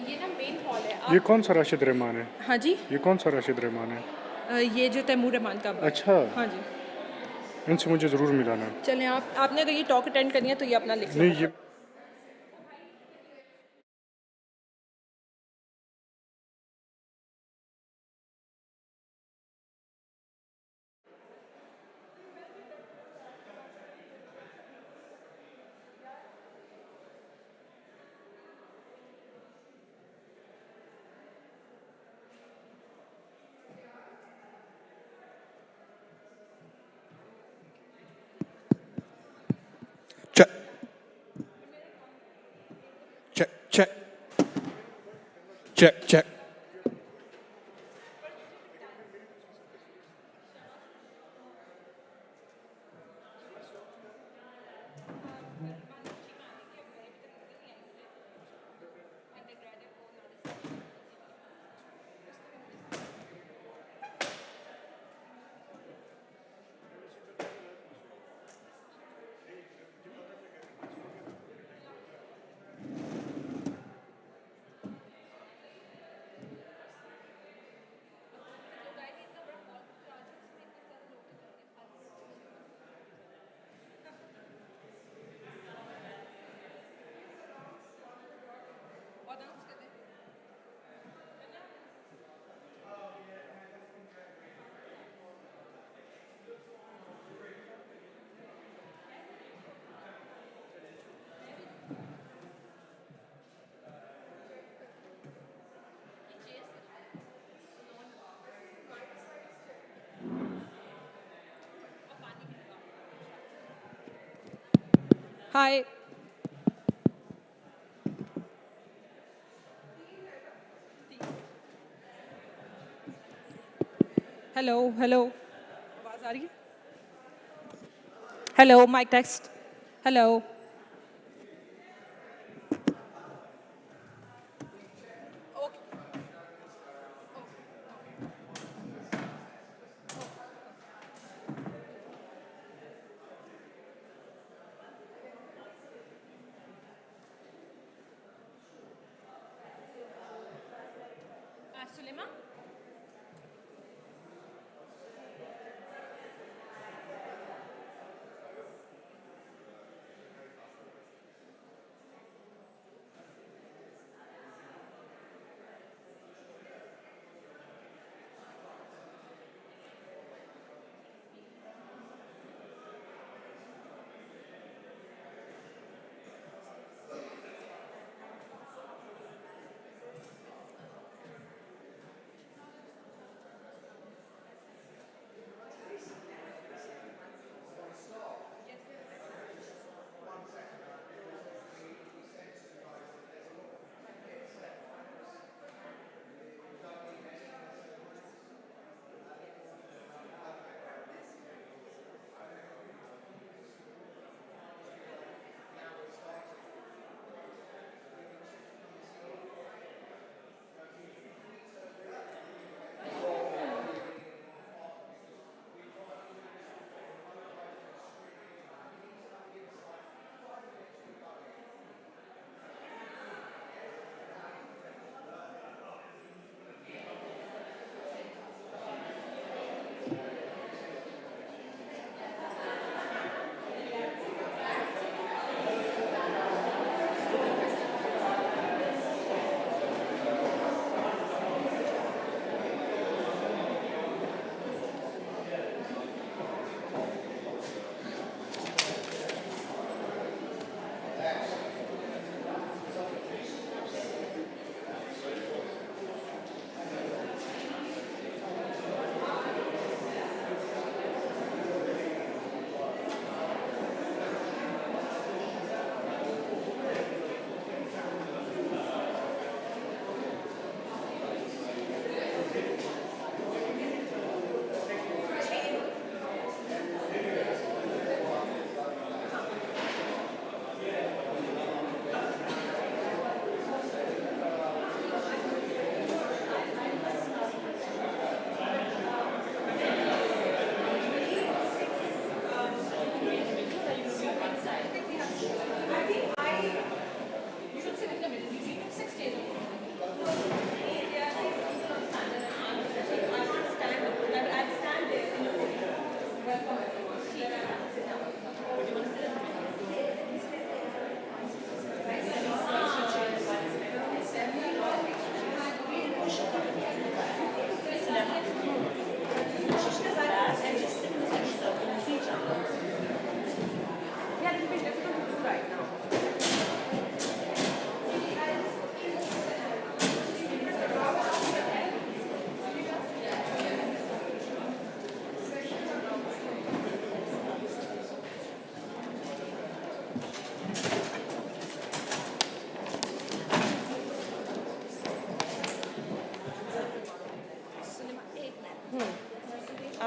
ये ना main hall है। ये कौन सा राशिद रहमान है? हाँ जी। ये कौन सा राशिद रहमान है? ये जो तैमूर रहमान का। अच्छा। हाँ जी। इनसे मुझे ज़रूर मिलाना। चलें, आपने अगर ये टॉक अटेंड करनी है तो ये अपना लिख लो। नहीं, ये Check, check, check, check, check. Hi. Hello hello, आवाज़ आ रही है? Hello, mic test. Hello. Sulema,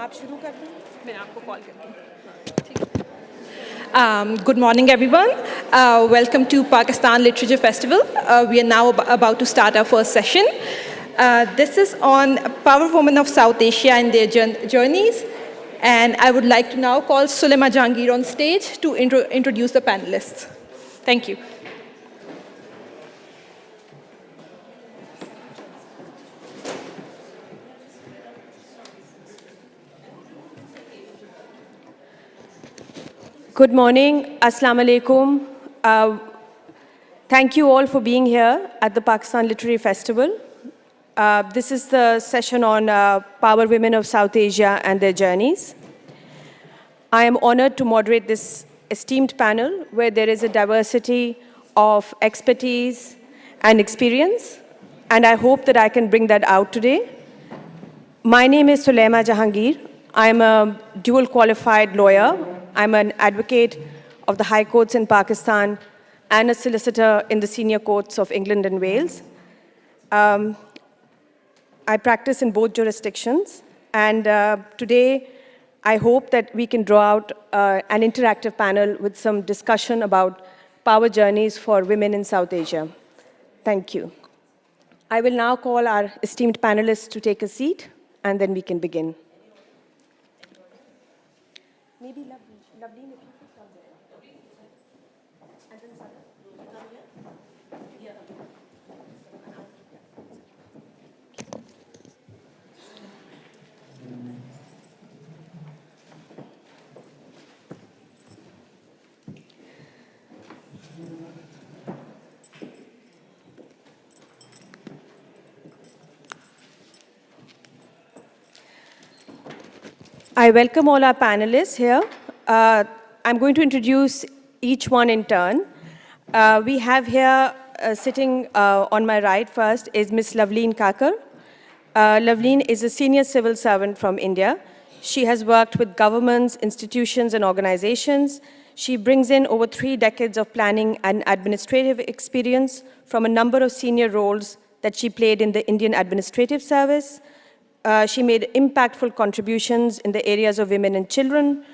आप शुरू कर दो मैं आपको कॉल करती हूँ Good morning, everyone. Welcome to Pakistan Literature Festival. We are now about to start our first session. This is on power women of South Asia and their journeys. And I would like to now call Sulema Jahangir on stage to introduce the panelists. Thank you. Good morning, Assalamu alaikum. Thank you all for being here at the Pakistan Literary Festival. This is the session on Power Women of South Asia and their journeys. I am honored to moderate this esteemed panel where there is a diversity of expertise and experience, and I hope that I can bring that out today. My name is Sulema Jahangir. I am a dual qualified lawyer. I'm an advocate of the High Courts in Pakistan and a solicitor in the senior courts of England and Wales. I practice in both jurisdictions, and today I hope that we can draw out an interactive panel with some discussion about power journeys for women in South Asia. Thank you. I will now call our esteemed panelists to take a seat, and then we can begin. Maybe Lovely, if you could come there. And then Sarah, come here. Yeah. I welcome all our panelists here. I'm going to introduce each one in turn. We have here sitting on my right first is Ms. Loveleen Kakar. Loveleen is a senior civil servant from India. She has worked with governments, institutions, and organizations. She brings in over 3 decades of planning and administrative experience from a number of senior roles that she played in the Indian Administrative Service. She made impactful contributions in the areas of women and children,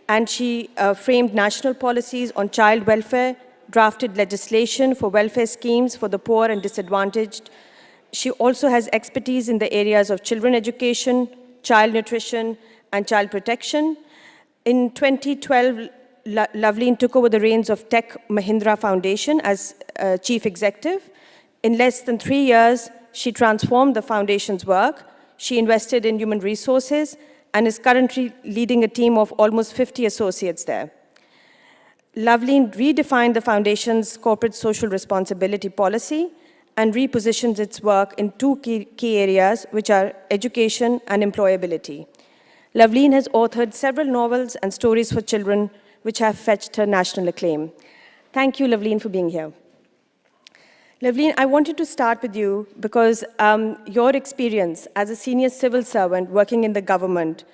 and she framed national policies on child welfare, drafted legislation for welfare schemes for the poor and disadvantaged. She also has expertise in the areas of children education, child nutrition, and child protection. In 2012, Loveleen took over the reins of Tech Mahindra Foundation as chief executive. In less than 3 years, she transformed the foundation's work. She invested in human resources and is currently leading a team of almost 50 associates there. Loveleen redefined the foundation's corporate social responsibility policy and repositions its work in 2 key areas, which are education and employability. Loveleen has authored several novels and stories for children, which have fetched her national acclaim. Thank you, Loveleen, for being here. Loveleen, I wanted to start with you because your experience as a senior civil servant working in the government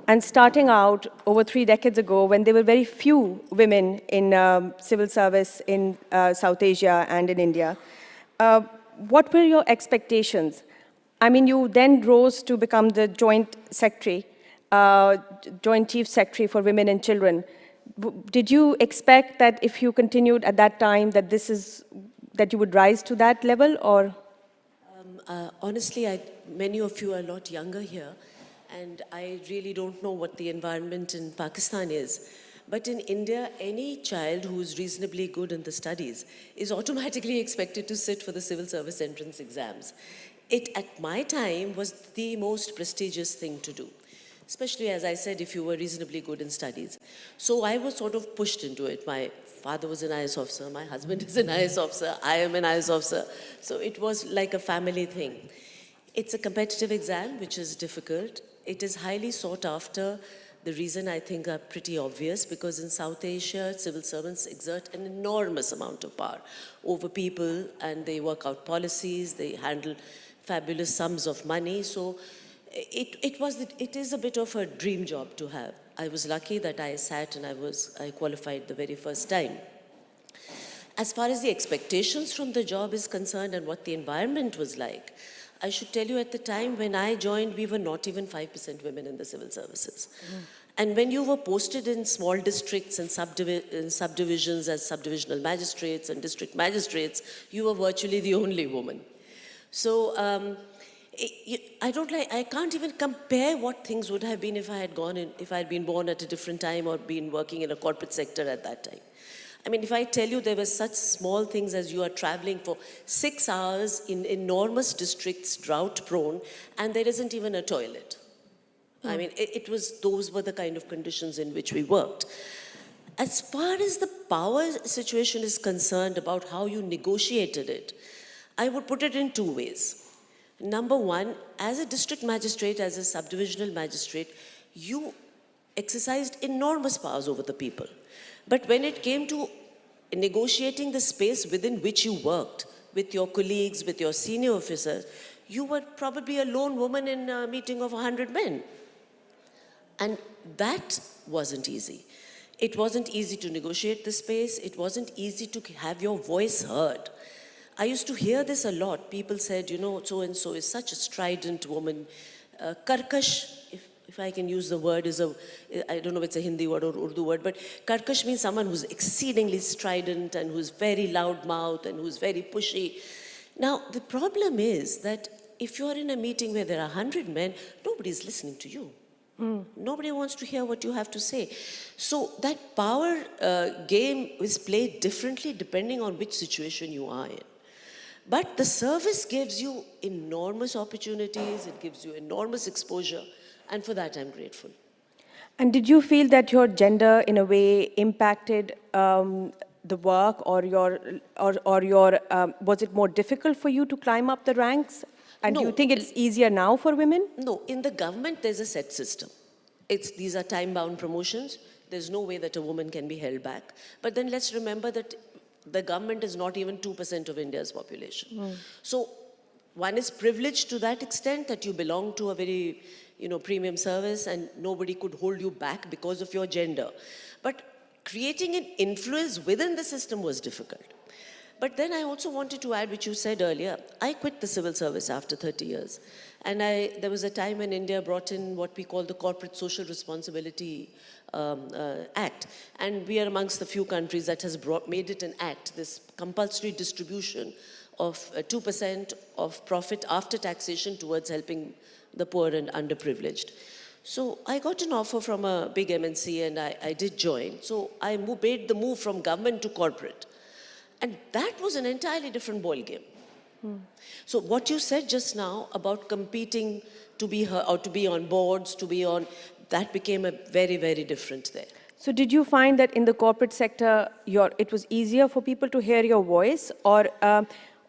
and starting out over 3 decades ago when there were very few women in civil service in South Asia and in India, what were your expectations? I mean, you then rose to become the joint secretary, joint chief secretary for women and children. Did you expect that if you continued at that time that you would rise to that level, or? Honestly, many of you are a lot younger here, and I really don't know what the environment in Pakistan is. But in India, any child who is reasonably good in the studies is automatically expected to sit for the civil service entrance exams. It, at my time, was the most prestigious thing to do, especially, as I said, if you were reasonably good in studies. So I was sort of pushed into it. My father was an IS officer, my husband is an IS officer, I am an IS officer. So it was like a family thing. It's a competitive exam, which is difficult. It is highly sought after. The reason I think are pretty obvious, because in South Asia, civil servants exert an enormous amount of power over people, and they work out policies, they handle fabulous sums of money. So it is a bit of a dream job to have. I was lucky that I sat and I qualified the very first time. As far as the expectations from the job is concerned and what the environment was like, I should tell you, at the time when I joined, we were not even 5% women in the civil services. And when you were posted in small districts and subdivisions as subdivisional magistrates and district magistrates, you were virtually the only woman. So I can't even compare what things would have been if I had been born at a different time or been working in a corporate sector at that time. I mean, if I tell you there were such small things as you are traveling for 6 hours in enormous districts, drought prone, and there isn't even a toilet. I mean, those were the kind of conditions in which we worked. As far as the power situation is concerned about how you negotiated it, I would put it in two ways. Number one, as a district magistrate, as a subdivisional magistrate, you exercised enormous powers over the people. But when it came to negotiating the space within which you worked, with your colleagues, with your senior officers, you were probably a lone woman in a meeting of 100 men. And that wasn't easy. It wasn't easy to negotiate the space. It wasn't easy to have your voice heard. I used to hear this a lot. People said, you know, so-and-so is such a strident woman. Karkash, if I can use the word, I don't know if it's a Hindi word or Urdu word, but karkash means someone who's exceedingly strident and who's very loudmouth and who's very pushy. Now, the problem is that if you're in a meeting where there are 100 men, nobody's listening to you. Nobody wants to hear what you have to say. So that power game is played differently depending on which situation you are in. But the service gives you enormous opportunities, it gives you enormous exposure, and for that I'm grateful. And did you feel that your gender, in a way, impacted the work, or was it more difficult for you to climb up the ranks? And do you think it's easier now for women? No, in the government there's a set system. These are time-bound promotions. There's no way that a woman can be held back. But then let's remember that the government is not even 2% of India's population. So one is privileged to that extent that you belong to a very, premium service and nobody could hold you back because of your gender. But creating an influence within the system was difficult. But then I also wanted to add, which you said earlier, I quit the civil service after 30 years. And there was a time when India brought in what we call the Corporate Social Responsibility Act. And we are amongst the few countries that has made it an act, this compulsory distribution of 2% of profit after taxation towards helping the poor and underprivileged. So I got an offer from a big MNC and I did join. So I made the move from government to corporate. And that was an entirely different ballgame. So what you said just now about competing to be on boards, that became a very, very different there. So did you find that in the corporate sector, it was easier for people to hear your voice or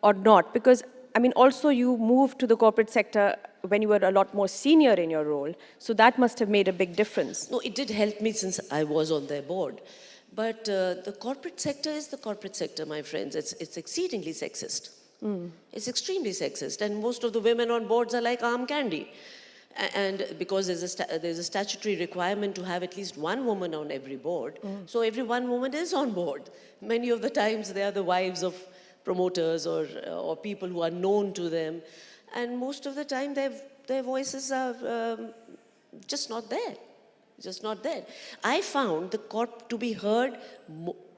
not? Because, I mean, also you moved to the corporate sector when you were a lot more senior in your role. So that must have made a big difference. No, it did help me since I was on their board. But the corporate sector is the corporate sector, my friends. It's exceedingly sexist. It's extremely sexist. And most of the women on boards are like arm candy. And because there's a statutory requirement to have at least one woman on every board. So every one woman is on board. Many of the times they are the wives of promoters or people who are known to them. And most of the time their voices are just not there. Just not there. I found to be heard,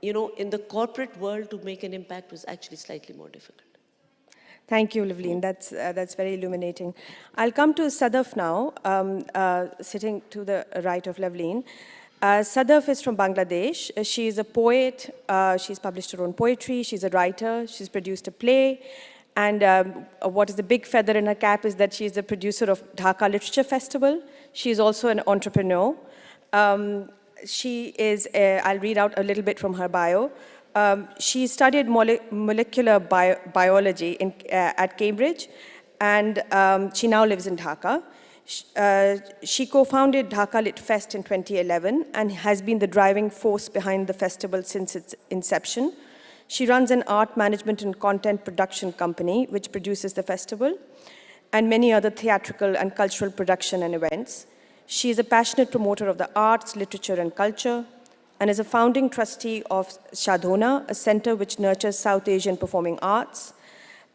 in the corporate world to make an impact was actually slightly more difficult. Thank you, Loveleen. That's very illuminating. I'll come to Sadaf now, sitting to the right of Loveleen. Sadaf is from Bangladesh. She is a poet. She's published her own poetry. She's a writer. She's produced a play. And what is the big feather in her cap is that she's the producer of Dhaka Literature Festival. She's also an entrepreneur. She is, I'll read out a little bit from her bio. She studied molecular biology at Cambridge, and she now lives in Dhaka. She co-founded Dhaka Lit Fest in 2011 and has been the driving force behind the festival since its inception. She runs an art management and content production company which produces the festival and many other theatrical and cultural production and events. She is a passionate promoter of the arts, literature, and culture, and is a founding trustee of Shadhona, a center which nurtures South Asian performing arts.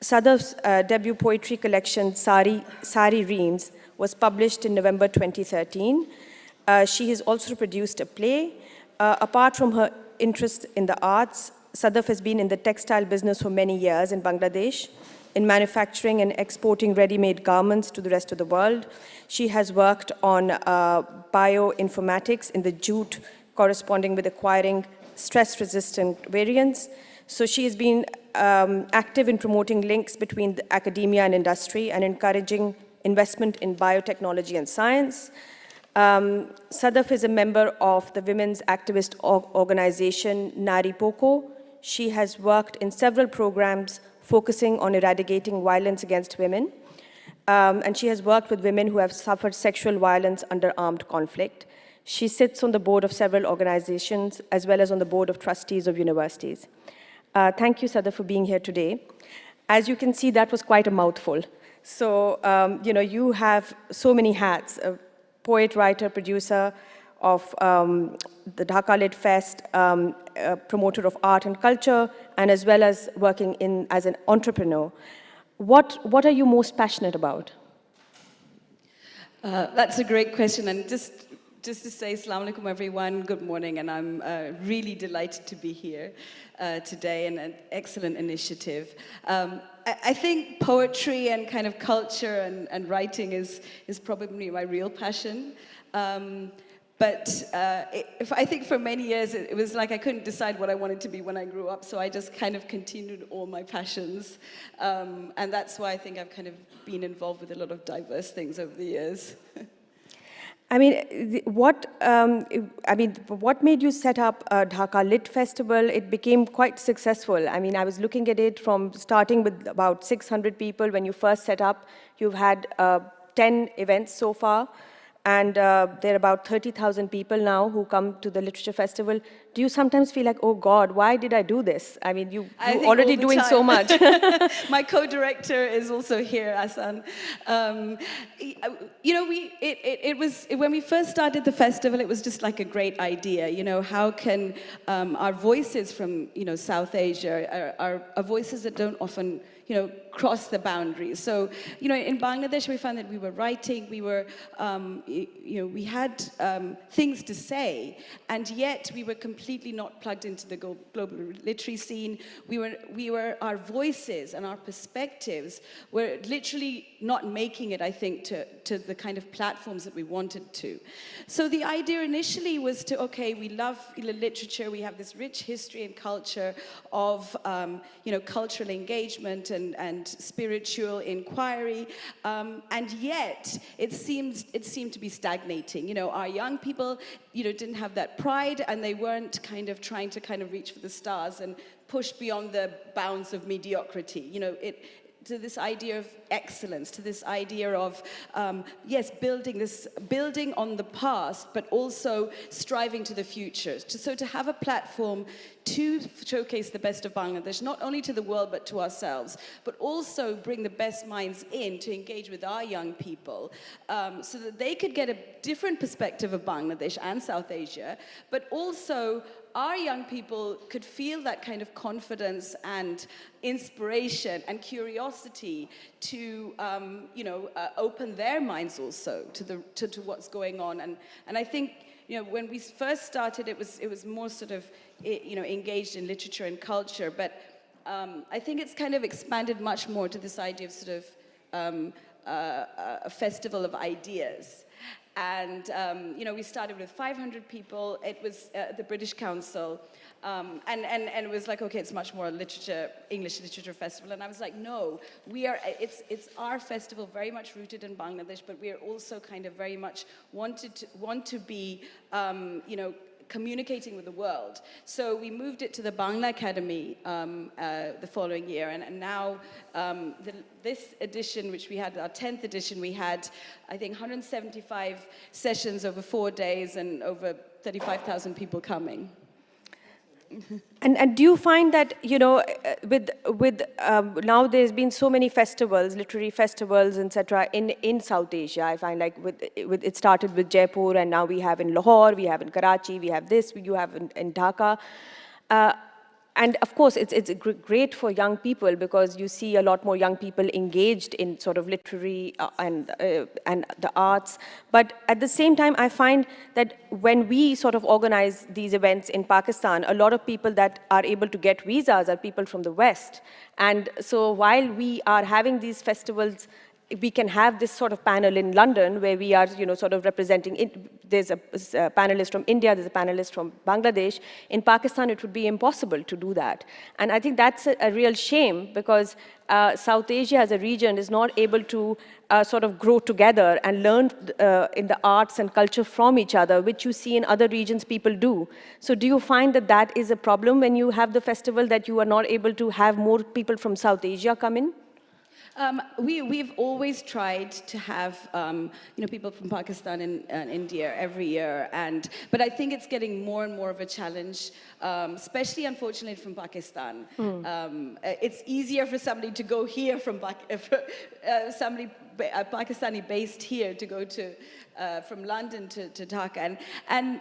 Sadaf's debut poetry collection, Sari Reams, was published in November 2013. She has also produced a play. Apart from her interest in the arts, Sadaf has been in the textile business for many years in Bangladesh, in manufacturing and exporting ready-made garments to the rest of the world. She has worked on bioinformatics in the jute, corresponding with acquiring stress-resistant variants. So she has been active in promoting links between the academia and industry and encouraging investment in biotechnology and science. Sadaf is a member of the women's activist organization Nari Poko. She has worked in several programs focusing on eradicating violence against women. And she has worked with women who have suffered sexual violence under armed conflict. She sits on the board of several organizations as well as on the board of trustees of universities. Thank you, Sadaf, for being here today. As you can see, that was quite a mouthful. So, you have so many hats, a poet, writer, producer of the Dhaka Lit Fest, a promoter of art and culture, and as well as working as an entrepreneur. What are you most passionate about? That's a great question, and just to say Assalamu alaikum everyone, good morning, and I'm really delighted to be here today, and an excellent initiative. I think poetry and kind of culture and writing is probably my real passion. But I think for many years it was like I couldn't decide what I wanted to be when I grew up, so I just kind of continued all my passions. And that's why I think I've kind of been involved with a lot of diverse things over the years. I mean, what made you set up a Dhaka Lit Festival? It became quite successful. I mean, I was looking at it from starting with about 600 people when you first set up. You've had 10 events so far. And there are about 30,000 people now who come to the Literature Festival. Do you sometimes feel like, oh God, why did I do this? I mean, you're already doing so much. My co-director is also here, Asan. When we first started the festival, it was just like a great idea. How can our voices from, South Asia, are voices that don't often, cross the boundaries. So, in Bangladesh, we found that we were writing, we had things to say, and yet we were completely not plugged into the global literary scene. Our voices and our perspectives were literally not making it, I think, to the kind of platforms that we wanted to. So the idea initially was we love literature, we have this rich history and culture of, cultural engagement and spiritual inquiry, and yet it seemed to be stagnating. Our young people, didn't have that pride, and they weren't kind of trying to reach for the stars and push beyond the bounds of mediocrity. To this idea of excellence, to this idea of, building on the past, but also striving to the future. So to have a platform to showcase the best of Bangladesh, not only to the world, but to ourselves, but also bring the best minds in to engage with our young people, so that they could get a different perspective of Bangladesh and South Asia, but also our young people could feel that kind of confidence and inspiration and curiosity to, open their minds also to what's going on. And I think, when we first started, it was more sort of, engaged in literature and culture, but I think it's kind of expanded much more to this idea of sort of a festival of ideas. And, we started with 500 people. It was the British Council. And it was like, okay, it's much more English literature festival. And I was like, no, it's our festival, very much rooted in Bangladesh, but we are also kind of very much want to be, communicating with the world. So we moved it to the Bangla Academy the following year, and now this edition, which we had, our 10th edition, we had, I think, 175 sessions over 4 days and over 35,000 people coming. And do you find that, with now there's been so many festivals, literary festivals, etc., in South Asia. I find like it started with Jaipur, and now we have in Lahore, we have in Karachi, we have this, you have in Dhaka. and of course, it's great for young people because you see a lot more young people engaged in sort of literary and the arts. But at the same time, I find that when we sort of organize these events in Pakistan, a lot of people that are able to get visas are people from the West. And so while we are having these festivals, we can have this sort of panel in London where we are, sort of representing it. There's a panelist from India, there's a panelist from Bangladesh. In Pakistan, it would be impossible to do that. And I think that's a real shame because South Asia as a region is not able to sort of grow together and learn in the arts and culture from each other, which you see in other regions people do. So do you find that that is a problem when you have the festival, that you are not able to have more people from South Asia come in? We've always tried to have people from Pakistan and India every year, but I think it's getting more and more of a challenge, especially unfortunately from Pakistan. It's easier for somebody to go here from somebody Pakistani based here to go to from London to Dhaka, and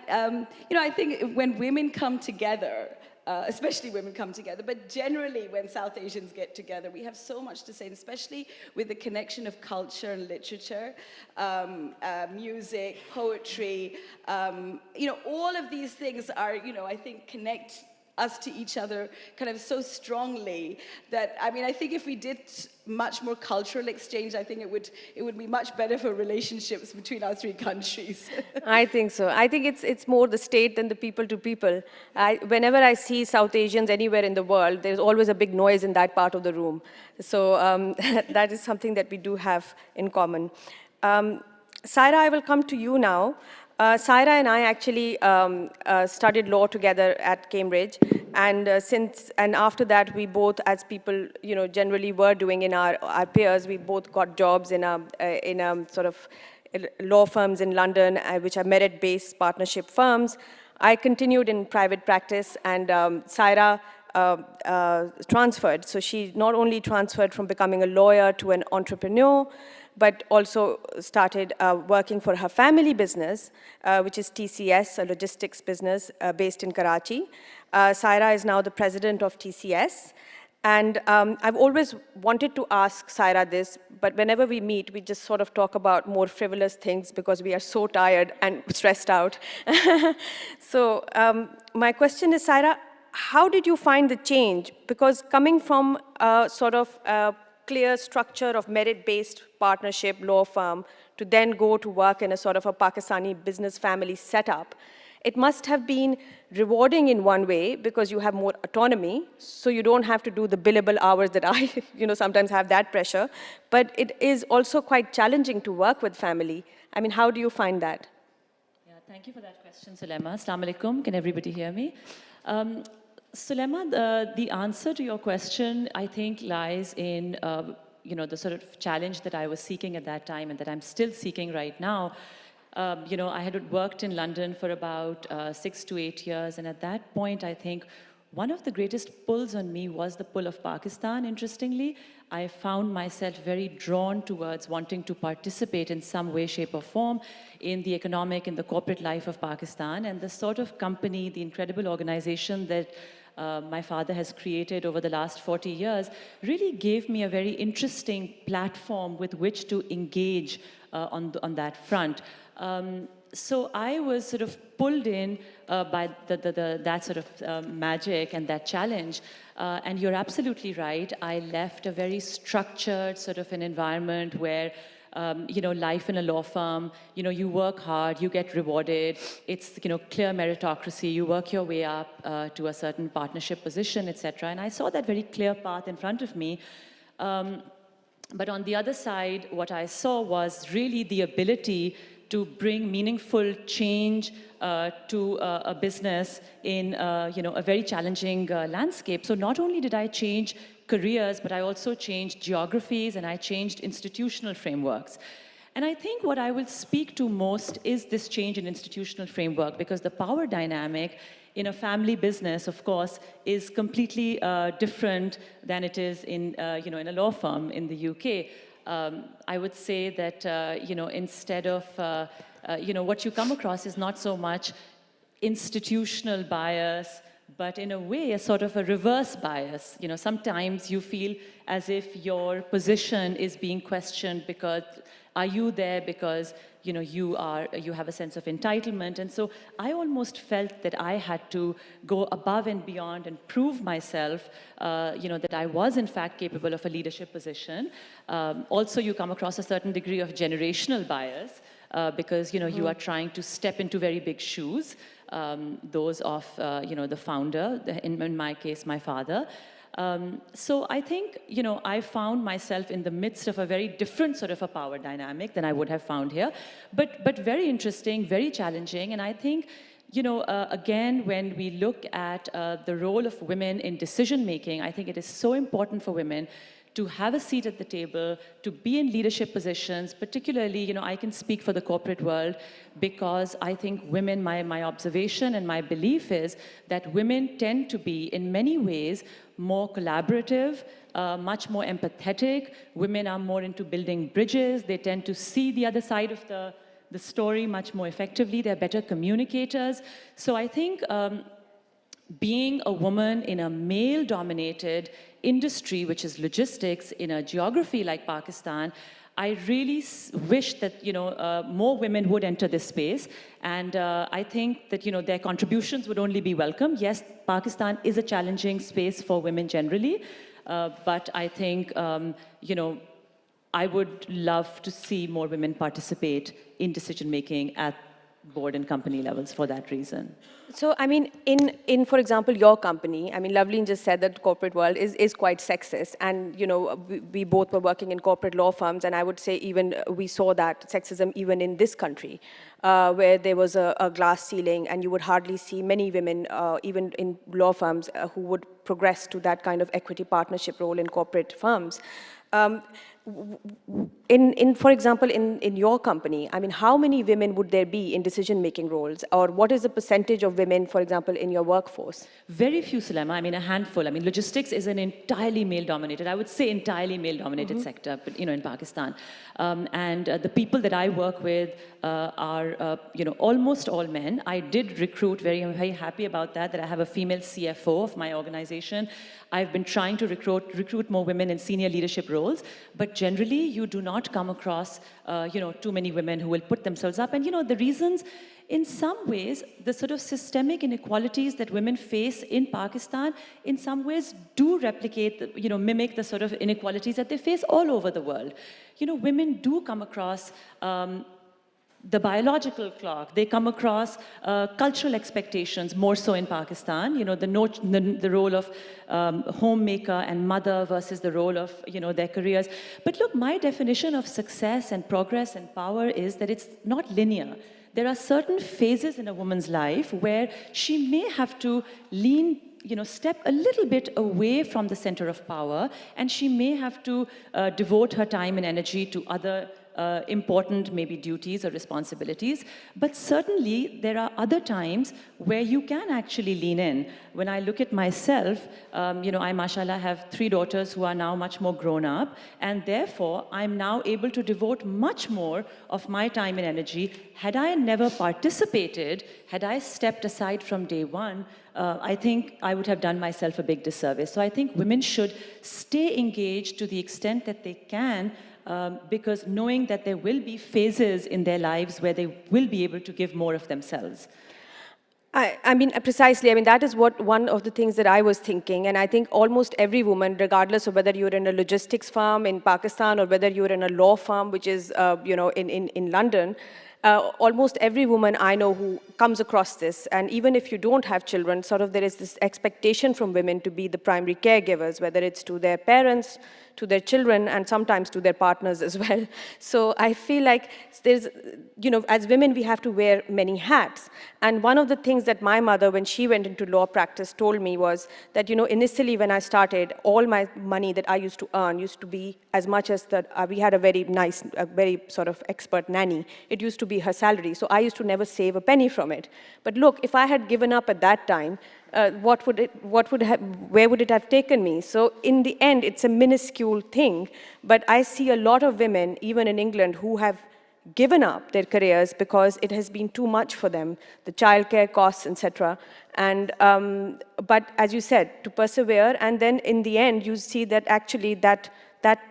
I think when women come together. Especially women come together, but generally when South Asians get together, we have so much to say, and especially with the connection of culture and literature, music, poetry, all of these things are, I think connect us to each other kind of so strongly that, I think if we did much more cultural exchange, I think it would be much better for relationships between our three countries. I think so. I think it's more the state than the people to people. Whenever I see South Asians anywhere in the world, there's always a big noise in that part of the room. So that is something that we do have in common. Saira, I will come to you now. Saira and I actually studied law together at Cambridge, and after that, we both, as people generally were doing in our peers, we both got jobs in a sort of law firms in London, which are merit-based partnership firms. I continued in private practice, and Saira transferred. So she not only transferred from becoming a lawyer to an entrepreneur, but also started working for her family business, which is TCS, a logistics business based in Karachi. Saira is now the president of TCS. And I've always wanted to ask Saira this, but whenever we meet, we just sort of talk about more frivolous things because we are so tired and stressed out. So my question is, Saira, how did you find the change? Because coming from a sort of clear structure of merit-based partnership law firm to then go to work in a sort of a Pakistani business family setup, it must have been rewarding in one way because you have more autonomy, so you don't have to do the billable hours that I sometimes have that pressure. But it is also quite challenging to work with family. How do you find that? Yeah, thank you for that question, Sulema. Assalamu alaikum. Can everybody hear me? Sulema, the answer to your question, I think, lies in the sort of challenge that I was seeking at that time and that I'm still seeking right now. I had worked in London for about 6 to 8 years, and at that point, I think one of the greatest pulls on me was the pull of Pakistan, interestingly. I found myself very drawn towards wanting to participate in some way, shape, or form in the economic and the corporate life of Pakistan, and the sort of company, the incredible organization that my father has created over the last 40 years really gave me a very interesting platform with which to engage on that front. So I was sort of pulled in by that sort of magic and that challenge. And you're absolutely right. I left a very structured sort of an environment where life in a law firm, you work hard, you get rewarded. It's, clear meritocracy. You work your way up to a certain partnership position, etc. And I saw that very clear path in front of me. But on the other side, what I saw was really the ability to bring meaningful change to a business in a very challenging landscape. So not only did I change careers, but I also changed geographies and I changed institutional frameworks. And I think what I will speak to most is this change in institutional framework, because the power dynamic in a family business, of course, is completely different than it is in a law firm in the UK. I would say that, instead of, what you come across is not so much institutional bias, but in a way, a sort of a reverse bias. You know, sometimes you feel as if your position is being questioned because are you there because you have a sense of entitlement. And so I almost felt that I had to go above and beyond and prove myself, that I was in fact capable of a leadership position. Also, you come across a certain degree of generational bias because, you are trying to step into very big shoes, those of, the founder, in my case, my father. So I think, I found myself in the midst of a very different sort of a power dynamic than I would have found here, but very interesting, very challenging. And I think, again, when we look at the role of women in decision making, I think it is so important for women to have a seat at the table, to be in leadership positions, particularly, I can speak for the corporate world because I think women, my observation and my belief is that women tend to be, in many ways, more collaborative, much more empathetic. Women are more into building bridges. They tend to see the other side of the story much more effectively. They're better communicators. So I think being a woman in a male-dominated industry, which is logistics, in a geography like Pakistan, I really wish that more women would enter this space, and I think that their contributions would only be welcome. Yes, Pakistan is a challenging space for women generally, but I think I would love to see more women participate in decision making at board and company levels for that reason. So, I mean, in for example, your company, I mean, Loveleen just said that the corporate world is quite sexist. And, we both were working in corporate law firms, and I would say even we saw that sexism even in this country, where there was a glass ceiling, and you would hardly see many women, even in law firms, who would progress to that kind of equity partnership role in corporate firms. For example, in your company, I mean, how many women would there be in decision-making roles? Or what is the percentage of women, for example, in your workforce? Very few, Sulema. I mean, a handful. I mean, logistics is an entirely male-dominated, I would say entirely male-dominated sector, but, in Pakistan. And the people that I work with are, almost all men. I did recruit, I'm very happy about that I have a female CFO of my organization. I've been trying to recruit more women in senior leadership roles, but generally you do not come across, too many women who will put themselves up. And, the reasons, in some ways, the sort of systemic inequalities that women face in Pakistan, in some ways do replicate, mimic the sort of inequalities that they face all over the world. Women do come across the biological clock. They come across cultural expectations, more so in Pakistan, the role of homemaker and mother versus the role of, their careers. But look, my definition of success and progress and power is that it's not linear. There are certain phases in a woman's life where she may have to step a little bit away from the center of power, and she may have to devote her time and energy to other important maybe duties or responsibilities. But certainly there are other times where you can actually lean in. When I look at myself, I mashallah have 3 daughters who are now much more grown up, and therefore I'm now able to devote much more of my time and energy. Had I never participated, had I stepped aside from day one, I think I would have done myself a big disservice. So I think women should stay engaged to the extent that they can, because knowing that there will be phases in their lives where they will be able to give more of themselves. I mean, precisely. I mean, that is one of the things that I was thinking. And I think almost every woman, regardless of whether you're in a logistics firm in Pakistan or whether you're in a law firm, which is, in London, almost every woman I know who comes across this, and even if you don't have children, sort of there is this expectation from women to be the primary caregivers, whether it's to their parents, to their children, and sometimes to their partners as well. So I feel like there's, as women, we have to wear many hats. And one of the things that my mother, when she went into law practice, told me was that, initially when I started, all my money that I used to earn used to be as much as that. We had a very nice, very sort of expert nanny. It used to be her salary. So I used to never save a penny from it. But look, if I had given up at that time, where would it have taken me? So in the end, it's a minuscule thing, but I see a lot of women, even in England, who have given up their careers because it has been too much for them, the childcare costs, etc. And but as you said, to persevere, and then in the end, you see that actually that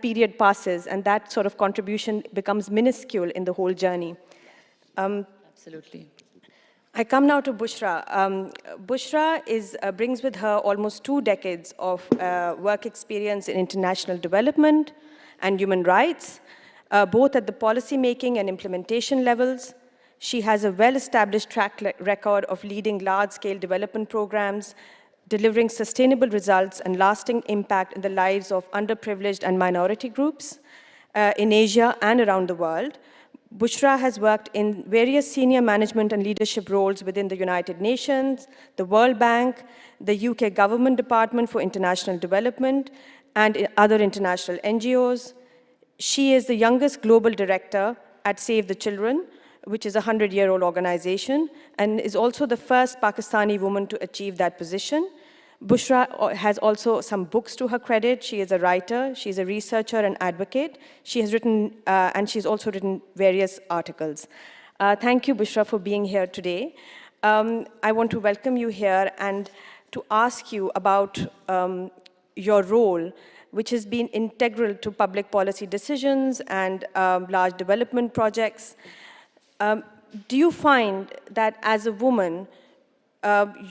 period passes, and that sort of contribution becomes minuscule in the whole journey. Absolutely. I come now to Bushra. Bushra brings with her almost 2 decades of work experience in international development and human rights, both at the policy-making and implementation levels. She has a well-established track record of leading large-scale development programs, delivering sustainable results and lasting impact in the lives of underprivileged and minority groups in Asia and around the world. Bushra has worked in various senior management and leadership roles within the United Nations, the World Bank, the UK Government Department for International Development, and other international NGOs. She is the youngest global director at Save the Children, which is a 100-year-old organization, and is also the first Pakistani woman to achieve that position. Bushra has also some books to her credit. She is a writer, she's a researcher and advocate. She has written, and she's also written various articles. Thank you, Bushra, for being here today. I want to welcome you here and to ask you about your role, which has been integral to public policy decisions and large development projects. Do you find that as a woman,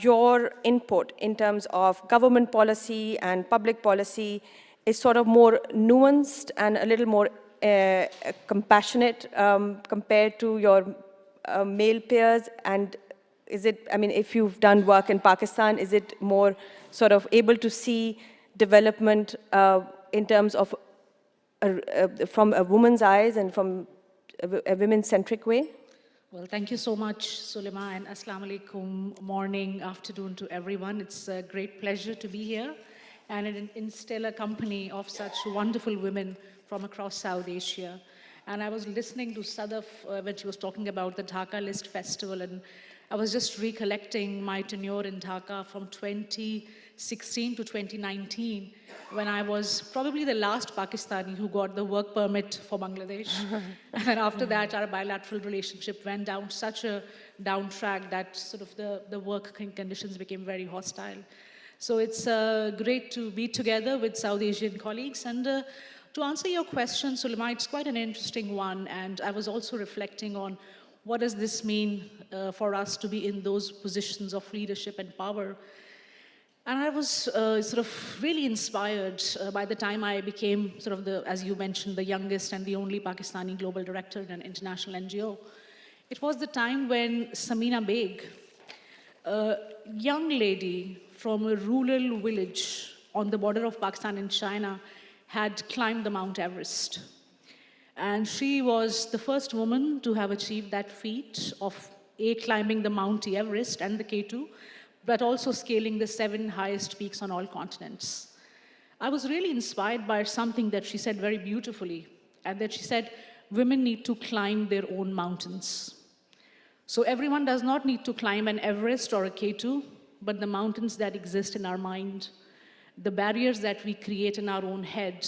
your input in terms of government policy and public policy is sort of more nuanced and a little more compassionate compared to your male peers? And is it, I mean, if you've done work in Pakistan, is it more sort of able to see development in terms of from a woman's eyes and from a women-centric way? Well, thank you so much, Sulema, and Assalamu alaikum, morning, afternoon to everyone. It's a great pleasure to be here and in stellar company of such wonderful women from across South Asia. And I was listening to Sadaf when she was talking about the Dhaka List Festival, and I was just recollecting my tenure in Dhaka from 2016 to 2019, when I was probably the last Pakistani who got the work permit for Bangladesh. And then after that, our bilateral relationship went down such a down track that sort of the work conditions became very hostile. So it's great to be together with South Asian colleagues. And to answer your question, Sulema, it's quite an interesting one. And I was also reflecting on what does this mean for us to be in those positions of leadership and power. And I was sort of really inspired by the time I became sort of as you mentioned, the youngest and the only Pakistani global director in an international NGO. It was the time when Samina Beg, a young lady from a rural village on the border of Pakistan and China, had climbed the Mount Everest. And she was the first woman to have achieved that feat of climbing the Mount Everest and the K2, but also scaling the 7 highest peaks on all continents. I was really inspired by something that she said very beautifully, and that she said, women need to climb their own mountains. So everyone does not need to climb an Everest or a K2, but the mountains that exist in our mind, the barriers that we create in our own head,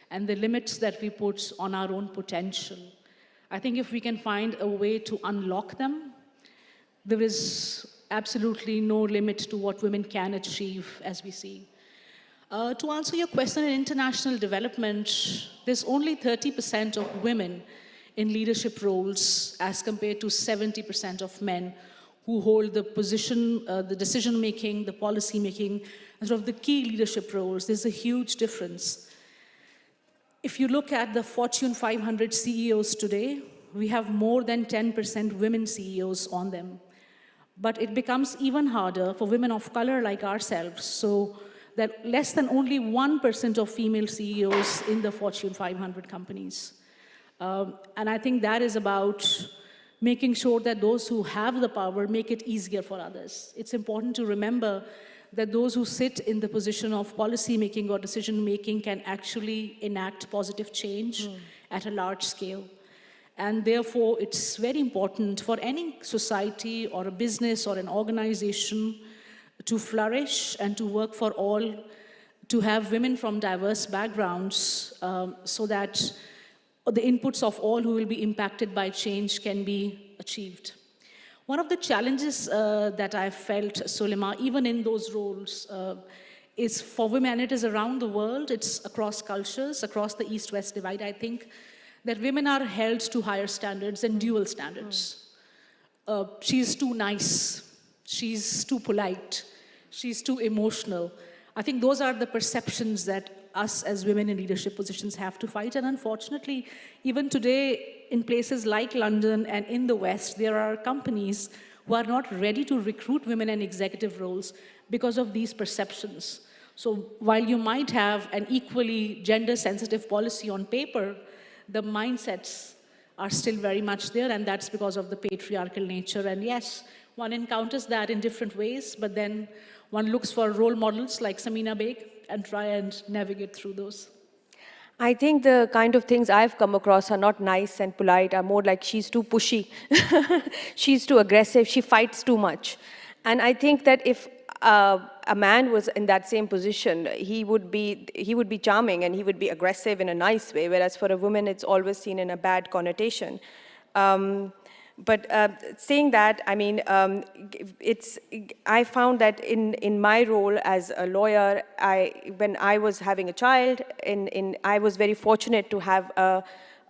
and the limits that we put on our own potential. I think if we can find a way to unlock them, there is absolutely no limit to what women can achieve, as we see. To answer your question, in international development, there's only 30% of women in leadership roles as compared to 70% of men who hold the position, the decision-making, the policy-making, and sort of the key leadership roles. There's a huge difference. If you look at the Fortune 500 CEOs today, we have more than 10% women CEOs on them. But it becomes even harder for women of color like ourselves, so that less than only 1% of female CEOs in the Fortune 500 companies. And I think that is about making sure that those who have the power make it easier for others. It's important to remember that those who sit in the position of policy making or decision making can actually enact positive change at a large scale. And therefore, it's very important for any society or a business or an organization to flourish and to work for all, to have women from diverse backgrounds so that the inputs of all who will be impacted by change can be achieved. One of the challenges that I've felt, Sulema, even in those roles, is for women, and it is around the world, it's across cultures, across the East-West divide, I think, that women are held to higher standards and dual standards. She's too nice, she's too polite, she's too emotional. I think those are the perceptions that us as women in leadership positions have to fight. And unfortunately, even today, in places like London and in the West, there are companies who are not ready to recruit women in executive roles because of these perceptions. So while you might have an equally gender-sensitive policy on paper, the mindsets are still very much there, and that's because of the patriarchal nature. And yes, one encounters that in different ways, but then one looks for role models like Samina Beg and try and navigate through those. I think the kind of things I've come across are not nice and polite, are more like she's too pushy, she's too aggressive, she fights too much. And I think that if a man was in that same position, he would be charming and he would be aggressive in a nice way, whereas for a woman, it's always seen in a bad connotation. But saying that, I mean, I found that in my role as a lawyer, when I was having a child, I was very fortunate to have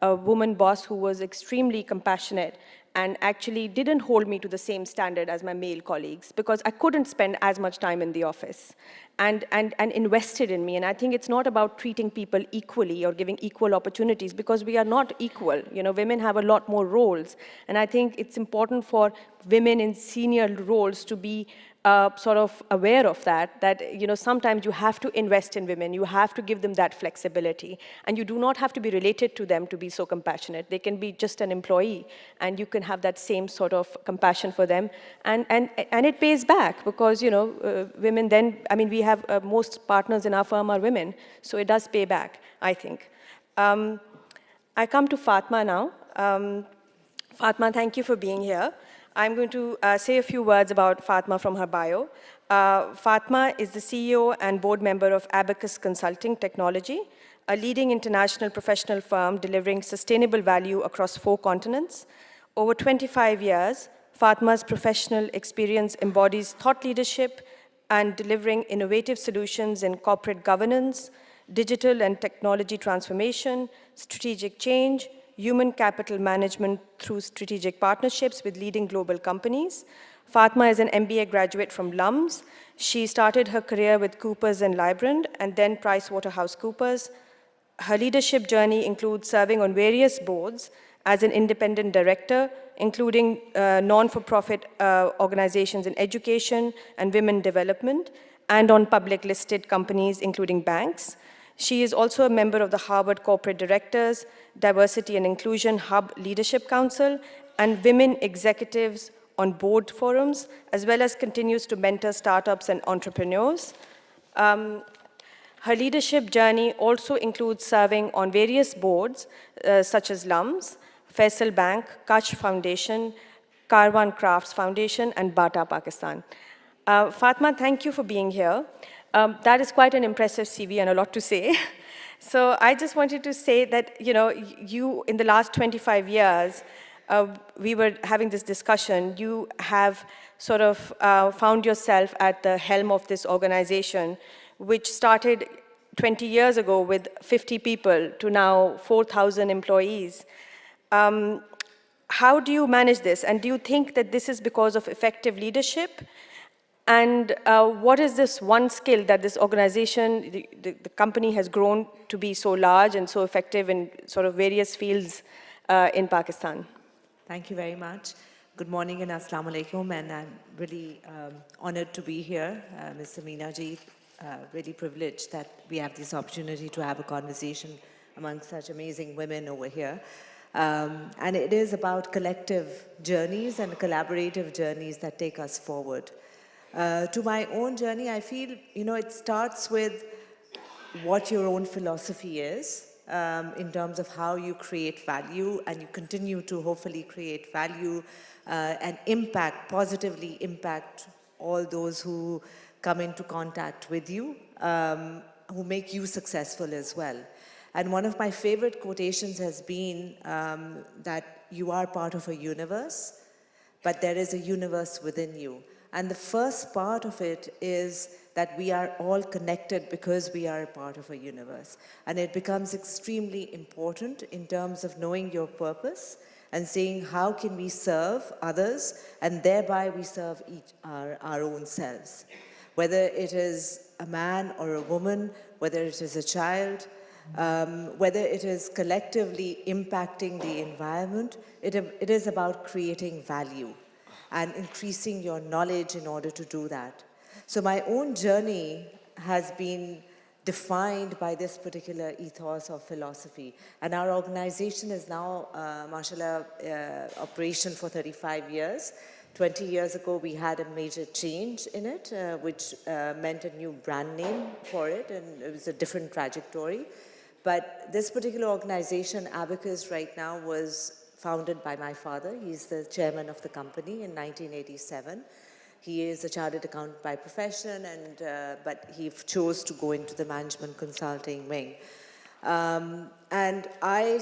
a woman boss who was extremely compassionate and actually didn't hold me to the same standard as my male colleagues, because I couldn't spend as much time in the office, and invested in me. And I think it's not about treating people equally or giving equal opportunities, because we are not equal. You know, women have a lot more roles. And I think it's important for women in senior roles to be sort of aware of that, you know, sometimes you have to invest in women, you have to give them that flexibility, and you do not have to be related to them to be so compassionate. They can be just an employee, and you can have that same sort of compassion for them, and it pays back, because, you know, women then, I mean, we have most partners in our firm are women, so it does pay back, I think. I come to Fatma now. Fatma, thank you for being here. I'm going to say a few words about Fatma from her bio. Fatma is the CEO and board member of Abacus Consulting Technology, a leading international professional firm delivering sustainable value across 4 continents. Over 25 years, Fatma's professional experience embodies thought leadership and delivering innovative solutions in corporate governance, digital and technology transformation, strategic change, human capital management through strategic partnerships with leading global companies. Fatma is an MBA graduate from LUMS. She started her career with Coopers and Lybrand and then PricewaterhouseCoopers. Her leadership journey includes serving on various boards as an independent director, including non-for-profit organizations in education and women development, and on public listed companies, including banks. She is also a member of the Harvard Corporate Directors, Diversity and Inclusion Hub Leadership Council, and Women Executives on Board forums, as well as continues to mentor startups and entrepreneurs. Her leadership journey also includes serving on various boards, such as LUMS, Faisal Bank, Kutch Foundation, Karwan Crafts Foundation, and Bata Pakistan. Fatma, thank you for being here. That is quite an impressive CV and a lot to say. So I just wanted to say that, you know, you, in the last 25 years, we were having this discussion, you have sort of found yourself at the helm of this organization, which started 20 years ago with 50 people to now 4,000 employees. How do you manage this? And do you think that this is because of effective leadership? And what is this one skill that this organization, the company has grown to be so large and so effective in sort of various fields in Pakistan? Thank you very much. Good morning and assalamu alaikum, and I'm really honored to be here. Ms. Samina ji, really privileged that we have this opportunity to have a conversation among such amazing women over here. And it is about collective journeys and collaborative journeys that take us forward. To my own journey, I feel, you know, it starts with what your own philosophy is in terms of how you create value, and you continue to hopefully create value and positively impact all those who come into contact with you, who make you successful as well. And one of my favorite quotations has been that you are part of a universe, but there is a universe within you. And the first part of it is that we are all connected because we are a part of a universe. And it becomes extremely important in terms of knowing your purpose and saying how can we serve others, and thereby we serve our own selves. Whether it is a man or a woman, whether it is a child, whether it is collectively impacting the environment, it is about creating value and increasing your knowledge in order to do that. So my own journey has been defined by this particular ethos or philosophy. And our organization is now, mashallah, operation for 35 years. 20 years ago, we had a major change in it, which meant a new brand name for it, and it was a different trajectory. But this particular organization, Abacus, right now, was founded by my father. He's the chairman of the company in 1987. He is a chartered accountant by profession, but he chose to go into the management consulting wing. And I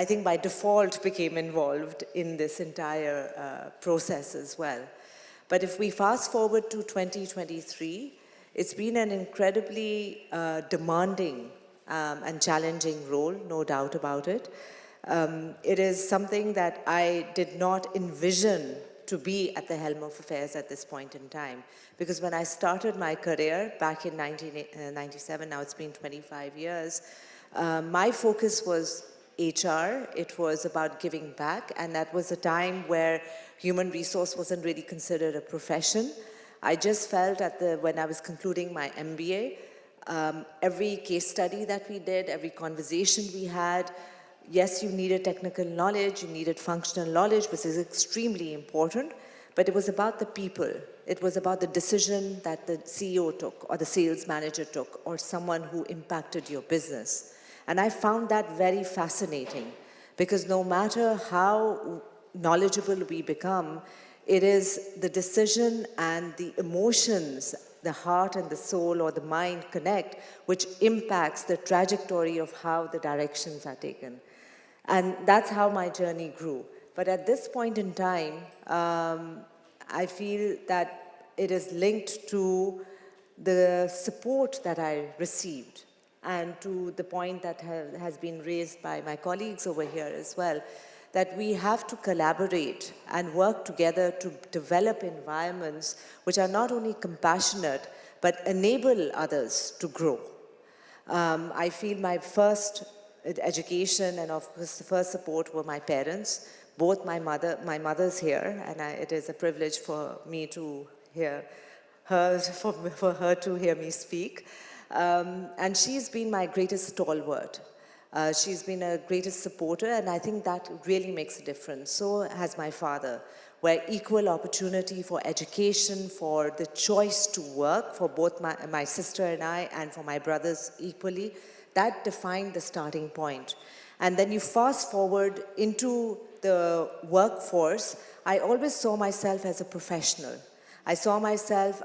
think by default became involved in this entire process as well. But if we fast forward to 2023, it's been an incredibly demanding and challenging role, no doubt about it. It is something that I did not envision to be at the helm of affairs at this point in time. Because when I started my career back in 1997, now it's been 25 years, my focus was HR. It was about giving back, and that was a time where human resource wasn't really considered a profession. I just felt when I was concluding my MBA, every case study that we did, every conversation we had, yes, you needed technical knowledge, you needed functional knowledge, which is extremely important, but it was about the people. It was about the decision that the CEO took, or the sales manager took, or someone who impacted your business. And I found that very fascinating, because no matter how knowledgeable we become, it is the decision and the emotions, the heart and the soul or the mind connect, which impacts the trajectory of how the directions are taken. And that's how my journey grew. But at this point in time, I feel that it is linked to the support that I received, and to the point that has been raised by my colleagues over here as well, that we have to collaborate and work together to develop environments which are not only compassionate, but enable others to grow. I feel my first education and of course the first support were my parents, both my mother's here, and it is a privilege for me to hear her, for her to hear me speak. And she's been my greatest stalwart. She's been a greatest supporter, and I think that really makes a difference. So has my father, where equal opportunity for education, for the choice to work for both my sister and I, and for my brothers equally, that defined the starting point. And then you fast forward into the workforce, I always saw myself as a professional. I saw myself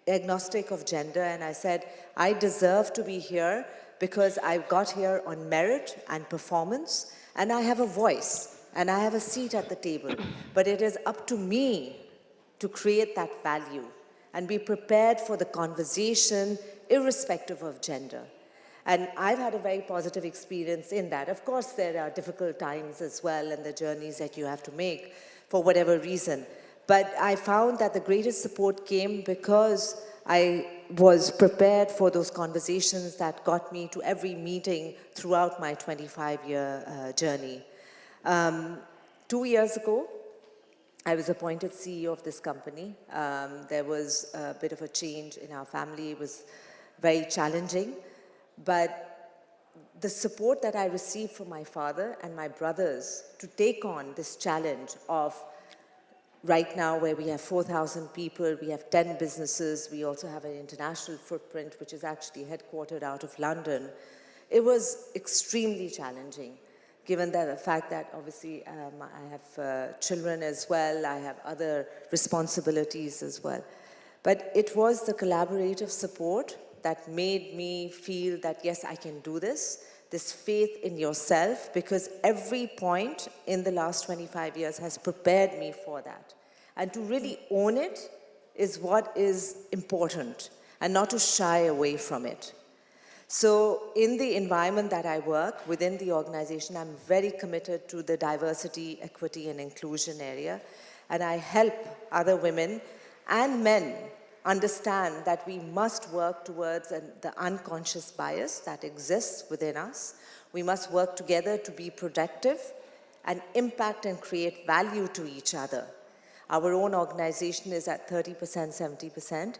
agnostic of gender, and I said, I deserve to be here because I got here on merit and performance, and I have a voice, and I have a seat at the table. But it is up to me to create that value and be prepared for the conversation irrespective of gender. And I've had a very positive experience in that. Of course, there are difficult times as well, and the journeys that you have to make for whatever reason. But I found that the greatest support came because I was prepared for those conversations that got me to every meeting throughout my 25-year journey. 2 years ago, I was appointed CEO of this company. There was a bit of a change in our family. It was very challenging. But the support that I received from my father and my brothers to take on this challenge of right now where we have 4,000 people, we have 10 businesses, we also have an international footprint which is actually headquartered out of London. It was extremely challenging, given that the fact that obviously I have children as well, I have other responsibilities as well. But it was the collaborative support that made me feel that yes, I can do this, this faith in yourself, because every point in the last 25 years has prepared me for that. And to really own it is what is important, and not to shy away from it. So in the environment that I work, within the organization, I'm very committed to the diversity, equity, and inclusion area. And I help other women and men understand that we must work towards the unconscious bias that exists within us. We must work together to be productive and impact and create value to each other. Our own organization is at 30%, 70%.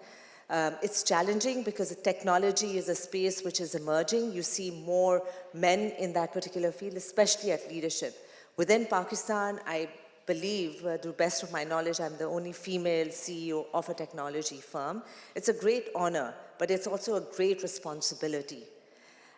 It's challenging because technology is a space which is emerging. You see more men in that particular field, especially at leadership. Within Pakistan, I believe, to the best of my knowledge, I'm the only female CEO of a technology firm. It's a great honor, but it's also a great responsibility.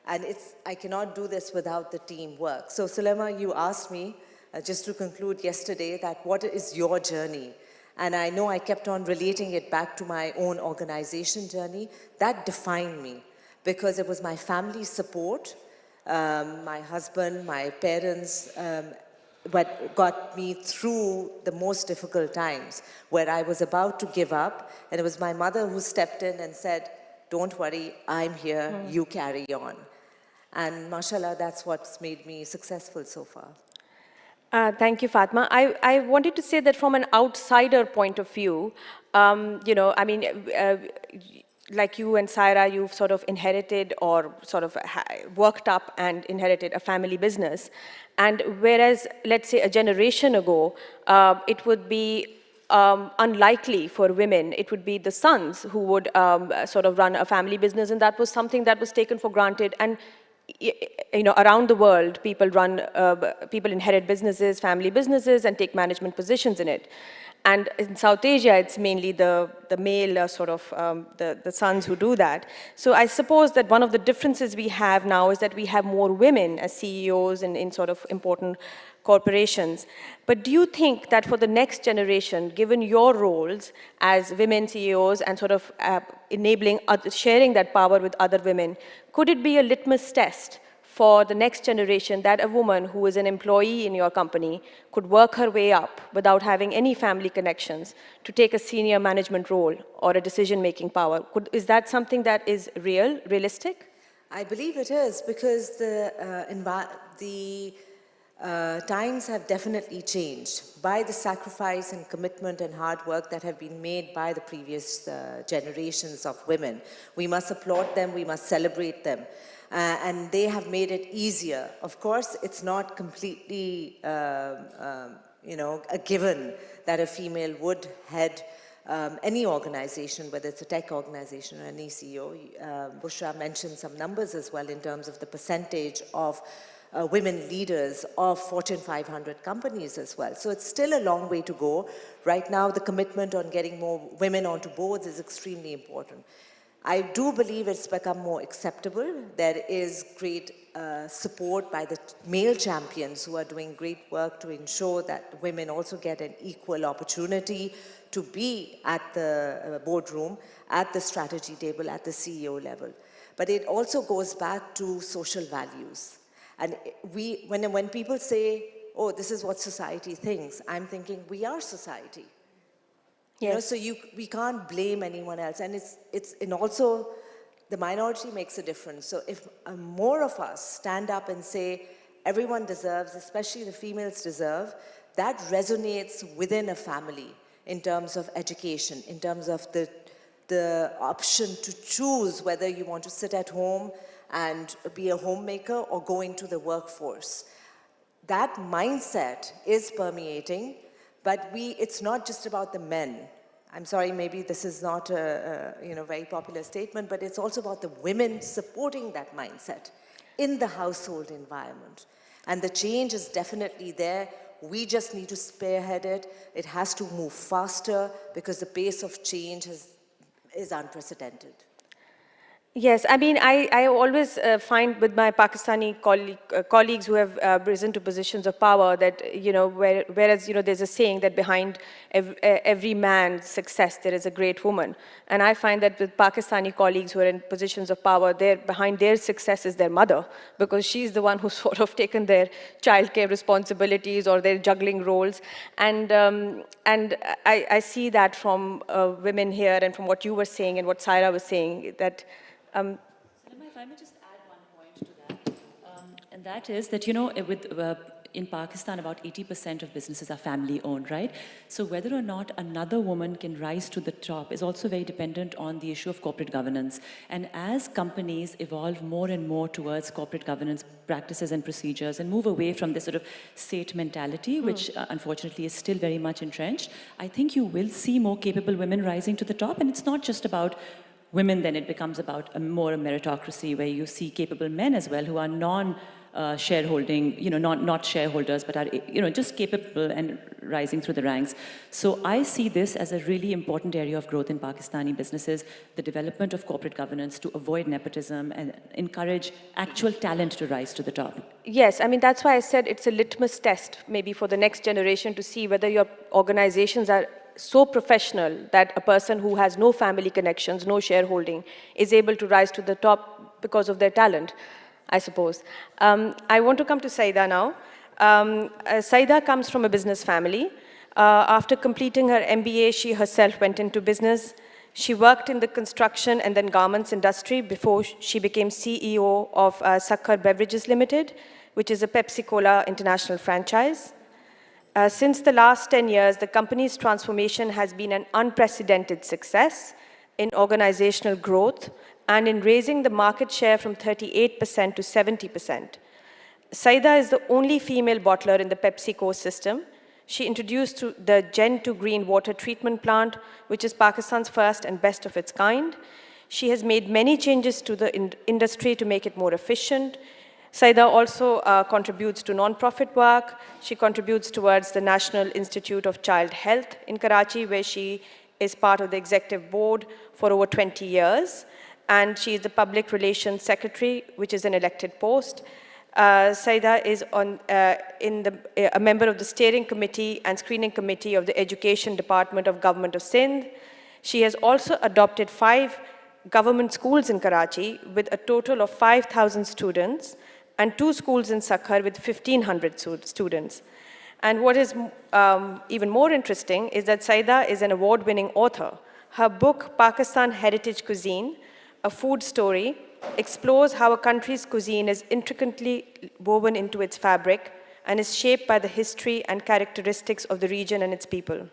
And I cannot do this without the teamwork. So Sulema, you asked me, just to conclude yesterday, that what is your journey? And I know I kept on relating it back to my own organization journey. That defined me, because it was my family's support, my husband, my parents, but got me through the most difficult times where I was about to give up. And it was my mother who stepped in and said, don't worry, I'm here, you carry on. And mashallah, that's what's made me successful so far. Thank you, Fatma. I wanted to say that from an outsider point of view, like you and Saira, you've sort of inherited or sort of worked up and inherited a family business. And whereas, let's say, a generation ago, it would be unlikely for women, it would be the sons who would sort of run a family business, and that was something that was taken for granted. And around the world, people inherit businesses, family businesses, and take management positions in it. And in South Asia, it's mainly the male the sons who do that. So I suppose that one of the differences we have now is that we have more women as CEOs in sort of important corporations. But do you think that for the next generation, given your roles as women CEOs and sort of enabling, sharing that power with other women, could it be a litmus test for the next generation that a woman who is an employee in your company could work her way up without having any family connections to take a senior management role or a decision-making power? Is that something that is realistic? I believe it is, because the times have definitely changed by the sacrifice and commitment and hard work that have been made by the previous generations of women. We must applaud them, we must celebrate them. And they have made it easier. Of course, it's not completely, a given that a female would head any organization, whether it's a tech organization or any CEO. Bushra mentioned some numbers as well in terms of the percentage of women leaders of Fortune 500 companies as well. So it's still a long way to go. Right now, the commitment on getting more women onto boards is extremely important. I do believe it's become more acceptable. There is great support by the male champions who are doing great work to ensure that women also get an equal opportunity to be at the boardroom, at the strategy table, at the CEO level. But it also goes back to social values. And when people say, oh, this is what society thinks, I'm thinking we are society. Yes. So we can't blame anyone else. And and also the minority makes a difference. So if more of us stand up and say everyone deserves, especially the females deserve, that resonates within a family in terms of education, in terms of the option to choose whether you want to sit at home and be a homemaker or go into the workforce. That mindset is permeating, but it's not just about the men. I'm sorry, maybe this is not a very popular statement, but it's also about the women supporting that mindset in the household environment. And the change is definitely there. We just need to spearhead it. It has to move faster because the pace of change is unprecedented. Yes, I mean, I always find with my Pakistani colleagues who have risen to positions of power that, whereas, there's a saying that behind every man's success, there is a great woman. And I find that with Pakistani colleagues who are in positions of power, behind their success is their mother, because she's the one who's sort of taken their childcare responsibilities or their juggling roles. And I see that from women here and from what you were saying and what Saira was saying, that Salima, if I may just add one point to that, and that is that, in Pakistan, about 80% of businesses are family-owned, right? So whether or not another woman can rise to the top is also very dependent on the issue of corporate governance. And as companies evolve more and more towards corporate governance practices and procedures and move away from this sort of state mentality, which unfortunately is still very much entrenched, I think you will see more capable women rising to the top. And it's not just about women, then it becomes about a meritocracy where you see capable men as well who are non-shareholding, not shareholders, but are, just capable and rising through the ranks. So I see this as a really important area of growth in Pakistani businesses, the development of corporate governance to avoid nepotism and encourage actual talent to rise to the top. Yes, I mean, that's why I said it's a litmus test maybe for the next generation to see whether your organizations are so professional that a person who has no family connections, no shareholding, is able to rise to the top because of their talent, I suppose. I want to come to Saida now. Saida comes from a business family. After completing her MBA, she herself went into business. She worked in the construction and then garments industry before she became CEO of Sakhar Beverages Limited, which is a Pepsi-Cola international franchise. Since the last 10 years, the company's transformation has been an unprecedented success in organizational growth and in raising the market share from 38% to 70%. Saida is the only female bottler in the PepsiCo system. She introduced the Gen 2 green water treatment plant, which is Pakistan's first and best of its kind. She has made many changes to the industry to make it more efficient. Saida also contributes to non-profit work. She contributes towards the National Institute of Child Health in Karachi, where she is part of the executive board for over 20 years. And she is the Public Relations Secretary, which is an elected post. Saida is a member of the Steering Committee and Screening Committee of the Education Department of Government of Sindh. She has also adopted 5 government schools in Karachi with a total of 5,000 students, and 2 schools in Sakhar with 1,500 students. And what is even more interesting is that Saida is an award-winning author. Her book, Pakistan Heritage Cuisine, A Food Story, explores how a country's cuisine is intricately woven into its fabric and is shaped by the history and characteristics of the region and its people.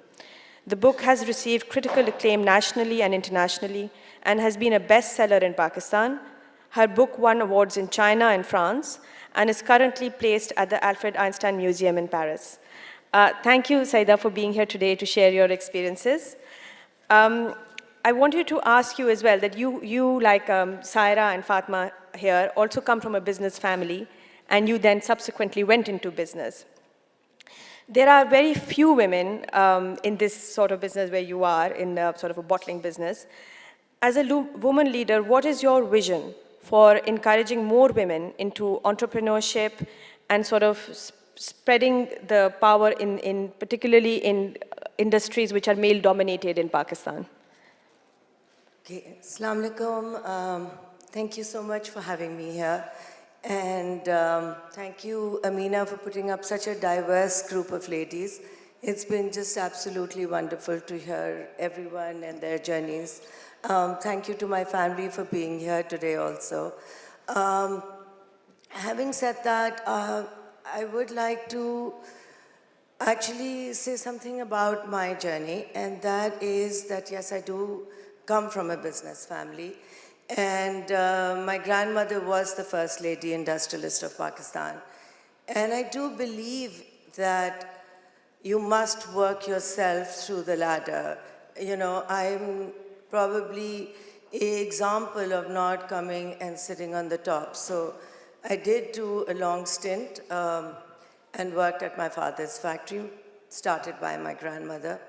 The book has received critical acclaim nationally and internationally and has been a bestseller in Pakistan. Her book won awards in China and France and is currently placed at the Alfred Einstein Museum in Paris. Thank you, Saida, for being here today to share your experiences. I wanted to ask you as well that you like Saira and Fatma here, also come from a business family, and you then subsequently went into business. There are very few women in this sort of business where you are, in sort of a bottling business. As a woman leader, what is your vision for encouraging more women into entrepreneurship and sort of spreading the power particularly in industries which are male-dominated in Pakistan? Okay, Assalamu alaikum. Thank you so much for having me here. And thank you, Amina, for putting up such a diverse group of ladies. It's been just absolutely wonderful to hear everyone and their journeys. Thank you to my family for being here today also. Having said that, I would like to actually say something about my journey, and that is that, yes, I do come from a business family. And my grandmother was the first lady industrialist of Pakistan. And I do believe that you must work yourself through the ladder. You know, I'm probably an example of not coming and sitting on the top. So I did do a long stint and worked at my father's factory, started by my grandmother.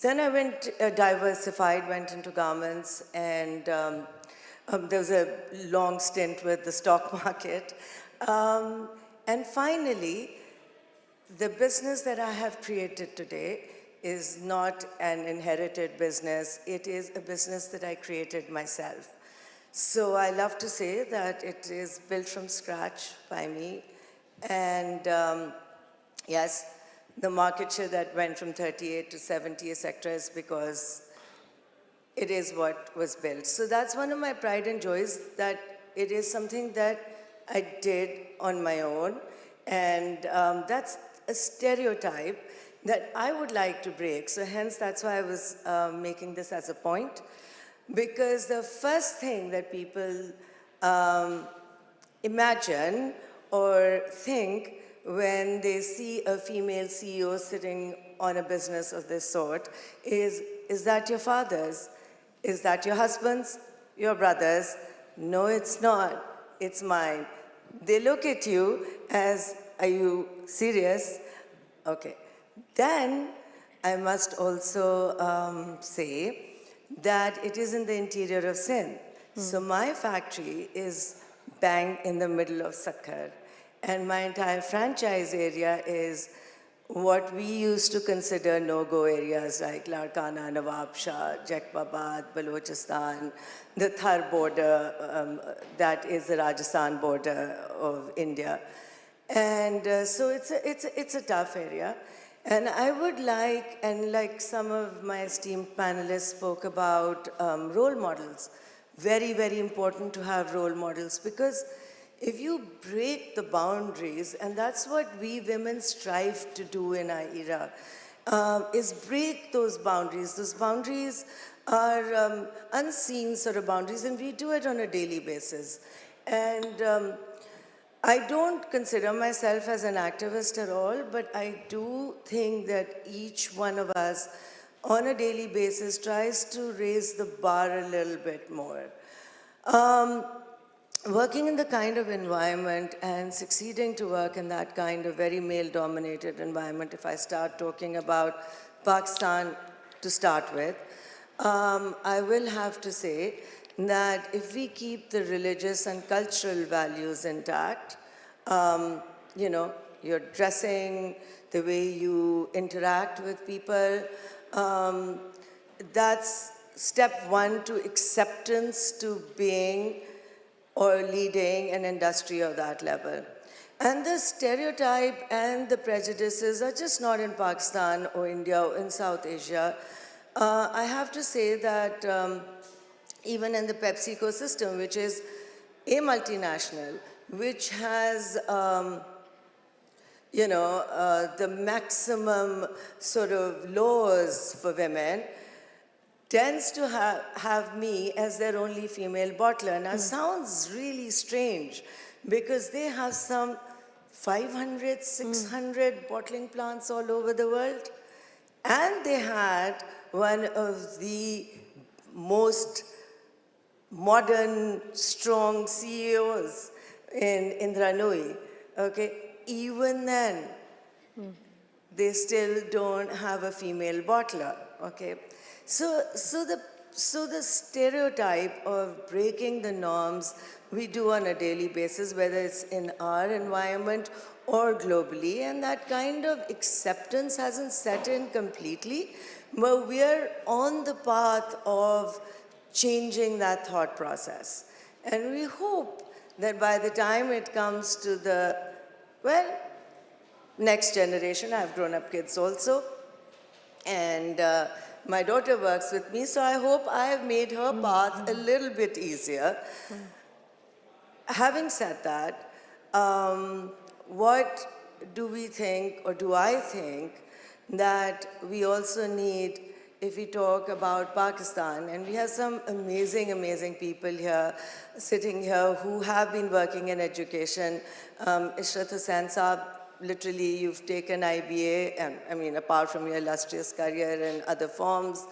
Then I went diversified, went into garments, and There was a long stint with the stock market. And finally, the business that I have created today is not an inherited business. It is a business that I created myself. So I love to say that it is built from scratch by me. And yes, the market share that went from 38 to 70, etc., is because it is what was built. So that's one of my pride and joys, that it is something that I did on my own. And that's a stereotype that I would like to break. So hence, that's why I was making this as a point. Because the first thing that people imagine or think when they see a female CEO sitting on a business of this sort is that your father's? Is that your husband's? Your brother's? No, it's not. It's mine. They look at you as, are you serious? Okay. Then I must also say that it is in the interior of Sindh. So my factory is bang in the middle of Sakkar. And my entire franchise area is what we used to consider no-go areas like Larkana, Nawab Shah, Jekbabad, Balochistan, the Thar border, that is the Rajasthan border of India. And so it's a tough area. And I would like, and like some of my esteemed panelists spoke about role models, very, very important to have role models, because if you break the boundaries, and that's what we women strive to do in our era, is break those boundaries. Those boundaries are unseen sort of boundaries, and we do it on a daily basis. And I don't consider myself as an activist at all, but I do think that each one of us on a daily basis tries to raise the bar a little bit more. Working in the kind of environment and succeeding to work in that kind of very male-dominated environment, if I start talking about Pakistan to start with, I will have to say that if we keep the religious and cultural values intact, you know, your dressing, the way you interact with people, that's step one to acceptance to being or leading an industry of that level. And the stereotype and the prejudices are just not in Pakistan or India or in South Asia. I have to say that even in the Pepsi ecosystem, which is a multinational, which has, you know, the maximum sort of laws for women, tends to have me as their only female bottler. Now, it sounds really strange because they have some 500, 600 bottling plants all over the world. And they had one of the most modern, strong CEOs in Indra Nooyi. Okay? Even then, they still don't have a female bottler. Okay? So the stereotype of breaking the norms we do on a daily basis, whether it's in our environment or globally, and that kind of acceptance hasn't set in completely, but we're on the path of changing that thought process. And we hope that by the time it comes to the, well, next generation, I've grown-up kids also, and my daughter works with me, so I hope I have made her path a little bit easier. Having said that, what do we think, or do I think, that we also need if we talk about Pakistan? And we have some amazing, amazing people here, sitting here, who have been working in education. Ishrat Hussain Saab, literally, you've taken IBA, and I mean, apart from your illustrious career in other forms.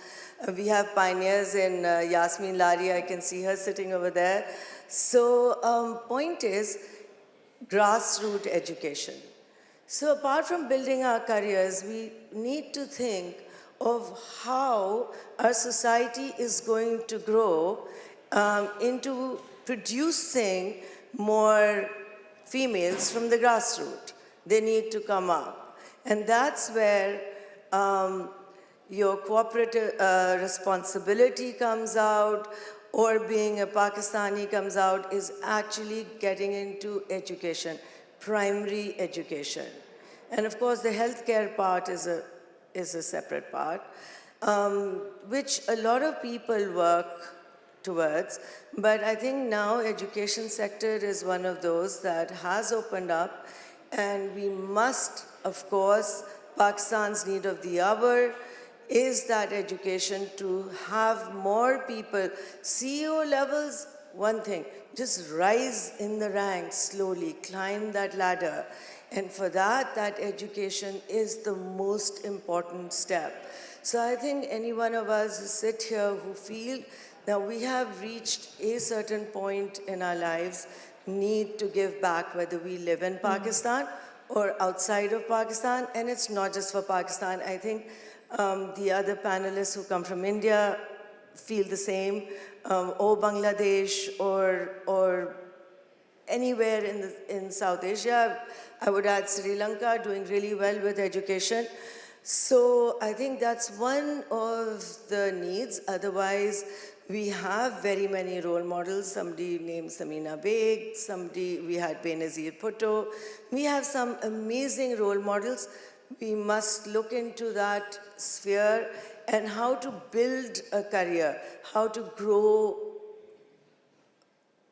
We have pioneers in Yasmin Lari, I can see her sitting over there. So, point is, grassroots education. So apart from building our careers, we need to think of how our society is going to grow into producing more females from the grassroots. They need to come up. And that's where your cooperative responsibility comes out, or being a Pakistani comes out, is actually getting into education, primary education. And of course, the healthcare part is a separate part, which a lot of people work towards. But I think now education sector is one of those that has opened up, and we must, of course, Pakistan's need of the hour is that education to have more people. CEO levels, one thing, just rise in the ranks slowly, climb that ladder. And for that, that education is the most important step. So I think any one of us who sit here who feel that we have reached a certain point in our lives, need to give back, whether we live in Pakistan or outside of Pakistan. And it's not just for Pakistan. I think the other panelists who come from India feel the same, or Bangladesh, or anywhere in South Asia. I would add Sri Lanka, doing really well with education. So I think that's one of the needs. Otherwise, we have very many role models. Somebody named Samina Beg, we had Benazir Bhutto. We have some amazing role models. We must look into that sphere and how to build a career, how to grow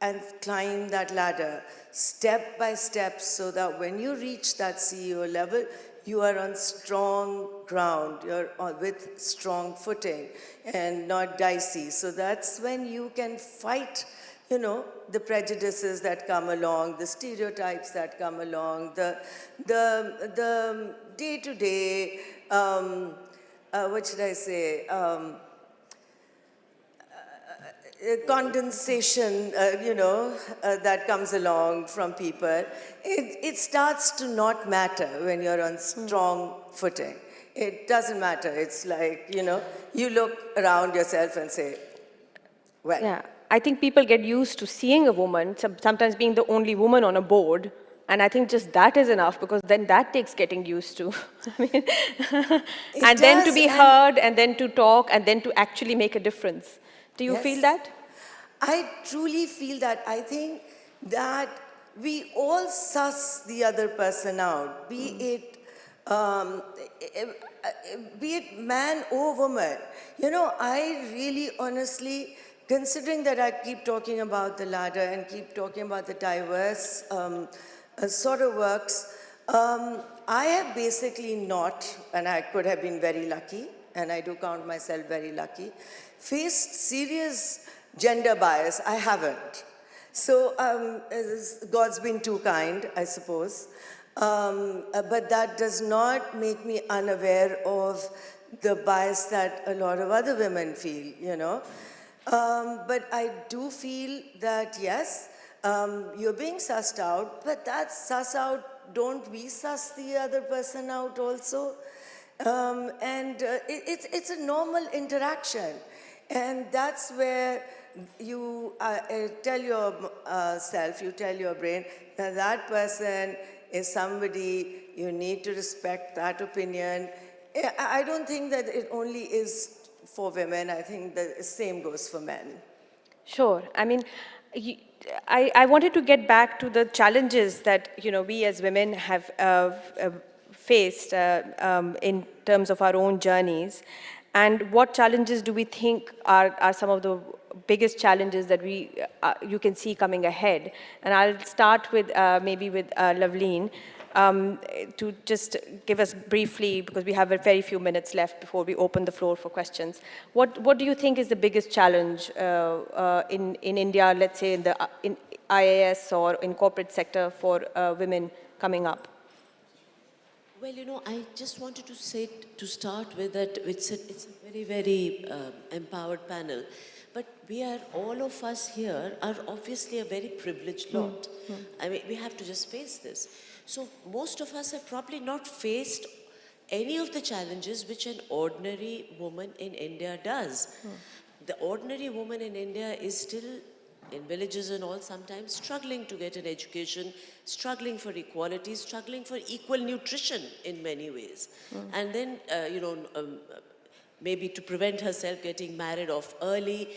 and climb that ladder step by step, so that when you reach that CEO level, you are on strong ground, you're with strong footing and not dicey. So that's when you can fight, you know, the prejudices that come along, the stereotypes that come along, the day-to-day, what should I say, condensation, that comes along from people. It starts to not matter when you're on strong footing. It doesn't matter. It's like, you look around yourself and say, well. Yeah, I think people get used to seeing a woman, sometimes being the only woman on a board, and I think just that is enough, because then that takes getting used to. And then to be heard, and then to talk, and then to actually make a difference. Do you feel that? I truly feel that. I think that we all suss the other person out, be it man or woman. I really honestly, considering that I keep talking about the ladder and keep talking about the diverse sort of works, I have basically not, and I could have been very lucky, and I do count myself very lucky, faced serious gender bias. I haven't. So God's been too kind, I suppose. But that does not make me unaware of the bias that a lot of other women feel, But I do feel that, yes, you're being sussed out, but that suss out, don't we suss the other person out also? It's a normal interaction. And that's where you tell yourself, you tell your brain that that person is somebody, you need to respect that opinion. I don't think that it only is for women. I think the same goes for men. Sure. I mean, I wanted to get back to the challenges that, we as women have faced in terms of our own journeys. And what challenges do we think are some of the biggest challenges that you can see coming ahead? And I'll start with maybe with Loveleen to just give us briefly, because we have very few minutes left before we open the floor for questions. What do you think is the biggest challenge in India, let's say in IAS or in corporate sector for women coming up? Well, I just wanted to say, to start with, that it's a very, very empowered panel. But all of us here are obviously a very privileged lot. I mean, we have to just face this. So most of us have probably not faced any of the challenges which an ordinary woman in India does. the ordinary woman in India is still in villages and all sometimes struggling to get an education, struggling for equality, struggling for equal nutrition in many ways. And then, maybe to prevent herself getting married off early,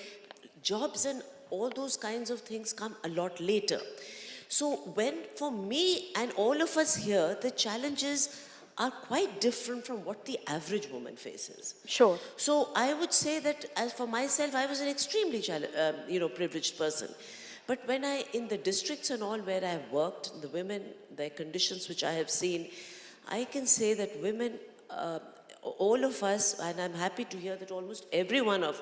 jobs and all those kinds of things come a lot later. So for me and all of us here, the challenges are quite different from what the average woman faces. Sure. So I would say that as for myself, I was an extremely privileged person. But when in the districts and all where I've worked, the women, their conditions which I have seen, I can say that women, all of us, and I'm happy to hear that almost every one of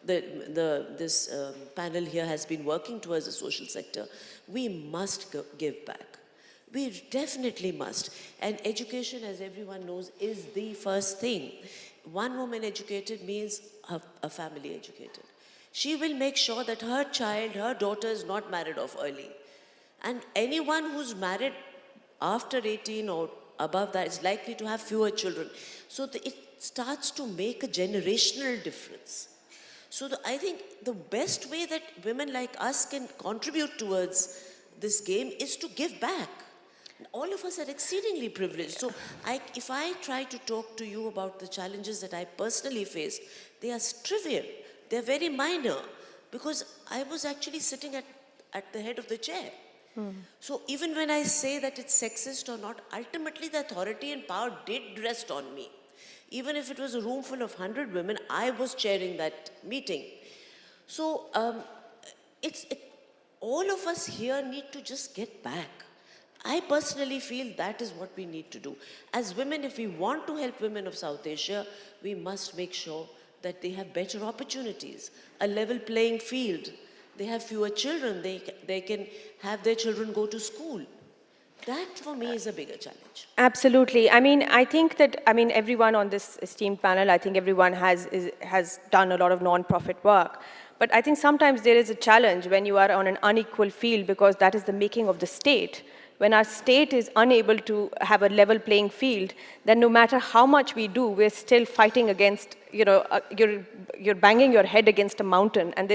this panel here has been working towards the social sector, we must give back. We definitely must. And education, as everyone knows, is the first thing. One woman educated means a family educated. She will make sure that her child, her daughter is not married off early. And anyone who's married after 18 or above that is likely to have fewer children. So it starts to make a generational difference. So I think the best way that women like us can contribute towards this game is to give back. All of us are exceedingly privileged. So if I try to talk to you about the challenges that I personally faced, they are trivial. They're very minor because I was actually sitting at the head of the chair. So even when I say that it's sexist or not, ultimately the authority and power did rest on me. Even if it was a room full of 100 women, I was chairing that meeting. So all of us here need to just get back. I personally feel that is what we need to do. As women, if we want to help women of South Asia, we must make sure that they have better opportunities, a level playing field. They have fewer children, they can have their children go to school. That for me is a bigger challenge. Absolutely. I think that, everyone on this esteemed panel, I think everyone has done a lot of non-profit work. But I think sometimes there is a challenge when you are on an unequal field because that is the making of the state. When our state is unable to have a level playing field, then no matter how much we do, we're still fighting against, you're banging your head against a mountain, and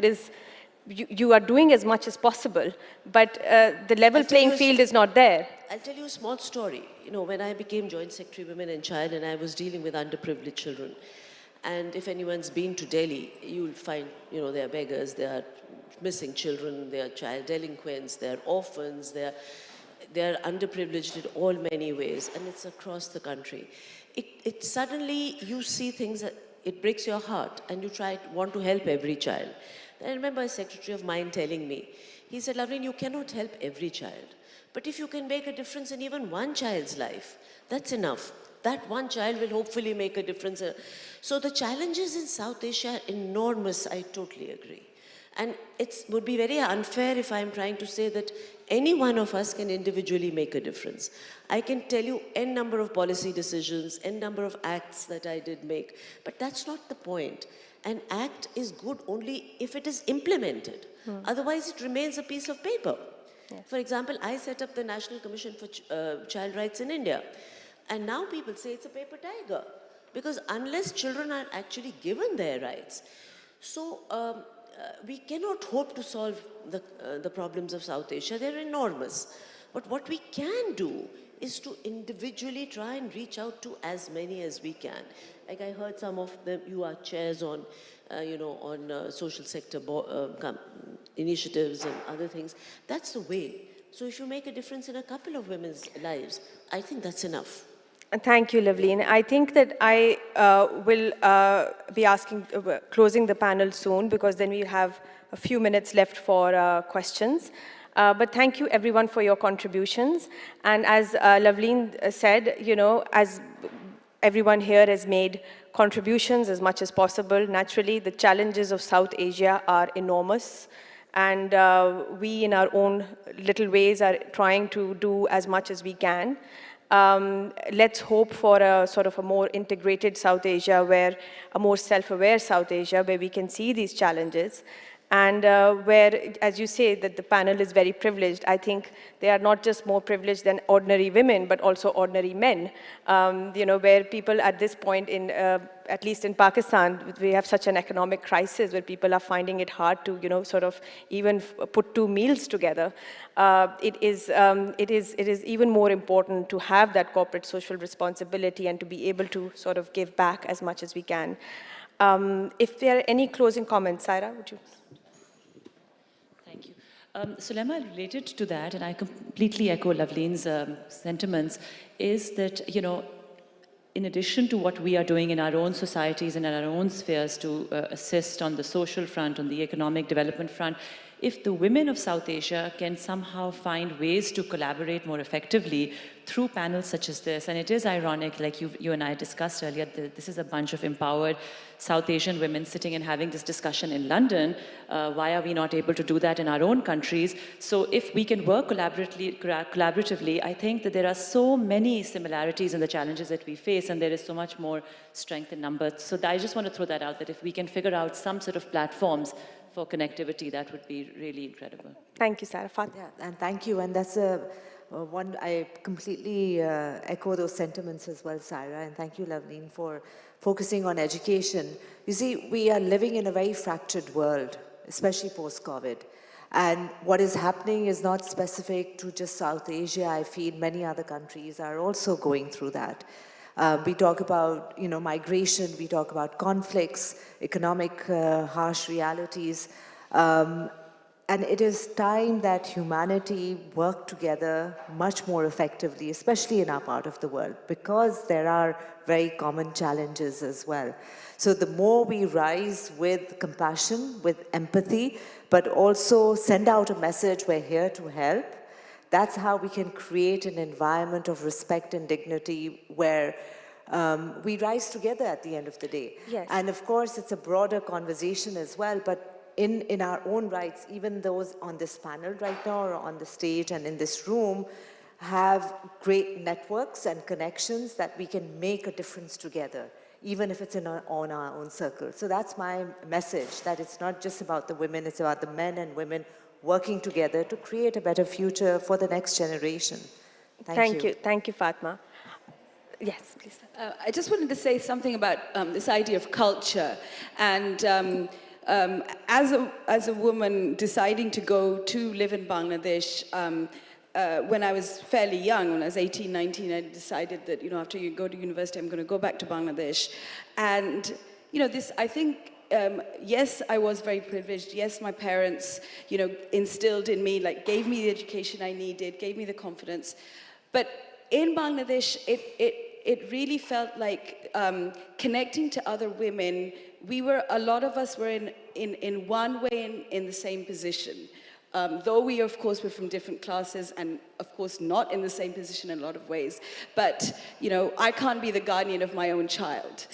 you are doing as much as possible, but the level playing field is not there. I'll tell you a small story. When I became Joint Secretary Women and Child, and I was dealing with underprivileged children, and if anyone's been to Delhi, you'll find, there are beggars, there are missing children, there are child delinquents, there are orphans, they're underprivileged in all many ways, and it's across the country. It suddenly, you see things that it breaks your heart, and you want to help every child. I remember a secretary of mine telling me, he said, Loveleen, you cannot help every child, but if you can make a difference in even one child's life, that's enough. That one child will hopefully make a difference. So the challenges in South Asia are enormous, I totally agree. And it would be very unfair if I'm trying to say that any one of us can individually make a difference. I can tell you n number of policy decisions, n number of acts that I did make, but that's not the point. An act is good only if it is implemented. Otherwise, it remains a piece of paper. Yes. For example, I set up the National Commission for Child Rights in India. And now people say it's a paper tiger. Because unless children are actually given their rights, so we cannot hope to solve the problems of South Asia. They're enormous. But what we can do is to individually try and reach out to as many as we can. Like I heard some of them, you are chairs on, social sector initiatives and other things. That's the way. So if you make a difference in a couple of women's lives, I think that's enough. Thank you, Loveleen. I think that I will be closing the panel soon because then we have a few minutes left for questions. But thank you everyone for your contributions. And as Loveleen said, as everyone here has made contributions as much as possible, naturally the challenges of South Asia are enormous. And we in our own little ways are trying to do as much as we can. Let's hope for a sort of a more integrated South Asia, a more self-aware South Asia, where we can see these challenges And where, as you say, that the panel is very privileged, I think they are not just more privileged than ordinary women, but also ordinary men. Where people at this point at least in Pakistan, we have such an economic crisis where people are finding it hard to, sort of even put 2 meals together. It is even more important to have that corporate social responsibility and to be able to sort of give back as much as we can. If there are any closing comments, Saira, would you? Thank you. Sulema, related to that, and I completely echo Lavleen's sentiments, is that, in addition to what we are doing in our own societies and in our own spheres to assist on the social front, on the economic development front, if the women of South Asia can somehow find ways to collaborate more effectively through panels such as this, and it is ironic, like you and I discussed earlier, this is a bunch of empowered South Asian women sitting and having this discussion in London. Why are we not able to do that in our own countries? So if we can work collaboratively, I think that there are so many similarities in the challenges that we face, and there is so much more strength in numbers. So I just want to throw that out, that if we can figure out some sort of platforms for connectivity, that would be really incredible. Thank you, Sarah. Fatima. Yeah, and thank you. And that's one, I completely echo those sentiments as well, Saira. And thank you, Lavleen, for focusing on education. You see, we are living in a very fractured world, especially post-COVID. And what is happening is not specific to just South Asia. I feel many other countries are also going through that. We talk about, migration, we talk about conflicts, economic harsh realities. And it is time that humanity work together much more effectively, especially in our part of the world, because there are very common challenges as well. So the more we rise with compassion, with empathy, but also send out a message, we're here to help, that's how we can create an environment of respect and dignity where we rise together at the end of the day. Yes. And of course, it's a broader conversation as well, but in our own rights, even those on this panel right now or on the stage and in this room have great networks and connections that we can make a difference together, even if it's on our own circle. So that's my message, that it's not just about the women, it's about the men and women working together to create a better future for the next generation. Thank you. Thank you, Fatma. Yes, please. I just wanted to say something about this idea of culture. And as a woman deciding to go to live in Bangladesh, when I was fairly young, when I was 18, 19, I decided that, after you go to university, I'm going to go back to Bangladesh. And, I think, yes, I was very privileged. Yes, my parents, instilled in me, gave me the education I needed, gave me the confidence. But in Bangladesh, it really felt like connecting to other women. A lot of us were in one way in the same position. Though we, of course, were from different classes and, of course, not in the same position in a lot of ways. But, I can't be the guardian of my own child.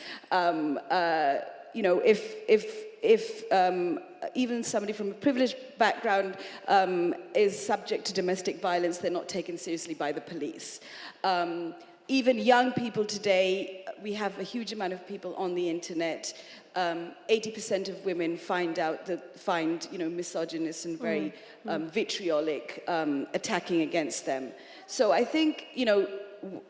If even somebody from a privileged background is subject to domestic violence, they're not taken seriously by the police. Even young people today, we have a huge amount of people on the internet. 80% of women find misogynist and very vitriolic attacking against them. So I think,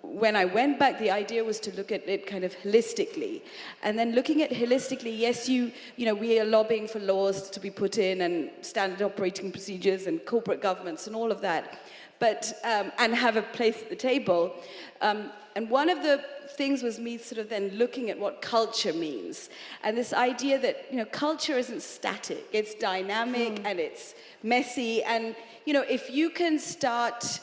when I went back, the idea was to look at it kind of holistically. And then looking at holistically, yes, we are lobbying for laws to be put in and standard operating procedures and corporate governments and all of that, but, and have a place at the table. And one of the things was me sort of then looking at what culture means. And this idea that, culture isn't static, it's dynamic and it's messy. And, if you can start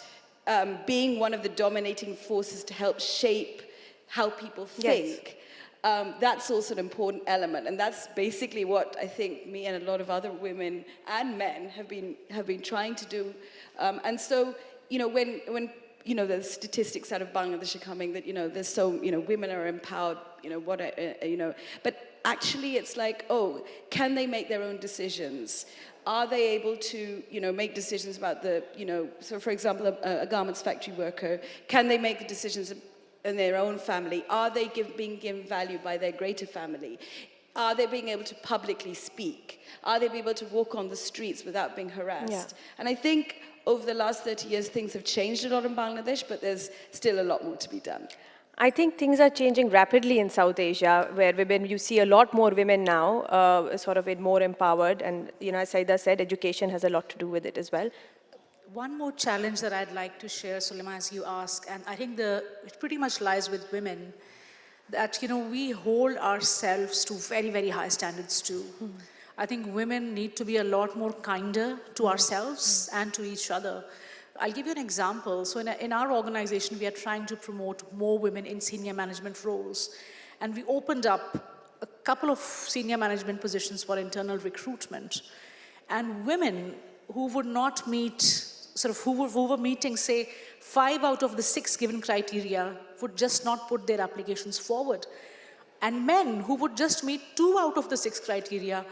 being one of the dominating forces to help shape how people think, that's also an important element. And that's basically what I think me and a lot of other women and men have been trying to do. And so, when the statistics out of Bangladesh are coming that, there's so, women are empowered, but actually it's like, oh, can they make their own decisions? Are they able to, make decisions about the, so for example, a garments factory worker, can they make the decisions in their own family? Are they being given value by their greater family? Are they being able to publicly speak? Are they being able to walk on the streets without being harassed? Yeah. And I think over the last 30 years, things have changed a lot in Bangladesh, but there's still a lot more to be done. I think things are changing rapidly in South Asia, where women, you see a lot more women now, sort of more empowered. And, as Saida said, education has a lot to do with it as well. One more challenge that I'd like to share, Sulema, as you ask, and I think it pretty much lies with women, that, we hold ourselves to very, very high standards too. I think women need to be a lot more kinder to ourselves and to each other. I'll give you an example. So in our organization, we are trying to promote more women in senior management roles. And we opened up a couple of senior management positions for internal recruitment. And women who would not meet, who were meeting, say, 5 out of the 6 given criteria would just not put their applications forward. And men who would just meet 2 out of the 6 criteria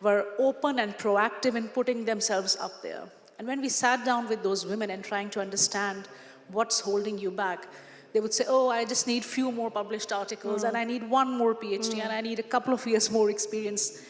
were open and proactive in putting themselves up there. And when we sat down with those women and trying to understand what's holding you back, they would say, oh, I just need few more published articles, and I need 1 more PhD, and I need a couple of years more experience.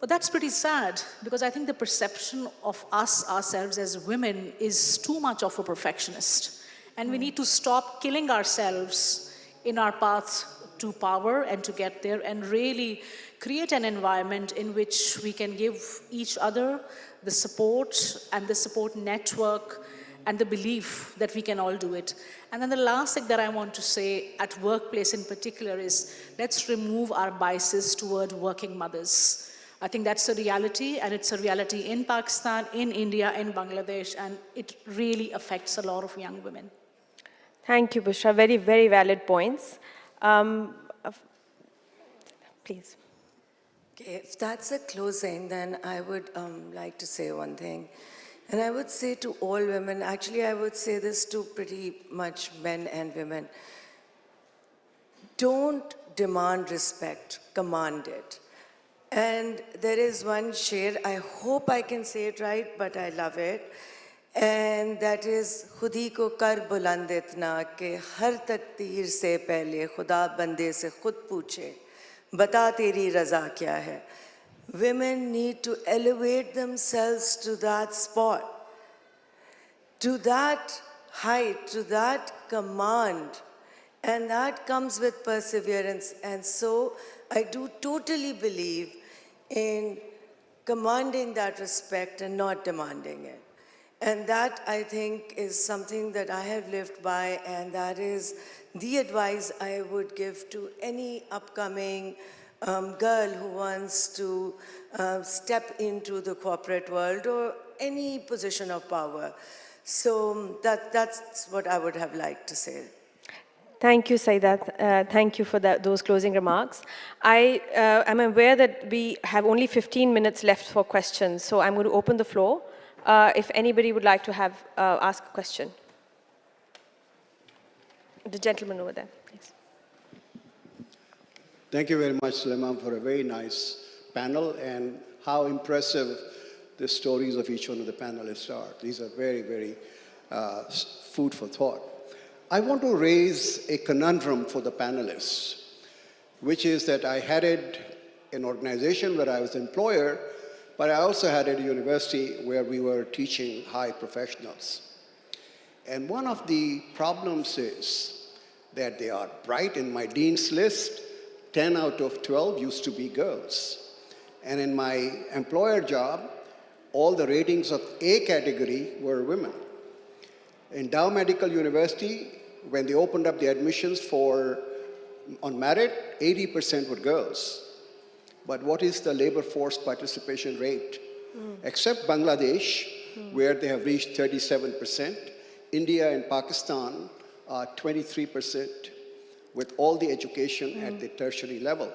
But that's pretty sad, because I think the perception of us, ourselves as women, is too much of a perfectionist. And we need to stop killing ourselves in our path to power and to get there, and really create an environment in which we can give each other the support and the support network and the belief that we can all do it. And then the last thing that I want to say at workplace in particular is, let's remove our biases toward working mothers. I think that's a reality, and it's a reality in Pakistan, in India, in Bangladesh, and it really affects a lot of young women. Thank you, Bushra. Very, very valid points. Please. Okay, if that's a closing, then I would like to say one thing. And I would say to all women, actually I would say this to pretty much men and women, don't demand respect, command it. And there is one sher, I hope I can say it right, but I love it. And that is, khudi ko kar buland itna ke har takdeer se pehle khuda bande se khud pooche, bata teri raza kya hai. Women need to elevate themselves to that spot, to that height, to that command. And that comes with perseverance. And so I do totally believe in commanding that respect and not demanding it. And that, I think, is something that I have lived by, and that is the advice I would give to any upcoming girl who wants to step into the corporate world or any position of power. So that's what I would have liked to say. Thank you, Saida. Thank you for those closing remarks. I am aware that we have only 15 minutes left for questions, so I'm going to open the floor. If anybody would like to ask a question. The gentleman over there, please. Thank you very much, Suleiman, for a very nice panel, and how impressive the stories of each one of the panelists are. These are very, very food for thought. I want to raise a conundrum for the panelists, which is that I headed an organization where I was an employer, but I also had a university where we were teaching high professionals. And one of the problems is that they are bright. In my dean's list, 10 out of 12 used to be girls. And in my employer job, all the ratings of A category were women. In Dow Medical University, when they opened up the admissions on merit, 80% were girls. But what is the labor force participation rate? Except Bangladesh, where they have reached 37%, India and Pakistan are 23% with all the education at the tertiary level.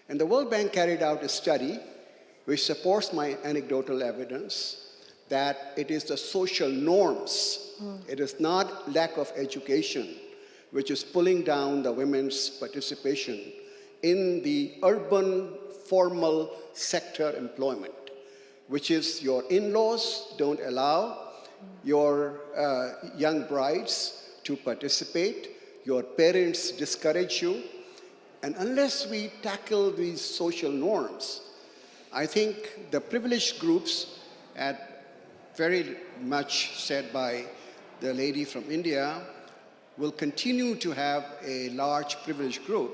And the World Bank carried out a study which supports my anecdotal evidence that it is the social norms, it is not lack of education, which is pulling down the women's participation in the urban formal sector employment, which is your in-laws don't allow your young brides to participate, your parents discourage you, And unless we tackle these social norms, I think the privileged groups, very much said by the lady from India, will continue to have a large privileged group,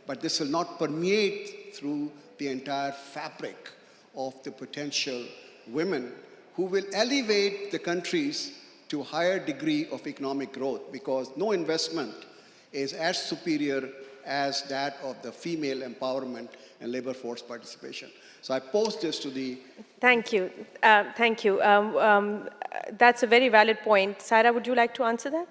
but this will not permeate through the entire fabric of the potential women who will elevate the countries to a higher degree of economic growth, because no investment is as superior as that of the female empowerment and labor force participation. So I pose this to the... Thank you. Thank you. That's a very valid point. Sarah, would you like to answer that?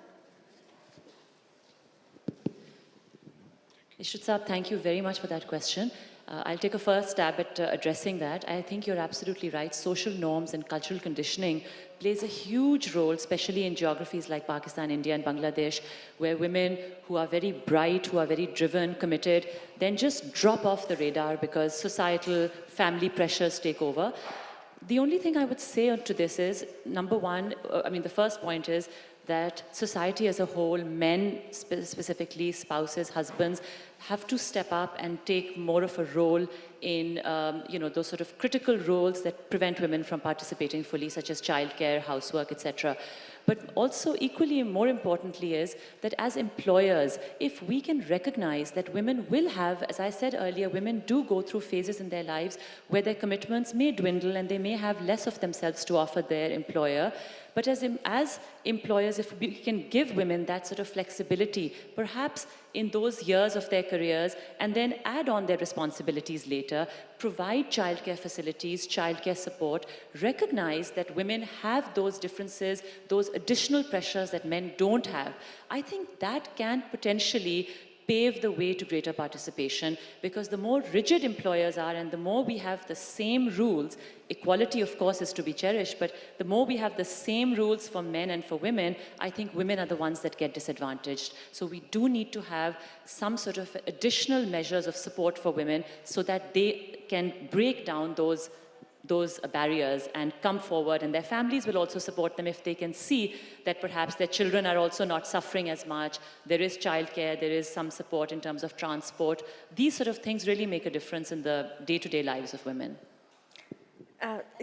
Ishrat Saab, thank you very much for that question. I'll take a first stab at addressing that. I think you're absolutely right. Social norms and cultural conditioning plays a huge role, especially in geographies like Pakistan, India, and Bangladesh, where women who are very bright, who are very driven, committed, then just drop off the radar because societal, family pressures take over. The only thing I would say to this is, number one, the first point is that society as a whole, men specifically, spouses, husbands, have to step up and take more of a role in those sort of critical roles that prevent women from participating fully, such as childcare, housework, etc. But also equally more importantly is that as employers, if we can recognize that women will have, as I said earlier, women do go through phases in their lives where their commitments may dwindle and they may have less of themselves to offer their employer. But as employers, if we can give women that sort of flexibility, perhaps in those years of their careers, and then add on their responsibilities later, provide childcare facilities, childcare support, recognize that women have those differences, those additional pressures that men don't have, I think that can potentially pave the way to greater participation, because the more rigid employers are and the more we have the same rules, equality of course is to be cherished, but the more we have the same rules for men and for women, I think women are the ones that get disadvantaged. So we do need to have some sort of additional measures of support for women so that they can break down those barriers and come forward, and their families will also support them if they can see that perhaps their children are also not suffering as much. There is childcare, there is some support in terms of transport. These sort of things really make a difference in the day-to-day lives of women.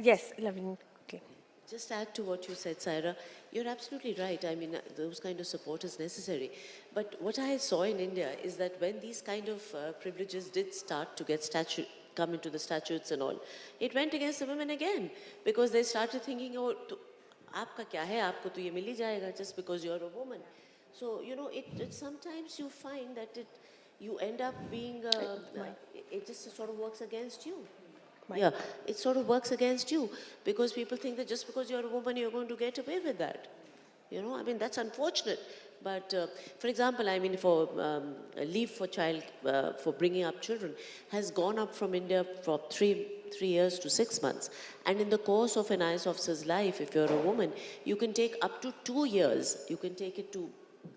Yes, Lavleen. Okay. Just add to what you said, Saira. You're absolutely right. I mean, those kind of support is necessary. But what I saw in India is that when these kind of privileges did start to come into the statutes and all, it went against the women again, because they started thinking, oh, aapka kya hai, aapko to ye mil hi jayega just because you're a woman. So, it sometimes you find that you end up being, it just sort of works against you. Yeah, it sort of works against you, because people think that just because you're a woman, you're going to get away with that. That's unfortunate. But for example, for leave for for bringing up children has gone up from India from 3 years to 6 months. And in the course of an IAS officer's life, if you're a woman, you can take up to 2 years. You can take it to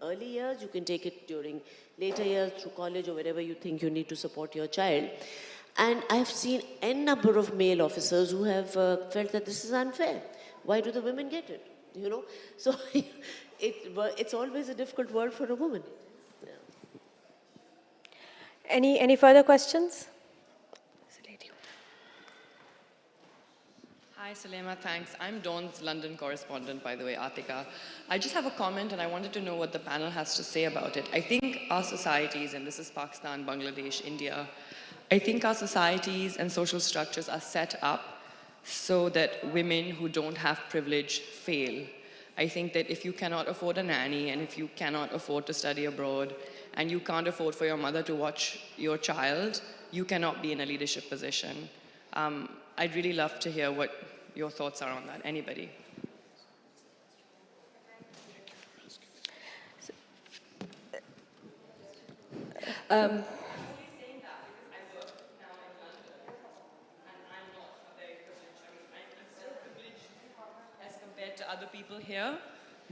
early years, you can take it during later years through college or wherever you think you need to support your child. And I've seen n number of male officers who have felt that this is unfair. Why do the women get it? So it's always a difficult world for a woman. Yeah. Any further questions? Hi, Sulema, thanks. I'm Dawn's London correspondent, by the way, Atika. I just have a comment, and I wanted to know what the panel has to say about it. I think our societies, and this is Pakistan, Bangladesh, India, I think our societies and social structures are set up so that women who don't have privilege fail. I think that if you cannot afford a nanny, and if you cannot afford to study abroad, and you can't afford for your mother to watch your child, you cannot be in a leadership position. I'd really love to hear what your thoughts are on that. Anybody? To other people here,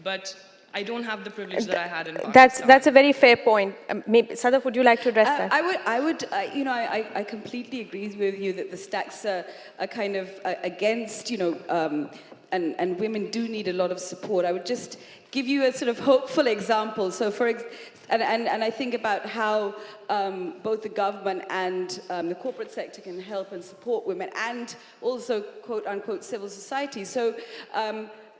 but I don't have the privilege that I had in Pakistan. That's a very fair point. Maybe, Sadaf, would you like to address that? I completely agree with you that the stacks are kind of against, and women do need a lot of support. I would just give you a sort of hopeful example. So and I think about how both the government and the corporate sector can help and support women, and also quote unquote civil society. So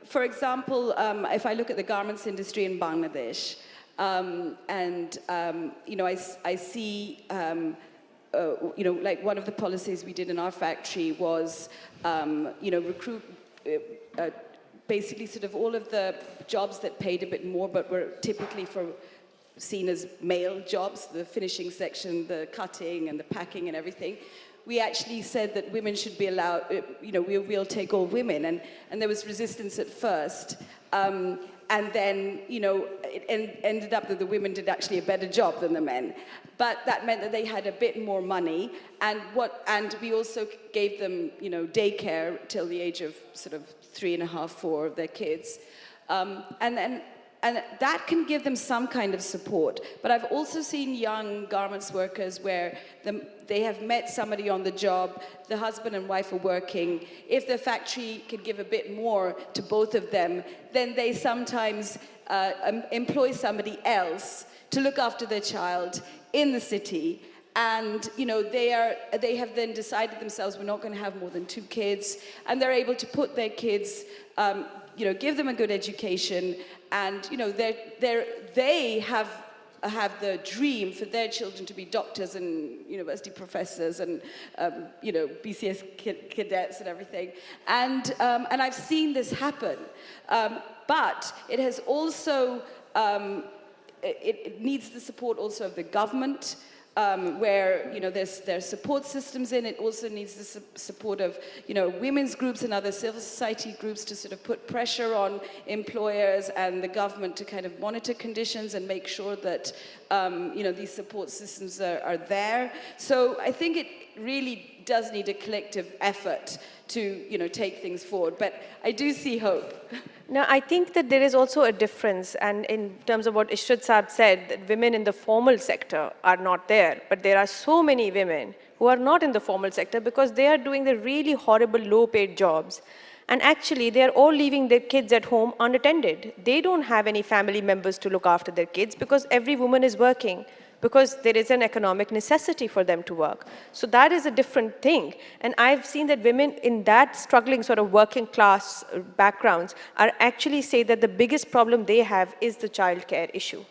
for example, if I look at the garments industry in Bangladesh, I see like one of the policies we did in our factory was recruit basically sort of all of the jobs that paid a bit more but were typically seen as male jobs, the finishing section, the cutting and the packing and everything. We actually said that women should be allowed, we'll take all women. And there was resistance at first. And then, it ended up that the women did actually a better job than the men. But that meant that they had a bit more money. And we also gave them, daycare till the age of sort of 3.5, 4 of their kids. And that can give them some kind of support. But I've also seen young garments workers where they have met somebody on the job, the husband and wife are working. If the factory could give a bit more to both of them, then they sometimes employ somebody else to look after their child in the city. And they have then decided themselves, we're not going to have more than 2 kids, and they're able to put their kids, give them a good education, and they have the dream for their children to be doctors and university professors and BCS cadets and everything. And I've seen this happen, but it has also it needs the support also of the government. Where there's support systems in. It also needs the support of women's groups and other civil society groups to sort of put pressure on employers and the government to kind of monitor conditions and make sure that these support systems are there. So I think it really does need a collective effort to take things forward. But I do see hope. Now, I think that there is also a difference, and in terms of what Ishrat Saab said, that women in the formal sector are not there, but there are so many women who are not in the formal sector because they are doing the really horrible low-paid jobs. And actually, they are all leaving their kids at home unattended. They don't have any family members to look after their kids because every woman is working, because there is an economic necessity for them to work. So that is a different thing. And I've seen that women in that struggling sort of working class backgrounds are actually say that the biggest problem they have is the childcare issue.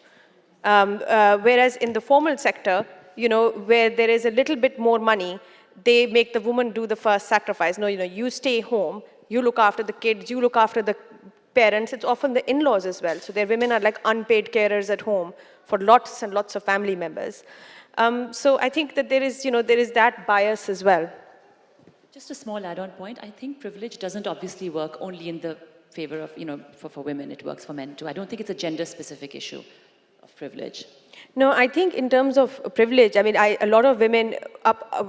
Whereas in the formal sector, where there is a little bit more money, they make the woman do the first sacrifice. No, you stay home, you look after the kids, you look after the parents. It's often the in-laws as well. So their women are like unpaid carers at home for lots and lots of family members. So I think that there is that bias as well. Just a small add-on point. I think privilege doesn't obviously work only in the favor of, for women. It works for men too. I don't think it's a gender-specific issue of privilege. No, I think in terms of privilege, I mean, a lot of women,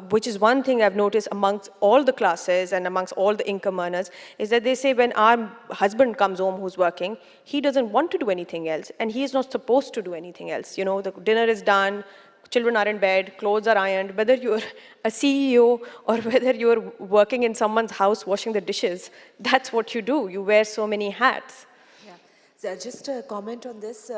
which is one thing I've noticed amongst all the classes and amongst all the income earners, is that they say when our husband comes home who's working, he doesn't want to do anything else, and he is not supposed to do anything else. The dinner is done, children are in bed, clothes are ironed, whether you're a CEO or whether you're working in someone's house washing the dishes, that's what you do. You wear so many hats. Yeah. So just a comment on this.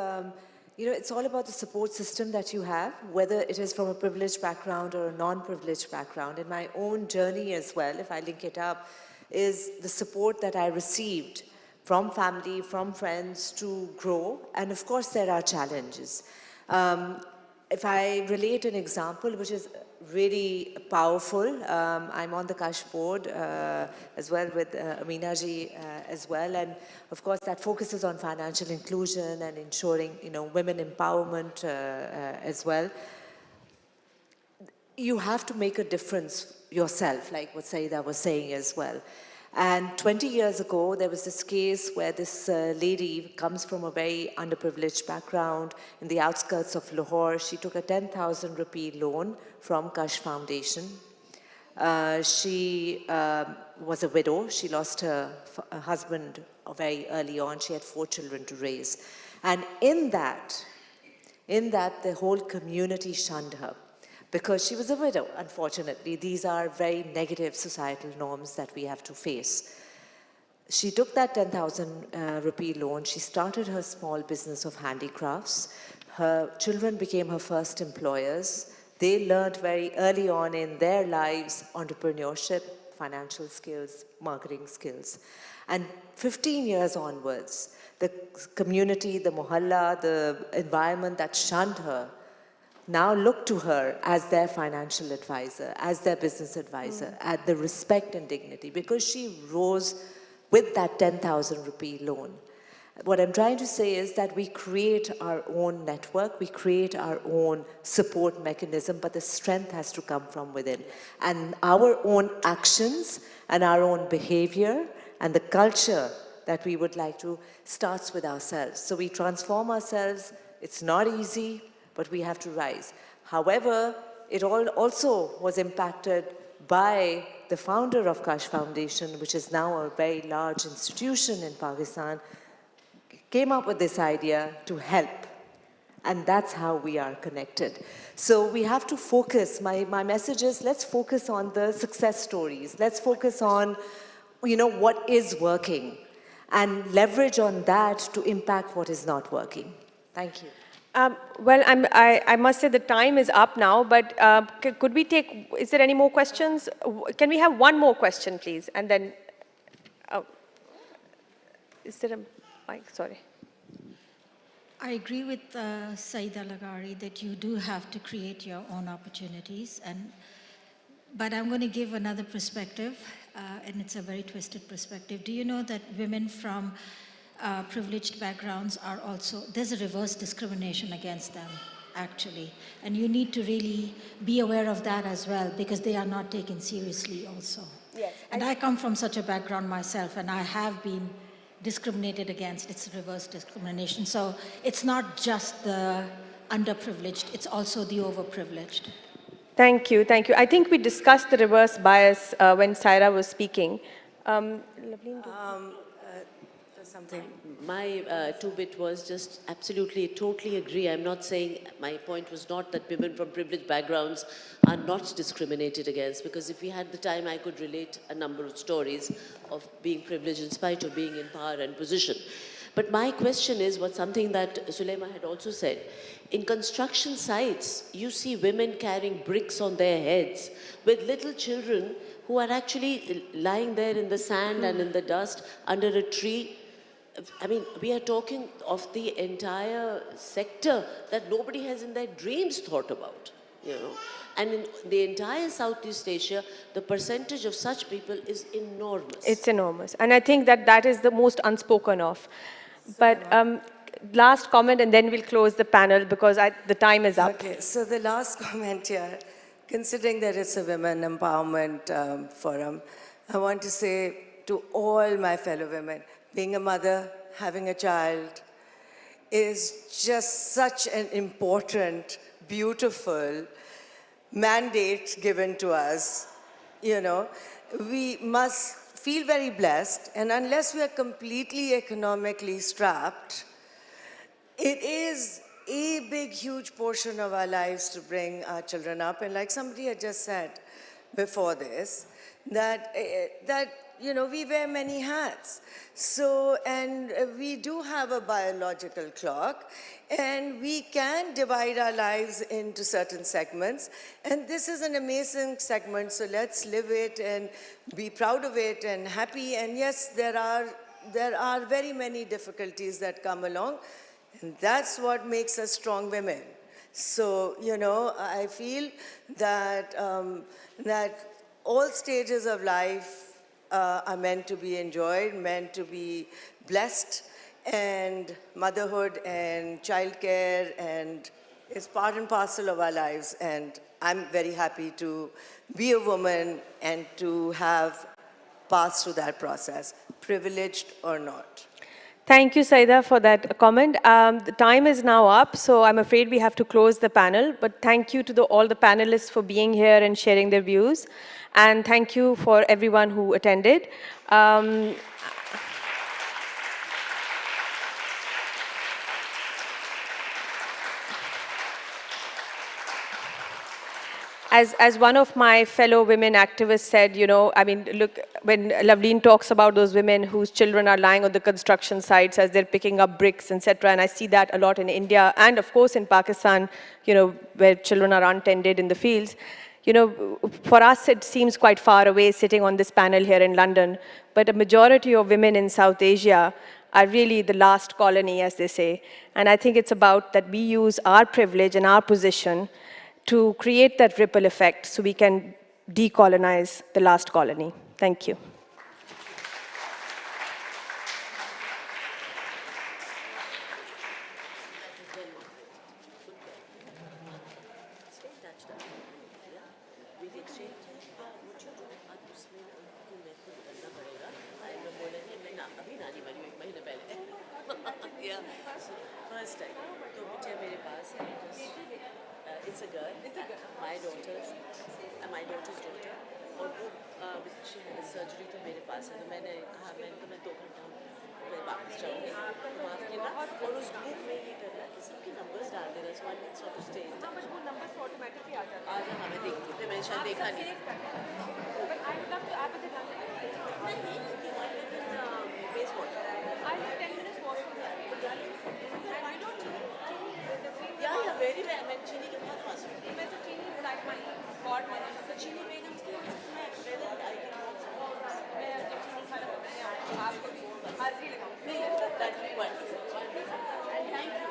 It's all about the support system that you have, whether it is from a privileged background or a non-privileged background. In my own journey as well, if I link it up, is the support that I received from family, from friends to grow. And of course, there are challenges. If I relate an example, which is really powerful, I'm on the Kash board as well with Amina ji as well, and of course that focuses on financial inclusion and ensuring women empowerment as well. You have to make a difference yourself, like what Saida was saying as well. And 20 years ago, there was this case where this lady comes from a very underprivileged background in the outskirts of Lahore. She took a 10,000 rupee loan from Kash Foundation. She was a widow. She lost her husband very early on. She had 4 children to raise. And in that, the whole community shunned her, because she was a widow, unfortunately. These are very negative societal norms that we have to face. She took that 10,000 rupee loan. She started her small business of handicrafts. Her children became her first employers. They learned very early on in their lives entrepreneurship, financial skills, marketing skills. And 15 years onwards, the community, the mohalla, the environment that shunned her now look to her as their financial advisor, as their business advisor, at the respect and dignity, because she rose with that 10,000 rupee loan. What I'm trying to say is that we create our own network, we create our own support mechanism, but the strength has to come from within. And our own actions and our own behavior and the culture that we would like to starts with ourselves. So we transform ourselves. It's not easy, but we have to rise. However, it all also was impacted by the founder of Kash Foundation, which is now a very large institution in Pakistan, came up with this idea to help. And that's how we are connected. So we have to focus. My message is, let's focus on the success stories. Let's focus on, what is working and leverage on that to impact what is not working. Thank you. Well, I must say the time is up now, but could we take, is there any more questions? Can we have one more question, please? And then, is there a mic? Sorry. I agree with Saida Lagari that you do have to create your own opportunities, but I'm going to give another perspective, and it's a very twisted perspective. Do you know that women from privileged backgrounds are also, there's a reverse discrimination against them, actually. And you need to really be aware of that as well, because they are not taken seriously also. Yes. And I come from such a background myself, and I have been discriminated against. It's reverse discrimination. So it's not just the underprivileged, it's also the overprivileged. Thank you, thank you. I think we discussed the reverse bias when Saira was speaking. Something. My two-bit was just absolutely, totally agree. I'm not saying, my point was not that women from privileged backgrounds are not discriminated against, because if we had the time, I could relate a number of stories of being privileged in spite of being in power and position. But my question is something that Sulema had also said. In construction sites, you see women carrying bricks on their heads with little children who are actually lying there in the sand and in the dust under a tree. I mean, we are talking of the entire sector that nobody has in their dreams thought about, And in the entire Southeast Asia, the percentage of such people is enormous. It's enormous. And I think that is the most unspoken of. But last comment, and then we'll close the panel because the time is up. Okay, so the last comment here, considering that it's a women empowerment forum, I want to say to all my fellow women, being a mother, having a child is just such an important, beautiful mandate given to us. We must feel very blessed, and unless we are completely economically strapped, it is a big, huge portion of our lives to bring our children up. And like somebody had just said before this, that we wear many hats. So, and we do have a biological clock, and we can divide our lives into certain segments. And this is an amazing segment, so let's live it and be proud of it and happy. And yes, there are very many difficulties that come along, and that's what makes us strong women. So, I feel that, that all stages of life are meant to be enjoyed, meant to be blessed, and motherhood and childcare and is part and parcel of our lives. And I'm very happy to be a woman and to have passed through that process, privileged or not. Thank you, Saida, for that comment. The time is now up, so I'm afraid we have to close the panel. But thank you to all the panelists for being here and sharing their views. And thank you for everyone who attended. as one of my fellow women activists said, you know, I mean, look, when Loveleen talks about those women whose children are lying on the construction sites as they're picking up bricks, etc., and I see that a lot in India and, of course, in Pakistan, you know, where children are untended in the fields. You know, for us, it seems quite far away sitting on this panel here in London, but a majority of women in South Asia are really the last colony, as they say. And I think it's about that we use our privilege and our position to create that ripple effect so we can decolonize the last colony. Thank you. First time, तो बच्चे मेरे पास है. It's a girl. My daughter's daughter. और वो she had a surgery तो मेरे पास है. तो मैंने कहा मैं 2 घंटा मैं वापस जाऊँगी. माफ करना. और उस ग्रुप में ये करना कि सबके नंबर्स डाल देना. So I can sort of stay in touch. वो नंबर्स ऑटोमेटिकली आ जाता है. हाँ मैं देखती हूँ. मैंने शायद देखा नहीं. But I would love to add the number. नहीं, base water. I have 10 minutes walk from there. Why don't you? Yeah, very well. मैं चीनी के बहुत पास हूँ. मैं तो चीनी like my god mother. तो चीनी बेगम के मैं present I can walk some. मैं चीनी खाना मैंने आपको हाजिरी लगाऊँ. नहीं, that will be wonderful. And thank you.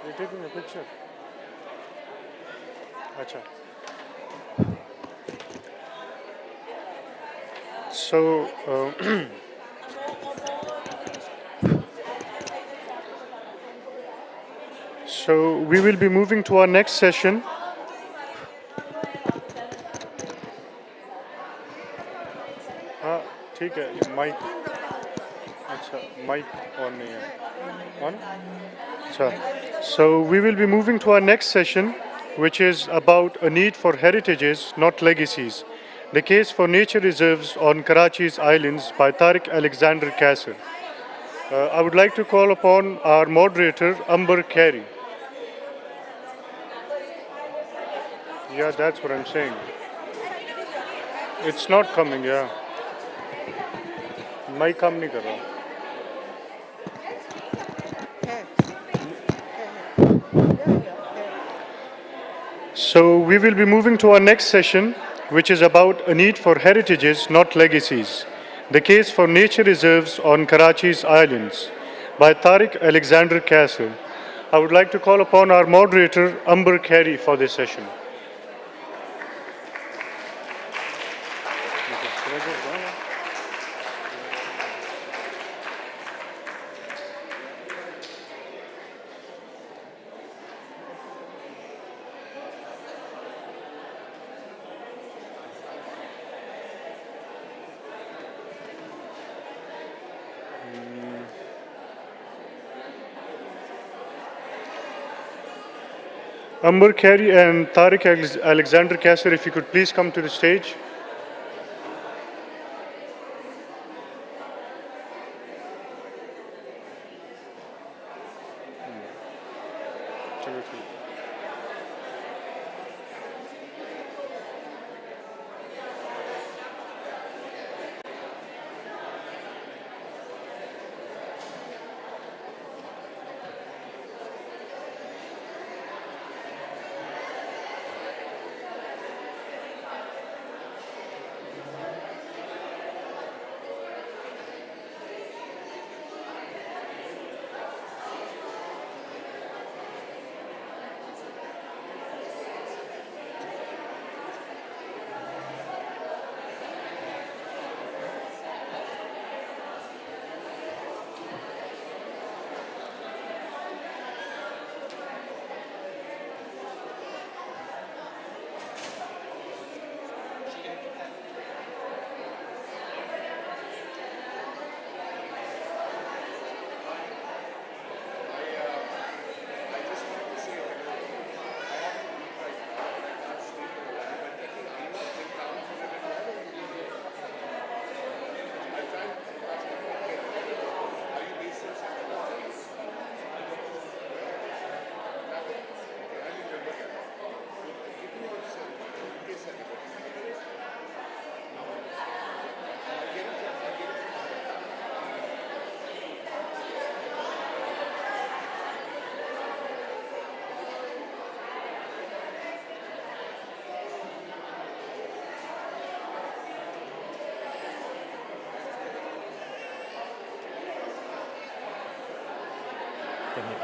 You're taking a picture. Acha. So, so we will be moving to our next session. ठीक है, mic. अच्छा, mic on नहीं है. On? So we will be moving to our next session, which is about a need for heritages, not legacies. The case for nature reserves on Karachi's islands by Tariq Alexander Kasser. I would like to call upon our moderator, Amber Carey. Yeah, that's what I'm saying. It's not coming, yeah. Mic काम नहीं कर रहा. So we will be moving to our next session, which is about a need for heritages, not legacies. The case for nature reserves on Karachi's islands by Tariq Alexander Kasser. I would like to call upon our moderator, Amber Carey, for this session. Amber Carey and Tariq Alexander Kasser, if you could please come to the stage.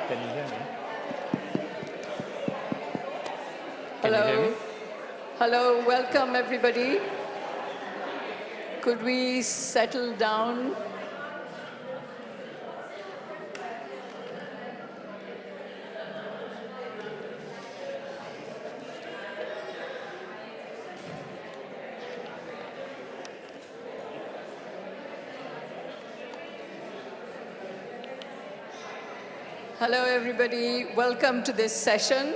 Can you hear me? Hello. Hello, welcome everybody. Could we settle down? Hello everybody, welcome to this session.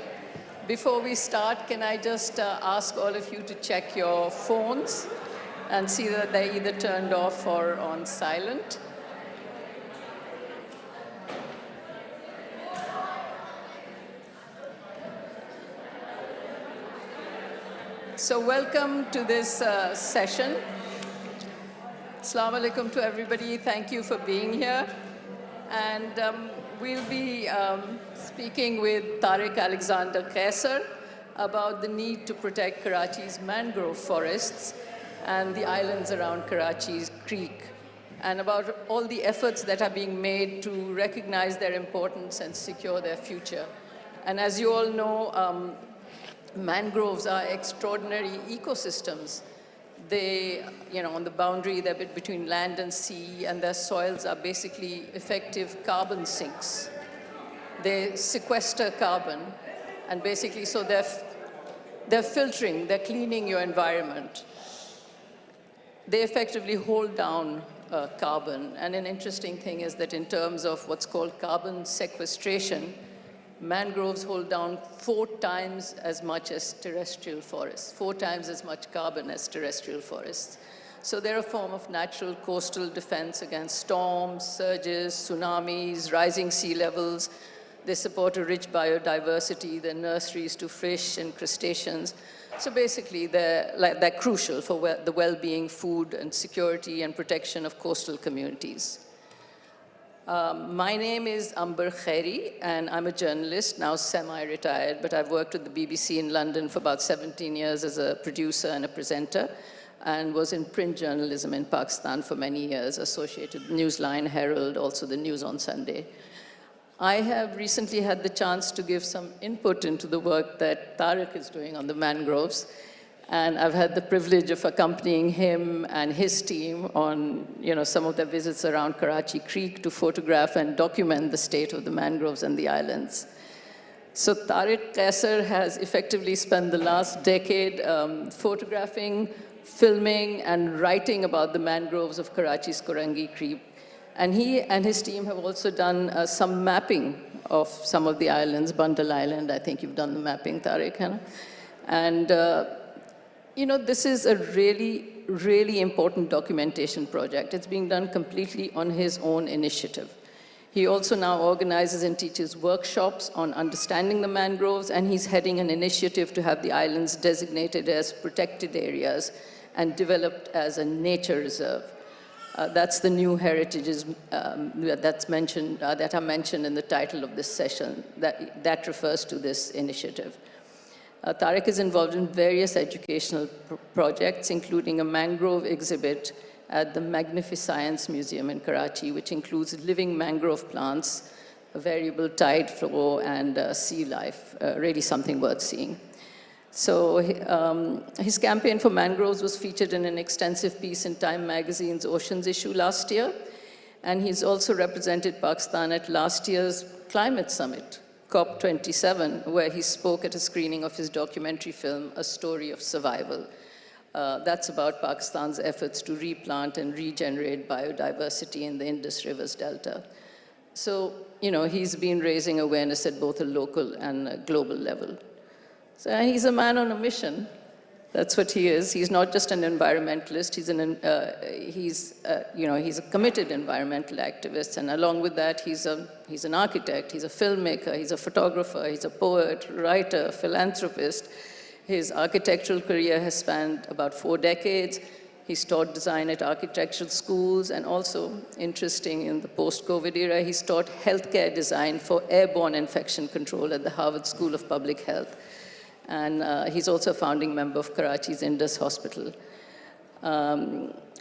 Before we start, can I just ask all of you to check your phones and see that they're either turned off or on silent? So welcome to this session. Assalamu alaikum to everybody. Thank you for being here. And we'll be speaking with Tariq Alexander Kaisar about the need to protect Karachi's mangrove forests and the islands around Karachi's creek, and about all the efforts that are being made to recognize their importance and secure their future. And as you all know, mangroves are extraordinary ecosystems. They, on the boundary, they're between land and sea, and their soils are basically effective carbon sinks. They sequester carbon, and basically, so they're filtering, they're cleaning your environment. They effectively hold down carbon, and an interesting thing is that in terms of what's called carbon sequestration, mangroves hold down 4 times as much as terrestrial forests, 4 times as much carbon as terrestrial forests. So they're a form of natural coastal defense against storms, surges, tsunamis, rising sea levels. They support a rich biodiversity. They're nurseries to fish and crustaceans. So basically, they're crucial for the well-being, food, and security and protection of coastal communities. My name is Amber Khairi, and I'm a journalist, now semi-retired, but I've worked with the BBC in London for about 17 years as a producer and a presenter, and was in print journalism in Pakistan for many years, associated with Newsline, Herald, also the News on Sunday. I have recently had the chance to give some input into the work that Tariq is doing on the mangroves. And I've had the privilege of accompanying him and his team on some of their visits around Karachi Creek to photograph and document the state of the mangroves and the islands. So Tariq Kaisar has effectively spent the last decade photographing, filming, and writing about the mangroves of Karachi's Korangi Creek. And he and his team have also done some mapping of some of the islands, Bundle Island, I think you've done the mapping, Tariq, huh? And this is a really, really important documentation project. It's being done completely on his own initiative. He also now organizes and teaches workshops on understanding the mangroves, and he's heading an initiative to have the islands designated as protected areas and developed as a nature reserve. That's the new heritages that are mentioned in the title of this session. That refers to this initiative. Tariq is involved in various educational projects, including a mangrove exhibit at the Magnificence Museum in Karachi, which includes living mangrove plants, a variable tide flow, and sea life, really something worth seeing. So his campaign for mangroves was featured in an extensive piece in Time magazine's Oceans issue last year, and he's also represented Pakistan at last year's Climate Summit, COP27, where he spoke at a screening of his documentary film, A Story of Survival. That's about Pakistan's efforts to replant and regenerate biodiversity in the Indus River's delta. So, he's been raising awareness at both a local and a global level. So he's a man on a mission. That's what he is. He's not just an environmentalist. He's a committed environmental activist, and along with that, he's an architect. He's a filmmaker. He's a photographer. He's a poet, writer, philanthropist. His architectural career has spanned about 4 decades. He's taught design at architectural schools, and also, interesting, in the post-COVID era, he's taught healthcare design for airborne infection control at the Harvard School of Public Health. And he's also a founding member of Karachi's Indus Hospital.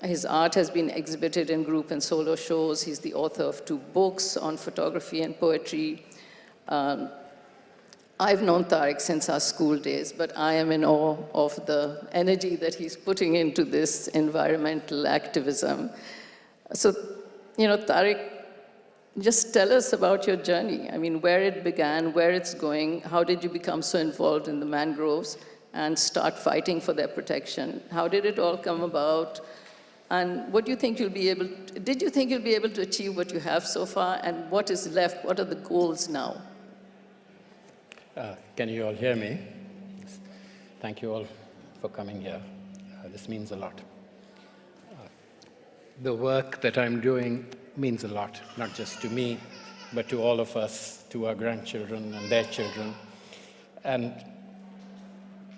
His art has been exhibited in group and solo shows. He's the author of 2 books on photography and poetry. I've known Tariq since our school days, but I am in awe of the energy that he's putting into this environmental activism. So, Tariq, just tell us about your journey. I mean, where it began, where it's going, how did you become so involved in the mangroves and start fighting for their protection? How did it all come about? And what do you think did you think you'll be able to achieve what you have so far? And what is left? What are the goals now? Can you all hear me? Thank you all for coming here. This means a lot. The work that I'm doing means a lot, not just to me, but to all of us, to our grandchildren and their children. And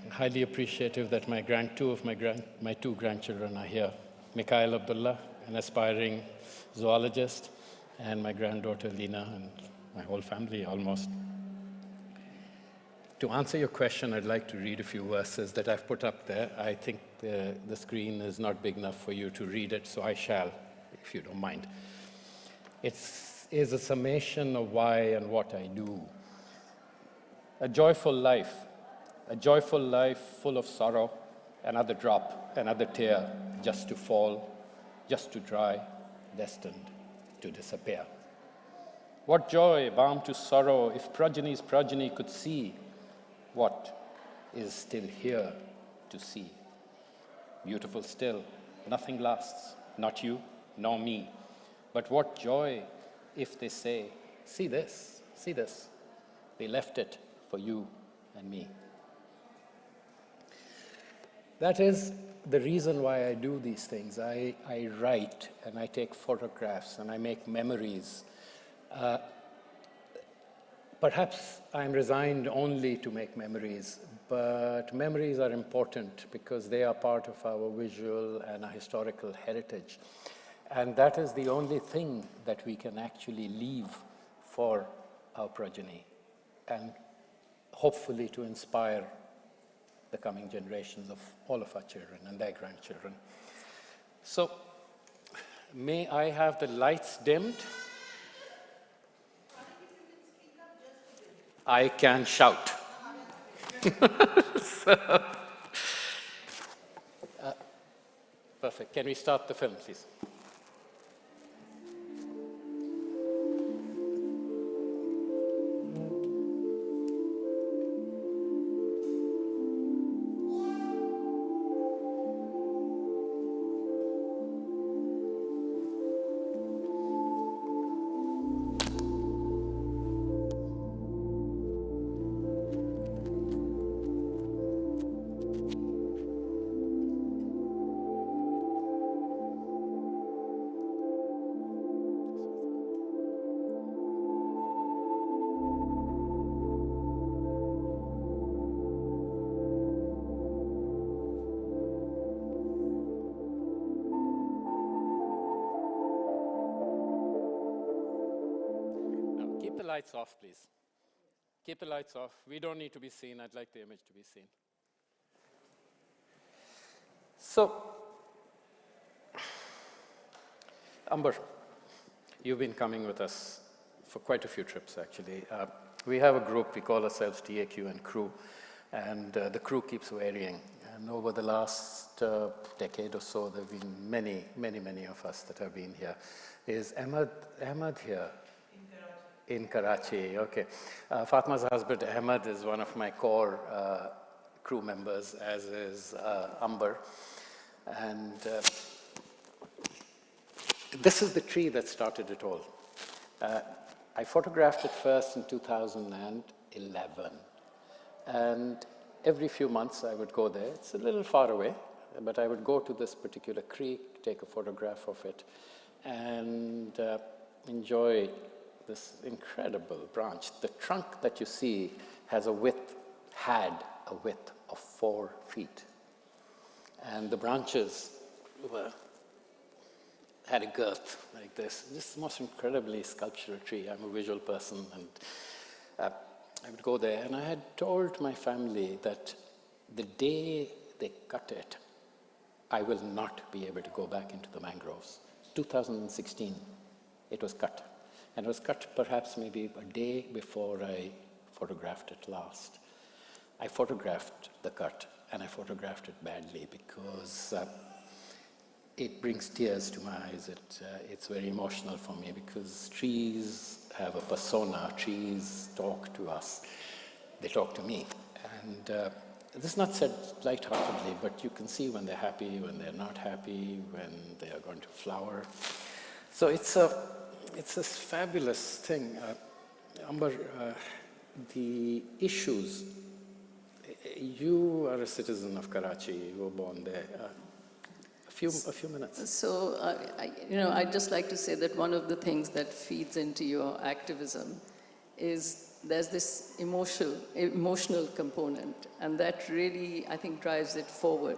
I'm highly appreciative that my two grandchildren are here. Mikhail Abdullah, an aspiring zoologist, and my granddaughter Lena, and my whole family almost. To answer your question, I'd like to read a few verses that I've put up there. I think the screen is not big enough for you to read it, so I shall, if you don't mind. It is a summation of why and what I do. A joyful life full of sorrow, another drop, another tear, just to fall, just to dry, destined to disappear. What joy, balm to sorrow, if progeny's progeny could see what is still here to see. Beautiful still, nothing lasts, not you, nor me. But what joy if they say, see this, they left it for you and me. That is the reason why I do these things. I write and I take photographs and I make memories. Perhaps I'm resigned only to make memories, but memories are important because they are part of our visual and our historical heritage. And that is the only thing that we can actually leave for our progeny and hopefully to inspire the coming generations of all of our children and their grandchildren. So, may I have the lights dimmed? I can shout. Perfect. Can we start the film, please? Keep the lights off, please. Keep the lights off. We don't need to be seen. I'd like the image to be seen. So, Amber, you've been coming with us for quite a few trips, actually. We have a group, we call ourselves TAQ and Crew, and the crew keeps varying. And over the last decade or so, there have been many of us that have been here. Is Ahmad here? In Karachi, okay. Fatma's husband, Ahmed, is one of my core crew members, as is Amber. And this is the tree that started it all. I photographed it first in 2011. And every few months I would go there. It's a little far away, but I would go to this particular creek, take a photograph of it, and enjoy this incredible branch. The trunk that you see had a width of 4 feet. And the branches had a girth like this. This is the most incredibly sculptural tree. I'm a visual person, and I would go there. And I had told my family that the day they cut it, I will not be able to go back into the mangroves. 2016, it was cut. And it was cut perhaps maybe a day before I photographed it last. I photographed the cut, and I photographed it badly because it brings tears to my eyes. It's very emotional for me because trees have a persona. Trees talk to us. They talk to me. And this is not said lightheartedly, but you can see when they're happy, when they're not happy, when they are going to flower. So it's this fabulous thing. Amber, the issues, you are a citizen of Karachi, you were born there. A few minutes. So, I'd just like to say that one of the things that feeds into your activism is there's this emotional component, and that really, I think, drives it forward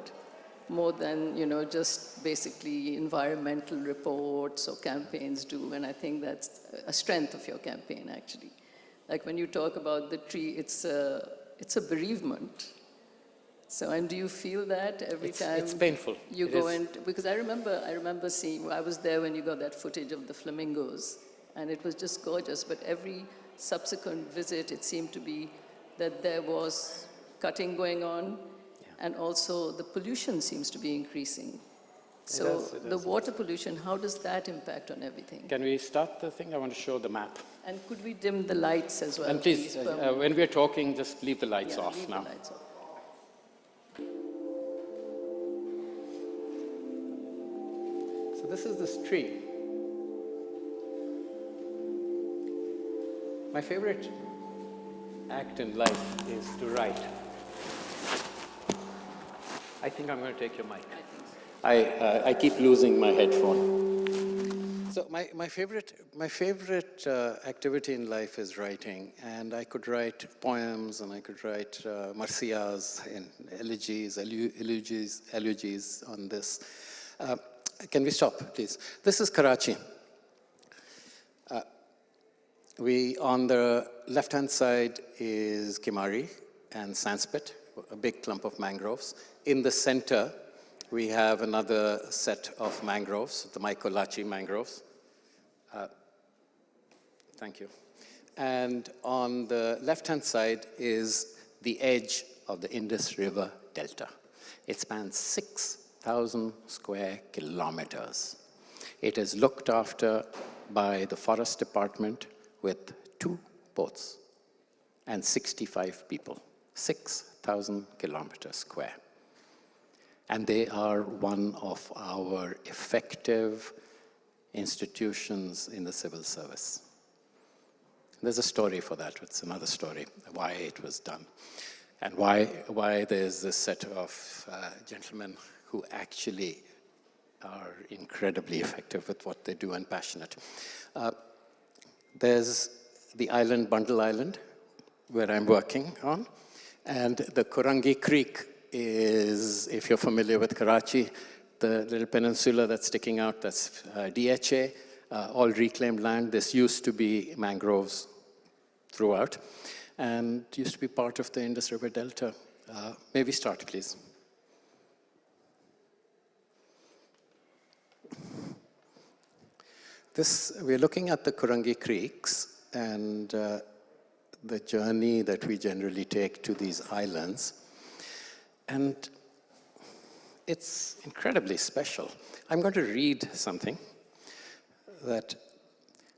more than, just basically environmental reports or campaigns do, and I think that's a strength of your campaign, actually. Like when you talk about the tree, it's a bereavement. So, and do you feel that every time? It's painful. You go in, because I remember seeing, I was there when you got that footage of the flamingos, and it was just gorgeous, but every subsequent visit, it seemed to be that there was cutting going on, and also the pollution seems to be increasing. So the water pollution, how does that impact on everything? Can we start the thing? I want to show the map. And could we dim the lights as well? And please, when we're talking, just leave the lights off leave now. The lights off. So this is this tree. My favorite act in life is to write. I think I'm going to take your mic. I keep losing my headphone. So my favorite activity in life is writing, and I could write poems, and I could write marsias and elegies on this. Can we stop, please? This is Karachi. On the left-hand side is Kimari and Sanspit, a big clump of mangroves. In the center, we have another set of mangroves, the Mycolachi mangroves. Thank you. And on the left-hand side is the edge of the Indus River Delta. It spans 6,000 square kilometers. It is looked after by the Forest Department with 2 boats and 65 people, 6,000 kilometers square. And they are one of our effective institutions in the civil service. There's a story for that. It's another story, why it was done, and why there's this set of gentlemen who actually are incredibly effective with what they do and passionate. There's the island, Bundle Island, where I'm working on, and the Kurangi Creek is, if you're familiar with Karachi, the little peninsula that's sticking out, that's DHA, all reclaimed land. This used to be mangroves throughout, and used to be part of the Indus River Delta. May we start, please? We're looking at the Kurangi Creeks and the journey that we generally take to these islands. And it's incredibly special. I'm going to read something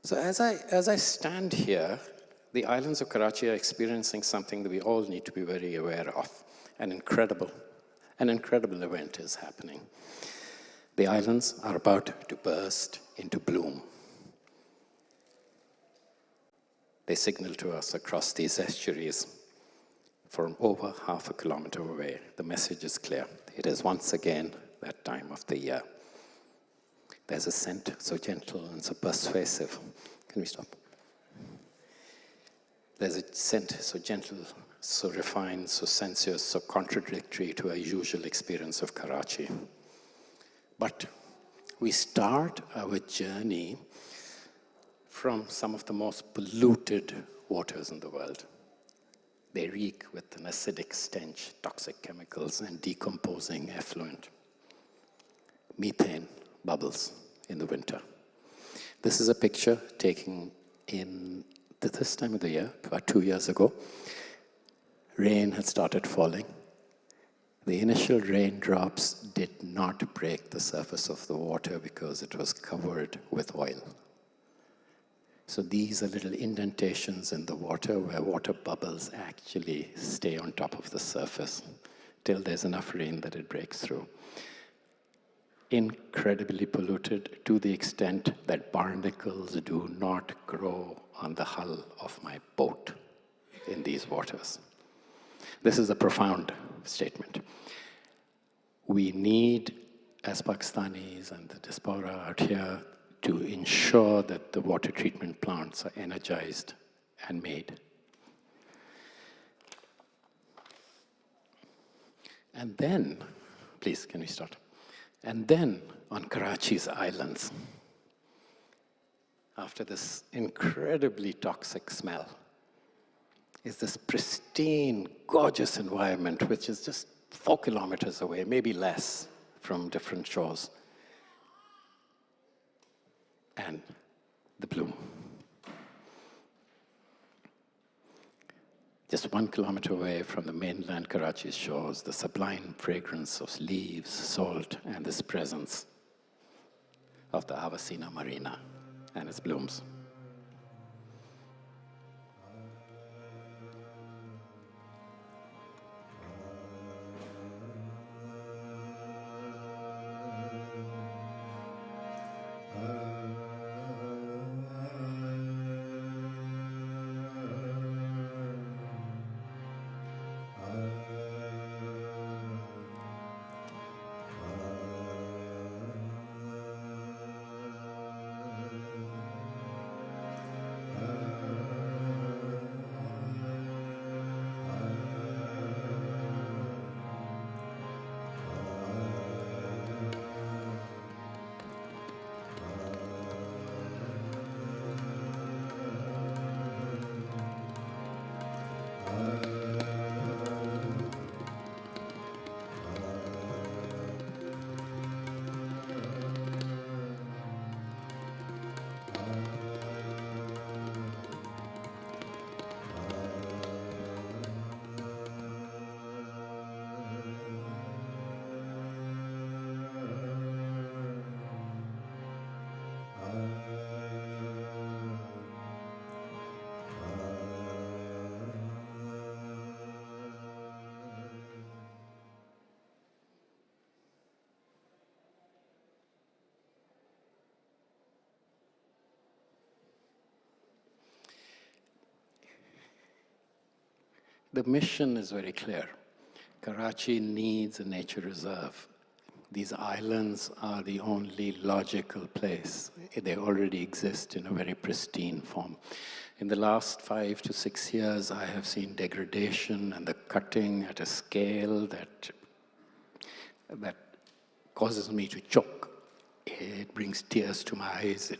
so as I stand here, the islands of Karachi are experiencing something that we all need to be very aware of. An incredible event is happening. The islands are about to burst into bloom. They signal to us across these estuaries from over half a kilometer away. The message is clear. It is once again that time of the year. There's a scent so gentle and so persuasive. Can we stop? There's a scent so gentle, so refined, so sensuous, so contradictory to our usual experience of Karachi. But we start our journey from some of the most polluted waters in the world. They reek with an acidic stench, toxic chemicals, and decomposing effluent. Methane bubbles in the winter. This is a picture taken in this time of the year, about 2 years ago, rain had started falling. The initial raindrops did not break the surface of the water because it was covered with oil. So these are little indentations in the water where water bubbles actually stay on top of the surface till there's enough rain that it breaks through. Incredibly polluted to the extent that barnacles do not grow on the hull of my boat in these waters. This is a profound statement. We need, as Pakistanis and the diaspora out here, to ensure that the water treatment plants are energized and made. And then, please, can we start? And then on Karachi's islands, after this incredibly toxic smell, is this pristine, gorgeous environment, which is just 4 kilometers away, maybe less, from different shores. And the bloom. Just 1 kilometer away from the mainland Karachi's shores, the sublime fragrance of leaves, salt, and this presence of the Avasina Marina and its blooms. The mission is very clear. Karachi needs a nature reserve. These islands are the only logical place. They already exist in a very pristine form. In the last 5 to 6 years, I have seen degradation and the cutting at a scale that causes me to choke. It brings tears to my eyes.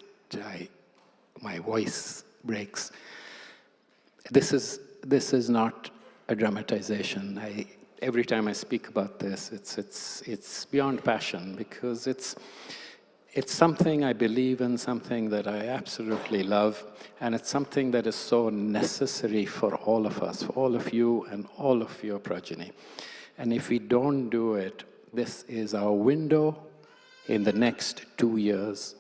My voice breaks. This is not a dramatization. Every time I speak about this, it's beyond passion because it's something I believe in, something that I absolutely love, and it's something that is so necessary for all of us, for all of you and all of your progeny. And if we don't do it, this is our window in the next 2 years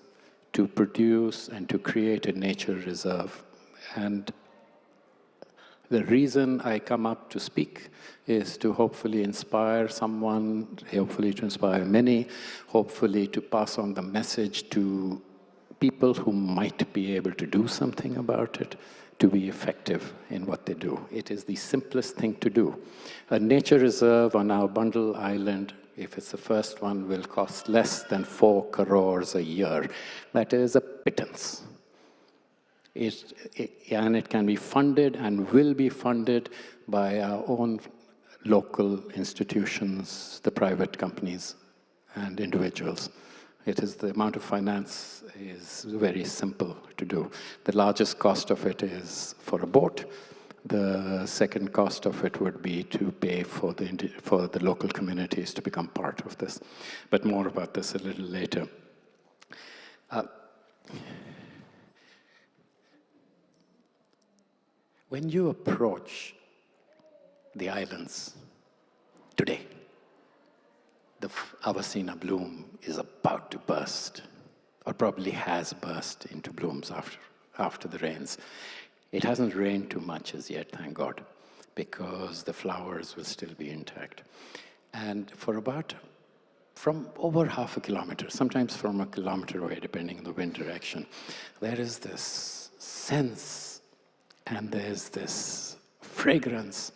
to produce and to create a nature reserve. And the reason I come up to speak is to hopefully inspire someone, hopefully to inspire many, hopefully to pass on the message to people who might be able to do something about it, to be effective in what they do. It is the simplest thing to do. A nature reserve on our Bundle Island, if it's the first one, will cost less than 4 crores a year. That is a pittance. And it can be funded and will be funded by our own local institutions, the private companies and individuals. It is the amount of finance is very simple to do. The largest cost of it is for a boat. The second cost of it would be to pay for the local communities to become part of this. But more about this a little later. When you approach the islands today, the Avasina bloom is about to burst, or probably has burst into blooms after the rains. It hasn't rained too much as yet, thank God, because the flowers will still be intact. And from over half a kilometer, sometimes from a kilometer away, depending on the wind direction, there is this sense and there's this fragrance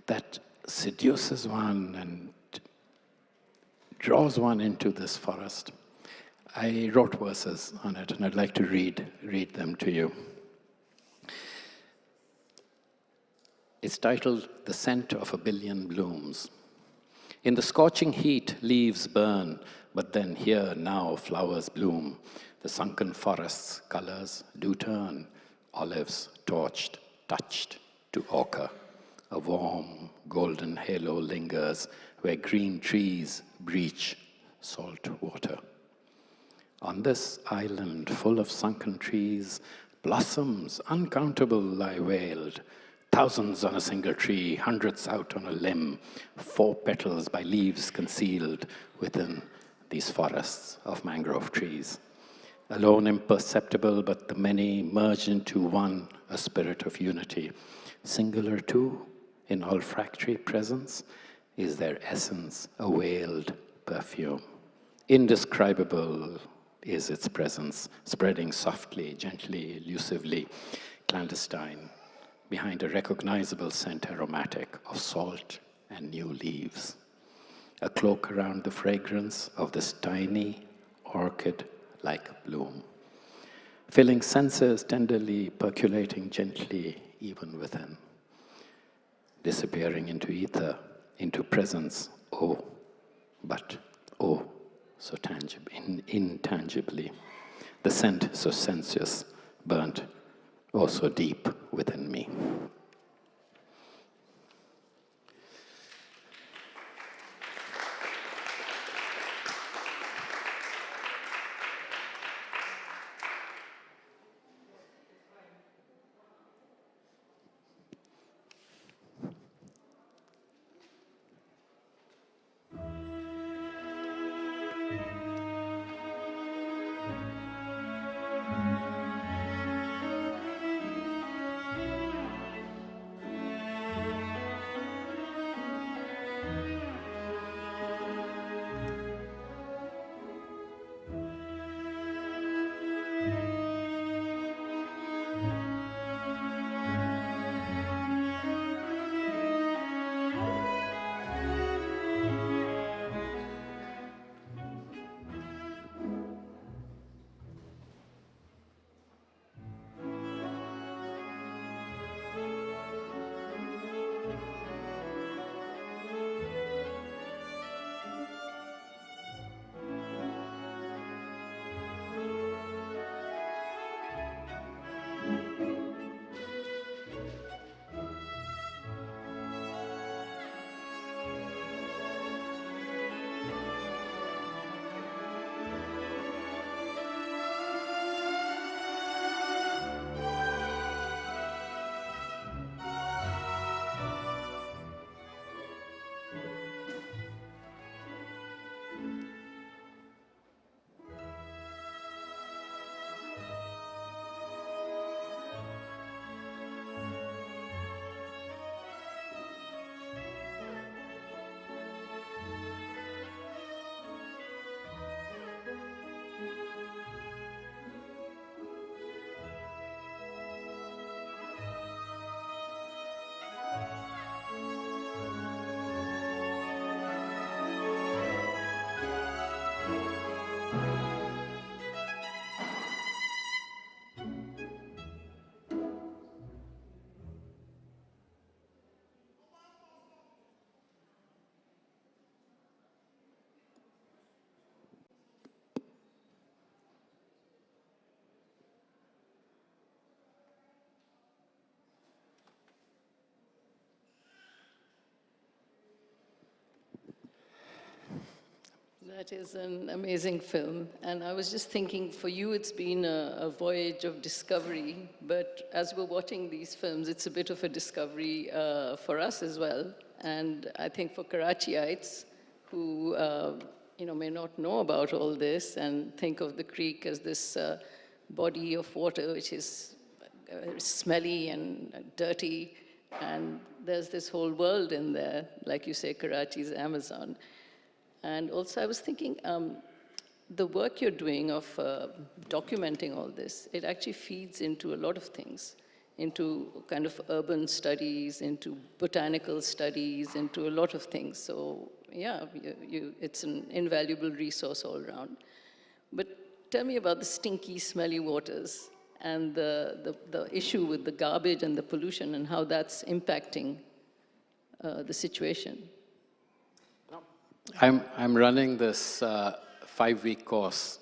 that seduces one and draws one into this forest. I wrote verses on it, and I'd like to read them to you. It's titled, "The Scent of a Billion Blooms." In the scorching heat, leaves burn, but then here now flowers bloom. The sunken forest's colors do turn, olives torched, touched to ochre. A warm golden halo lingers where green trees breach salt water. On this island full of sunken trees, blossoms uncountable lie veiled. Thousands on a single tree, hundreds out on a limb, 4 petals by leaves concealed within these forests of mangrove trees. Alone imperceptible, but the many merge into one, a spirit of unity. Singular too, in olfactory presence, is their essence, a veiled perfume. Indescribable is its presence, spreading softly, gently, elusively, clandestine, behind a recognizable scent aromatic of salt and new leaves. A cloak around the fragrance of this tiny orchid-like bloom. Filling senses tenderly, percolating gently even within. Disappearing into ether, into presence, oh, but oh, so intangibly. The scent so sensuous, burnt, oh so deep within me. That is an amazing film. And I was just thinking, for you, it's been a voyage of discovery. But as we're watching these films, it's a bit of a discovery for us as well. And I think for Karachiites who may not know about all this and think of the creek as this body of water which is smelly and dirty, and there's this whole world in there, like you say, Karachi's Amazon. And also I was thinking, the work you're doing of documenting all this, it actually feeds into a lot of things, into kind of urban studies, into botanical studies, into a lot of things. So yeah, it's an invaluable resource all around. But tell me about the stinky, smelly waters and the issue with the garbage and the pollution and how that's impacting the situation. I'm running this 5-week course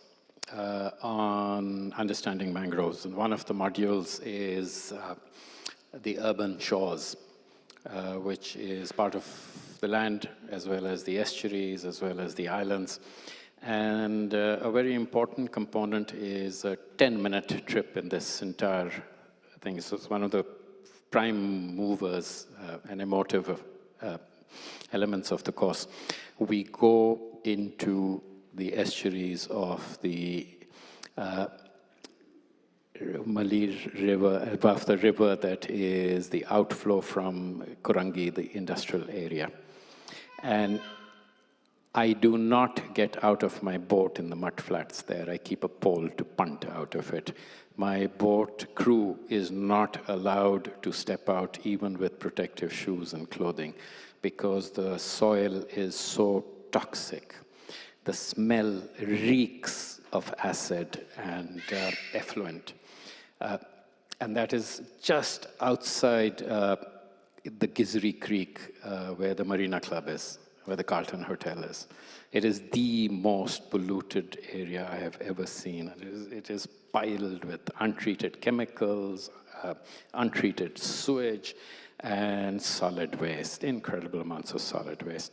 on understanding mangroves, and one of the modules is the urban shores, which is part of the land as well as the estuaries as well as the islands. And a very important component is a 10-minute trip in this entire thing. So it's one of the prime movers and emotive elements of the course. We go into the estuaries of the Malir River, above the river that is the outflow from Kurangi, the industrial area. And I do not get out of my boat in the mud flats there. I keep a pole to punt out of it. My boat crew is not allowed to step out even with protective shoes and clothing because the soil is so toxic. The smell reeks of acid and effluent. And that is just outside the Gizri Creek where the Marina Club is, where the Carlton Hotel is. It is the most polluted area I have ever seen. It is piled with untreated chemicals, untreated sewage, and solid waste, incredible amounts of solid waste.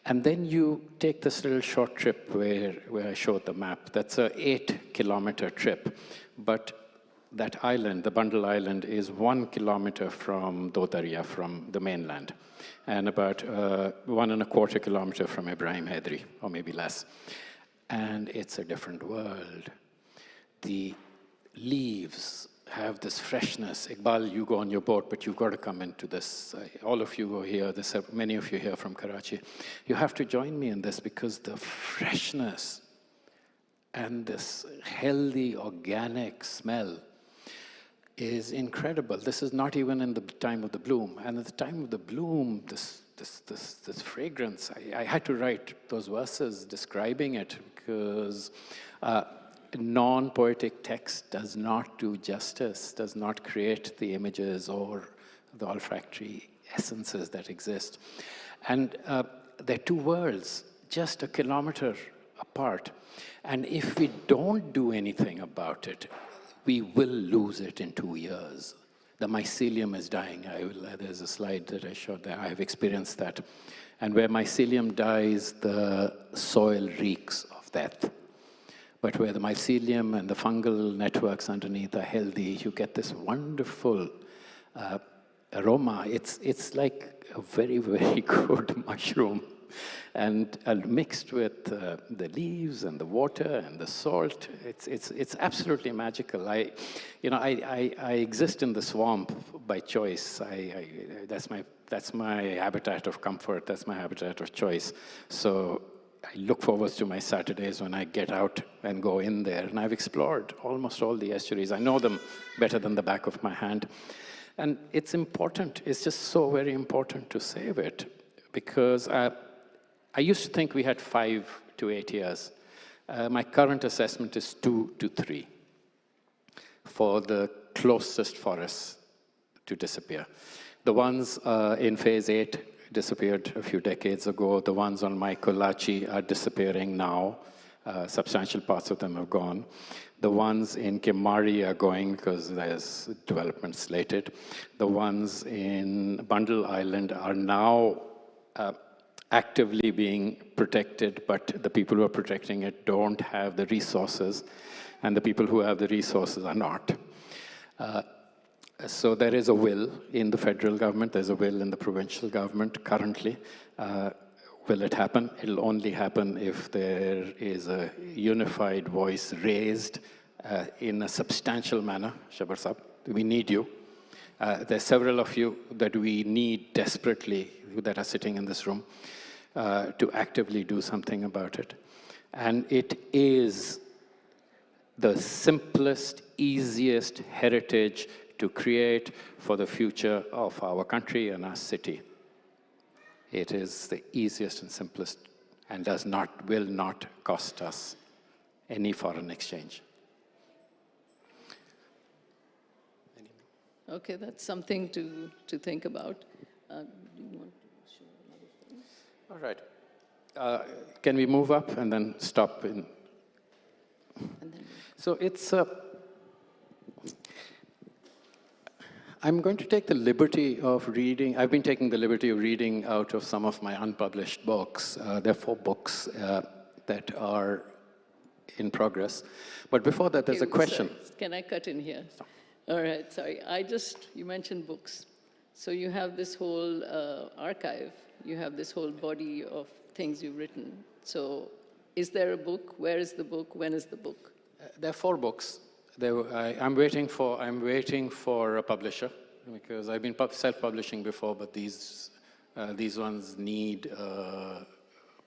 And then you take this little short trip where I showed the map. That's an 8-kilometer trip, but that island, the Bundle Island, is 1 kilometer from Dodaria, from the mainland, and about 1.25 kilometer from Ibrahim Hedri, or maybe less. And it's a different world. The leaves have this freshness. Iqbal, you go on your boat, but you've got to come into this. All of you are here, many of you here from Karachi. You have to join me in this because the freshness and this healthy, organic smell is incredible. This is not even in the time of the bloom. And at the time of the bloom, this fragrance, I had to write those verses describing it because non-poetic text does not do justice, does not create the images or the olfactory essences that exist. And they're two worlds, just 1 kilometer apart. And if we don't do anything about it, we will lose it in 2 years. The mycelium is dying. There's a slide that I showed there. I have experienced that. And where mycelium dies, the soil reeks of death. But where the mycelium and the fungal networks underneath are healthy, you get this wonderful aroma. It's like a very, very good mushroom. And mixed with the leaves and the water and the salt, it's absolutely magical. I exist in the swamp by choice. That's my habitat of comfort. That's my habitat of choice. So I look forward to my Saturdays when I get out and go in there. And I've explored almost all the estuaries. I know them better than the back of my hand. And it's important. It's just so very important to save it because I used to think we had 5 to 8 years. My current assessment is 2 to 3 for the closest forests to disappear. The ones in phase 8 disappeared a few decades ago. The ones on Maikolachi are disappearing now. Substantial parts of them have gone. The ones in Kimari are going because there's development slated. The ones in Bundle Island are now actively being protected, but the people who are protecting it don't have the resources, and the people who have the resources are not. So there is a will in the federal government, there's a will in the provincial government currently. Will it happen? It'll only happen if there is a unified voice raised in a substantial manner. Shabar Sahab, we need you. There's several of you that we need desperately that are sitting in this room to actively do something about it. And it is the simplest, easiest heritage to create for the future of our country and our city. It is the easiest and simplest and will not cost us any foreign exchange. Okay, that's something to think about. Do you want to show another thing? All right. Can we move up and then stop in? So it's I'm going to take the liberty of reading. I've been taking the liberty of reading out of some of my unpublished books. There are 4 books that are in progress. But before that, there's a question. Sorry. Can I cut in here? All right, sorry. You mentioned books. So you have this whole archive. You have this whole body of things you've written. So is there a book? Where is the book? When is the book? There are 4 books. I'm waiting for a publisher because I've been self-publishing before, but these ones need a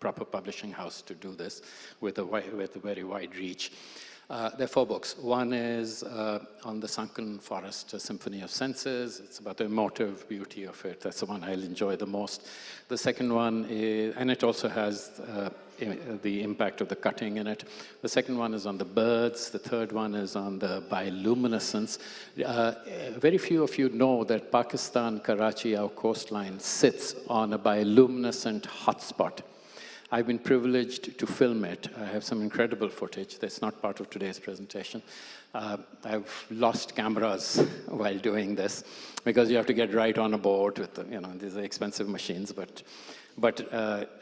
proper publishing house to do this with a very wide reach. There are 4 books. One is on the Sunken Forest, A Symphony of Senses. It's about the emotive beauty of it. That's the one I'll enjoy the most. The second one is, and it also has the impact of the cutting in it. The second one is on the birds. The third one is on the bioluminescence. Very few of you know that Pakistan, Karachi, our coastline, sits on a bioluminescent hotspot. I've been privileged to film it. I have some incredible footage that's not part of today's presentation. I've lost cameras while doing this because you have to get right on a board with these are expensive machines, but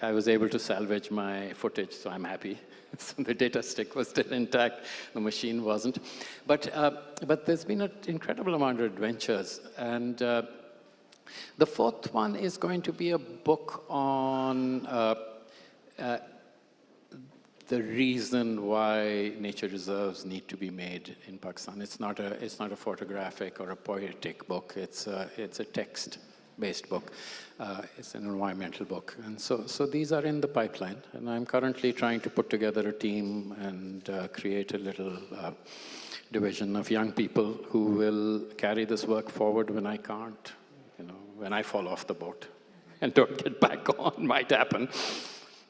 I was able to salvage my footage, so I'm happy. So the data stick was still intact, the machine wasn't. But there's been an incredible amount of adventures. And the fourth one is going to be a book on the reason why nature reserves need to be made in Pakistan. It's not a photographic or a poetic book. It's a text-based book. It's an environmental book. And so these are in the pipeline. And I'm currently trying to put together a team and create a little division of young people who will carry this work forward when I can't, when I fall off the boat and don't get back on, might happen.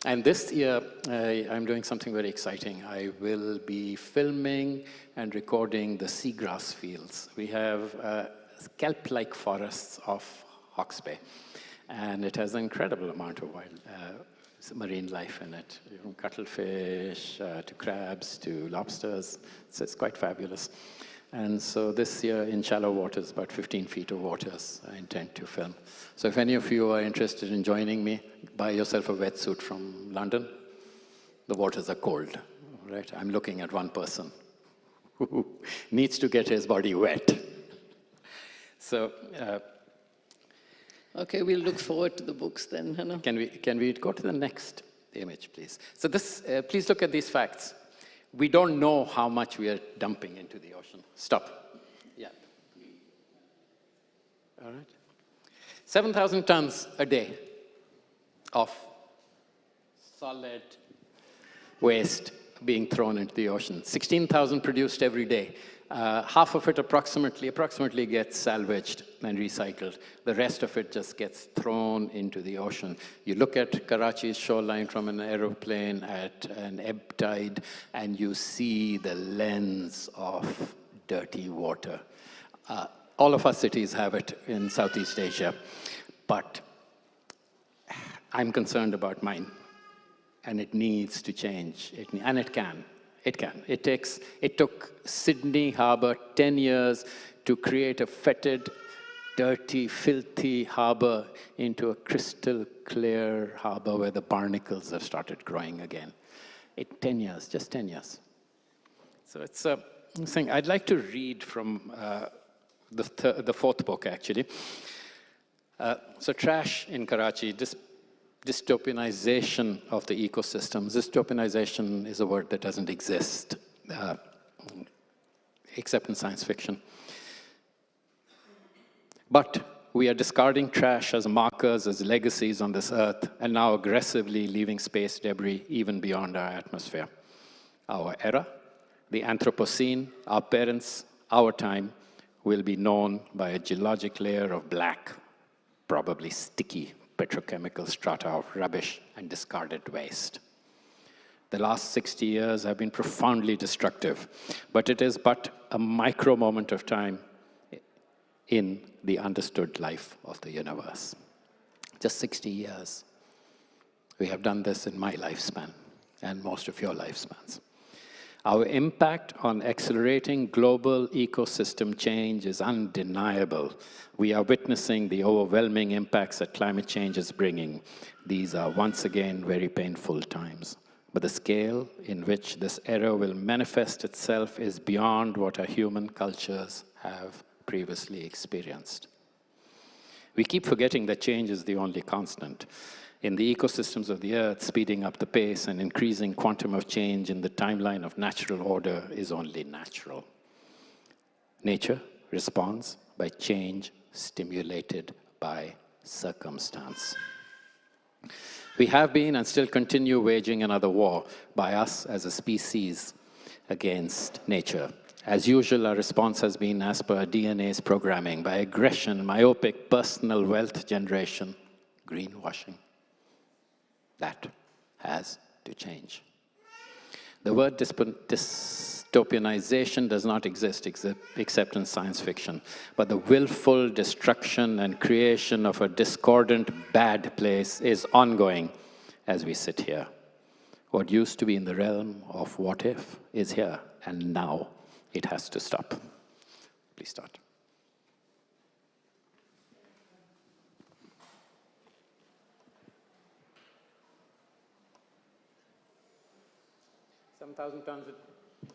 And this year, I'm doing something very exciting. I will be filming and recording the seagrass fields. We have kelp-like forests off Hawke's Bay, and it has an incredible amount of wild marine life in it, from cuttlefish to crabs to lobsters. So it's quite fabulous. And so this year in shallow waters, about 15 feet of waters, I intend to film. So if any of you are interested in joining me, buy yourself a wetsuit from London. The waters are cold, right? I'm looking at one person who needs to get his body wet. So, okay, we'll look forward to the books then, Hannah. Can we go to the next image, please? So this, please look at these facts. We don't know how much we are dumping into the ocean. Stop. Yeah. All right. 7,000 tons a day of solid waste being thrown into the ocean. 16,000 produced every day. Half of it approximately gets salvaged and recycled. The rest of it just gets thrown into the ocean. You look at Karachi's shoreline from an aeroplane at an ebb tide, and you see the lens of dirty water. All of our cities have it in Southeast Asia, but I'm concerned about mine, and it needs to change, and it can. It can. It took Sydney Harbour 10 years to create a fetid dirty, filthy harbor into a crystal clear harbor where the barnacles have started growing again. 10 years, just 10 years. So it's a thing. I'd like to read from the fourth book, actually. So trash in Karachi, dystopianization of the ecosystems. Dystopianization is a word that doesn't exist, except in science fiction. But we are discarding trash as markers, as legacies on this earth, and now aggressively leaving space debris even beyond our atmosphere. Our era, the Anthropocene, our parents, our time, will be known by a geologic layer of black, probably sticky petrochemical strata of rubbish and discarded waste. The last 60 years have been profoundly destructive, but it is but a micro moment of time in the understood life of the universe. Just 60 years. We have done this in my lifespan and most of your lifespans. Our impact on accelerating global ecosystem change is undeniable. We are witnessing the overwhelming impacts that climate change is bringing. These are once again very painful times. But the scale in which this error will manifest itself is beyond what our human cultures have previously experienced. We keep forgetting that change is the only constant. In the ecosystems of the earth, speeding up the pace and increasing quantum of change in the timeline of natural order is only natural. Nature responds by change stimulated by circumstance. We have been and still continue waging another war by us as a species against nature. As usual, our response has been as per DNA's programming, by aggression, myopic personal wealth generation, greenwashing. That has to change. The word dystopianization does not exist except in science fiction, but the willful destruction and creation of a discordant bad place is ongoing as we sit here. What used to be in the realm of what if is here, and now it has to stop. Please start.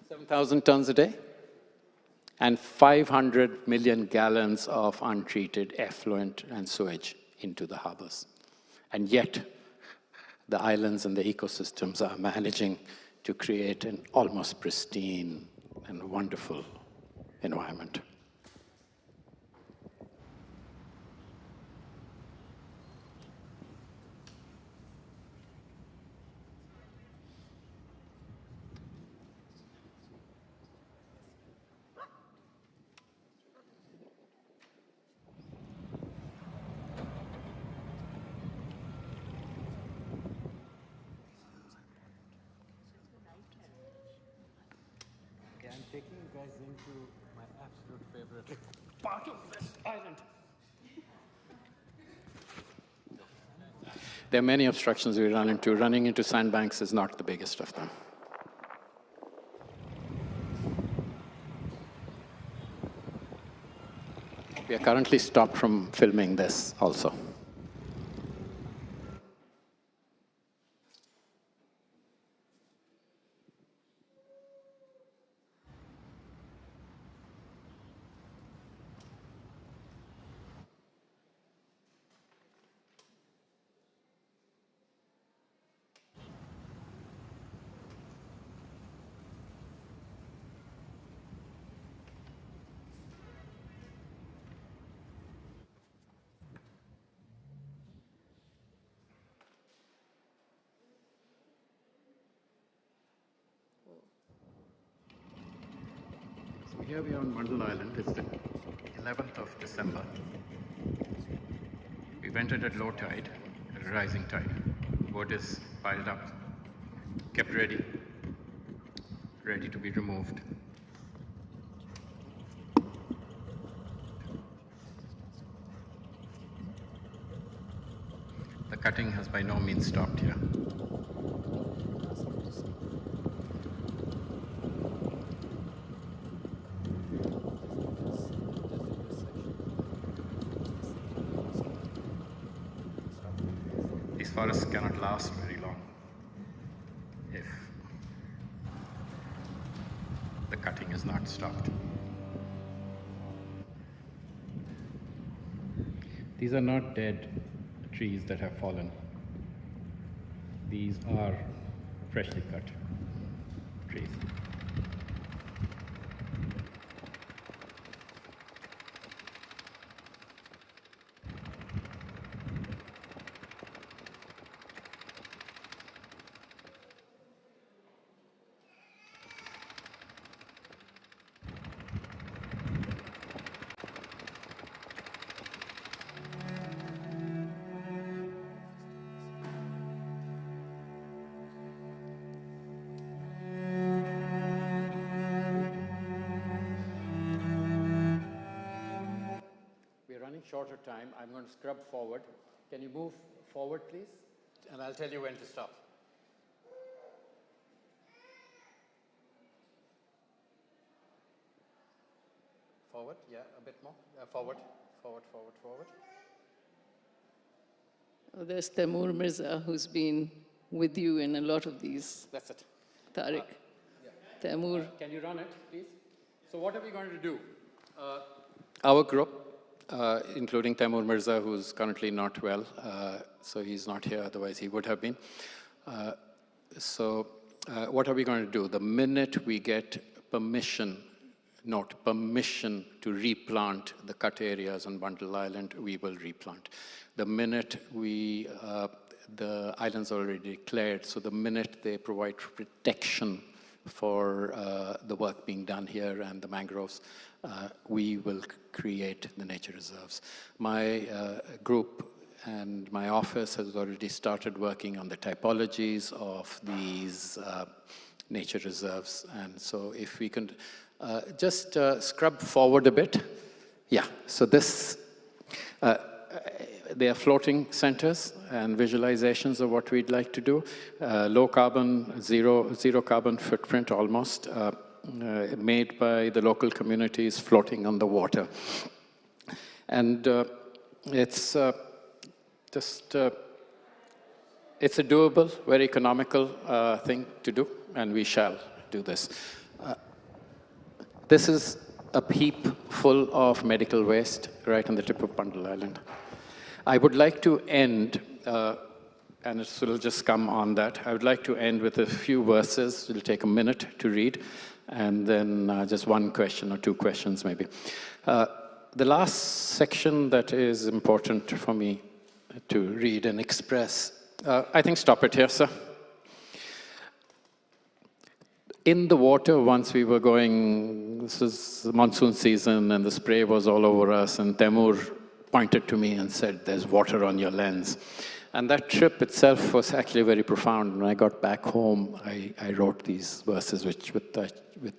7,000 tons a day, and 500 million gallons of untreated effluent and sewage into the harbors. And yet, the islands and the ecosystems are managing to create an almost pristine and wonderful environment. I'm taking you guys into my absolute favorite part of this island. There are many obstructions we run into. Running into sandbanks is not the biggest of them. We are currently stopped from filming this also. Here we are on Mandal Island. It's the 11th of December. We've entered at low tide, at a rising tide. Wood is piled up, kept ready to be removed. The cutting has by no means stopped here. forests cannot last very long if the cutting is not stopped. These are not dead trees that have fallen. These are freshly cut trees. We're running short of time. I'm going to scrub forward. Can you move forward, please? And I'll tell you when to stop. Forward, yeah, a bit more. Forward, forward, forward, forward. Oh, there's Taimur Mirza, who's been with you in a lot of these. That's it. Tariq. Taimur. Can you run it, please? So what are we going to do? Our group, including Taimur Mirza, who's currently not well, so he's not here, otherwise he would have been. What are we going to do? The minute we get permission to replant the cut areas on Bundle Island, we will replant. The minute the island's already declared, so the minute they provide protection for the work being done here and the mangroves, we will create the nature reserves. My group and my office has already started working on the typologies of these nature reserves. And so if we can just scrub forward a bit. Yeah, so this, they are floating centers and visualizations of what we'd like to do. Low carbon, zero carbon footprint almost, made by the local communities floating on the water. And it's it's a doable, very economical thing to do, and we shall do this. This is a heap full of medical waste right on the tip of Bundle Island. I would like to end, and it will just come on that, I would like to end with a few verses. It'll take a minute to read, and then just one question or two questions maybe. The last section that is important for me to read and express, I think stop it here, sir. In the water, once we were going, this was the monsoon season, and the spray was all over us, and Taimur pointed to me and said, "There's water on your lens." And that trip itself was actually very profound. When I got back home, I wrote these verses with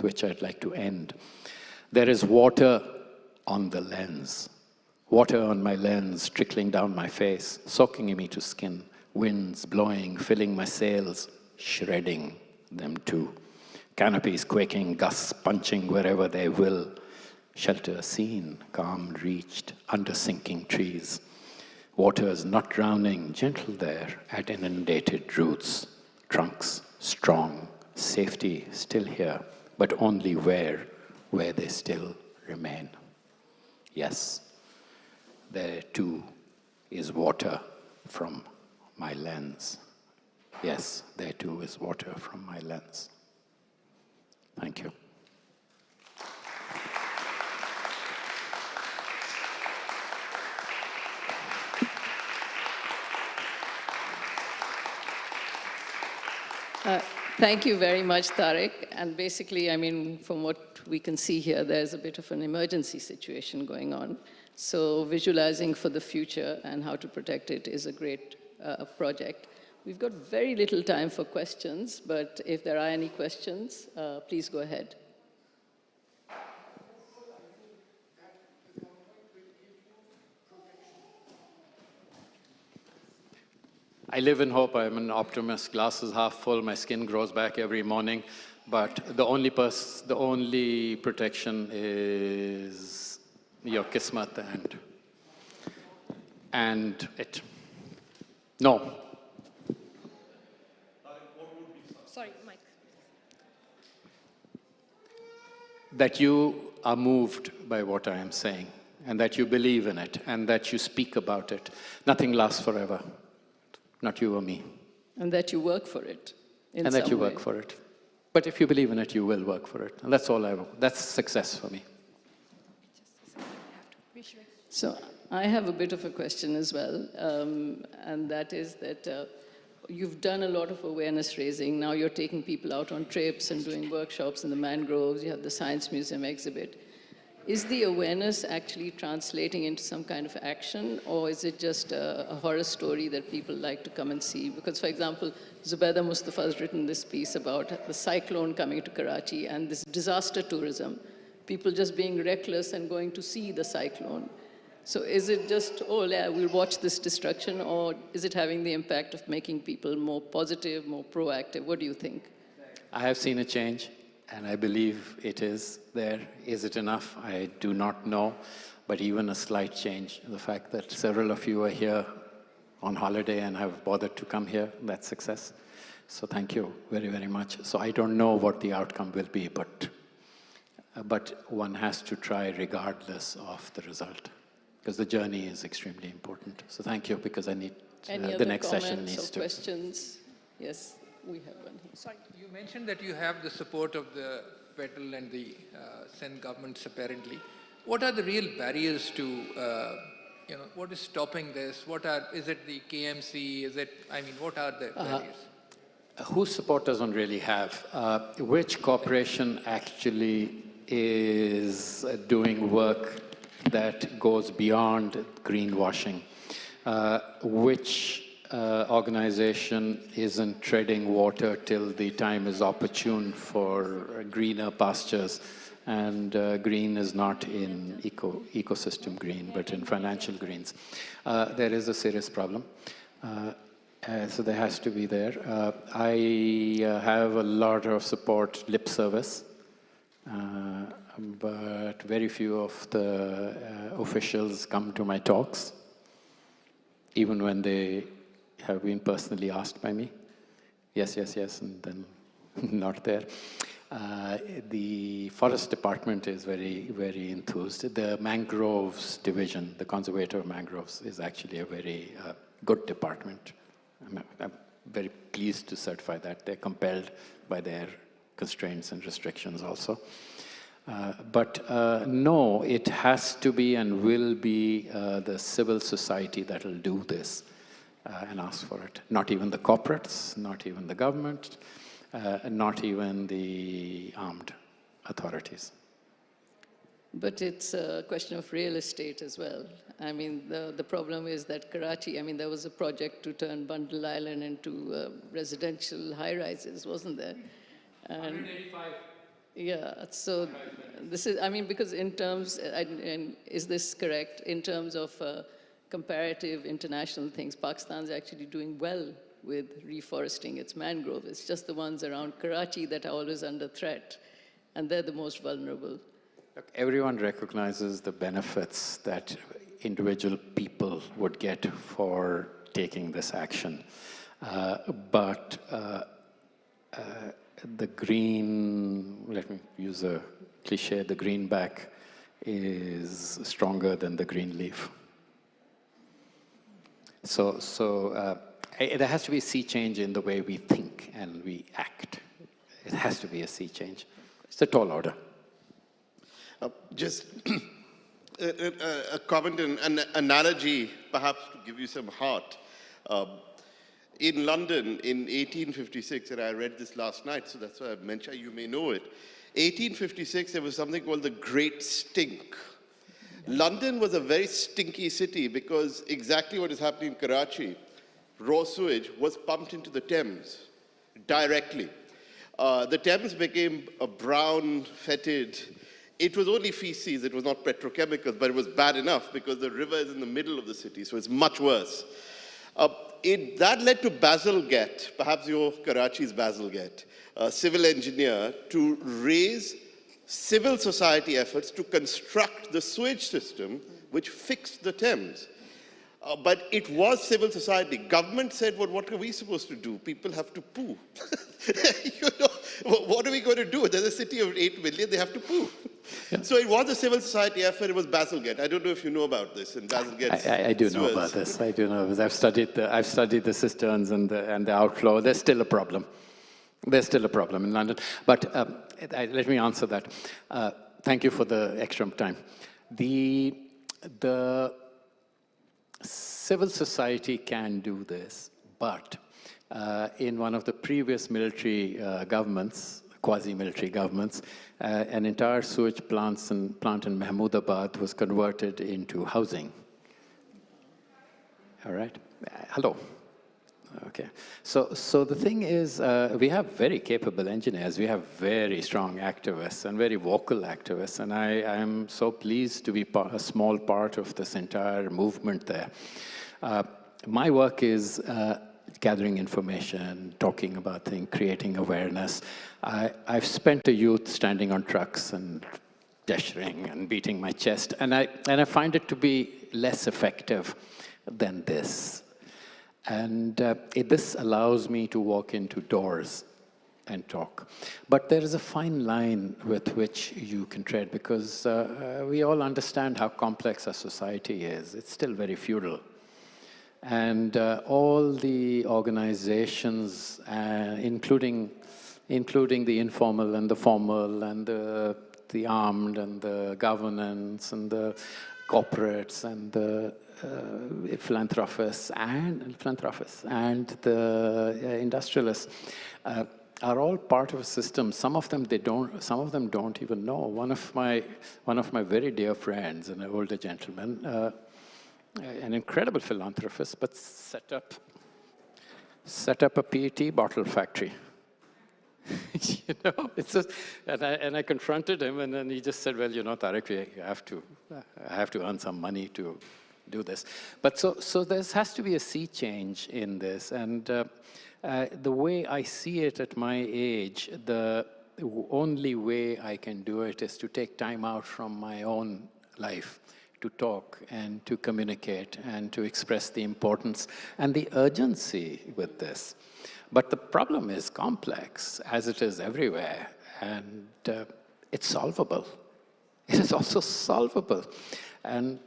which I'd like to end. There is water on the lens, water on my lens, trickling down my face, soaking me to skin, winds blowing, filling my sails, shredding them too. Canopies quaking, gusts punching wherever they will. Shelter seen, calm reached, under sinking trees. Waters not drowning, gentle there at inundated roots. Trunks strong, safety still here, but only where they still remain. Yes, there too is water from my lens. Yes, there too is water from my lens. Thank you. Thank you very much, Tariq. And basically, I mean, from what we can see here, there's a bit of an emergency situation going on. So visualizing for the future and how to protect it is a great project. We've got very little time for questions, but if there are any questions, please go ahead. I live in hope. I'm an optimist. Glass is half full. My skin grows back every morning. But the only protection is your kismat and it. No, sorry, Mike. That you are moved by what I am saying, and that you believe in it, and that you speak about it. Nothing lasts forever, not you or me. And that you work for it in And that some you way. work for it. But if you believe in it, you will work for it. And that's all that's success for me. So I have a bit of a question as well, and that is that you've done a lot of awareness raising. Now you're taking people out on trips and doing workshops in the mangroves. You have the Science Museum exhibit. Is the awareness actually translating into some kind of action, or is it just a horror story that people like to come and see? Because, for example, Zubaida Mustafa has written this piece about the cyclone coming to Karachi and this disaster tourism, people just being reckless and going to see the cyclone. So is it just, oh yeah, we'll watch this destruction, or is it having the impact of making people more positive, more proactive? What do you think? I have seen a change, and I believe it is there. Is it enough? I do not know. But even a slight change, the fact that several of you are here on holiday and have bothered to come here, that's success. So thank you very, very much. So I don't know what the outcome will be, but one has to try regardless of the result, because the journey is extremely important. So thank you, because I need the next session needs to. Questions? Yes, we have one here. Sorry. You mentioned that you have the support of the federal and the Sindh governments apparently. What are the real barriers to, what is stopping this? Is it the KMC? What are the barriers? Whose support doesn't really have? Which corporation actually is doing work that goes beyond greenwashing? Which organization isn't treading water till the time is opportune for greener pastures? And green is not in ecosystem green, but in financial greens. There is a serious problem. So there has to be there. I have a lot of support, lip service, but very few of the officials come to my talks, even when they have been personally asked by me. Yes, yes, yes, and then not there. The forest department is very, very enthused. The mangroves division, the conservator of mangroves, is actually a very good department. I'm very pleased to certify that. They're compelled by their constraints and restrictions also. No, it has to be and will be the civil society that will do this and ask for it. Not even the corporates, not even the government, not even the armed authorities. But it's a question of real estate as well. I mean, the problem is that Karachi, there was a project to turn Bundle Island into residential high-rises, wasn't there? And 185. Yeah, so this is, because in terms, and is this correct, in terms of comparative international things, Pakistan's actually doing well with reforesting its mangrove. It's just the ones around Karachi that are always under threat, and they're the most vulnerable. Look, everyone recognizes the benefits that individual people would get for taking this action. The green, let me use a cliche, the greenback is stronger than the green leaf. There has to be a sea change in the way we think and we act. It has to be a sea change. It's a tall order. Just a comment and an analogy, perhaps to give you some heart. In London in 1856, and I read this last night, so that's why I mentioned, you may know it. 1856, there was something called the Great Stink. London was a very stinky city because exactly what is happening in Karachi, raw sewage was pumped into the Thames directly. The Thames became a brown, fetid. It was only feces, it was not petrochemicals, but it was bad enough because the river is in the middle of the city, so it's much worse. That led to Bazalgette, perhaps you're Karachi's Bazalgette, a civil engineer, to raise civil society efforts to construct the sewage system which fixed the Thames. But it was civil society. Government said, well, what are we supposed to do? People have to poo. What are we going to do? There's a city of 8 million, they have to poo. So it was a civil society effort. It was Bazalgette. I don't know if you know about this in Bazalgette's I do know sewers. about this. I do know because I've studied the cisterns and the outflow. There's still a problem. There's still a problem in London. But let me answer that. Thank you for the extra time. The civil society can do this, but in one of the previous military governments, quasi-military governments, an entire sewage plant in Mahmoodabad was converted into housing. All right? Hello. Okay. So the thing is, we have very capable engineers. We have very strong activists and very vocal activists. And I am so pleased to be a small part of this entire movement there. My work is gathering information, talking about things, creating awareness. I've spent a youth standing on trucks and gesturing and beating my chest. And I find it to be less effective than this. And this allows me to walk into doors and talk. But there is a fine line with which you can tread because we all understand how complex our society is. It's still very feudal. And all the organizations, including the informal and the formal and the armed and the governance and the corporates and the philanthropists and the industrialists are all part of a system. Some of them don't even know. One of my very dear friends, an older gentleman, an incredible philanthropist, but set up a PET bottle factory. You know, it's just, and I confronted him, and then he just said, "Well, you know, Tariq, I have to earn some money to do this." But so there has to be a sea change in this, and the way I see it at my age, the only way I can do it is to take time out from my own life to talk and to communicate and to express the importance and the urgency with this. But the problem is complex, as it is everywhere, and it's solvable. It is also solvable. And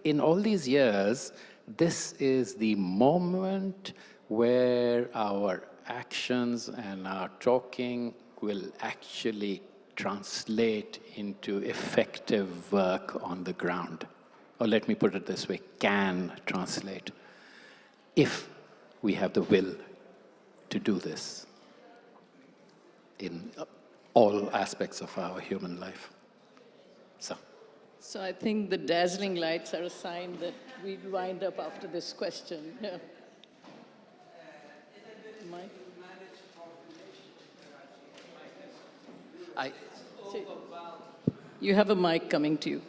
in all these years, this is the moment where our actions and our talking will actually translate into effective work on the ground. Or let me put it this way, can translate, if we have the will to do this in all aspects of our human life. So I think the dazzling lights are a sign that we'd wind up after this question. Yeah. Mike? You have a mic coming to you.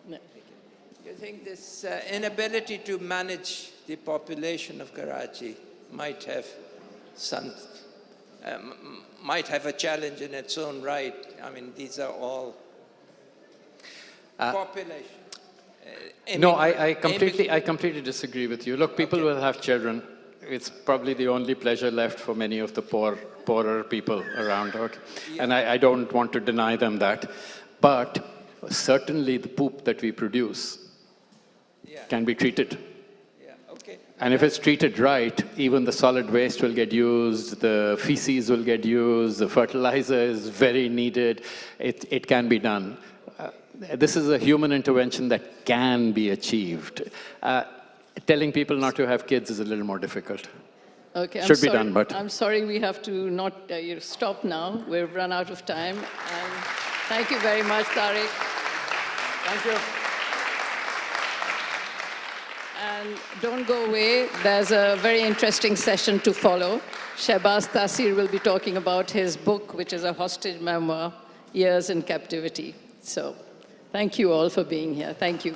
No. You think this inability to manage the population of Karachi might have a challenge in its own right? I mean, these are all population. No, I completely disagree with you. Look, people will have children. It's probably the only pleasure left for many of the poorer people around. Okay? Yeah. And I don't want to deny them that. But certainly the poop that we produce can be treated. Yeah, okay. And if it's treated right, even the solid waste will get used, the feces will get used, the fertilizer is very needed. It can be done. This is a human intervention that can be achieved. Telling people not to have kids is a little more difficult. Okay, Should be done, but I'm sorry we have to not stop now. We've run out of time. And thank you very much, Tariq. Thank you. And don't go away. There's a very interesting session to follow. Shehbaz Taseer will be talking about his book, which is a hostage memoir, Years in Captivity. So thank you all for being here. Thank you.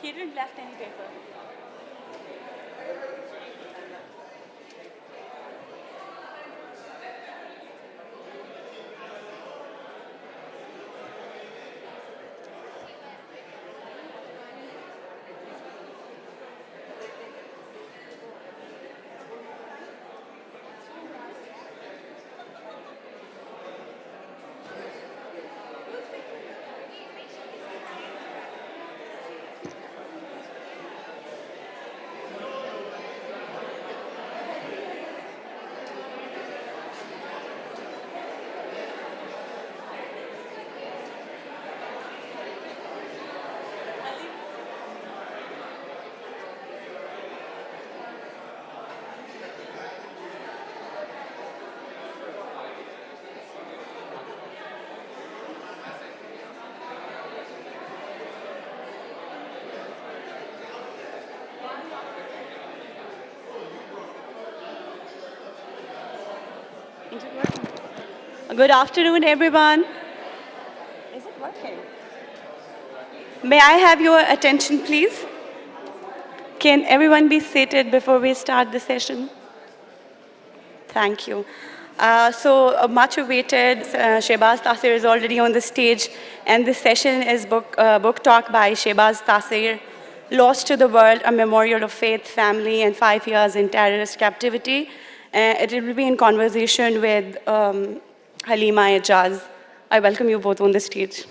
He didn't left any paper. Is it working? Good afternoon, everyone. Is it working? May I have your attention, please? Can everyone be seated before we start the session? Thank you. Much awaited, Shehbaz Taseer is already on the stage, and this session is book talk by Shehbaz Taseer, Lost to the World, a memorial of faith, family, and 5 years in terrorist captivity. It will be in conversation with Halima Ejaz. I welcome you both on the stage.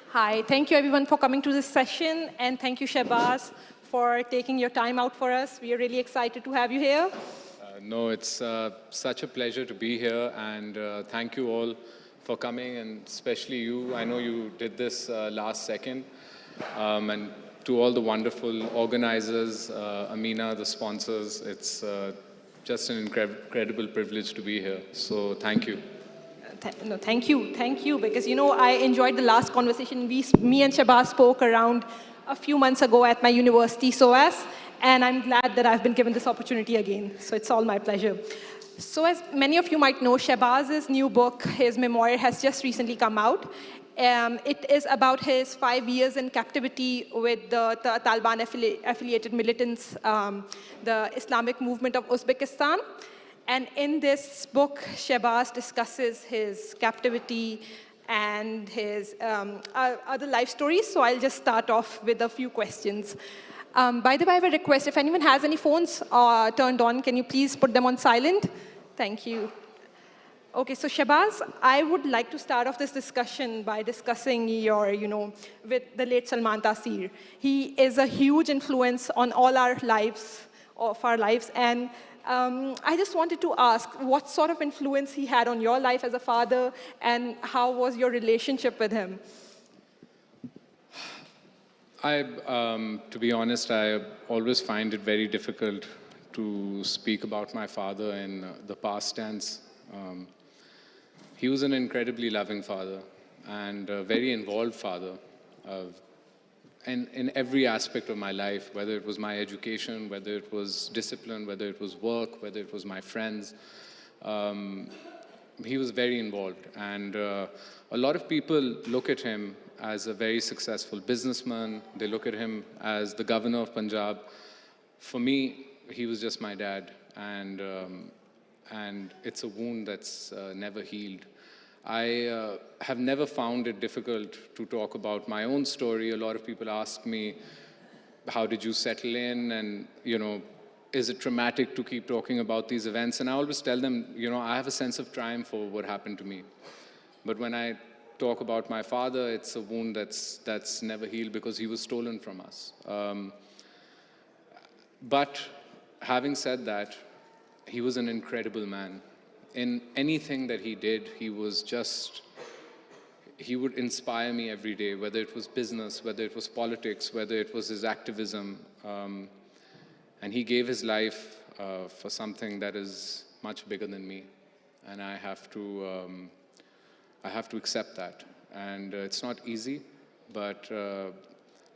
Hi, thank you everyone for coming to this session, and thank you Shehbaz for taking your time out for us. We are really excited to have you here. No, it's such a pleasure to be here, and thank you all for coming, and especially you. I know you did this last second, and to all the wonderful organizers, Amina, the sponsors, it's just an incredible privilege to be here. So thank you. No, thank you, because I enjoyed the last conversation. Me and Shehbaz spoke around a few months ago at my university, SOAS, and I'm glad that I've been given this opportunity again. So it's all my pleasure. So as many of you might know, Shehbaz's new book, his memoir, has just recently come out. It is about his 5 years in captivity with the Taliban-affiliated militants, the Islamic movement of Uzbekistan. And in this book, Shehbaz discusses his captivity and his other life stories. So I'll just start off with a few questions. By the way, I have a request. If anyone has any phones turned on, can you please put them on silent? Thank you. Okay, so Shehbaz, I would like to start off this discussion by discussing with the late Salman Taseer. He is a huge influence on all our lives, and I just wanted to ask what sort of influence he had on your life as a father, and how was your relationship with him? To be honest, I always find it very difficult to speak about my father in the past tense. He was an incredibly loving father and a very involved father in every aspect of my life, whether it was my education, whether it was discipline, whether it was work, whether it was my friends. He was very involved, and a lot of people look at him as a very successful businessman. They look at him as the governor of Punjab. For me, he was just my dad, and it's a wound that's never healed. I have never found it difficult to talk about my own story. A lot of people ask me, how did you settle in? And, is it traumatic to keep talking about these events? And I always tell them, I have a sense of triumph for what happened to me. But when I talk about my father, it's a wound that's never healed because he was stolen from us. But having said that, he was an incredible man. In anything that he did, he would inspire me every day, whether it was business, whether it was politics, whether it was his activism. And he gave his life for something that is much bigger than me. And I have to accept that. And it's not easy, but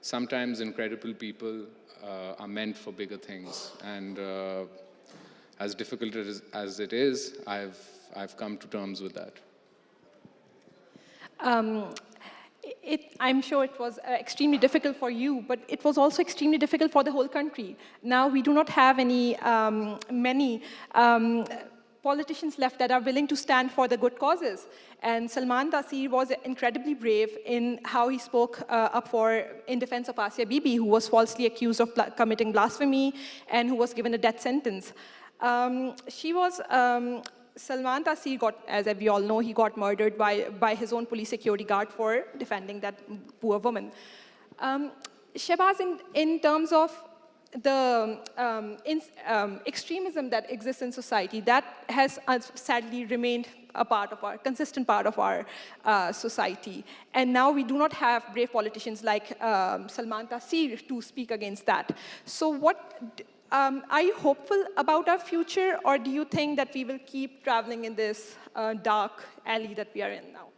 sometimes incredible people are meant for bigger things. And as difficult as it is, I've come to terms with that. I'm sure it was extremely difficult for you, but it was also extremely difficult for the whole country. Now we do not have many politicians left that are willing to stand for the good causes. And Salman Taseer was incredibly brave in how he spoke up in defense of Asia Bibi, who was falsely accused of committing blasphemy and who was given a death sentence. Salman Taseer as we all know, he got murdered by his own police security guard for defending that poor woman. Shehbaz, in terms of the extremism that exists in society, that has sadly remained a consistent part of our society. And now we do not have brave politicians like Salman Taseer to speak against that. So are you hopeful about our future, or do you think that we will keep traveling in this dark alley that we are in now?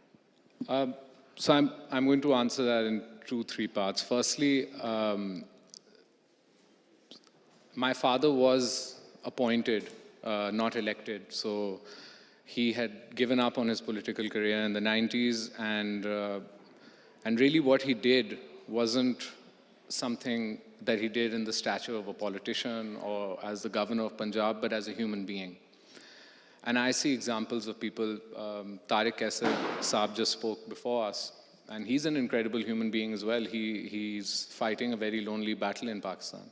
So I'm going to answer that in 2-3 parts. Firstly, my father was appointed, not elected. So he had given up on his political career in the 90s, and really what he did wasn't something that he did in the stature of a politician or as the governor of Punjab, but as a human being. And I see examples of people, Tariq Kaisar Saab just spoke before us, and he's an incredible human being as well. He's fighting a very lonely battle in Pakistan.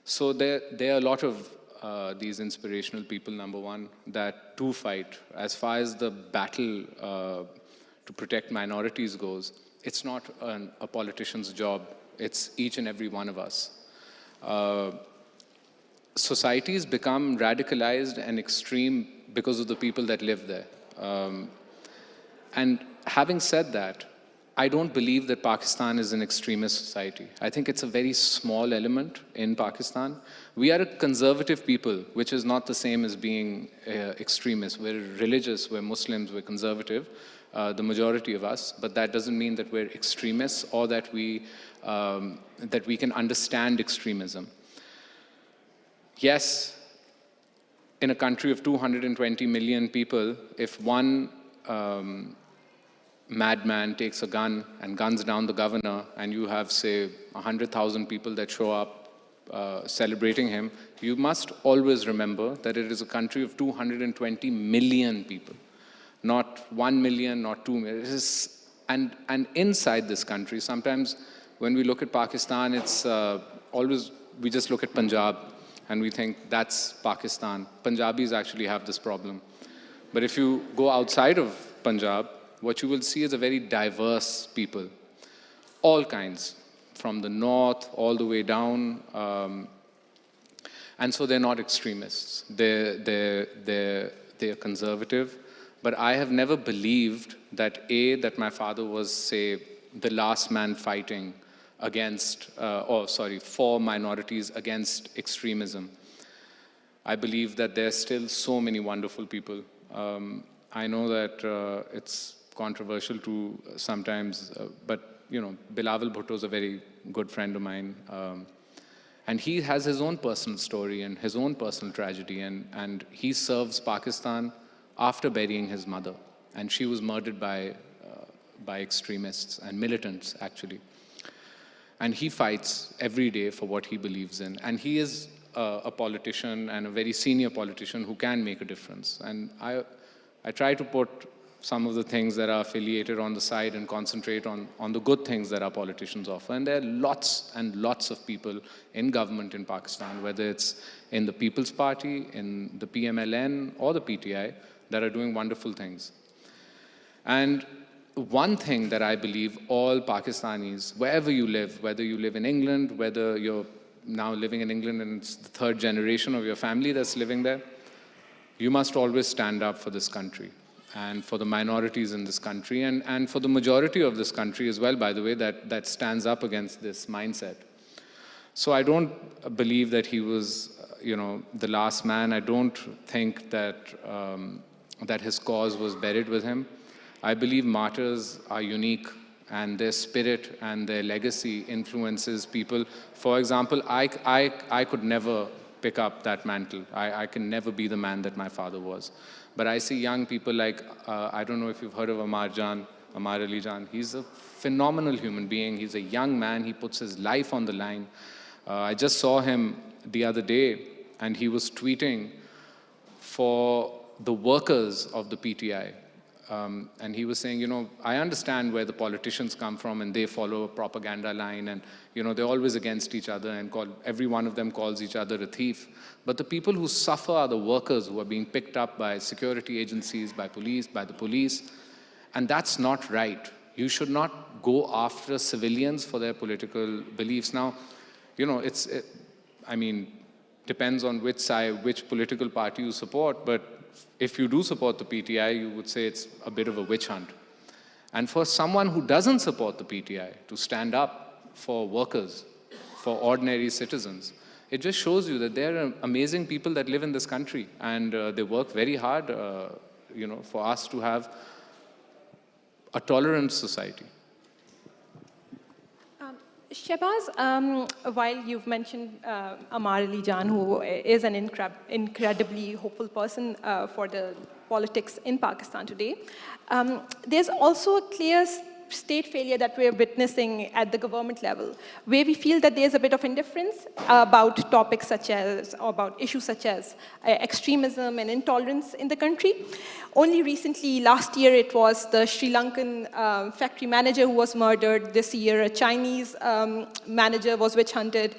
So there are a lot of these inspirational people, number one, that do fight. As far as the battle to protect minorities goes, it's not a politician's job. It's each and every one of us. Societies become radicalized and extreme because of the people that live there. And having said that, I don't believe that Pakistan is an extremist society. I think it's a very small element in Pakistan. We are a conservative people, which is not the same as being extremist. We're religious, we're Muslims, we're conservative, the majority of us, but that doesn't mean that we're extremists or that we can understand extremism. Yes, in a country of 220 million people, if one madman takes a gun and guns down the governor, and you have, say, 100,000 people that show up celebrating him, you must always remember that it is a country of 220 million people, not 1 million, not 2 million. It is, and inside this country, sometimes when we look at Pakistan, it's always, we just look at Punjab and we think that's Pakistan. Punjabis actually have this problem. But if you go outside of Punjab, what you will see is a very diverse people, all kinds, from the north all the way down. And so they're not extremists. They're conservative. But I have never believed that that my father was, say, the last man fighting against, for minorities against extremism. I believe that there's still so many wonderful people. I know that it's controversial to sometimes, but Bilawal Bhutto is a very good friend of mine. And he has his own personal story and his own personal tragedy, and he serves Pakistan after burying his mother. And she was murdered by extremists and militants, actually. And he fights every day for what he believes in. And he is a politician and a very senior politician who can make a difference. And I try to put some of the things that are affiliated on the side and concentrate on the good things that our politicians offer. And there are lots and lots of people in government in Pakistan, whether it's in the People's Party, in the PMLN, or the PTI, that are doing wonderful things. And one thing that I believe all Pakistanis, wherever you live, whether you live in England, whether you're now living in England and it's the third generation of your family that's living there, you must always stand up for this country and for the minorities in this country and for the majority of this country as well, by the way, that stands up against this mindset. So I don't believe that he was, the last man. I don't think that that his cause was buried with him. I believe martyrs are unique and their spirit and their legacy influences people. For example, I could never pick up that mantle. I can never be the man that my father was. But I see young people like, I don't know if you've heard of Amar Ali Jan. He's a phenomenal human being. He's a young man. He puts his life on the line. I just saw him the other day, and he was tweeting for the workers of the PTI. And he was saying, you know, I understand where the politicians come from and they follow a propaganda line and, you know, they're always against each other and every one of them calls each other a thief. But the people who suffer are the workers who are being picked up by security agencies, by the police. And that's not right. You should not go after civilians for their political beliefs. Now, you know, I mean, depends on which side, which political party you support, but if you do support the PTI, you would say it's a bit of a witch hunt. And for someone who doesn't support the PTI to stand up for workers, for ordinary citizens, it just shows you that there are amazing people that live in this country, and they work very hard, you know, for us to have a tolerant society. Shehbaz, while you've mentioned Amar Ali Jan, who is an incredibly hopeful person for the politics in Pakistan today, there's also a clear state failure that we're witnessing at the government level, where we feel that there's a bit of indifference about topics such as, or about issues such as extremism and intolerance in the country. Only recently, last year, it was the Sri Lankan factory manager who was murdered. This year, a Chinese manager was witch hunted.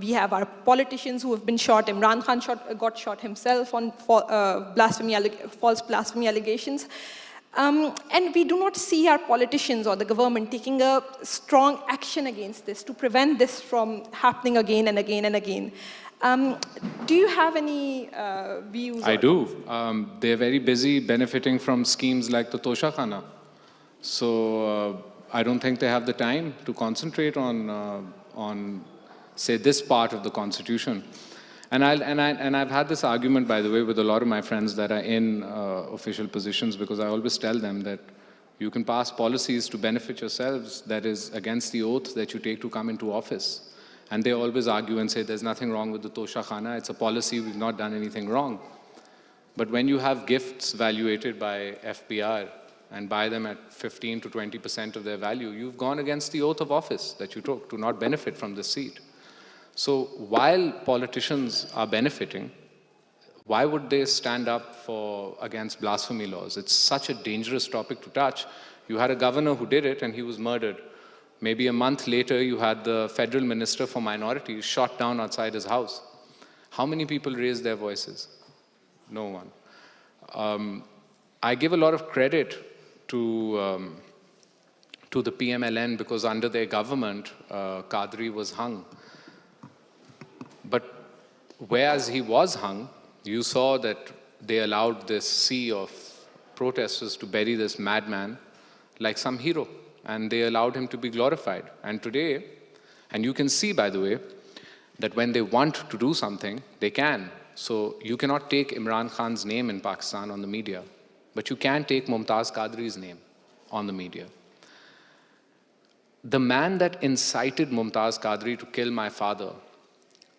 We have our politicians who have been shot. Imran Khan got shot himself on false blasphemy allegations. And we do not see our politicians or the government taking a strong action against this to prevent this from happening again and again and again. Do you have any views? I do. They're very busy benefiting from schemes like the Tosha Khana. So I don't think they have the time to concentrate on say, this part of the Constitution. And I've had this argument, by the way, with a lot of my friends that are in official positions, because I always tell them that you can pass policies to benefit yourselves that is against the oath that you take to come into office. And they always argue and say, there's nothing wrong with the Tosha Khana, it's a policy, we've not done anything wrong. But when you have gifts valuated by FBR and buy them at 15 to 20% of their value, you've gone against the oath of office that you took to not benefit from this seat. So while politicians are benefiting, why would they stand up against blasphemy laws? It's such a dangerous topic to touch. You had a governor who did it and he was murdered. Maybe a month later, you had the federal minister for minorities shot down outside his house. How many people raised their voices? No one. I give a lot of credit to the PMLN because under their government, Qadri was hung. But whereas he was hung, you saw that they allowed this sea of protesters to bury this madman like some hero, and they allowed him to be glorified. And today, and you can see, by the way, that when they want to do something, they can. So you cannot take Imran Khan's name in Pakistan on the media, but you can take Mumtaz Qadri's name on the media. The man that incited Mumtaz Qadri to kill my father,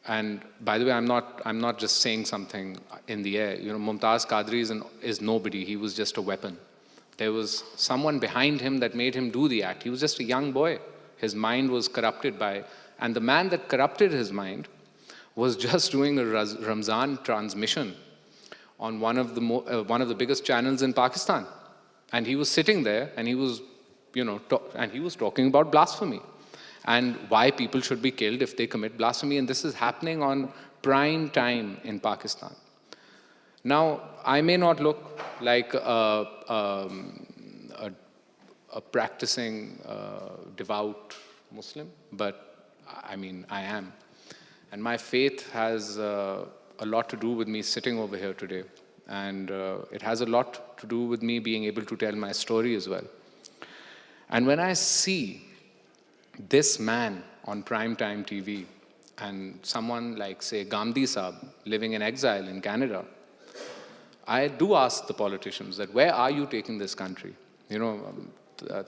and by the way, I'm not just saying something in the air. You know, Mumtaz Qadri is nobody. He was just a weapon. There was someone behind him that made him do the act. He was just a young boy. His mind was corrupted and the man that corrupted his mind was just doing a Ramzan transmission on one of the biggest channels in Pakistan. And he was sitting there and he was, and he was talking about blasphemy and why people should be killed if they commit blasphemy. And this is happening on prime time in Pakistan. Now, I may not look like a practicing devout Muslim, but I mean, I am. And my faith has a lot to do with me sitting over here today. And it has a lot to do with me being able to tell my story as well. And when I see this man on primetime TV and someone like, say, Gandhi Saab living in exile in Canada, I do ask the politicians that where are you taking this country? You know,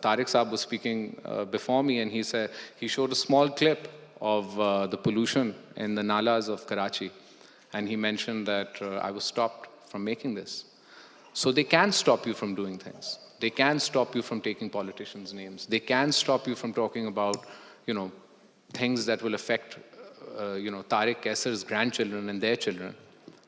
Tariq Saab was speaking before me, and he showed a small clip of the pollution in the nalas of Karachi. And he mentioned that I was stopped from making this. So they can stop you from doing things. They can stop you from taking politicians' names. They can stop you from talking about, things that will affect, Tariq Kaisar's grandchildren and their children.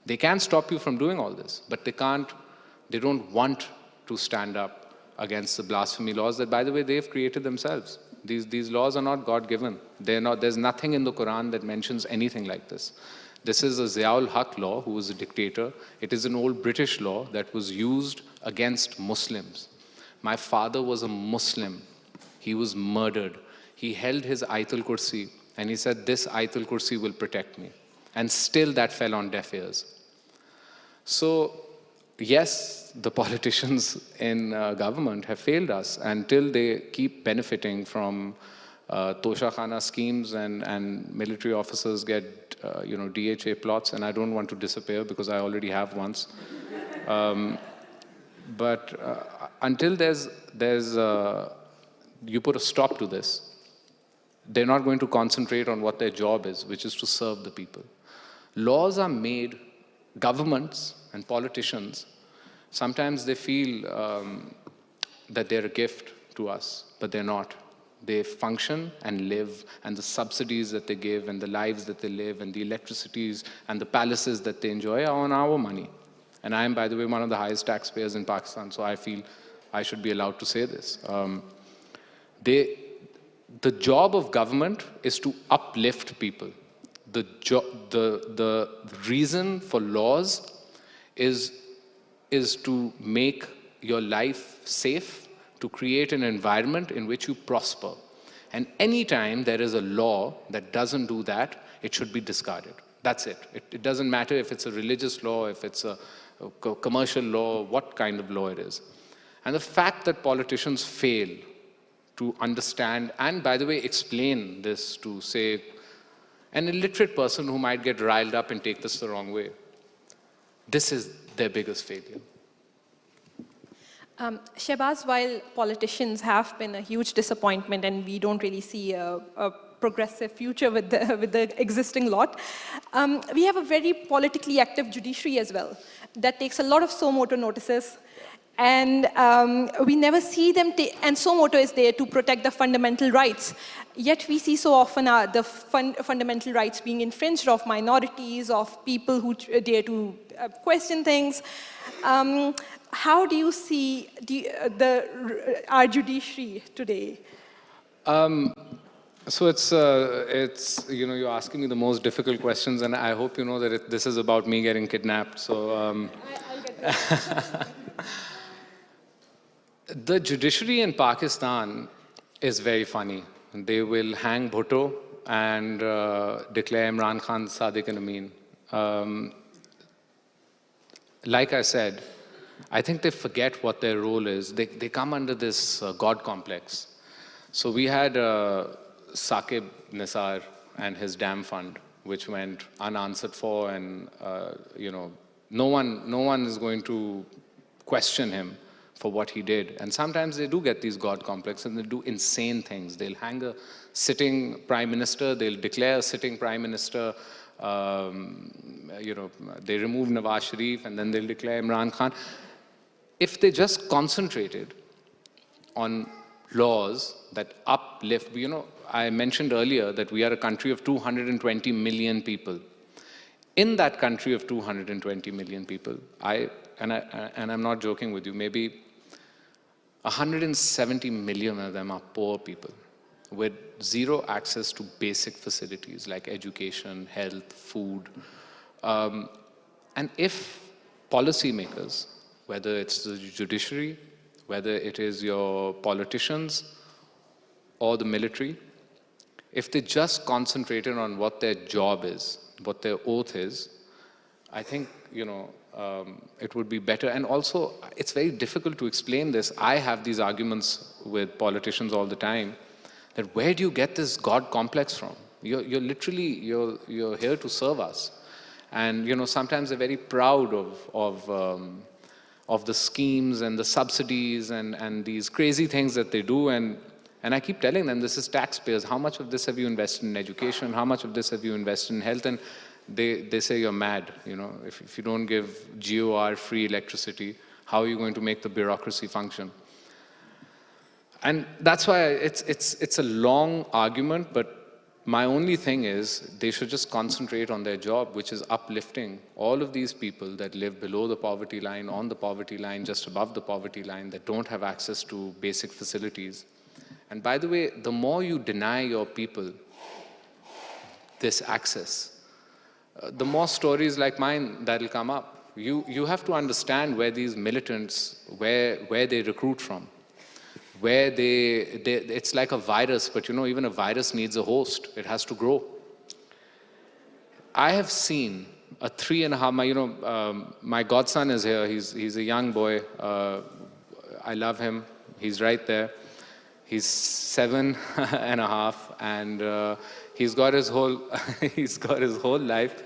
They can stop you from doing all this, but they don't want to stand up against the blasphemy laws that, by the way, they've created themselves. These laws are not God-given. There's nothing in the Quran that mentions anything like this. This is a Ziaul Haq law, who was a dictator. It is an old British law that was used against Muslims. My father was a Muslim. He was murdered. He held his Ayatul Kursi, and he said, this Ayatul Kursi will protect me. And still that fell on deaf ears. So, yes, the politicians in government have failed us until they keep benefiting from Tosha Khana schemes and military officers get, DHA plots, and I don't want to disappear because I already have once. But until you put a stop to this, they're not going to concentrate on what their job is, which is to serve the people. Laws are made, governments and politicians, sometimes they feel that they're a gift to us, but they're not. They function and live, and the subsidies that they give, and the lives that they live, and the electricities and the palaces that they enjoy are on our money. And I am, by the way, one of the highest taxpayers in Pakistan, so I feel I should be allowed to say this. The job of government is to uplift people. The reason for laws is to make your life safe, to create an environment in which you prosper. And anytime there is a law that doesn't do that, it should be discarded. That's it. It doesn't matter if it's a religious law, if it's a commercial law, what kind of law it is. And the fact that politicians fail to understand and, by the way, explain this to, say, an illiterate person who might get riled up and take this the wrong way, this is their biggest failure. Shehbaz, while politicians have been a huge disappointment and we don't really see a progressive future with the existing lot, we have a very politically active judiciary as well that takes a lot of suo motu notices, and we never see them and suo motu is there to protect the fundamental rights. Yet we see so often the fundamental rights being infringed of minorities, of people who dare to question things. How do you see our judiciary today? So it's you're asking me the most difficult questions, and I hope you know that this is about me getting kidnapped. So I'll get there. The judiciary in Pakistan is very funny. They will hang Bhutto and declare Imran Khan Sadiq and Amin. Like I said, I think they forget what their role is. They come under this God complex. So we had Saqib Nisar and his dam fund, which went unanswered for, and no one is going to question him for what he did. And sometimes they do get these God complexes and they do insane things. They'll hang a sitting prime minister, they'll declare a sitting prime minister, they remove Nawaz Sharif and then they'll declare Imran Khan. If they just concentrated on laws that uplift, I mentioned earlier that we are a country of 220 million people. In that country of 220 million people, and I'm not joking with you, maybe 170 million of them are poor people with zero access to basic facilities like education, health, food. And if policymakers, whether it's the judiciary, whether it is your politicians or the military, if they just concentrated on what their job is, what their oath is, I think, it would be better. And also, it's very difficult to explain this. I have these arguments with politicians all the time, that where do you get this God complex from? You're here to serve us. And, sometimes they're very proud of of the schemes and the subsidies and these crazy things that they do. And I keep telling them, this is taxpayers. How much of this have you invested in education? How much of this have you invested in health? And they say you're mad. If you don't give GOR free electricity, how are you going to make the bureaucracy function? And that's why it's a long argument, but my only thing is they should just concentrate on their job, which is uplifting all of these people that live below the poverty line, on the poverty line, just above the poverty line, that don't have access to basic facilities. And by the way, the more you deny your people this access, the more stories like mine that'll come up. You have to understand where these militants, where they recruit from. Where it's like a virus, but even a virus needs a host. It has to grow. I have seen a 3.5, my godson is here. He's a young boy. I love him. He's right there. He's 7.5, and he's got his whole life.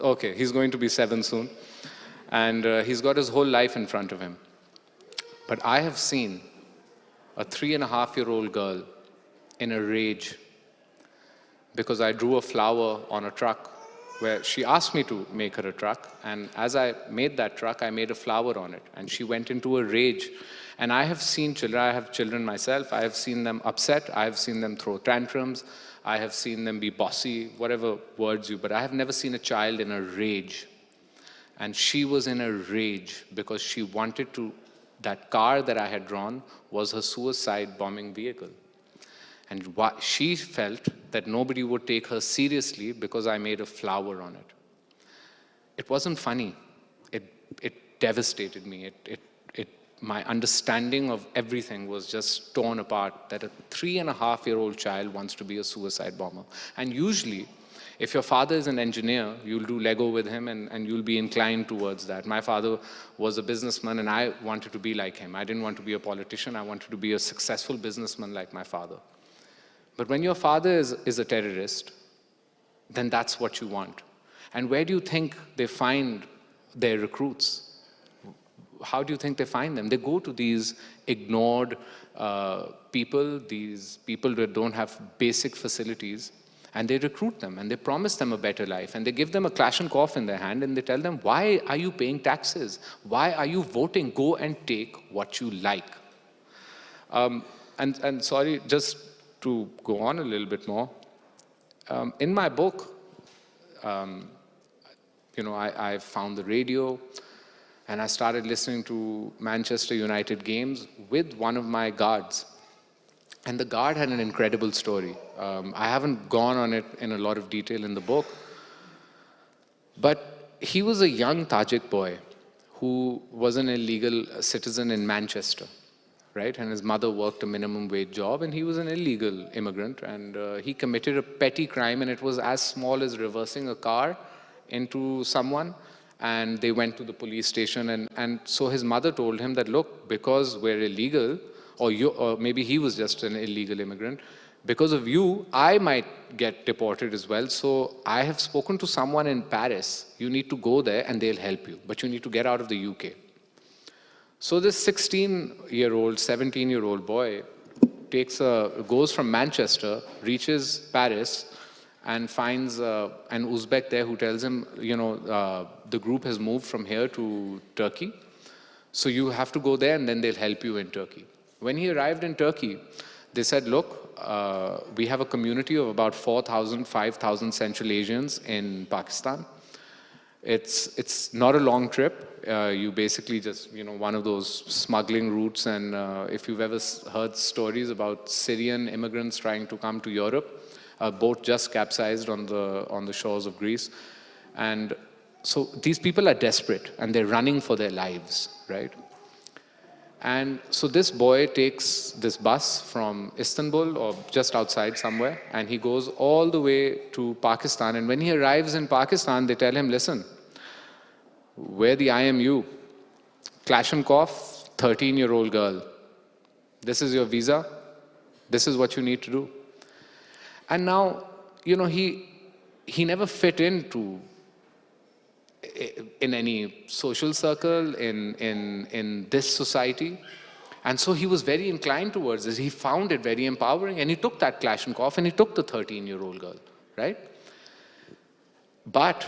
Okay, he's going to be 7 soon. And he's got his whole life in front of him. But I have seen a 3.5-year-old girl in a rage because I drew a flower on a truck where she asked me to make her a truck. And as I made that truck, I made a flower on it. And she went into a rage. And I have seen children, I have children myself, I have seen them upset, I have seen them throw tantrums, I have seen them be bossy, whatever words but I have never seen a child in a rage. And she was in a rage because she wanted to. That car that I had drawn was her suicide bombing vehicle. And she felt that nobody would take her seriously because I made a flower on it. It wasn't funny. It devastated me. My understanding of everything was just torn apart, that a 3.5-year-old child wants to be a suicide bomber. And usually, if your father is an engineer, you'll do Lego with him and you'll be inclined towards that. My father was a businessman and I wanted to be like him. I didn't want to be a politician. I wanted to be a successful businessman like my father. But when your father is a terrorist, then that's what you want. And where do you think they find their recruits? How do you think they find them? They go to these ignored people, these people that don't have basic facilities, and they recruit them, and they promise them a better life, and they give them a Kalashnikov in their hand, and they tell them, why are you paying taxes? Why are you voting? Go and take what you like. And sorry, just to go on a little bit more, in my book, I found the radio, and I started listening to Manchester United games with one of my guards. And the guard had an incredible story. I haven't gone on it in a lot of detail in the book, but he was a young Tajik boy who was an illegal citizen in Manchester, right? And his mother worked a minimum wage job, and he was an illegal immigrant, and he committed a petty crime, and it was as small as reversing a car into someone, and they went to the police station, and so his mother told him that, look, because we're illegal, or maybe he was just an illegal immigrant, because of you, I might get deported as well. So I have spoken to someone in Paris. You need to go there and they'll help you, but you need to get out of the UK. So this 16-year-old, 17-year-old boy goes from Manchester, reaches Paris, and finds an Uzbek there who tells him, the group has moved from here to Turkey. So you have to go there and then they'll help you in Turkey. When he arrived in Turkey, they said, look, we have a community of about 4,000, 5,000 Central Asians in Pakistan. It's not a long trip. You basically just, one of those smuggling routes. And if you've ever heard stories about Syrian immigrants trying to come to Europe, a boat just capsized on the shores of Greece. And so these people are desperate and they're running for their lives, right? And so this boy takes this bus from Istanbul or just outside somewhere, and he goes all the way to Pakistan. And when he arrives in Pakistan, they tell him, listen, we're the IMU. Kalashnikov, 13-year-old girl. This is your visa. This is what you need to do. And now, he never fit into in any social circle, in this society. And so he was very inclined towards this. He found it very empowering, and he took that Kalashnikov and he took the 13-year-old girl, right? But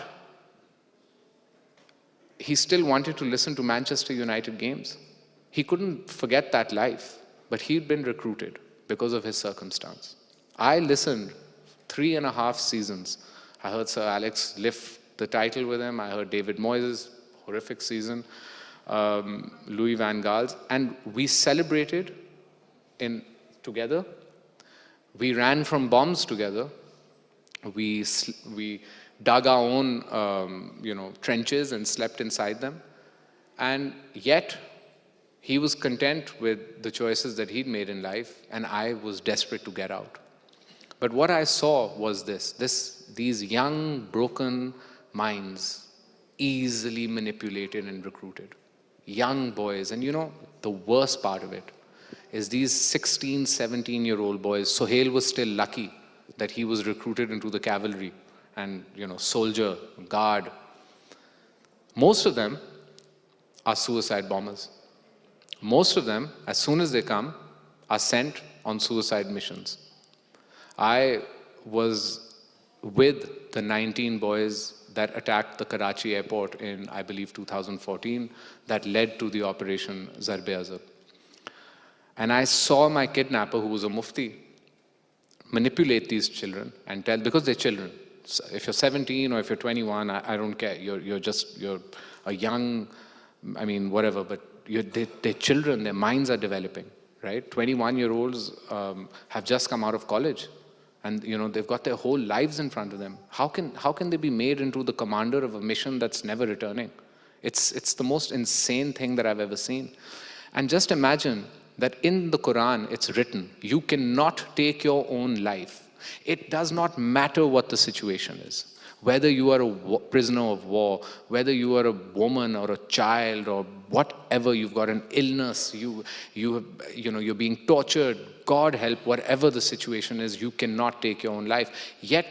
he still wanted to listen to Manchester United games. He couldn't forget that life, but he'd been recruited because of his circumstance. I listened 3.5 seasons. I heard Sir Alex lift the title with him. I heard David Moyes' horrific season, Louis van Gaal's, and we celebrated together. We ran from bombs together. We dug our own, trenches and slept inside them. And yet, he was content with the choices that he'd made in life, and I was desperate to get out. But what I saw was these young, broken minds, easily manipulated and recruited. Young boys, and the worst part of it is these 16, 17-year-old boys. Sohail was still lucky that he was recruited into the cavalry and, soldier, guard. Most of them are suicide bombers. Most of them, as soon as they come, are sent on suicide missions. I was with the 19 boys that attacked the Karachi airport in, I believe, 2014, that led to the Operation Zarb-e-Azab. And I saw my kidnapper, who was a mufti, manipulate these children and tell, because they're children. So if you're 17 or if you're 21, I don't care. You're a young, whatever, but they're children, their minds are developing, right? 21-year-olds have just come out of college. And they've got their whole lives in front of them. How can they be made into the commander of a mission that's never returning? It's the most insane thing that I've ever seen. And just imagine that in the Quran it's written, you cannot take your own life. It does not matter what the situation is. Whether you are a prisoner of war, whether you are a woman or a child or whatever, you've got an illness, you're being tortured, God help, whatever the situation is, you cannot take your own life. Yet,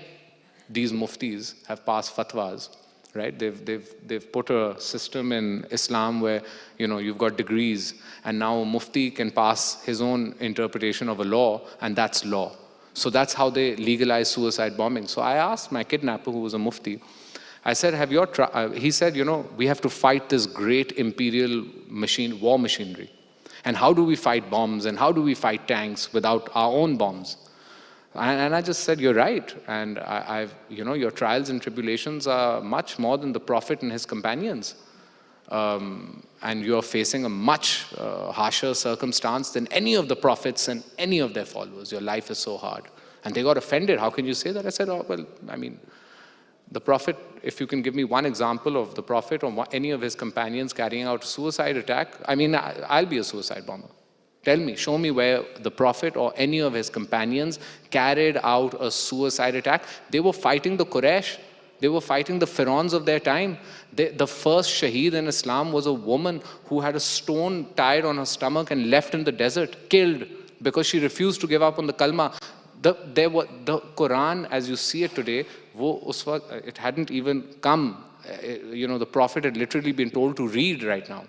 these muftis have passed fatwas, right? They've put a system in Islam where, you've got degrees, and now a mufti can pass his own interpretation of a law, and that's law. So that's how they legalize suicide bombing. So I asked my kidnapper, who was a mufti, I said, he said, we have to fight this great imperial war machinery. And how do we fight bombs? And how do we fight tanks without our own bombs? And I just said, you're right. And your trials and tribulations are much more than the Prophet and his companions. And you're facing a much harsher circumstance than any of the prophets and any of their followers. Your life is so hard. And they got offended. How can you say that? I said, the Prophet, if you can give me one example of the Prophet or any of his companions carrying out a suicide attack, I'll be a suicide bomber. Tell me, show me where the Prophet or any of his companions carried out a suicide attack. They were fighting the Quraysh. They were fighting the pharaohs of their time. The first shaheed in Islam was a woman who had a stone tied on her stomach and left in the desert, killed because she refused to give up on the kalma. The Quran, as you see it today, it hadn't even come. The Prophet had literally been told to read right now.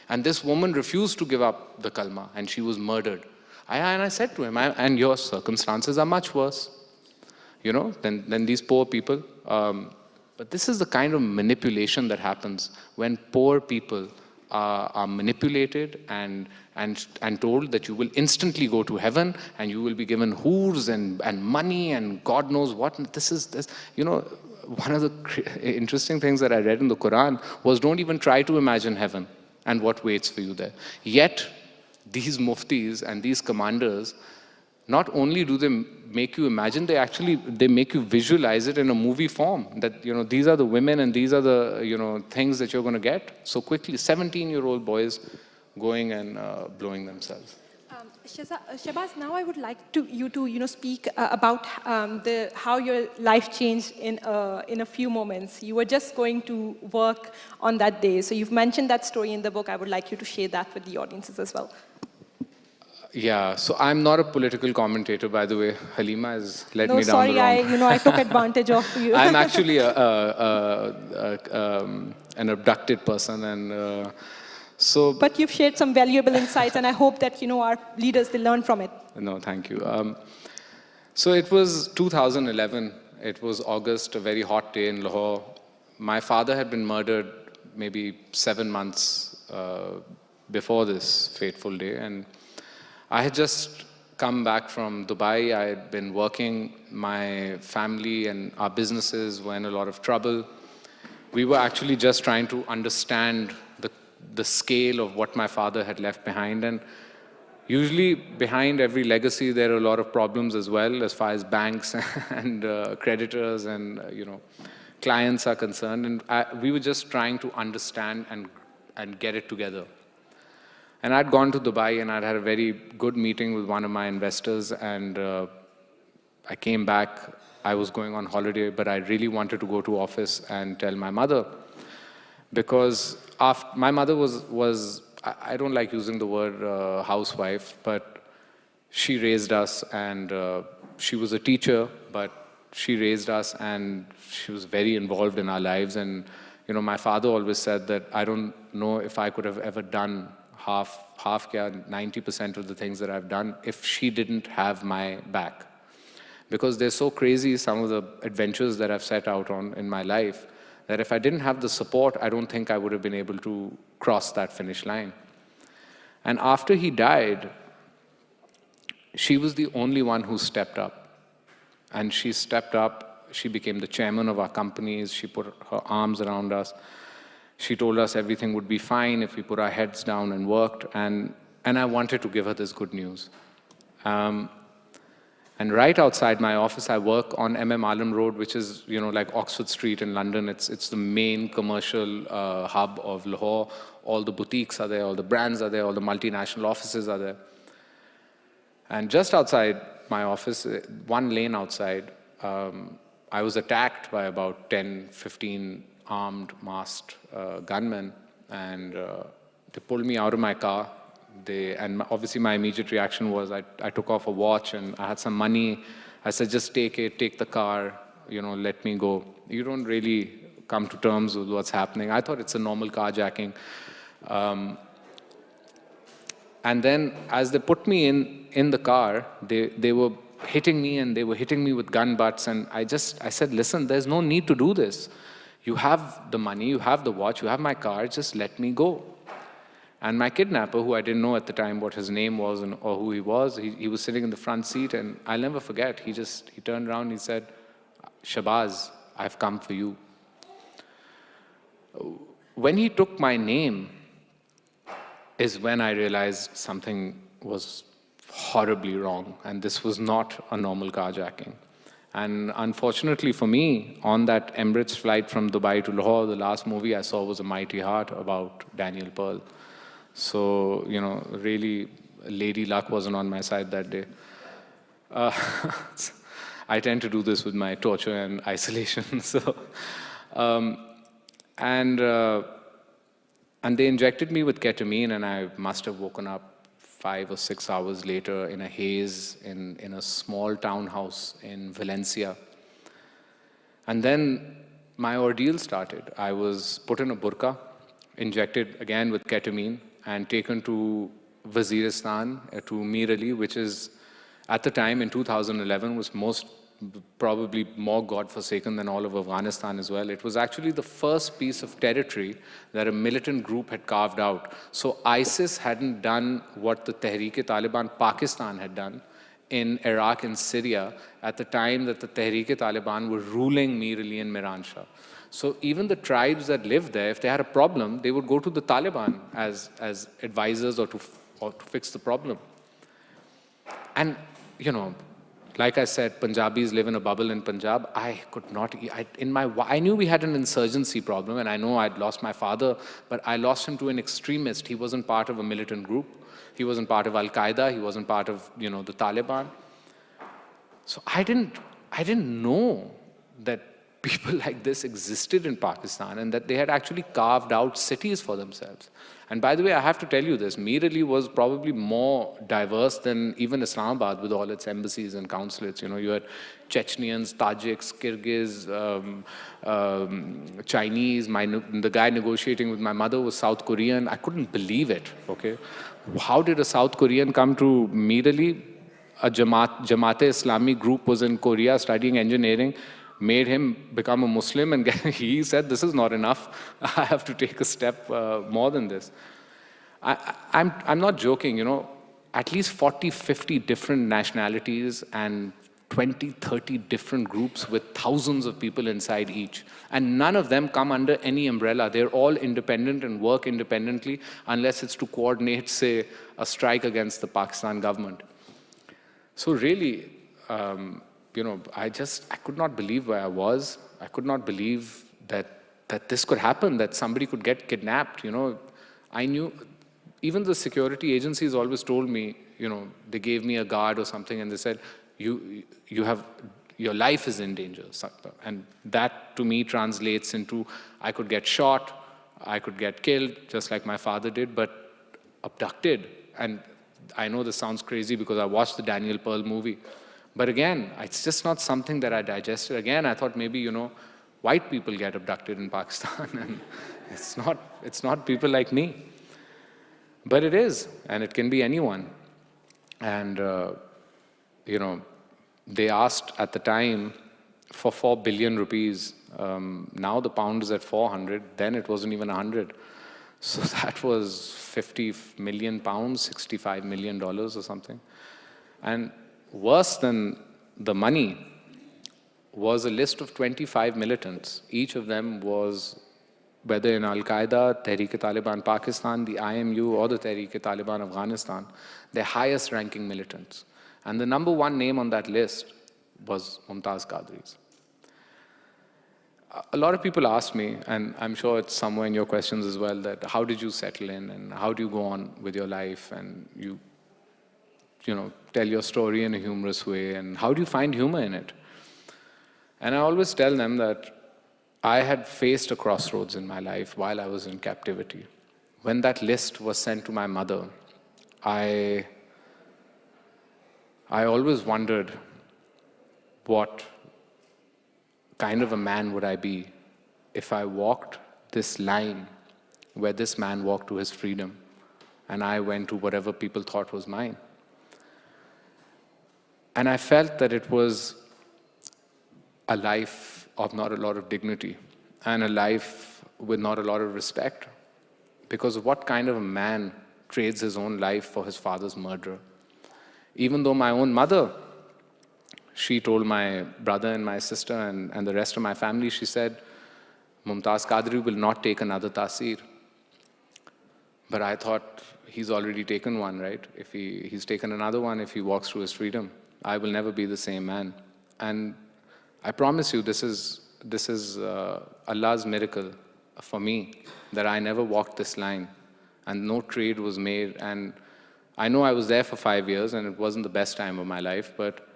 And this woman refused to give up the kalma, and she was murdered. And I said to him, and your circumstances are much worse, than these poor people. But this is the kind of manipulation that happens when poor people are manipulated and told that you will instantly go to heaven and you will be given hoors and money and God knows what. And one of the interesting things that I read in the Quran was, don't even try to imagine heaven and what waits for you there. Yet, these muftis and these commanders, not only do they make you imagine, they make you visualize it in a movie form. That, these are the women and these are the, things that you're going to get. So quickly, 17-year-old boys going and blowing themselves. Shahbaz, now I would like you to speak about how your life changed in a few moments. You were just going to work on that day. So you've mentioned that story in the book. I would like you to share that with the audiences as well. Yeah, so I'm not a political commentator, by the way. Halima has led No, me down the sorry, wrong. I took advantage of you. I'm actually an abducted person, and so. But you've shared some valuable insights, and I hope that our leaders they learn from it. No, thank you. So it was 2011. It was August, a very hot day in Lahore. My father had been murdered maybe 7 months before this fateful day, and I had just come back from Dubai. I had been working. My family and our businesses were in a lot of trouble. We were actually just trying to understand the scale of what my father had left behind. And usually behind every legacy, there are a lot of problems as well, as far as banks and creditors and clients are concerned. And we were just trying to understand and get it together. And I'd gone to Dubai and I'd had a very good meeting with one of my investors, and I came back. I was going on holiday, but I really wanted to go to office and tell my mother, because my mother was I don't like using the word housewife, but she raised us, and she was a teacher, but she raised us and she was very involved in our lives. And my father always said that I don't know if I could have ever done half 90% of the things that I've done if she didn't have my back. Because they're so crazy, some of the adventures that I've set out on in my life, that if I didn't have the support, I don't think I would have been able to cross that finish line. And after he died, she was the only one who stepped up. And she stepped up, she became the chairman of our companies, she put her arms around us. She told us everything would be fine if we put our heads down and worked, and I wanted to give her this good news. And right outside my office, I work on MM Alam Road, which is, like Oxford Street in London. It's the main commercial hub of Lahore. All the boutiques are there, all the brands are there, all the multinational offices are there. And just outside my office, one lane outside, I was attacked by about 10, 15 armed, masked gunmen, and they pulled me out of my car. Obviously my immediate reaction was I took off a watch and I had some money. I said, just take it, take the car, let me go. You don't really come to terms with what's happening. I thought it's a normal carjacking. And then as they put me in the car, they were hitting me, and they were hitting me with gun butts. And I said, listen, there's no need to do this. You have the money, you have the watch, you have my car, just let me go. And my kidnapper, who I didn't know at the time what his name was or who he was sitting in the front seat, and I'll never forget, he turned around and he said, Shabazz, I've come for you. When he took my name is when I realized something was horribly wrong, and this was not a normal carjacking. And unfortunately for me, on that Emirates flight from Dubai to Lahore, the last movie I saw was A Mighty Heart about Daniel Pearl. So, really, lady luck wasn't on my side that day. I tend to do this with my torture and isolation. So, and they injected me with ketamine, and I must have woken up 5 or 6 hours later in a haze in a small townhouse in Valencia. And then my ordeal started. I was put in a burqa, injected again with ketamine, and taken to Waziristan, to Mir Ali, which is, at the time in 2011, was probably more God-forsaken than all of Afghanistan as well. It was actually the first piece of territory that a militant group had carved out. So ISIS hadn't done what the Tehreek-e-Taliban Pakistan had done in Iraq and Syria at the time that the Tehreek-e-Taliban were ruling Mir Ali and Miran Shah. So even the tribes that lived there, if they had a problem, they would go to the Taliban as advisors or to fix the problem. And, like I said, Punjabis live in a bubble in Punjab. I could not, I knew we had an insurgency problem, and I know I'd lost my father, but I lost him to an extremist. He wasn't part of a militant group. He wasn't part of Al-Qaeda. He wasn't part of, the Taliban. So I didn't know that people like this existed in Pakistan and that they had actually carved out cities for themselves. And by the way, I have to tell you this, Mir Ali was probably more diverse than even Islamabad with all its embassies and consulates. You know, you had Chechens, Tajiks, Kyrgyz, Chinese. The guy negotiating with my mother was South Korean. I couldn't believe it, okay? How did a South Korean come to Mir Ali? A Jamaat-e-Islami group was in Korea studying engineering, made him become a Muslim, and he said, this is not enough. I have to take a step more than this. I'm not joking, you know, at least 40, 50 different nationalities and 20, 30 different groups with thousands of people inside each. And none of them come under any umbrella. They're all independent and work independently unless it's to coordinate, say, a strike against the Pakistan government. So really, you know, I could not believe where I was. I could not believe that this could happen, that somebody could get kidnapped, you know. I knew, even the security agencies always told me, you know, they gave me a guard or something and they said, your life is in danger. And that to me translates into, I could get shot, I could get killed, just like my father did, but abducted. And I know this sounds crazy because I watched the Daniel Pearl movie. But again, it's just not something that I digested. Again, I thought maybe, you know, white people get abducted in Pakistan. And it's not people like me. But it is, and it can be anyone. And, you know, they asked at the time for 4 billion rupees. Now the pound is at 400. Then it wasn't even 100. So that was 50 million pounds, $65 million or something. And worse than the money was a list of 25 militants. Each of them was, whether in Al-Qaeda, Tehreek-e-Taliban Pakistan, the IMU, or the Tehreek-e-Taliban Afghanistan, their highest ranking militants. And the number one name on that list was Mumtaz Qadri's. A lot of people ask me, and I'm sure it's somewhere in your questions as well, that how did you settle in and how do you go on with your life, and you know, tell your story in a humorous way, and how do you find humor in it? And I always tell them that I had faced a crossroads in my life while I was in captivity. When that list was sent to my mother, I always wondered what kind of a man would I be if I walked this line where this man walked to his freedom and I went to whatever people thought was mine. And I felt that it was a life of not a lot of dignity and a life with not a lot of respect, because what kind of a man trades his own life for his father's murderer? Even though my own mother, she told my brother and my sister and the rest of my family, she said, Mumtaz Qadri will not take another Taseer. But I thought, he's already taken one, right? If he's taken another one, if he walks through his freedom, I will never be the same man. And I promise you, this is Allah's miracle for me, that I never walked this line and no trade was made. And I know I was there for 5 years and it wasn't the best time of my life, but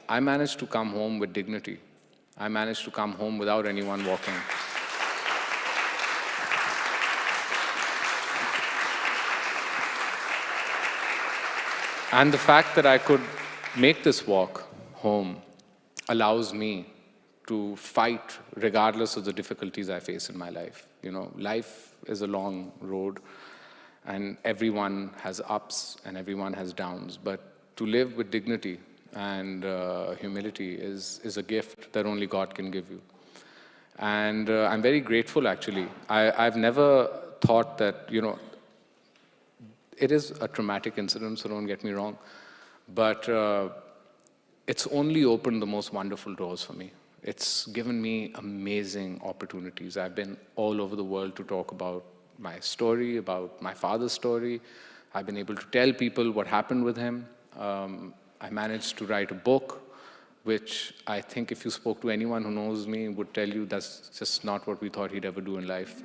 I managed to come home with dignity. I managed to come home without anyone walking. And the fact that I could make this walk home allows me to fight regardless of the difficulties I face in my life. You know, life is a long road and everyone has ups and everyone has downs, but to live with dignity and humility is a gift that only God can give you. And I'm very grateful, actually. I've never thought that, you know, it is a traumatic incident, so don't get me wrong, but it's only opened the most wonderful doors for me. It's given me amazing opportunities. I've been all over the world to talk about my story, about my father's story. I've been able to tell people what happened with him. I managed to write a book, which I think if you spoke to anyone who knows me would tell you that's just not what we thought he'd ever do in life.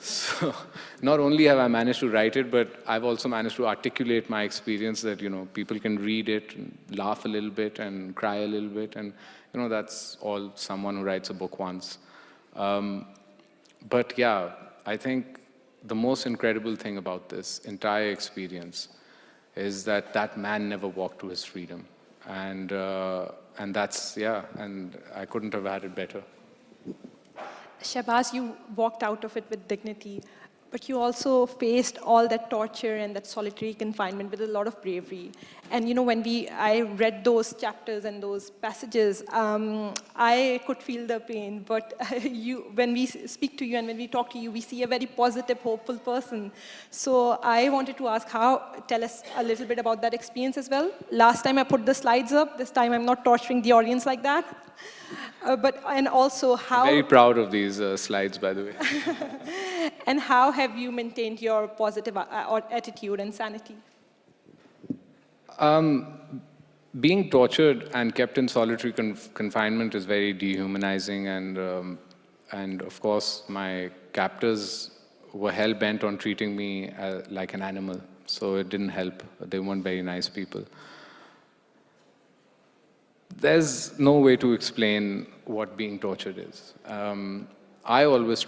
So not only have I managed to write it, but I've also managed to articulate my experience that, you know, people can read it and laugh a little bit and cry a little bit. And that's all someone who writes a book wants. But yeah, I think the most incredible thing about this entire experience is that man never walked to his freedom. And that's, yeah, and I couldn't have had it better. Shahbaz, you walked out of it with dignity, but you also faced all that torture and that solitary confinement with a lot of bravery. And when I read those chapters and those passages, I could feel the pain. But when we speak to you and when we talk to you, we see a very positive, hopeful person. So I wanted to ask, tell us a little bit about that experience as well. Last time I put the slides up. This time I'm not torturing the audience like that. And also how... Very proud of these slides, by the way. And how have you maintained your positive attitude and sanity? Being tortured and kept in solitary confinement is very dehumanizing, and of course my captors were hell-bent on treating me like an animal, so it didn't help. They weren't very nice people. There's no way to explain what being tortured is. I'd always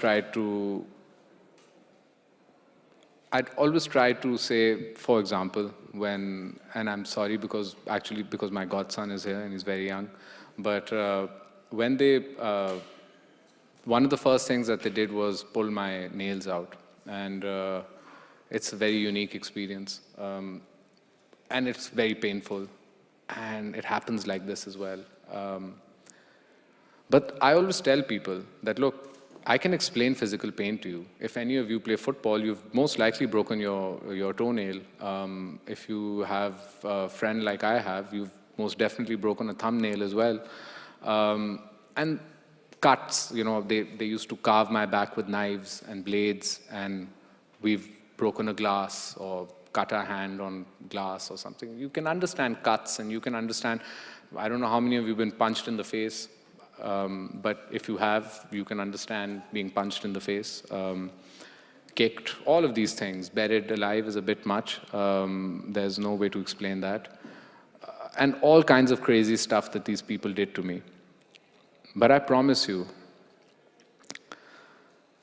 try to say, for example, and I'm sorry because my godson is here and he's very young, but when one of the first things that they did was pull my nails out, and it's a very unique experience, and it's very painful, and it happens like this as well. But I always tell people that, look, I can explain physical pain to you. If any of you play football, you've most likely broken your toenail. If you have a friend like I have, you've most definitely broken a thumbnail as well. And cuts, they used to carve my back with knives and blades, and we've broken a glass or cut our hand on glass or something. You can understand cuts, and you can understand, I don't know how many of you have been punched in the face, but if you have, you can understand being punched in the face, kicked, all of these things. Buried alive is a bit much. There's no way to explain that. And all kinds of crazy stuff that these people did to me. But I promise you,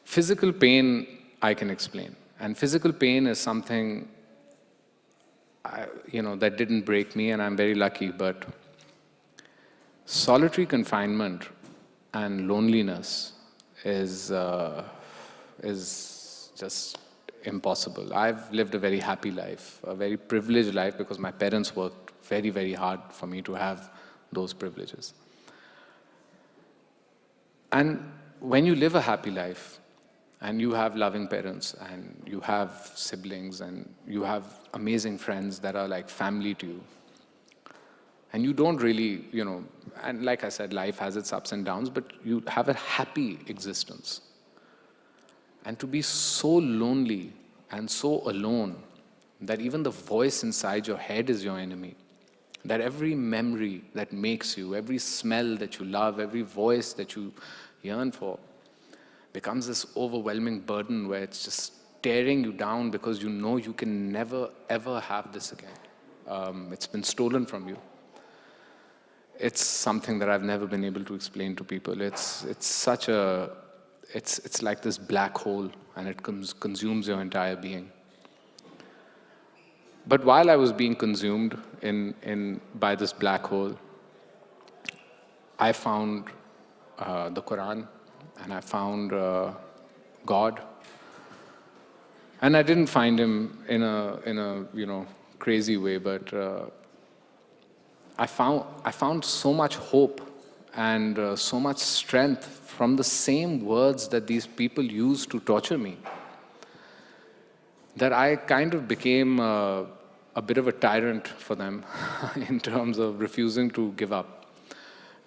physical pain I can explain. And physical pain is something that didn't break me, and I'm very lucky, but solitary confinement and loneliness is just impossible. I've lived a very happy life, a very privileged life, because my parents worked very, very hard for me to have those privileges. And when you live a happy life, and you have loving parents, and you have siblings, and you have amazing friends that are like family to you, and you don't really, and like I said, life has its ups and downs, but you have a happy existence. And to be so lonely and so alone that even the voice inside your head is your enemy, that every memory that makes you, every smell that you love, every voice that you yearn for, becomes this overwhelming burden where it's just tearing you down because you know you can never, ever have this again. It's been stolen from you. It's something that I've never been able to explain to people. It's like this black hole, and it consumes your entire being. But while I was being consumed by this black hole, I found the Quran, and I found God. And I didn't find him in a crazy way, but I found so much hope and so much strength from the same words that these people used to torture me, that I kind of became a bit of a tyrant for them in terms of refusing to give up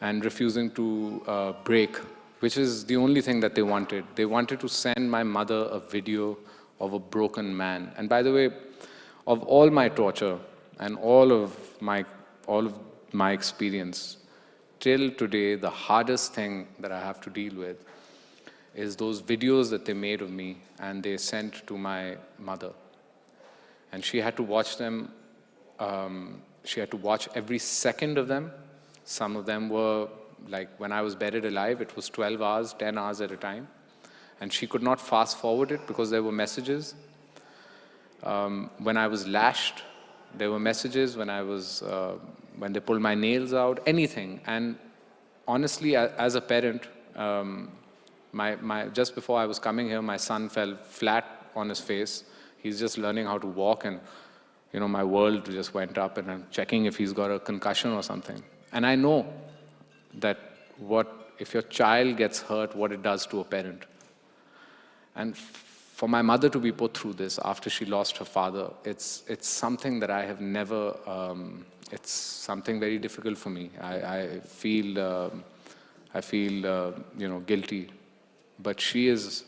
and refusing to break, which is the only thing that they wanted. They wanted to send my mother a video of a broken man. And by the way, of all my torture and all of my experience, till today, the hardest thing that I have to deal with is those videos that they made of me and they sent to my mother. And she had to watch them. She had to watch every second of them. Some of them were like when I was buried alive, it was 12 hours, 10 hours at a time. And she could not fast forward it because there were messages. When I was lashed, there were messages. When they pulled my nails out, anything. And honestly, as a parent, just before I was coming here, my son fell flat on his face. He's just learning how to walk, and my world just went up, and I'm checking if he's got a concussion or something. And I know that if your child gets hurt, what it does to a parent. And for my mother to be put through this after she lost her father, it's something that I have never, it's something very difficult for me. I feel guilty. But she is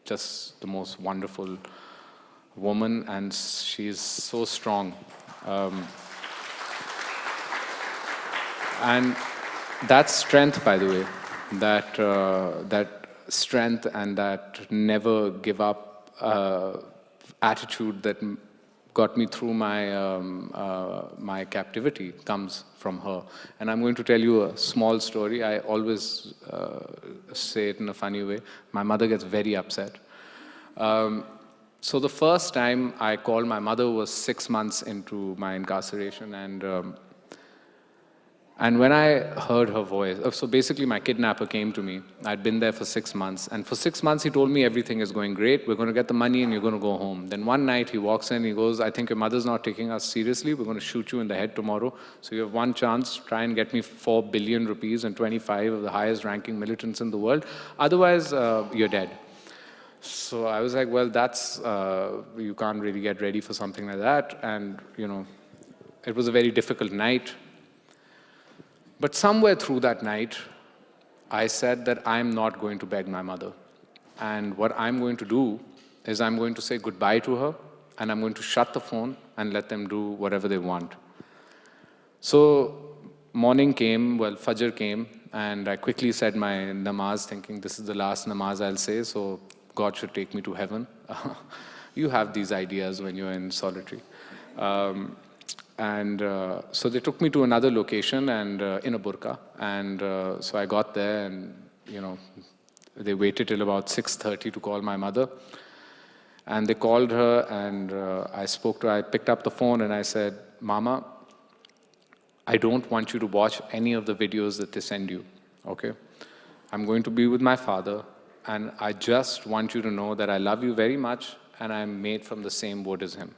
just the most wonderful woman, and she is so strong. And that strength, by the way, that strength and that never give up attitude that got me through my captivity comes from her. And I'm going to tell you a small story. I always say it in a funny way. My mother gets very upset. So the first time I called my mother was 6 months into my incarceration, and when I heard her voice, so basically my kidnapper came to me. I'd been there for 6 months, and for 6 months he told me everything is going great, we're going to get the money and you're going to go home. Then one night he walks in, he goes, I think your mother's not taking us seriously, we're going to shoot you in the head tomorrow, so you have one chance, try and get me 4 billion rupees and 25 of the highest ranking militants in the world, otherwise you're dead. So I was like, well, that's, you can't really get ready for something like that, and it was a very difficult night. But somewhere through that night, I said that I'm not going to beg my mother. And what I'm going to do is I'm going to say goodbye to her, and I'm going to shut the phone and let them do whatever they want. So morning came, Fajr came, and I quickly said my namaz, thinking this is the last namaz I'll say, so God should take me to heaven. You have these ideas when you're in solitary. So they took me to another location and in a burqa, and so I got there, and they waited till about 6:30 to call my mother, and they called her, and I spoke to her. I picked up the phone and I said, Mama, I don't want you to watch any of the videos that they send you, okay? I'm going to be with my father, and I just want you to know that I love you very much, and I'm made from the same wood as him.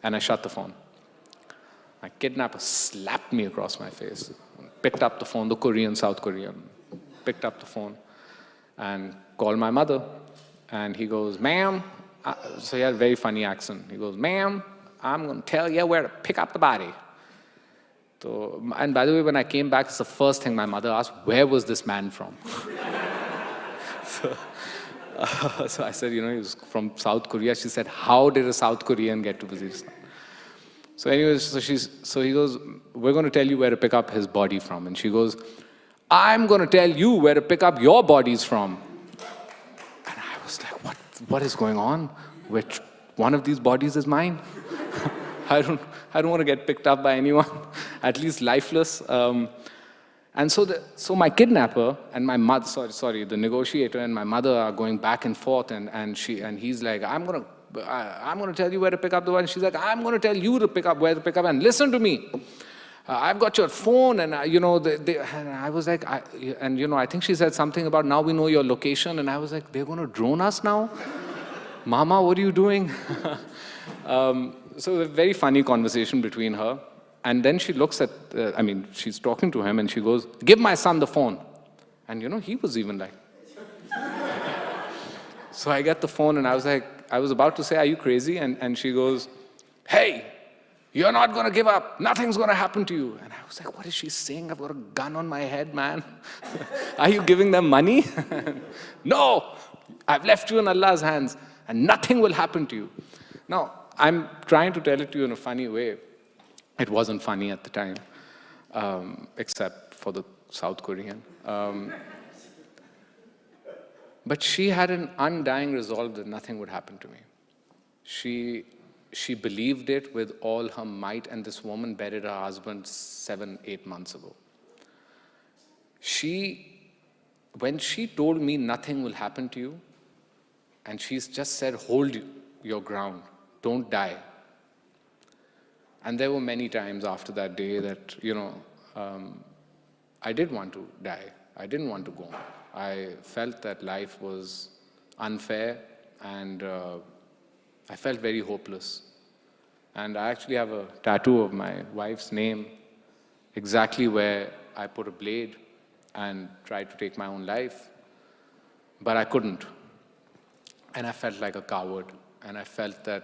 And I shut the phone. My kidnapper slapped me across my face, picked up the phone, the Korean, South Korean, picked up the phone and called my mother. And he goes, ma'am, so he had a very funny accent. He goes, ma'am, I'm going to tell you where to pick up the body. So, and by the way, when I came back, it's the first thing my mother asked, where was this man from? So I said, he was from South Korea. She said, how did a South Korean get to Waziristan? So anyways, so he goes, we're going to tell you where to pick up his body from. And she goes, I'm going to tell you where to pick up your bodies from. And I was like, what is going on? Which one of these bodies is mine? I don't want to get picked up by anyone, at least lifeless. And so my kidnapper and my mother, the negotiator and my mother are going back and forth, and he's like, I'm going to tell you where to pick up the one. She's like, I'm going to tell you to pick up where to pick up, and listen to me. I've got your phone, and and I was like, I think she said something about now we know your location, and I was like, they're going to drone us now? Mama, what are you doing? So a very funny conversation between her. And then she looks at, she's talking to him, and she goes, give my son the phone. And he was even like. So I get the phone, and I was like, I was about to say, are you crazy? And she goes, hey, you're not going to give up. Nothing's going to happen to you. And I was like, what is she saying? I've got a gun on my head, man. Are you giving them money? No, I've left you in Allah's hands, and nothing will happen to you. Now, I'm trying to tell it to you in a funny way. It wasn't funny at the time, except for the South Korean. But she had an undying resolve that nothing would happen to me. She believed it with all her might, and this woman buried her husband 7-8 months ago. when she told me nothing will happen to you, and she's just said, hold your ground, don't die. And there were many times after that day that, I did want to die. I didn't want to go on. I felt that life was unfair, and I felt very hopeless. And I actually have a tattoo of my wife's name exactly where I put a blade and tried to take my own life, but I couldn't. And I felt like a coward, and I felt that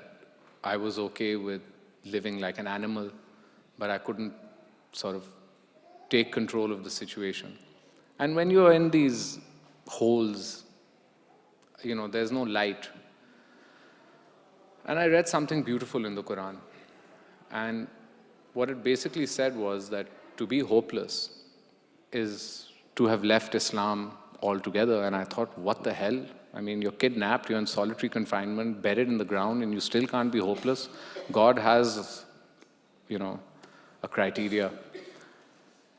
I was okay with living like an animal, but I couldn't sort of take control of the situation. And when you're in these holes, there's no light. And I read something beautiful in the Quran. And what it basically said was that to be hopeless is to have left Islam altogether. And I thought, what the hell? I mean, you're kidnapped, you're in solitary confinement, buried in the ground, and you still can't be hopeless. God has, a criteria.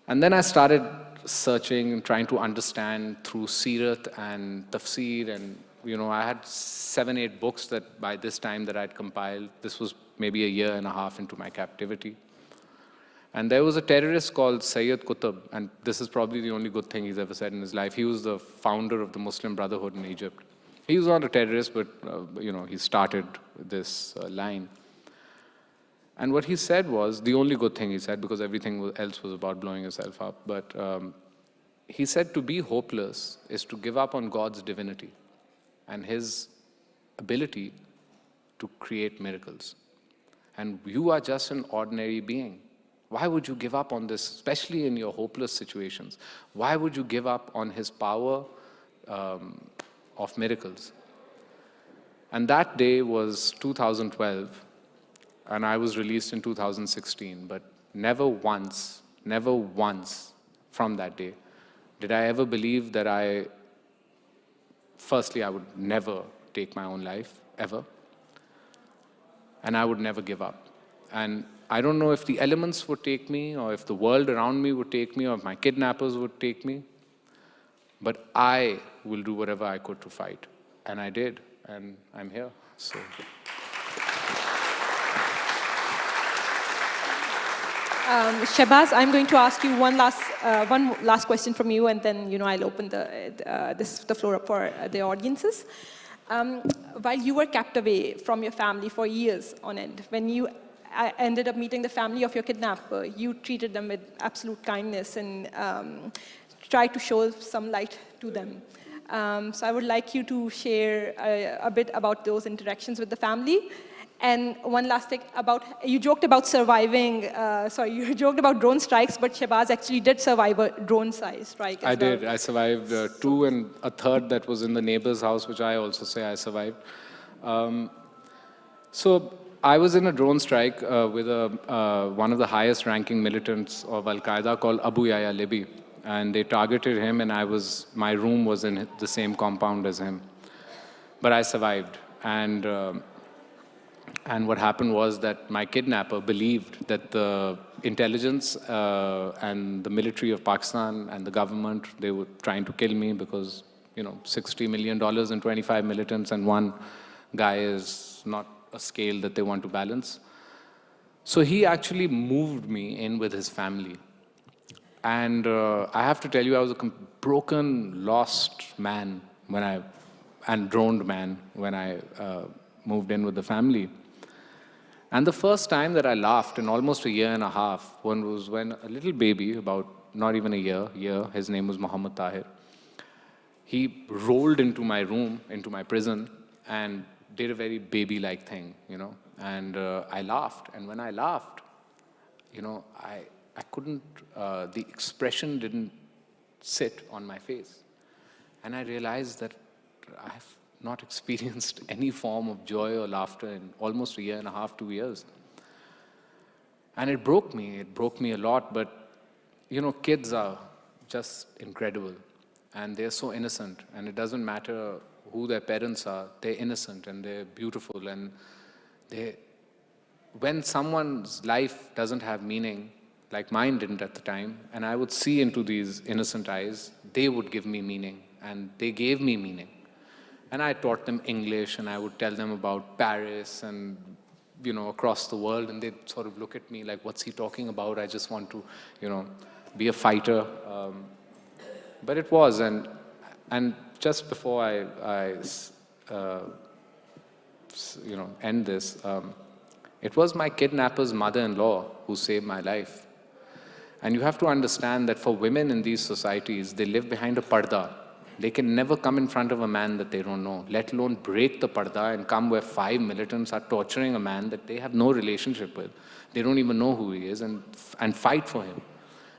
And then I started searching and trying to understand through Seerat and Tafsir, and I had 7, 8 books that by this time that I'd compiled. This was maybe a year and a half into my captivity. And there was a terrorist called Sayyid Qutb, and this is probably the only good thing he's ever said in his life. He was the founder of the Muslim Brotherhood in Egypt. He was not a terrorist, but he started this line. And what he said was, the only good thing he said, because everything else was about blowing yourself up, but he said to be hopeless is to give up on God's divinity and his ability to create miracles. And you are just an ordinary being. Why would you give up on this, especially in your hopeless situations? Why would you give up on his power of miracles? And that day was 2012, and I was released in 2016, but never once from that day did I ever believe that firstly, I would never take my own life, ever, and I would never give up. And I don't know if the elements would take me, or if the world around me would take me, or if my kidnappers would take me, but I will do whatever I could to fight. And I did, and I'm here. So. Shahbaz, I'm going to ask you one last question from you, and then I'll open the floor up for the audiences. While you were kept away from your family for years on end, when you ended up meeting the family of your kidnapper, you treated them with absolute kindness and tried to show some light to them. So I would like you to share a bit about those interactions with the family. And one last thing you joked about surviving, you joked about drone strikes, but Shahbaz actually did survive a drone strike as well. I did. I survived 2 and a third that was in the neighbor's house, which I also say I survived. So I was in a drone strike with one of the highest ranking militants of Al-Qaeda called Abu Yahya Libi. And they targeted him, and my room was in the same compound as him. But I survived. And what happened was that my kidnapper believed that the intelligence and the military of Pakistan and the government, they were trying to kill me because, $60 million and 25 militants and one guy is not a scale that they want to balance. So he actually moved me in with his family. And I have to tell you, I was a broken, lost man and droned man when I moved in with the family. And the first time that I laughed in almost a year and a half was when a little baby, about not even a year, his name was Muhammad Tahir, he rolled into my room, into my prison, and did a very baby-like thing, And I laughed. And when I laughed, I couldn't, the expression didn't sit on my face. And I realized that I've not experienced any form of joy or laughter in almost a year and a half, 2 years. And it broke me a lot, but, kids are just incredible, and they're so innocent, and it doesn't matter who their parents are, they're innocent, and they're beautiful, and when someone's life doesn't have meaning, like mine didn't at the time, and I would see into these innocent eyes, they would give me meaning, and they gave me meaning. And I taught them English, and I would tell them about Paris and, across the world, and they'd sort of look at me like, what's he talking about? I just want to, be a fighter. But it was, and just before I end this, it was my kidnapper's mother-in-law who saved my life. And you have to understand that for women in these societies, they live behind a parda. They can never come in front of a man that they don't know, let alone break the parda and come where 5 militants are torturing a man that they have no relationship with. They don't even know who he is, and fight for him.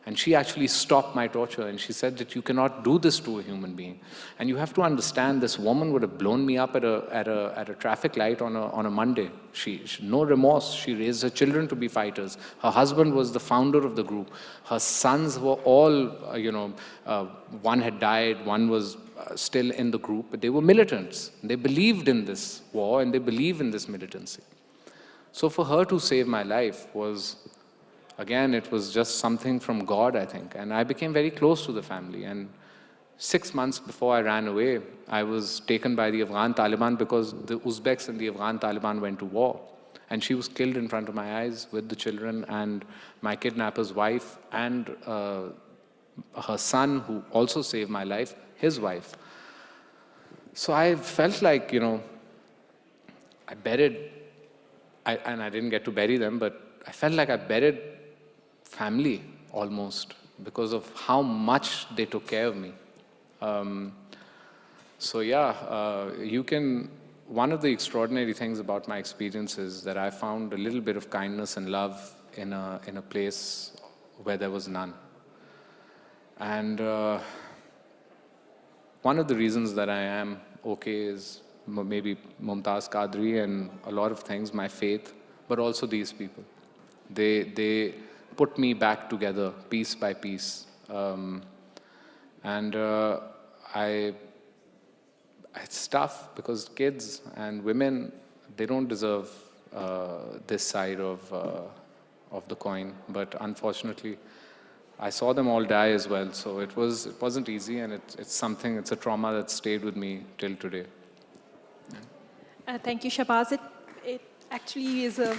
And she actually stopped my torture, and she said that you cannot do this to a human being. And you have to understand, this woman would have blown me up at a traffic light on a Monday. She no remorse. She raised her children to be fighters. Her husband was the founder of the group. Her sons were all, one had died, one was still in the group, but they were militants. They believed in this war, and they believe in this militancy. So for her to save my life was, again, it was just something from God, I think. And I became very close to the family. And 6 months before I ran away, I was taken by the Afghan Taliban because the Uzbeks and the Afghan Taliban went to war. And she was killed in front of my eyes with the children and my kidnapper's wife and her son, who also saved my life, his wife. So I felt like, I buried, and I didn't get to bury them, but I felt like I buried family almost because of how much they took care of me. One of the extraordinary things about my experience is that I found a little bit of kindness and love in a place where there was none. And one of the reasons that I am okay is maybe Mumtaz Qadri and a lot of things, my faith, but also these people. They put me back together, piece by piece. It's tough because kids and women, they don't deserve this side of the coin. But unfortunately, I saw them all die as well. So it wasn't easy, and it's a trauma that stayed with me till today. Thank you, Shahbaz. It actually is a...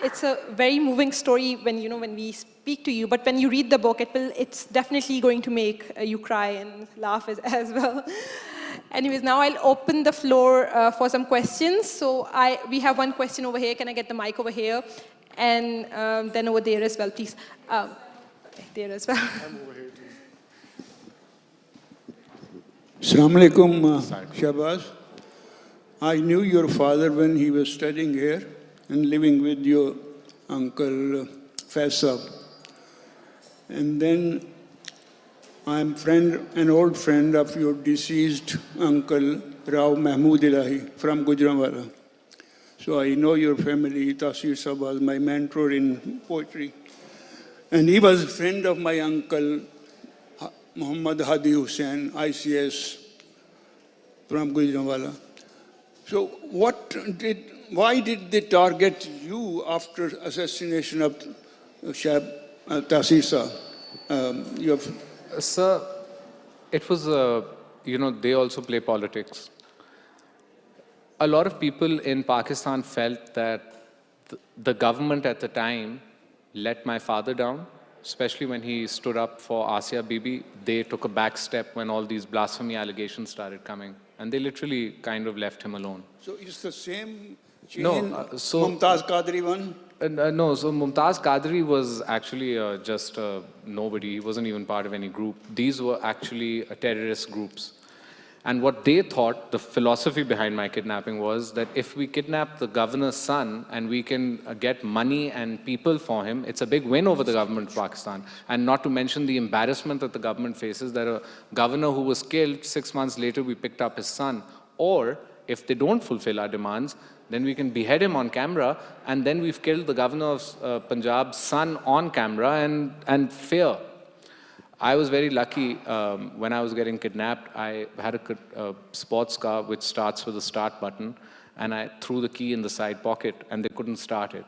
it's a very moving story when we speak to you, but when you read the book, it's definitely going to make you cry and laugh as well. Anyways, now I'll open the floor for some questions. So we have one question over here. Can I get the mic over here? And then over there as well, please. There as well. I'm over here too. Assalamu alaikum, Shahbaz. I knew your father when he was studying here and living with your uncle Faisal. And then I'm an old friend of your deceased uncle Rao Mahmood Ilahi from Gujranwala. So I know your family. Tasir Sahab was my mentor in poetry. And he was a friend of my uncle Muhammad Hadi Hussain, ICS from Gujranwala. So why did they target you after assassination of Tasir Sahab? Sir, it was, they also play politics. A lot of people in Pakistan felt that the government at the time let my father down, especially when he stood up for Asia Bibi. They took a back step when all these blasphemy allegations started coming, and they literally kind of left him alone. So it's the same chain, so Mumtaz Qadri one? No, so Mumtaz Qadri was actually just nobody. He wasn't even part of any group. These were actually terrorist groups. And what they thought, the philosophy behind my kidnapping was that if we kidnap the governor's son and we can get money and people for him, it's a big win over the government of Pakistan. And not to mention the embarrassment that the government faces, that a governor who was killed, 6 months later we picked up his son. Or if they don't fulfill our demands, then we can behead him on camera, and then we've killed the governor of Punjab's son on camera and fear. I was very lucky when I was getting kidnapped. I had a sports car which starts with a start button, and I threw the key in the side pocket, and they couldn't start it.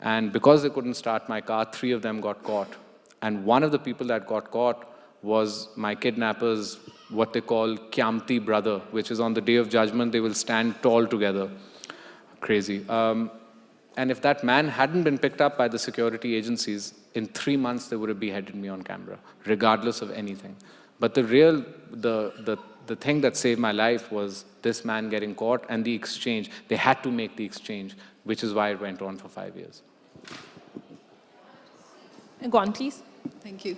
And because they couldn't start my car, 3 of them got caught. And one of the people that got caught was my kidnapper's, what they call Kyamti brother, which is on the Day of Judgment, they will stand tall together. Crazy. And if that man hadn't been picked up by the security agencies, in 3 months they would have beheaded me on camera, regardless of anything. But the thing that saved my life was this man getting caught and the exchange. They had to make the exchange, which is why it went on for 5 years. Go on, please. Thank you.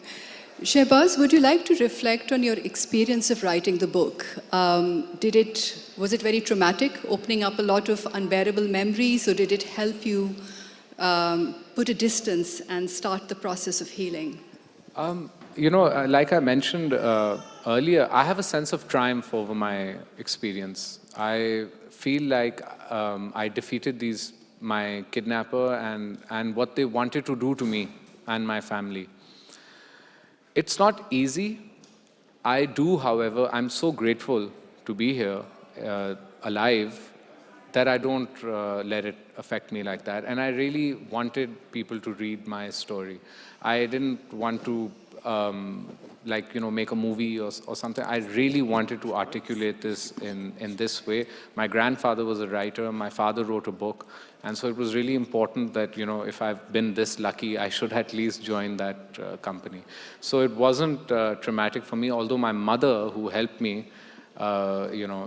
Shehbaz, would you like to reflect on your experience of writing the book? Was it very traumatic, opening up a lot of unbearable memories, or did it help you put a distance and start the process of healing? Like I mentioned earlier, I have a sense of triumph over my experience. I feel like I defeated my kidnapper and what they wanted to do to me and my family. It's not easy. I do, however, I'm so grateful to be here, alive, that I don't let it affect me like that. And I really wanted people to read my story. I didn't want to, make a movie or something. I really wanted to articulate this in this way. My grandfather was a writer. My father wrote a book. And so it was really important that, if I've been this lucky, I should at least join that company. So it wasn't traumatic for me, although my mother, who helped me,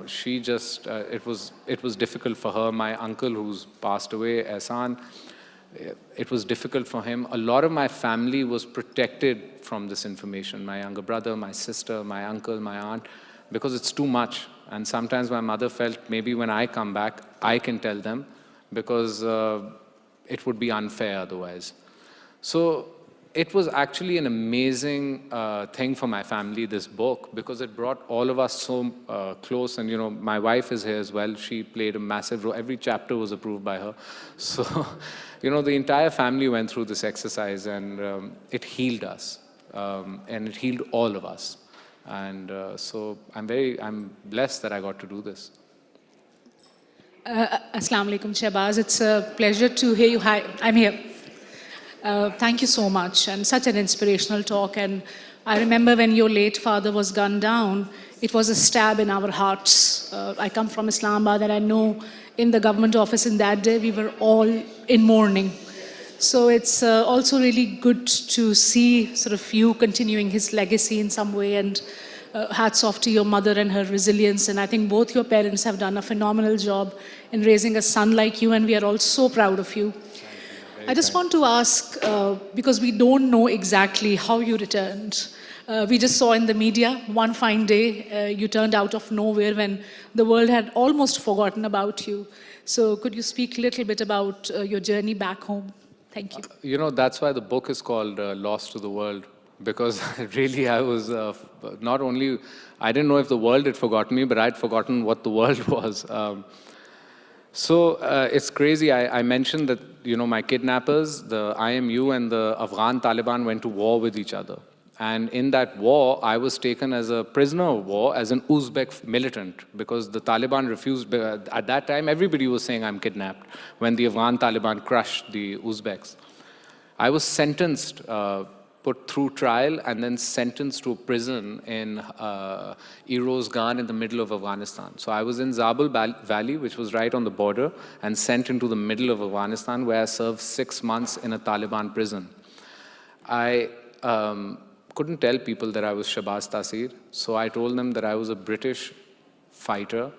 she just, it was difficult for her. My uncle, who's passed away, Ehsan, it was difficult for him. A lot of my family was protected from this information. My younger brother, my sister, my uncle, my aunt, because it's too much. And sometimes my mother felt maybe when I come back, I can tell them, because it would be unfair otherwise. So it was actually an amazing thing for my family, this book, because it brought all of us so close. And, my wife is here as well. She played a massive role. Every chapter was approved by her. So, the entire family went through this exercise, and it healed us. And it healed all of us. And so I'm blessed that I got to do this. Assalamu alaikum, Shehbaz. It's a pleasure to hear you. Hi, I'm here. Thank you so much, and such an inspirational talk. And I remember when your late father was gunned down, it was a stab in our hearts. I come from Islamabad, and I know in the government office in that day, we were all in mourning. So it's also really good to see sort of you continuing his legacy in some way, and hats off to your mother and her resilience. And I think both your parents have done a phenomenal job in raising a son like you, and we are all so proud of you. I just want to ask, because we don't know exactly how you returned. We just saw in the media, one fine day, you turned out of nowhere when the world had almost forgotten about you. So could you speak a little bit about your journey back home? Thank you. That's why the book is called Lost to the World, because really I was not only, I didn't know if the world had forgotten me, but I'd forgotten what the world was. So it's crazy. I mentioned that, my kidnappers, the IMU and the Afghan Taliban went to war with each other. And in that war, I was taken as a prisoner of war, as an Uzbek militant, because the Taliban refused. At that time, everybody was saying I'm kidnapped when the Afghan Taliban crushed the Uzbeks. I was sentenced, put through trial, and then sentenced to a prison in Irozgan in the middle of Afghanistan. So I was in Zabul Valley, which was right on the border, and sent into the middle of Afghanistan, where I served 6 months in a Taliban prison. I couldn't tell people that I was Shehbaz Taseer, so I told them that I was a British fighter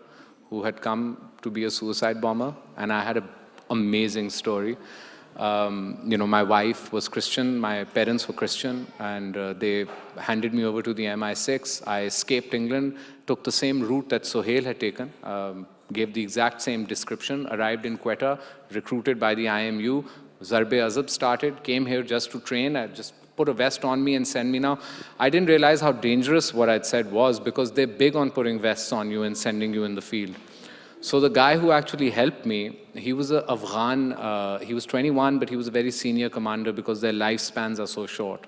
who had come to be a suicide bomber, and I had an amazing story. My wife was Christian, my parents were Christian, and they handed me over to the MI6. I escaped England, took the same route that Sohail had taken, gave the exact same description, arrived in Quetta, recruited by the IMU. Zarb-e-Azab started, came here just to train. I just put a vest on me and send me now. I didn't realize how dangerous what I'd said was, because they're big on putting vests on you and sending you in the field. So the guy who actually helped me, he was an Afghan, he was 21, but he was a very senior commander because their lifespans are so short.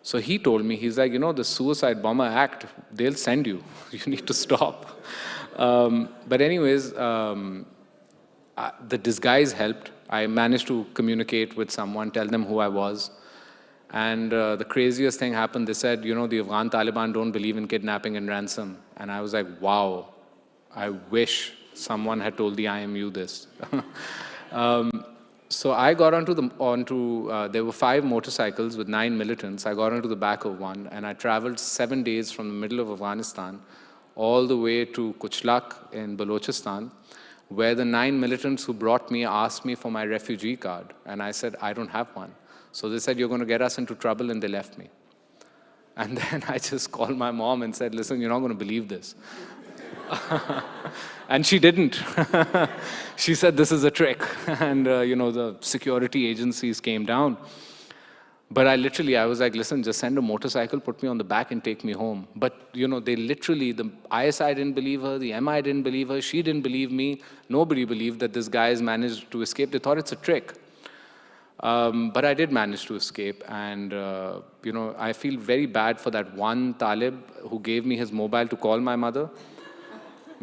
So he told me, he's like, the Suicide Bomber Act, they'll send you. You need to stop. But anyways, the disguise helped. I managed to communicate with someone, tell them who I was. And the craziest thing happened. They said, you know, the Afghan Taliban don't believe in kidnapping and ransom. And I was like, wow, I wish someone had told the IMU this. So I got there were 5 motorcycles with 9 militants. I got onto the back of one, and I traveled 7 days from the middle of Afghanistan all the way to Kuchlak in Balochistan, where the 9 militants who brought me asked me for my refugee card. And I said, I don't have one. So they said, you're going to get us into trouble, and they left me. And then I just called my mom and said, listen, you're not going to believe this. And she didn't. She said, this is a trick. And, you know, the security agencies came down. But I was like, listen, just send a motorcycle, put me on the back and take me home. But, you know, they literally, the ISI didn't believe her, the MI didn't believe her, she didn't believe me. Nobody believed that this guy has managed to escape. They thought it's a trick. But I did manage to escape. And, you know, I feel very bad for that one Talib who gave me his mobile to call my mother,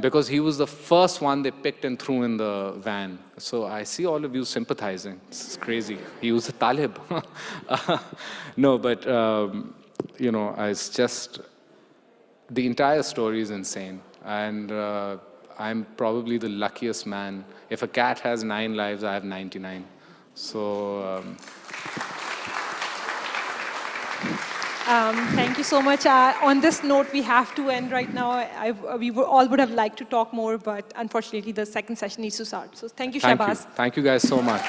because he was the first one they picked and threw in the van. So I see all of you sympathizing. This is crazy. He was a Talib. No, but, you know, it's just, the entire story is insane. And I'm probably the luckiest man. If a cat has 9 lives, I have 99. So... Thank you so much. On this note, we have to end right now. All would have liked to talk more, but unfortunately, the second session needs to start. So thank you, Shahbaz. Thank you guys so much.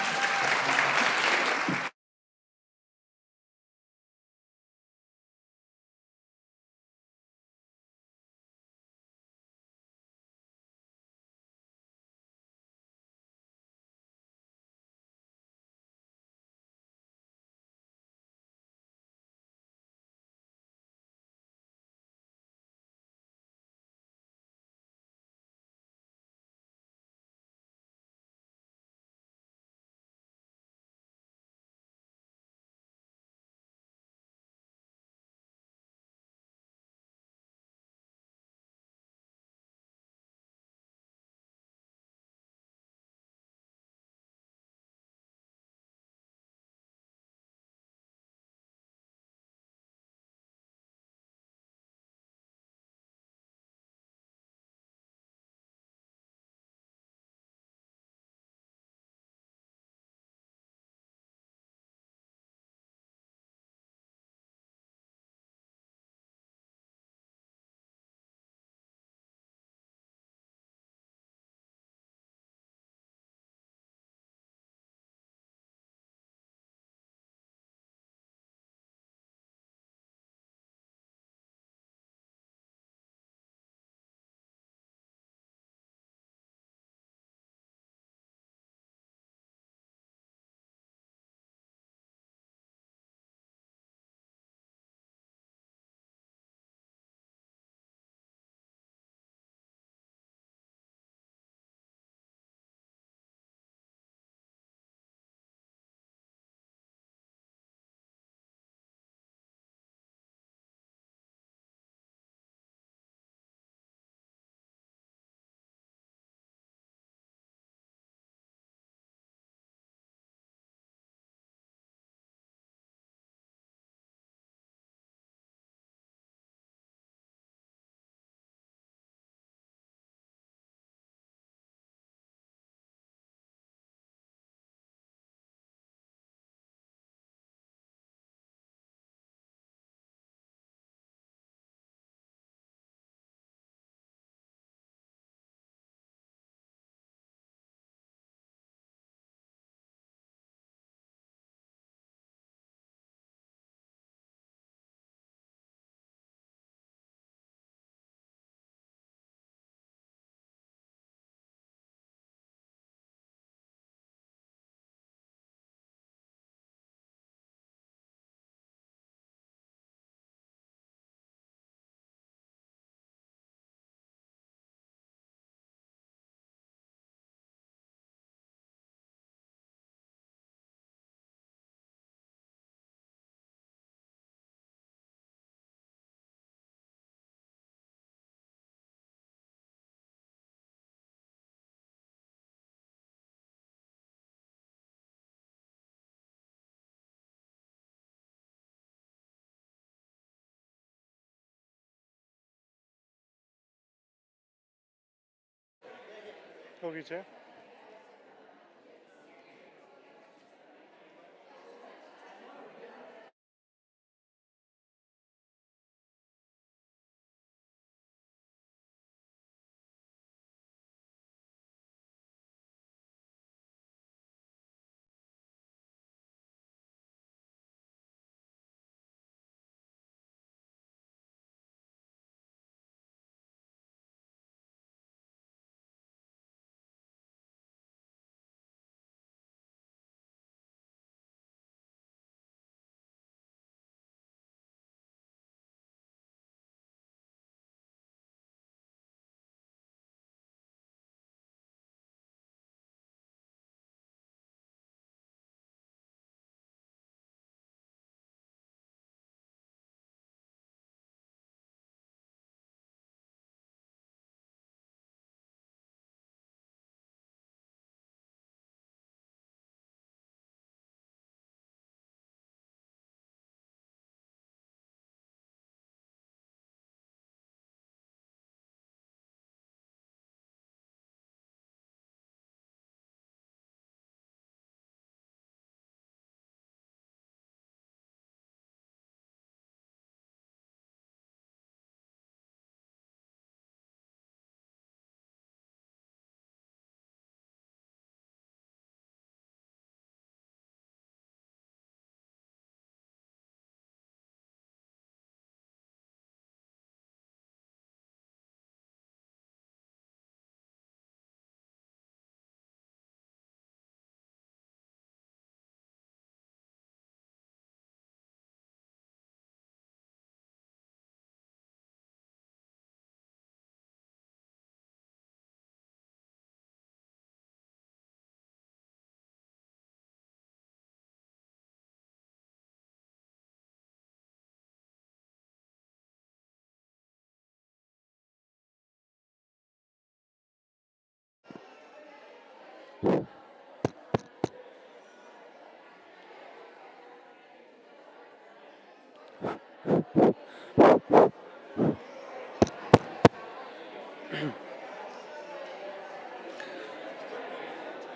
Go Vijay.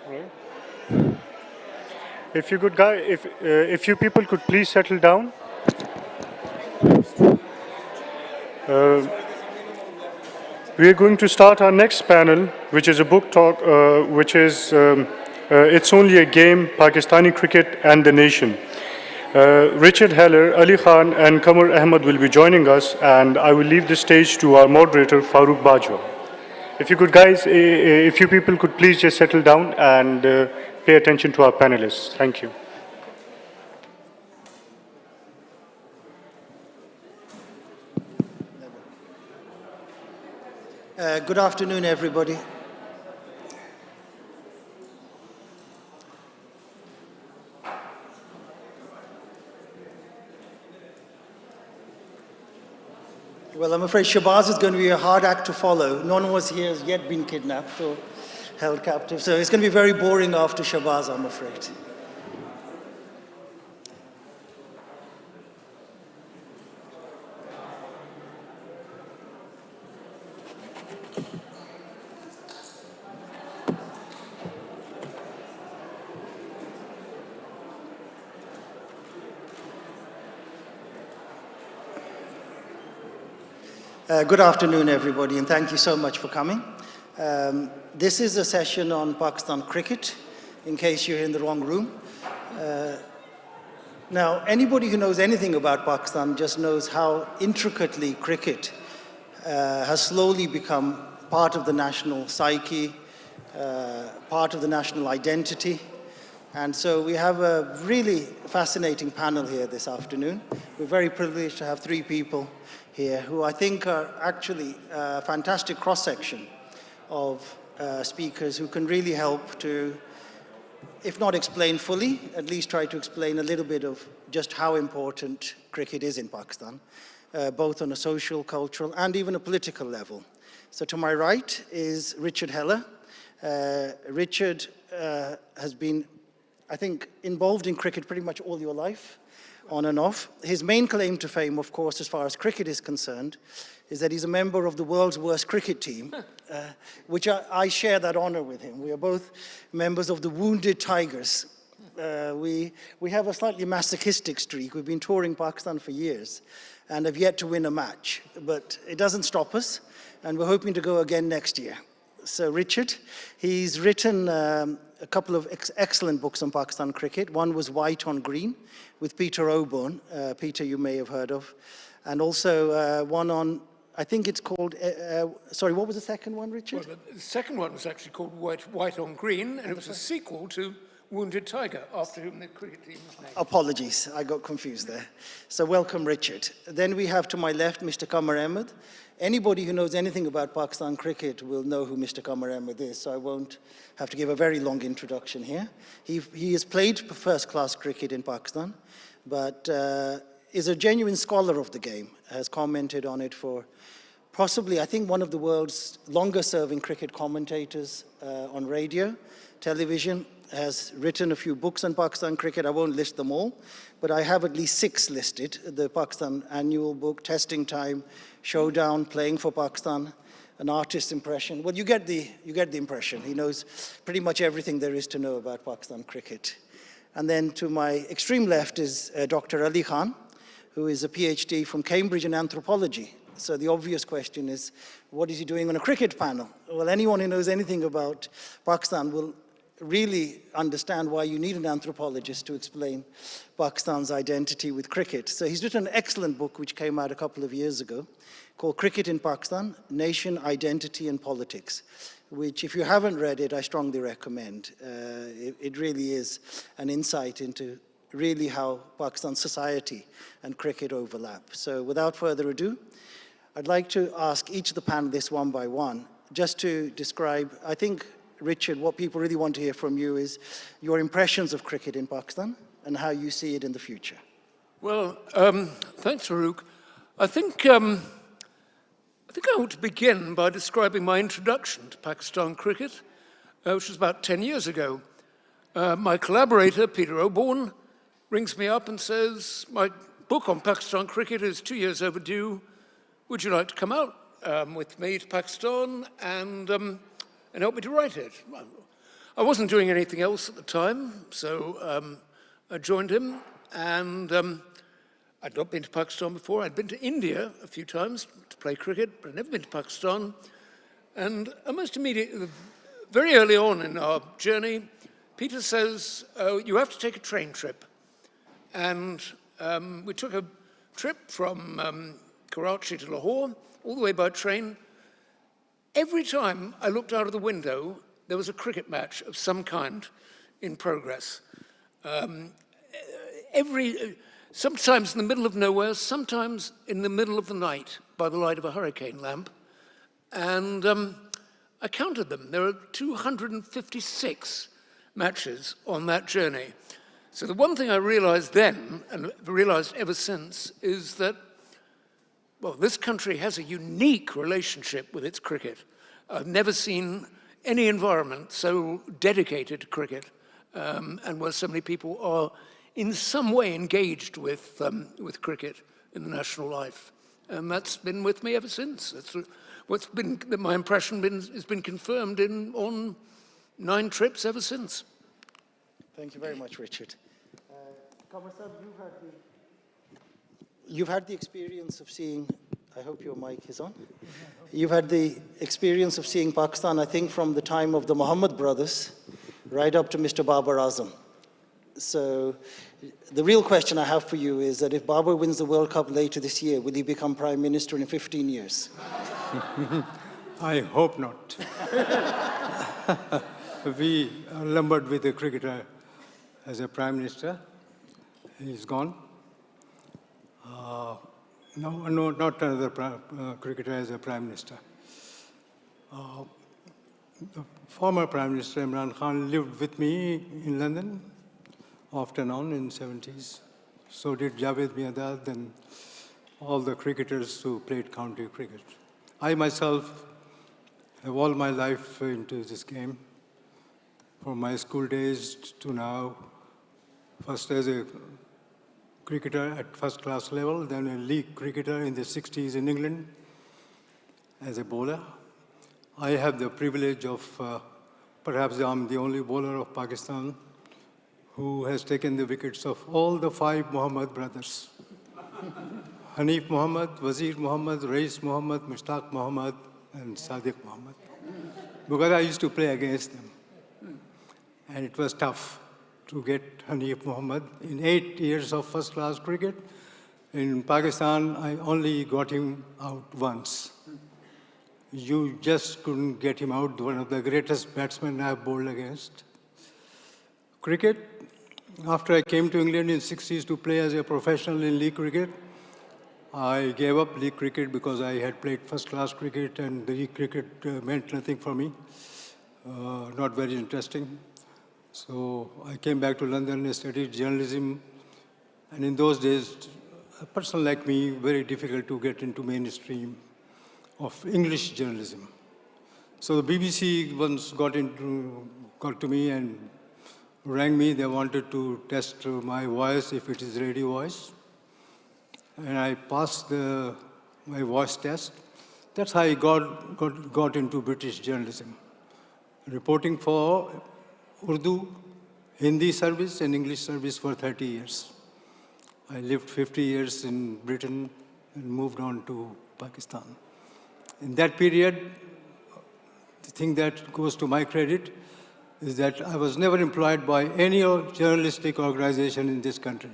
Right. If you could, if you people could please settle down. We are going to start our next panel, which is a book talk, which is It's Only a Game, Pakistani Cricket and the Nation. Richard Heller, Ali Khan and Qamar Ahmed will be joining us, and I will leave the stage to our moderator, Farooq Bajwa. If you could guys, if you people could please just settle down and pay attention to our panelists. Thank you. Good afternoon, everybody. Well, I'm afraid Shabazz is going to be a hard act to follow. No one was here has yet been kidnapped or held captive, so it's going to be very boring after Shabazz, I'm afraid. Good afternoon, everybody, and thank you so much for coming. This is a session on Pakistan cricket, in case you're in the wrong room. Now, anybody who knows anything about Pakistan just knows how intricately cricket has slowly become part of the national psyche, part of the national identity. And so we have a really fascinating panel here this afternoon. We're very privileged to have three people here who I think are actually a fantastic cross-section of speakers who can really help to, if not explain fully, at least try to explain a little bit of just how important cricket is in Pakistan, both on a social, cultural, and even a political level. So to my right is Richard Heller. Richard has been, I think, involved in cricket pretty much all your life. on and off. His main claim to fame, of course, as far as cricket is concerned, is that he's a member of the world's worst cricket team, which I share that honor with him. We are both members of the Wounded Tigers. We have a slightly masochistic streak. We've been touring Pakistan for years and have yet to win a match, but it doesn't stop us, and we're hoping to go again next year. So Richard, he's written a couple of excellent books on Pakistan cricket. One was White on Green with Peter Oborne, Peter you may have heard of, and also one on, I think it's called, sorry, what was the second one, Richard? Well, the second one was actually called White on Green, and it was a sequel to Wounded Tiger, after whom the cricket team was named. Apologies, I got confused there. So welcome, Richard. Then we have to my left, Mr. Qamar Ahmed. Anybody who knows anything about Pakistan cricket will know who Mr. Qamar Ahmed is, so I won't have to give a very long introduction here. He has played first-class cricket in Pakistan, but is a genuine scholar of the game, has commented on it for possibly, I think, one of the world's longer-serving cricket commentators on radio, television, has written a few books on Pakistan cricket. I won't list them all, but I have at least 6 listed. The Pakistan annual book, Testing Time, Showdown, Playing for Pakistan, An Artist's Impression. Well, you get the impression. He knows pretty much everything there is to know about Pakistan cricket. And then to my extreme left is Dr. Ali Khan, who is a PhD from Cambridge in anthropology. So the obvious question is, what is he doing on a cricket panel? Well, anyone who knows anything about Pakistan will really understand why you need an anthropologist to explain Pakistan's identity with cricket. So he's written an excellent book which came out a couple of years ago called Cricket in Pakistan, Nation, Identity and Politics, which if you haven't read it, I strongly recommend. It really is an insight into really how Pakistan society and cricket overlap. So without further ado, I'd like to ask each of the panelists one by one just to describe, I think, Richard, what people really want to hear from you is your impressions of cricket in Pakistan and how you see it in the future. Well, thanks, Farouk. I think I want to begin by describing my introduction to Pakistan cricket, which was about 10 years ago. My collaborator, Peter Oborne, rings me up and says, my book on Pakistan cricket is 2 years overdue. Would you like to come out with me to Pakistan and help me to write it? I wasn't doing anything else at the time, so I joined him, and I'd not been to Pakistan before. I'd been to India a few times to play cricket, but I'd never been to Pakistan. And almost immediately, very early on in our journey, Peter says, you have to take a train trip. And we took a trip from Karachi to Lahore, all the way by train. Every time I looked out of the window, there was a cricket match of some kind in progress. Sometimes in the middle of nowhere, sometimes in the middle of the night by the light of a hurricane lamp. And I counted them. There are 256 matches on that journey. So the one thing I realized then, and realized ever since, is that, well, this country has a unique relationship with its cricket. I've never seen any environment so dedicated to cricket, and where so many people are in some way engaged with cricket in the national life. And that's been with me ever since. That's what's been, my impression has been confirmed on 9 trips ever since. Thank you very much, Richard. Qamar Sahib, you've had the experience of seeing, I hope your mic is on. You've had the experience of seeing Pakistan, I think, from the time of the Muhammad brothers right up to Mr. Babar Azam. So the real question I have for you is that if Babar wins the World Cup later this year, will he become Prime Minister in 15 years? I hope not. We are lumbered with a cricketer as a Prime Minister. He's gone. No, not another cricketer as a Prime Minister. The former Prime Minister Imran Khan lived with me in London, off and on in the 70s. So did Javed Miandad and all the cricketers who played county cricket. I myself have all my life into this game, from my school days to now, first as a cricketer at first-class level, then a league cricketer in the 60s in England as a bowler. I have the privilege of, perhaps I'm the only bowler of Pakistan who has taken the wickets of all the 5 Muhammad brothers. Hanif Muhammad, Wazir Muhammad, Rais Muhammad, Mushtaq Muhammad, and Sadiq Muhammad. Because I used to play against them. And it was tough to get Hanif Muhammad. In 8 years of first-class cricket, in Pakistan, I only got him out once. You just couldn't get him out, one of the greatest batsmen I've bowled against. Cricket, after I came to England in 60s to play as a professional in league cricket, I gave up league cricket because I had played first-class cricket and the league cricket meant nothing for me, not very interesting. So I came back to London and studied journalism. And in those days, a person like me, very difficult to get into mainstream of English journalism. So the BBC once got to me and rang me. They wanted to test my voice, if it is radio voice. And I passed my voice test. That's how I got into British journalism, reporting for Urdu, Hindi service, and English service for 30 years. I lived 50 years in Britain and moved on to Pakistan. In that period, the thing that goes to my credit is that I was never employed by any journalistic organization in this country,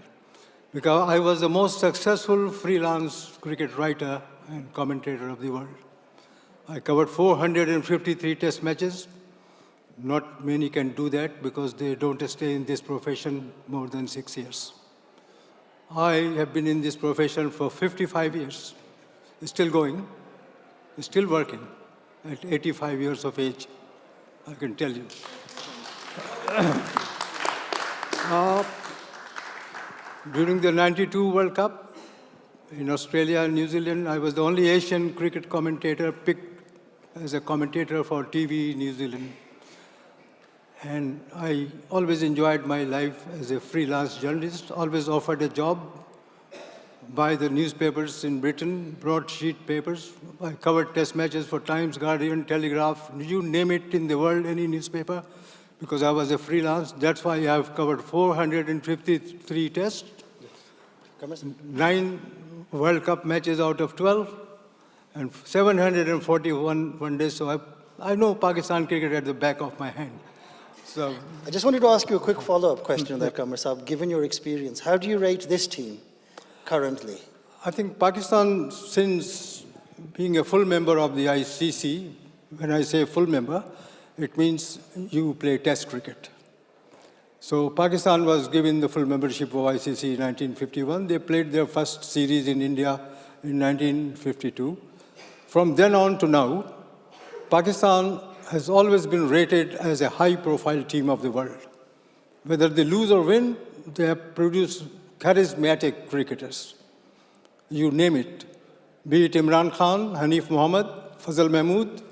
because I was the most successful freelance cricket writer and commentator of the world. I covered 453 test matches. Not many can do that because they don't stay in this profession more than 6 years. I have been in this profession for 55 years, still going, still working at 85 years of age, I can tell you. During the '92 World Cup in Australia and New Zealand, I was the only Asian cricket commentator picked as a commentator for TV New Zealand. And I always enjoyed my life as a freelance journalist, always offered a job by the newspapers in Britain, broadsheet papers. I covered test matches for Times, Guardian, Telegraph, you name it in the world, any newspaper, because I was a freelance. That's why I've covered 453 tests, 9 World Cup matches out of 12, and 741 one days. So I know Pakistan cricket at the back of my hand. So I just wanted to ask you a quick follow-up question on that, Qamar Saab. Given your experience, how do you rate this team currently? I think Pakistan, since being a full member of the ICC, when I say full member, it means you play test cricket. So Pakistan was given the full membership of ICC in 1951. They played their first series in India in 1952. From then on to now, Pakistan has always been rated as a high-profile team of the world. Whether they lose or win, they have produced charismatic cricketers. You name it. Be it Imran Khan, Hanif Muhammad, Fazal Mahmood,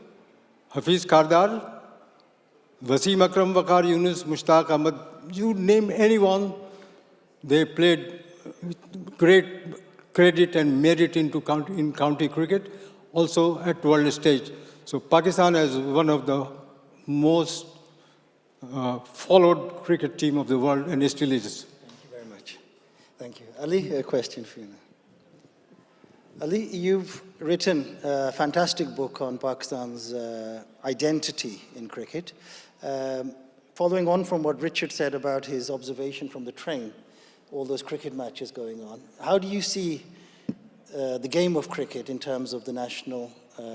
Hafiz Kardar, Wasim Akram, Waqar Yunus, Mushtaq Ahmed, you name anyone, they played with great credit and merit in county cricket, also at world stage. So Pakistan is one of the most followed cricket team of the world, and it still is. Thank you very much. Thank you. Ali, a question for you now. Ali, you've written a fantastic book on Pakistan's identity in cricket. Following on from what Richard said about his observation from the train, all those cricket matches going on, how do you see the game of cricket in terms of the national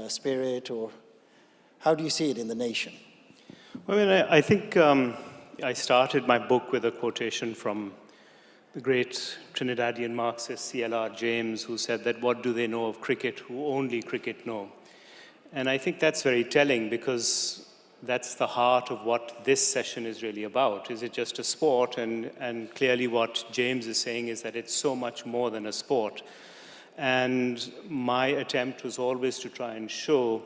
spirit, or how do you see it in the nation? Well, I mean, I think I started my book with a quotation from the great Trinidadian Marxist C.L.R. James, who said that what do they know of cricket who only cricket know? And I think that's very telling, because that's the heart of what this session is really about. Is it just a sport? And clearly what James is saying is that it's so much more than a sport. And my attempt was always to try and show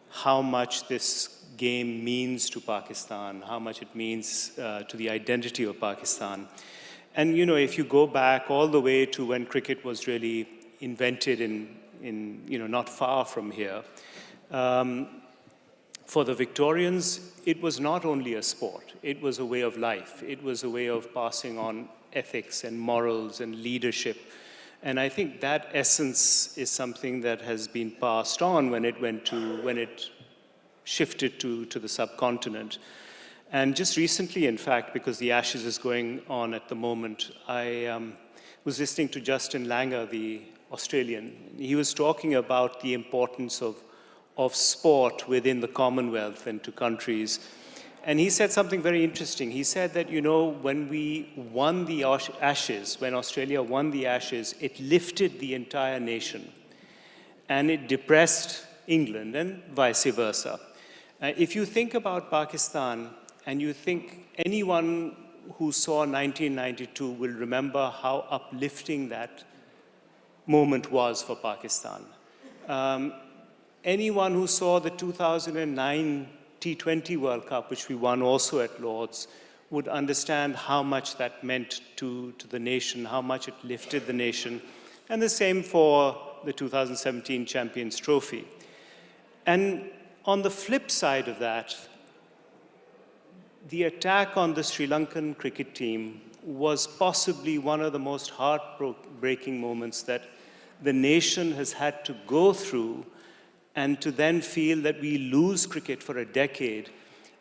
how much this game means to Pakistan, how much it means to the identity of Pakistan. And if you go back all the way to when cricket was really invented in not far from here, for the Victorians, it was not only a sport, it was a way of life. It was a way of passing on ethics and morals and leadership. And I think that essence is something that has been passed on when it shifted to the subcontinent. And just recently, in fact, because the Ashes is going on at the moment, I was listening to Justin Langer, the Australian. He was talking about the importance of sport within the Commonwealth and to countries. And he said something very interesting. He said that, when we won the Ashes, when Australia won the Ashes, it lifted the entire nation. And it depressed England and vice versa. If you think about Pakistan, and you think anyone who saw 1992 will remember how uplifting that moment was for Pakistan. Anyone who saw the 2009 T20 World Cup, which we won also at Lord's, would understand how much that meant to the nation, how much it lifted the nation, and the same for the 2017 Champions Trophy. And on the flip side of that, the attack on the Sri Lankan cricket team was possibly one of the most heartbreaking moments that the nation has had to go through, and to then feel that we lose cricket for a decade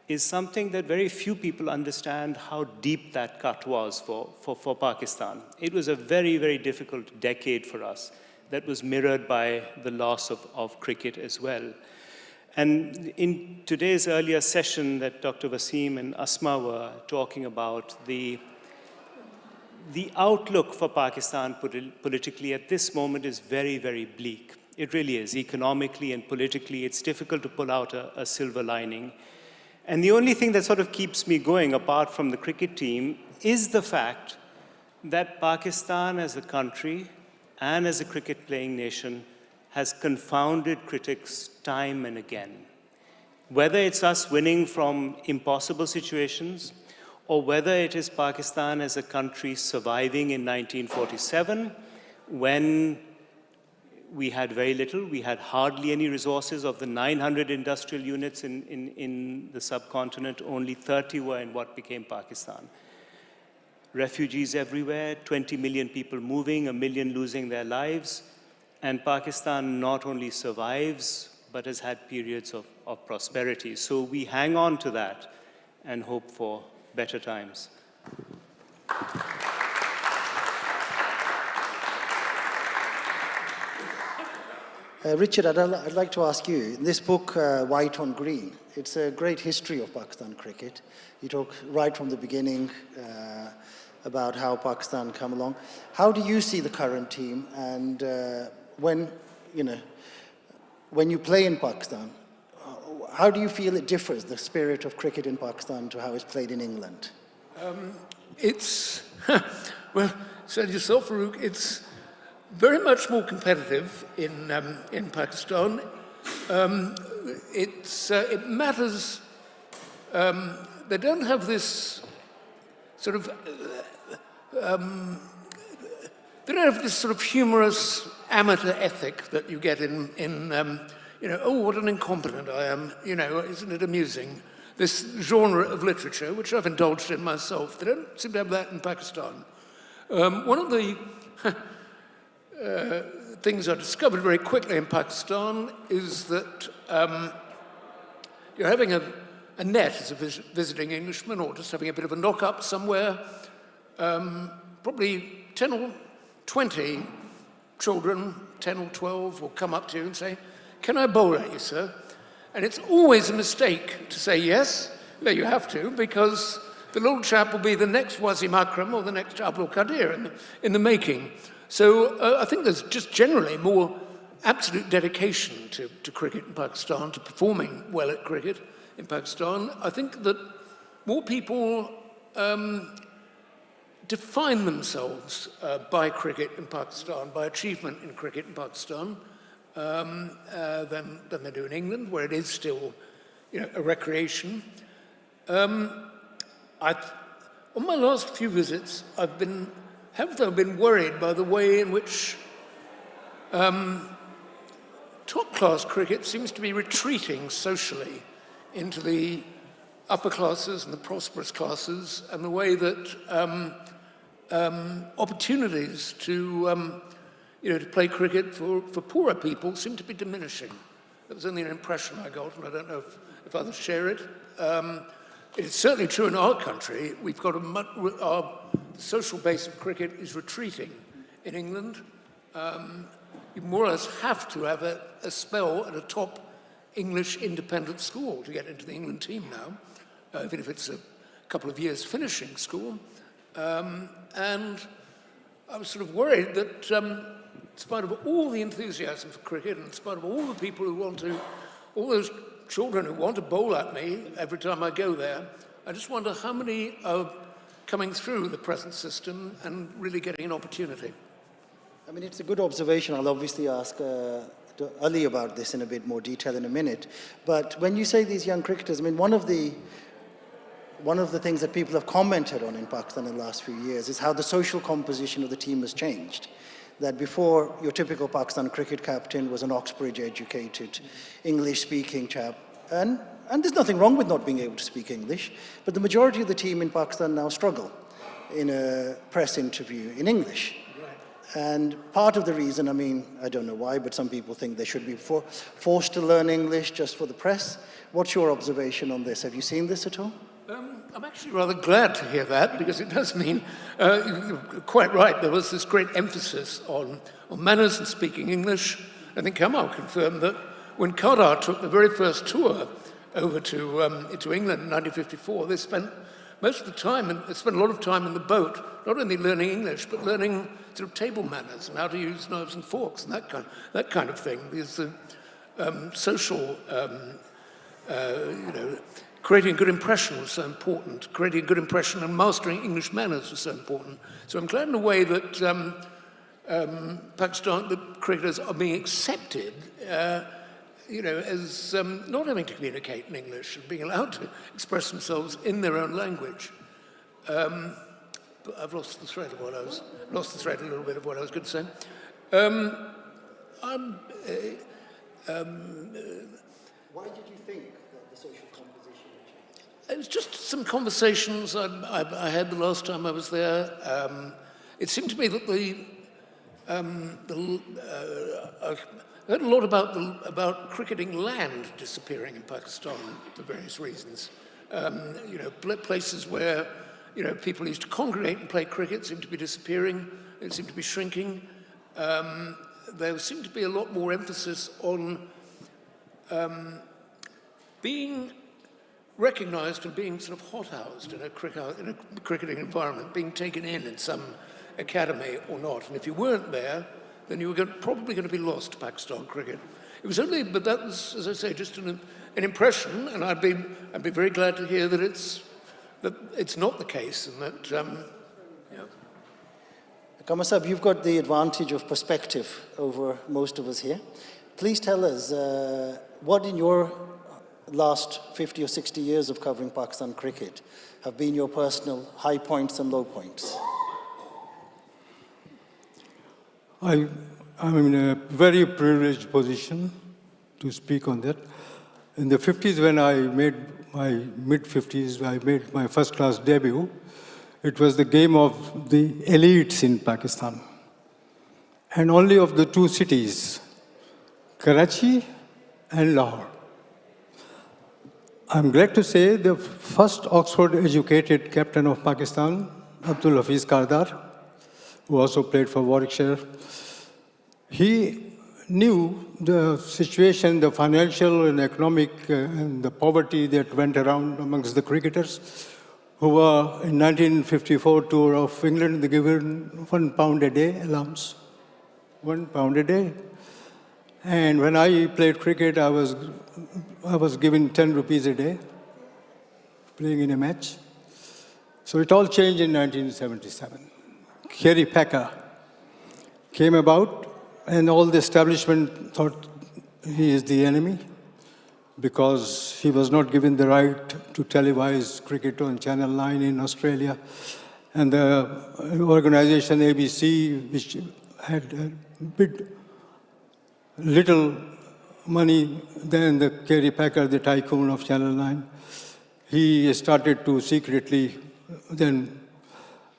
is something that very few people understand how deep that cut was for Pakistan. It was a very, very difficult decade for us that was mirrored by the loss of cricket as well. And in today's earlier session that Dr. Wasim and Asma were talking about, the outlook for Pakistan politically at this moment is very, very bleak. It really is. Economically and politically, it's difficult to pull out a silver lining. And the only thing that sort of keeps me going, apart from the cricket team, is the fact that Pakistan as a country and as a cricket-playing nation has confounded critics time and again. Whether it's us winning from impossible situations, or whether it is Pakistan as a country surviving in 1947, when we had very little, we had hardly any resources. Of the 900 industrial units in the subcontinent, only 30 were in what became Pakistan. Refugees everywhere, 20 million people moving, 1 million losing their lives. And Pakistan not only survives, but has had periods of prosperity. So we hang on to that and hope for better times. Richard, I'd like to ask you, in this book, White on Green, it's a great history of Pakistan cricket. You talk right from the beginning about how Pakistan come along. How do you see the current team, and when you play in Pakistan, how do you feel it differs, the spirit of cricket in Pakistan, to how it's played in England? It's, well, said yourself, Farouk, it's very much more competitive in Pakistan. It matters. They don't have this sort of. They don't have this sort of humorous amateur ethic that you get in oh, what an incompetent I am. Isn't it amusing? This genre of literature, which I've indulged in myself, they don't seem to have that in Pakistan. One of the things I discovered very quickly in Pakistan is that you're having a net as a visiting Englishman, or just having a bit of a knock-up somewhere. Probably 10 or 20 children, 10 or 12, will come up to you and say, "Can I bowl at you, sir?" And it's always a mistake to say yes. No, you have to, because the little chap will be the next Wasim Akram or the next Abdul Qadir in the making. So I think there's just generally more absolute dedication to cricket in Pakistan, to performing well at cricket in Pakistan. I think that more people define themselves by cricket in Pakistan, by achievement in cricket in Pakistan, than they do in England, where it is still, a recreation. I on my last few visits, I've been worried by the way in which top-class cricket seems to be retreating socially into the upper classes and the prosperous classes, and the way that opportunities to play cricket for poorer people seem to be diminishing. That was only an impression I got, and I don't know if others share it. It's certainly true in our country. We've got our social base of cricket is retreating. In England, you more or less have to have a spell at a top English independent school to get into the England team now, even if it's a couple of years finishing school. And I was sort of worried that in spite of all the enthusiasm for cricket, and in spite of all the people who want to, all those children who want to bowl at me every time I go there, I just wonder how many are coming through the present system and really getting an opportunity. I mean, it's a good observation. I'll obviously ask Ali about this in a bit more detail in a minute. But when you say these young cricketers, I mean, one of the things that people have commented on in Pakistan in the last few years is how the social composition of the team has changed. That before, your typical Pakistan cricket captain was an Oxbridge-educated, English-speaking chap. And there's nothing wrong with not being able to speak English, but the majority of the team in Pakistan now struggle in a press interview in English. And part of the reason, I mean, I don't know why, but some people think they should be forced to learn English just for the press. What's your observation on this? Have you seen this at all? I'm actually rather glad to hear that, because it does mean, you're quite right, there was this great emphasis on manners and speaking English. I think Kamal confirmed that when Qatar took the very first tour over to England in 1954, they spent most of the time, and they spent a lot of time in the boat, not only learning English, but learning sort of table manners and how to use knives and forks and that kind of thing. Because social, creating a good impression was so important. Creating a good impression and mastering English manners was so important. So I'm glad in a way that Pakistan, the cricketers are being accepted, as not having to communicate in English and being allowed to express themselves in their own language. But I've lost the thread of what I was, a little bit of what I was going to say. Why did you think that the social composition changed? It was just some conversations I had the last time I was there. It seemed to me that I heard a lot about cricketing land disappearing in Pakistan for various reasons. Places where people used to congregate and play cricket seem to be disappearing. It seemed to be shrinking. There seemed to be a lot more emphasis on being recognised and being sort of hothoused in a cricketing environment, being taken in some academy or not. And if you weren't there, then you were probably going to be lost to Pakistan cricket. It was only, but that was, as I say, just an impression, and I'd be very glad to hear that it's not the case, and that. Qamar Sahib, you've got the advantage of perspective over most of us here. Please tell us what in your last 50 or 60 years of covering Pakistan cricket have been your personal high points and low points? I'm in a very privileged position to speak on that. In the 50s, when I made my mid-50s, I made my first-class debut. It was the game of the elites in Pakistan, and only of the two cities, Karachi and Lahore. I'm glad to say the first Oxford-educated captain of Pakistan, Abdul Hafiz Kardar, who also played for Warwickshire, he knew the situation, the financial and economic and the poverty that went around amongst the cricketers who were in 1954 tour of England, they given £1 a day allowance, £1 a day. And when I played cricket, I was given 10 rupees a day, playing in a match. So it all changed in 1977. Kerry Packer came about, and all the establishment thought he is the enemy. because he was not given the right to televise cricket on Channel 9 in Australia. And the organization ABC, which had a bit little money than the Kerry Packer, the tycoon of Channel 9, he started to secretly then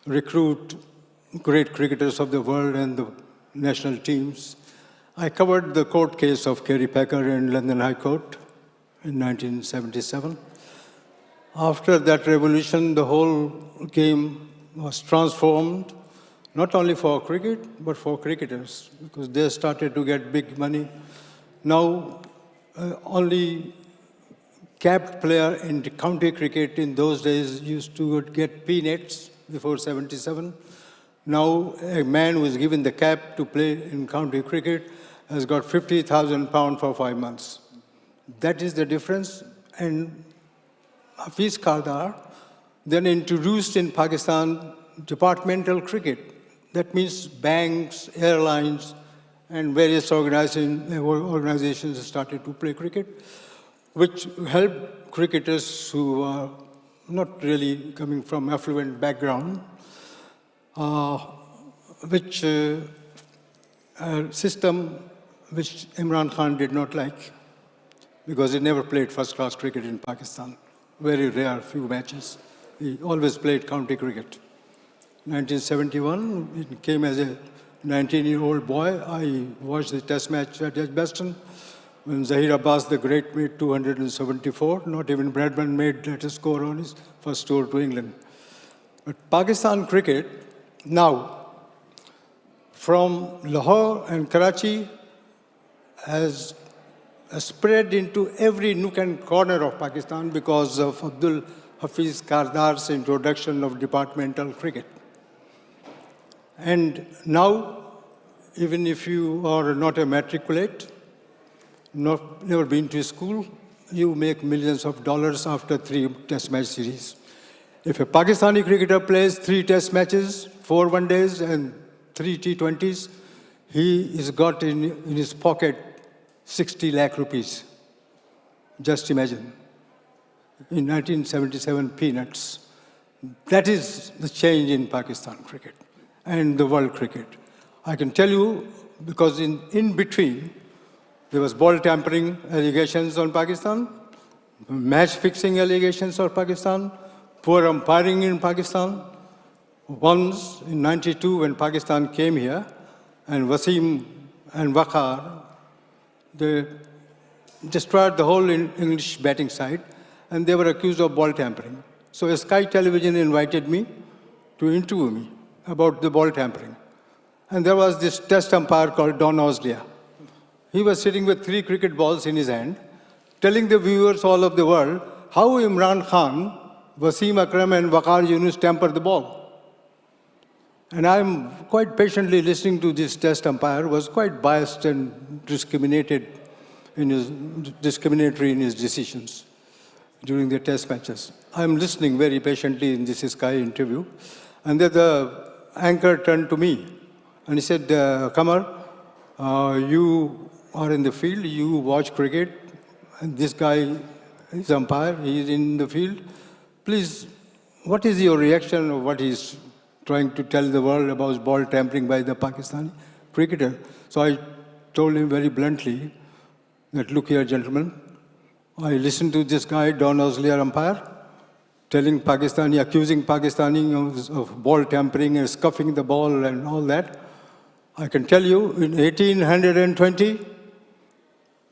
recruit great cricketers of the world and the national teams. I covered the court case of Kerry Packer in London High Court in 1977. After that revolution, the whole game was transformed, not only for cricket, but for cricketers, because they started to get big money. Now, only capped player in county cricket in those days used to get peanuts before 77. Now, a man who is given the cap to play in county cricket has got £50,000 for 5 months. That is the difference. And Hafiz Kardar then introduced in Pakistan departmental cricket. That means banks, airlines, and various organizations started to play cricket, which helped cricketers who are not really coming from affluent background, which system which Imran Khan did not like, because he never played first-class cricket in Pakistan. Very rare, few matches. He always played county cricket. 1971, he came as a 19-year-old boy. I watched the test match at Edgbaston when Zahir Abbas, the great, made 274. Not even Bradman made that score on his first tour to England. But Pakistan cricket, now, from Lahore and Karachi, has spread into every nook and corner of Pakistan because of Abdul Hafiz Kardar's introduction of departmental cricket. And now, even if you are not a matriculate, never been to school, you make millions of dollars after 3 test match series. If a Pakistani cricketer plays 3 test matches, 4 one-days and 3 T20s, he has got in his pocket 60 lakh rupees. Just imagine. In 1977, peanuts. That is the change in Pakistan cricket and the world cricket. I can tell you, because in between, there was ball tampering allegations on Pakistan, match fixing allegations on Pakistan, poor umpiring in Pakistan. Once in 92, when Pakistan came here, and Wasim and Waqar, they destroyed the whole English batting side, and they were accused of ball tampering. So Sky Television invited me to interview me about the ball tampering. And there was this test umpire called Don Oslia. He was sitting with 3 cricket balls in his hand, telling the viewers all of the world how Imran Khan, Wasim Akram and Waqar Yunus tampered the ball. And I'm quite patiently listening to this test umpire, was quite biased and discriminatory in his decisions during the test matches. I'm listening very patiently in this Sky interview. And then the anchor turned to me and he said, Kamar, you are in the field, you watch cricket, and this guy is umpire, he is in the field. Please, what is your reaction of what he's trying to tell the world about ball tampering by the Pakistani cricketer? So I told him very bluntly that, look here, gentlemen, I listened to this guy, Don Oslier umpire, accusing Pakistani of ball tampering and scuffing the ball and all that. I can tell you, in 1820,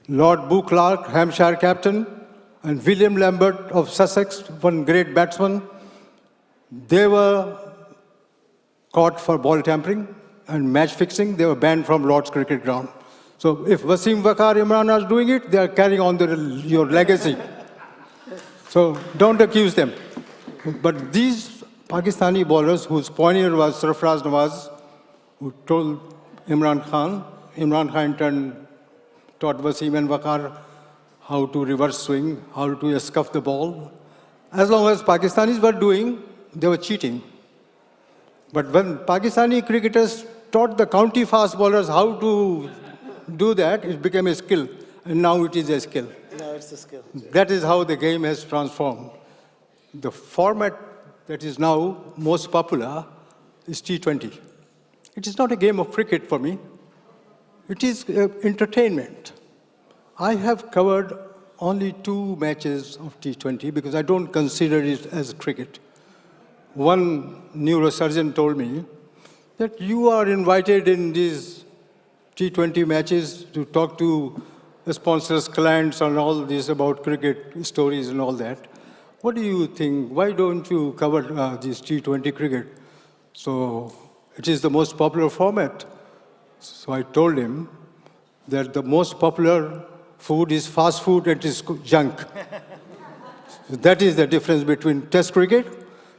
Lord Beauclerk, Hampshire captain, and William Lambert of Sussex, one great batsman, they were caught for ball tampering and match fixing. They were banned from Lord's Cricket Ground. So if Wasim, Waqar, Imran are doing it, they are carrying on your legacy. So don't accuse them. But these Pakistani bowlers, whose pioneer was Sarfraz Nawaz, who told Imran Khan in turn taught Wasim and Waqar how to reverse swing, how to scuff the ball. As long as Pakistanis were doing, they were cheating. But when Pakistani cricketers taught the county fast bowlers how to do that, it became a skill. And now it is a skill. No, it's the skill. That is how the game has transformed. The format that is now most popular is T20. It is not a game of cricket for me. It is entertainment. I have covered only 2 matches of T20 because I don't consider it as cricket. One neurosurgeon told me that you are invited in these T20 matches to talk to the sponsors, clients, and all this about cricket stories and all that. What do you think? Why don't you cover this T20 cricket? So it is the most popular format. So I told him that the most popular food is fast food and it is junk. That is the difference between Test cricket,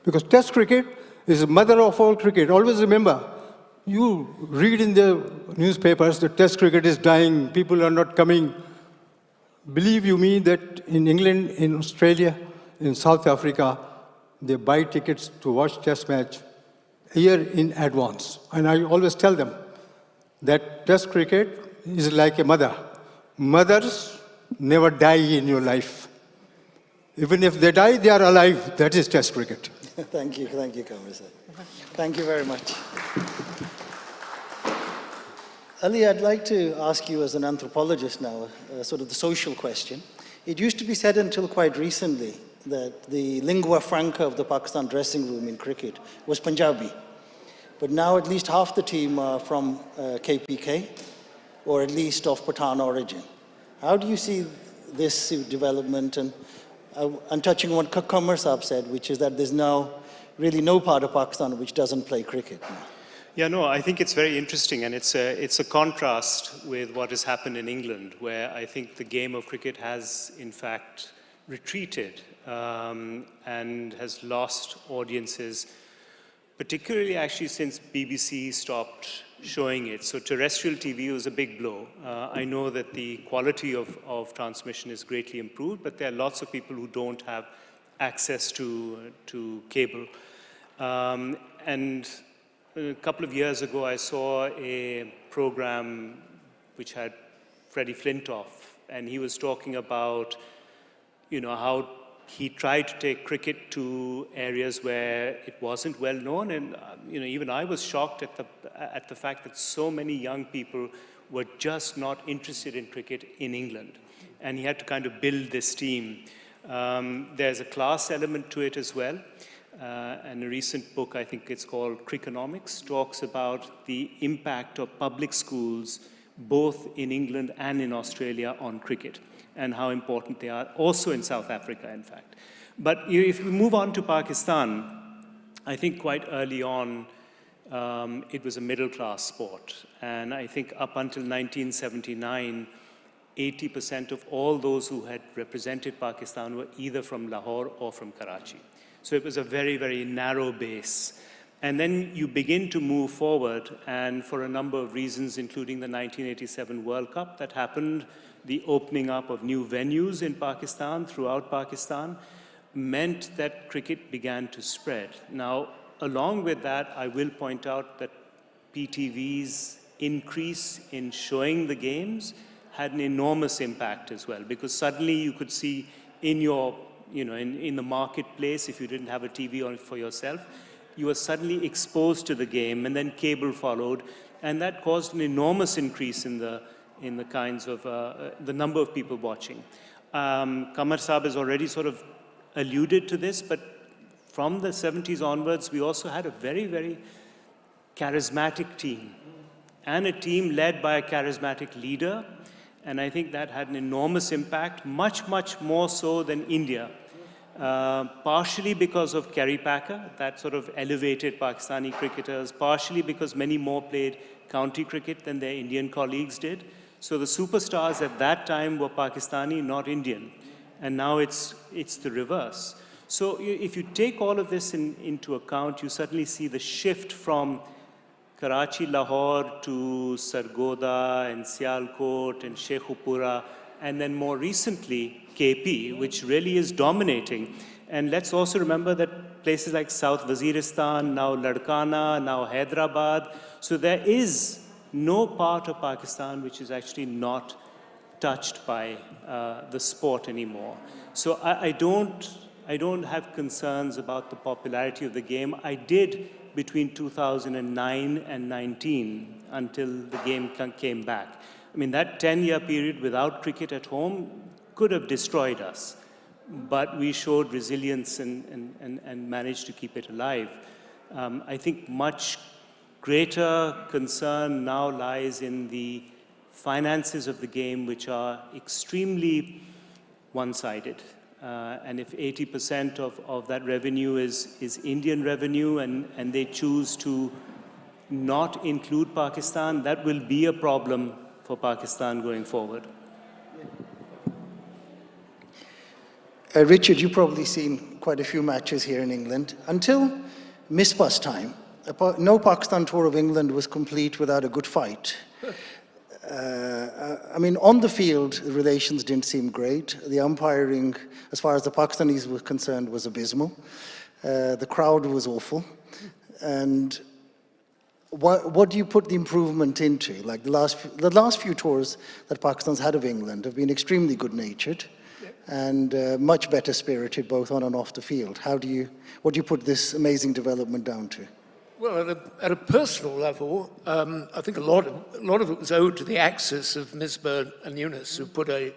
because Test cricket is the mother of all cricket. Always remember, you read in the newspapers that Test cricket is dying, people are not coming. Believe you me that in England, in Australia, in South Africa, they buy tickets to watch Test match a year in advance. And I always tell them that Test cricket is like a mother. Mothers never die in your life. Even if they die, they are alive. That is Test cricket. Thank you, Conway sir. Thank you very much. Ali, I'd like to ask you as an anthropologist now, sort of the social question. It used to be said until quite recently that the lingua franca of the Pakistan dressing room in cricket was Punjabi. But now at least half the team are from KPK, or at least of Pathan origin. How do you see this development? And touching on what Qamar Saab said, which is that there's now really no part of Pakistan which doesn't play cricket now. Yeah, no, I think it's very interesting, and it's a contrast with what has happened in England, where I think the game of cricket has, in fact, retreated and has lost audiences, particularly actually since BBC stopped showing it. So terrestrial TV was a big blow. I know that the quality of transmission is greatly improved, but there are lots of people who don't have access to cable. And a couple of years ago, I saw a program which had Freddie Flintoff, and he was talking about, how he tried to take cricket to areas where it wasn't well known, and even I was shocked at the fact that so many young people were just not interested in cricket in England, and he had to kind of build this team. There's a class element to it as well. And a recent book, I think it's called Crickonomics, talks about the impact of public schools, both in England and in Australia, on cricket, and how important they are, also in South Africa, in fact. But if we move on to Pakistan, I think quite early on, it was a middle-class sport. And I think up until 1979, 80% of all those who had represented Pakistan were either from Lahore or from Karachi. So it was a very, very narrow base. And then you begin to move forward, and for a number of reasons, including the 1987 World Cup that happened, the opening up of new venues in Pakistan, throughout Pakistan, meant that cricket began to spread. Now, along with that, I will point out that PTV's increase in showing the games had an enormous impact as well, because suddenly you could see in your in the marketplace, if you didn't have a TV on for yourself, you were suddenly exposed to the game, and then cable followed, and that caused an enormous increase in the kinds of the number of people watching. Qamar Saab has already sort of alluded to this, but from the 70s onwards, we also had a very, very charismatic team, and a team led by a charismatic leader. And I think that had an enormous impact, much, much more so than India. Partially because of Kerry Packer, that sort of elevated Pakistani cricketers, partially because many more played county cricket than their Indian colleagues did. So the superstars at that time were Pakistani, not Indian. And now it's the reverse. So if you take all of this into account, you suddenly see the shift from Karachi, Lahore to Sargodha and Sialkot and Sheikhupura, and then more recently KP, which really is dominating. And let's also remember that places like South Waziristan, now Ladkana, now Hyderabad. So there is no part of Pakistan which is actually not touched by the sport anymore. So I don't have concerns about the popularity of the game. I did between 2009 and 19 until the game came back. I mean, that 10-year period without cricket at home could have destroyed us, but we showed resilience and managed to keep it alive. I think much greater concern now lies in the finances of the game, which are extremely one-sided. And if 80% of that revenue is Indian revenue and they choose to not include Pakistan, that will be a problem for Pakistan going forward. Richard, you've probably seen quite a few matches here in England. Until Misbah's time, no Pakistan tour of England was complete without a good fight. I mean, on the field, the relations didn't seem great. The umpiring, as far as the Pakistanis were concerned, was abysmal. The crowd was awful. And what do you put the improvement into? Like the last few tours that Pakistan's had of England have been extremely good-natured and much better spirited, both on and off the field. What do you put this amazing development down to? Well, at a personal level, I think a lot of it was owed to the axis of Misbah and Yunus, who put a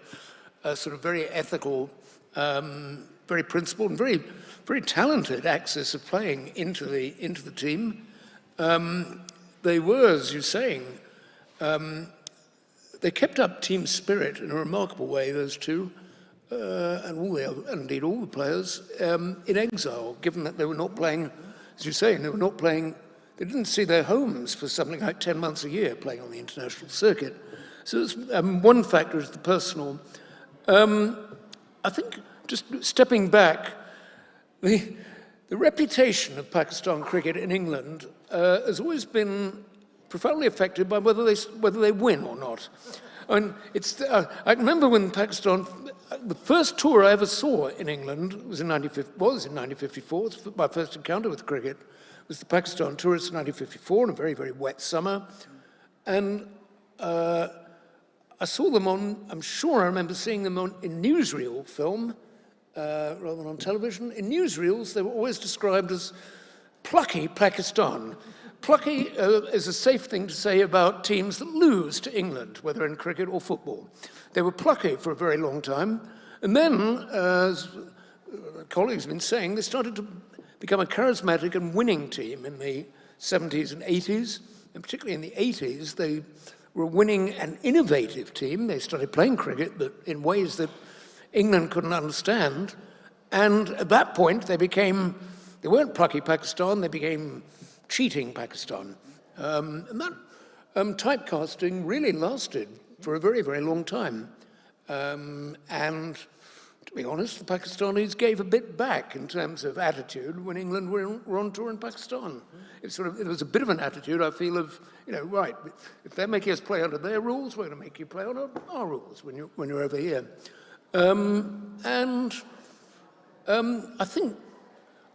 sort of very ethical, very principled, and very, very talented axis of playing into the team. They were, as you're saying, they kept up team spirit in a remarkable way, those two, and indeed all the players, in exile, given that they were not playing, as you're saying, they didn't see their homes for something like 10 months a year playing on the international circuit. So it's, one factor is the personal. I think, just stepping back, the reputation of Pakistan cricket in England has always been profoundly affected by whether they win or not. And I remember when Pakistan, the first tour I ever saw in England was in 1954. It was my first encounter with cricket. It was the Pakistan tour in 1954 in a very, very wet summer. And I saw them I'm sure I remember seeing them in newsreel film, rather than on television. In newsreels, they were always described as plucky Pakistan. Plucky is a safe thing to say about teams that lose to England, whether in cricket or football. They were plucky for a very long time. And then, as colleagues have been saying, they started to become a charismatic and winning team in the 70s and 80s. And particularly in the 80s, they were a winning and innovative team. They started playing cricket in ways that England couldn't understand. And at that point, they weren't plucky Pakistan, they became cheating Pakistan. And that typecasting really lasted for a very, very long time. And to be honest, the Pakistanis gave a bit back in terms of attitude when England were on tour in Pakistan. It was a bit of an attitude, I feel, of, right, if they're making us play under their rules, we're going to make you play under our rules when you're over here. I think,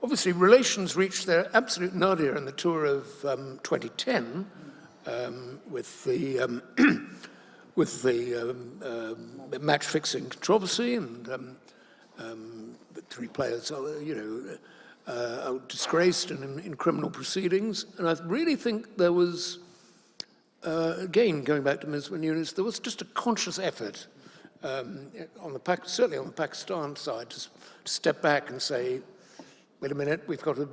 obviously, relations reached their absolute nadir in the tour of 2010 with the match-fixing controversy and the three players, disgraced and in criminal proceedings. And I really think there was, again, going back to Ms. Yunus, there was just a conscious effort, certainly on the Pakistan side, to step back and say, wait a minute, we've got to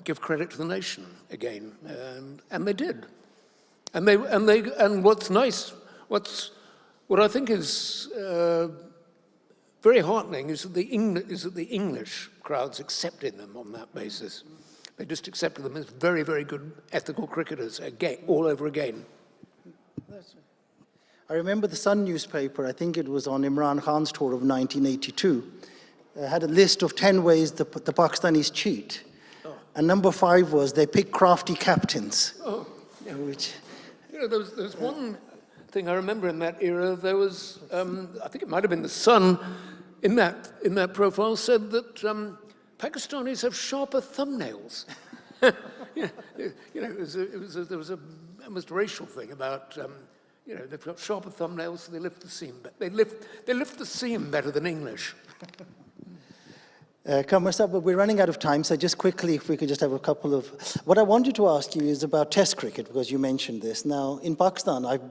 give credit to the nation again, and they did. And what's nice, what I think is very heartening is that the English crowds accepted them on that basis. They just accepted them as very, very good ethical cricketers again, all over again. I remember the Sun newspaper, I think it was on Imran Khan's tour of 1982, had a list of 10 ways the Pakistanis cheat. Oh. And number 5 was they pick crafty captains. Oh. Which... there was one thing I remember in that era. There was, I think it might have been the Sun, in that profile said that Pakistanis have sharper thumbnails. There was a almost racial thing about You know, they've got sharper thumbnails, so they lift the seam. They lift the seam better than English. Conway, but we're running out of time, so just quickly, if we could just have a couple of... What I wanted to ask you is about Test cricket, because you mentioned this. Now, in Pakistan, I've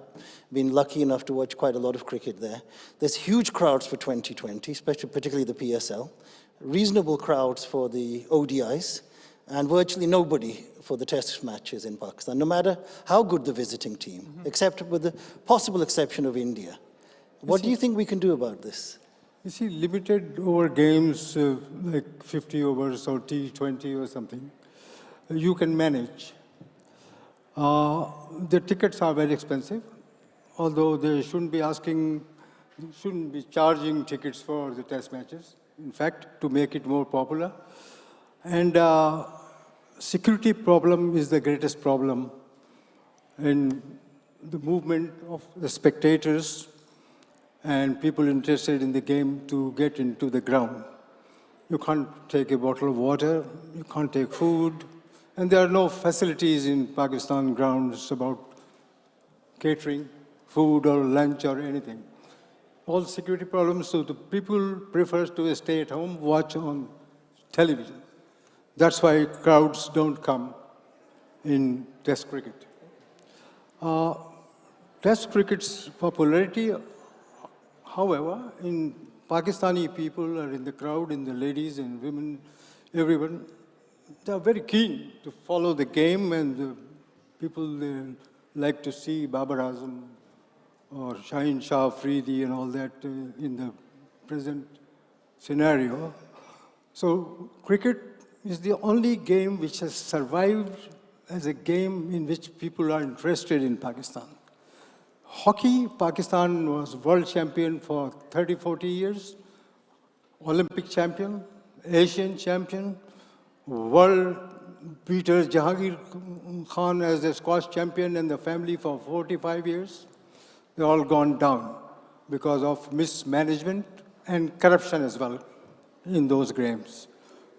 been lucky enough to watch quite a lot of cricket there. There's huge crowds for 2020, particularly the PSL, reasonable crowds for the ODIs, and virtually nobody for the Test matches in Pakistan, no matter how good the visiting team, except with the possible exception of India. What do you think we can do about this? You see, limited over games like 50 overs or T20 or something, you can manage. The tickets are very expensive, although they shouldn't be charging tickets for the test matches, in fact, to make it more popular. And security problem is the greatest problem in the movement of the spectators and people interested in the game to get into the ground. You can't take a bottle of water, you can't take food, and there are no facilities in Pakistan grounds about catering, food or lunch or anything. All security problems, so the people prefer to stay at home, watch on television. That's why crowds don't come in Test cricket. Test cricket's popularity, however, in Pakistani people or in the crowd, in the ladies and women, everyone, they are very keen to follow the game, and the people they like to see Babar Azam or Shaheen Shah Afridi and all that in the present scenario. So cricket is the only game which has survived as a game in which people are interested in Pakistan. Hockey, Pakistan was world champion for 30, 40 years, Olympic champion, Asian champion, world beater Jahangir Khan as a squash champion and the family for 45 years. They're all gone down because of mismanagement and corruption as well in those games.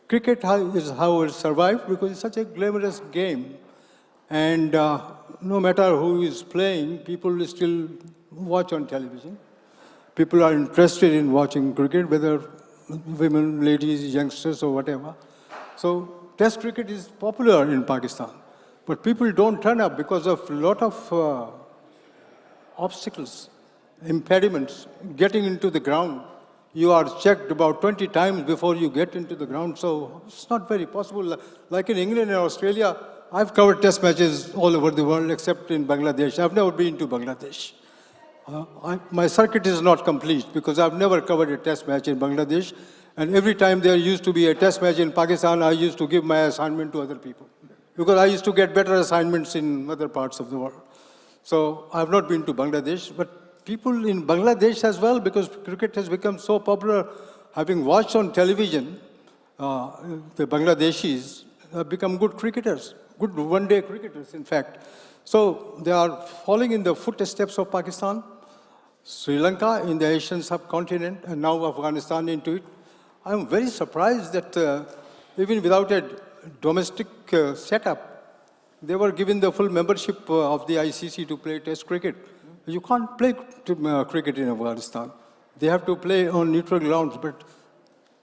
Cricket is how it survived because it's such a glamorous game. And no matter who is playing, people still watch on television. People are interested in watching cricket, whether women, ladies, youngsters, or whatever. So Test cricket is popular in Pakistan. But people don't turn up because of a lot of obstacles, impediments, getting into the ground. You are checked about 20 times before you get into the ground, so it's not very possible. Like in England and Australia, I've covered test matches all over the world except in Bangladesh. I've never been to Bangladesh. My circuit is not complete because I've never covered a test match in Bangladesh. And every time there used to be a test match in Pakistan, I used to give my assignment to other people because I used to get better assignments in other parts of the world. So I've not been to Bangladesh, but people in Bangladesh as well, because cricket has become so popular, having watched on television, the Bangladeshis have become good cricketers, good one-day cricketers, in fact. So they are following in the footsteps of Pakistan, Sri Lanka in the Asian subcontinent, and now Afghanistan into it. I'm very surprised that even without a domestic setup, they were given the full membership of the ICC to play Test cricket. You can't play cricket in Afghanistan. They have to play on neutral grounds, but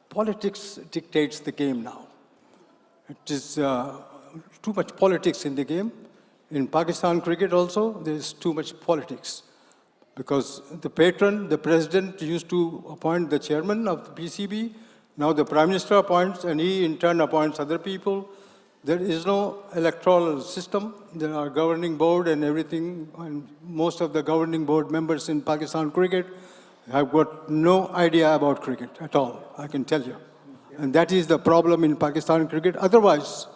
politics dictates the game now. It is too much politics in the game. In Pakistan cricket also, there is too much politics. Because the patron, the president, used to appoint the chairman of the PCB. Now the prime minister appoints, and he in turn appoints other people. There is no electoral system. There are governing board and everything, and most of the governing board members in Pakistan cricket have got no idea about cricket at all, I can tell you. And that is the problem in Pakistan cricket. Otherwise,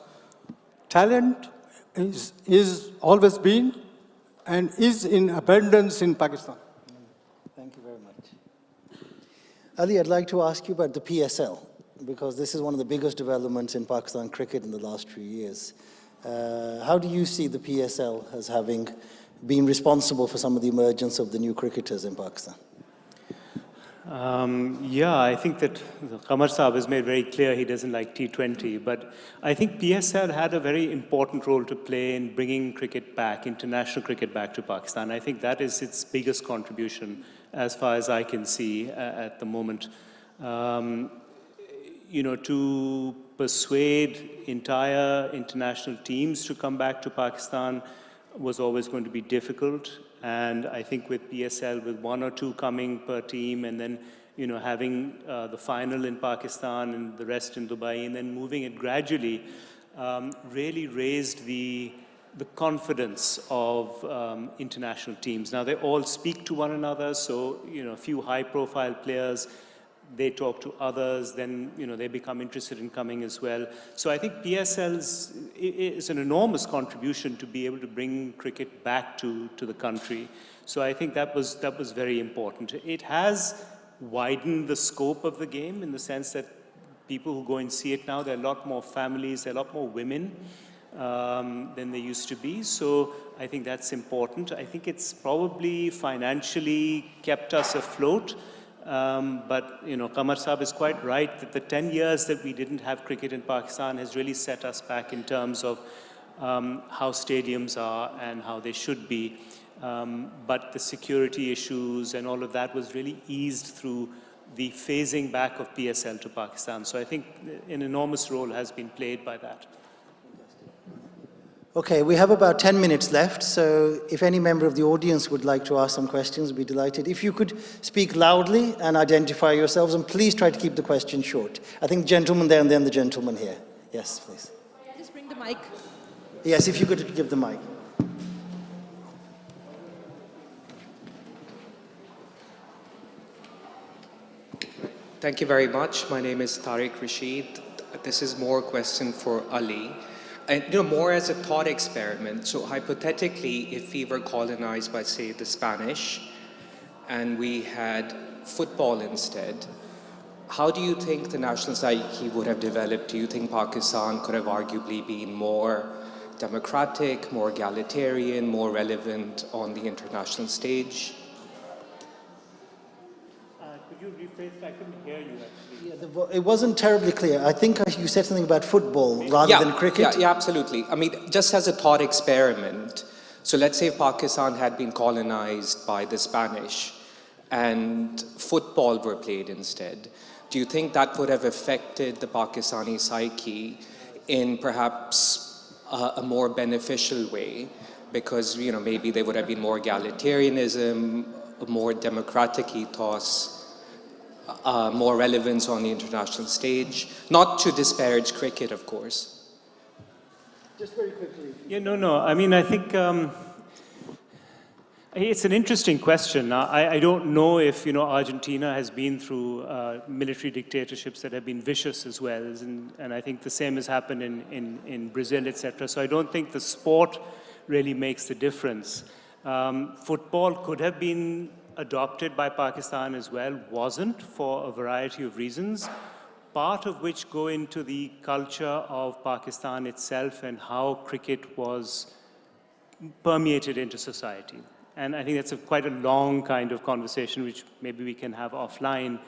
talent is always been and is in abundance in Pakistan. Thank you very much. Ali, I'd like to ask you about the PSL, because this is one of the biggest developments in Pakistan cricket in the last few years. How do you see the PSL as having been responsible for some of the emergence of the new cricketers in Pakistan? Yeah, I think that Qamar Saab has made very clear he doesn't like T20, but I think PSL had a very important role to play in bringing cricket back, international cricket back to Pakistan. I think that is its biggest contribution as far as I can see at the moment. To persuade entire international teams to come back to Pakistan was always going to be difficult. And I think with PSL, with one or two coming per team, and then having the final in Pakistan and the rest in Dubai, and then moving it gradually, really raised the confidence of international teams. Now they all speak to one another, so a few high-profile players, they talk to others, then they become interested in coming as well. So I think PSL is an enormous contribution to be able to bring cricket back to the country. So I think that was very important. It has widened the scope of the game in the sense that people who go and see it now, there are a lot more families, there are a lot more women than there used to be. So I think that's important. I think it's probably financially kept us afloat. But Qamar Saab is quite right that the 10 years that we didn't have cricket in Pakistan has really set us back in terms of how stadiums are and how they should be. But the security issues and all of that was really eased through the phasing back of PSL to Pakistan. So I think an enormous role has been played by that. Okay, we have about 10 minutes left, so if any member of the audience would like to ask some questions, we'd be delighted. If you could speak loudly and identify yourselves, and please try to keep the question short. I think gentleman there and then the gentleman here. Yes, please. Just bring the mic. Yes, if you could give the mic. Thank you very much. My name is Tariq Rashid. This is more a question for Ali. And more as a thought experiment. So hypothetically, if we were colonized by, say, the Spanish, and we had football instead, how do you think the national psyche would have developed? Do you think Pakistan could have arguably been more democratic, more egalitarian, more relevant on the international stage? Could you rephrase? I couldn't hear you actually. It wasn't terribly clear. I think you said something about football rather than cricket. Yeah, absolutely. I mean, just as a thought experiment, so let's say Pakistan had been colonized by the Spanish and football were played instead. Do you think that would have affected the Pakistani psyche in perhaps a more beneficial way? Because, maybe there would have been more egalitarianism, more democratic ethos, more relevance on the international stage, not to disparage cricket, of course. Just very quickly. Yeah, no. I mean, I think it's an interesting question. I don't know if, Argentina has been through military dictatorships that have been vicious as well. And I think the same has happened in Brazil, etc. So I don't think the sport really makes the difference. Football could have been adopted by Pakistan as well, wasn't, for a variety of reasons, part of which go into the culture of Pakistan itself and how cricket was permeated into society. And I think that's quite a long kind of conversation, which maybe we can have offline.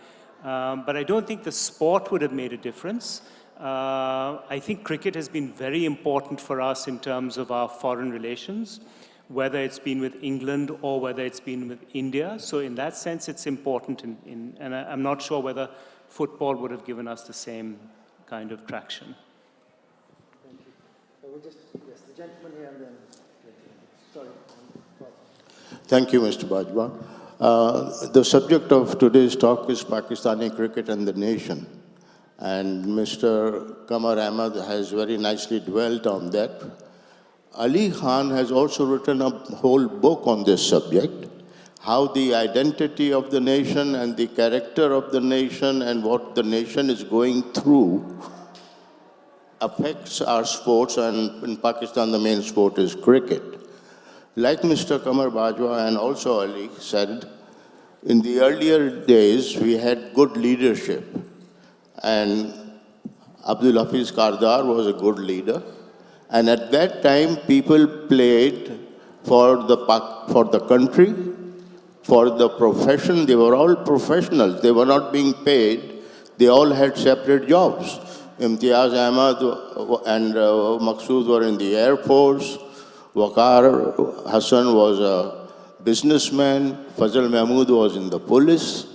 But I don't think the sport would have made a difference. I think cricket has been very important for us in terms of our foreign relations, whether it's been with England or whether it's been with India. So in that sense, it's important. And I'm not sure whether football would have given us the same kind of traction. Thank you. Yes, the gentleman here and then. Sorry. Thank you, Mr. Bajwa. The subject of today's talk is Pakistani cricket and the nation. And Mr. Qamar Ahmad has very nicely dwelt on that. Ali Khan has also written a whole book on this subject, how the identity of the nation and the character of the nation and what the nation is going through affects our sports, and in Pakistan the main sport is cricket. Like Mr. Qamar Bajwa and also Ali said, in the earlier days we had good leadership, and Abdul Hafiz Kardar was a good leader. And at that time, people played for the country, for the profession. They were all professionals. They were not being paid. They all had separate jobs. Imtiaz Ahmad and Maqsood were in the Air Force. Waqar Hassan was a businessman. Fazal Mahmood was in the police.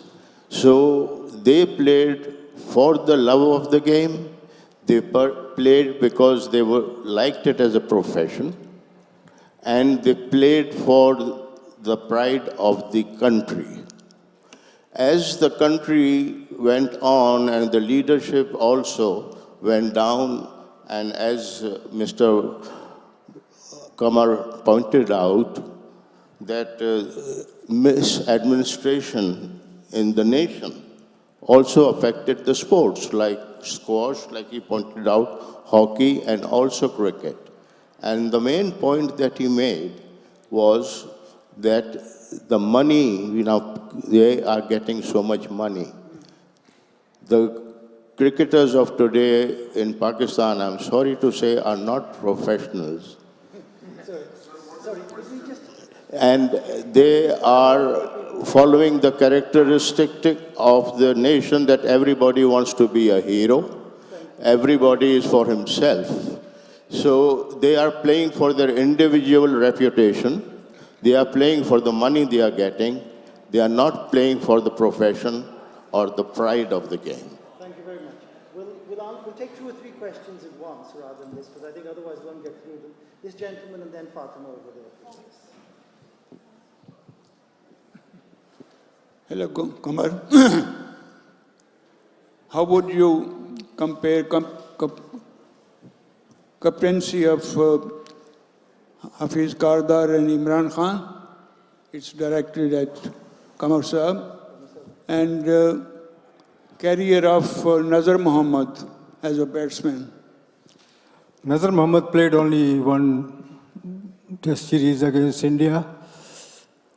So they played for the love of the game. They played because they liked it as a profession. And they played for the pride of the country. As the country went on and the leadership also went down, and as Mr. Kamar pointed out, that misadministration in the nation also affected the sports, like squash, like he pointed out, hockey, and also cricket. And the main point that he made was that the money, they are getting so much money. The cricketers of today in Pakistan, I'm sorry to say, are not professionals. And they are following the characteristic of the nation that everybody wants to be a hero. Everybody is for himself. So they are playing for their individual reputation. They are playing for the money they are getting. They are not playing for the profession or the pride of the game. Thank you very much. We'll take 2 or 3 questions at once rather than this, because I think otherwise we won't get through them. This gentleman and then Fatima over there, please. Hello, Kamar. How would you compare captaincy of Hafiz Kardar and Imran Khan? It's directed at Kamar Saab. And career of Nazar Muhammad as a batsman. Nazar Muhammad played only one test series against India.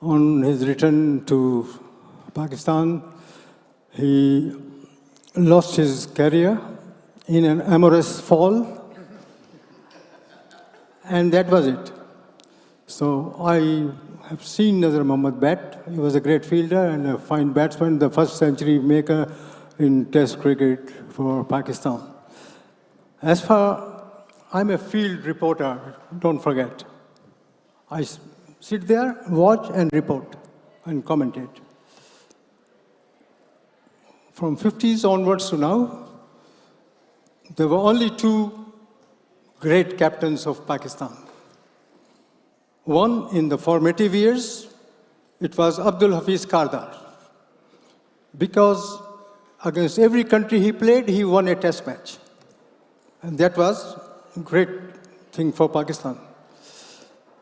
On his return to Pakistan, he lost his career in an amorous fall. And that was it. So I have seen Nazar Muhammad bat. He was a great fielder and a fine batsman, the first century maker in Test cricket for Pakistan. As far, I'm a field reporter, don't forget. I sit there, watch and report and commentate. From 50s onwards to now, there were only 2 great captains of Pakistan. One in the formative years, it was Abdul Hafiz Kardar. Because against every country he played, he won a test match. And that was a great thing for Pakistan.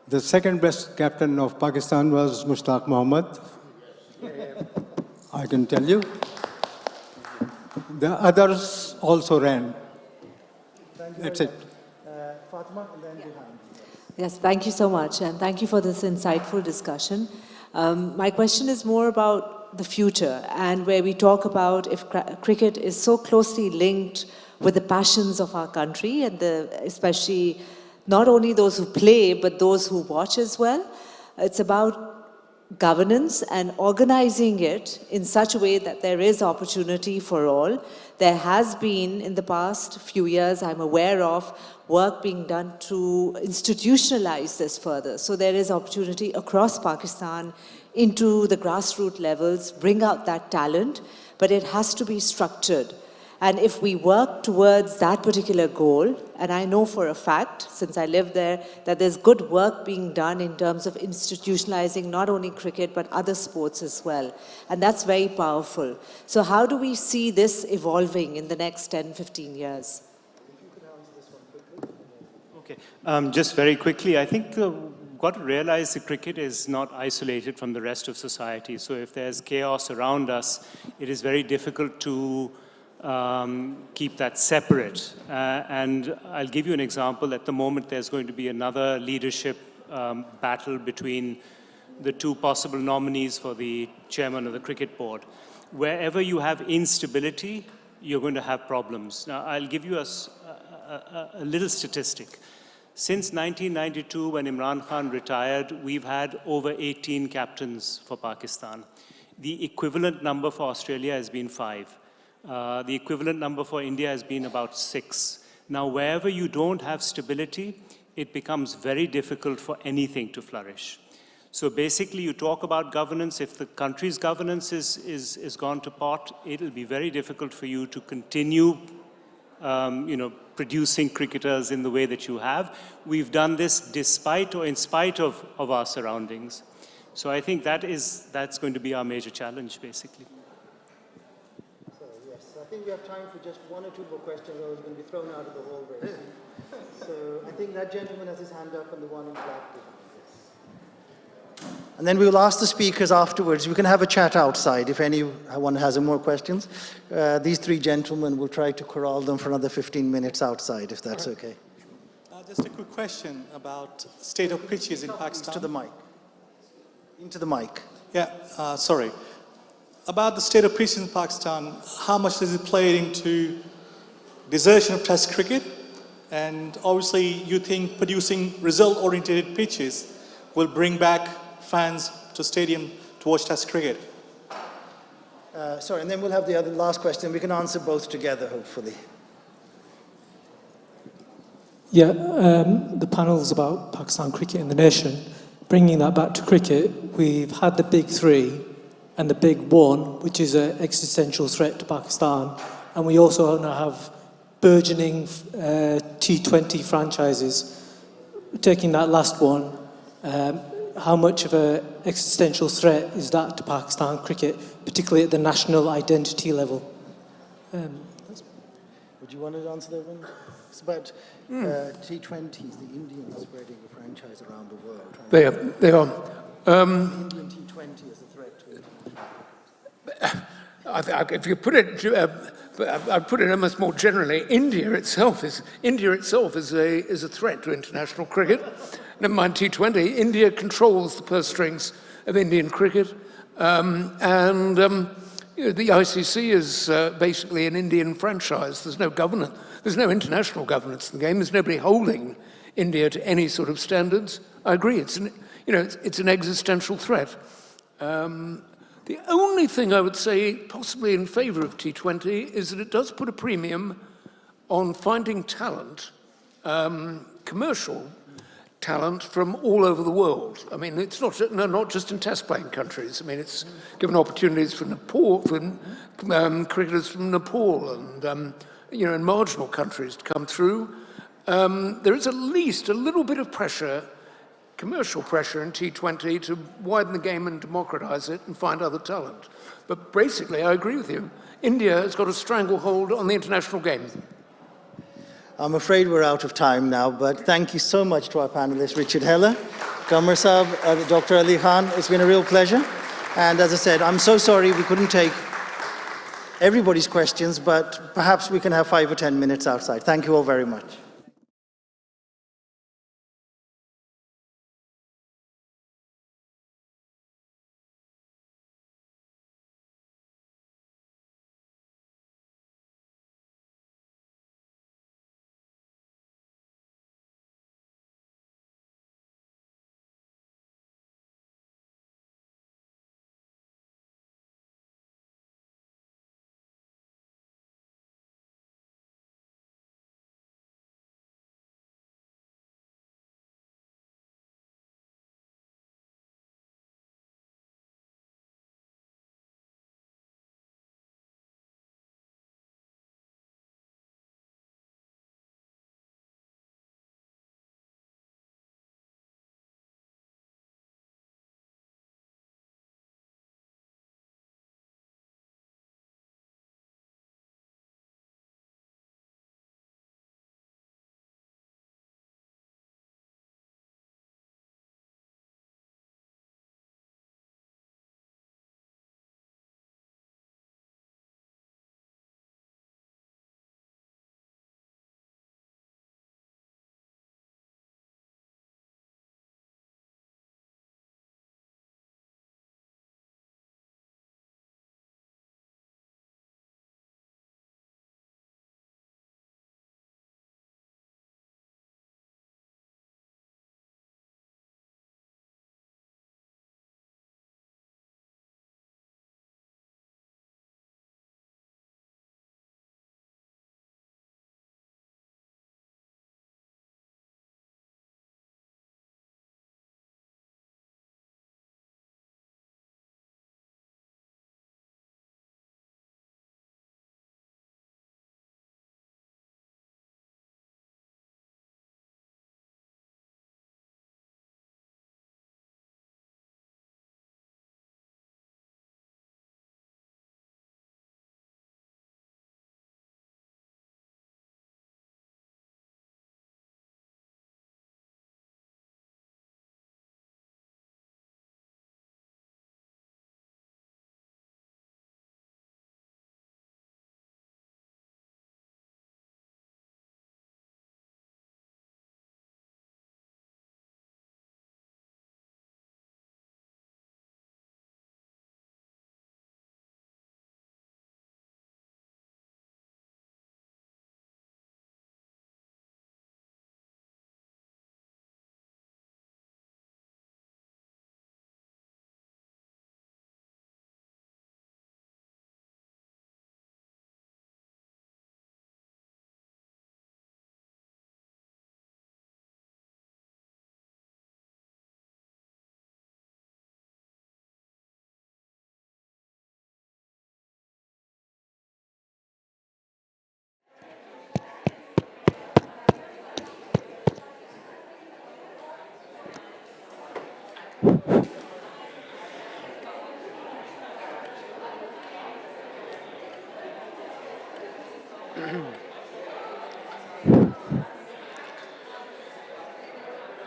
The second best captain of Pakistan was Mushtaq Mohammed. I can tell you. The others also ran. That's it. Fatima, and then behind. Yes, thank you so much, and thank you for this insightful discussion. My question is more about the future, and where we talk about if cricket is so closely linked with the passions of our country, and especially not only those who play, but those who watch as well. It's about governance and organizing it in such a way that there is opportunity for all. There has been, in the past few years, I'm aware of, work being done to institutionalize this further. So there is opportunity across Pakistan into the grassroots levels, bring out that talent, but it has to be structured. And if we work towards that particular goal, and I know for a fact, since I live there, that there's good work being done in terms of institutionalizing not only cricket, but other sports as well. And that's very powerful. So how do we see this evolving in the next 10, 15 years? Okay, just very quickly, I think we've got to realize that cricket is not isolated from the rest of society. So if there's chaos around us, it is very difficult to keep that separate. And I'll give you an example. At the moment, there's going to be another leadership battle between the 2 possible nominees for the chairman of the cricket board. Wherever you have instability, you're going to have problems. Now, I'll give you a little statistic. Since 1992, when Imran Khan retired, we've had over 18 captains for Pakistan. The equivalent number for Australia has been 5. The equivalent number for India has been about 6. Now, wherever you don't have stability, it becomes very difficult for anything to flourish. So basically, you talk about governance. If the country's governance is gone to pot, it'll be very difficult for you to continue producing cricketers in the way that you have. We've done this despite or in spite of our surroundings. So I think that's going to be our major challenge, basically. So, yes, I think we have time for just one or two more questions, or it's going to be thrown out of the hall very soon. So I think that gentleman has his hand up and the one in black. And then we will ask the speakers afterwards. We can have a chat outside if anyone has more questions. These three gentlemen will try to corral them for another 15 minutes outside, if that's okay. Just a quick question about state of pitches in Pakistan. To the mic. Into the mic. Yeah, sorry. About the state of pitches in Pakistan, how much does it play into desertion of Test cricket? And obviously, you think producing result-oriented pitches will bring back fans to stadium to watch Test cricket? Sorry, and then we'll have the last question. We can answer both together, hopefully. Yeah, the panel's about Pakistan cricket and the nation. Bringing that back to cricket, we've had the big three and the big one, which is an existential threat to Pakistan. And we also now have burgeoning T20 franchises. Taking that last one, how much of an existential threat is that to Pakistan cricket, particularly at the national identity level? Would you want to answer that one? It's about T20s, the Indians spreading a franchise around the world. They are. Indian T20 is a threat to it. If you put it, I put it almost more generally. India itself is a threat to international cricket. Never mind T20. India controls the purse strings of Indian cricket, and the ICC is basically an Indian franchise. There's no governance. There's no international governance in the game. There's nobody holding India to any sort of standards. I agree. It's an existential threat. The only thing I would say, possibly in favour of T20, is that it does put a premium on finding talent, commercial talent from all over the world. I mean, it's not just in test-playing countries. I mean, it's given opportunities for Nepal, for cricketers from Nepal, and in marginal countries to come through. There is at least a little bit of pressure, commercial pressure in T20 to widen the game and democratise it and find other talent. But basically, I agree with you. India has got a stranglehold on the international game. I'm afraid we're out of time now, but thank you so much to our panelists, Richard Heller, Qamar Saab, Dr. Ali Khan. It's been a real pleasure. And as I said, I'm so sorry we couldn't take everybody's questions, but perhaps we can have 5 or 10 minutes outside. Thank you all very much.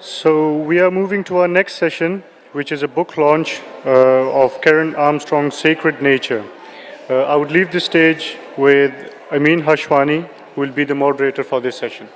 So we are moving to our next session, which is a book launch of Karen Armstrong's Sacred Nature. I would leave the stage with Amin Hashwani, who will be the moderator for this session.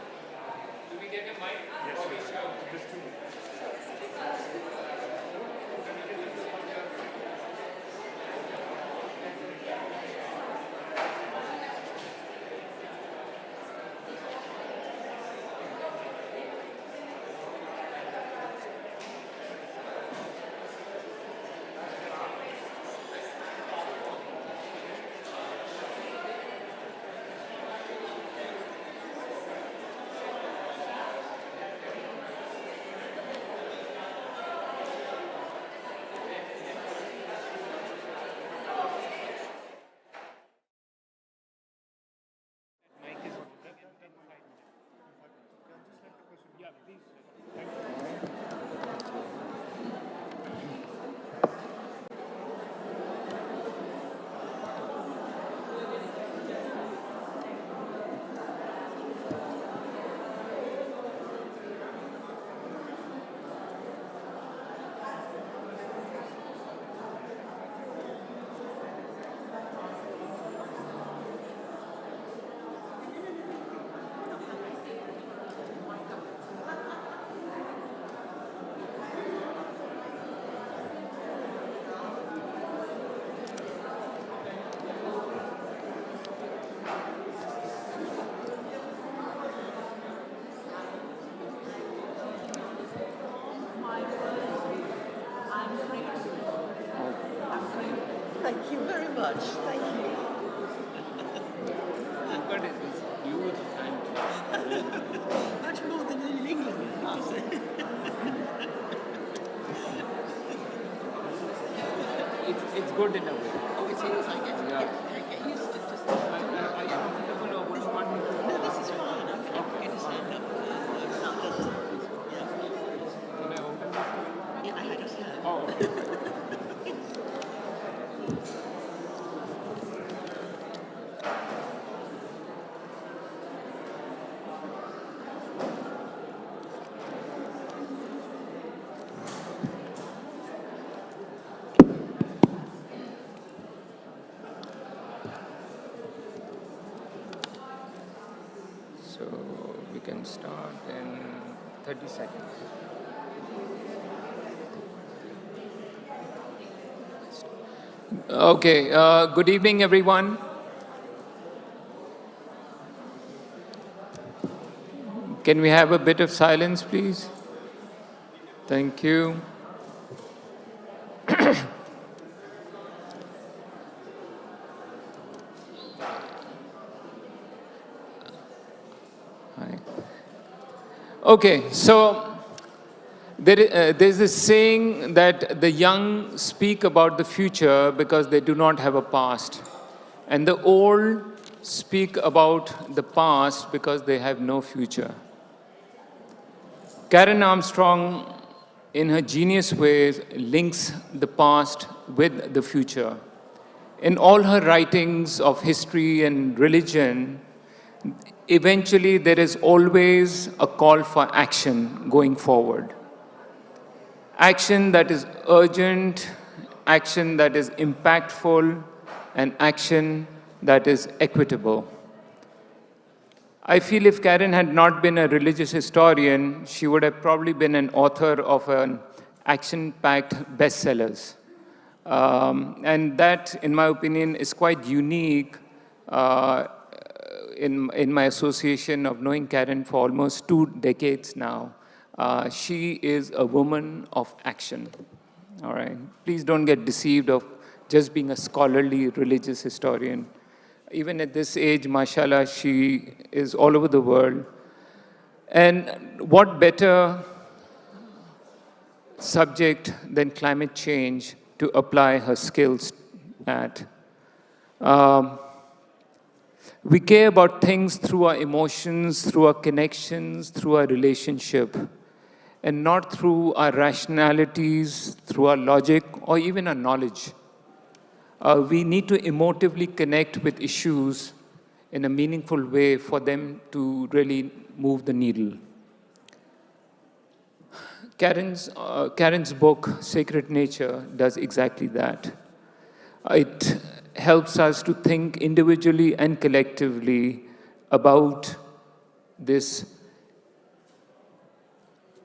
Thank you very much. Thank you. But it's huge and Much more than in England, I say. it's good in a way. Oh, it is. I get used to just. Are you comfortable or would you want me to? No, this is fine. I'm going to stand up. It's not just. Yeah. Can I open this? Yeah, I just have. Oh. So we can start in 30 seconds. Okay, good evening, everyone. Can we have a bit of silence, please? Thank you. Hi. Okay, so there's this saying that the young speak about the future because they do not have a past, and the old speak about the past because they have no future. Karen Armstrong, in her genius ways, links the past with the future. In all her writings of history and religion, eventually there is always a call for action going forward. Action that is urgent, action that is impactful, and action that is equitable. I feel if Karen had not been a religious historian, she would have probably been an author of an action-packed bestsellers. And that, in my opinion, is quite unique in my association of knowing Karen for almost 2 decades now. She is a woman of action, all right? Please don't get deceived of just being a scholarly religious historian. Even at this age, mashallah, she is all over the world. And what better subject than climate change to apply her skills at? We care about things through our emotions, through our connections, through our relationship, and not through our rationalities, through our logic, or even our knowledge. We need to emotively connect with issues in a meaningful way for them to really move the needle. Karen's book, Sacred Nature, does exactly that. It helps us to think individually and collectively about this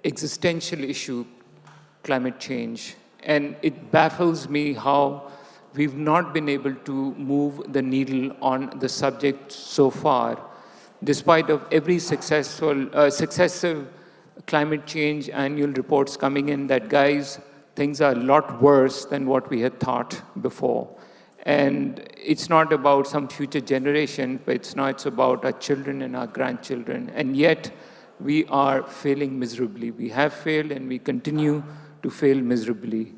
existential issue, climate change. And it baffles me how we've not been able to move the needle on the subject so far, despite of every successive climate change annual reports coming in that, guys, things are a lot worse than what we had thought before. And it's not about some future generation, but it's about our children and our grandchildren. And yet, we are failing miserably. We have failed and we continue to fail miserably.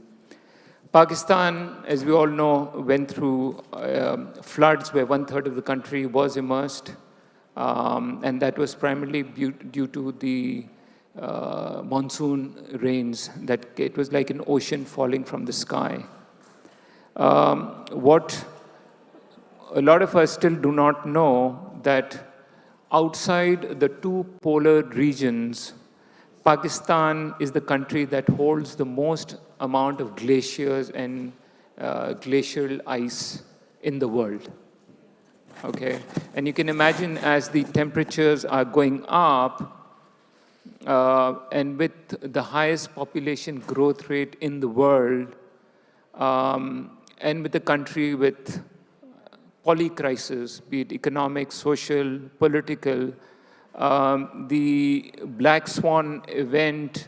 Pakistan, as we all know, went through floods where 1/3 of the country was immersed. And that was primarily due to the monsoon rains, that it was like an ocean falling from the sky. What a lot of us still do not know, that outside the two polar regions, Pakistan is the country that holds the most amount of glaciers and glacial ice in the world. Okay, and you can imagine as the temperatures are going up, and with the highest population growth rate in the world, and with a country with polycrisis, be it economic, social, political, the black swan event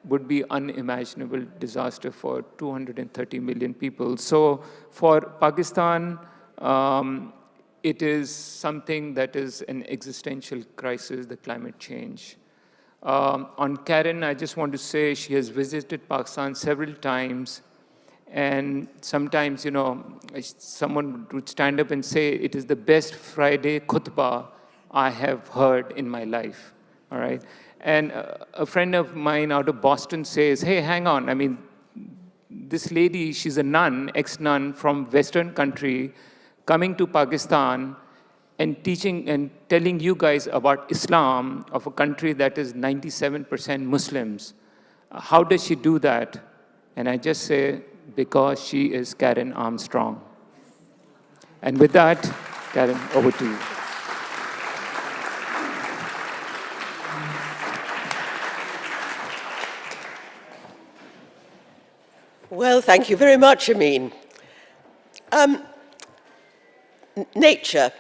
would be unimaginable disaster for 230 million people. So for Pakistan, it is something that is an existential crisis, the climate change. On Karen, I just want to say she has visited Pakistan several times. And sometimes, you know, someone would stand up and say, it is the best Friday khutbah I have heard in my life, all right? And a friend of mine out of Boston says, hey, hang on, I mean, this lady, she's a nun, ex-nun from Western country, coming to Pakistan and teaching and telling you guys about Islam of a country that is 97% Muslims. How does she do that? And I just say, because she is Karen Armstrong. And with that, Karen, over to you. Well, thank you very much, Amin. Nature,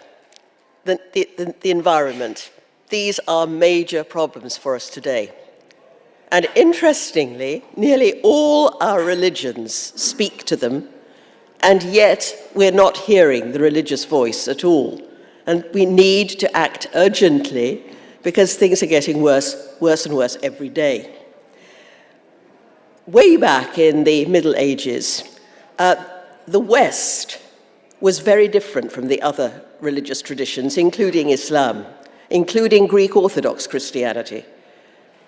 the environment, these are major problems for us today. And interestingly, nearly all our religions speak to them, and yet we're not hearing the religious voice at all. And we need to act urgently because things are getting worse and worse every day. Way back in the Middle Ages, the West was very different from the other religious traditions, including Islam, including Greek Orthodox Christianity.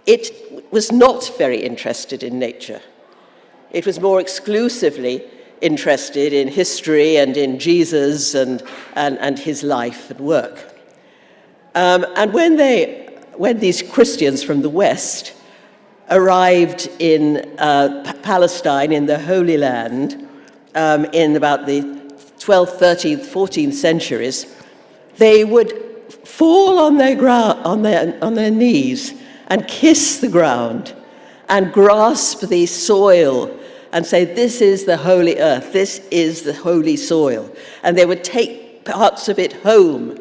It was not very interested in nature. It was more exclusively interested in history and in Jesus and his life and work. And when these Christians from the West arrived in Palestine, in the Holy Land, in about the 12th, 13th, 14th centuries, they would fall on their knees and kiss the ground and grasp the soil and say, this is the holy earth, this is the holy soil. And they would take parts of it home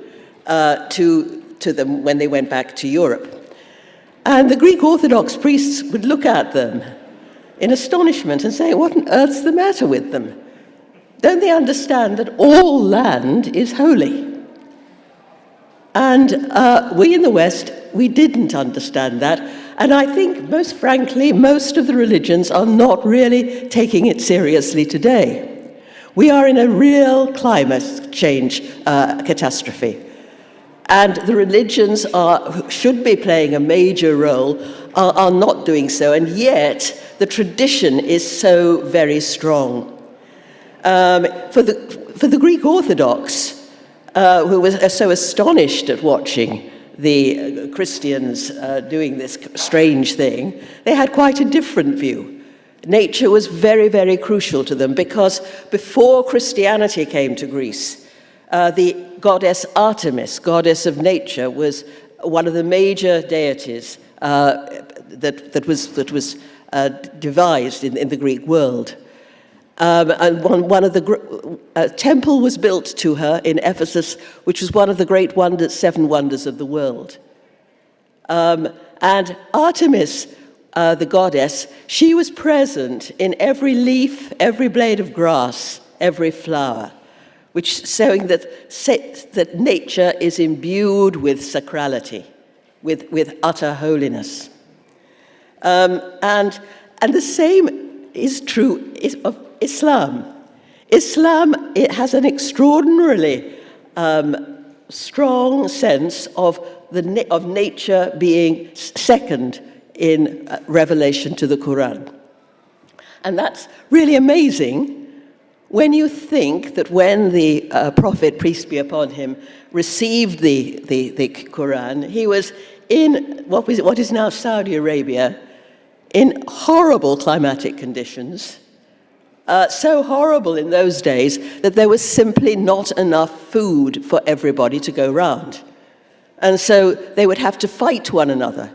to them when they went back to Europe. And the Greek Orthodox priests would look at them in astonishment and say, what on earth's the matter with them? Don't they understand that all land is holy? And we in the West, we didn't understand that. And I think, most frankly, most of the religions are not really taking it seriously today. We are in a real climate change catastrophe. And the religions should be playing a major role, are not doing so. And yet, the tradition is so very strong. For the Greek Orthodox, who was so astonished at watching the Christians doing this strange thing, they had quite a different view. Nature was very, very crucial to them because before Christianity came to Greece, the goddess Artemis, goddess of nature, was one of the major deities that was devised in the Greek world. And one of the temple was built to her in Ephesus, which was one of the great wonders, 7 wonders of the world. And Artemis, the goddess, she was present in every leaf, every blade of grass, every flower, which showing that nature is imbued with sacrality, with utter holiness. And the same is true of Islam. Islam, it has an extraordinarily strong sense of nature being second in revelation to the Quran. And that's really amazing when you think that when the Prophet, peace be upon him, received the Quran, he was in what is now Saudi Arabia, in horrible climatic conditions, so horrible in those days that there was simply not enough food for everybody to go round. And so they would have to fight one another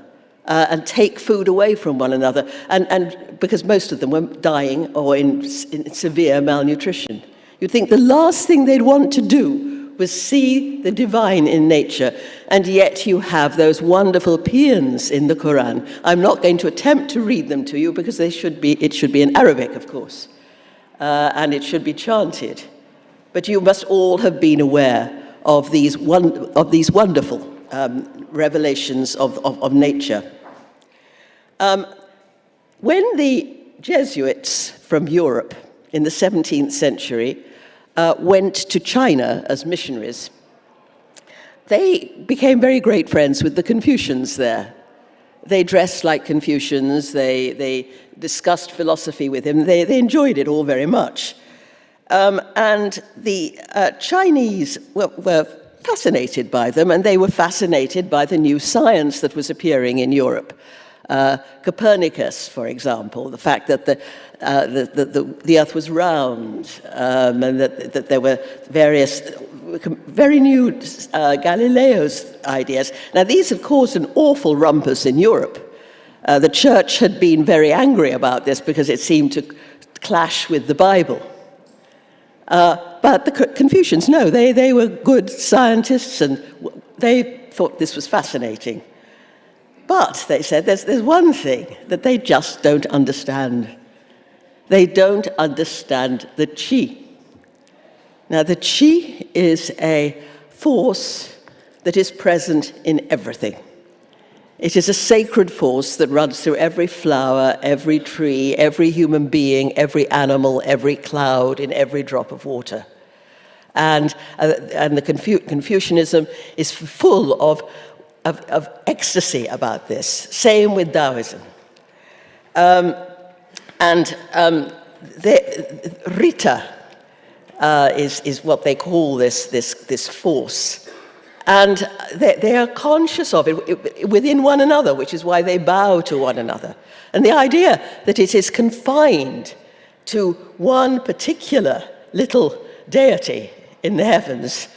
and take food away from one another, and because most of them were dying or in severe malnutrition. You'd think the last thing they'd want to do was see the divine in nature, and yet you have those wonderful paeans in the Quran. I'm not going to attempt to read them to you because it should be in Arabic, of course. And it should be chanted. But you must all have been aware of these wonderful revelations of nature. When the Jesuits from Europe in the 17th century went to China as missionaries, they became very great friends with the Confucians there. They dressed like Confucians, they discussed philosophy with him, they enjoyed it all very much. And the Chinese were fascinated by them, and they were fascinated by the new science that was appearing in Europe. Copernicus, for example, the fact that the Earth was round, and that there were various very new Galileo's ideas. Now, these had caused an awful rumpus in Europe. The church had been very angry about this because it seemed to clash with the Bible. But the Confucians, no, they were good scientists, and they thought this was fascinating. But, they said, there's one thing that they just don't understand. They don't understand the qi. Now, the qi is a force that is present in everything. It is a sacred force that runs through every flower, every tree, every human being, every animal, every cloud, in every drop of water. And the Confucianism is full of ecstasy about this. Same with Taoism. Rita is what they call this force. And they are conscious of it within one another, which is why they bow to one another. And the idea that it is confined to one particular little deity in the heavens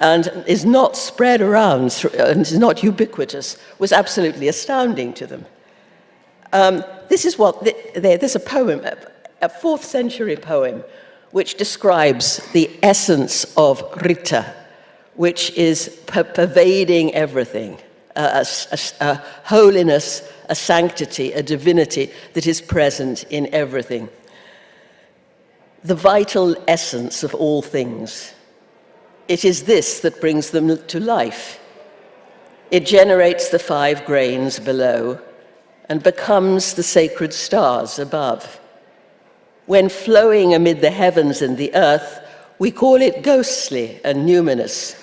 and is not spread around and is not ubiquitous was absolutely astounding to them. There's a poem, a 4th century poem, which describes the essence of Rita, which is pervading everything, a holiness, a sanctity, a divinity that is present in everything. The vital essence of all things. It is this that brings them to life. It generates the 5 grains below and becomes the sacred stars above. When flowing amid the heavens and the earth, we call it ghostly and numinous.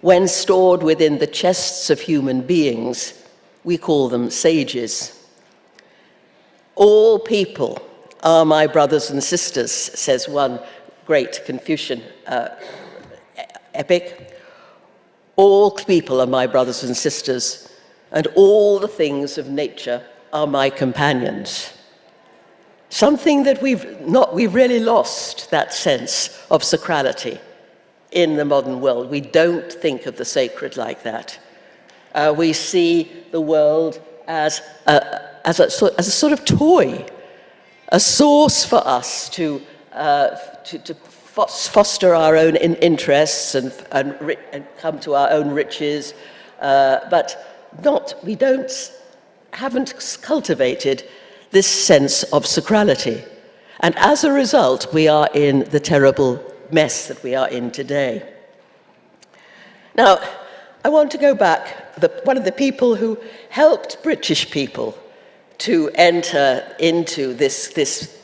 When stored within the chests of human beings, we call them sages. All people are my brothers and sisters, says one great Confucian epic. All people are my brothers and sisters, and all the things of nature are my companions. Something that we've really lost, that sense of sacrality in the modern world. We don't think of the sacred like that. We see the world as a sort of toy, a source for us to foster our own interests and come to our own riches, but we haven't cultivated this sense of sacrality. And as a result, we are in the terrible mess that we are in today. Now, I want to go back. One of the people who helped British people to enter into this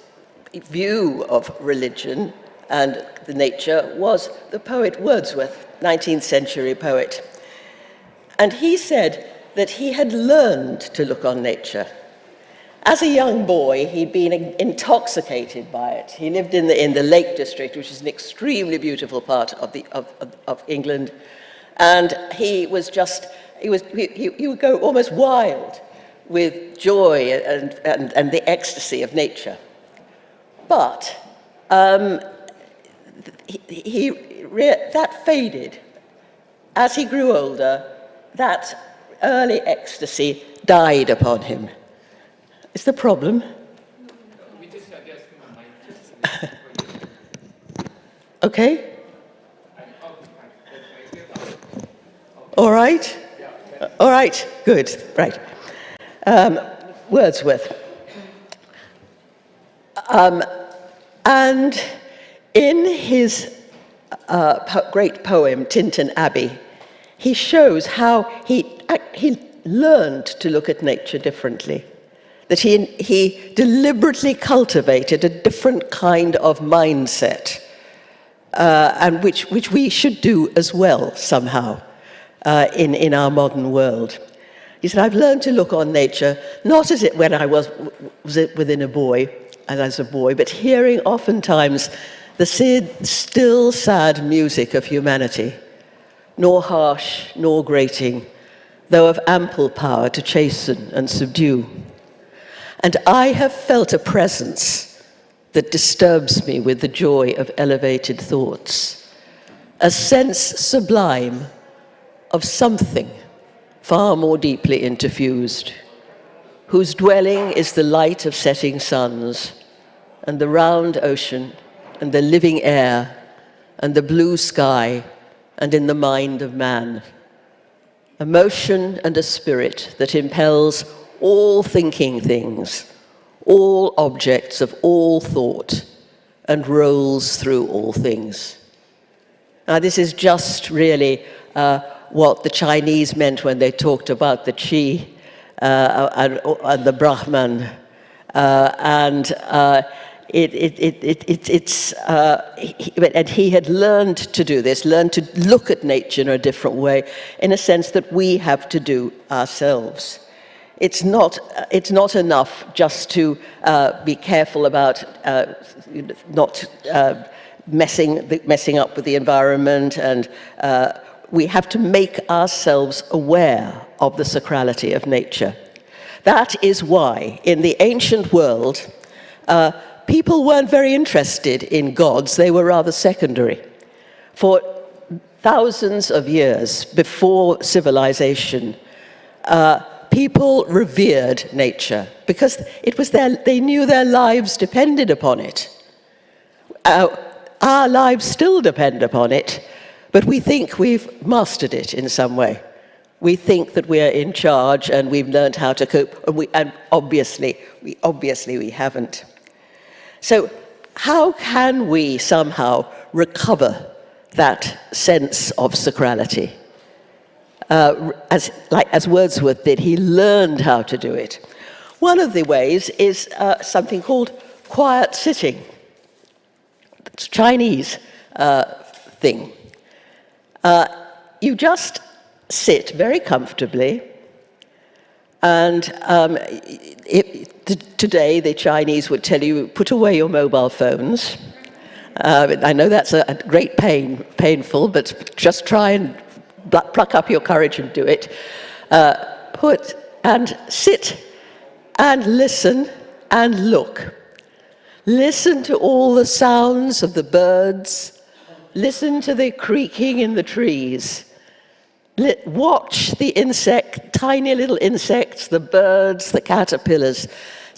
view of religion and the nature was the poet Wordsworth, 19th century poet. And he said that he had learned to look on nature. As a young boy, he'd been intoxicated by it. He lived in the Lake District, which is an extremely beautiful part of England. And he would go almost wild with joy and the ecstasy of nature. But that faded. As he grew older, that early ecstasy died upon him. Is the problem? We just adjust my mic. Okay. All right. All right. Good. Right. Wordsworth. And in his great poem, Tintern Abbey, he shows how he learned to look at nature differently, that he deliberately cultivated a different kind of mindset, and which we should do as well somehow in our modern world. He said, I've learned to look on nature, not as it when I was within a boy, as a boy, but hearing oftentimes the still sad music of humanity, nor harsh, nor grating, though of ample power to chasten and subdue. And I have felt a presence that disturbs me with the joy of elevated thoughts, a sense sublime of something far more deeply interfused, whose dwelling is the light of setting suns, and the round ocean, and the living air, and the blue sky, and in the mind of man. A motion and a spirit that impels all thinking things, all objects of all thought, and rolls through all things. Now, this is just really what the Chinese meant when they talked about the Qi and the Brahman. And he had learned to do this, learned to look at nature in a different way, in a sense that we have to do ourselves. It's not enough just to be careful about not messing up with the environment, and we have to make ourselves aware of the sacrality of nature. That is why, in the ancient world, people weren't very interested in gods. They were rather secondary. For thousands of years before civilization, people revered nature because they knew their lives depended upon it. Our lives still depend upon it, but we think we've mastered it in some way. We think that we're in charge and we've learned how to cope, and obviously we haven't. So how can we somehow recover that sense of sacrality? As Wordsworth did, he learned how to do it. One of the ways is something called quiet sitting. It's a Chinese thing. You just sit very comfortably, and today the Chinese would tell you, put away your mobile phones. I know that's a great painful, but just try and pluck up your courage and do it. Sit and listen and look. Listen to all the sounds of the birds. Listen to the creaking in the trees. Watch the tiny little insects, the birds, the caterpillars.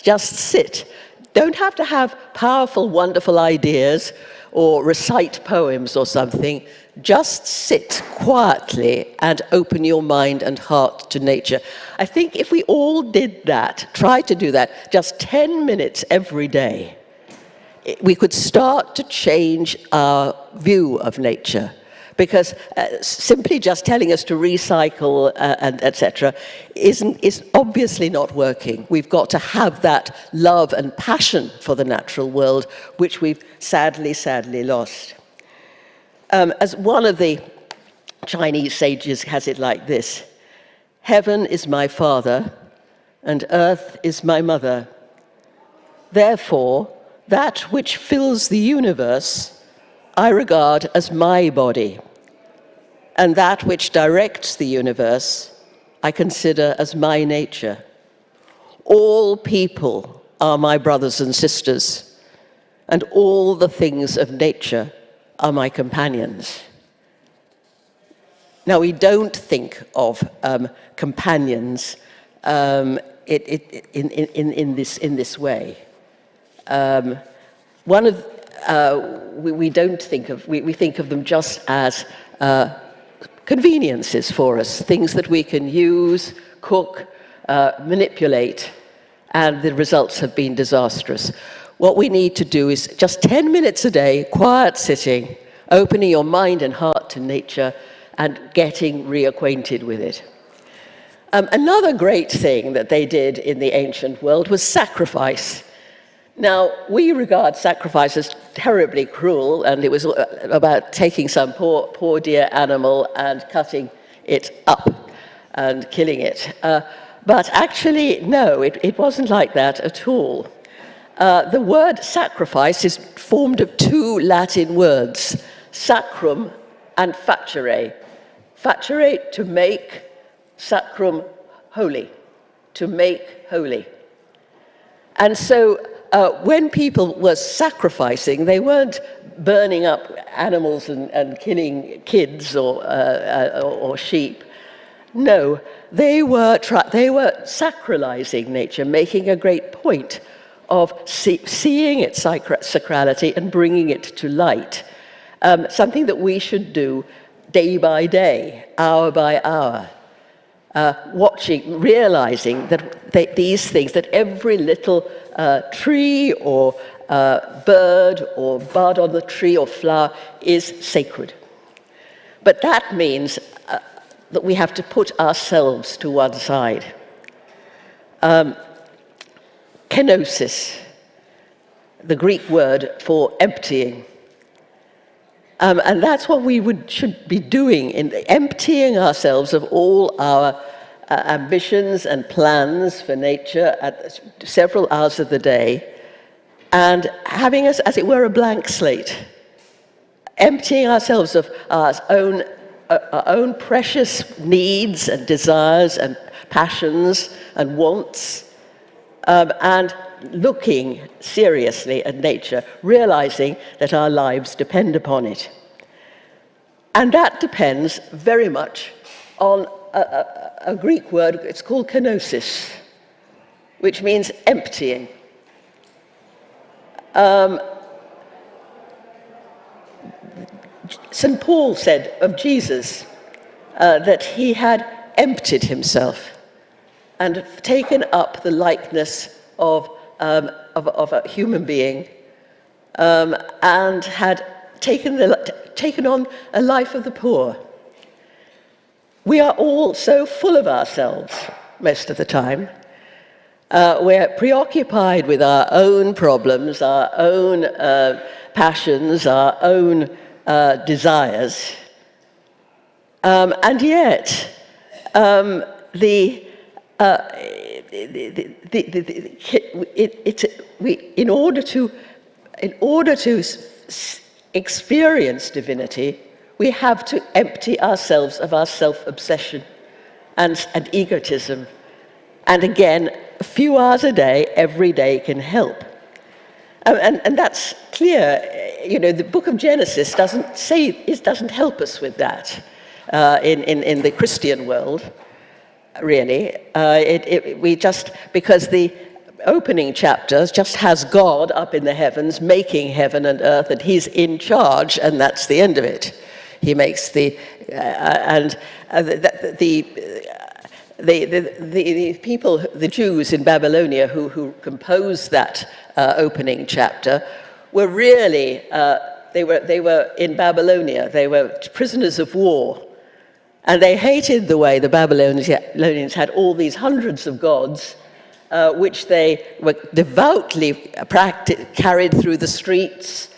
Just sit. Don't have to have powerful, wonderful ideas or recite poems or something. Just sit quietly and open your mind and heart to nature. I think if we all did that, try to do that, just 10 minutes every day, we could start to change our view of nature. Because simply just telling us to recycle and etc. is obviously not working. We've got to have that love and passion for the natural world, which we've sadly lost. As one of the Chinese sages has it like this: "Heaven is my father, and earth is my mother. Therefore, that which fills the universe I regard as my body, and that which directs the universe I consider as my nature. All people are my brothers and sisters, and all the things of nature are my companions." Now, we don't think of companions in this way. We think of them just as conveniences for us, things that we can use, cook, manipulate, and the results have been disastrous. What we need to do is just 10 minutes a day, quiet sitting, opening your mind and heart to nature and getting reacquainted with it. Another great thing that they did in the ancient world was sacrifice. Now, we regard sacrifice as terribly cruel, and it was about taking some poor dear animal and cutting it up and killing it. But actually, no, it wasn't like that at all. The word sacrifice is formed of two Latin words, sacrum and facere. Facere, to make, sacrum, holy, to make holy. And so, when people were sacrificing, they weren't burning up animals and killing kids or sheep. No, they were sacralizing nature, making a great point of seeing its sacrality and bringing it to light. Something that we should do day by day, hour by hour. Realizing that these things, that every little tree or bird or bud on the tree or flower is sacred. But that means that we have to put ourselves to one side. Kenosis, the Greek word for emptying. And that's what we should be doing, in emptying ourselves of all our ambitions and plans for nature at several hours of the day, and having us, as it were, a blank slate, emptying ourselves of our own precious needs and desires and passions and wants, and looking seriously at nature, realizing that our lives depend upon it. And that depends very much on a Greek word, it's called kenosis, which means emptying. St. Paul said of Jesus that he had emptied himself and taken up the likeness of a human being, and had taken on a life of the poor. We are all so full of ourselves most of the time. We're preoccupied with our own problems, our own passions, our own desires. And yet, in order to experience divinity, we have to empty ourselves of our self-obsession and egotism. And again, a few hours a day, every day can help. And that's clear. You know, the book of Genesis doesn't help us with that in the Christian world, really. Because the opening chapters just has God up in the heavens making heaven and earth, and he's in charge, and that's the end of it. He makes the people, the Jews in Babylonia who composed that opening chapter were really, they were in Babylonia, they were prisoners of war, and they hated the way the Babylonians had all these hundreds of gods, which they were devoutly carried through the streets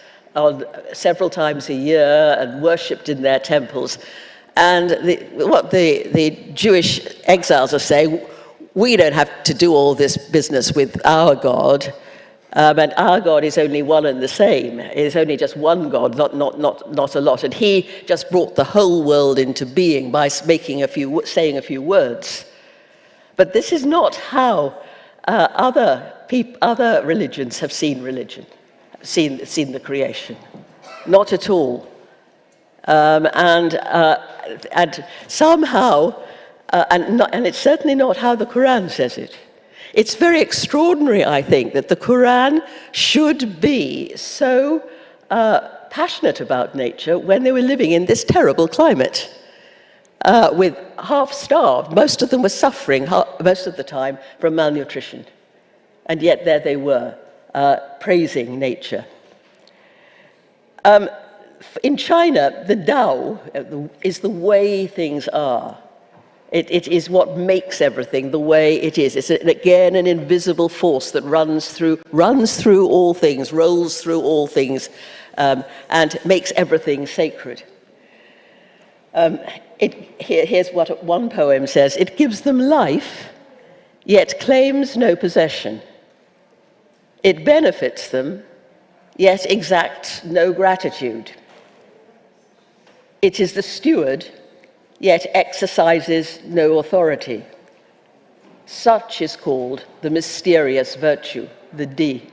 several times a year and worshipped in their temples. And what the Jewish exiles are saying, we don't have to do all this business with our God, and our God is only one and the same. It is only just one God, not a lot. And he just brought the whole world into being by saying a few words. But this is not how other religions have seen religion, seen the creation. Not at all. And somehow, and it's certainly not how the Quran says it. It's very extraordinary, I think, that the Quran should be so passionate about nature when they were living in this terrible climate, with half-starved. Most of them were suffering most of the time from malnutrition. And yet there they were, praising nature. In China, the Tao is the way things are. It is what makes everything the way it is. It's, again, an invisible force that runs through all things, rolls through all things, and makes everything sacred. Here's what one poem says: "It gives them life, yet claims no possession. It benefits them, yet exacts no gratitude. It is the steward, yet exercises no authority. Such is called the mysterious virtue, the Di."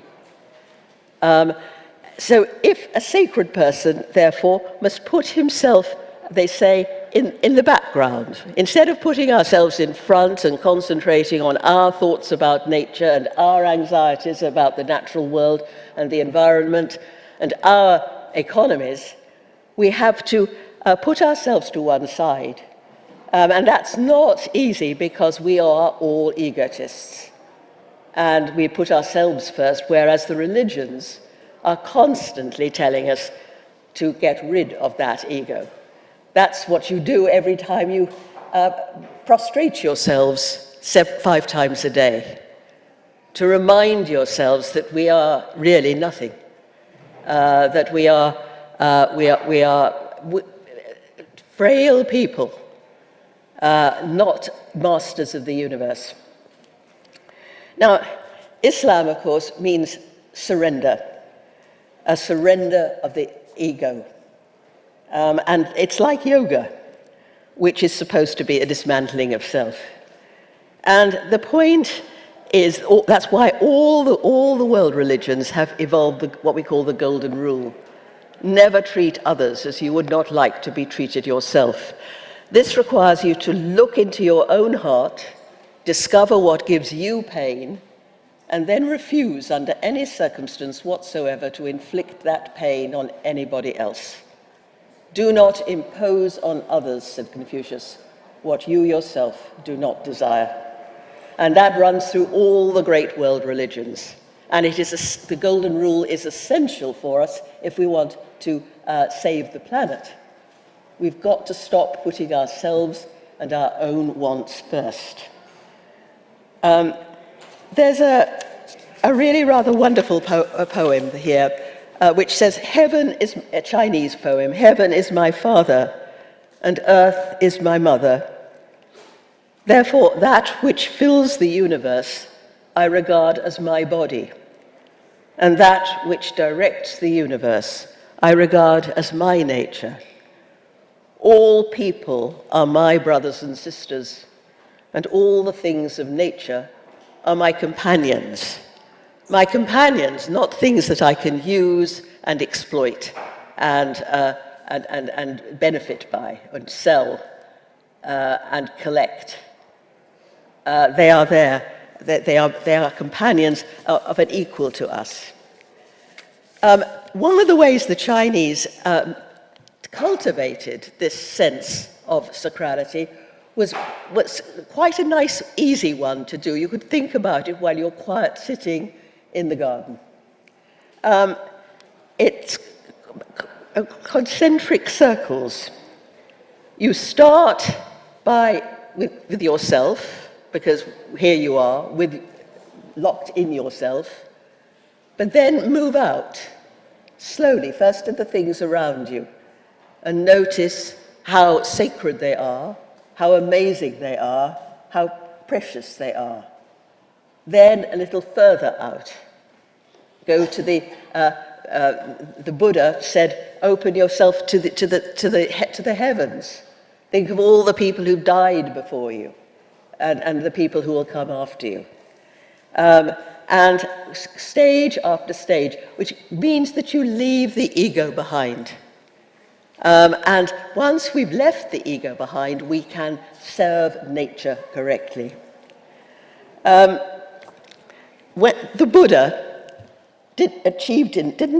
So if a sacred person, therefore, must put himself, they say, in the background, instead of putting ourselves in front and concentrating on our thoughts about nature and our anxieties about the natural world and the environment and our economies, we have to put ourselves to one side. And that's not easy because we are all egotists. And we put ourselves first, whereas the religions are constantly telling us to get rid of that ego. That's what you do every time you prostrate yourselves 5 times a day, to remind yourselves that we are really nothing, that we are frail people, not masters of the universe. Now, Islam, of course, means surrender, a surrender of the ego. And it's like yoga, which is supposed to be a dismantling of self. And the point is, that's why all the world religions have evolved what we call the golden rule. Never treat others as you would not like to be treated yourself. This requires you to look into your own heart, discover what gives you pain, and then refuse under any circumstance whatsoever to inflict that pain on anybody else. Do not impose on others, said Confucius, what you yourself do not desire. And that runs through all the great world religions. And the golden rule is essential for us if we want to save the planet. We've got to stop putting ourselves and our own wants first. There's a really rather wonderful poem here, which says, "Heaven is," a Chinese poem, "Heaven is my father, and earth is my mother. Therefore, that which fills the universe I regard as my body, and that which directs the universe I regard as my nature. All people are my brothers and sisters, and all the things of nature are my companions. My companions, not things that I can use and exploit and benefit by and sell and collect. They are there. They are companions of an equal to us. One of the ways the Chinese cultivated this sense of sacrality was quite a nice, easy one to do. You could think about it while you're quiet sitting in the garden. It's concentric circles. You start with yourself, because here you are, locked in yourself, but then move out slowly, first to the things around you, and notice how sacred they are, how amazing they are, how precious they are. Then a little further out. Go to the Buddha said, open yourself to the heavens. Think of all the people who've died before you and the people who will come after you. And stage after stage, which means that you leave the ego behind. And once we've left the ego behind, we can serve nature correctly. When the Buddha didn't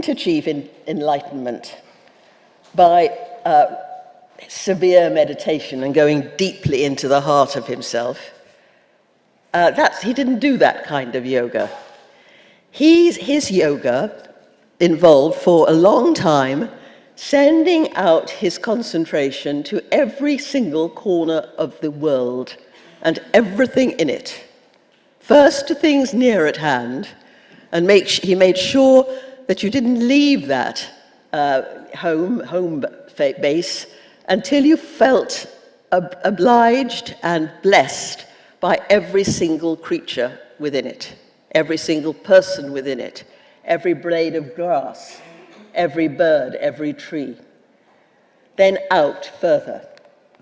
achieve enlightenment by severe meditation and going deeply into the heart of himself. He didn't do that kind of yoga. His yoga involved for a long time sending out his concentration to every single corner of the world and everything in it. First to things near at hand, and he made sure that you didn't leave that home base until you felt obliged and blessed by every single creature within it, every single person within it, every blade of grass, every bird, every tree. Then out further,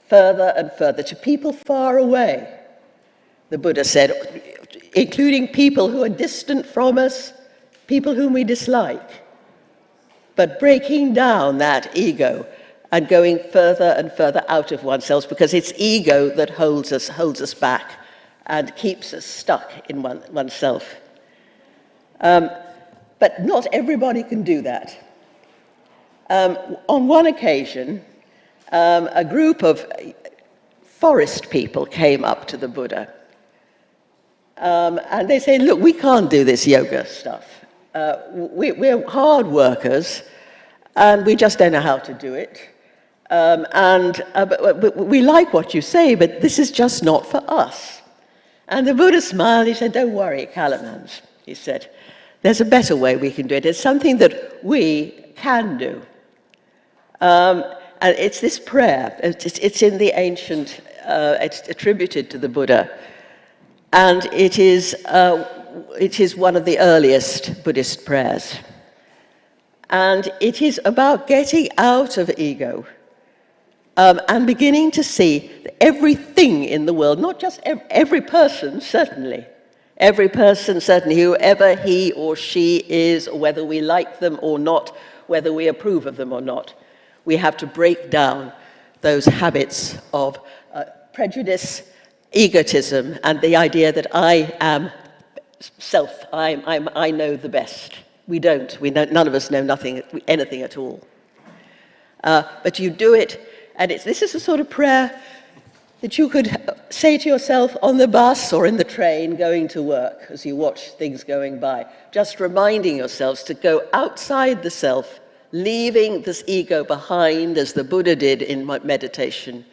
further and further, to people far away, the Buddha said, including people who are distant from us, people whom we dislike, but breaking down that ego and going further and further out of oneself, because it's ego that holds us back and keeps us stuck in oneself. But not everybody can do that. On one occasion, a group of forest people came up to the Buddha. And they say, look, we can't do this yoga stuff. We're hard workers, and we just don't know how to do it. But we like what you say, but this is just not for us. And the Buddha smiled. He said, don't worry, Calamans. He said, there's a better way we can do it. It's something that we can do. And it's this prayer. It's in the ancient, it's attributed to the Buddha. And it is one of the earliest Buddhist prayers. And it is about getting out of ego and beginning to see everything in the world, not just every person, certainly. Every person, certainly, whoever he or she is, or whether we like them or not, whether we approve of them or not. We have to break down those habits of prejudice, egotism, and the idea that I am self, I know the best. We don't. None of us know anything at all. But you do it, and this is a sort of prayer that you could say to yourself on the bus or in the train going to work as you watch things going by, just reminding yourselves to go outside the self, leaving this ego behind as the Buddha did in meditation,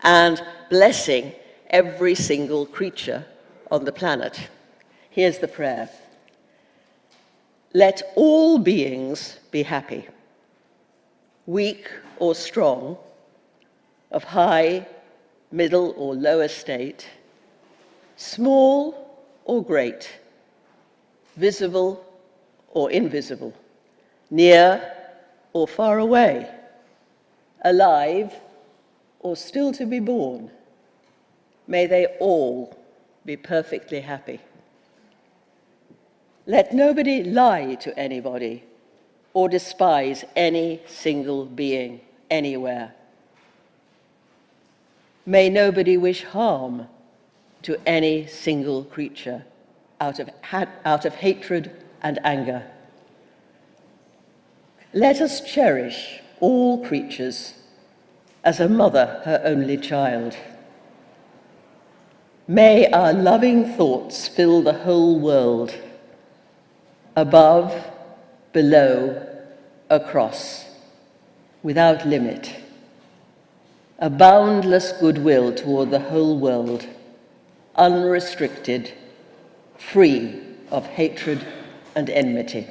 and blessing every single creature on the planet. Here's the prayer. Let all beings be happy, weak or strong, of high, middle or low estate, small or great, visible or invisible, near or far away, alive or still to be born, may they all be perfectly happy. Let nobody lie to anybody or despise any single being anywhere. May nobody wish harm to any single creature out of hatred and anger. Let us cherish all creatures as a mother her only child. May our loving thoughts fill the whole world, above, below, across, without limit. A boundless goodwill toward the whole world, unrestricted, free of hatred and enmity.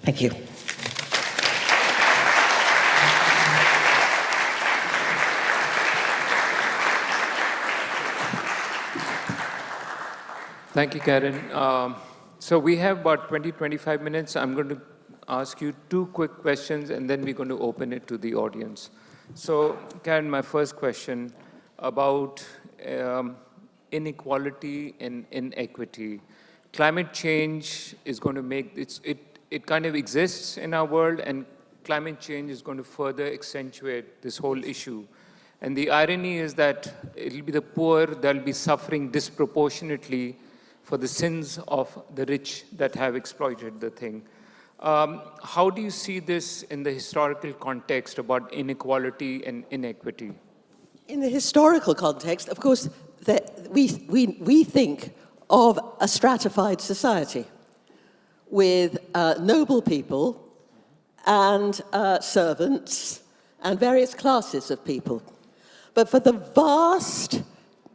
Thank you. Thank you, Karen. So we have about 20-25 minutes. I'm going to ask you 2 quick questions, and then we're going to open it to the audience. So, Karen, my first question about inequality and inequity. Climate change is going to make it kind of exists in our world, and climate change is going to further accentuate this whole issue. And the irony is that it'll be the poor that'll be suffering disproportionately for the sins of the rich that have exploited the thing. How do you see this in the historical context about inequality and inequity? In the historical context, of course, we think of a stratified society with noble people and servants and various classes of people. But for the vast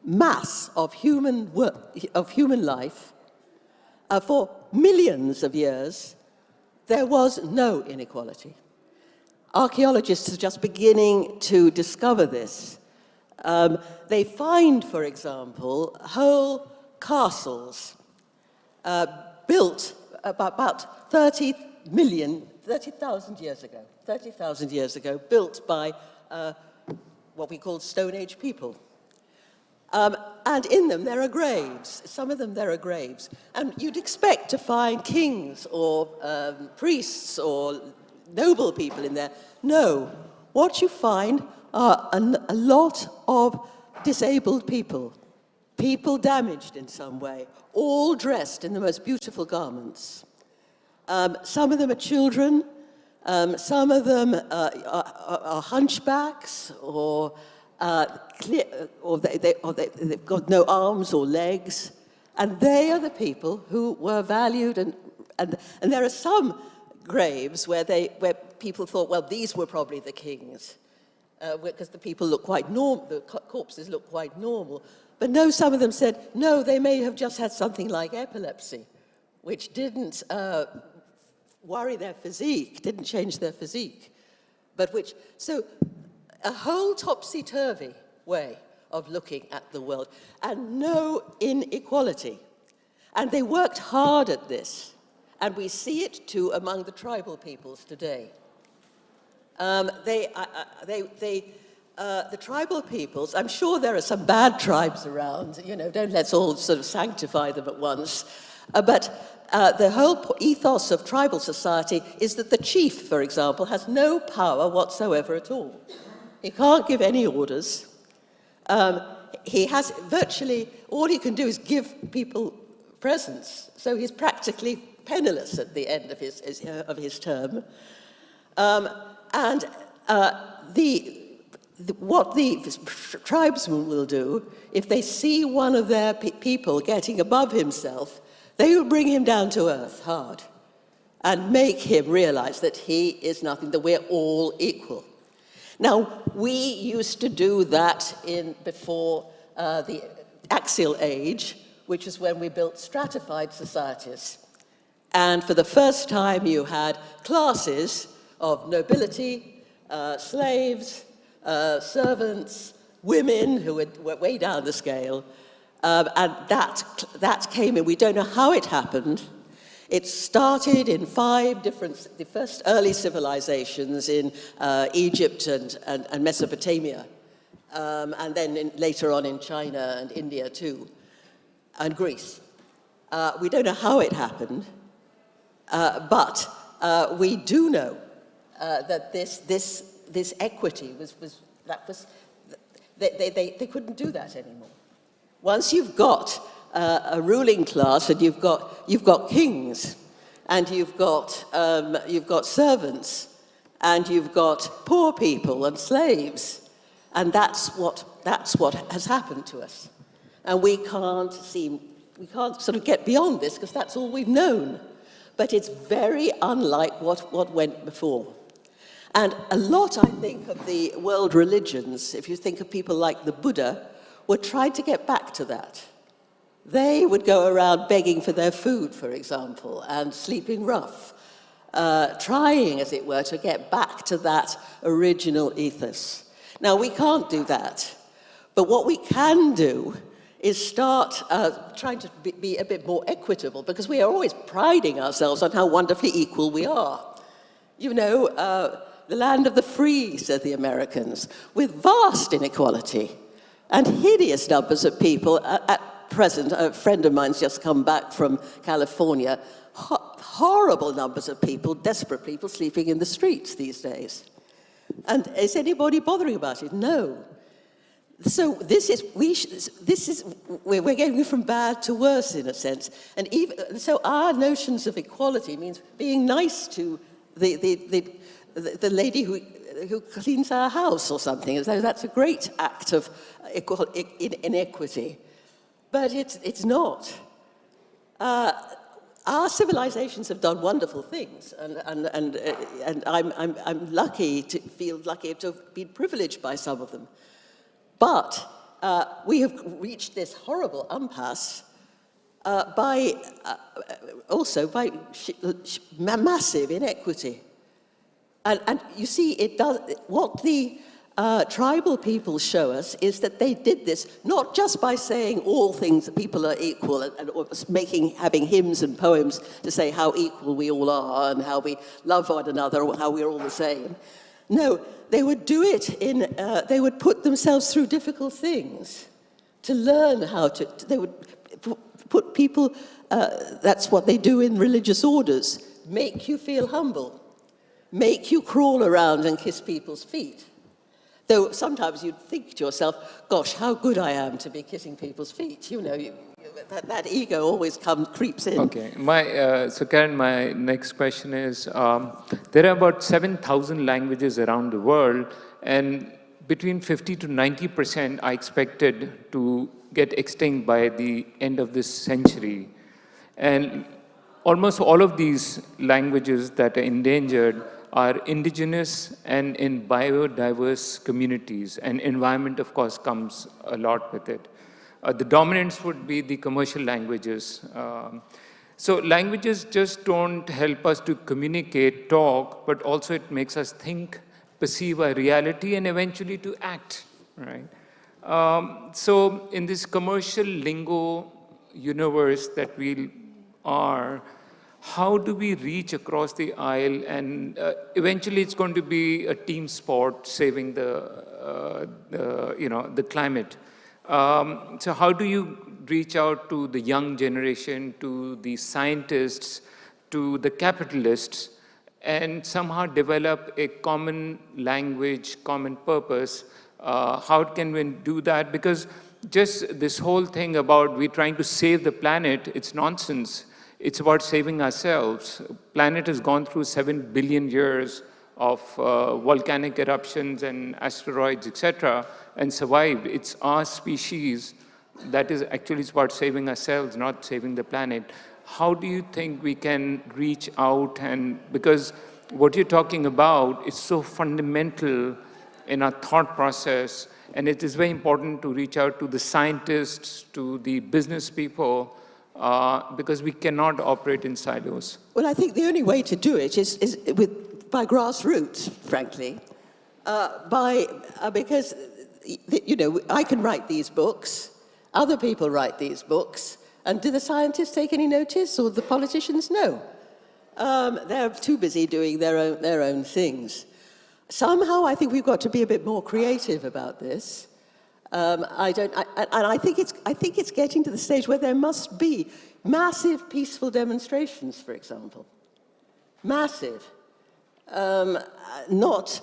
mass of human life, for millions of years, there was no inequality. Archaeologists are just beginning to discover this. They find, for example, whole castles built about 30,000 years ago, built by what we call Stone Age people. And in them there are graves. Some of them there are graves. And you'd expect to find kings or priests or noble people in there. No, what you find are a lot of disabled people, people damaged in some way, all dressed in the most beautiful garments. Some of them are children, some of them are hunchbacks, or they've got no arms or legs, and they are the people who were valued, and there are some graves where people thought, well, these were probably the kings, because the people look quite normal, the corpses look quite normal. But no, some of them said, no, they may have just had something like epilepsy, which didn't worry their physique, didn't change their physique, but which, so a whole topsy-turvy way of looking at the world, and no inequality. And they worked hard at this, and we see it too among the tribal peoples today. The tribal peoples, I'm sure there are some bad tribes around, let's all sort of sanctify them at once, but the whole ethos of tribal society is that the chief, for example, has no power whatsoever at all. He can't give any orders. He has virtually, all he can do is give people presents, so he's practically penniless at the end of his term. What the tribesmen will do, if they see one of their people getting above himself, they will bring him down to earth hard and make him realize that he is nothing, that we're all equal. Now, we used to do that before the axial age, which is when we built stratified societies. And for the first time, you had classes of nobility, slaves, servants, women who were way down the scale, and that came in. We don't know how it happened. It started in the first early civilizations in Egypt and Mesopotamia, and then later on in China and India too, and Greece. We don't know how it happened, but we do know that this equity they couldn't do that anymore. Once you've got a ruling class, and you've got kings, and you've got servants, and you've got poor people and slaves, and that's what has happened to us, and we can't sort of get beyond this because that's all we've known. But it's very unlike what went before. And a lot, I think, of the world religions, if you think of people like the Buddha, were trying to get back to that. They would go around begging for their food, for example, and sleeping rough, trying, as it were, to get back to that original ethos. Now, we can't do that, but what we can do is start trying to be a bit more equitable, because we are always priding ourselves on how wonderfully equal we are. You know, the land of the free, said the Americans, with vast inequality and hideous numbers of people. At present, a friend of mine's just come back from California, horrible numbers of people, desperate people, sleeping in the streets these days. And is anybody bothering about it? No. So we're going from bad to worse in a sense, and so our notions of equality means being nice to the lady who cleans our house or something. So that's a great act of inequity, but it's not. Our civilizations have done wonderful things, and I'm lucky to feel lucky to have been privileged by some of them. But we have reached this horrible impasse also by massive inequity. And you see, what the tribal peoples show us is that they did this not just by saying all things that people are equal or having hymns and poems to say how equal we all are and how we love one another or how we're all the same. No, they would do it they would put themselves through difficult things to learn how to, they would put people, that's what they do in religious orders, make you feel humble, make you crawl around and kiss people's feet. Though sometimes you'd think to yourself, gosh, how good I am to be kissing people's feet. You know, that ego always creeps in. Okay. So Karen, my next question is, there are about 7,000 languages around the world, and between 50 to 90% are expected to get extinct by the end of this century. And almost all of these languages that are endangered are indigenous and in biodiverse communities, and environment, of course, comes a lot with it. The dominants would be the commercial languages. So languages just don't help us to communicate, talk, but also it makes us think, perceive a reality, and eventually to act, right? So in this commercial lingo universe that we are, how do we reach across the aisle? And eventually it's going to be a team sport saving the climate. So how do you reach out to the young generation, to the scientists, to the capitalists, and somehow develop a common language, common purpose? How can we do that? Because just this whole thing about we trying to save the planet, it's nonsense. It's about saving ourselves. Planet has gone through 7 billion years of volcanic eruptions and asteroids, etc., and survived. It's our species that is actually about saving ourselves, not saving the planet. How do you think we can reach out? And because what you're talking about is so fundamental in our thought process, and it is very important to reach out to the scientists, to the business people, because we cannot operate in silos. Well, I think the only way to do it is by grassroots, frankly, because I can write these books, other people write these books, And do the scientists take any notice, or the politicians? No. They're too busy doing their own things. Somehow, I think we've got to be a bit more creative about this. I think it's getting to the stage where there must be massive peaceful demonstrations, for example. Massive. Not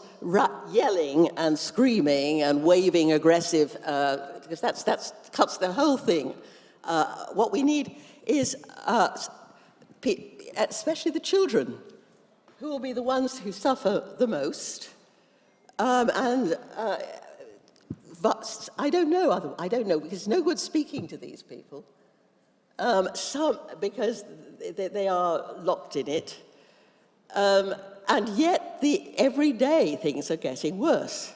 yelling and screaming and waving aggressive, because that cuts the whole thing. What we need is, especially the children, who will be the ones who suffer the most. But I don't know, because it's no good speaking to these people. Because they are locked in it. And yet, every day, things are getting worse.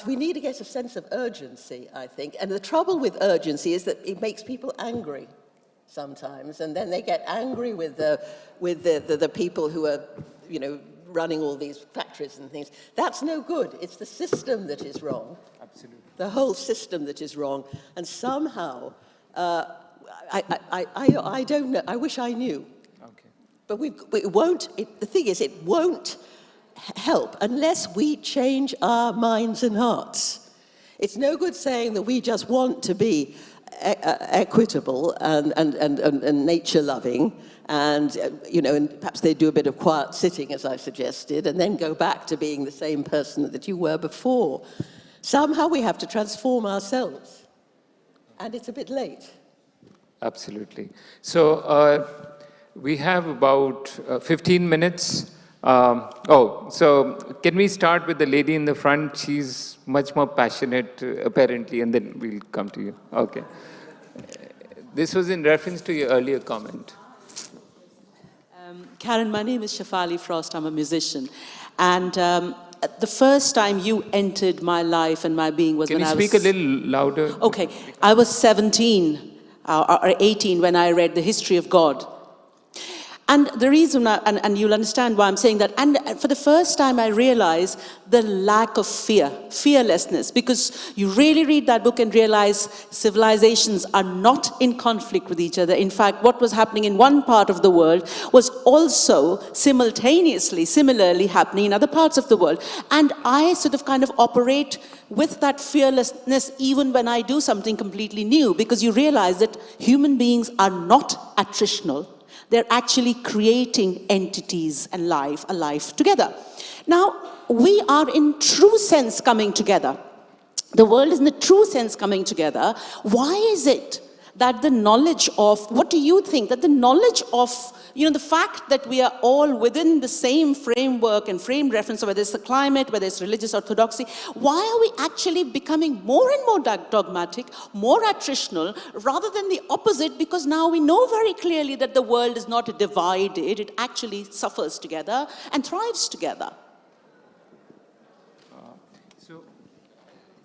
We need to get a sense of urgency, I think. And the trouble with urgency is that it makes people angry sometimes. And then they get angry with the people who are, running all these factories and things. That's no good. It's the system that is wrong. Absolutely. The whole system that is wrong. And somehow, I don't know. I wish I knew. Okay. But it won't. The thing is, it won't help unless we change our minds and hearts. It's no good saying that we just want to be equitable and nature-loving, and and perhaps they do a bit of quiet sitting, as I suggested, and then go back to being the same person that you were before. Somehow we have to transform ourselves, and it's a bit late. Absolutely. So we have about 15 minutes. So can we start with the lady in the front? She's much more passionate, apparently, and then we'll come to you. Okay. This was in reference to your earlier comment. Karen, my name is Shafali Frost. I'm a musician. And the first time you entered my life and my being was when I was... Can you speak a little louder? Okay. I was 17 or 18 when I read The History of God. And the reason, and you'll understand why I'm saying that, and for the first time I realized the lack of fearlessness, because you really read that book and realize civilizations are not in conflict with each other. In fact, what was happening in one part of the world was also similarly happening in other parts of the world. And I sort of kind of operate with that fearlessness even when I do something completely new, because you realize that human beings are not attritional. They're actually creating entities and a life together. Now, we are in true sense coming together. The world is in the true sense coming together. Why is it that the knowledge of, what do you think, that the knowledge of, the fact that we are all within the same framework and frame reference, whether it's the climate, whether it's religious orthodoxy, why are we actually becoming more and more dogmatic, more attritional, rather than the opposite? Because now we know very clearly that the world is not divided, it actually suffers together and thrives together. So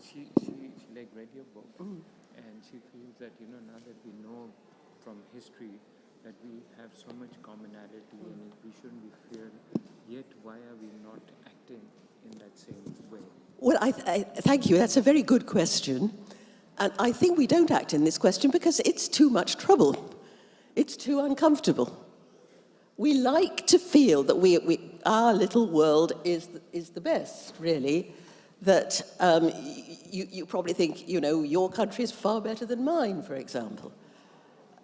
she read your book, and she feels that, now that we know from history that we have so much commonality and we shouldn't be feared, yet why are we not acting in that same way? Well, thank you. That's a very good question. And I think we don't act in this question because it's too much trouble. It's too uncomfortable. We like to feel that our little world is the best, really. That you probably think, your country is far better than mine, for example.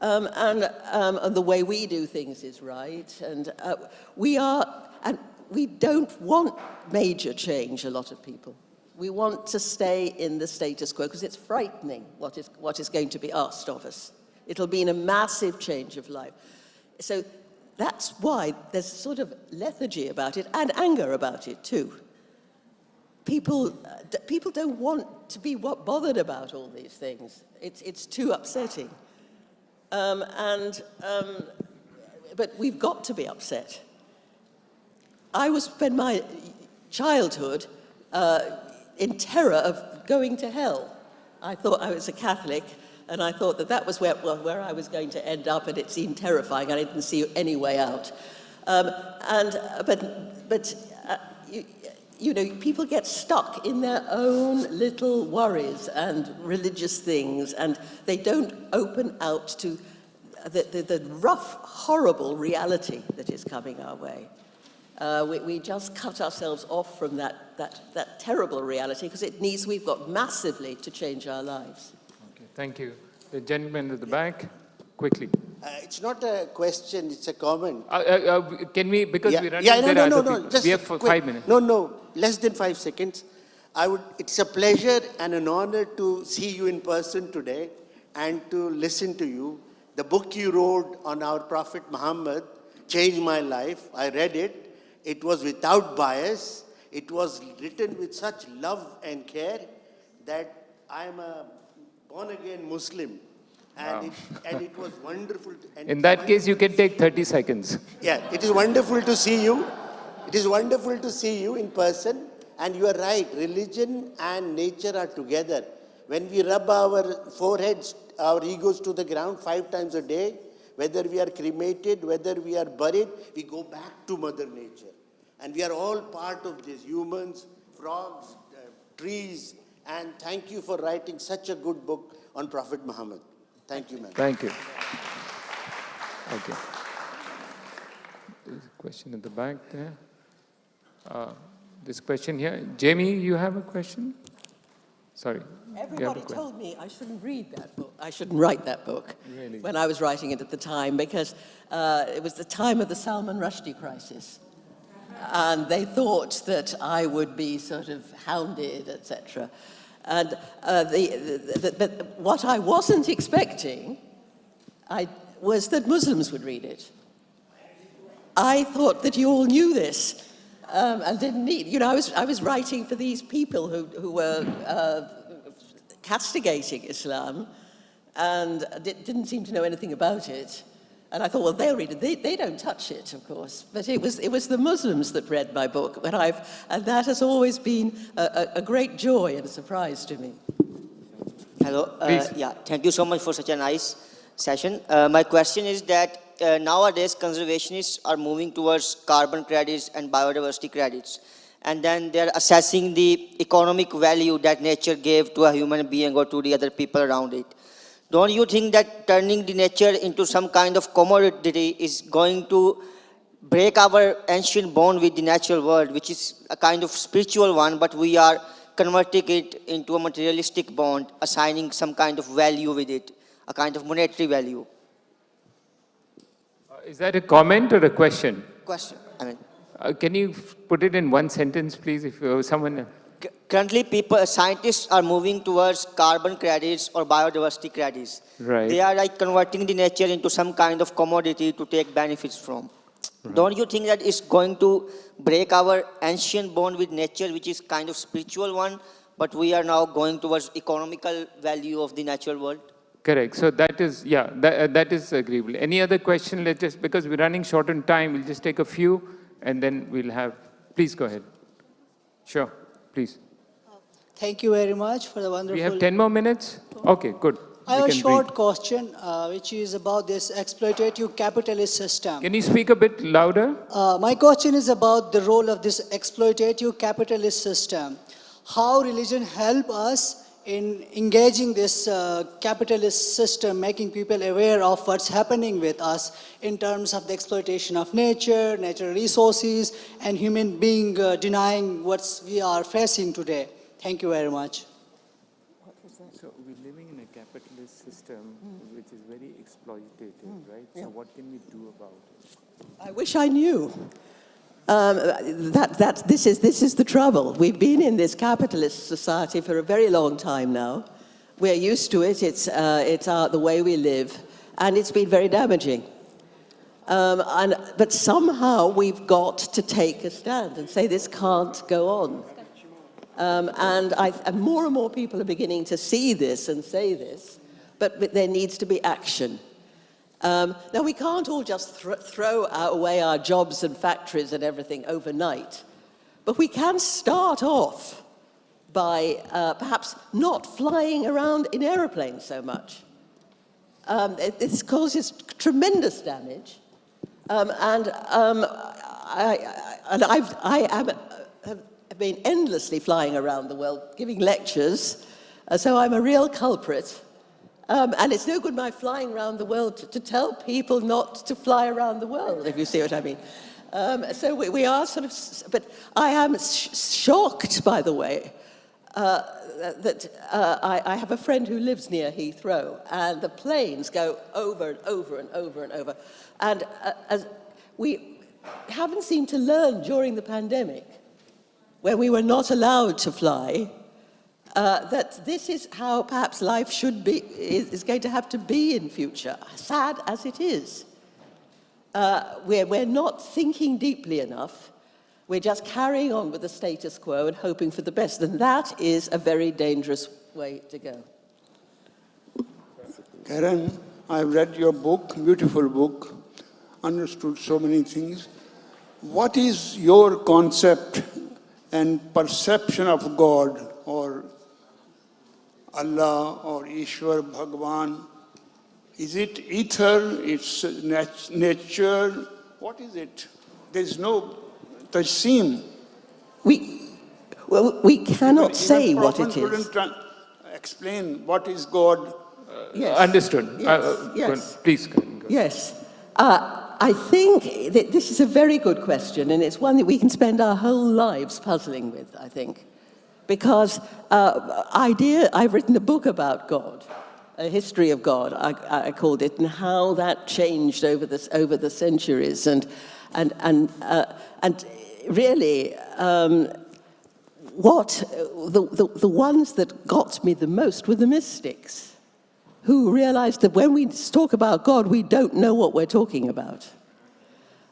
And the way we do things is right. And we don't want major change, a lot of people. We want to stay in the status quo because it's frightening what is going to be asked of us. It'll mean a massive change of life. So that's why there's sort of lethargy about it and anger about it too. People don't want to be bothered about all these things. It's too upsetting. But we've got to be upset. I spent my childhood in terror of going to hell. I thought I was a Catholic, and I thought that was where I was going to end up, and it seemed terrifying, and I didn't see any way out. you know, people get stuck in their own little worries and religious things, and they don't open out to the rough, horrible reality that is coming our way. We just cut ourselves off from that terrible reality because we've got massively to change our lives. Okay, thank you. The gentleman at the back, quickly. It's not a question, it's a comment. Can we, because we're running, no, just we have 5 minutes. No, less than 5 seconds. It's a pleasure and an honor to see you in person today and to listen to you. The book you wrote on our Prophet Muhammad changed my life. I read it. It was without bias. It was written with such love and care that I am a born-again Muslim. And, it was wonderful. In that case, you can take 30 seconds. Yeah, it is wonderful to see you. It is wonderful to see you in person. And you are right, religion and nature are together. When we rub our foreheads, our egos to the ground 5 times a day, whether we are cremated, whether we are buried, we go back to Mother Nature. And we are all part of this, humans, frogs, trees. And thank you for writing such a good book on Prophet Muhammad. Thank you, man. Thank you. Okay. There's a question at the back there. This question here. Jamie, you have a question? Sorry. Everybody told me I shouldn't read that book. I shouldn't write that book. Really? When I was writing it at the time, because it was the time of the Salman Rushdie crisis. And they thought that I would be sort of hounded, etc. And but what I wasn't expecting was that Muslims would read it. I thought that you all knew this and didn't need. You know, I was writing for these people who were castigating Islam and didn't seem to know anything about it. And I thought, well, they'll read it. They don't touch it, of course. But it was the Muslims that read my book, and that has always been a great joy and a surprise to me. Hello. Thank you so much for such a nice session. My question is that nowadays conservationists are moving towards carbon credits and biodiversity credits. And then they're assessing the economic value that nature gave to a human being or to the other people around it. Don't you think that turning the nature into some kind of commodity is going to break our ancient bond with the natural world, which is a kind of spiritual one, but we are converting it into a materialistic bond, assigning some kind of value with it, a kind of monetary value? Is that a comment or a question? Question. Can you put it in one sentence, please, if someone... Currently, scientists are moving towards carbon credits or biodiversity credits. Right. They are like converting the nature into some kind of commodity to take benefits from. Right. Don't you think that it's going to break our ancient bond with nature, which is kind of spiritual one, but we are now going towards economical value of the natural world? Correct. So that is, that is agreeable. Any other question? Let's just, because we're running short on time, we'll just take a few and then we'll have, please go ahead. Sure, please. Thank you very much for the wonderful... We have 10 more minutes? Okay, good. I have a short question, which is about this exploitative capitalist system. Can you speak a bit louder? My question is about the role of this exploitative capitalist system. How religion help us in engaging this capitalist system, making people aware of what's happening with us in terms of the exploitation of nature, natural resources, and human being denying what we are facing today. Thank you very much. So we're living in a capitalist system which is very exploitative, right? Yeah. So what can we do about it? I wish I knew. This is the trouble. We've been in this capitalist society for a very long time now. We're used to it. It's the way we live, and it's been very damaging. But somehow we've got to take a stand and say this can't go on. And more and more people are beginning to see this and say this, but there needs to be action. Now, we can't all just throw away our jobs and factories and everything overnight, but we can start off by perhaps not flying around in aeroplanes so much. This causes tremendous damage, been endlessly flying around the world, giving lectures, so I'm a real culprit. And it's no good my flying around the world to tell people not to fly around the world, if you see what I mean. So we are sort of, but I am shocked, by the way, that I have a friend who lives near Heathrow, and the planes go over and over and over and over. And as we haven't seemed to learn during the pandemic, when we were not allowed to fly, that this is how perhaps life should be, is going to have to be in future, sad as it is. We're not thinking deeply enough. We're just carrying on with the status quo and hoping for the best. And that is a very dangerous way to go. Karen, I've read your book, beautiful book, understood so many things. What is your concept and perception of God, or Allah, or Ishwar, Bhagwan? Is it ether, it's nature? What is it? There's no tajseem. We cannot say what it is. Couldn't explain what is God. Yes. Understood. Yes. Please go. Yes. I think that this is a very good question, and it's one that we can spend our whole lives puzzling with, I think. Because I've written a book about God, a history of God, I called it, and how that changed over the centuries, and really, what the ones that got me the most were the mystics, who realized that when we talk about God, we don't know what we're talking about.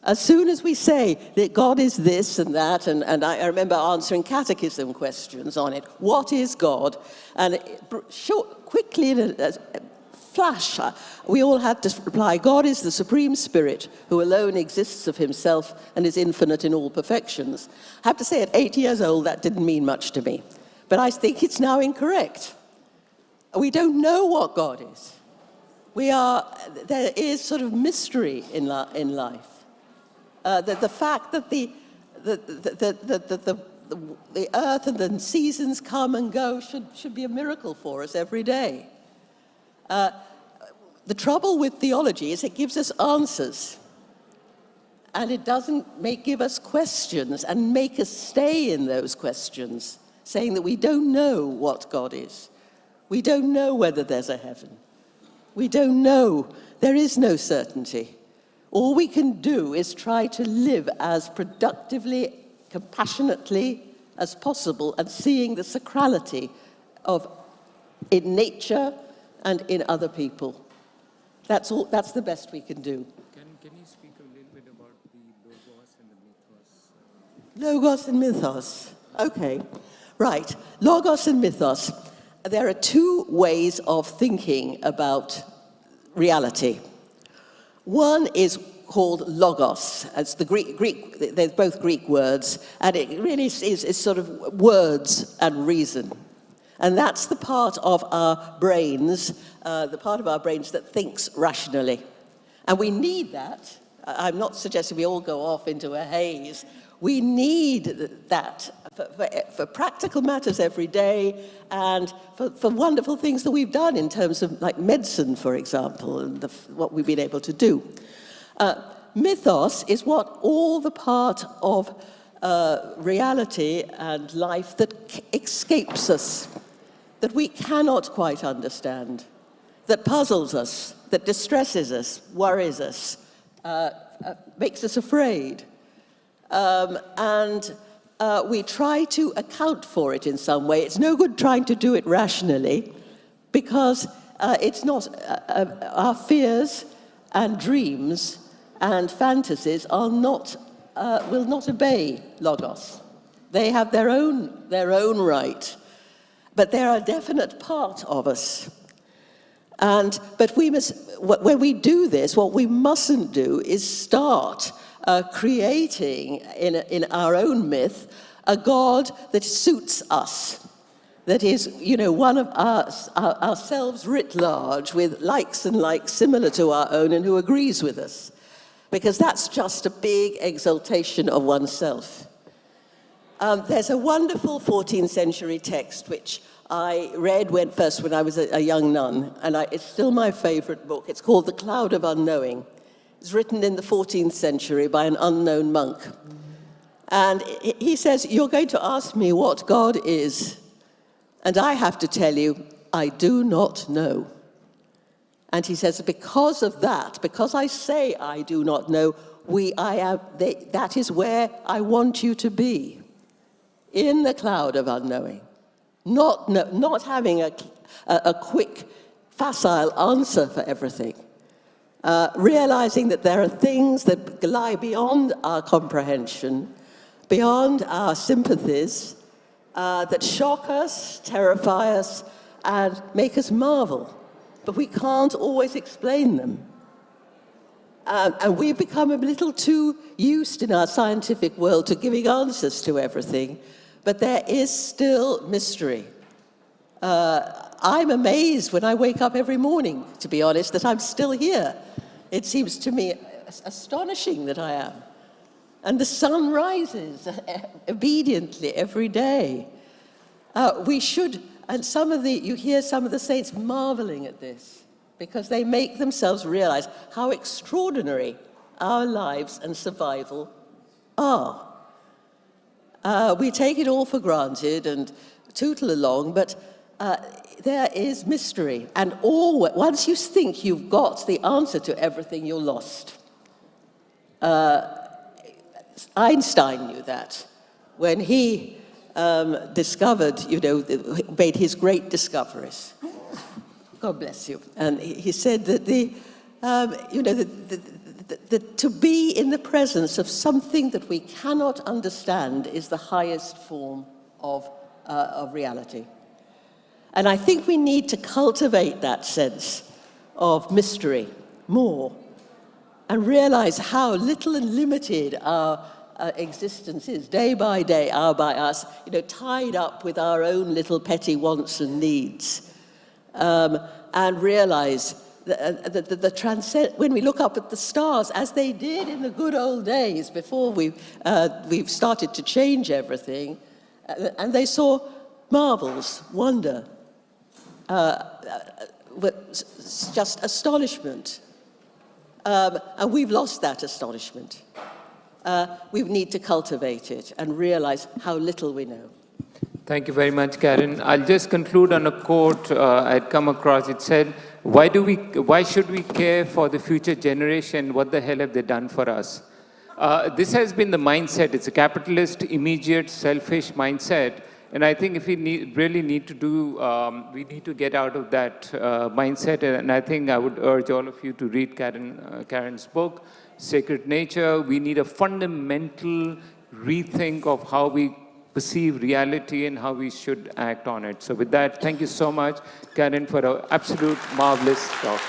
As soon as we say that God is this and that, and I remember answering catechism questions on it, what is God? And quickly in a flash, we all had to reply, God is the Supreme Spirit who alone exists of himself and is infinite in all perfections. I have to say, at 8 years old, that didn't mean much to me. But I think it's now incorrect. We don't know what God is. There is sort of mystery in life. The fact that the earth and the seasons come and go should be a miracle for us every day. The trouble with theology is it gives us answers, and it doesn't give us questions and make us stay in those questions, saying that we don't know what God is. We don't know whether there's a heaven. We don't know. There is no certainty. All we can do is try to live as productively, compassionately as possible, and seeing the sacrality in nature and in other people. That's the best we can do. Can you speak a little bit about the logos and the mythos? Logos and mythos. Okay, right. Logos and mythos. There are two ways of thinking about reality. One is called logos. It's the Greek. They're both Greek words, and it really is sort of words and reason. And that's the part of our brains, that thinks rationally. And we need that. I'm not suggesting we all go off into a haze. We need that for practical matters every day, and for wonderful things that we've done in terms of like medicine, for example, and what we've been able to do. Mythos is all the part of reality and life that escapes us, that we cannot quite understand, that puzzles us, that distresses us, worries us, makes us afraid. And we try to account for it in some way. It's no good trying to do it rationally, because it's not, our fears and dreams and fantasies will not obey logos. They have their own right, but they're a definite part of us. But when we do this, what we mustn't do is start creating in our own myth a God that suits us, that is, one of ourselves writ large, with likes and likes similar to our own and who agrees with us, because that's just a big exaltation of oneself. There's a wonderful 14th century text which I read when I was a young nun, and it's still my favorite book. It's called The Cloud of Unknowing. It's written in the 14th century by an unknown monk. And he says, you're going to ask me what God is, and I have to tell you, I do not know. And he says, because of that, because I say I do not know, that is where I want you to be. In the cloud of unknowing, not having a quick, facile answer for everything, realizing that there are things that lie beyond our comprehension, beyond our sympathies, that shock us, terrify us, and make us marvel, but we can't always explain them. And we've become a little too used in our scientific world to giving answers to everything. But there is still mystery. I'm amazed when I wake up every morning, to be honest, that I'm still here. It seems to me astonishing that I am. And the sun rises obediently every day. We should, and you hear some of the saints marveling at this, because they make themselves realize how extraordinary our lives and survival are. We take it all for granted and tootle along, but there is mystery. And once you think you've got the answer to everything, you're lost. Einstein knew that when he discovered, made his great discoveries. God bless you. And he said that to be in the presence of something that we cannot understand is the highest form of reality. And I think we need to cultivate that sense of mystery more and realize how little and limited our existence is, day by day, hour by hour, tied up with our own little petty wants and needs. And realize when we look up at the stars, as they did in the good old days before we've started to change everything, and they saw marvels, wonder, just astonishment. And we've lost that astonishment. We need to cultivate it and realize how little we know. Thank you very much, Karen. I'll just conclude on a quote I'd come across. It said, why should we care for the future generation? What the hell have they done for us? This has been the mindset. It's a capitalist, immediate, selfish mindset. And I think if we really need to we need to get out of that mindset. And I think I would urge all of you to read Karen's book, Sacred Nature. We need a fundamental rethink of how we perceive reality and how we should act on it. So with that, thank you so much, Karen, for an absolute marvelous talk.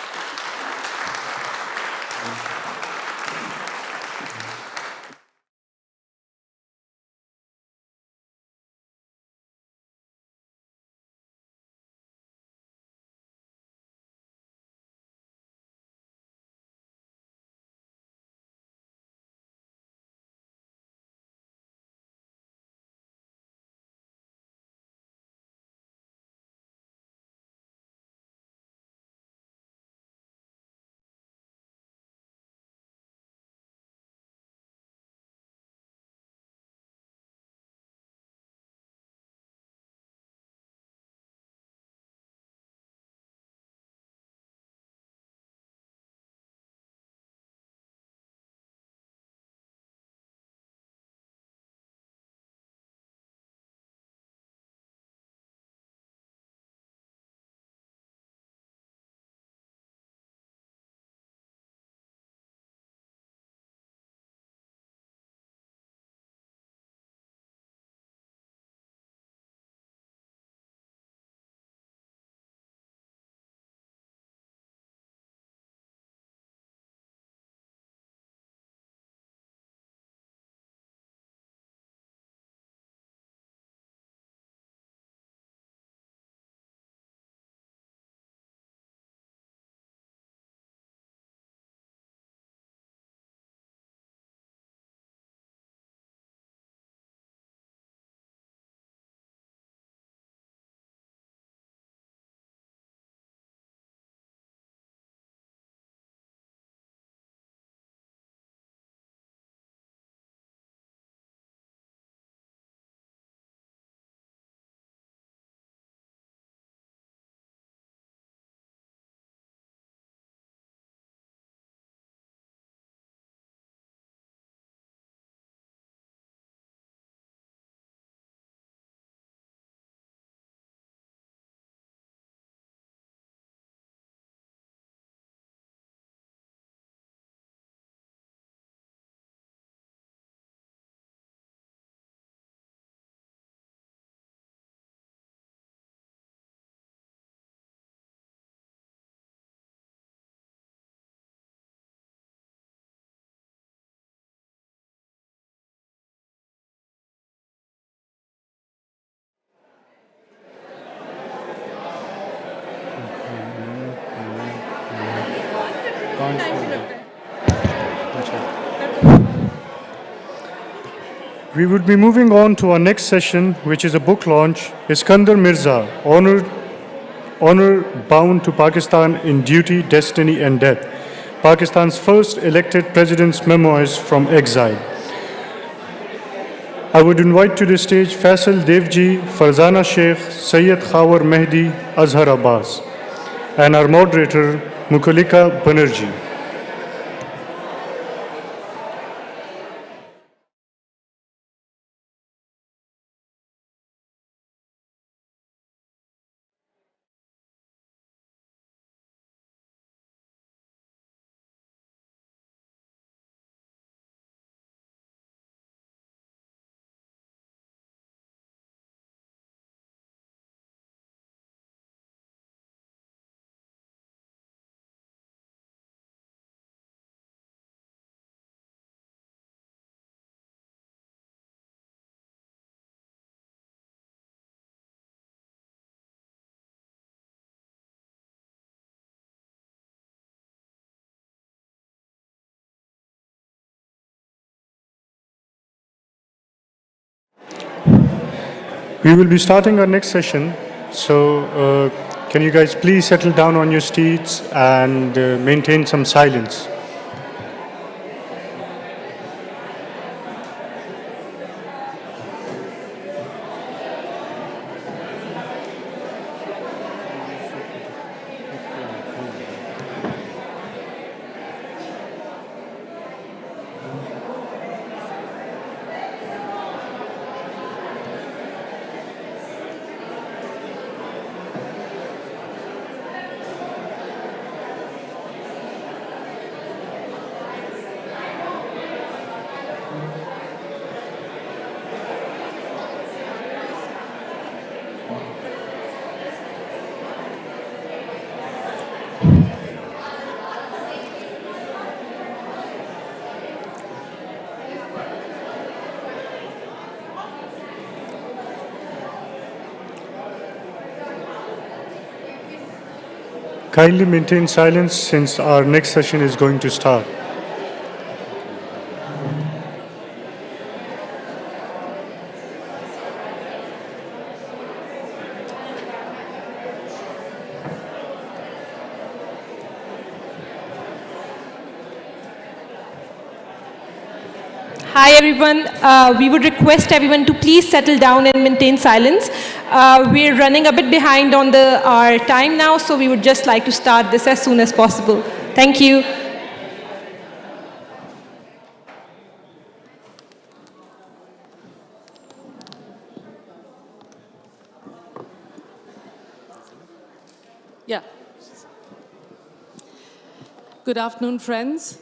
We would be moving on to our next session, which is a book launch, Iskandar Mirza, Honor Bound to Pakistan in Duty, Destiny and Death, Pakistan's first elected president's memoirs from exile. I would invite to the stage Faisal Devji, Farzana Sheikh, Sayyid Khawar Mehdi, Azhar Abbas, and our moderator, Mukulika Banerjee. We will be starting our next session, so can you guys please settle down on your seats and maintain some silence. Kindly maintain silence since our next session is going to start. Hi everyone, we would request everyone to please settle down and maintain silence. We're running a bit behind on our time now, so we would just like to start this as soon as possible. Thank you. Yeah. Good afternoon, friends.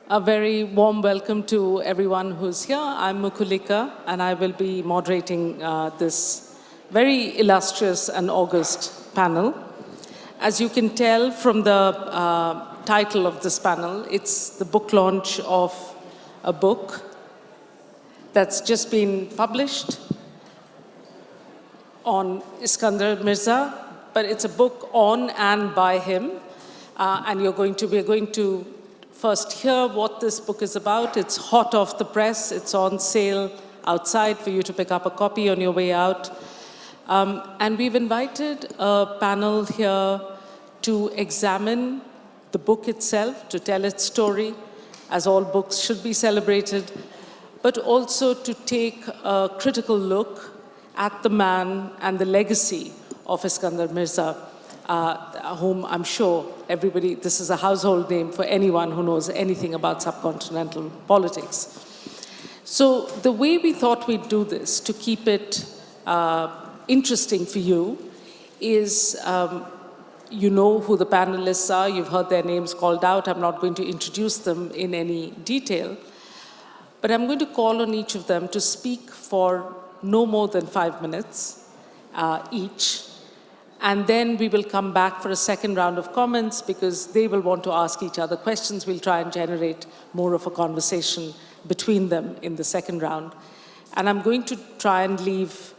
A very warm welcome to everyone who's here. I'm Mukulika, and I will be moderating this very illustrious and august panel. As you can tell from the title of this panel, it's the book launch of a book that's just been published on Iskandar Mirza, but it's a book on and by him. And we're going to first hear what this book is about. It's hot off the press. It's on sale outside for you to pick up a copy on your way out. And we've invited a panel here to examine the book itself, to tell its story, as all books should be celebrated, but also to take a critical look at the man and the legacy of Iskandar Mirza, whom I'm sure everybody, this is a household name for anyone who knows anything about subcontinental politics. So the way we thought we'd do this, to keep it interesting for you, is you know who the panelists are, you've heard their names called out. I'm not going to introduce them in any detail, but I'm going to call on each of them to speak for no more than 5 minutes each. And then we will come back for a second round of comments because they will want to ask each other questions. We'll try and generate more of a conversation between them in the second round. And I'm going to try and leave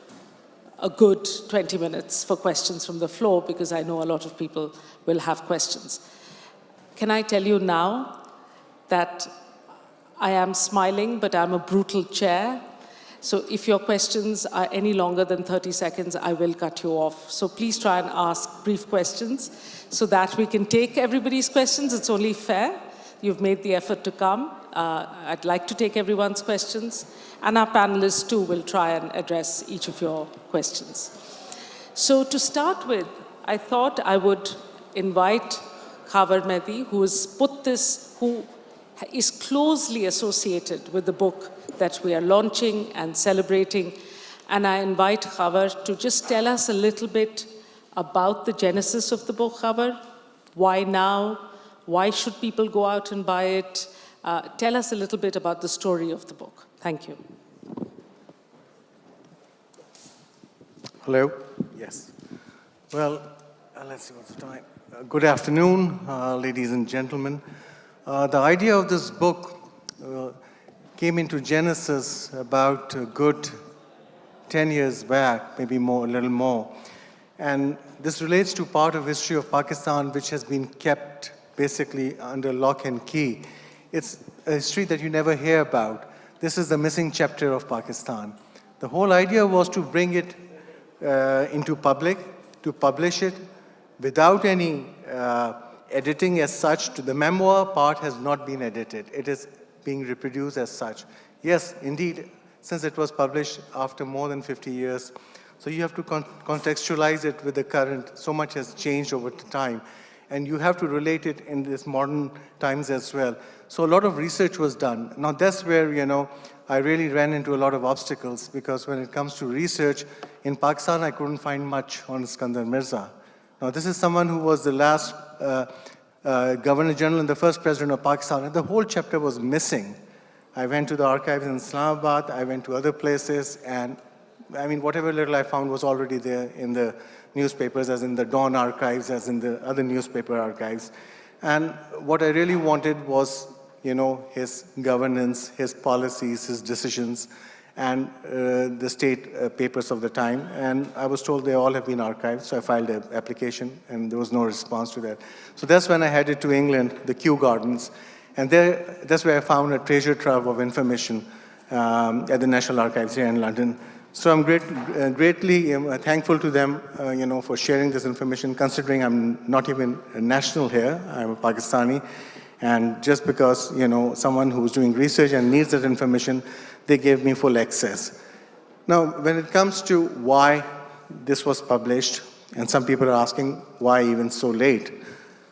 a good 20 minutes for questions from the floor because I know a lot of people will have questions. Can I tell you now that I am smiling, but I'm a brutal chair. So if your questions are any longer than 30 seconds, I will cut you off. So please try and ask brief questions so that we can take everybody's questions. It's only fair. You've made the effort to come. I'd like to take everyone's questions. And our panelists too will try and address each of your questions. So to start with, I thought I would invite Khavar Mehdi, who is closely associated with the book that we are launching and celebrating. And I invite Khavar to just tell us a little bit about the genesis of the book, Khavar. Why now? Why should people go out and buy it? Tell us a little bit about the story of the book. Thank you. Hello? Yes. Well, let's see what's the time. Good afternoon, ladies and gentlemen. The idea of this book came into genesis about a good 10 years back, maybe more, a little more. And this relates to part of history of Pakistan which has been kept basically under lock and key. It's a history that you never hear about. This is the missing chapter of Pakistan. The whole idea was to bring it into public, to publish it without any editing as such. The memoir part has not been edited. It is being reproduced as such. Yes, indeed, since it was published after more than 50 years, so you have to contextualize it with the current. So much has changed over time. And you have to relate it in this modern times as well. So a lot of research was done. Now that's where, I really ran into a lot of obstacles, because when it comes to research, in Pakistan, I couldn't find much on Iskandar Mirza. Now this is someone who was the last Governor General and the first President of Pakistan, and the whole chapter was missing. I went to the archives in Islamabad, I went to other places, and I mean, whatever little I found was already there in the newspapers, as in the Dawn archives, as in the other newspaper archives. And what I really wanted was, his governance, his policies, his decisions, and the state papers of the time. And I was told they all have been archived, so I filed an application, and there was no response to that. So that's when I headed to England, the Kew Gardens, and that's where I found a treasure trove of information at the National Archives here in London. So I'm greatly thankful to them, for sharing this information, considering I'm not even a national here, I'm a Pakistani. And just because, someone who's doing research and needs that information, they gave me full access. Now, when it comes to why this was published, and some people are asking why even so late.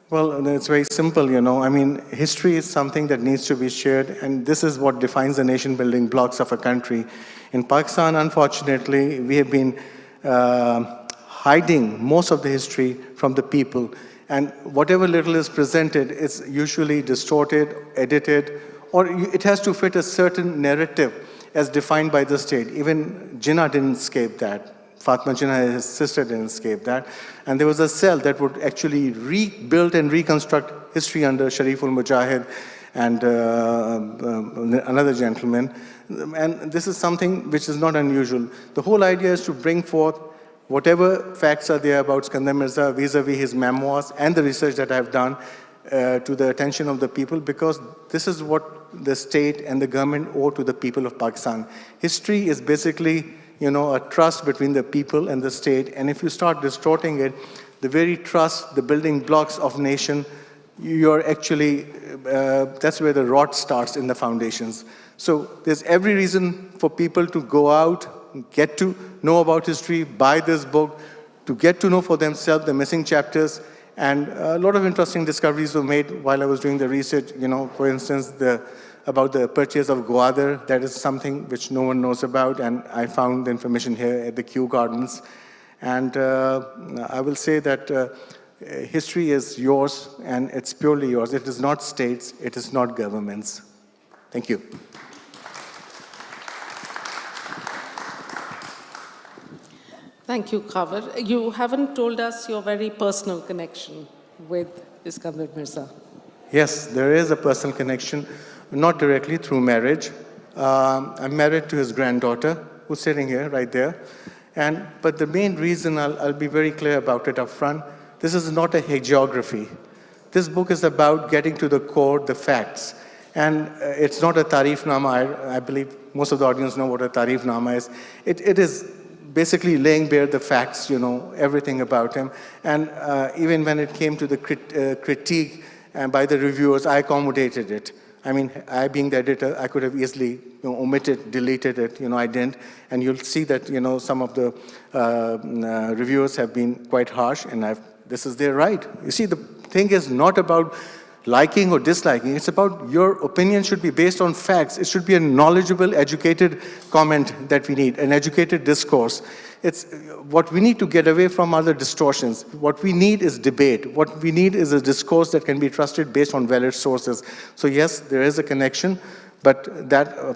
Well, it's very simple, I mean, history is something that needs to be shared, and this is what defines the nation-building blocks of a country. In Pakistan, unfortunately, we have been hiding most of the history from the people. And whatever little is presented, it's usually distorted, edited, or it has to fit a certain narrative as defined by the state. Even Jinnah didn't escape that. Fatma Jinnah, his sister, didn't escape that. And there was a cell that would actually rebuild and reconstruct history under Shariful Mujahid and another gentleman. And this is something which is not unusual. The whole idea is to bring forth whatever facts are there about Iskandar Mirza vis-a-vis his memoirs and the research that I've done to the attention of the people, because this is what the state and the government owe to the people of Pakistan. History is basically, a trust between the people and the state, and if you start distorting it, the very trust, the building blocks of nation, you're actually, that's where the rot starts in the foundations. So there's every reason for people to go out, get to know about history, buy this book, to get to know for themselves the missing chapters. And a lot of interesting discoveries were made while I was doing the research. For instance, about the purchase of Gwadar. That is something which no one knows about, and I found the information here at the Kew Gardens. And I will say that history is yours, and it's purely yours. It is not states, it is not governments. Thank you. Thank you, Khavar. You haven't told us your very personal connection with Iskandar Mirza. Yes, there is a personal connection, not directly through marriage. I'm married to his granddaughter, who's sitting here, right there. But the main reason, I'll be very clear about it up front, this is not a hagiography. This book is about getting to the core, the facts. And it's not a tarifnama. I believe most of the audience know what a tarifnama is. It is basically laying bare the facts, everything about him. And even when it came to the critique by the reviewers, I accommodated it. I mean, I being the editor, I could have easily omitted, deleted it. I didn't. And you'll see that, some of the reviewers have been quite harsh, and this is their right. You see, the thing is not about liking or disliking. It's about your opinion should be based on facts. It should be a knowledgeable, educated comment that we need, an educated discourse. It's what we need to get away from are the distortions. What we need is debate. What we need is a discourse that can be trusted based on valid sources. So yes, there is a connection, but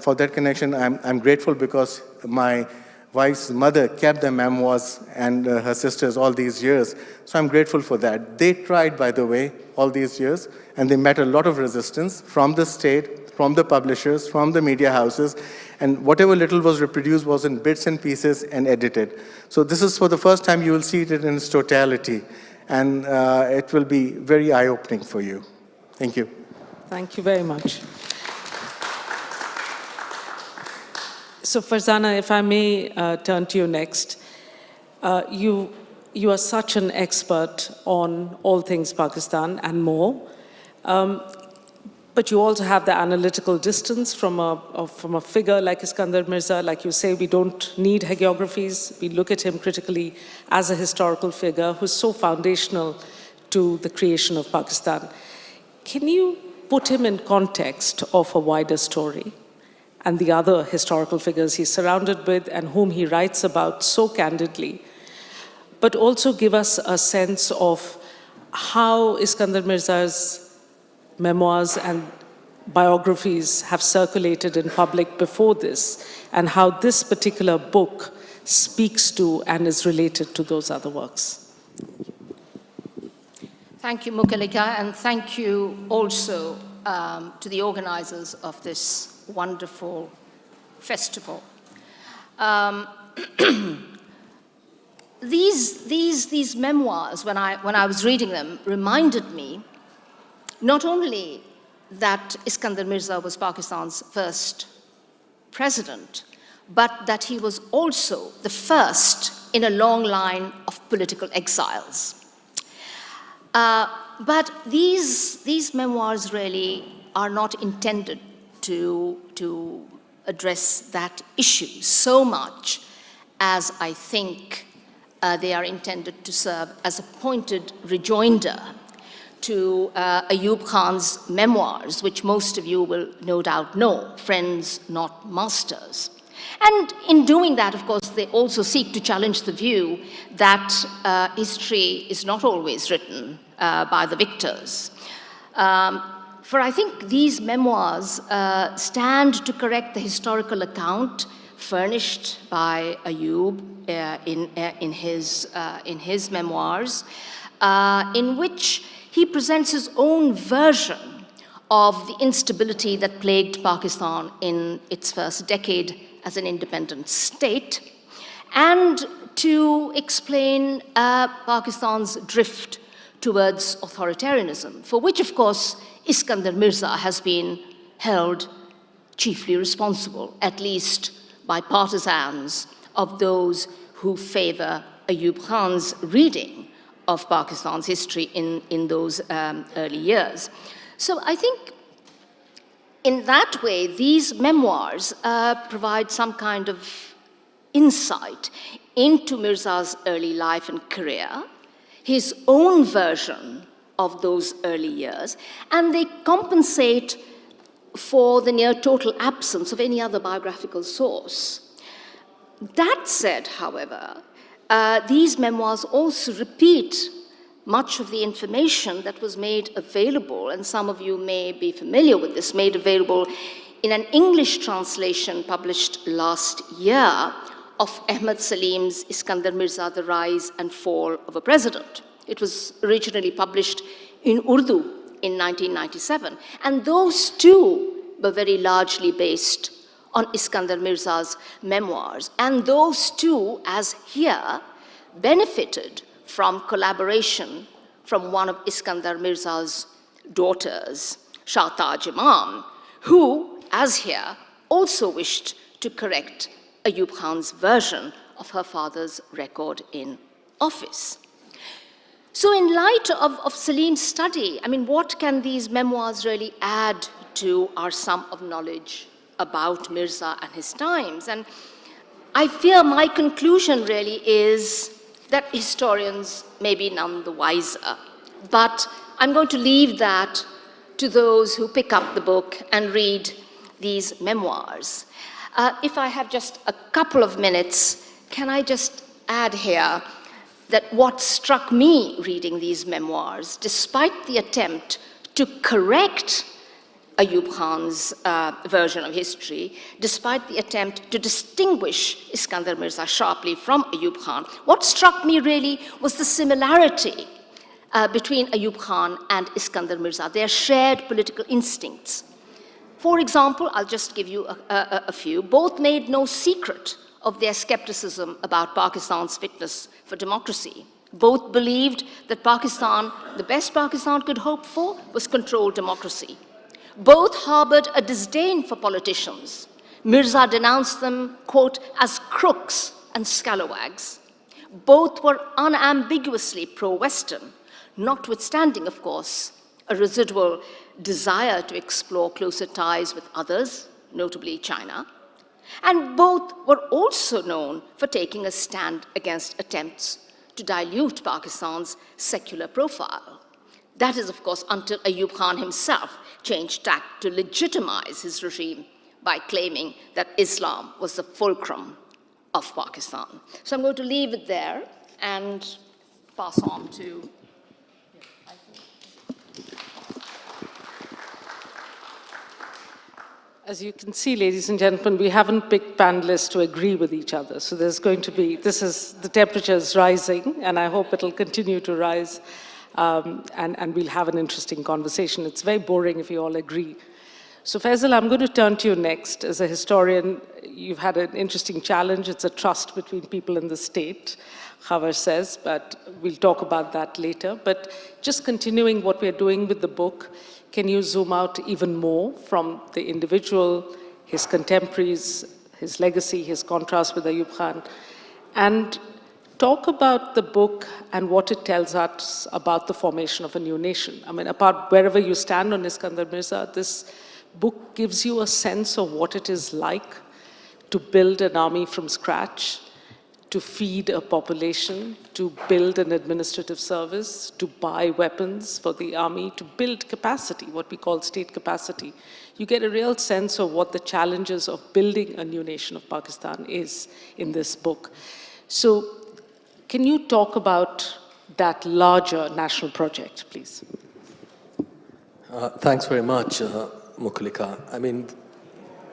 for that connection, I'm grateful because my wife's mother kept the memoirs and her sisters all these years. So I'm grateful for that. They tried, by the way, all these years, and they met a lot of resistance from the state, from the publishers, from the media houses, and whatever little was reproduced was in bits and pieces and edited. So this is for the first time you will see it in its totality, and it will be very eye-opening for you. Thank you. Thank you very much. So Farzana, if I may turn to you next. You are such an expert on all things Pakistan and more. But you also have the analytical distance from a figure like Iskandar Mirza. Like you say, we don't need hagiographies. We look at him critically as a historical figure who's so foundational to the creation of Pakistan. Can you put him in context of a wider story and the other historical figures he's surrounded with and whom he writes about so candidly, but also give us a sense of how Iskandar Mirza's memoirs and biographies have circulated in public before this, and how this particular book speaks to and is related to those other works. Thank you, Mukhalika, and thank you also to the organizers of this wonderful festival. These memoirs, when I was reading them, reminded me not only that Iskandar Mirza was Pakistan's first president, but that he was also the first in a long line of political exiles. But these memoirs really are not intended to address that issue so much as I think they are intended to serve as a pointed rejoinder to Ayub Khan's memoirs, which most of you will no doubt know, Friends Not Masters. And in doing that, of course, they also seek to challenge the view that history is not always written by the victors. For I think these memoirs stand to correct the historical account furnished by Ayub in his memoirs, in which he presents his own version of the instability that plagued Pakistan in its first decade as an independent state, and to explain Pakistan's drift towards authoritarianism, for which, of course, Iskandar Mirza has been held chiefly responsible, at least by partisans of those who favor Ayub Khan's reading of Pakistan's history in those early years. So I think in that way, these memoirs provide some kind of insight into Mirza's early life and career, his own version of those early years, and they compensate for the near total absence of any other biographical source. That said, however, these memoirs also repeat much of the information that was made available, and some of you may be familiar with this, made available in an English translation published last year of Ahmad Salim's Iskandar Mirza, The Rise and Fall of a President. It was originally published in Urdu in 1997, and those two were very largely based on Iskandar Mirza's memoirs, and those two, as here, benefited from collaboration from one of Iskandar Mirza's daughters, Shah Taj Imam, who, as here, also wished to correct Ayub Khan's version of her father's record in office. So in light of Salim's study, I mean, what can these memoirs really add to our sum of knowledge about Mirza and his times? And I fear my conclusion really is that historians may be none the wiser. But I'm going to leave that to those who pick up the book and read these memoirs. If I have just a couple of minutes, can I just add here that what struck me reading these memoirs, despite the attempt to correct Ayub Khan's version of history, despite the attempt to distinguish Iskandar Mirza sharply from Ayub Khan, what struck me really was the similarity between Ayub Khan and Iskandar Mirza, their shared political instincts. For example, I'll just give you a few. Both made no secret of their skepticism about Pakistan's fitness for democracy. Both believed that Pakistan, the best Pakistan could hope for, was controlled democracy. Both harbored a disdain for politicians. Mirza denounced them, quote, as crooks and scalawags. Both were unambiguously pro-Western, notwithstanding, of course, a residual desire to explore closer ties with others, notably China. And both were also known for taking a stand against attempts to dilute Pakistan's secular profile. That is, of course, until Ayub Khan himself changed tack to legitimize his regime by claiming that Islam was the fulcrum of Pakistan. So I'm going to leave it there and pass on to... As you can see, ladies and gentlemen, we haven't picked panelists to agree with each other. So there's going to be, the temperature is rising, and I hope it'll continue to rise, and we'll have an interesting conversation. It's very boring if you all agree. So Faisal, I'm going to turn to you next. As a historian, you've had an interesting challenge. It's a trust between people in the state, Khabar says, but we'll talk about that later. But just continuing what we're doing with the book, can you zoom out even more from the individual, his contemporaries, his legacy, his contrast with Ayub Khan, and talk about the book and what it tells us about the formation of a new nation? I mean, apart wherever you stand on Iskandar Mirza, this book gives you a sense of what it is like to build an army from scratch, to feed a population, to build an administrative service, to buy weapons for the army, to build capacity, what we call state capacity. You get a real sense of what the challenges of building a new nation of Pakistan is in this book. So can you talk about that larger national project, please? Thanks very much, Mukulika. I mean,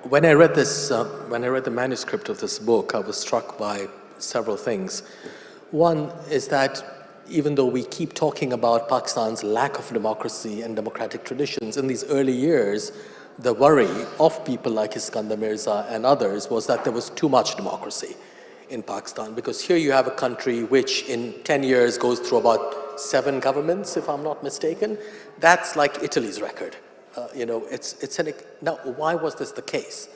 when I read this, when I read the manuscript of this book, I was struck by several things. One is that even though we keep talking about Pakistan's lack of democracy and democratic traditions, in these early years, the worry of people like Iskandar Mirza and others was that there was too much democracy in Pakistan, because here you have a country which in 10 years goes through about 7 governments, if I'm not mistaken. That's like Italy's record. Now, why was this the case?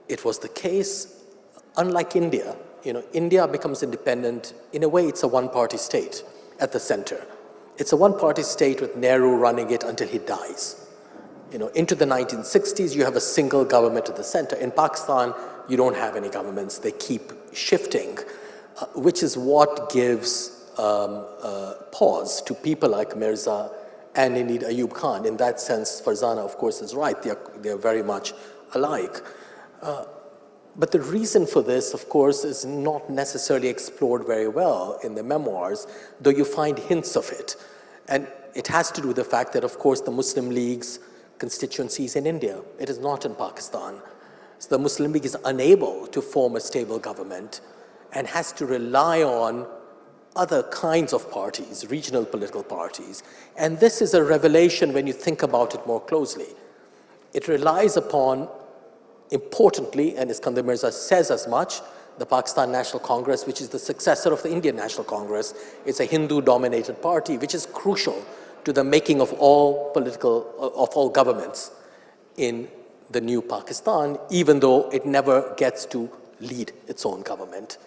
It was the case, unlike India. India becomes independent. In a way, it's a one-party state at the center. It's a one-party state with Nehru running it until he dies. Into the 1960s, you have a single government at the center. In Pakistan, you don't have any governments. They keep shifting, which is what gives pause to people like Mirza and indeed Ayub Khan. In that sense, Farzana, of course, is right. They're very much alike. But the reason for this, of course, is not necessarily explored very well in the memoirs, though you find hints of it. And it has to do with the fact that, of course, the Muslim League's constituency is in India. It is not in Pakistan. So the Muslim League is unable to form a stable government and has to rely on other kinds of parties, regional political parties. And this is a revelation when you think about it more closely. It relies upon, importantly, and Iskandar Mirza says as much, the Pakistan National Congress, which is the successor of the Indian National Congress. It's a Hindu-dominated party, which is crucial to the making of all governments in the new Pakistan, even though it never gets to lead its own government.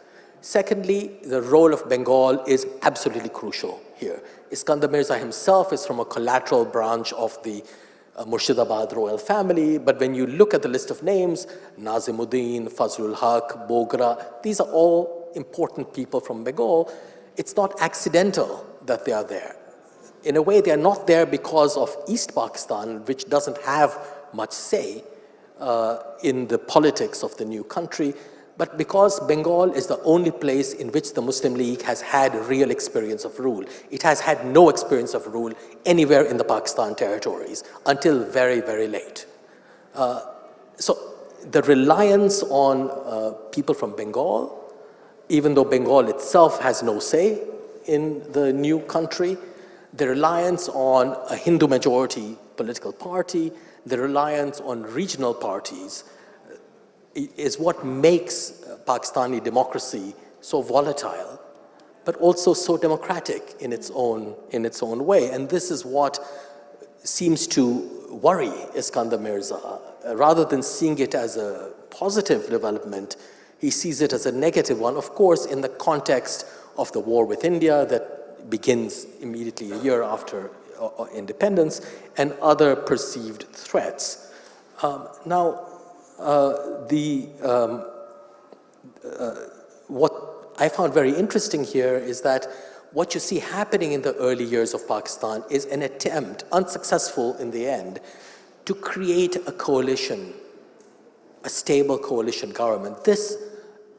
Secondly, the role of Bengal is absolutely crucial here. Iskandar Mirza himself is from a collateral branch of the Murshidabad royal family, but when you look at the list of names, Nazimuddin, Fazlul Haq, Bogra, these are all important people from Bengal. It's not accidental that they are there. In a way, they are not there because of East Pakistan, which doesn't have much say in the politics of the new country, but because Bengal is the only place in which the Muslim League has had real experience of rule. It has had no experience of rule anywhere in the Pakistan territories until very, very late. So the reliance on people from Bengal, even though Bengal itself has no say in the new country, the reliance on a Hindu majority political party, the reliance on regional parties is what makes Pakistani democracy so volatile, but also so democratic in its own way. And this is what seems to worry Iskandar Mirza. Rather than seeing it as a positive development, he sees it as a negative one, of course, in the context of the war with India that begins immediately a year after independence and other perceived threats. What I found very interesting here is that what you see happening in the early years of Pakistan is an attempt, unsuccessful in the end, to create a coalition, a stable coalition government. This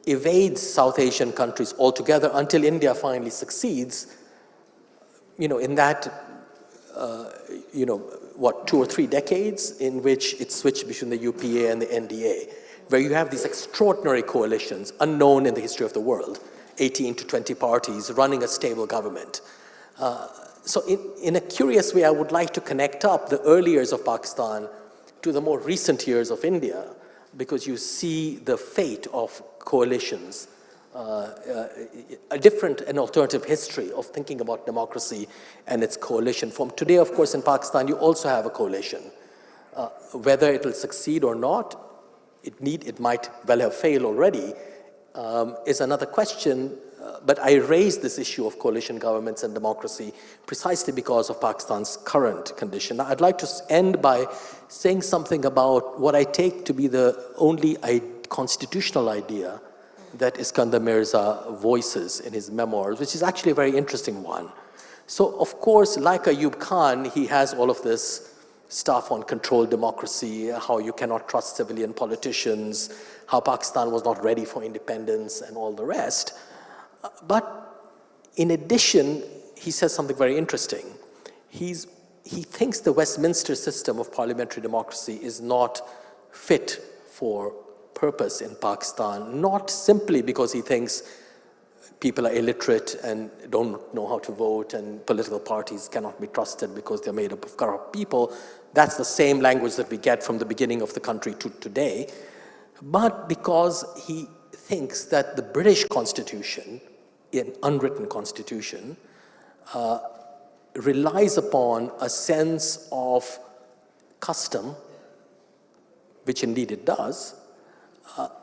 evades South Asian countries altogether until India finally succeeds, in that, 2 or 3 decades in which it switched between the UPA and the NDA, where you have these extraordinary coalitions unknown in the history of the world, 18 to 20 parties running a stable government. So in a curious way, I would like to connect up the early years of Pakistan to the more recent years of India, because you see the fate of coalitions, a different and alternative history of thinking about democracy and its coalition form. Today, of course, in Pakistan, you also have a coalition. Whether it will succeed or not, it might well have failed already, is another question. But I raised this issue of coalition governments and democracy precisely because of Pakistan's current condition. Now, I'd like to end by saying something about what I take to be the only constitutional idea that Iskandar Mirza voices in his memoirs, which is actually a very interesting one. So, of course, like Ayub Khan, he has all of this stuff on controlled democracy, how you cannot trust civilian politicians, how Pakistan was not ready for independence, and all the rest. But in addition, he says something very interesting. He thinks the Westminster system of parliamentary democracy is not fit for purpose in Pakistan, not simply because he thinks people are illiterate and don't know how to vote and political parties cannot be trusted because they're made up of corrupt people. That's the same language that we get from the beginning of the country to today. But because he thinks that the British Constitution, an unwritten constitution, relies upon a sense of custom, which indeed it does,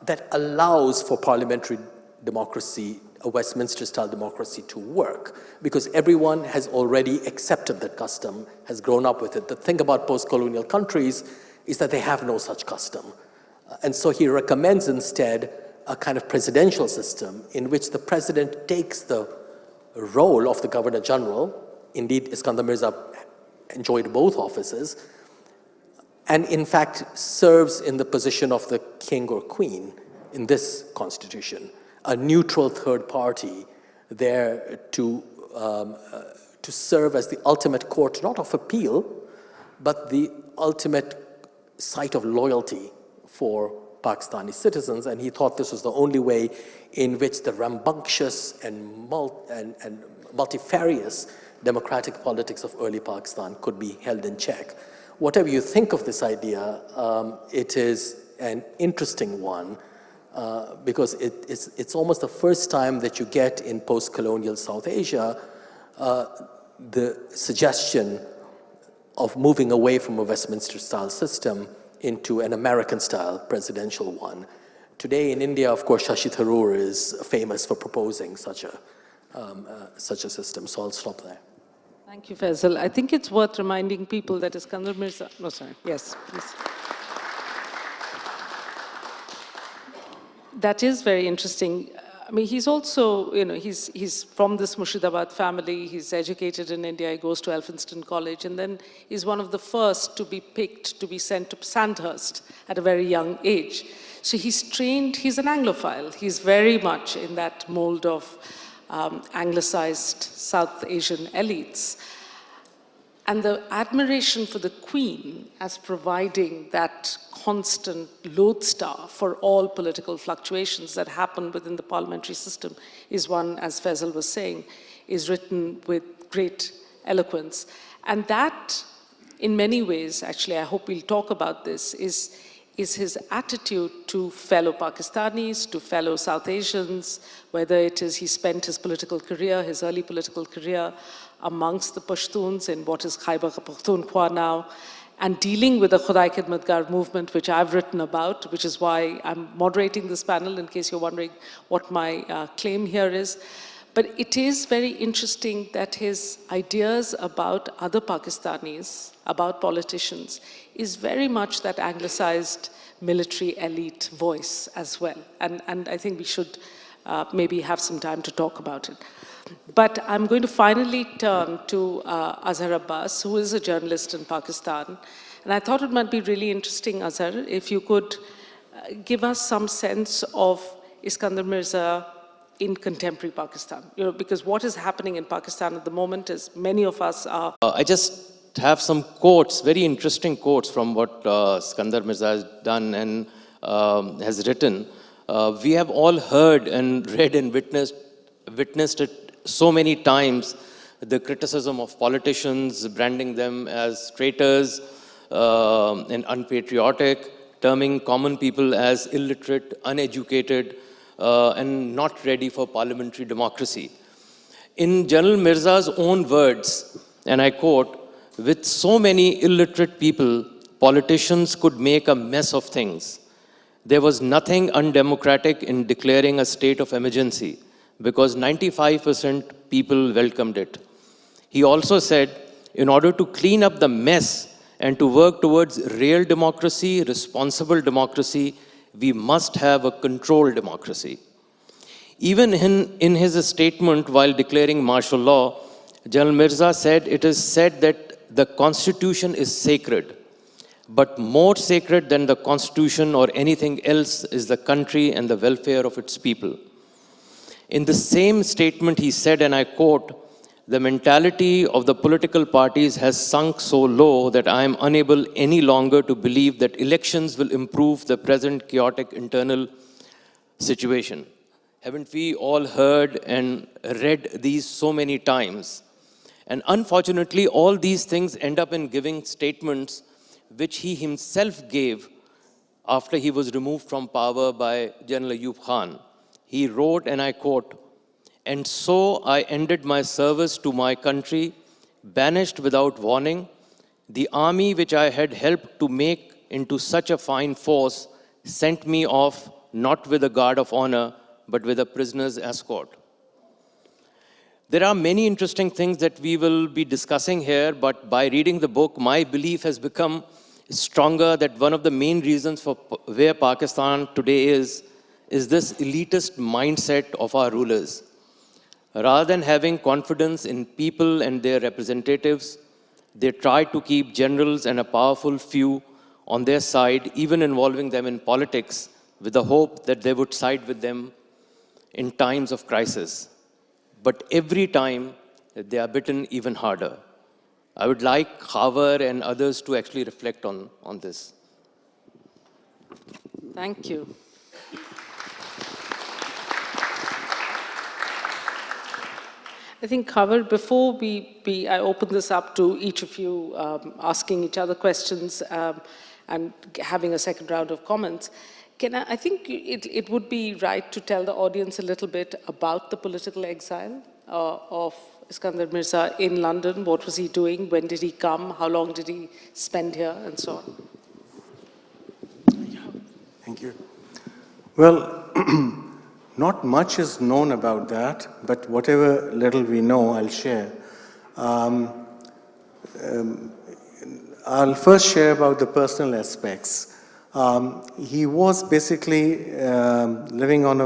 that allows for parliamentary democracy, a Westminster-style democracy, to work, because everyone has already accepted that custom, has grown up with it. The thing about post-colonial countries is that they have no such custom. And so he recommends instead a kind of presidential system in which the president takes the role of the governor general. Indeed, Iskandar Mirza enjoyed both offices, and in fact serves in the position of the king or queen in this constitution, a neutral third party there to serve as the ultimate court, not of appeal, but the ultimate site of loyalty for Pakistani citizens. And he thought this was the only way in which the rambunctious and multifarious democratic politics of early Pakistan could be held in check. Whatever you think of this idea, it is an interesting one, because it's almost the first time that you get in post-colonial South Asia the suggestion of moving away from a Westminster-style system into an American-style presidential one. Today in India, of course, Shashi Tharoor is famous for proposing such a system. So I'll stop there. Thank you, Faisal. I think it's worth reminding people that Iskandar Mirza... No, sorry. Yes, please. That is very interesting. I mean, he's also, he's from this Murshidabad family. He's educated in India. He goes to Elphinstone College. And then he's one of the first to be picked to be sent to Sandhurst at a very young age. So he's trained, he's an Anglophile. He's very much in that mold of Anglicized South Asian elites. And the admiration for the Queen as providing that constant lodestar for all political fluctuations that happen within the parliamentary system is one, as Faisal was saying, is written with great eloquence. And that, in many ways, actually, I hope we'll talk about this, is his attitude to fellow Pakistanis, to fellow South Asians, whether it is he spent his political career, his early political career, amongst the Pashtuns in what is Khyber Pakhtunkhwa now, and dealing with the Khudai Khidmatgar movement, which I've written about, which is why I'm moderating this panel, in case you're wondering what my claim here is. But it is very interesting that his ideas about other Pakistanis, about politicians, is very much that Anglicized military elite voice as well. And I think we should maybe have some time to talk about it. But I'm going to finally turn to Azhar Abbas, who is a journalist in Pakistan. And I thought it might be really interesting, Azhar, if you could give us some sense of Iskandar Mirza in contemporary Pakistan. Because what is happening in Pakistan at the moment is many of us are... I just have some quotes, very interesting quotes from what Iskandar Mirza has done and has written. We have all heard and read and witnessed it so many times, the criticism of politicians, branding them as traitors and unpatriotic, terming common people as illiterate, uneducated, and not ready for parliamentary democracy. In General Mirza's own words, and I quote, "With so many illiterate people, politicians could make a mess of things. There was nothing undemocratic in declaring a state of emergency, because 95% people welcomed it." He also said, in order to clean up the mess and to work towards real democracy, responsible democracy, we must have a controlled democracy. Even in his statement while declaring martial law, General Mirza said, "It is said that the Constitution is sacred, but more sacred than the Constitution or anything else is the country and the welfare of its people." In the same statement, he said, and I quote, "The mentality of the political parties has sunk so low that I am unable any longer to believe that elections will improve the present chaotic internal situation." Haven't we all heard and read these so many times? And unfortunately, all these things end up in giving statements which he himself gave after he was removed from power by General Ayub Khan. He wrote, and I quote, "And so I ended my service to my country, banished without warning. The army which I had helped to make into such a fine force sent me off not with a guard of honor, but with a prisoner's escort." There are many interesting things that we will be discussing here, but by reading the book, my belief has become stronger that one of the main reasons for where Pakistan today is this elitist mindset of our rulers. Rather than having confidence in people and their representatives, they try to keep generals and a powerful few on their side, even involving them in politics, with the hope that they would side with them in times of crisis. But every time, they are bitten even harder. I would like Khavar and others to actually reflect on this. Thank you. I think, Khavar, before I open this up to each of you asking each other questions and having a second round of comments, I think it would be right to tell the audience a little bit about the political exile of Iskandar Mirza in London. What was he doing? When did he come? How long did he spend here? And so on. Thank you. Well, not much is known about that, but whatever little we know, I'll share. I'll first share about the personal aspects. He was basically living on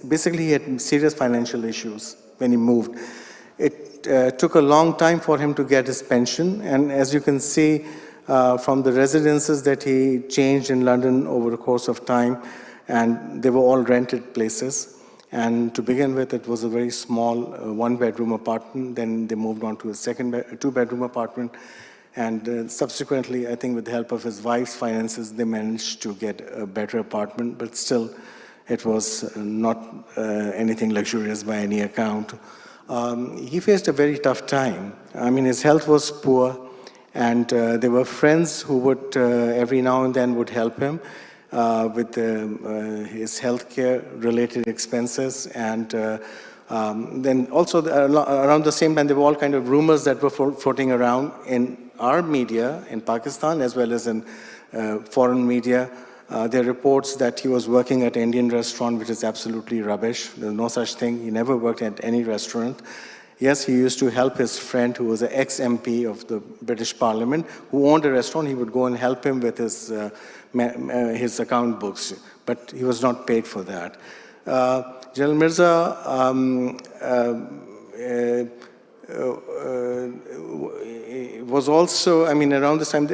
basically he had serious financial issues when he moved. It took a long time for him to get his pension, and as you can see from the residences that he changed in London over the course of time, and they were all rented places. And to begin with, it was a very small one-bedroom apartment. Then they moved on to a two-bedroom apartment. And subsequently, I think with the help of his wife's finances, they managed to get a better apartment. But still, it was not anything luxurious by any account. He faced a very tough time. I mean, his health was poor. And there were friends who would, every now and then, would help him with his healthcare related expenses. And then also around the same time, there were all kind of rumors that were floating around in our media in Pakistan as well as in foreign media. There are reports that he was working at an Indian restaurant, which is absolutely rubbish. There's no such thing. He never worked at any restaurant. Yes, he used to help his friend who was an ex-MP of the British Parliament who owned a restaurant. He would go and help him with his account books, but he was not paid for that. General Mirza was also, I mean, around this time,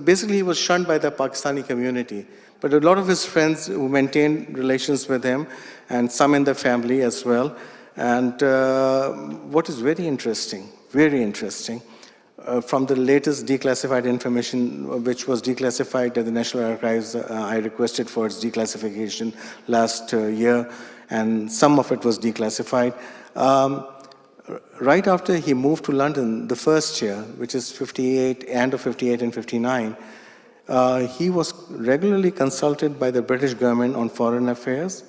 basically he was shunned by the Pakistani community. But a lot of his friends who maintained relations with him, and some in the family as well. And what is very interesting, from the latest declassified information, which was declassified at the National Archives, I requested for its declassification last year, and some of it was declassified. Right after he moved to London, the first year, which is 58, end of 58 and 59, he was regularly consulted by the British government on foreign affairs.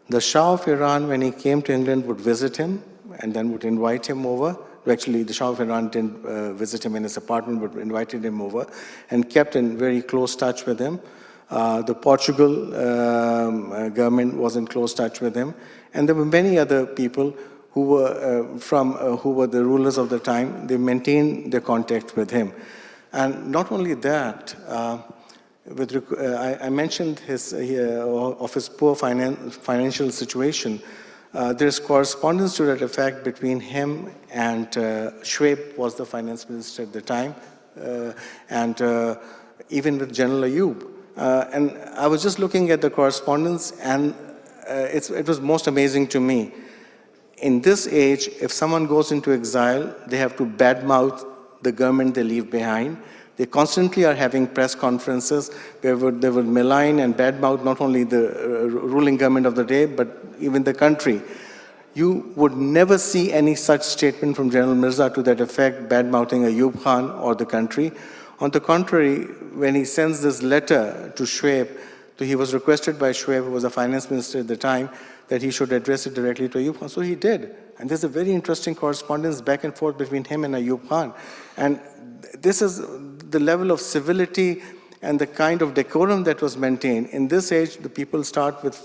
The Shah of Iran, when he came to England, would visit him and then would invite him over. Actually, the Shah of Iran didn't visit him in his apartment, but invited him over and kept in very close touch with him. The Portugal government was in close touch with him. And there were many other people who were the rulers of the time. They maintained their contact with him. And not only that, I mentioned of his poor financial situation. There's correspondence to that effect between him and Shoaib was the finance minister at the time, and even with General Ayub. And I was just looking at the correspondence, and it was most amazing to me. In this age, if someone goes into exile, they have to badmouth the government they leave behind. They constantly are having press conferences where they would malign and badmouth not only the ruling government of the day, but even the country. You would never see any such statement from General Mirza to that effect, badmouthing Ayub Khan or the country. On the contrary, when he sends this letter to Shoaib, he was requested by Shoaib, who was a finance minister at the time, that he should address it directly to Ayub Khan. So he did. And there's a very interesting correspondence back and forth between him and Ayub Khan. And this is the level of civility and the kind of decorum that was maintained. In this age, the people start with,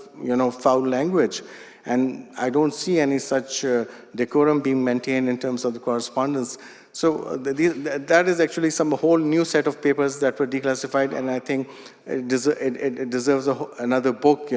foul language. And I don't see any such decorum being maintained in terms of the correspondence. So that is actually some whole new set of papers that were declassified, and I think it deserves another book,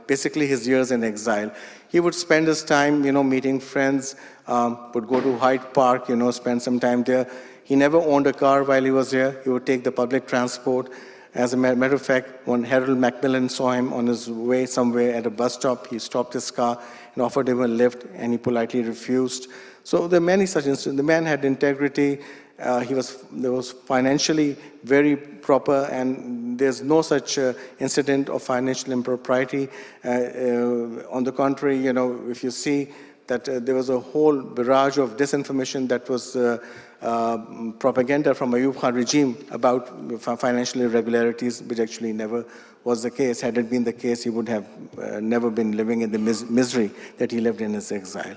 basically his years in exile. He would spend his time, meeting friends, would go to Hyde Park, spend some time there. He never owned a car while he was there. He would take the public transport. As a matter of fact, when Harold Macmillan saw him on his way somewhere at a bus stop, he stopped his car and offered him a lift, and he politely refused. So there are many such instances. The man had integrity. He was financially very proper, and there's no such incident of financial impropriety. On the contrary, if you see that there was a whole barrage of disinformation that was propaganda from Ayub Khan regime about financial irregularities, which actually never was the case. Had it been the case, he would have never been living in the misery that he lived in his exile.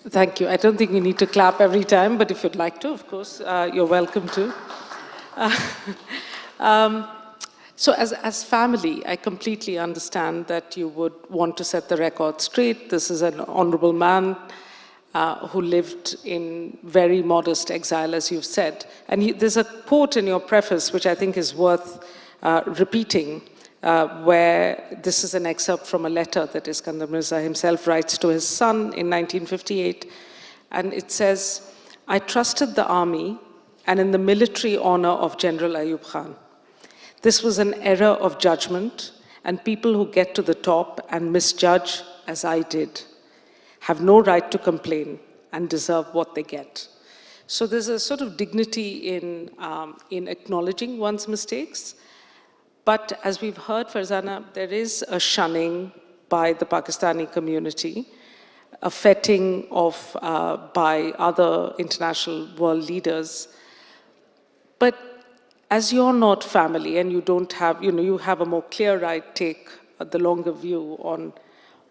Thank you. I don't think we need to clap every time, but if you'd like to, of course, you're welcome to. So as family, I completely understand that you would want to set the record straight. This is an honorable man who lived in very modest exile, as you've said. And there's a quote in your preface, which I think is worth repeating, where this is an excerpt from a letter that Iskandar Mirza himself writes to his son in 1958. And it says, "I trusted the army and in the military honor of General Ayub Khan. This was an error of judgment, and people who get to the top and misjudge, as I did, have no right to complain and deserve what they get." So there's a sort of dignity in acknowledging one's mistakes. But as we've heard, Farzana, there is a shunning by the Pakistani community, a fetting of by other international world leaders. But as you're not family and you don't have, you have a more clear-eyed take, the longer view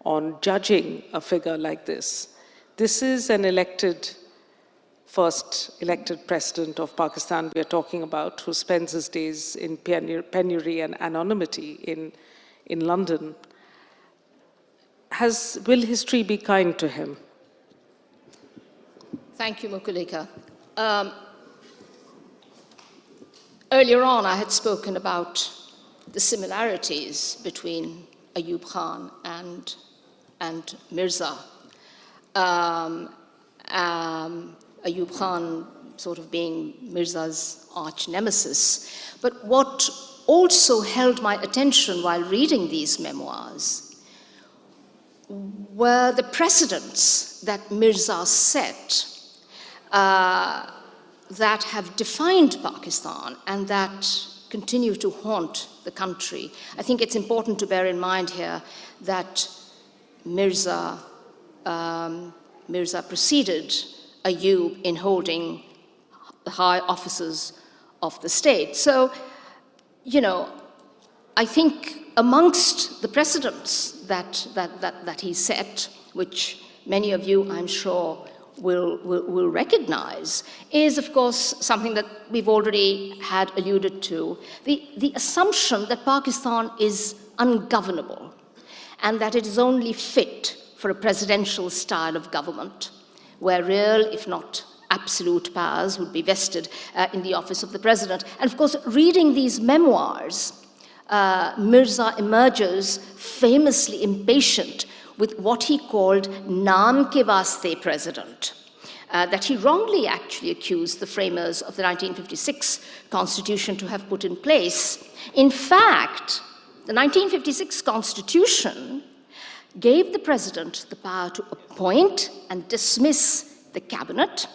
on judging a figure like this. This is an first elected president of Pakistan we are talking about, who spends his days in penury and anonymity in London. Will history be kind to him? Thank you, Mukulika. Earlier on, I had spoken about the similarities between Ayub Khan and Mirza. Ayub Khan sort of being Mirza's arch nemesis. But what also held my attention while reading these memoirs were the precedents that Mirza set that have defined Pakistan and that continue to haunt the country. I think it's important to bear in mind here that Mirza preceded Ayub in holding the high offices of the state. So, I think amongst the precedents that he set, which many of you, I'm sure, will recognize, is, of course, something that we've already had alluded to, the assumption that Pakistan is ungovernable and that it is only fit for a presidential style of government, where real, if not absolute, powers would be vested in the office of the president. And of course, reading these memoirs, Mirza emerges famously impatient with what he called Naam ke Vaste president, that he wrongly actually accused the framers of the 1956 constitution to have put in place. In fact, the 1956 constitution gave the president the power to appoint and dismiss the cabinet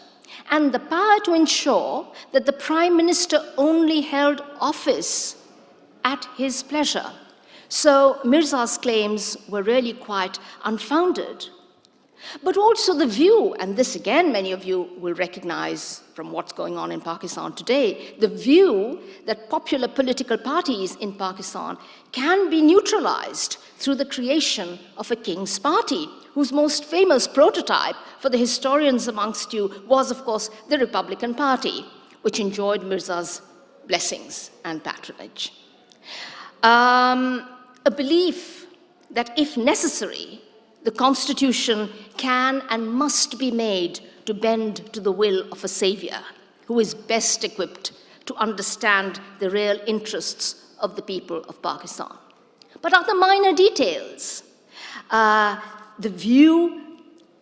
and the power to ensure that the prime minister only held office at his pleasure. So Mirza's claims were really quite unfounded. But also the view, and this again many of you will recognize from what's going on in Pakistan today, the view that popular political parties in Pakistan can be neutralized through the creation of a king's party, whose most famous prototype for the historians amongst you was, of course, the Republican Party, which enjoyed Mirza's blessings and patronage. A belief that if necessary, the constitution can and must be made to bend to the will of a savior who is best equipped to understand the real interests of the people of Pakistan. But other minor details, the view,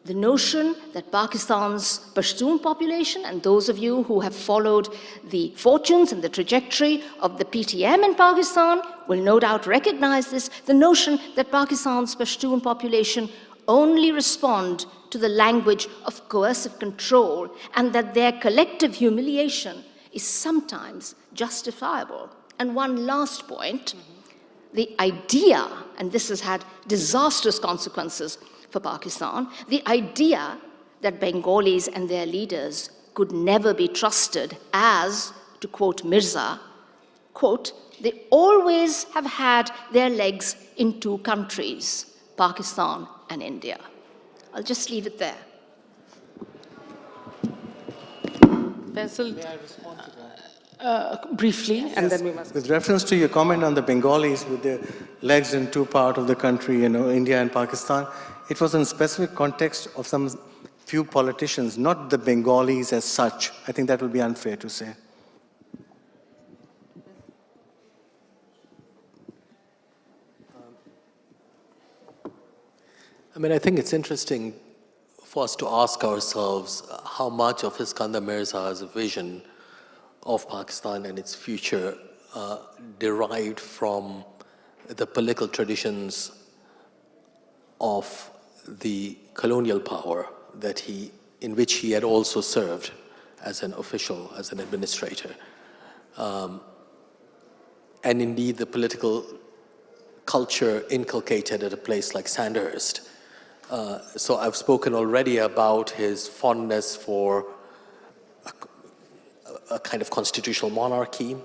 the notion that Pakistan's Pashtun population, and those of you who have followed the fortunes and the trajectory of the PTM in Pakistan will no doubt recognize this, the notion that Pakistan's Pashtun population only respond to the language of coercive control and that their collective humiliation is sometimes justifiable. And one last point, the idea, and this has had disastrous consequences for Pakistan, the idea that Bengalis and their leaders could never be trusted as, to quote Mirza, quote, they always have had their legs in two countries, Pakistan and India. I'll just leave it there. Basil, briefly, and then we must. With reference to your comment on the Bengalis with their legs in two parts of the country, India and Pakistan, it was in specific context of some few politicians, not the Bengalis as such. I think that will be unfair to say. I think it's interesting for us to ask ourselves how much of Iskandar Mirza's vision of Pakistan and its future derived from the political traditions of the colonial power in which he had also served as an official, as an administrator. And indeed the political culture inculcated at a place like Sandhurst. So I've spoken already about his fondness for a kind of constitutional monarchy.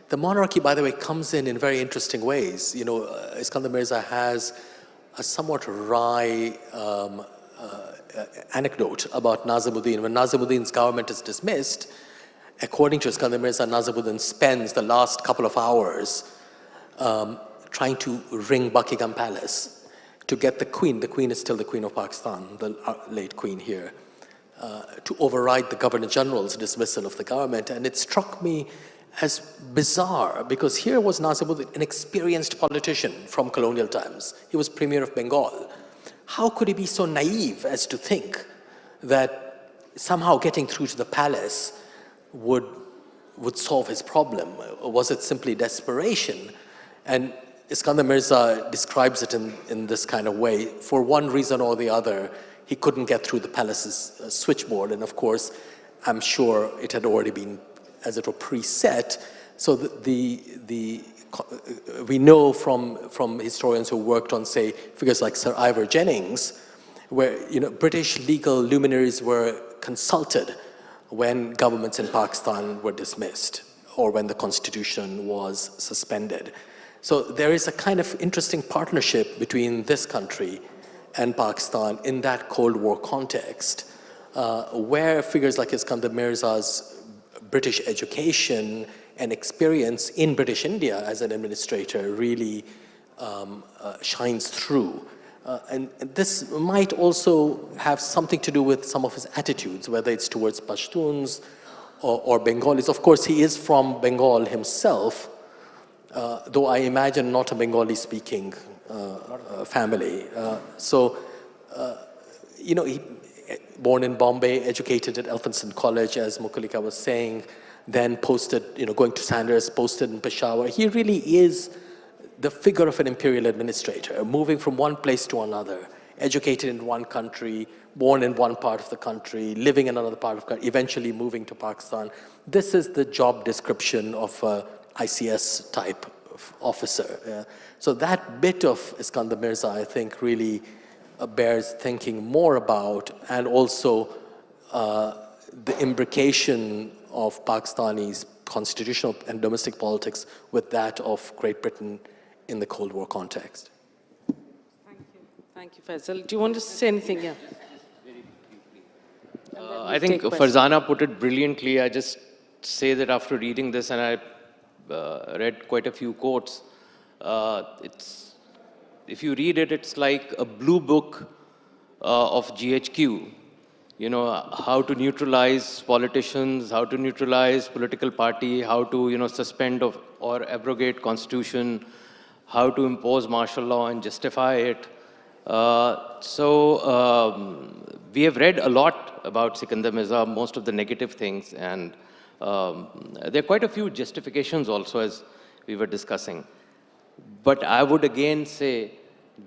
The monarchy, by the way, comes in very interesting ways. Iskandar Mirza has a somewhat wry anecdote about Nazimuddin. When Nazimuddin's government is dismissed, according to Iskandar Mirza, Nazimuddin spends the last couple of hours trying to ring Buckingham Palace to get the Queen is still the Queen of Pakistan, the late Queen here, to override the Governor General's dismissal of the government. And it struck me as bizarre because here was Nazimuddin, an experienced politician from colonial times. He was Premier of Bengal. How could he be so naive as to think that somehow getting through to the palace would solve his problem? Or was it simply desperation? And Iskandar Mirza describes it in this kind of way. For one reason or the other, he couldn't get through the palace's switchboard. And of course, I'm sure it had already been, as it were, preset. So we know from historians who worked on, say, figures like Sir Ivor Jennings, where British legal luminaries were consulted when governments in Pakistan were dismissed or when the constitution was suspended. So there is a kind of interesting partnership between this country and Pakistan in that Cold War context, where figures like Iskandar Mirza's British education and experience in British India as an administrator really shines through. And this might also have something to do with some of his attitudes, whether it's towards Pashtuns or Bengalis. Of course, he is from Bengal himself, though I imagine not a Bengali-speaking family. He born in Bombay, educated at Elphinstone College, as Mukulika was saying, then posted, going to Sandhurst, posted in Peshawar. He really is the figure of an imperial administrator, moving from one place to another, educated in one country, born in one part of the country, living in another part of the country, eventually moving to Pakistan. This is the job description of ICS type of officer. So that bit of Iskandar Mirza, I think, really bears thinking more about, and also the imbrication of Pakistani's constitutional and domestic politics with that of Great Britain in the Cold War context. Thank you, Faisal. Do you want to say anything? Yeah. I think Farzana put it brilliantly. I just say that after reading this, and I read quite a few quotes, if you read it, it's like a blue book of GHQ. How to neutralize politicians, how to neutralize political party, how to, suspend or abrogate constitution, how to impose martial law and justify it. We have read a lot about Sikandar Mirza, most of the negative things, and there are quite a few justifications also, as we were discussing. But I would again say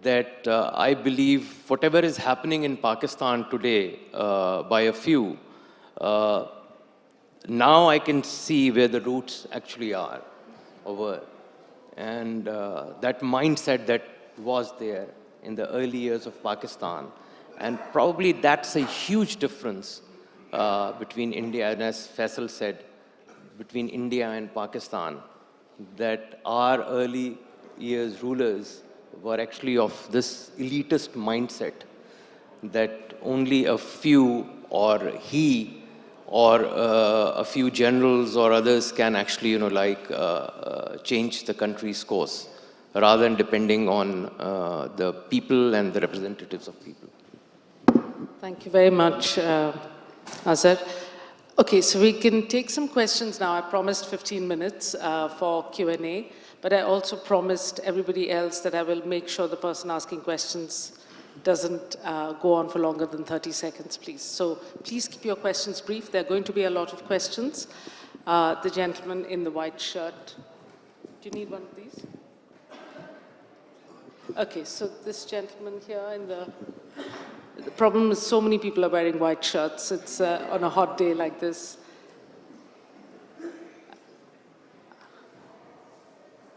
that I believe whatever is happening in Pakistan today by a few, now I can see where the roots actually are over. And that mindset that was there in the early years of Pakistan. And probably that's a huge difference between India, and as Faisal said, between India and Pakistan, that our early years rulers were actually of this elitist mindset that only a few or he or a few generals or others can actually, change the country's course, rather than depending on the people and the representatives of people. Thank you very much, Azhar. Okay, so we can take some questions now. I promised 15 minutes for Q&A, but I also promised everybody else that I will make sure the person asking questions doesn't go on for longer than 30 seconds, please. So please keep your questions brief. There are going to be a lot of questions. The gentleman in the white shirt. Do you need one of these? Okay, so this gentleman here in the problem is so many people are wearing white shirts. It's on a hot day like this.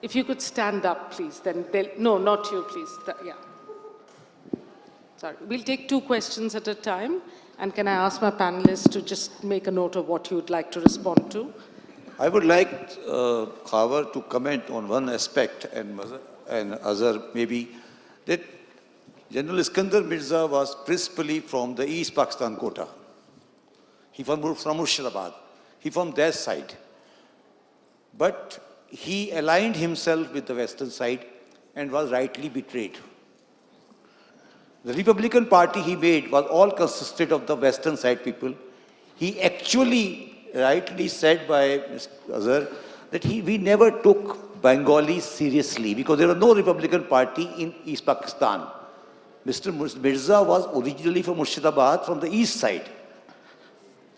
If you could stand up, please, then no, not you, please. Yeah. Sorry. We'll take 2 questions at a time. And can I ask my panelists to just make a note of what you would like to respond to? I would like Khawar to comment on one aspect, and Azhar maybe, that General Iskandar Mirza was principally from the East Pakistan quota. He was from Murshidabad. He from their side. But he aligned himself with the western side and was rightly betrayed. The Republican Party he made was all consisted of the western side people. He actually rightly said by Mr. Azhar that we never took Bengalis seriously because there was no Republican Party in East Pakistan. Mr. Mirza was originally from Murshidabad, from the east side.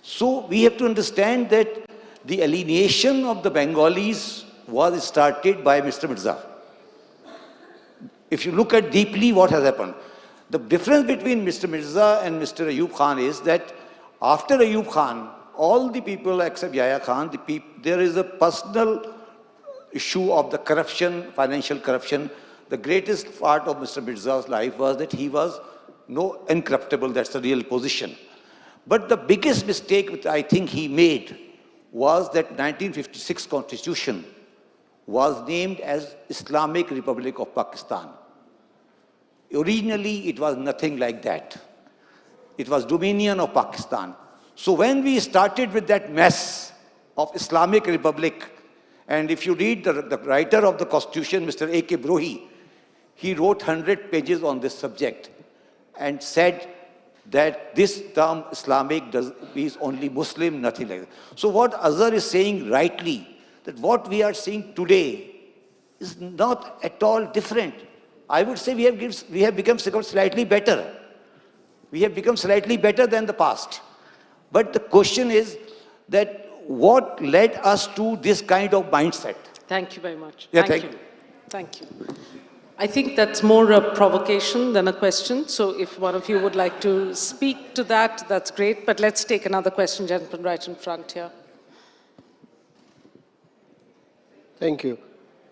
So we have to understand that the alienation of the Bengalis was started by Mr. Mirza. If you look at deeply what has happened, the difference between Mr. Mirza and Mr. Ayub Khan is that after Ayub Khan, all the people except Yahya Khan, there is a personal issue of the corruption, financial corruption. The greatest part of Mr. Mirza's life was that he was incorruptible. That's the real position. But the biggest mistake which I think he made was that 1956 Constitution was named as Islamic Republic of Pakistan. Originally, it was nothing like that. It was Dominion of Pakistan. So when we started with that mess of Islamic Republic, and if you read the writer of the Constitution, Mr. A.K. Brohi, he wrote 100 pages on this subject and said that this term Islamic is only Muslim, nothing like that. So what Azhar is saying rightly, that what we are seeing today is not at all different. I would say we have become slightly better. We have become slightly better than the past. But the question is that what led us to this kind of mindset? Thank you very much. Yeah, thank you. Thank you. I think that's more a provocation than a question. So if one of you would like to speak to that, that's great. But let's take another question, gentleman, right in front here. Thank you.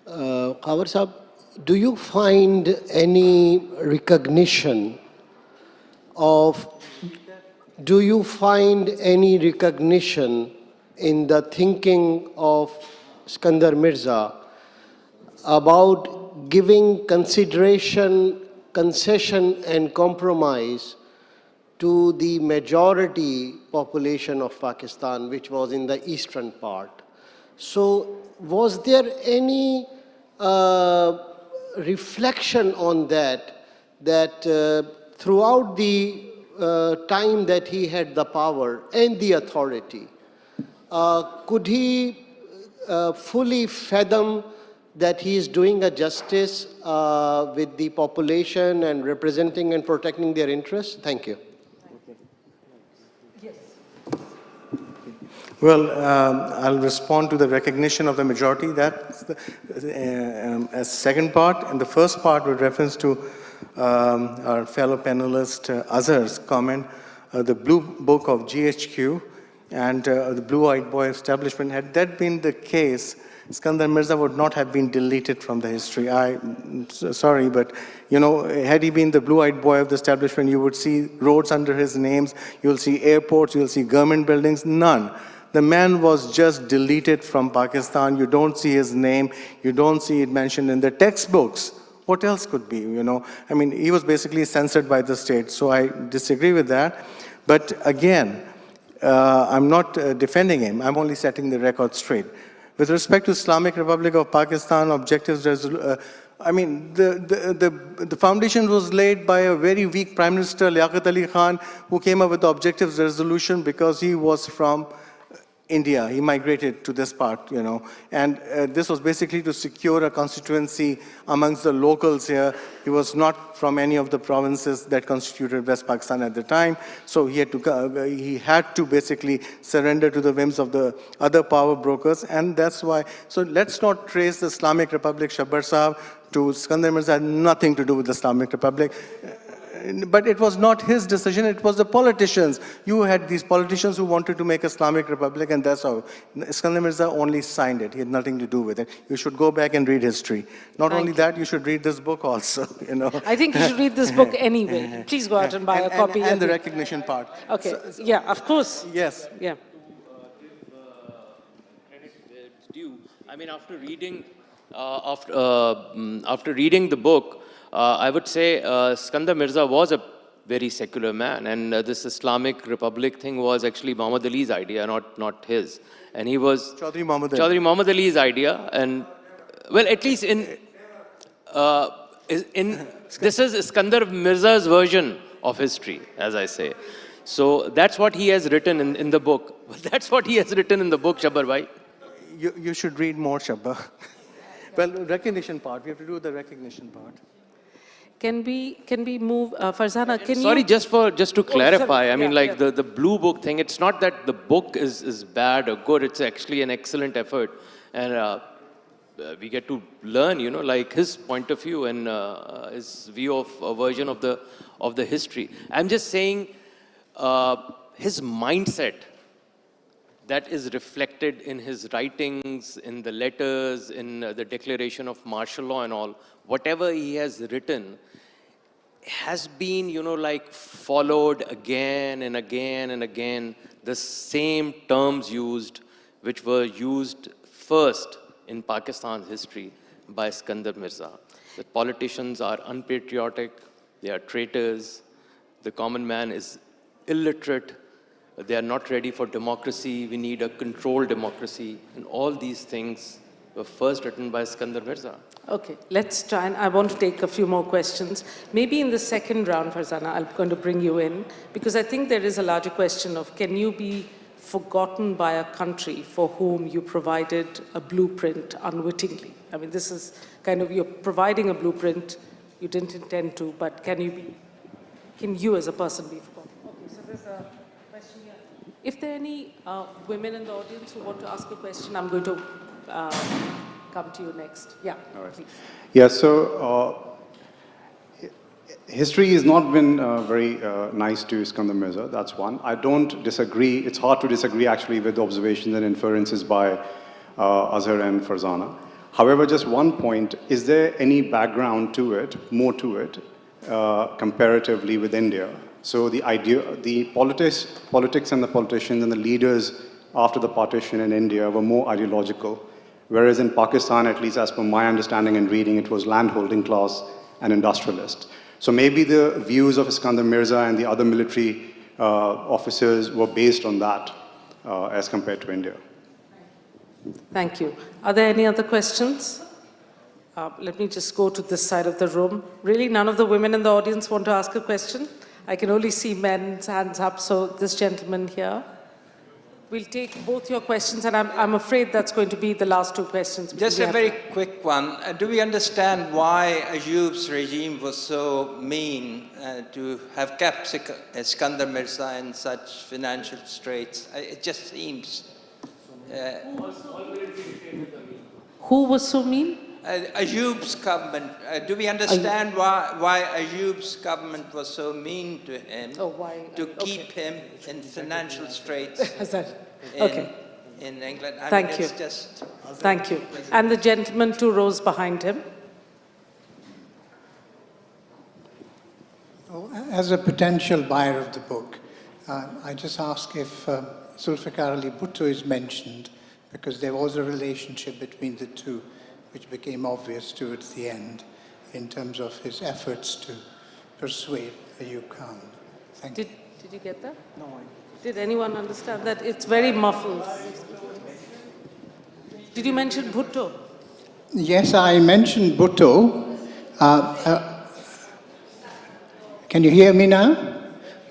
Khawar Sahab, do you find any recognition in the thinking of Iskandar Mirza about giving consideration, concession and compromise to the majority population of Pakistan, which was in the eastern part? So was there any reflection on that throughout the time that he had the power and the authority, could he fully fathom that he is doing a justice with the population and representing and protecting their interests? Thank you. Well, I'll respond to the recognition of the majority. That's a second part. And the first part with reference to our fellow panelist Azhar's comment, the Blue Book of GHQ and the Blue-Eyed Boy establishment. Had that been the case, Iskandar Mirza would not have been deleted from the history. Sorry, but had he been the blue-eyed boy of the establishment, you would see roads under his names, you'll see airports, you'll see government buildings, none. The man was just deleted from Pakistan. You don't see his name. You don't see it mentioned in the textbooks. What else could be, I mean, he was basically censored by the state, so I disagree with that. But again, I'm not defending him. I'm only setting the record straight. With respect to Islamic Republic of Pakistan objectives, I mean, the foundation was laid by a very weak Prime Minister, Liaquat Ali Khan, who came up with the objectives resolution because he was from India. He migrated to this part, you know. And this was basically to secure a constituency amongst the locals here. He was not from any of the provinces that constituted West Pakistan at the time. So he had to basically surrender to the whims of the other power brokers. And that's why, so let's not trace the Islamic Republic, Shabbar Sahib, to Iskandar Mirza. Had nothing to do with the Islamic Republic. But it was not his decision, it was the politicians. You had these politicians who wanted to make Islamic Republic, and that's how. Iskandar Mirza only signed it. He had nothing to do with it. You should go back and read history. Not only that, you should read this book also, you know. I think you should read this book anyway. Please go out and buy a copy. And the recognition part. Okay, yeah, of course. Yes. Yeah. It's due. I mean, after reading the book, I would say Iskandar Mirza was a very secular man, and this Islamic Republic thing was actually Muhammad Ali's idea, not his. And he was Chaudhry Muhammad Ali's idea, and well, at least in this is Iskandar Mirza's version of history, as I say. So that's what he has written in the book. That's what he has written in the book, Shabbar Bhai. You should read more, Shabba. Well, recognition part. We have to do the recognition part. Can we move, Farzana, can you? Sorry, just to clarify, sorry. I mean, Yeah, like the blue book thing, it's not that the book is bad or good, it's actually an excellent effort. And we get to learn, you know, like his point of view and his view of a version of the history. I'm just saying his mindset that is reflected in his writings, in the letters, in the declaration of martial law and all, whatever he has written has been, you know, like followed again and again and again, the same terms used, which were used first in Pakistan's history by Iskandar Mirza. That politicians are unpatriotic, they are traitors, the common man is illiterate, they are not ready for democracy, we need a controlled democracy, and all these things were first written by Iskandar Mirza. Okay, let's try, and I want to take a few more questions. Maybe in the second round, Farzana, I'm going to bring you in, because I think there is a larger question of, can you be forgotten by a country for whom you provided a blueprint unwittingly? I mean, this is kind of, you're providing a blueprint you didn't intend to, but can you as a person be forgotten? Okay, so there's a question here. If there are any women in the audience who want to ask a question, I'm going to come to you next. Yeah, all right. Please. Yeah, so history has not been very nice to Iskandar Mirza, that's one. I don't disagree, it's hard to disagree actually with observations and inferences by Azhar and Farzana. However, just one point, is there any background to it, more to it, comparatively with India? So the politics and the politicians and the leaders after the partition in India were more ideological, whereas in Pakistan, at least as per my understanding and reading, it was landholding class and industrialist. So maybe the views of Iskandar Mirza and the other military officers were based on that as compared to India. Thank you. Are there any other questions? Let me just go to this side of the room. Really, none of the women in the audience want to ask a question? I can only see men's hands up, so this gentleman here. We'll take both your questions, and I'm afraid that's going to be the last two questions. Just a very quick one. Do we understand why Ayoub's regime was so mean to have kept Iskandar Mirza in such financial straits? It just seems... Who was so mean? Ayoub's government. Do we understand why Ayoub's government was so mean to him, to keep him in financial straits in England? Thank you. Thank you. And the gentleman two rows behind him. As a potential buyer of the book, I just ask if Zulfikar Ali Bhutto is mentioned, because there was a relationship between the two, which became obvious towards the end in terms of his efforts to persuade Ayub Khan. Thank you. Did you get that? No, Did anyone understand that? It's very muffled. Did you mention Bhutto? Yes, I mentioned Bhutto. Can you hear me now?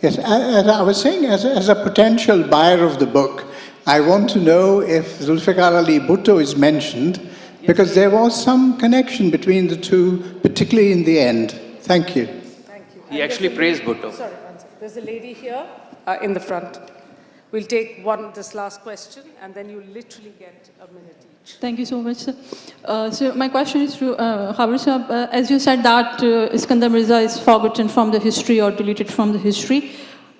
Yes, as I was saying, as a potential buyer of the book, I want to know if Zulfikar Ali Bhutto is mentioned, because there was some connection between the two, particularly in the end. Thank you. Thank you. He actually praised Bhutto. Sorry, one second. There's a lady here in the front. We'll take this last question, and then you literally get a minute each. Thank you so much, sir. So my question is to Khabar Sahab. As you said that Iskandar Mirza is forgotten from the history or deleted from the history,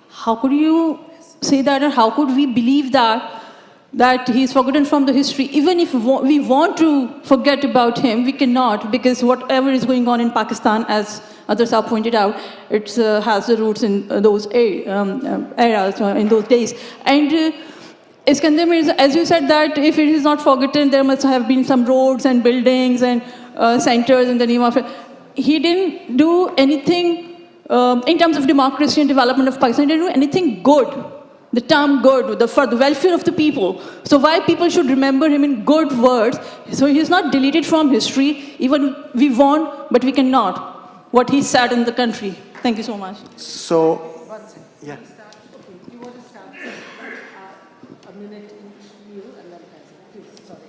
how could you say that, or how could we believe that he is forgotten from the history? Even if we want to forget about him, we cannot, because whatever is going on in Pakistan, as others have pointed out, it has the roots in those eras, in those days. And Iskandar Mirza, as you said that if it is not forgotten, there must have been some roads and buildings and centers in the name of it. He didn't do anything in terms of democracy and development of Pakistan. He didn't do anything good. The term good, for the welfare of the people. So why people should remember him in good words? So he is not deleted from history. Even we want, but we cannot. What he said in the country. Thank you so much. So, yeah. You want to start a minute each you, and then please, sorry.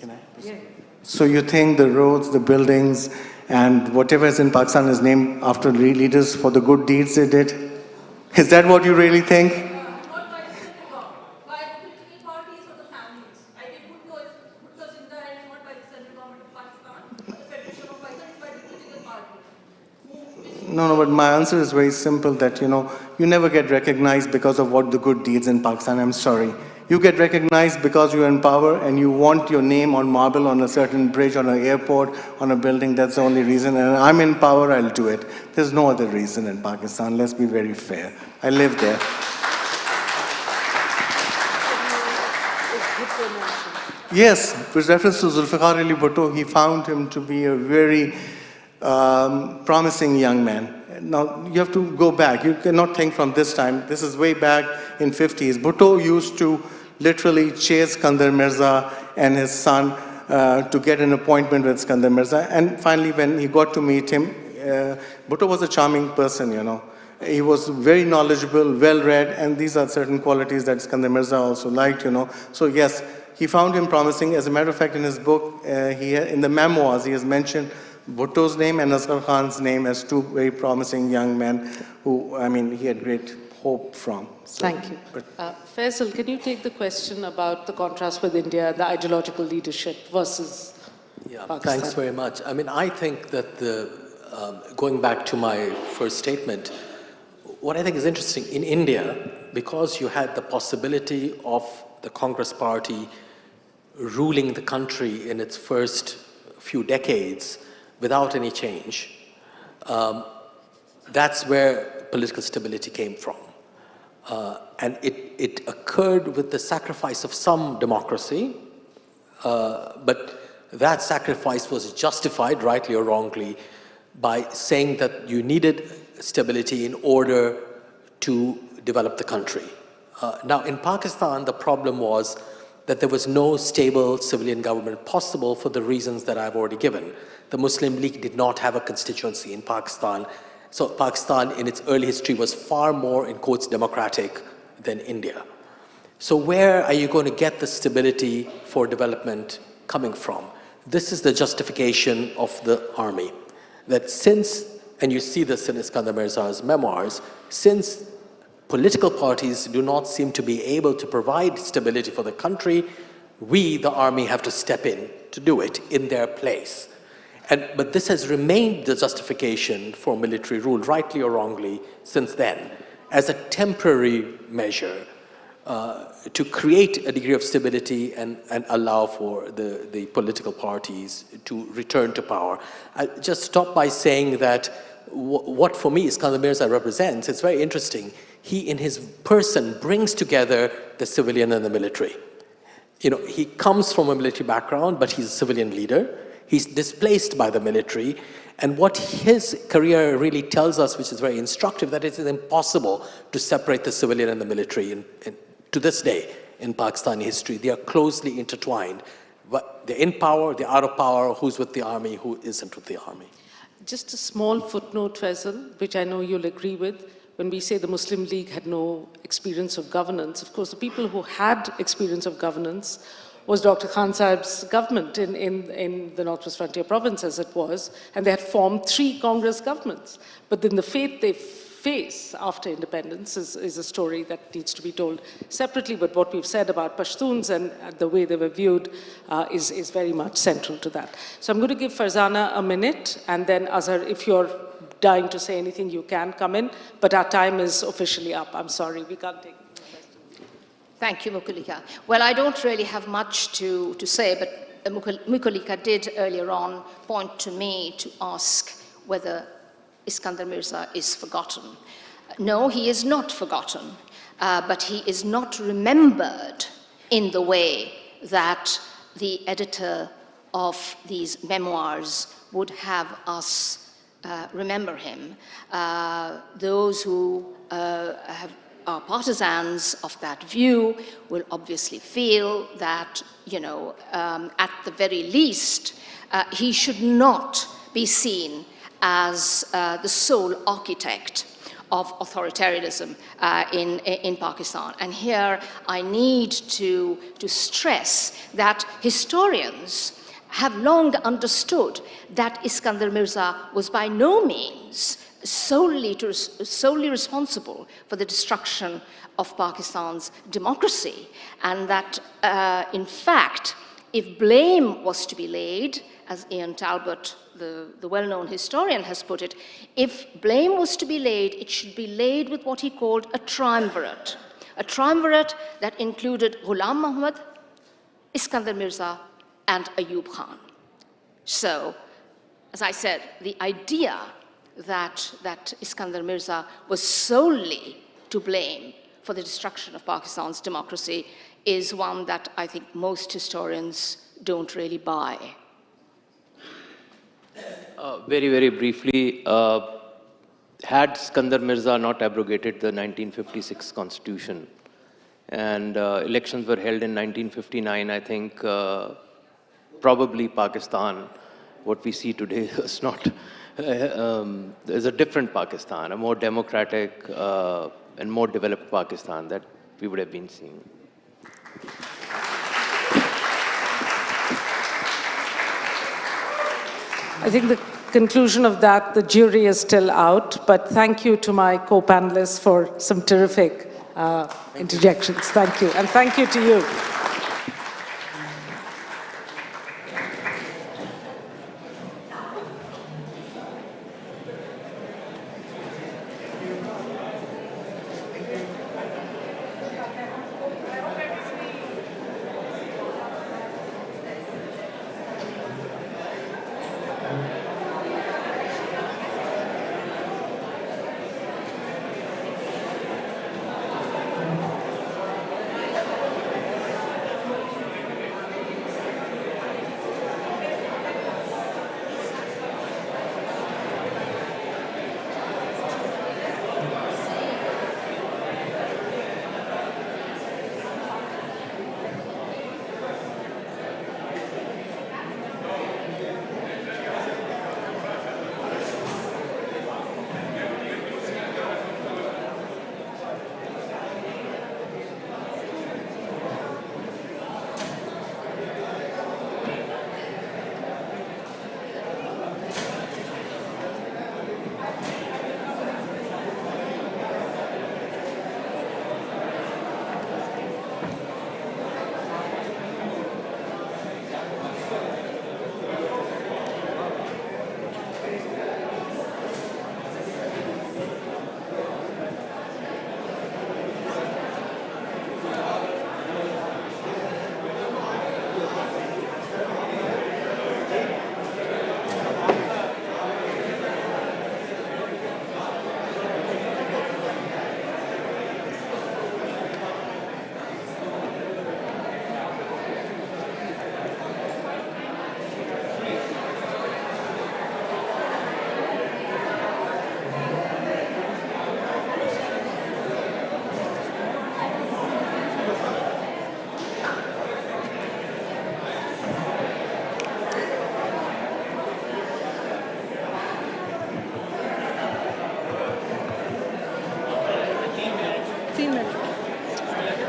Can I? Yeah. So you think the roads, the buildings, and whatever is in Pakistan is named after leaders for the good deeds they did? Is that what you really think? No, but my answer is very simple that, you never get recognized because of what the good deeds in Pakistan. I'm sorry. You get recognized because you're in power and you want your name on marble on a certain bridge, on an airport, on a building. That's the only reason. And I'm in power, I'll do it. There's no other reason in Pakistan. Let's be very fair. I live there. Yes, with reference to Zulfikar Ali Bhutto, he found him to be a very promising young man. Now, you have to go back. You cannot think from this time. This is way back in 50s. Bhutto used to literally chase Iskandar Mirza and his son to get an appointment with Iskandar Mirza. And finally, when he got to meet him, Bhutto was a charming person, He was very knowledgeable, well-read, and these are certain qualities that Iskandar Mirza also liked, So yes, he found him promising. As a matter of fact, in his book, in the memoirs, he has mentioned Bhutto's name and Asghar Khan's name as two very promising young men who, he had great hope from. So, thank you. Faisal, can you take the question about the contrast with India, the ideological leadership versus Pakistan? Thanks very much. I think that going back to my first statement, what I think is interesting in India, because you had the possibility of the Congress Party ruling the country in its first few decades without any change, that's where political stability came from. And it occurred with the sacrifice of some democracy, but that sacrifice was justified, rightly or wrongly, by saying that you needed stability in order to develop the country. Now, in Pakistan, the problem was that there was no stable civilian government possible for the reasons that I've already given. The Muslim League did not have a constituency in Pakistan. So Pakistan, in its early history, was far more, in quotes, democratic than India. So where are you going to get the stability for development coming from? This is the justification of the army. That since, and you see this in Iskandar Mirza's memoirs, since political parties do not seem to be able to provide stability for the country, we, the army, have to step in to do it in their place. But this has remained the justification for military rule, rightly or wrongly, since then, as a temporary measure to create a degree of stability and allow for the political parties to return to power. I'll just stop by saying that what for me Iskandar Mirza represents, it's very interesting. He, in his person, brings together the civilian and the military. He comes from a military background, but he's a civilian leader. He's displaced by the military, And what his career really tells us, which is very instructive, that it is impossible to separate the civilian and the military to this day in Pakistani history. They are closely intertwined. But they're in power, they're out of power, who's with the army, who isn't with the army. Just a small footnote, Faisal, which I know you'll agree with. When we say the Muslim League had no experience of governance, of course, the people who had experience of governance was Dr. Khan Sahib's government in the Northwest Frontier Province, as it was, and they had formed 3 Congress governments. But then the fate they face after independence is a story that needs to be told separately, but what we've said about Pashtuns and the way they were viewed is very much central to that. So I'm going to give Farzana a minute, and then Azhar, if you're dying to say anything, you can come in, but our time is officially up. I'm sorry, we can't take it. Thank you, Mukulika. Well, I don't really have much to say, but Mukulika did earlier on point to me to ask whether Iskandar Mirza is forgotten. No, he is not forgotten, but he is not remembered in the way that the editor of these memoirs would have us remember him. Those who are partisans of that view will obviously feel that, at the very least, he should not be seen as the sole architect of authoritarianism in Pakistan. And here I need to stress that historians have long understood that Iskandar Mirza was by no means solely responsible for the destruction of Pakistan's democracy, and that, in fact, if blame was to be laid, as Ian Talbot, the well-known historian, has put it, if blame was to be laid, it should be laid with what he called a triumvirate that included Ghulam Muhammad, Iskandar Mirza, and Ayub Khan. So, as I said, the idea that Iskandar Mirza was solely to blame for the destruction of Pakistan's democracy is one that I think most historians don't really buy. Very, very briefly, had Iskandar Mirza not abrogated the 1956 constitution and elections were held in 1959, I think probably Pakistan, what we see today, is not, is a different Pakistan, a more democratic and more developed Pakistan that we would have been seeing. I think the conclusion of that, the jury is still out, but thank you to my co-panelists for some terrific interjections. Thank you, and thank you to you.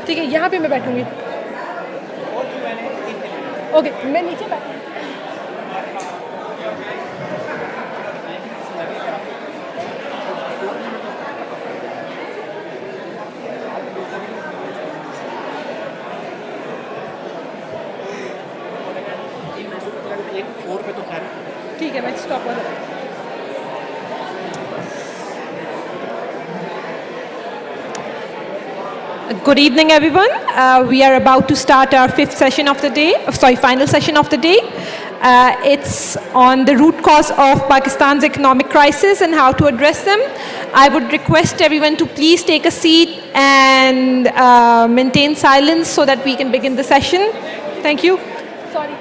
ठीक है, यहाँ पे मैं बैठूंगी। Okay, मैं नीचे बैठूंगी। ठीक है, मैं स्टॉप कर रहा हूँ। Good evening, everyone. We are about to start our final session of the day. It's on the root cause of Pakistan's economic crisis and how to address them. I would request everyone to please take a seat and maintain silence so that we can begin the session. Thank you. Sorry.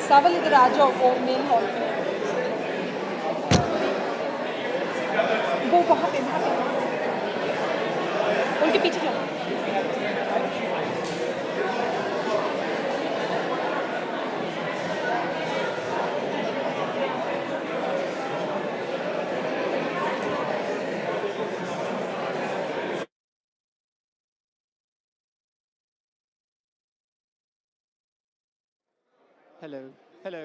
सावल इधर आ जाओ, वो main hall में, वो वहाँ पे उनके पीछे जाओ। Hello, hello.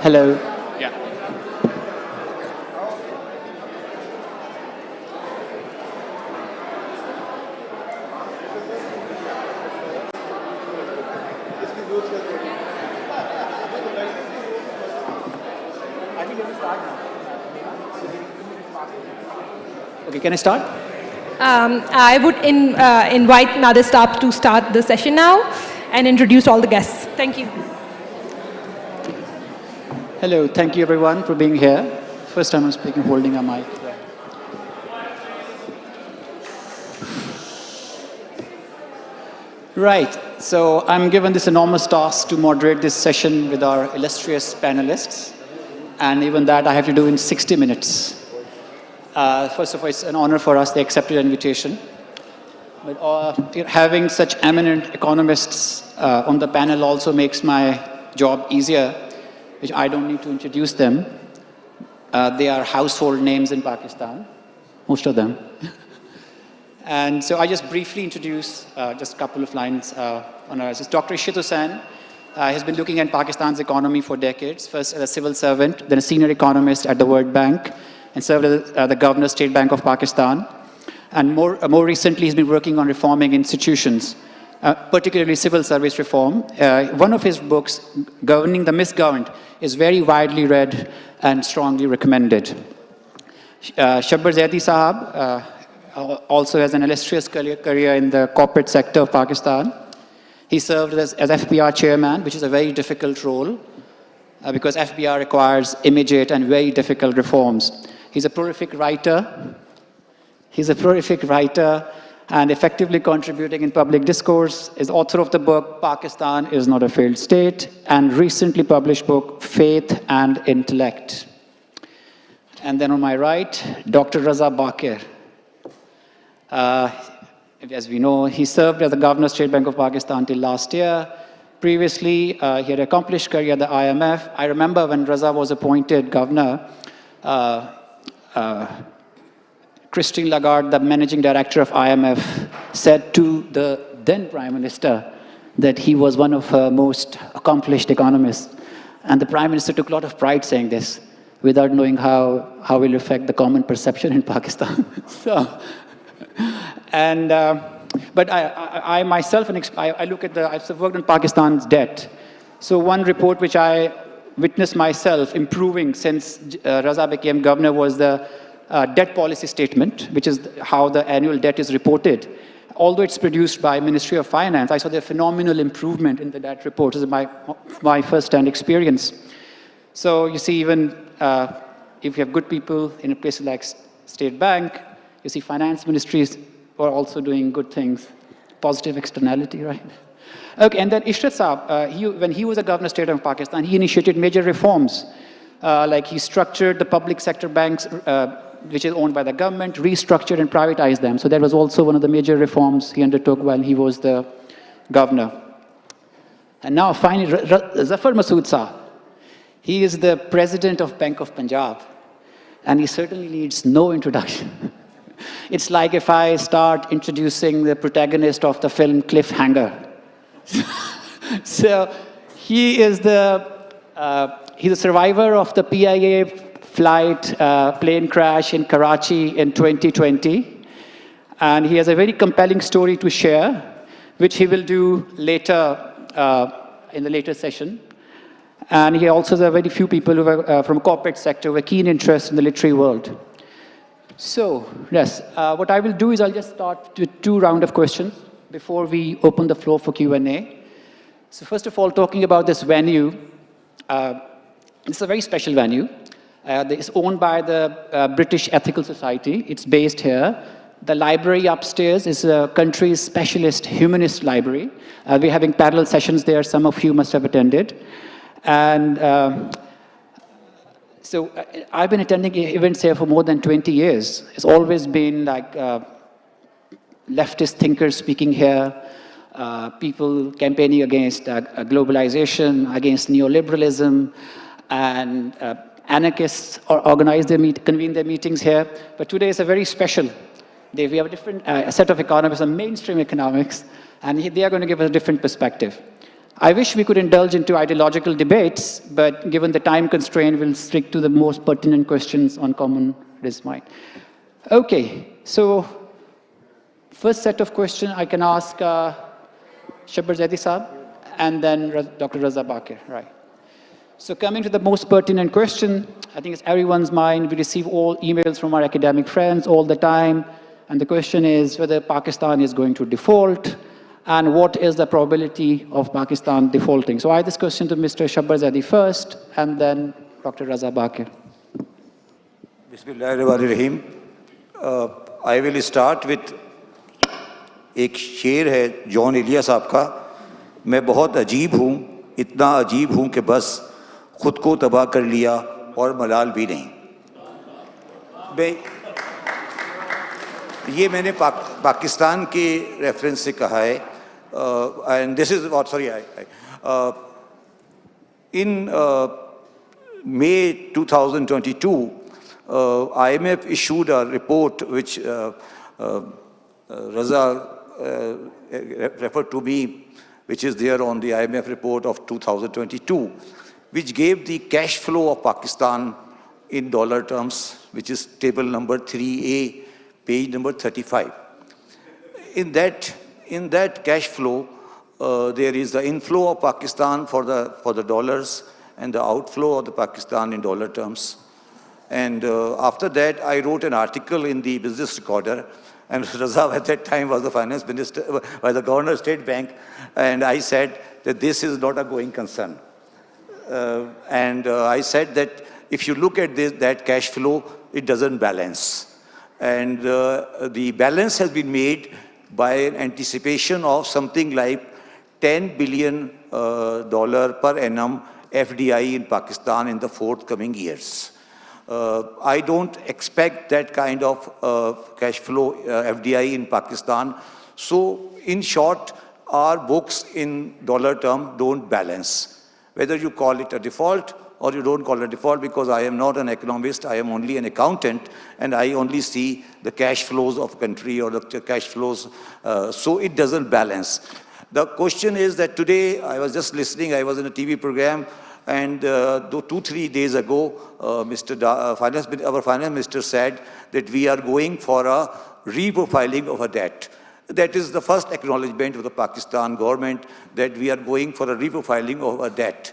Hello. Yeah. Okay, can I start? I would invite Nader Staff to start the session now and introduce all the guests. Thank you. Hello, thank you everyone for being here. First time I'm speaking holding a mic. Right, so I'm given this enormous task to moderate this session with our illustrious panelists. And even that I have to do in 60 minutes. First of all, it's an honor for us, they accepted the invitation. But having such eminent economists on the panel also makes my job easier, which I don't need to introduce them. They are household names in Pakistan, most of them. And so I just briefly introduce just a couple of lines on ours. Dr. Ishit Hussain has been looking at Pakistan's economy for decades, first as a civil servant, then a senior economist at the World Bank, and served as the Governor, State Bank of Pakistan. And more recently, he's been working on reforming institutions, particularly civil service reform. One of his books, Governing the Misgoverned, is very widely read and strongly recommended. Shabbar Zaidi Sahab also has an illustrious career in the corporate sector of Pakistan. He served as FBR chairman, which is a very difficult role because FBR requires immediate and very difficult reforms. He's a prolific writer. And effectively contributing in public discourse, is author of the book, Pakistan is Not a Failed State, and recently published book, Faith and Intellect. And then on my right, Dr. Raza Bakir. As we know, he served as the Governor, State Bank of Pakistan till last year. Previously, he had an accomplished career at the IMF. I remember when Raza was appointed governor, Christine Lagarde, the managing director of IMF, said to the then Prime Minister that he was one of her most accomplished economists. And the Prime Minister took a lot of pride saying this, without knowing how it will affect the common perception in Pakistan. But I myself, I look at I've worked on Pakistan's debt. So one report which I witnessed myself improving since Raza became governor was the debt policy statement, which is how the annual debt is reported. although it's produced by Ministry of Finance, I saw the phenomenal improvement in that report. This is my first-hand experience. So you see, even if you have good people in a place like State Bank, you see finance ministries are also doing good things. Positive externality, right? Okay, and then Ishrat Saab, when he was a governor state of Pakistan, he initiated major reforms. Like he structured the public sector banks, which is owned by the government, restructured and privatized them. So that was also one of the major reforms he undertook while he was the governor. And now finally, Zafar Masood Saab. He is the president of Bank of Punjab, and he certainly needs no introduction. It's like if I start introducing the protagonist of the film Cliffhanger. So he is he's a survivor of the PIA flight plane crash in Karachi in 2020. And he has a very compelling story to share, which he will do later in the later session. And he also has a very few people who are from corporate sector with keen interest in the literary world. So, yes, what I will do is I'll just start with 2 rounds of questions before we open the floor for Q&A. So first of all, talking about this venue, it's a very special venue. It's owned by the British Ethical Society. It's based here. The library upstairs is a country's specialist humanist library. We're having parallel sessions there. Some of you must have attended. And so I've been attending events here for more than 20 years. It's always been like leftist thinkers speaking here, people campaigning against globalization, against neoliberalism, and anarchists convene their meetings here. But today is a very special day. We have a different set of economists, and mainstream economics, and they are going to give us a different perspective. I wish we could indulge into ideological debates, but given the time constraint, we'll stick to the most pertinent questions on common mind. Okay, so first set of questions I can ask Shabbar Zaidi Saab and then Dr. Raza Bakir, right? So coming to the most pertinent question, I think it's everyone's mind. We receive all emails from our academic friends all the time, and the question is whether Pakistan is going to default, and what is the probability of Pakistan defaulting? So I have this question to Mr. Shabbar Zaidi first, and then Dr. Raza Bakir. Bismillahirrahmanirrahim. I will start with एक शेर है John Elia साहब का, मैं बहुत अजीब हूँ, इतना अजीब हूँ कि बस खुद को तबाह कर लिया और मलाल भी नहीं. ये मैंने पाकिस्तान के रेफरेंस से कहा है, and this is what, sorry, in May 2022, IMF issued a report which Raza referred to me, which is there on the IMF report of 2022, which gave the cash flow of Pakistan in dollar terms, which is table number 3A, page number 35. In that cash flow, there is the inflow of Pakistan for the dollars and the outflow of the Pakistan in dollar terms. And after that, I wrote an article in the Business Recorder, and Raza at that time was the finance minister, by the governor of State Bank, and I said that this is not a going concern. I said that if you look at that cash flow, it doesn't balance. And the balance has been made by an anticipation of something like $10 billion per annum FDI in Pakistan in the forthcoming years. I don't expect that kind of cash flow FDI in Pakistan. So in short, our books in dollar term don't balance. Whether you call it a default or you don't call it a default, because I am not an economist, I am only an accountant, and I only see the cash flows of country or the cash flows, so it doesn't balance. The question is that today, I was just listening, I was in a TV program, and 2-3 days ago, our finance minister said that we are going for a reprofiling of a debt. That is the first acknowledgement of the Pakistan government that we are going for a reprofiling of a debt,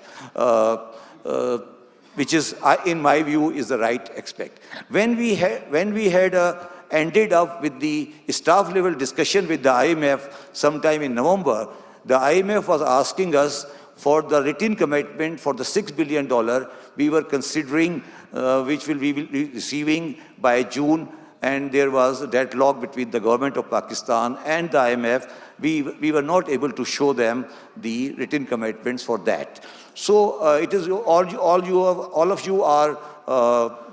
which is, in my view, is the right aspect. When we had ended up with the staff level discussion with the IMF sometime in November. The IMF was asking us for the written commitment for the $6 billion we were considering, which we will be receiving by June, and there was a deadlock between the government of Pakistan and the IMF. We were not able to show them the written commitments for that. So it is all of you are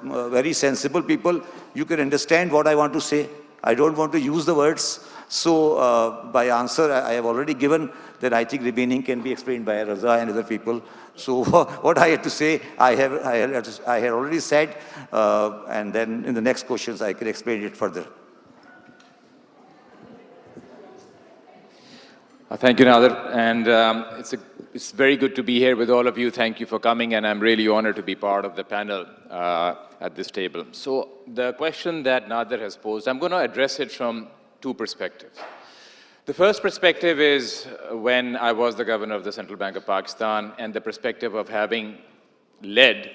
very sensible people. You can understand what I want to say. I don't want to use the words. So by answer I have already given, that I think remaining can be explained by Raza and other people. So what I had to say, I had already said, and then in the next questions I can explain it further. Thank you, Nader. And it's very good to be here with all of you. Thank you for coming, and I'm really honored to be part of the panel at this table. So the question that Nader has posed, I'm going to address it from two perspectives. The first perspective is when I was the governor of the Central Bank of Pakistan, and the perspective of having led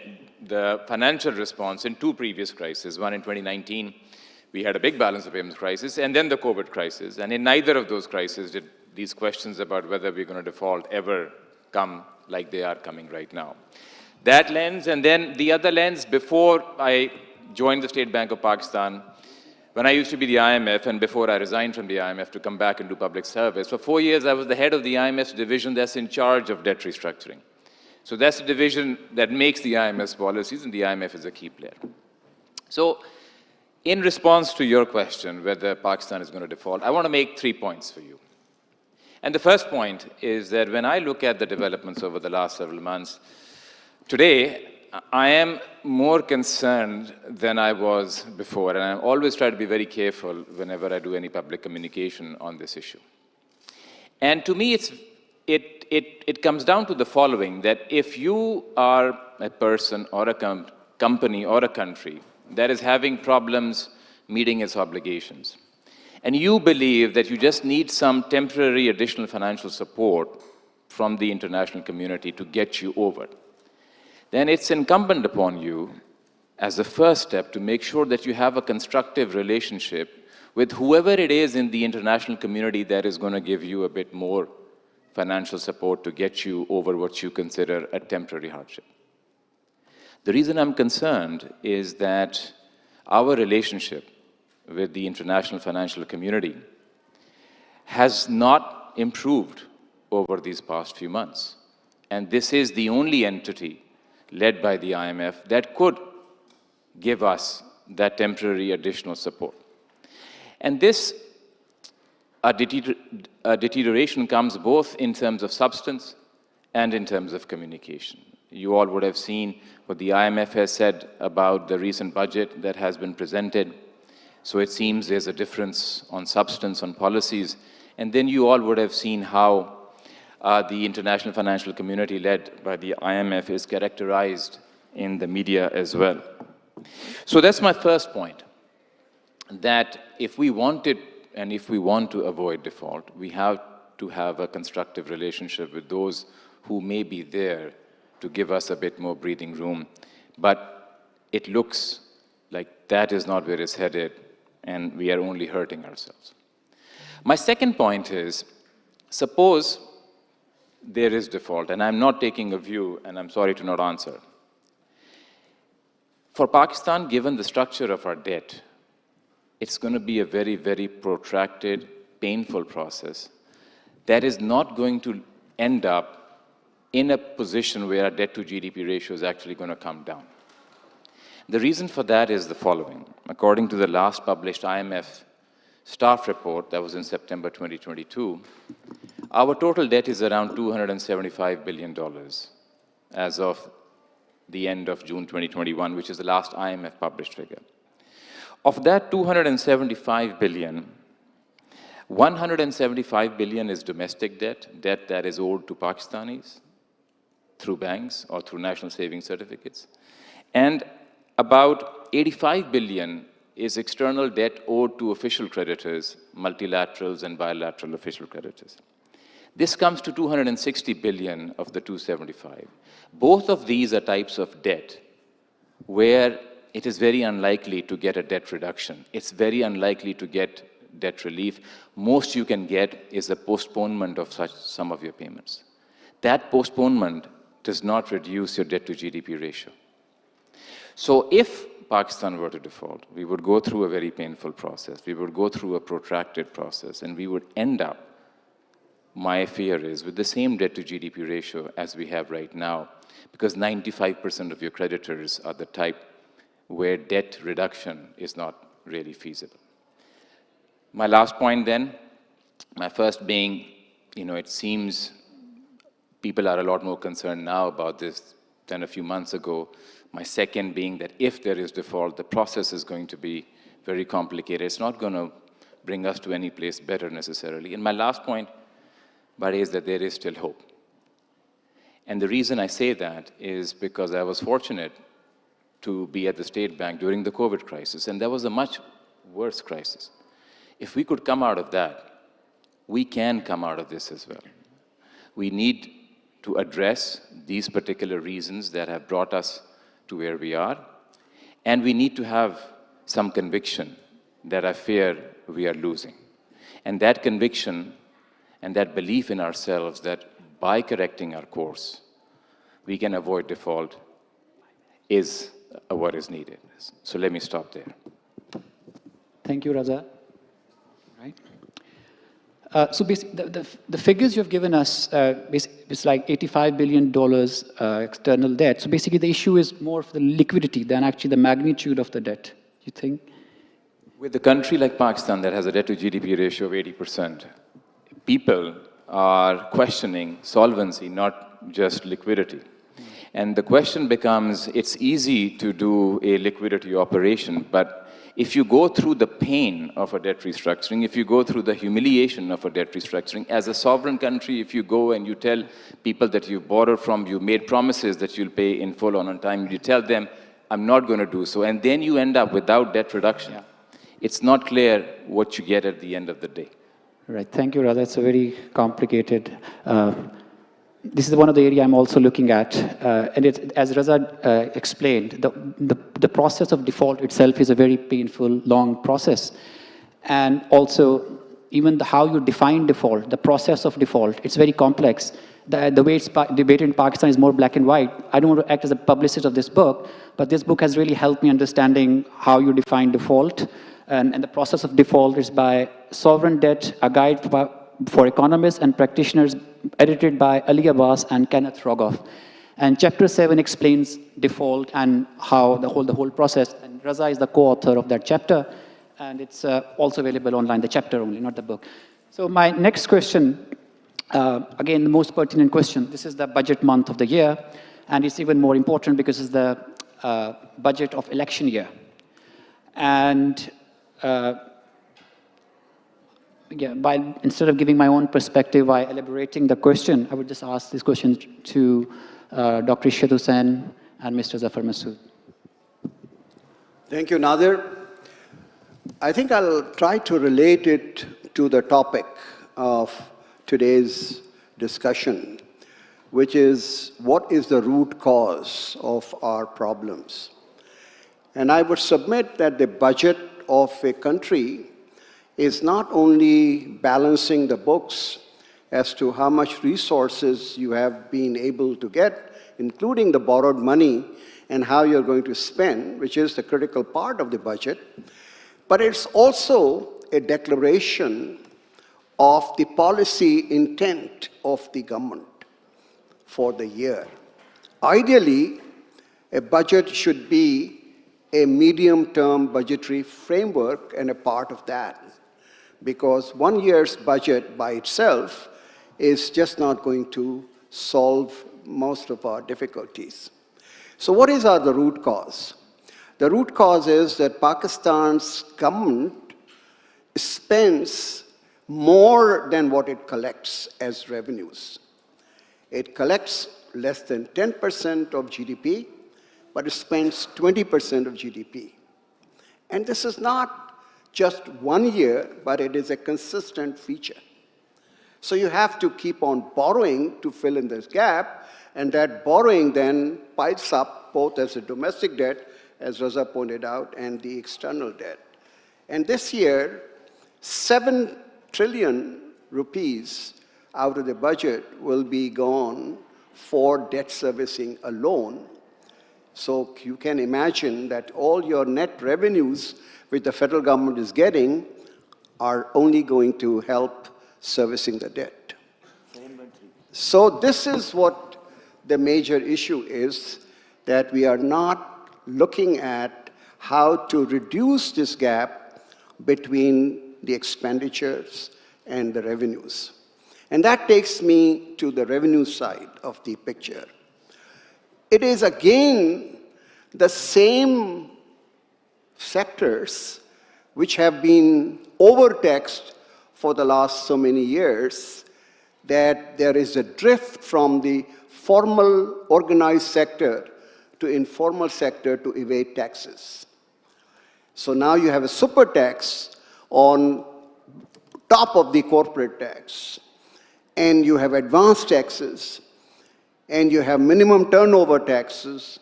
the financial response in two previous crises. One in 2019, we had a big balance of payments crisis, and then the COVID crisis. And in neither of those crises did these questions about whether we're going to default ever come like they are coming right now. That lens, and then the other lens, before I joined the State Bank of Pakistan, when I used to be the IMF, and before I resigned from the IMF to come back and do public service, for 4 years I was the head of the IMF's division that's in charge of debt restructuring. So that's the division that makes the IMF's policies, and the IMF is a key player. So in response to your question, whether Pakistan is going to default, I want to make 3 points for you. And the first point is that when I look at the developments over the last several months, today I am more concerned than I was before, and I always try to be very careful whenever I do any public communication on this issue. And to me, it comes down to the following, that if you are a person or a company or a country that is having problems meeting its obligations, and you believe that you just need some temporary additional financial support from the international community to get you over, then it's incumbent upon you as a first step to make sure that you have a constructive relationship with whoever it is in the international community that is going to give you a bit more financial support to get you over what you consider a temporary hardship. The reason I'm concerned is that our relationship with the international financial community has not improved over these past few months. And this is the only entity led by the IMF that could give us that temporary additional support. And this deterioration comes both in terms of substance and in terms of communication. You all would have seen what the IMF has said about the recent budget that has been presented. So it seems there's a difference on substance, on policies. And then you all would have seen how the international financial community led by the IMF is characterized in the media as well. So that's my first point, that if we wanted and if we want to avoid default, we have to have a constructive relationship with those who may be there to give us a bit more breathing room. But it looks like that is not where it's headed, and we are only hurting ourselves. My second point is, suppose there is default, and I'm not taking a view, and I'm sorry to not answer. For Pakistan, given the structure of our debt, it's going to be a very, very protracted, painful process that is not going to end up in a position where our debt to GDP ratio is actually going to come down. The reason for that is the following. According to the last published IMF staff report that was in September 2022, our total debt is around $275 billion as of the end of June 2021, which is the last IMF published figure. Of that $275 billion, $175 billion is domestic debt, debt that is owed to Pakistanis through banks or through national savings certificates. And about $85 billion is external debt owed to official creditors, multilaterals and bilateral official creditors. This comes to $260 billion of the $275. Both of these are types of debt where it is very unlikely to get a debt reduction. It's very unlikely to get debt relief. Most you can get is a postponement of some of your payments. That postponement does not reduce your debt to GDP ratio. So if Pakistan were to default, we would go through a very painful process. We would go through a protracted process, and we would end up, my fear is, with the same debt to GDP ratio as we have right now, because 95% of your creditors are the type where debt reduction is not really feasible. My last point then, my first being, it seems people are a lot more concerned now about this than a few months ago. My second being that if there is default, the process is going to be very complicated. It's not going to bring us to any place better necessarily. And my last point, is that there is still hope. And the reason I say that is because I was fortunate to be at the State Bank during the COVID crisis, and that was a much worse crisis. If we could come out of that, we can come out of this as well. We need to address these particular reasons that have brought us to where we are, and we need to have some conviction that I fear we are losing. And that conviction and that belief in ourselves that by correcting our course, we can avoid default is what is needed. So let me stop there. Thank you, Raza. Right. So basically, the figures you've given us, it's like $85 billion external debt. So basically, the issue is more of the liquidity than actually the magnitude of the debt, you think? With a country like Pakistan that has a debt to GDP ratio of 80%, people are questioning solvency, not just liquidity. And the question becomes, it's easy to do a liquidity operation, but if you go through the pain of a debt restructuring, if you go through the humiliation of a debt restructuring, as a sovereign country, if you go and you tell people that you borrowed from, you made promises that you'll pay in full on time, you tell them, I'm not going to do so, and then you end up without debt reduction. Yeah. It's not clear what you get at the end of the day. Right, thank you, Radha. It's a very complicated, this is one of the areas I'm also looking at. And it, as Raza explained, the process of default itself is a very painful, long process. And also, even how you define default, the process of default, it's very complex. The way it's debated in Pakistan is more black and white. I don't want to act as a publicist of this book, but this book has really helped me understanding how you define default. And the process of default is by Sovereign Debt, a guide for economists and practitioners, edited by Ali Abbas and Kenneth Rogoff. And chapter 7 explains default and how the whole process. And Raza is the co-author of that chapter, and it's also available online, the chapter only, not the book. So my next question, again, the most pertinent question. This is the budget month of the year, and it's even more important because it's the budget of election year. And instead of giving my own perspective by elaborating the question, I would just ask this question to Dr. Ishad Hussain and Mr. Zafar Masood. Thank you, Nadir. I think I'll try to relate it to the topic of today's discussion, which is what is the root cause of our problems. And I would submit that the budget of a country is not only balancing the books as to how much resources you have been able to get, including the borrowed money and how you're going to spend, which is the critical part of the budget, but it's also a declaration of the policy intent of the government for the year. Ideally, a budget should be a medium-term budgetary framework and a part of that, because 1 year's budget by itself is just not going to solve most of our difficulties. So what is the root cause? The root cause is that Pakistan's government spends more than what it collects as revenues. It collects less than 10% of GDP, but it spends 20% of GDP. And this is not just 1 year, but it is a consistent feature. So you have to keep on borrowing to fill in this gap, and that borrowing then piles up both as a domestic debt as Raza pointed out, and the external debt. And this year, 7 trillion rupees out of the budget will be gone for debt servicing alone. So you can imagine that all your net revenues which the federal government is getting are only going to help servicing the debt. So this is what the major issue is, that we are not looking at how to reduce this gap between the expenditures and the revenues. And that takes me to the revenue side of the picture. It is again the same sectors which have been overtaxed for the last so many years, that there is a drift from the formal organized sector to informal sector to evade taxes. So now you have a super tax on top of the corporate tax, and you have advanced taxes, and you have minimum turnover taxes,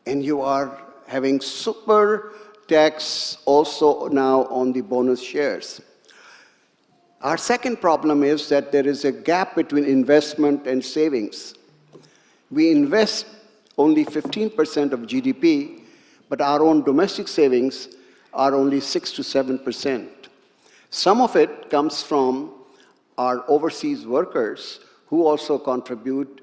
and you are having super tax also now on the bonus shares. Our second problem is that there is a gap between investment and savings. We invest only 15% of GDP, but our own domestic savings are only 6 to 7%. Some of it comes from our overseas workers who also contribute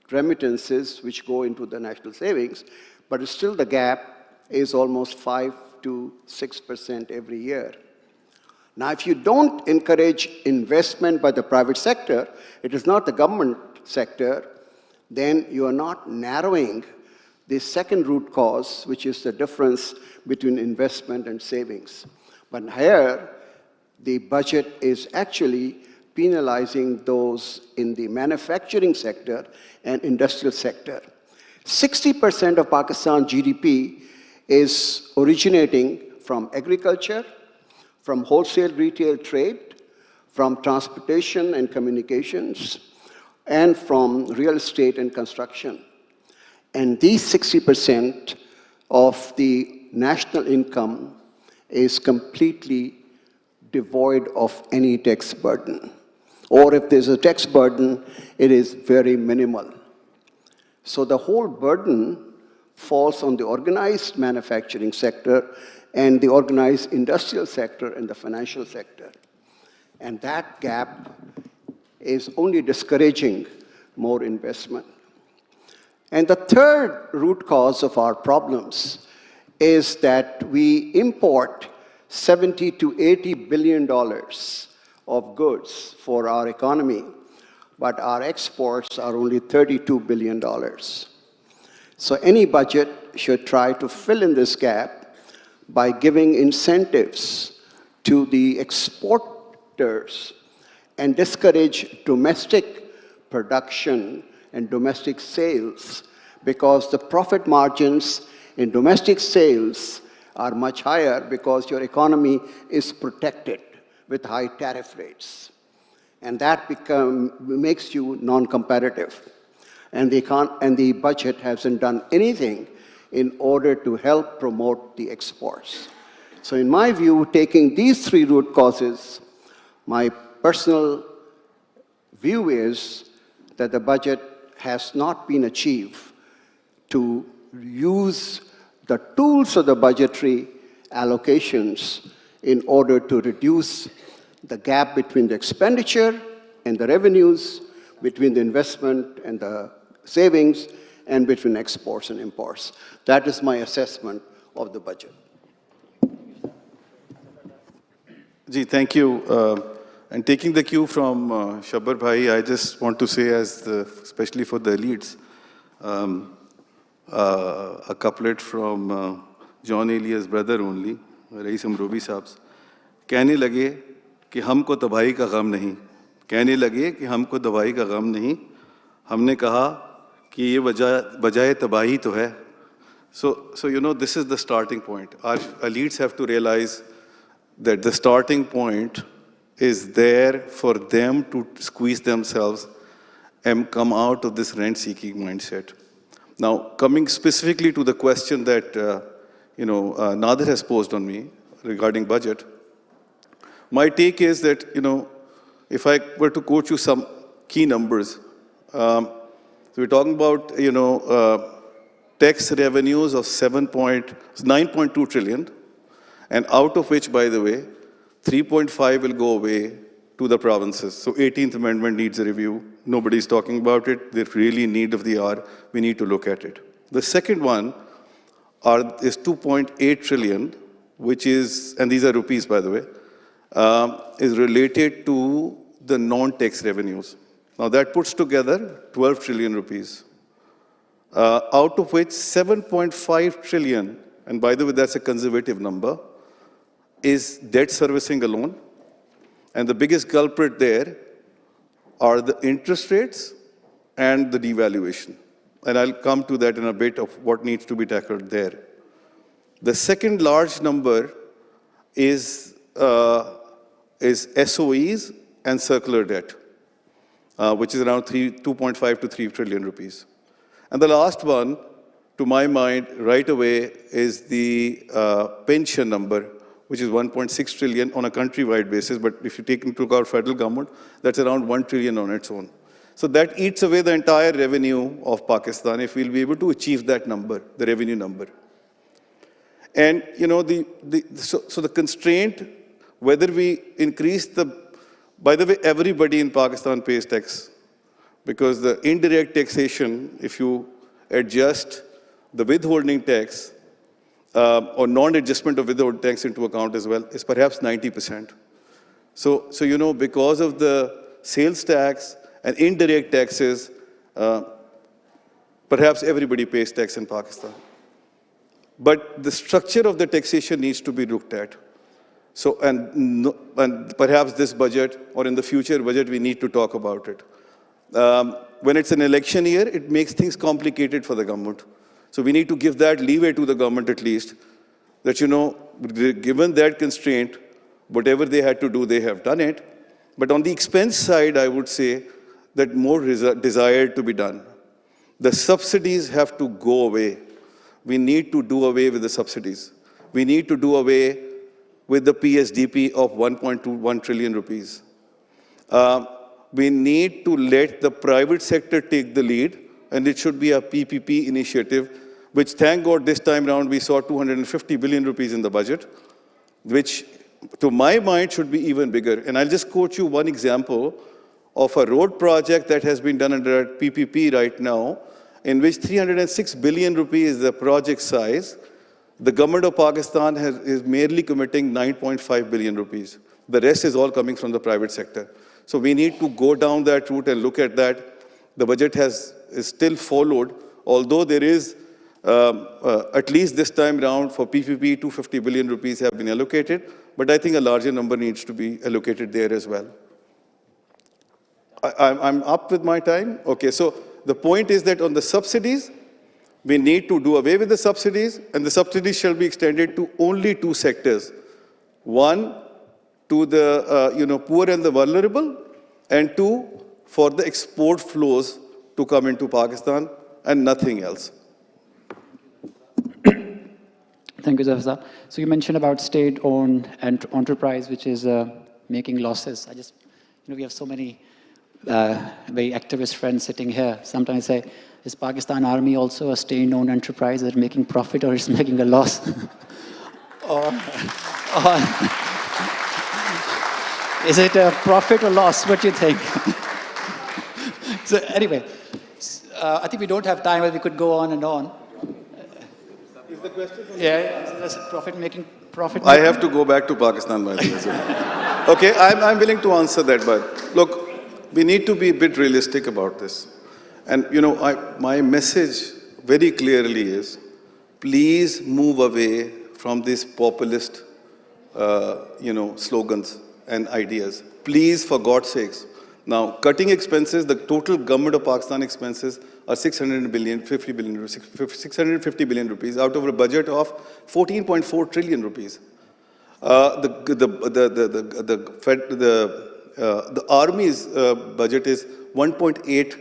remittances which go into the national savings, but still the gap is almost 5 to 6% every year. Now, if you don't encourage investment by the private sector, it is not the government sector, then you are not narrowing the second root cause, which is the difference between investment and savings. But here, the budget is actually penalizing those in the manufacturing sector and industrial sector. 60% of Pakistan GDP is originating from agriculture, from wholesale retail trade, from transportation and communications, and from real estate and construction. And these 60% of the national income is completely devoid of any tax burden. Or if there's a tax burden, it is very minimal. So the whole burden falls on the organized manufacturing sector and the organized industrial sector and the financial sector. And that gap is only discouraging more investment. And the third root cause of our problems is that we import $70 to $80 billion of goods for our economy, but our exports are only $32 billion. So any budget should try to fill in this gap by giving incentives to the exporters and discourage domestic production and domestic sales, because the profit margins in domestic sales are much higher because your economy is protected with high tariff rates. And that makes you non-competitive. And the budget hasn't done anything in order to help promote the exports. So in my view, taking these three root causes, my personal view is that the budget has not been achieved to use the tools of the budgetary allocations in order to reduce the gap between the expenditure and the revenues, between the investment and the savings, and between exports and imports. That is my assessment of the budget. Ji, thank you. And taking the cue from Shabbar Bhai, I just want to say, especially for the elites, a couplet from John Elias' brother only, Rais Amrovi Saab's. कहने लगे कि हमको तबाही का गम नहीं, कहने लगे कि हमको तबाही का गम नहीं, हमने कहा कि ये बजाय तबाही तो है. So you know, this is the starting point. Our elites have to realize that the starting point is there for them to squeeze themselves and come out of this rent-seeking mindset. Now, coming specifically to the question that, Nadir has posed on me regarding budget, my take is that, if I were to quote you some key numbers, so we're talking about, tax revenues of 9.2 trillion, and out of which, by the way, 3.5 will go away to the provinces. So 18th Amendment needs a review. Nobody's talking about it. They're really in need of the hour. We need to look at it. The second one is 2.8 trillion, which is, and these are rupees, by the way, is related to the non-tax revenues. Now that puts together 12 trillion rupees, out of which 7.5 trillion, and by the way, that's a conservative number, is debt servicing alone. And the biggest culprit there are the interest rates and the devaluation. And I'll come to that in a bit of what needs to be tackled there. The second large number is SOEs and circular debt, which is around 2.5 to 3 trillion rupees. And the last one, to my mind, right away, is the pension number, which is 1.6 trillion on a countrywide basis. But if you take into account federal government, that's around 1 trillion on its own. So that eats away the entire revenue of Pakistan if we'll be able to achieve that number, the revenue number. And, so the constraint, whether we increase by the way, everybody in Pakistan pays tax, because the indirect taxation, if you adjust the withholding tax, or non-adjustment of withholding tax into account as well, is perhaps 90%. So because of the sales tax and indirect taxes, perhaps everybody pays tax in Pakistan. But the structure of the taxation needs to be looked at. So, and perhaps this budget, or in the future budget, we need to talk about it. When it's an election year, it makes things complicated for the government. So we need to give that leeway to the government at least, that, given that constraint, whatever they had to do, they have done it. But on the expense side, I would say that more desired to be done. The subsidies have to go away. We need to do away with the subsidies. We need to do away with the PSDP of 1.21 trillion rupees. We need to let the private sector take the lead, and it should be a PPP initiative, which, thank God, this time around we saw 250 billion rupees in the budget, which, to my mind, should be even bigger. And I'll just quote you one example of a road project that has been done under PPP right now, in which 306 billion rupees is the project size. The government of Pakistan is merely committing 9.5 billion rupees. The rest is all coming from the private sector. So we need to go down that route and look at that. The budget is still followed, although there is, at least this time around, for PPP, 250 billion rupees have been allocated, but I think a larger number needs to be allocated there as well. I'm up with my time? Okay, so the point is that on the subsidies, we need to do away with the subsidies, and the subsidies shall be extended to only two sectors. One, to the poor and the vulnerable, and two, for the export flows to come into Pakistan, and nothing else. Thank you, Zafar. So you mentioned about state-owned enterprise, which is making losses. We have so many very activist friends sitting here. Sometimes say, is Pakistan Army also a state-owned enterprise that is making profit or is making a loss? or is it a profit or loss? What do you think? So anyway, I think we don't have time, but we could go on and on. Is the question from is profit? I have to go back to Pakistan, by the way. Okay, I'm willing to answer that, but look, we need to be a bit realistic about this. And, my message very clearly is, please move away from these populist, slogans and ideas. Please, for God's sakes. Now, cutting expenses, the total government of Pakistan expenses are 650 billion rupees out of a budget of 14.4 trillion rupees. The army's budget is 1.8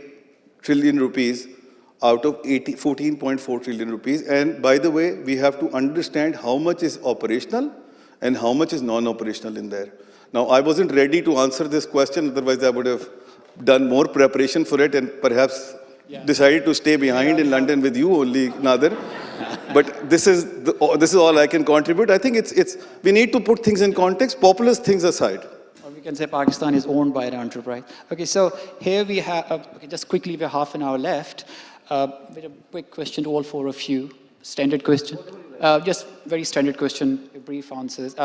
trillion rupees out of 14.4 trillion rupees. And by the way, we have to understand how much is operational and how much is non-operational in there. Now, I wasn't ready to answer this question, otherwise I would have done more preparation for it and perhaps decided to stay behind in London with you only, Nader. But this is all I can contribute. I think we need to put things in context, populist things aside. Or we can say Pakistan is owned by an enterprise. Okay, so here we have, just quickly, we have half an hour left. With a quick question to all four of you. Standard question. Just very standard question, brief answers.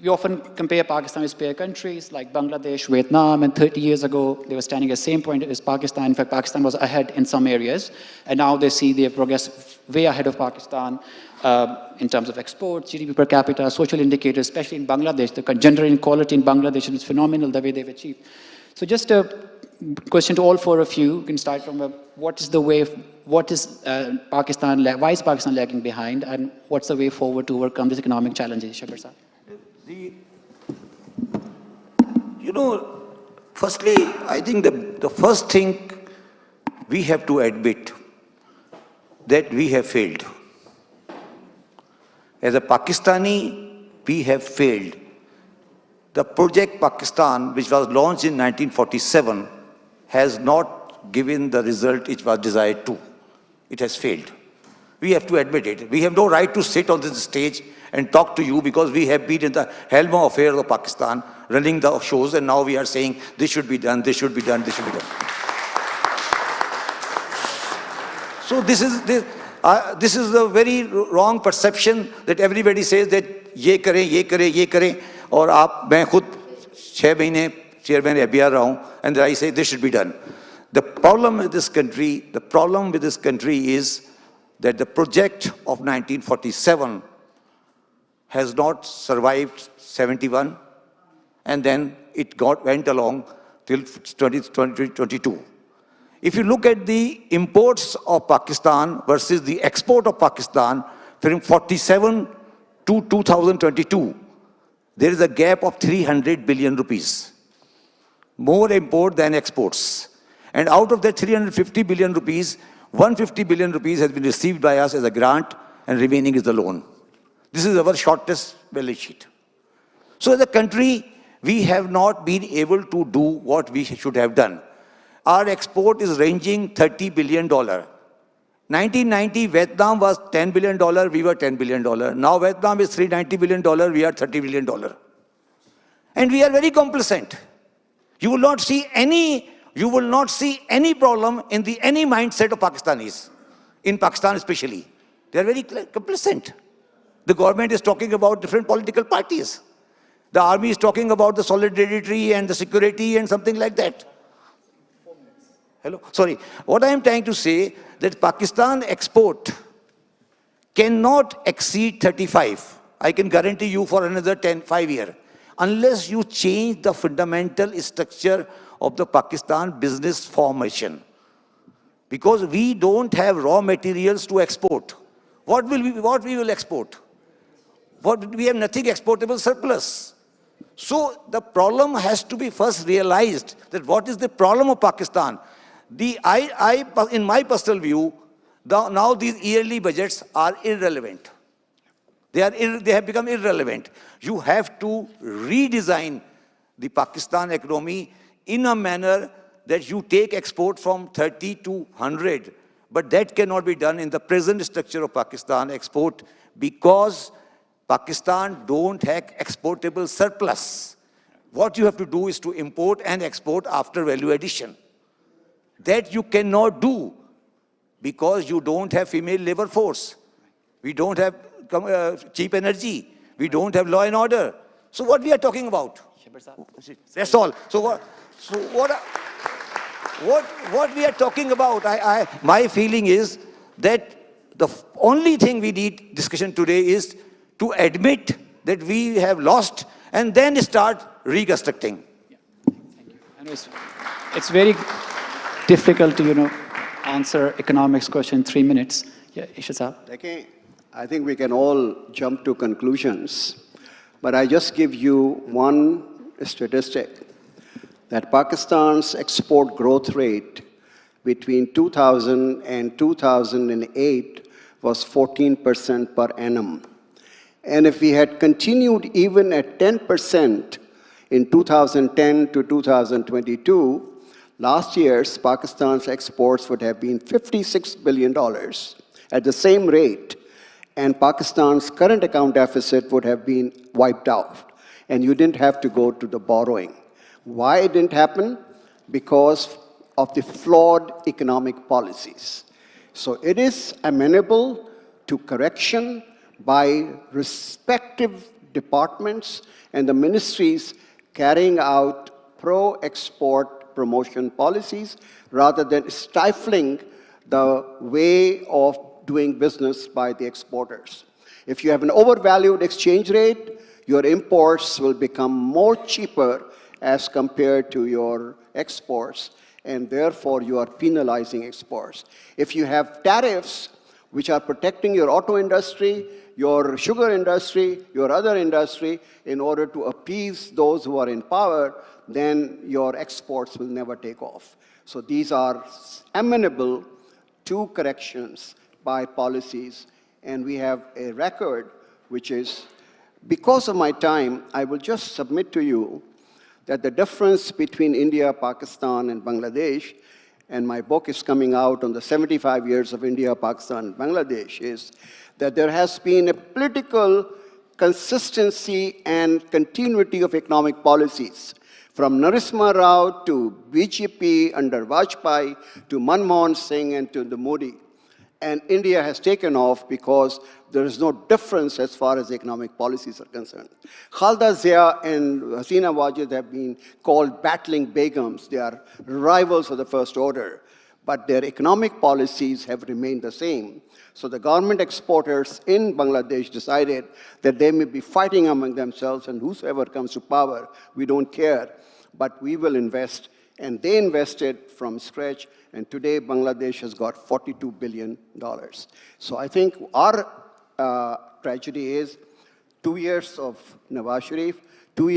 We often compare Pakistan with peer countries like Bangladesh, Vietnam, and 30 years ago, they were standing at the same point as Pakistan. In fact, Pakistan was ahead in some areas, and now they see their progress way ahead of Pakistan in terms of exports, GDP per capita, social indicators, especially in Bangladesh. The gender inequality in Bangladesh is phenomenal, the way they've achieved. So just a question to all four of you. You can start from why is Pakistan lagging behind, and what's the way forward to overcome these economic challenges, Shabbir sir? Firstly, I think the first thing we have to admit that we have failed. As a Pakistani, we have failed. The project Pakistan, which was launched in 1947, has not given the result it was desired to. It has failed. We have to admit it. We have no right to sit on this stage and talk to you because we have been in the helm of affairs of Pakistan, running the shows, and now we are saying this should be done, this should be done, this should be done. So this is a very wrong perception that everybody says that ye kare, और मैं खुद 6 महीने chairman ABR रहा हूँ, and I say this should be done. The problem with this country is that the project of 1947 has not survived 71, and then it went along till 2022. If you look at the imports of Pakistan versus the export of Pakistan from 47 to 2022, there is a gap of 300 billion rupees. More import than exports. And out of that 350 billion rupees, 150 billion rupees has been received by us as a grant, and remaining is the loan. This is our shortest balance sheet. So as a country, we have not been able to do what we should have done. Our export is ranging $30 billion. 1990, Vietnam was $10 billion, we were $10 billion. Now Vietnam is $390 billion, we are $30 billion. And we are very complacent. You will not see any problem in any mindset of Pakistanis, in Pakistan especially. They are very complacent. The government is talking about different political parties. The army is talking about the solidarity and the security and something like that. Hello? Sorry. What I am trying to say that Pakistan export cannot exceed 35. I can guarantee you for another 5 years. Unless you change the fundamental structure of the Pakistan business formation. Because we don't have raw materials to export. What we will export? We have nothing exportable surplus. So the problem has to be first realized that what is the problem of Pakistan? In my personal view, now these yearly budgets are irrelevant. They have become irrelevant. You have to redesign the Pakistan economy in a manner that you take export from 30 to 100. But that cannot be done in the present structure of Pakistan export because Pakistan don't have exportable surplus. What you have to do is to import and export after value addition. That you cannot do because you don't have female labor force. We don't have cheap energy. We don't have law and order. So what we are talking about? That's all. So what we are talking about, my feeling is that the only thing we need discussion today is to admit that we have lost and then start reconstructing. And it's very difficult to, answer economics question in 3 minutes. Yeah, Ishad Saab. I think we can all jump to conclusions, but I just give you one statistic, that Pakistan's export growth rate between 2000 and 2008 was 14% per annum. And if we had continued even at 10% in 2010 to 2022, last year's Pakistan's exports would have been $56 billion at the same rate, and Pakistan's current account deficit would have been wiped out, and you didn't have to go to the borrowing. Why it didn't happen? Because of the flawed economic policies. So it is amenable to correction by respective departments and the ministries carrying out pro-export promotion policies rather than stifling the way of doing business by the exporters. If you have an overvalued exchange rate, your imports will become more cheaper as compared to your exports, and therefore you are penalizing exports. If you have tariffs which are protecting your auto industry, your sugar industry, your other industry, in order to appease those who are in power, then your exports will never take off. So these are amenable to corrections by policies, and we have a record which is, because of my time, I will just submit to you that the difference between India, Pakistan, and Bangladesh, and my book is coming out on the 75 years of India, Pakistan, and Bangladesh, is that there has been a political consistency and continuity of economic policies. From Narasimha Rao to BJP under Vajpayee to Manmohan Singh and to the Modi. And India has taken off because there is no difference as far as economic policies are concerned. Khalda Zia and Hasina Wajid have been called battling Begums. They are rivals of the first order, but their economic policies have remained the same. So the government exporters in Bangladesh decided that they may be fighting among themselves, and whosoever comes to power, we don't care, but we will invest. And they invested from scratch, and today Bangladesh has got $42 billion. So I think our tragedy is 2 years of Nawaz Sharif, 2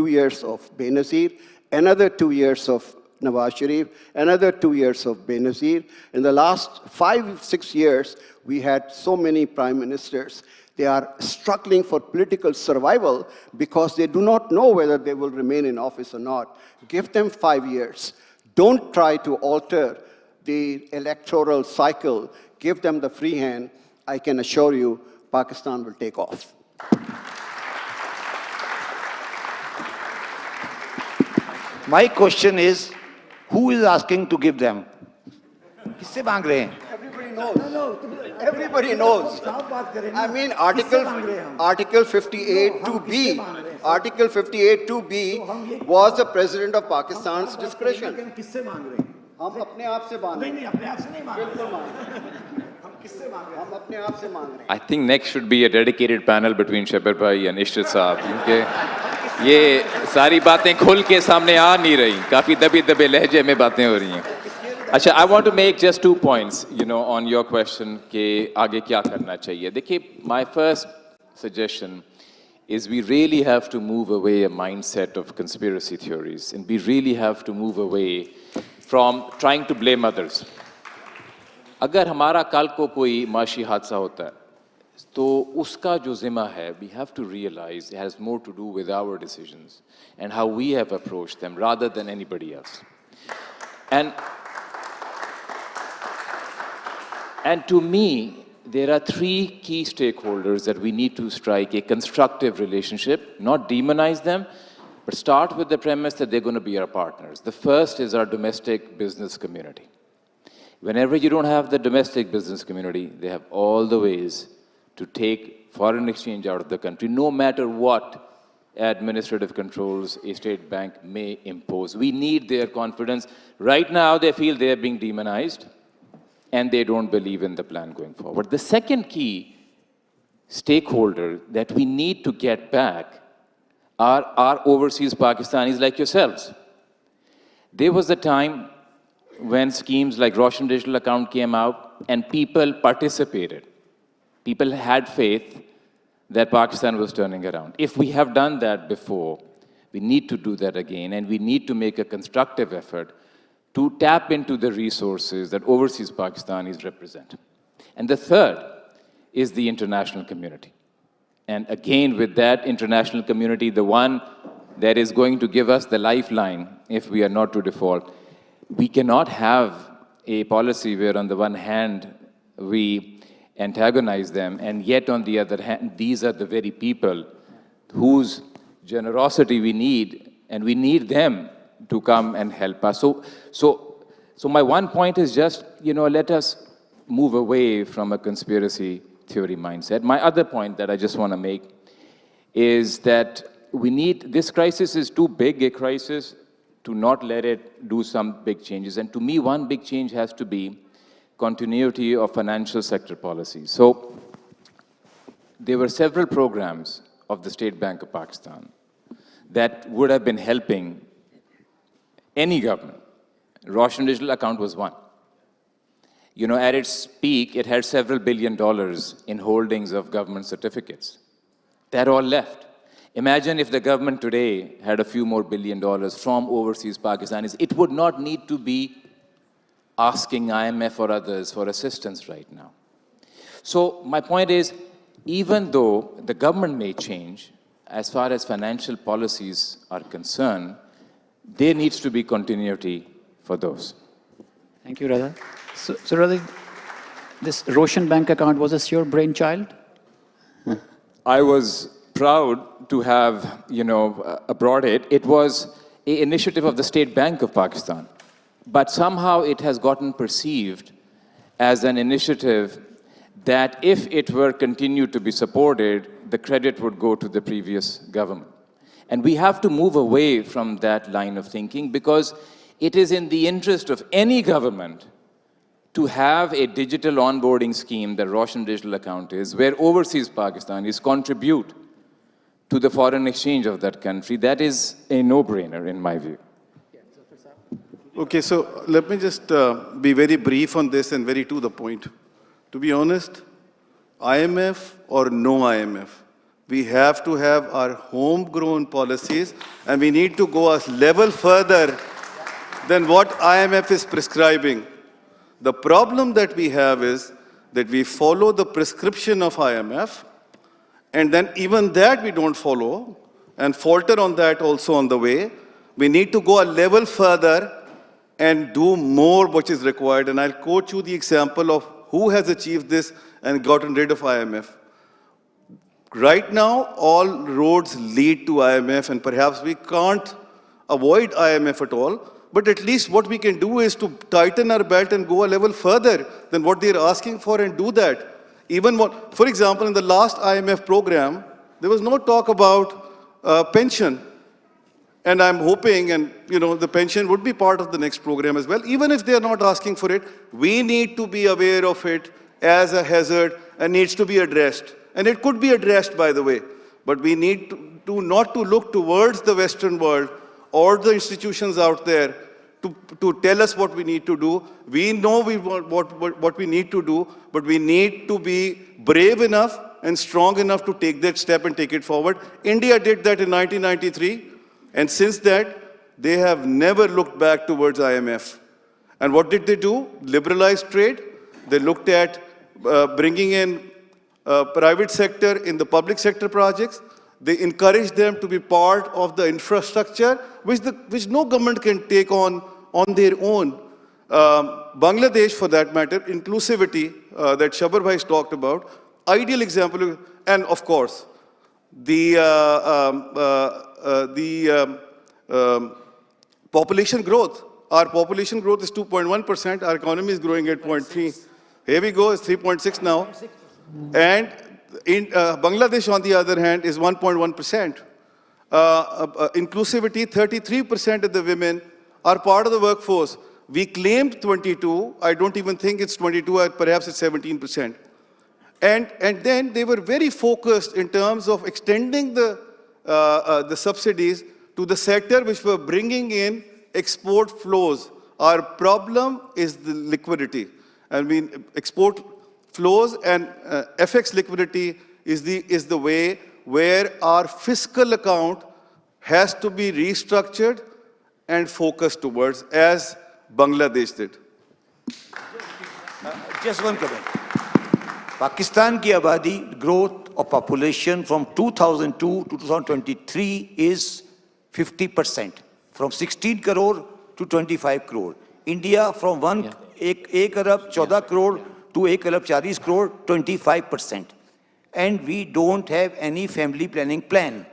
years of Benazir, another 2 years of Nawaz Sharif, another 2 years of Benazir. In the last 5-6 years, we had so many prime ministers. They are struggling for political survival because they do not know whether they will remain in office or not. Give them 5 years. Don't try to alter the electoral cycle. Give them the free hand. I can assure you, Pakistan will take off. My question is, who is asking to give them? किससे मांग रहे हैं? Everybody knows. Everybody knows. I mean, Article 58 2B, Article 58 2B was the President of Pakistan's discretion. किससे मांग रहे हैं? हम अपने आप से मांग रहे हैं. नहीं अपने आप से नहीं मांग बिल्कुल मांग रहे हैं. हम किससे मांग रहे हैं? हम अपने आप से मांग रहे हैं. I think next should be a dedicated panel between Shabir Bhai and Ishrat Saab, क्योंकि ये सारी बातें खुल के सामने आ नहीं रही, काफी दबे दबे लहजे में बातें हो रही हैं. अच्छा, I want to make just 2 points, on your question कि आगे क्या करना चाहिए. देखिए, my first suggestion is we really have to move away a mindset of conspiracy theories, and we really have to move away from trying to blame others. अगर हमारा कल को कोई माशी हादसा होता है, तो उसका जो ज़िम्मा है, we have to realize it has more to do with our decisions and how we have approached them rather than anybody else. And to me, there are 3 key stakeholders that we need to strike a constructive relationship, not demonize them, but start with the premise that they're going to be our partners. The first is our domestic business community. Whenever you don't have the domestic business community, they have all the ways to take foreign exchange out of the country, no matter what administrative controls a state bank may impose. We need their confidence. Right now, they feel they are being demonized, and they don't believe in the plan going forward. The second key stakeholder that we need to get back are our overseas Pakistanis like yourselves. There was a time when schemes like Roshan Digital Account came out and people participated. People had faith that Pakistan was turning around. If we have done that before, we need to do that again, and we need to make a constructive effort to tap into the resources that overseas Pakistanis represent. And the third is the international community. And again, with that international community, the one that is going to give us the lifeline if we are not to default, we cannot have a policy where on the one hand we antagonize them, and yet on the other hand, these are the very people whose generosity we need, and we need them to come and help us. So my one point is just, let us move away from a conspiracy theory mindset. My other point that I just want to make is that this crisis is too big a crisis to not let it do some big changes. And to me, one big change has to be continuity of financial sector policies. So there were several programs of the State Bank of Pakistan that would have been helping any government. Roshan Digital account was one. At its peak, it had several $1 billion in holdings of government certificates. That all left. Imagine if the government today had a few more $1 billion from overseas Pakistanis. It would not need to be asking IMF or others for assistance right now. So my point is, even though the government may change, as far as financial policies are concerned, there needs to be continuity for those. Thank you, Radha. So Radha, this Roshan bank account, was this your brainchild? I was proud to have, brought it. It was an initiative of the State Bank of Pakistan. But somehow it has gotten perceived as an initiative that if it were continued to be supported, the credit would go to the previous government. And we have to move away from that line of thinking, because it is in the interest of any government to have a digital onboarding scheme, the Roshan Digital account is, where overseas Pakistanis contribute to the foreign exchange of that country. That is a no-brainer in my view. Okay, so let me just be very brief on this and very to the point. To be honest, IMF or no IMF, we have to have our homegrown policies, and we need to go a level further than what IMF is prescribing. The problem that we have is that we follow the prescription of IMF, and then even that we don't follow, and falter on that also on the way. We need to go a level further and do more which is required. And I'll quote you the example of who has achieved this and gotten rid of IMF. Right now, all roads lead to IMF, and perhaps we can't avoid IMF at all, but at least what we can do is to tighten our belt and go a level further than what they're asking for and do that. For example, in the last IMF program, there was no talk about pension. And I'm hoping, and the pension would be part of the next program as well. Even if they're not asking for it, we need to be aware of it as a hazard and needs to be addressed. And it could be addressed, by the way. But we need to not to look towards the Western world or the institutions out there to tell us what we need to do. We know what we need to do, but we need to be brave enough and strong enough to take that step and take it forward. India did that in 1993, and since that, they have never looked back towards IMF. And what did they do? Liberalize trade. They looked at bringing in private sector in the public sector projects. They encouraged them to be part of the infrastructure, which no government can take on their own. Bangladesh, for that matter, inclusivity that Shabar Bhai talked about, ideal example, and of course, the population growth. Our population growth is 2.1%. Our economy is growing at 0.3. Here we go, it's 3.6 now. And in Bangladesh, on the other hand, is 1.1%. Inclusivity, 33% of the women are part of the workforce. We claimed 22. I don't even think it's 22, perhaps it's 17%. And then they were very focused in terms of extending the subsidies to the sector which were bringing in export flows. Our problem is the liquidity. I mean, export flows and FX liquidity is the way where our fiscal account has to be restructured and focused towards, as Bangladesh did. Just one comment. Pakistan ki abadi growth of population from 2002 to 2023 is 50%, from 16 crore to 25 crore. India from 1 arab 14 crore to 1 arab 40 crore, 25%. And we don't have any family planning plan.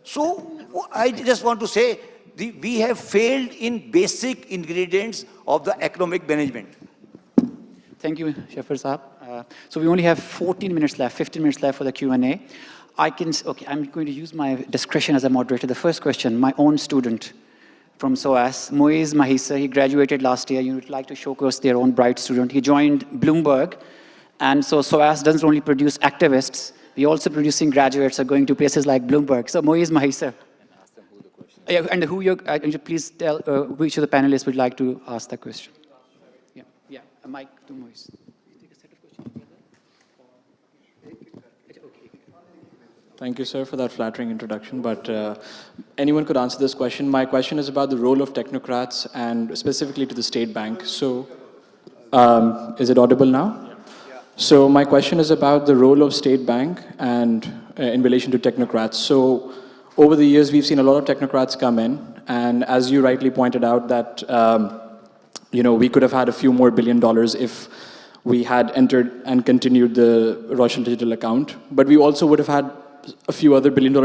So I just want to say, we have failed in basic ingredients of the economic management. Thank you, Shafir Saab. So we only have 14 minutes left, 15 minutes left for the Q&A. I'm going to use my discretion as a moderator. The first question, my own student from SOAS, Moiz Mahisa, he graduated last year. You would like to showcase their own bright student. He joined Bloomberg. And so SOAS doesn't only produce activists, we're also producing graduates who are going to places like Bloomberg. So Moiz Mahisa. And who you're, please tell which of the panelists would like to ask that question. Yeah, a mic to Moiz. Thank you, sir, for that flattering introduction. But anyone could answer this question. My question is about the role of technocrats and specifically to the state bank. So, is it audible now? So my question is about the role of state bank and in relation to technocrats. So over the years, we've seen a lot of technocrats come in. And as you rightly pointed out that, we could have had a few more $1 billion if we had entered and continued the Russian digital account. But we also would have had a few other $1 billion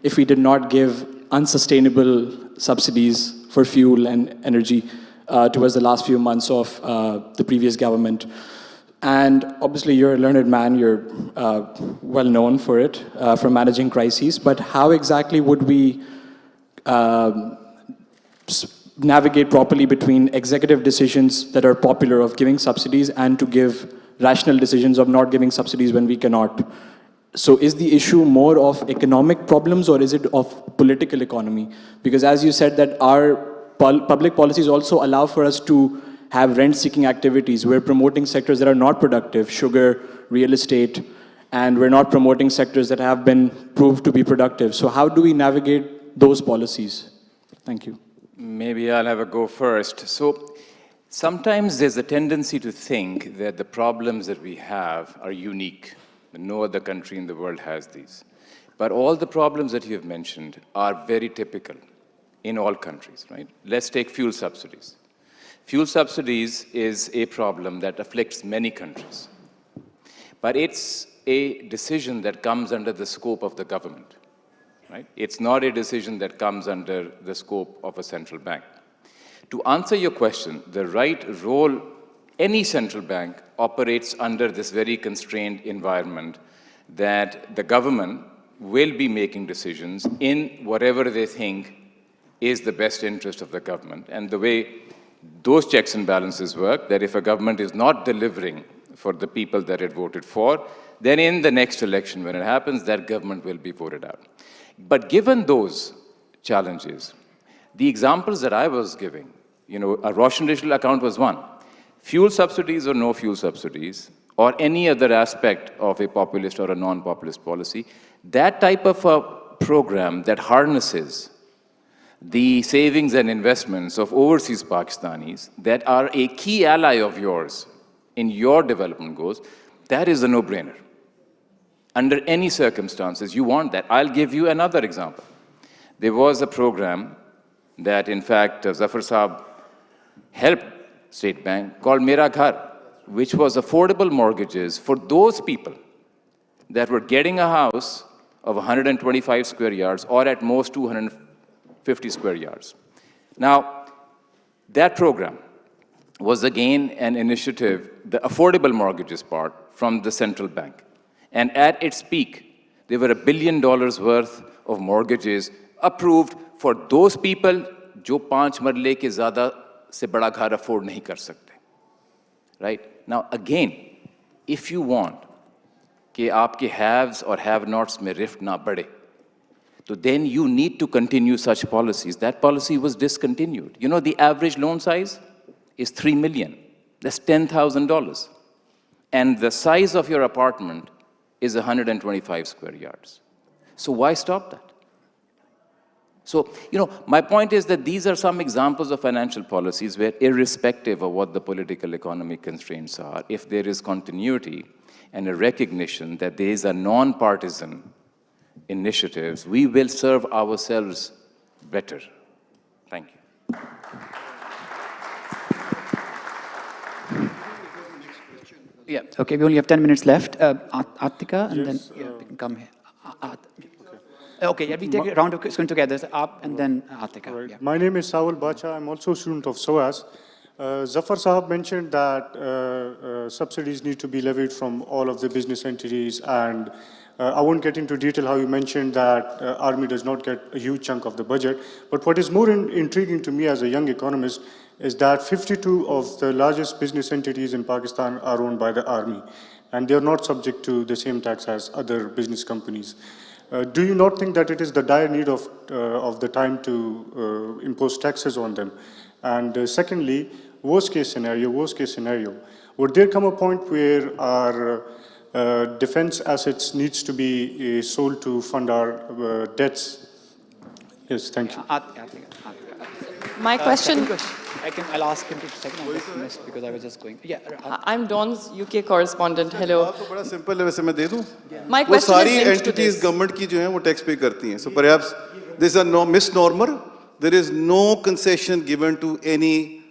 if we did not give unsustainable subsidies for fuel and energy towards the last few months of the previous government. And obviously, you're a learned man, you're well known for it, for managing crises, but how exactly would we navigate properly between executive decisions that are popular of giving subsidies and to give rational decisions of not giving subsidies when we cannot? So is the issue more of economic problems or is it of political economy? Because as you said that our public policies also allow for us to have rent-seeking activities. We're promoting sectors that are not productive, sugar, real estate, and we're not promoting sectors that have been proved to be productive. So how do we navigate those policies? Thank you. Maybe I'll have a go first. So sometimes there's a tendency to think that the problems that we have are unique. No other country in the world has these. But all the problems that you have mentioned are very typical in all countries, right? Let's take fuel subsidies. Fuel subsidies is a problem that afflicts many countries. But it's a decision that comes under the scope of the government, right? It's not a decision that comes under the scope of a central bank. To answer your question, the right role, any central bank operates under this very constrained environment that the government will be making decisions in whatever they think is the best interest of the government. And the way those checks and balances work, that if a government is not delivering for the people that it voted for, then in the next election, when it happens, that government will be voted out. But given those challenges, the examples that I was giving, a Russian digital account was one. Fuel subsidies or no fuel subsidies, or any other aspect of a populist or a non-populist policy, that type of a program that harnesses the savings and investments of overseas Pakistanis that are a key ally of yours in your development goals, that is a no-brainer. Under any circumstances, you want that. I'll give you another example. There was a program that, in fact, Zafar Saab helped State Bank called Mera Ghar, which was affordable mortgages for those people that were getting a house of 125 square yards or at most 250 square yards. Now, that program was again an initiative, the affordable mortgages part, from the central bank. And at its peak, there were $1 billion worth of mortgages approved for those people जो 5 मरले के ज़्यादा से बड़ा घर afford नहीं कर सकते. Right? Now, again, if you want कि आपके haves or have-nots में rift ना बढ़े, so then you need to continue such policies. That policy was discontinued. You know, the average loan size is $3 million. That's $10,000. And the size of your apartment is 125 square yards. So why stop that? So, my point is that these are some examples of financial policies where, irrespective of what the political economic constraints are, if there is continuity and a recognition that these are non-partisan initiatives, we will serve ourselves better. Thank you. Yeah, okay, we only have 10 minutes left. Atika, and then we can come here. Okay, yeah, we take a round of questions together. So up and then Atika. Right. Yeah. My name is Sawal Bacha. I'm also a student of SOAS. Zafar Sahab mentioned that subsidies need to be levied from all of the business entities, and I won't get into detail how you mentioned that Army does not get a huge chunk of the budget. But what is more intriguing to me as a young economist is that 52 of the largest business entities in Pakistan are owned by the Army, and they are not subject to the same tax as other business companies. Do you not think that it is the dire need of the time to impose taxes on them? And secondly, worst case scenario, would there come a point where our defense assets needs to be sold to fund our debts? Yes, thank you. My question... I'll ask him to second. I just missed because I was just going. Yeah. I'm Dawn's UK correspondent. Hello. बड़ा simple है वैसे मैं दे दूं. My वो question सारी is linked to entities this. government की जो हैं वो tax pay करती हैं. So perhaps this is a misnomer. There is no concession given to any.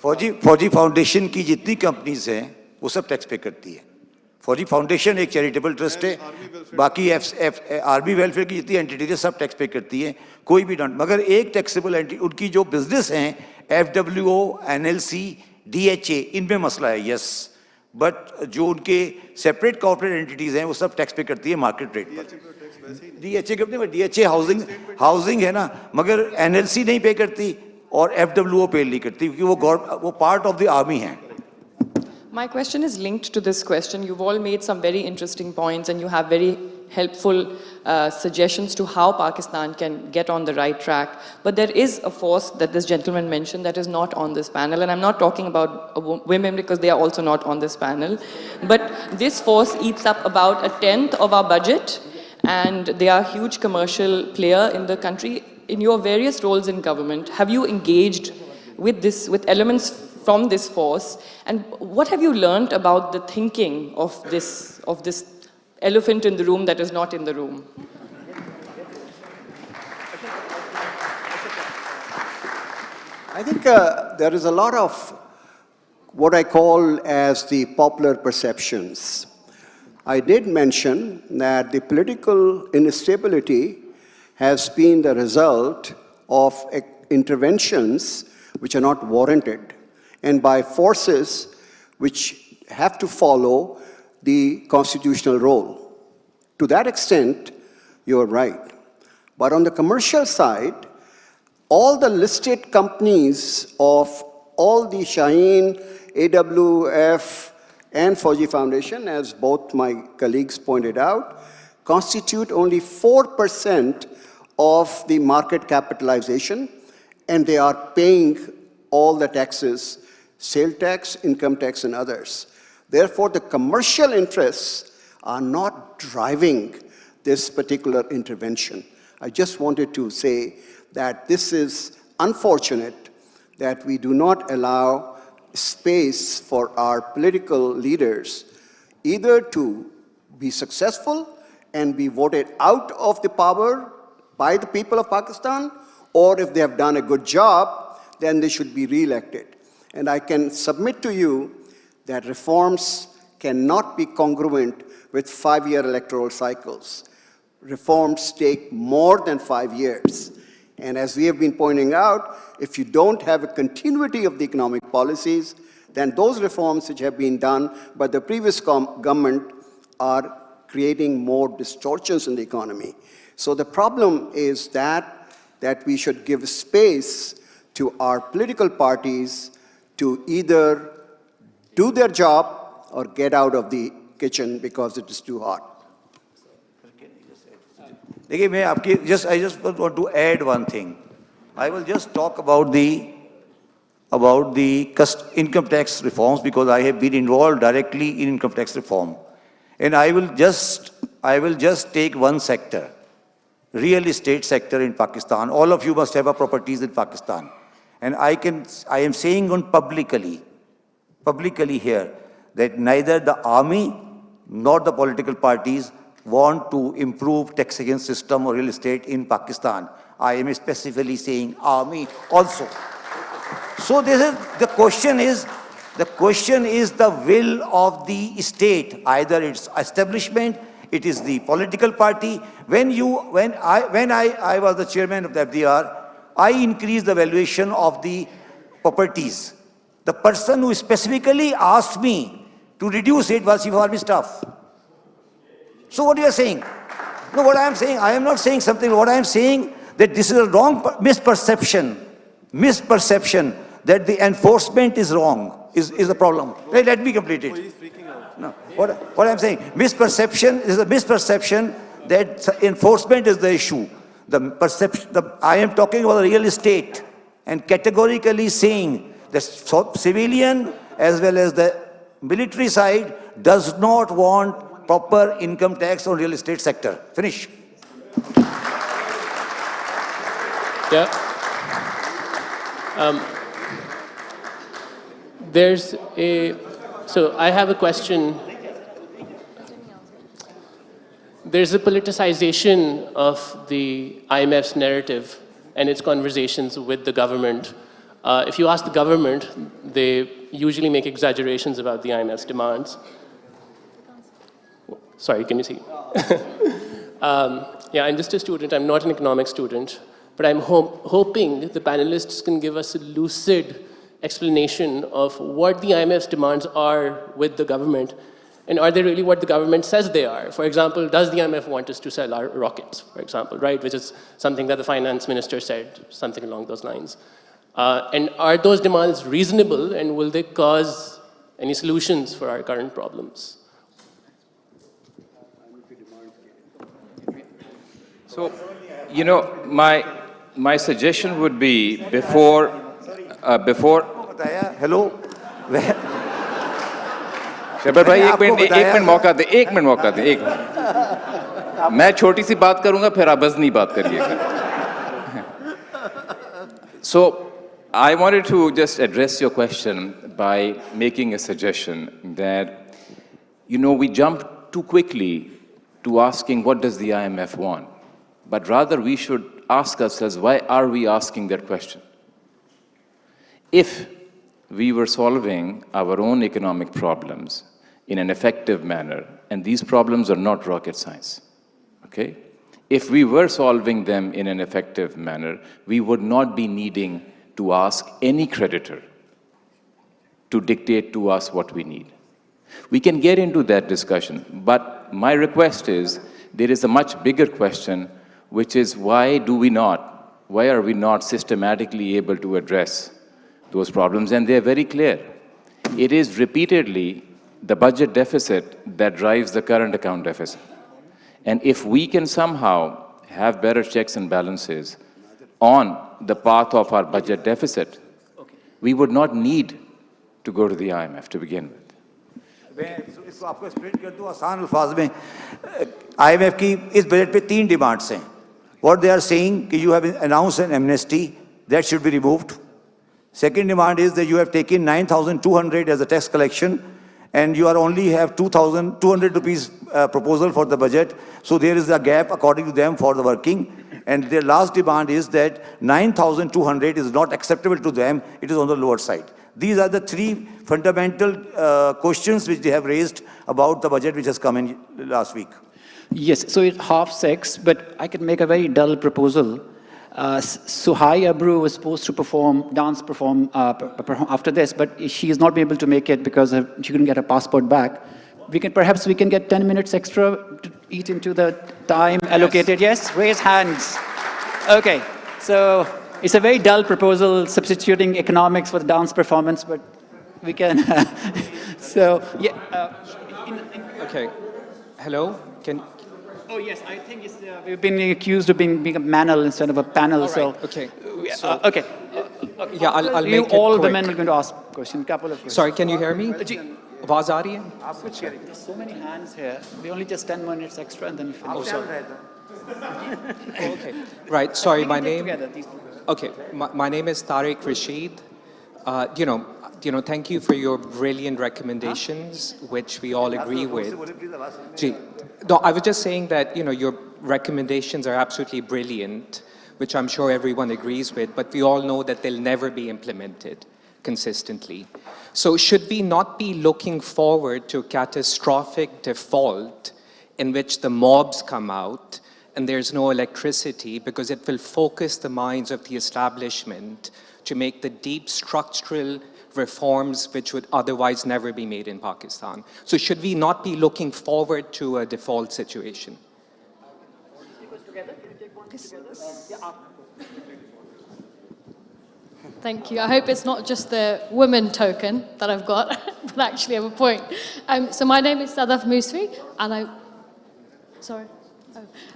फौजी फाउंडेशन की जितनी कंपनीज हैं वो सब टैक्स पे करती है. फौजी फाउंडेशन एक चैरिटेबल ट्रस्ट है, बाकी आर्मी वेलफेयर की जितनी एंटिटीज सब टैक्स पे करती हैं, कोई भी नॉट. मगर एक टैक्सेबल एंटिटी उनकी जो बिजनेस हैं, FWO, NLC, DHA, इनमें मसला है. यस, बट जो उनके सेपरेट कॉर्पोरेट एंटिटीज हैं वो सब टैक्स पे करती है मार्केट रेट पर. DHA करते हैं, DHA हाउसिंग है ना, मगर NLC नहीं पे करती और FWO पे नहीं करती क्योंकि वो पार्ट ऑफ द आर्मी हैं. My question is linked to this question. You've all made some very interesting points and you have very helpful suggestions to how Pakistan can get on the right track. But there is a force that this gentleman mentioned that is not on this panel. And I'm not talking about women because they are also not on this panel. But this force eats up about 1/10 of our budget. And they are a huge commercial player in the country. In your various roles in government, have you engaged with elements from this force, and what have you learned about the thinking of this elephant in the room that is not in the room? I think there is a lot of what I call as the popular perceptions. I did mention that the political instability has been the result of interventions which are not warranted, and by forces which have to follow the constitutional role. To that extent, you're right. But on the commercial side, all the listed companies of all the Shaheen, AWF, and Fauji Foundation, as both my colleagues pointed out, constitute only 4% of the market capitalization, and they are paying all the taxes, sale tax, income tax, and others. Therefore, the commercial interests are not driving this particular intervention. I just wanted to say that this is unfortunate that we do not allow space for our political leaders either to be successful and be voted out of the power by the people of Pakistan, or if they have done a good job, then they should be re-elected. And I can submit to you that reforms cannot be congruent with 5-year electoral cycles. Reforms take more than 5 years. And as we have been pointing out, if you don't have a continuity of the economic policies, then those reforms which have been done by the previous government are creating more distortions in the economy. So the problem is that we should give space to our political parties to either do their job or get out of the kitchen because it is too hot. देखिए मैं आपकी I just want to add one thing. I will just talk about the income tax reforms because I have been involved directly in income tax reform, and I will just take one sector, real estate sector in Pakistan. All of you must have a properties in Pakistan. And I am saying publicly here, that neither the army nor the political parties want to improve taxation system or real estate in Pakistan. I am specifically saying army also. So the question is the will of the state, either its establishment, it is the political party. When I was the chairman of the FDR, I increased the valuation of the properties. The person who specifically asked me to reduce it was Chief of Army Staff. So what you are saying? No, what I am saying, I am not saying something. What I am saying that this is a wrong misperception that the enforcement is wrong is the problem. Let me complete it. No, what I am saying, misperception is a misperception that enforcement is the issue. I am talking about real estate and categorically saying the civilian as well as the military side does not want proper income tax on real estate sector. Finish. Yeah. So I have a question. There's a politicization of the IMF's narrative and its conversations with the government. If you ask the government, they usually make exaggerations about the IMF's demands. Sorry, can you see? Yeah, I'm just a student. I'm not an economics student. But I'm hoping the panelists can give us a lucid explanation of what the IMF's demands are with the government, and are they really what the government says they are? For example, does the IMF want us to sell our rockets, for example, right? Which is something that the finance minister said, something along those lines. And are those demands reasonable, and will they cause any solutions for our current problems? So, you know, my suggestion would be before. Hello. शबर भाई एक minute मौका दे मैं छोटी सी बात करूंगा फिर आप वज़नी बात करिएगा. So I wanted to just address your question by making a suggestion that, you know, we jump too quickly to asking what does the IMF want, but rather we should ask ourselves, why are we asking that question? If we were solving our own economic problems in an effective manner, and these problems are not rocket science, okay? If we were solving them in an effective manner, we would not be needing to ask any creditor to dictate to us what we need. We can get into that discussion, but my request is, there is a much bigger question, which is why are we not systematically able to address those problems? And they're very clear. It is repeatedly the budget deficit that drives the current account deficit. And if we can somehow have better checks and balances on the path of our budget deficit, we would not need to go to the IMF to begin with. इसको आपको explain कर दूं आसान अल्फाज में. IMF की इस budget पे 3 डिमांड्स हैं. What they are saying कि you have announced an amnesty that should be removed. Second demand is that you have taken 9,200 as a tax collection, and you are only have 2,200 rupees proposal for the budget. So there is a gap according to them for the working. And their last demand is that 9,200 is not acceptable to them. It is on the lower side. These are the 3 fundamental questions which they have raised about the budget which has come in last week. Yes, so it's half sex, but I could make a very dull proposal. Suhai Abru was supposed to dance perform after this, but she has not been able to make it because she couldn't get her passport back. Perhaps we can get 10 minutes extra to eat into the time allocated. Yes, raise hands. Okay, so it's a very dull proposal, substituting economics for the dance performance, but we can. So yeah. Okay. Hello. Oh yes, I think we've been accused of being a manel instead of a panel. Right. So okay. Okay. Yeah, I'll make it all quick. the men are going to ask questions. Couple of questions. Sorry, can you hear me? आवाज आ रही है? There's so many hands here. We only just 10 minutes extra and then finish. Oh, sorry. Okay, right. Sorry, my name. Okay, my name is Tariq Rashid. Thank you for your brilliant recommendations, which we all agree with. Gee, no, I was just saying that your recommendations are absolutely brilliant, which I'm sure everyone agrees with. But we all know that they'll never be implemented consistently. So should we not be looking forward to a catastrophic default in which the mobs come out and there's no electricity, because it will focus the minds of the establishment to make the deep structural reforms which would otherwise never be made in Pakistan? So should we not be looking forward to a default situation? Thank you. I hope it's not just the women token that I've got, but actually I have a point. So my name is Sadaf Musri, and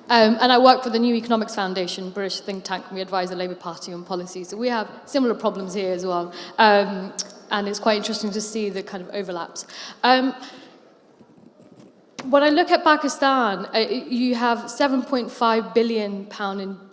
and I work for the New Economics Foundation, British think tank, and we advise the Labour Party on policy. So we have similar problems here as well. And it's quite interesting to see the kind of overlaps. When I look at Pakistan, you have £7.5 billion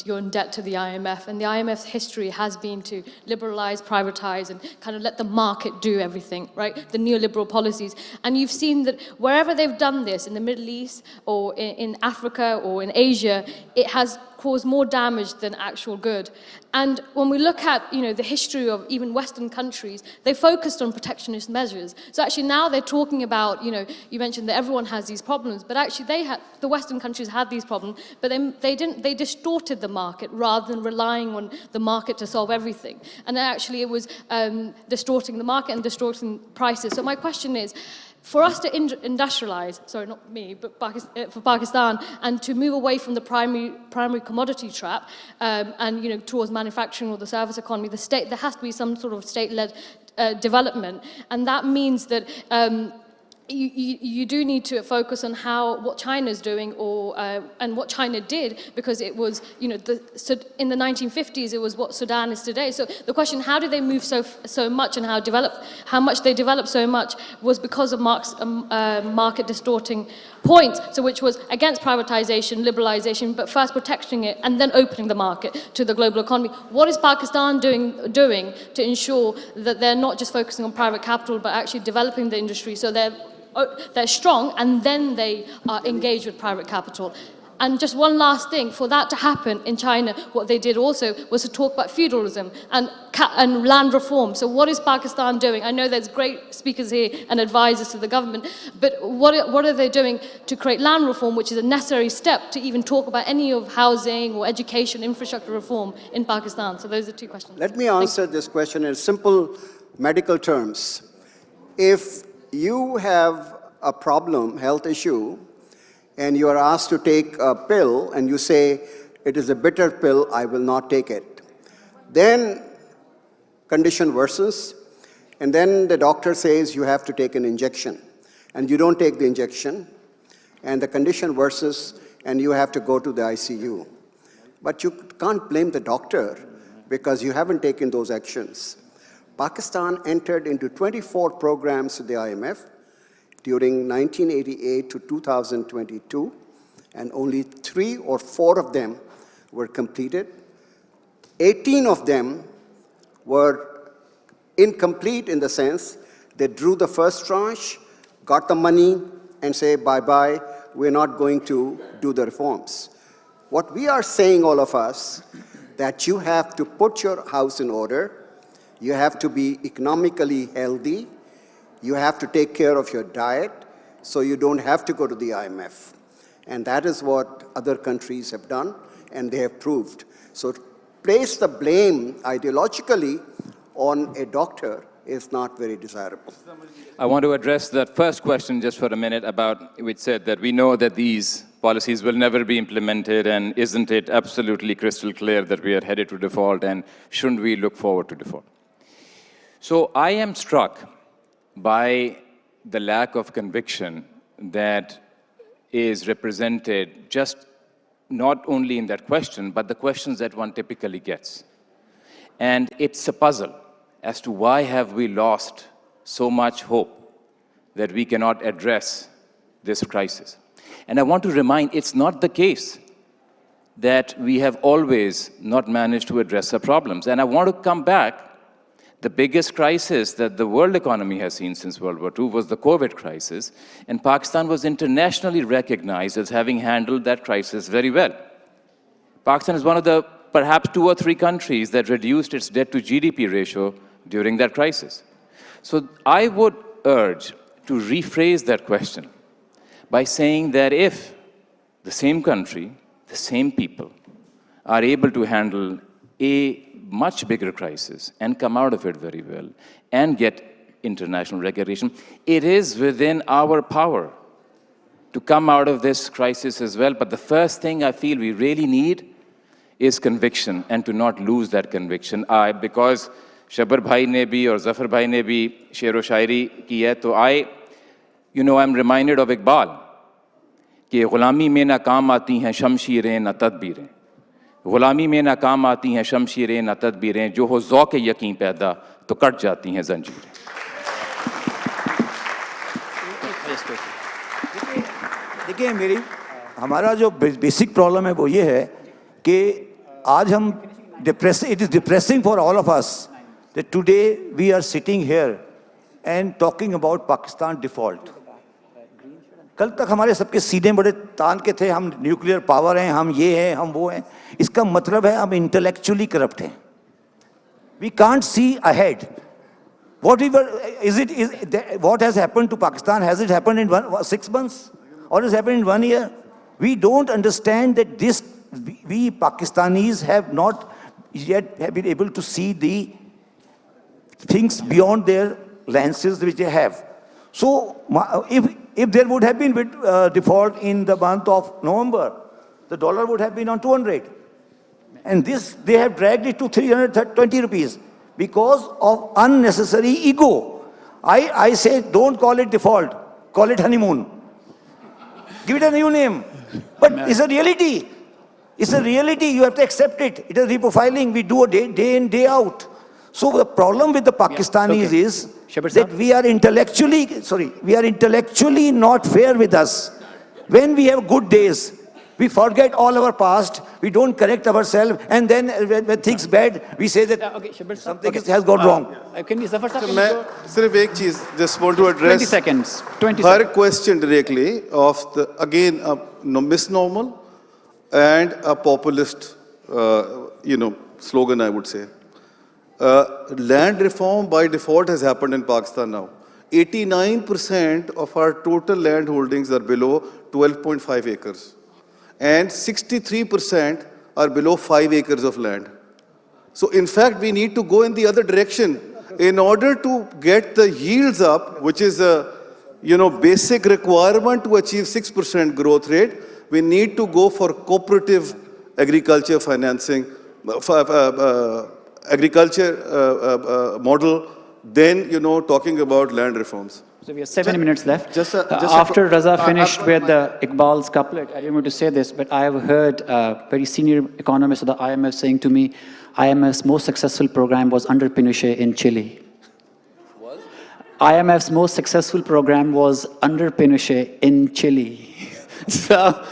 you're in debt to the IMF, and the IMF's history has been to liberalize, privatize, and kind of let the market do everything, right? The neoliberal policies. And you've seen that wherever they've done this, in the Middle East, or in Africa, or in Asia, it has caused more damage than actual good. And when we look at, the history of even Western countries, they focused on protectionist measures. So actually now they're talking about, you mentioned that everyone has these problems, but actually the Western countries had these problems, but they distorted the market rather than relying on the market to solve everything. And actually it was distorting the market and distorting prices. So my question is, for us to industrialize, sorry, not me, but for Pakistan, and to move away from the primary commodity trap, and towards manufacturing or the service economy, there has to be some sort of state-led development, and that means that you do need to focus on what China is doing, and what China did, because it was, in the 1950s, it was what Sudan is today. So the question, how did they move so much, and how much they developed so much, was because of market distorting points, so which was against privatization, liberalization, but first protecting it and then opening the market to the global economy. What is Pakistan doing to ensure that they're not just focusing on private capital, but actually developing the industry so they're strong, and then they are engaged with private capital? And just one last thing, for that to happen in China, what they did also was to talk about feudalism and land reform. So what is Pakistan doing? I know there's great speakers here and advisors to the government, but what are they doing to create land reform, which is a necessary step to even talk about any of housing or education, infrastructure reform in Pakistan? So those are two questions. Let me answer this question in simple medical terms. If you have a problem, health issue, and you are asked to take a pill, and you say, it is a bitter pill, I will not take it. Then condition worsens, and then the doctor says you have to take an injection, and you don't take the injection, and the condition worsens, and you have to go to the ICU. But you can't blame the doctor because you haven't taken those actions. Pakistan entered into 24 programs with the IMF during 1988 to 2022, and only 3 or 4 of them were completed. 18 of them were incomplete in the sense they drew the first tranche, got the money, and say, bye-bye, we're not going to do the reforms. What we are saying, all of us, that you have to put your house in order, you have to be economically healthy, you have to take care of your diet, so you don't have to go to the IMF. And that is what other countries have done, and they have proved. So to place the blame ideologically on a doctor is not very desirable. I want to address that first question just for a minute about, which said that we know that these policies will never be implemented, and isn't it absolutely crystal clear that we are headed to default, and shouldn't we look forward to default? So I am struck by the lack of conviction that is represented just not only in that question, but the questions that one typically gets. And it's a puzzle as to why have we lost so much hope that we cannot address this crisis. And I want to remind, it's not the case that we have always not managed to address our problems. And I want to come back. The biggest crisis that the world economy has seen since World War II was the COVID crisis, and Pakistan was internationally recognized as having handled that crisis very well. Pakistan is one of the perhaps 2 or 3 countries that reduced its debt to GDP ratio during that crisis. So I would urge to rephrase that question by saying that if the same country, the same people, are able to handle a much bigger crisis and come out of it very well and get international recognition, it is within our power to come out of this crisis as well. But the first thing I feel we really need is conviction, and to not lose that conviction. Because Shabar Bhai ne bhi aur Zafar Bhai ne bhi shero shairi ki hai, to I'm reminded of Iqbal, कि गुलामी में ना काम आती हैं शमशीरें ना तदबीरें, गुलामी में ना काम आती हैं शमशीरें ना तदबीरें, जो हो ज़ौक़ यकीन पैदा तो कट जाती हैं जंजीरें. देखिए हमारा जो बेसिक प्रॉब्लम है वो ये है कि आज हम it is depressing for all of us that today we are sitting here and talking about Pakistan default. कल तक हमारे सबके सीने बड़े तान के थे, हम न्यूक्लियर पावर हैं, हम ये हैं, हम वो हैं. इसका मतलब है हम इंटेलेक्चुअली करप्ट हैं. We can't see ahead. What has happened to Pakistan? Has it happened in 6 months? Or has it happened in 1 year? We don't understand that we Pakistanis have not yet been able to see the things beyond their lenses which they have. So if there would have been default in the month of November, the dollar would have been on 200. And this, they have dragged it to 320 rupees because of unnecessary ego. I say don't call it default, call it honeymoon. Give it a new name. But it's a reality. It's a reality, you have to accept it. It is reprofiling, we do a day in, day out. So the problem with the Pakistanis is that we are intellectually not fair with us. When we have good days, we forget all our past, we don't correct ourselves, and then when things bad, we say that something has gone wrong. Can you just want to address 20 seconds. her question directly of again a misnomer and a populist slogan, I would say. Land reform by default has happened in Pakistan now. 89% of our total land holdings are below 12.5 acres. And 63% are below 5 acres of land. So in fact, we need to go in the other direction. In order to get the yields up, which is a basic requirement to achieve 6% growth rate, we need to go for cooperative agriculture financing, agriculture model, then, talking about land reforms. So we have 7 minutes left. After Raza finished with Iqbal's couplet, I didn't want to say this, but I have heard a very senior economist of the IMF saying to me, IMF's most successful program was under Pinochet in Chile. What? IMF's most successful program was under Pinochet in Chile. Just a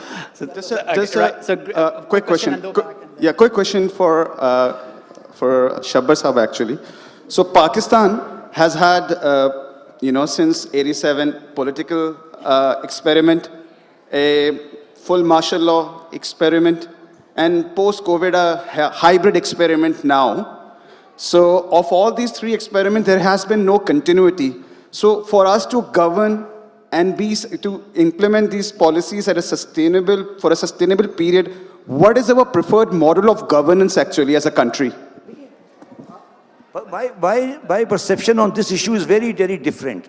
quick question. Quick question for Shabbar Sahab actually. So Pakistan has had, since 87, political experiment, a full martial law experiment, and post-COVID, a hybrid experiment now. So of all these 3 experiments, there has been no continuity. So for us to govern and to implement these policies for a sustainable period, what is our preferred model of governance actually as a country? My perception on this issue is very, very different.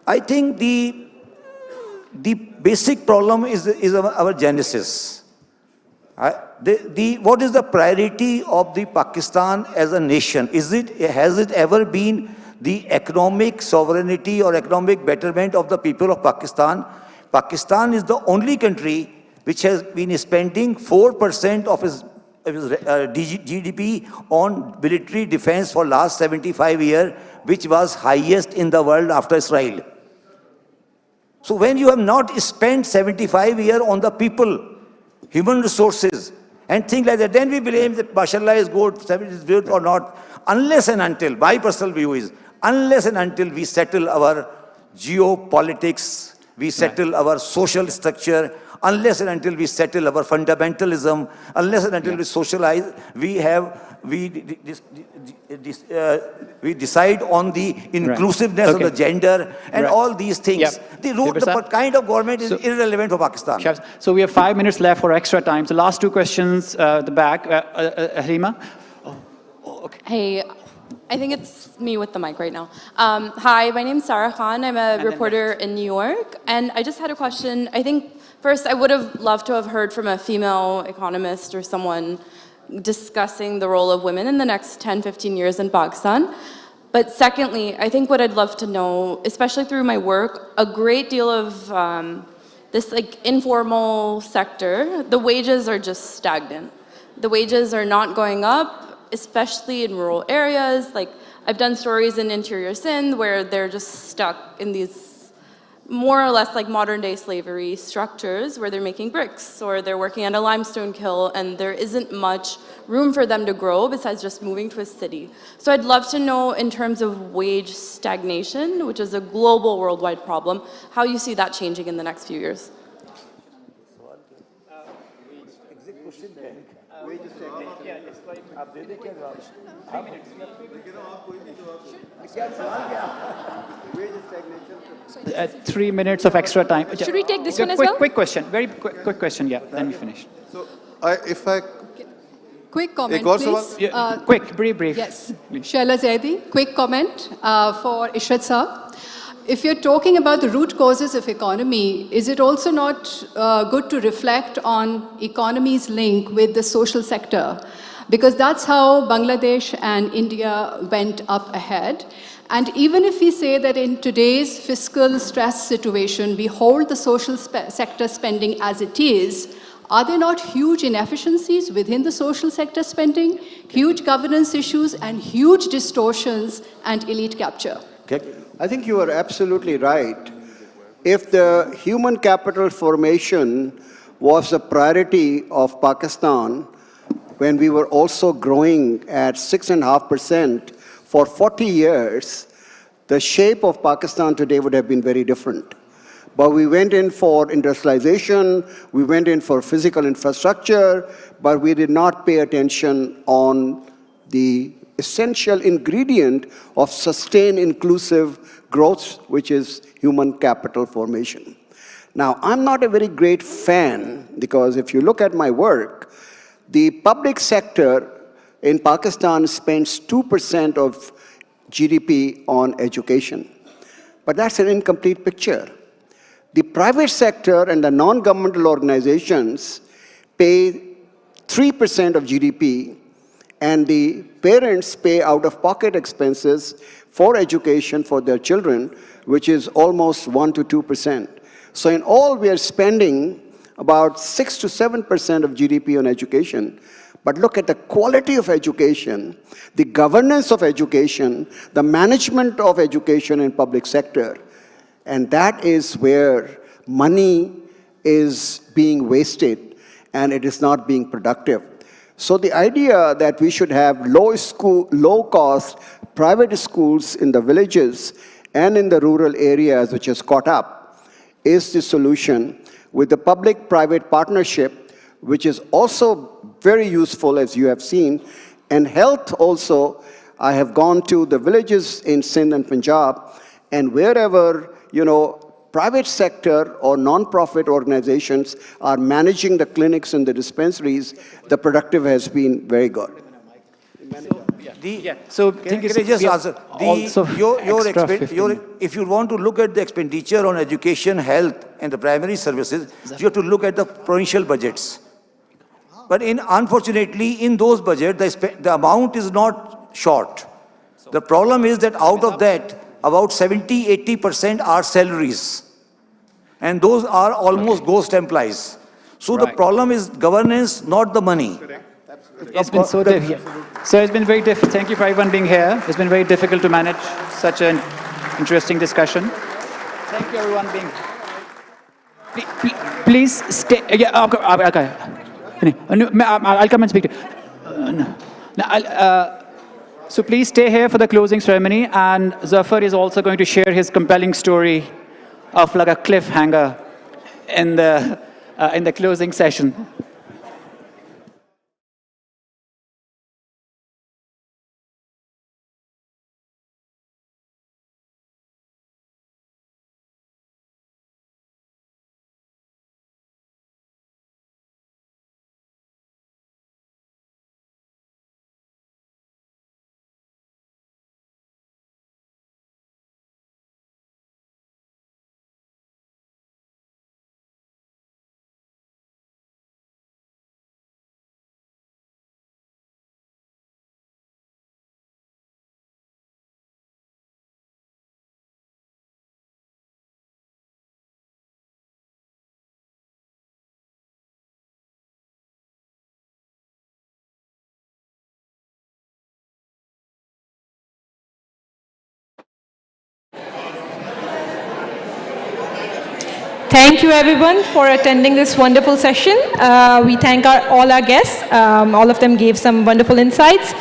I think the basic problem is our genesis. What is the priority of the Pakistan as a nation? Has it ever been the economic sovereignty or economic betterment of the people of Pakistan? Pakistan is the only country which has been spending 4% of its GDP on military defense for last 75 years, which was highest in the world after Israel. So when you have not spent 75 years on the people, human resources, and things like that. Then we blame that mashallah is good, is good or not. Unless and until, my personal view is, unless and until we settle our geopolitics, we settle our social structure, unless and until we settle our fundamentalism, unless and until we socialize, we decide on the inclusiveness of the gender and all these things. The kind of government is irrelevant for Pakistan. So we have 5 minutes left for extra time. So last 2 questions, the back. Halima? Hey, I think it's me with the mic right now. Hi, my name's Sarah Khan. I'm a reporter in New York. And I just had a question. I think, first, I would have loved to have heard from a female economist or someone discussing the role of women in the next 10, 15 years in Pakistan. But secondly, I think what I'd love to know, especially through my work, a great deal of this informal sector, the wages are just stagnant. The wages are not going up, especially in rural areas. Like, I've done stories in interior Sindh where they're just stuck in these more or less like modern day slavery structures where they're making bricks or they're working at a limestone kiln and there isn't much room for them to grow besides just moving to a city. So I'd love to know, in terms of wage stagnation, which is a global worldwide problem, how you see that changing in the next few years. Uh, 3 minutes of extra time. Should we take this one as well? Quick question, very quick question, yeah, then we finish. So, if I... Quick comment, Ek aur please. Yeah, quick, brief. Yes. Shaila Zaidi, quick comment for Ishrat Saab. If you're talking about the root causes of economy, is it also not good to reflect on economy's link with the social sector? Because that's how Bangladesh and India went up ahead. And even if we say that in today's fiscal stress situation, we hold the social sector spending as it is, are there not huge inefficiencies within the social sector spending, huge governance issues, and huge distortions and elite capture? I think you are absolutely right. If the human capital formation was a priority of Pakistan, when we were also growing at 6.5% for 40 years, the shape of Pakistan today would have been very different. But we went in for industrialization, we went in for physical infrastructure, but we did not pay attention on the essential ingredient of sustained inclusive growth, which is human capital formation. Now, I'm not a very great fan, because if you look at my work, the public sector in Pakistan spends 2% of GDP on education. But that's an incomplete picture. The private sector and the non-governmental organizations pay 3% of GDP, and the parents pay out-of-pocket expenses for education for their children, which is almost 1 to 2%. So in all, we are spending about 6 to 7% of GDP on education. But look at the quality of education, the governance of education, the management of education in public sector. And that is where money is being wasted and it is not being productive. So the idea that we should have low-cost private schools in the villages and in the rural areas, which is caught up, is the solution, with the public-private partnership, which is also very useful, as you have seen. And health also, I have gone to the villages in Sindh and Punjab, and wherever, private sector or non-profit organizations are managing the clinics and the dispensaries, the productive has been very good. So can I just answer? If you want to look at the expenditure on education, health, and the primary services, you have to look at the provincial budgets. But unfortunately, in those budgets, the amount is not short. The problem is that out of that, about 70–80% are salaries. And those are almost ghost employees. So the problem is governance, not the money. It's been so difficult. So it's been very difficult. Thank you for everyone being here. It's been very difficult to manage such an interesting discussion. Thank you everyone being here. Please stay. Yeah, okay. No, I'll come and speak to you. No, so please stay here for the closing ceremony, and Zafar is also going to share his compelling story of like a cliffhanger in the closing session. Thank you everyone for attending this wonderful session. We thank all our guests. All of them gave some wonderful insights,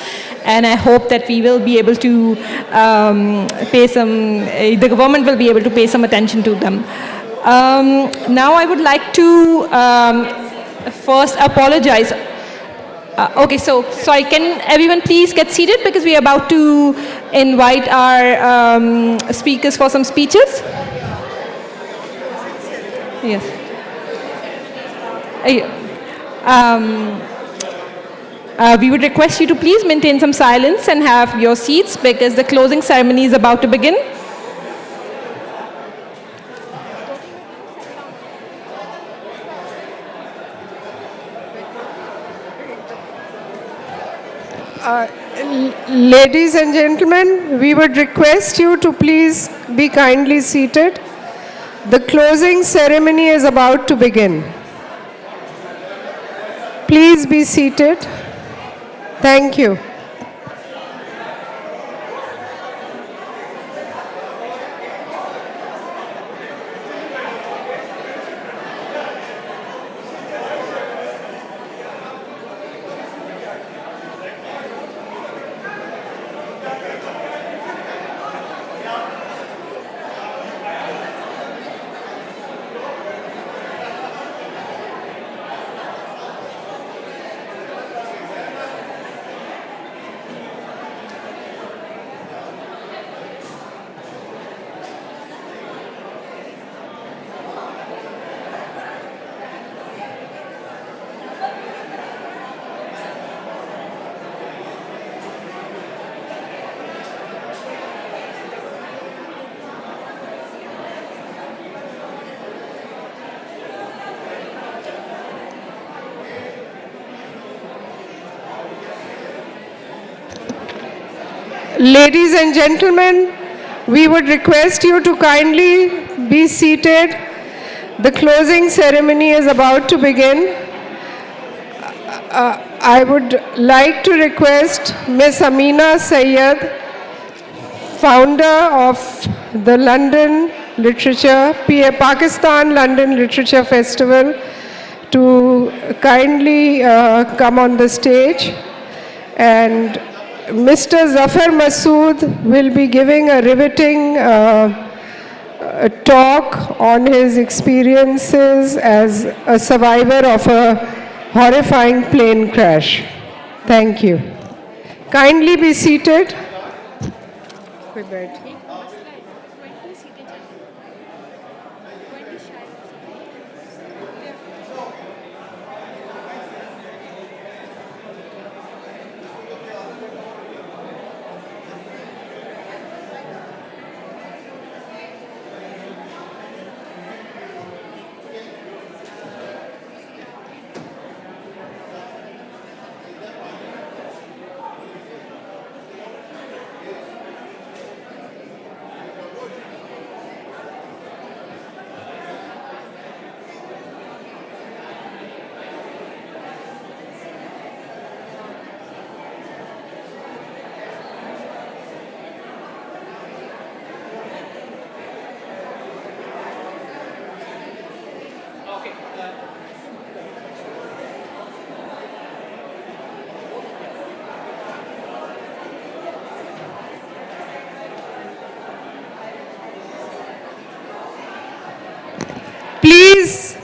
and I hope that we will be able to the government will be able to pay some attention to them. Now I would like to first apologize. Okay, so sorry, can everyone please get seated because we are about to invite our speakers for some speeches. Yes. We would request you to please maintain some silence and have your seats because the closing ceremony is about to begin. Ladies and gentlemen, we would request you to please be kindly seated. The closing ceremony is about to begin. Please be seated. Thank you. Ladies and gentlemen, we would request you to kindly be seated. The closing ceremony is about to begin. I would like to request Ms. Amina Sayyed, founder of the London Literature, Pakistan London Literature Festival, to kindly come on the stage. And Mr. Zafar Masood will be giving a riveting talk on his experiences as a survivor of a horrifying plane crash. Thank you. Kindly be seated.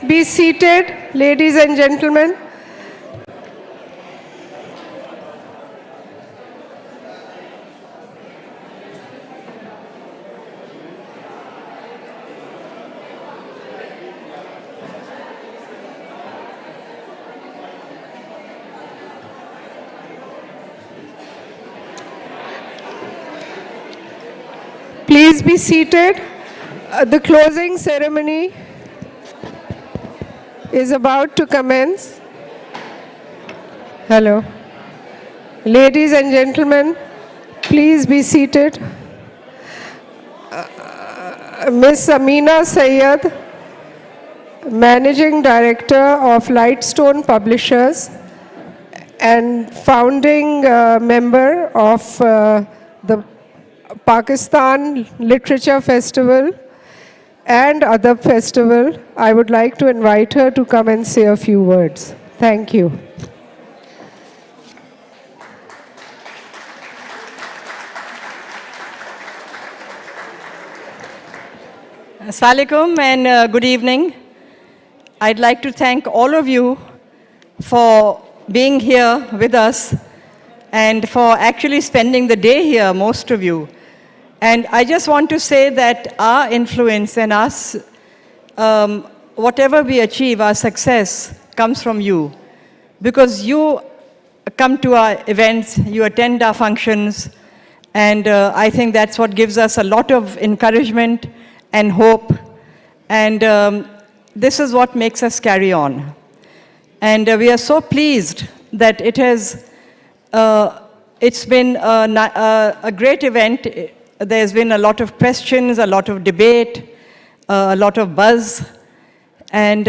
be seated, ladies and gentlemen. Please be seated. The closing ceremony is about to commence. Hello. Ladies and gentlemen, please be seated. Ms. Amina Sayyad, Managing Director of Lightstone Publishers and founding member of the Pakistan Literature Festival and other festival, I would like to invite her to come and say a few words. Thank you. Assalamualaikum and good evening. I'd like to thank all of you for being here with us and for actually spending the day here, most of you. And I just want to say that our influence and us, whatever we achieve, our success comes from you. Because you come to our events, you attend our functions, and I think that's what gives us a lot of encouragement and hope. And this is what makes us carry on. And we are so pleased that it's been a great event. There's been a lot of questions, a lot of debate, a lot of buzz. And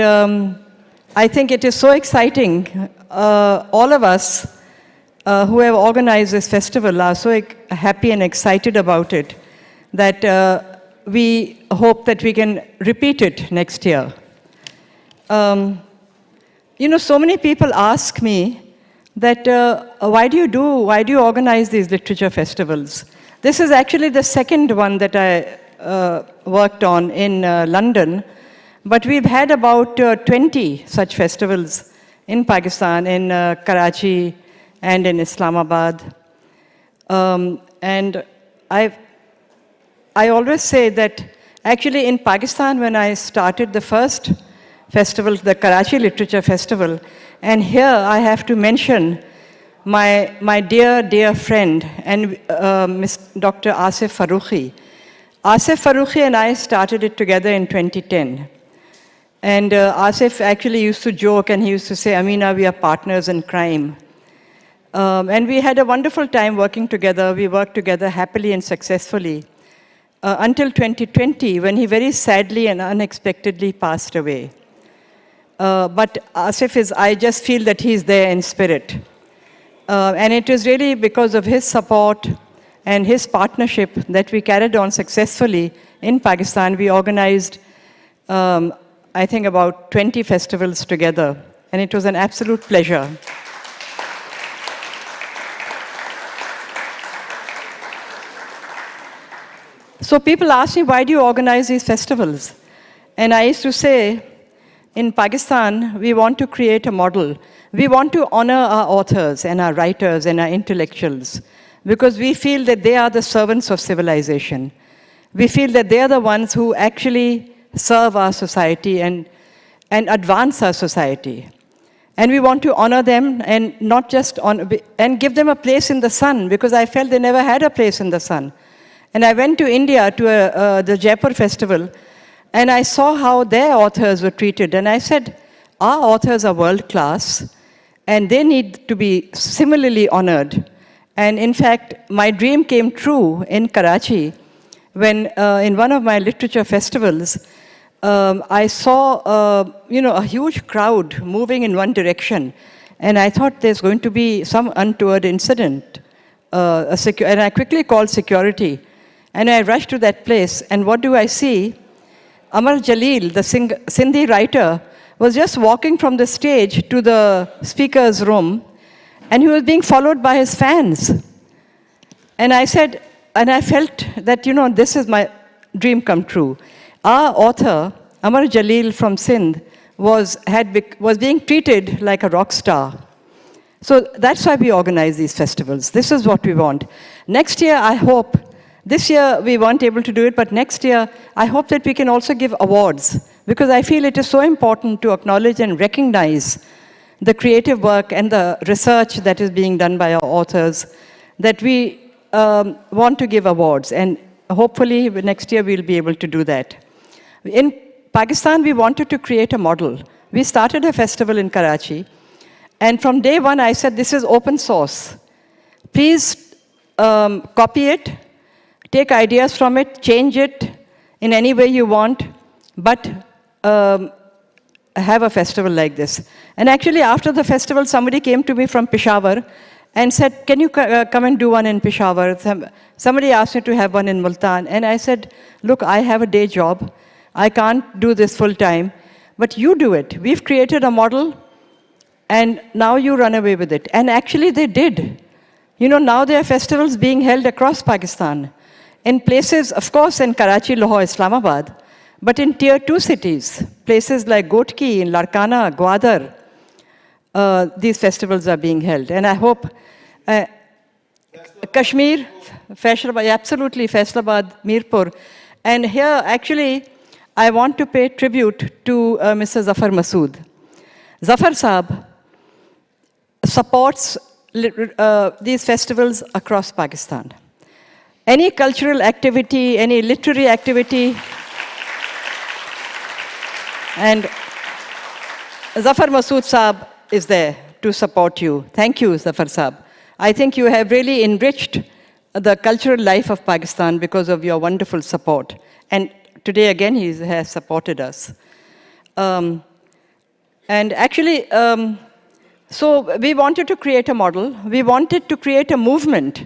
I think it is so exciting. All of us who have organized this festival are so happy and excited about it that we hope that we can repeat it next year. You know, so many people ask me that why do you organize these literature festivals? This is actually the second one that I worked on in London, but we've had about 20 such festivals in Pakistan, in Karachi and in Islamabad. And I always say that actually in Pakistan, when I started the first festival, the Karachi Literature Festival, and here I have to mention my dear friend and Dr. Asif Farooqi. Asif Farooqi and I started it together in 2010. And Asif actually used to joke and he used to say, Amina, we are partners in crime. And we had a wonderful time working together. We worked together happily and successfully until 2020 when he very sadly and unexpectedly passed away. But Asif I just feel that he's there in spirit. And it is really because of his support and his partnership that we carried on successfully in Pakistan. We organized, I think, about 20 festivals together. And it was an absolute pleasure. So people ask me, why do you organize these festivals? And I used to say, in Pakistan, we want to create a model. We want to honor our authors and our writers and our intellectuals because we feel that they are the servants of civilization. We feel that they are the ones who actually serve our society and advance our society. And we want to honor them and not just and give them a place in the sun because I felt they never had a place in the sun. And I went to India to the Jaipur festival and I saw how their authors were treated. And I said, our authors are world class and they need to be similarly honored. And in fact, my dream came true in Karachi when in one of my literature festivals, I saw a huge crowd moving in one direction. And I thought there's going to be some untoward incident. And I quickly called security. And I rushed to that place. And what do I see? Amar Jaleel, the Sindhi writer, was just walking from the stage to the speaker's room, and he was being followed by his fans. And I said, and I felt that, this is my dream come true. Our author, Amar Jaleel from Sindh, was being treated like a rock star. So that's why we organize these festivals. This is what we want. Next year, I hope, this year we weren't able to do it, but next year, I hope that we can also give awards, because I feel it is so important to acknowledge and recognize the creative work and the research that is being done by our authors, that we want to give awards. And hopefully, next year, we'll be able to do that. In Pakistan, we wanted to create a model. We started a festival in Karachi, and from day one, I said, this is open source. Please copy it, take ideas from it, change it in any way you want, but have a festival like this. And actually, after the festival, somebody came to me from Peshawar and said, can you come and do one in Peshawar? Somebody asked me to have one in Multan. And I said, look, I have a day job. I can't do this full time, but you do it. We've created a model, and now you run away with it. And actually, they did. You know, now there are festivals being held across Pakistan. In places, of course, in Karachi, Lahore, Islamabad, but in tier 2 cities, places like Gotki, in Larkana, Gwadar, these festivals are being held. And I hope Kashmir, Faisalabad, absolutely, Faisalabad, Mirpur. And here, actually, I want to pay tribute to Mr. Zafar Masood. Zafar Saab supports these festivals across Pakistan. Any cultural activity, any literary activity, and Zafar Masood Saab is there to support you. Thank you, Zafar Saab. I think you have really enriched the cultural life of Pakistan because of your wonderful support. And today, again, he has supported us. And actually, so we wanted to create a model. We wanted to create a movement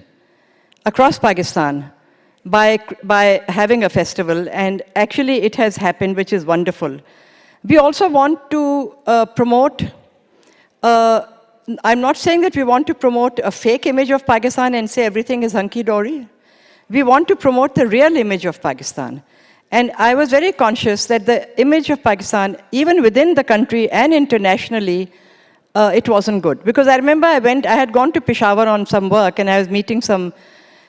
across Pakistan by having a festival. And actually, it has happened, which is wonderful. We also want to promote, I'm not saying that we want to promote a fake image of Pakistan and say everything is hunky-dory. We want to promote the real image of Pakistan. And I was very conscious that the image of Pakistan, even within the country and internationally, it wasn't good. Because I remember I had gone to Peshawar on some work, and I was meeting some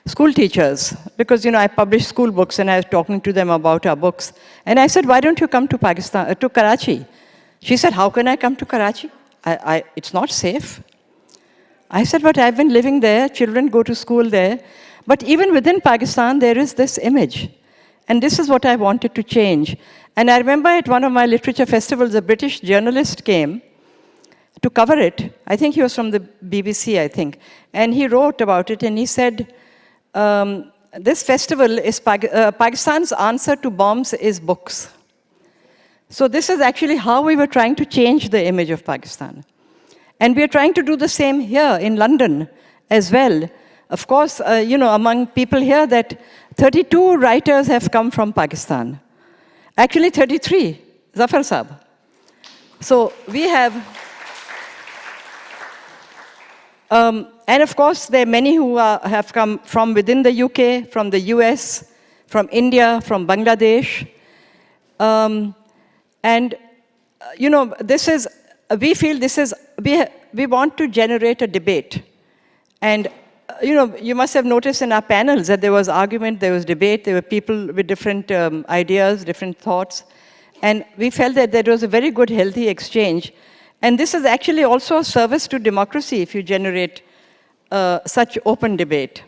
school teachers, because, you know, I published school books, and I was talking to them about our books. And I said, why don't you come to Pakistan, to Karachi? She said, how can I come to Karachi? It's not safe. I said, but I've been living there, children go to school there. But even within Pakistan, there is this image. And this is what I wanted to change. And I remember at one of my literature festivals, a British journalist came to cover it. I think he was from the BBC, I think. And he wrote about it, and he said, this festival is Pakistan's answer to bombs is books. So this is actually how we were trying to change the image of Pakistan. And we are trying to do the same here in London as well. Of course, you know, among people here, that 32 writers have come from Pakistan. Actually, 33, Zafar Saab. So we have, and of course, there are many who have come from within the UK, from the US, from India, from Bangladesh. And, you know, this is, we feel this is, we want to generate a debate. And, you know, you must have noticed in our panels that there was argument, there was debate, there were people with different ideas, different thoughts. And we felt that there was a very good, healthy exchange. And this is actually also a service to democracy if you generate such open debate.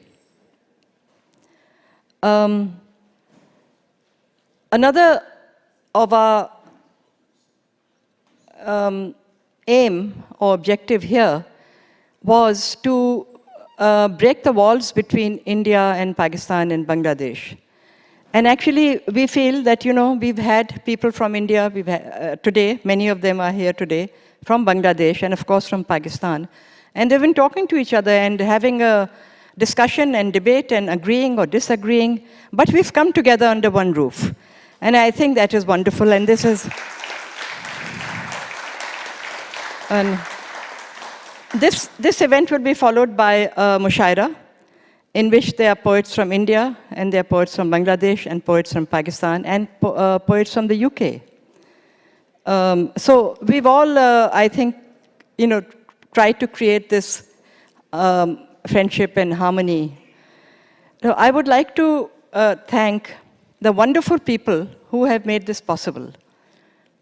Another of our aim or objective here was to break the walls between India and Pakistan and Bangladesh. And actually, we feel that, you know, we've had people from India, we've had, today, many of them are here today, from Bangladesh and of course from Pakistan. And they've been talking to each other and having a discussion and debate and agreeing or disagreeing, but we've come together under one roof. And I think that is wonderful, and this is... This event will be followed by a mushaira, in which there are poets from India, and there are poets from Bangladesh, and poets from Pakistan, and poets from the UK. So we've all, I think, tried to create this friendship and harmony. So I would like to thank the wonderful people who have made this possible.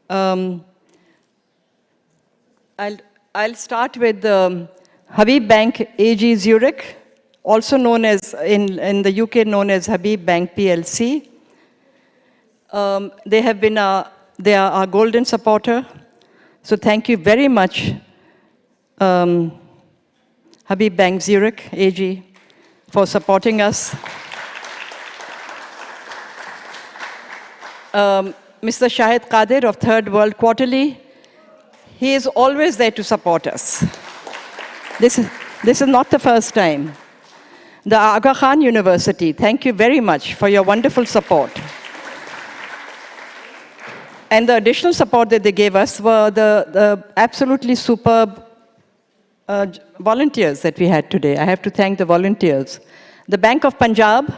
I'll start with Habib Bank AG Zurich, also known as, in the UK, known as Habib Bank PLC. They are our golden supporter. So thank you very much, Habib Bank Zurich AG, for supporting us. Mr. Shahid Qadir of Third World Quarterly, he is always there to support us. This is not the first time. The Aga Khan University, thank you very much for your wonderful support. And the additional support that they gave us were the absolutely superb volunteers that we had today. I have to thank the volunteers. The Bank of Punjab,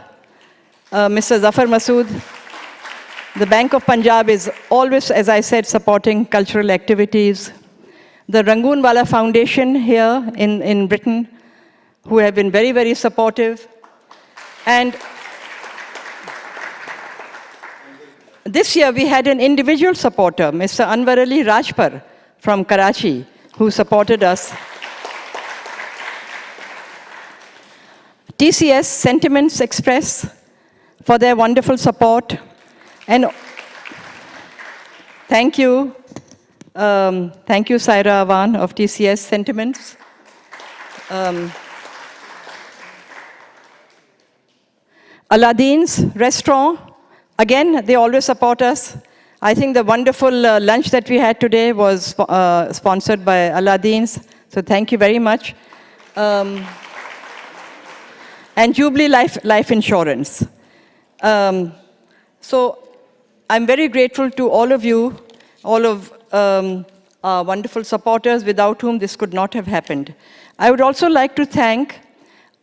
Mr. Zafar Masood. The Bank of Punjab is always, as I said, supporting cultural activities. The Rangoonwala Foundation here in Britain, who have been very, very supportive. And this year we had an individual supporter, Mr. Anwar Ali Rajpur from Karachi, who supported us. TCS Sentiments Express for their wonderful support. And thank you. Thank you, Saira Awan of TCS Sentiments. Aladdin's Restaurant, again, they always support us. I think the wonderful lunch that we had today was sponsored by Aladdin's, so thank you very much. And Jubilee Life Insurance. So I'm very grateful to all of you, all of our wonderful supporters without whom this could not have happened. I would also like to thank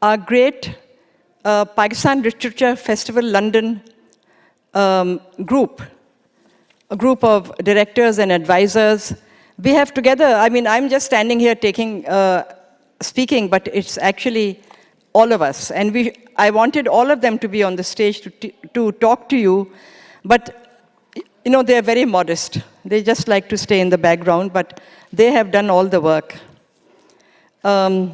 our great Pakistan Literature Festival London group, a group of directors and advisors. We have together, I mean, I'm just standing here speaking, but it's actually all of us. And I wanted all of them to be on the stage to talk to you, but they're very modest. They just like to stay in the background, but they have done all the work. So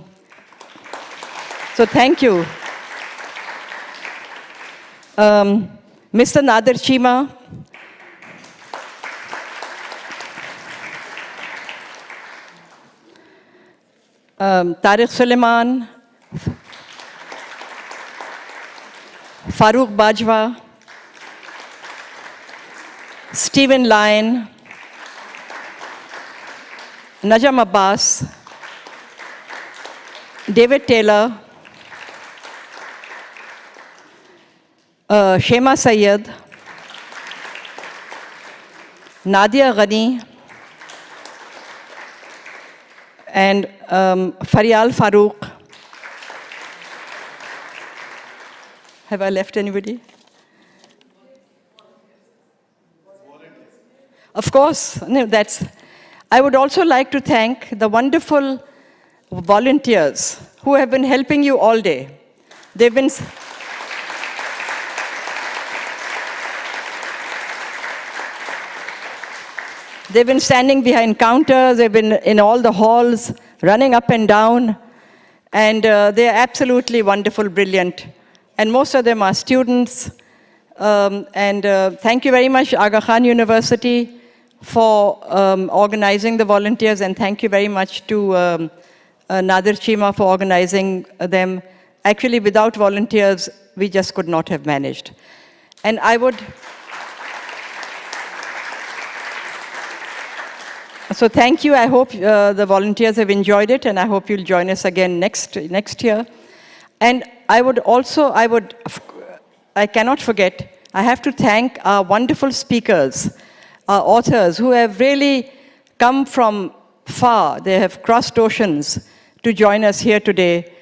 thank you. Mr. Nader Chima, Tariq Suleiman, Farooq Bajwa, Stephen Lyon, Najam Abbas, David Taylor, Shema Sayyed, Nadia Ghani, and Faryal Farooq. Have I left anybody? Of course, no, I would also like to thank the wonderful volunteers who have been helping you all day. They've been standing behind counters, they've been in all the halls, running up and down, and they're absolutely wonderful, brilliant. And most of them are students. Thank you very much, Aga Khan University, for organizing the volunteers, and thank you very much to Nader Chima for organizing them. Actually, without volunteers, we just could not have managed. And I would... So thank you. I hope the volunteers have enjoyed it, and I hope you'll join us again next year. And I cannot forget, I have to thank our wonderful speakers, our authors, who have really come from far. They have crossed oceans to join us here today.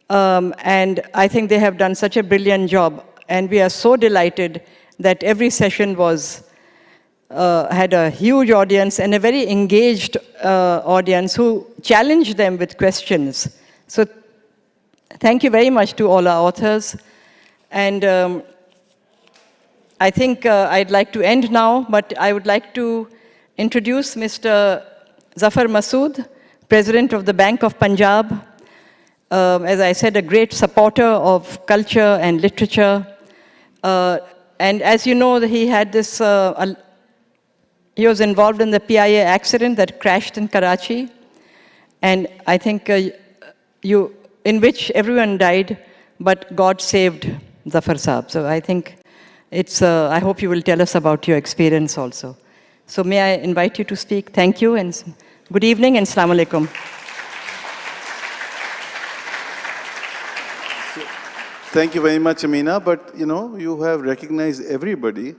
And I think they have done such a brilliant job. And we are so delighted that every session was had a huge audience and a very engaged audience who challenged them with questions. So thank you very much to all our authors. And I think I'd like to end now, but I would like to introduce Mr. Zafar Masood, President of the Bank of Punjab. As I said, a great supporter of culture and literature. And as you know, he had this, he was involved in the PIA accident that crashed in Karachi. And I think in which everyone died, but God saved Zafar Saab. So I think I hope you will tell us about your experience also. So may I invite you to speak? Thank you, and good evening, and Assalamu alaikum. Thank you very much, Amina. But, you have recognized everybody.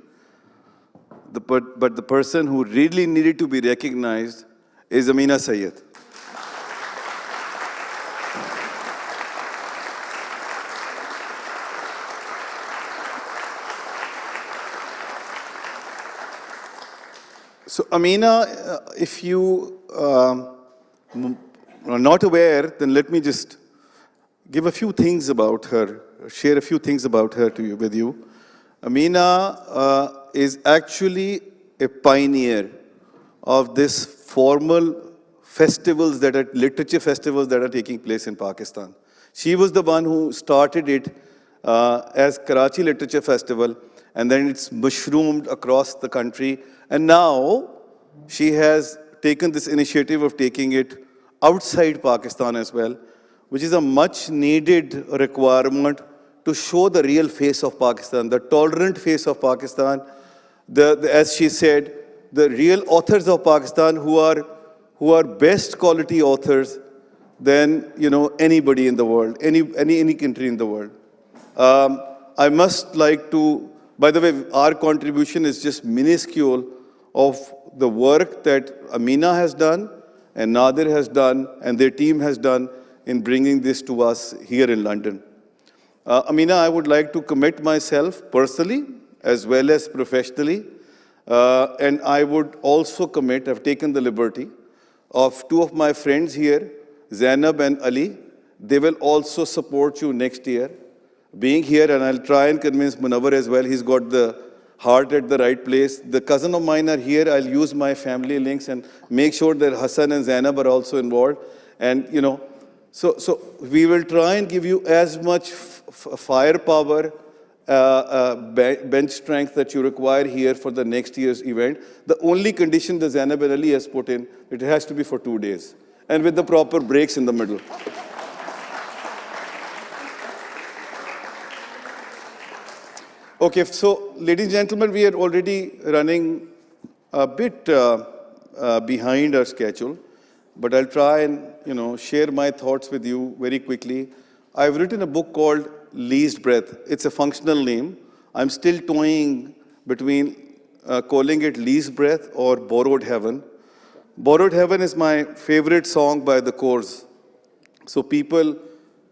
But the person who really needed to be recognized is Amina Sayyed. So, Amina, if you are not aware, then let me just give a few things about her, share a few things about her with you. Amina is actually a pioneer of this formal festivals literature festivals that are taking place in Pakistan. She was the one who started it as Karachi Literature Festival, and then it's mushroomed across the country. And now she has taken this initiative of taking it outside Pakistan as well, which is a much needed requirement to show the real face of Pakistan, the tolerant face of Pakistan, as she said, the real authors of Pakistan who are best quality authors than anybody in the world, any country in the world. I must like to, by the way, our contribution is just minuscule of the work that Amina has done and Nadir has done and their team has done in bringing this to us here in London. Amina, I would like to commit myself personally as well as professionally, and I would also commit, I've taken the liberty of two of my friends here, Zainab and Ali. They will also support you next year, being here, and I'll try and convince Munawar as well. He's got the heart at the right place. The cousin of mine are here. I'll use my family links and make sure that Hassan and Zainab are also involved. And, so we will try and give you as much firepower, bench strength that you require here for the next year's event. The only condition that Zainab and Ali has put in, it has to be for 2 days, and with the proper breaks in the middle. Okay, so ladies and gentlemen, we are already running a bit behind our schedule, but I'll try and share my thoughts with you very quickly. I've written a book called Least Breath. It's a functional name. I'm still toying between calling it Least Breath or Borrowed Heaven. Borrowed Heaven is my favorite song by the Coors. So people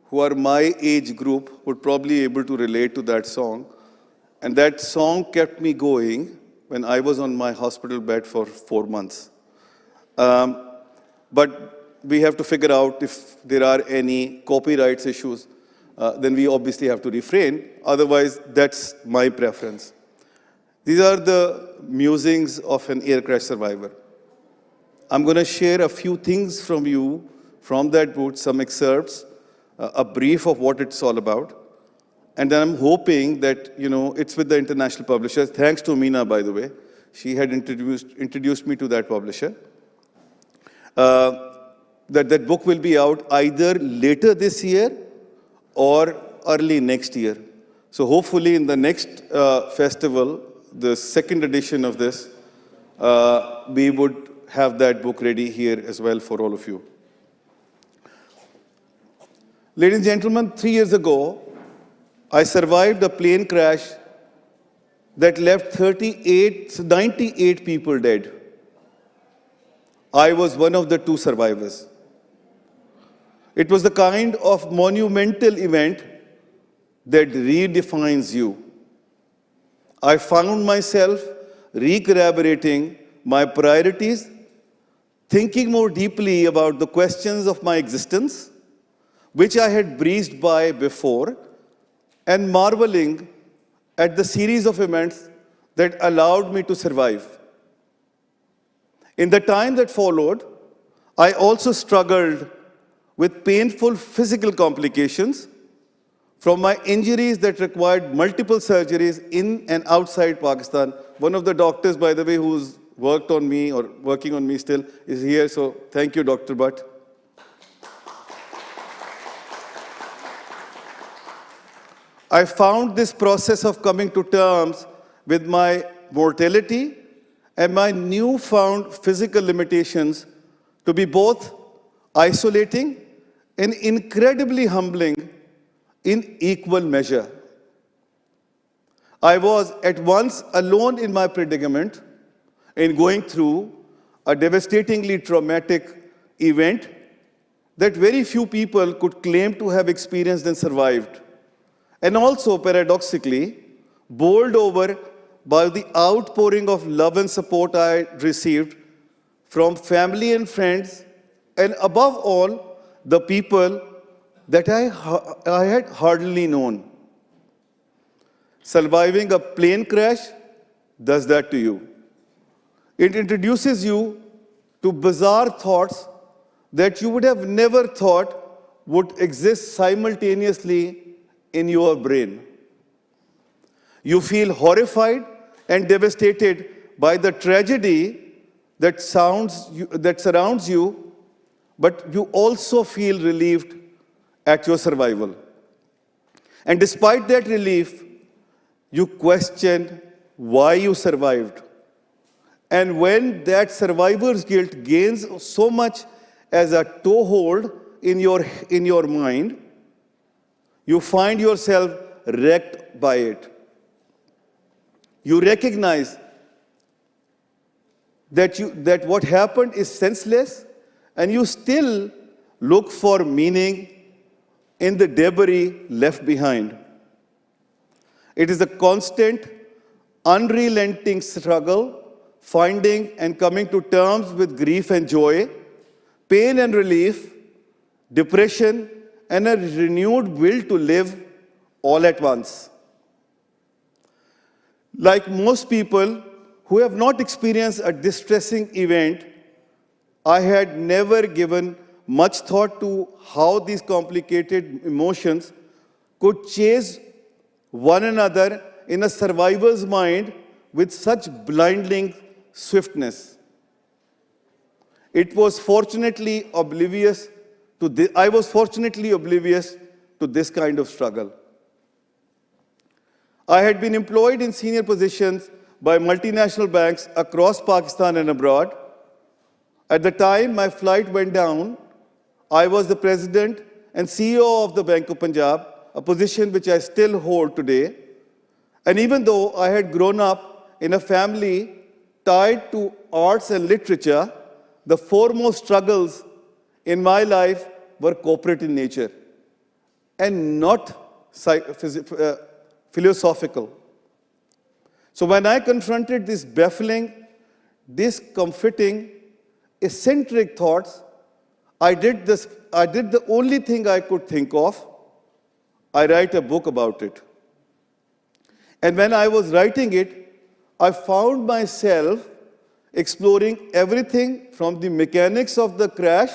who are my age group would probably be able to relate to that song. And that song kept me going when I was on my hospital bed for 4 months. But we have to figure out if there are any copyrights issues. Then we obviously have to refrain. Otherwise, that's my preference. These are the musings of an air crash survivor. I'm going to share a few things from you from that book, some excerpts, a brief of what it's all about. And then I'm hoping that, it's with the international publishers. Thanks to Meena, by the way. She had introduced me to that publisher. That book will be out either later this year or early next year. So hopefully in the next festival, the second edition of this, we would have that book ready here as well for all of you. Ladies and gentlemen, 3 years ago, I survived a plane crash that left 98 people dead. I was one of the 2 survivors. It was the kind of monumental event that redefines you. I found myself recalibrating my priorities, thinking more deeply about the questions of my existence, which I had breezed by before, and marveling at the series of events that allowed me to survive. In the time that followed, I also struggled with painful physical complications from my injuries that required multiple surgeries in and outside Pakistan. One of the doctors, by the way, who's worked on me or working on me still is here, so thank you, Dr. Bhatt. I found this process of coming to terms with my mortality and my newfound physical limitations to be both isolating and incredibly humbling in equal measure. I was at once alone in my predicament in going through a devastatingly traumatic event that very few people could claim to have experienced and survived. And also, paradoxically, bowled over by the outpouring of love and support I received from family and friends, and above all, the people that I had hardly known. Surviving a plane crash does that to you. It introduces you to bizarre thoughts that you would have never thought would exist simultaneously in your brain. You feel horrified and devastated by the tragedy that surrounds you, but you also feel relieved at your survival. And despite that relief, you question why you survived. And when that survivor's guilt gains so much as a toehold in your mind, you find yourself wrecked by it. You recognize that what happened is senseless, and you still look for meaning in the debris left behind. It is a constant, unrelenting struggle, finding and coming to terms with grief and joy, pain and relief, depression, and a renewed will to live all at once. Like most people who have not experienced a distressing event, I had never given much thought to how these complicated emotions could chase one another in a survivor's mind with such blinding swiftness. I was fortunately oblivious to this kind of struggle. I had been employed in senior positions by multinational banks across Pakistan and abroad. At the time my flight went down, I was the president and CEO of the Bank of Punjab, a position which I still hold today. And even though I had grown up in a family tied to arts and literature, the foremost struggles in my life were corporate in nature and not philosophical. So when I confronted these baffling, discomforting, eccentric thoughts, I did the only thing I could think of. I write a book about it. And when I was writing it, I found myself exploring everything from the mechanics of the crash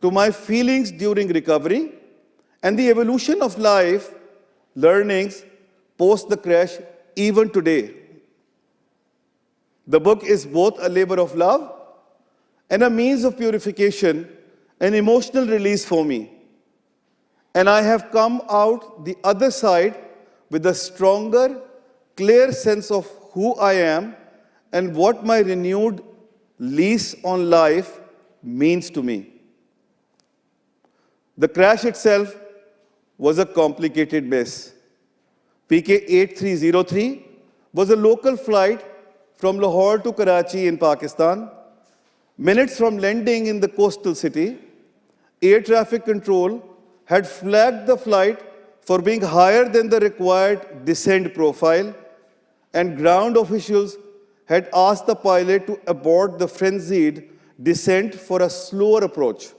to my feelings during recovery and the evolution of life, learnings post the crash, even today. The book is both a labor of love and a means of purification and emotional release for me. And I have come out the other side with a stronger, clear sense of who I am and what my renewed lease on life means to me. The crash itself was a complicated mess. PK 8303 was a local flight from Lahore to Karachi in Pakistan. Minutes from landing in the coastal city, air traffic control had flagged the flight for being higher than the required descent profile, and ground officials had asked the pilot to abort the frenzied descent for a slower approach.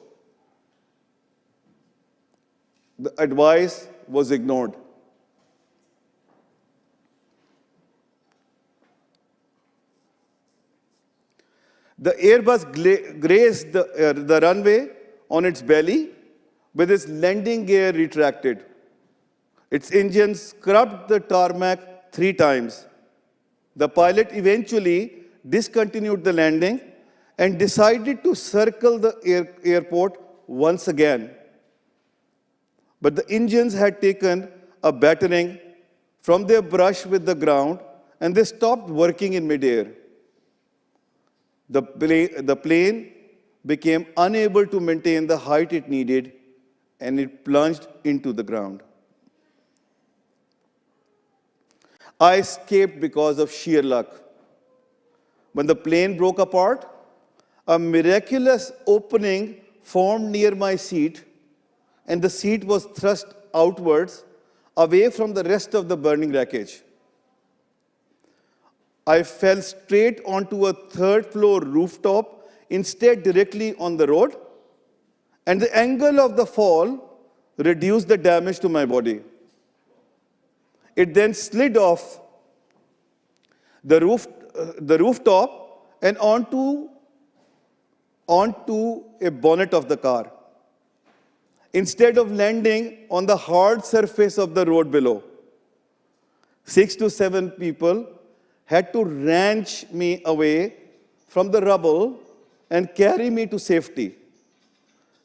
The advice was ignored. The Airbus grazed the runway on its belly with its landing gear retracted. Its engine scrubbed the tarmac 3 times. The pilot eventually discontinued the landing and decided to circle the airport once again. But the engines had taken a battering from their brush with the ground and they stopped working in midair. The plane became unable to maintain the height it needed and it plunged into the ground. I escaped because of sheer luck. When the plane broke apart, a miraculous opening formed near my seat, and the seat was thrust outwards, away from the rest of the burning wreckage. I fell straight onto a 3rd-floor rooftop, instead directly on the road, and the angle of the fall reduced the damage to my body. It then slid off the rooftop and onto a bonnet of the car, instead of landing on the hard surface of the road below. 6 to 7 people had to wrench me away from the rubble and carry me to safety.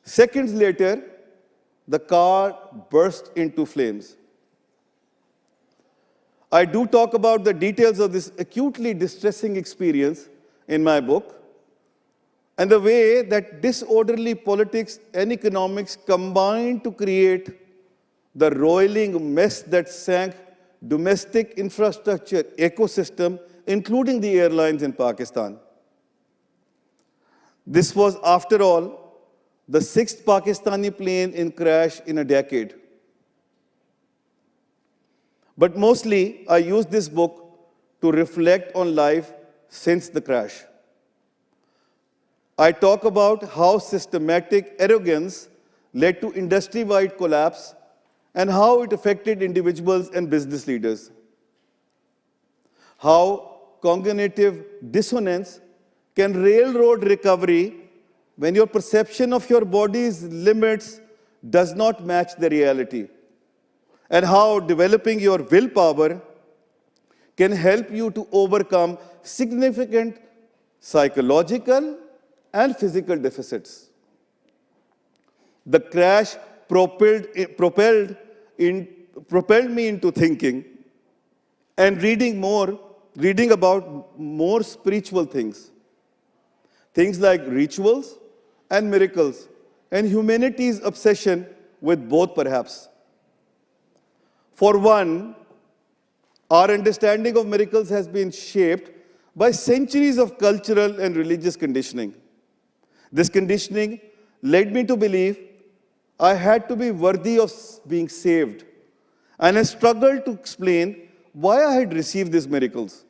Seconds later, the car burst into flames. I do talk about the details of this acutely distressing experience in my book, and the way that disorderly politics and economics combined to create the roiling mess that sank domestic infrastructure ecosystem, including the airlines in Pakistan. This was, after all, the 6th Pakistani plane in crash in a decade. But mostly, I use this book to reflect on life since the crash. I talk about how systematic arrogance led to industry-wide collapse and how it affected individuals and business leaders. How cognitive dissonance can railroad recovery when your perception of your body's limits does not match the reality. And how developing your willpower can help you to overcome significant psychological and physical deficits. The crash propelled me into thinking and reading about more spiritual things. Things like rituals and miracles, and humanity's obsession with both, perhaps. For one, our understanding of miracles has been shaped by centuries of cultural and religious conditioning. This conditioning led me to believe I had to be worthy of being saved, and I struggled to explain why I had received these miracles.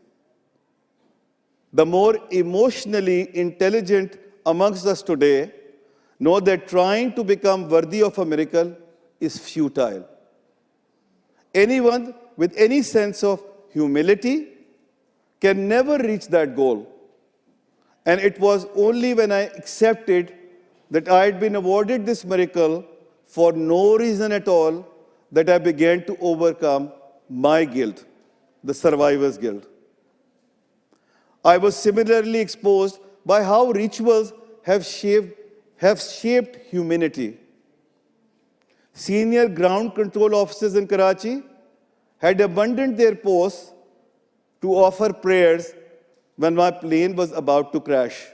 The more emotionally intelligent amongst us today know that trying to become worthy of a miracle is futile. Anyone with any sense of humility can never reach that goal. And it was only when I accepted that I had been awarded this miracle for no reason at all that I began to overcome my guilt, the survivor's guilt. I was similarly exposed by how rituals have shaped humanity. Senior ground control officers in Karachi had abandoned their posts to offer prayers when my plane was about to crash.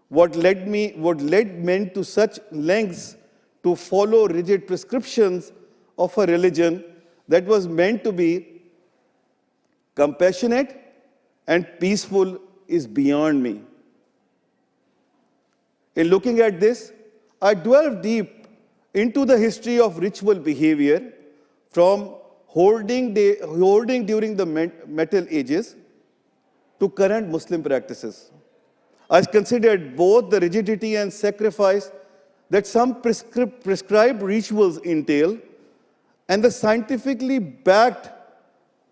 What led men to such lengths to follow rigid prescriptions of a religion that was meant to be compassionate and peaceful is beyond me. In looking at this, I delved deep into the history of ritual behavior from hoarding during the Metal Ages to current Muslim practices. I considered both the rigidity and sacrifice that some prescribed rituals entail and the scientifically backed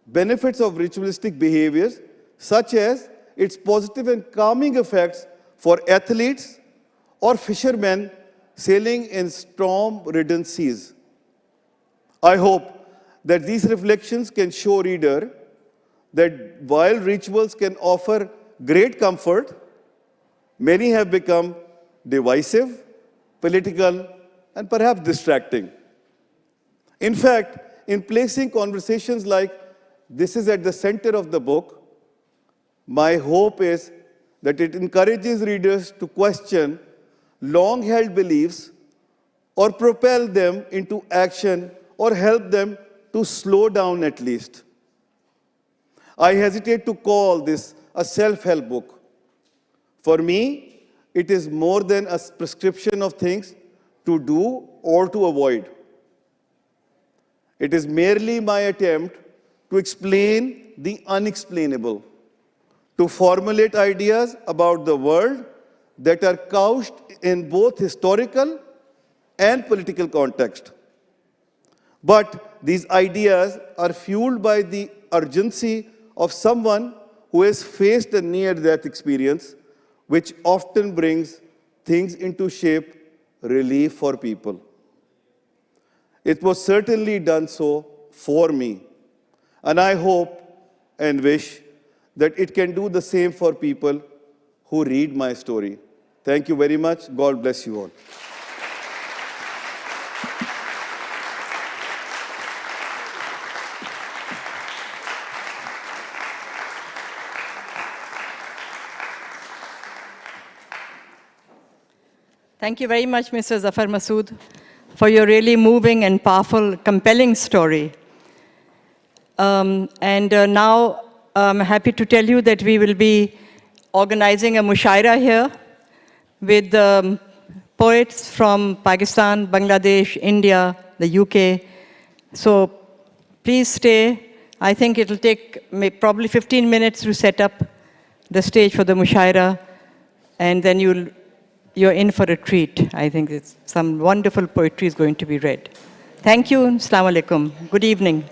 benefits of ritualistic behaviors, such as its positive and calming effects for athletes or fishermen sailing in storm-ridden seas. I hope that these reflections can show reader that while rituals can offer great comfort, many have become divisive, political, and perhaps distracting. In fact, in placing conversations like this is at the center of the book, my hope is that it encourages readers to question long-held beliefs or propel them into action or help them to slow down at least. I hesitate to call this a self-help book. For me, it is more than a prescription of things to do or to avoid. It is merely my attempt to explain the unexplainable, to formulate ideas about the world that are couched in both historical and political context. But these ideas are fueled by the urgency of someone who has faced a near-death experience, which often brings things into shape, relief for people. It was certainly done so for me, and I hope and wish that it can do the same for people who read my story. Thank you very much. God bless you all. Thank you very much, Mr. Zafar Masood, for your really moving and powerful, compelling story. Now I'm happy to tell you that we will be organizing a mushaira here with poets from Pakistan, Bangladesh, India, the UK. So please stay. I think it'll take probably 15 minutes to set up the stage for the mushaira, and then you're in for a treat. I think some wonderful poetry is going to be read. Thank you. Assalamu alaikum. Good evening.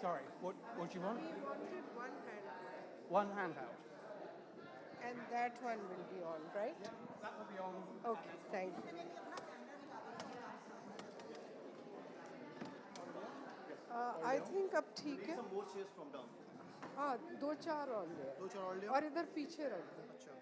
Sorry, what do you want? We wanted one handout. One handout. And that one will be on, right? That will be on. Okay, thank you. I think अब ठीक है. Some more chairs from down. हाँ, दो चार और ले. दो चार और ले आओ. और इधर पीछे रख दो. अच्छा.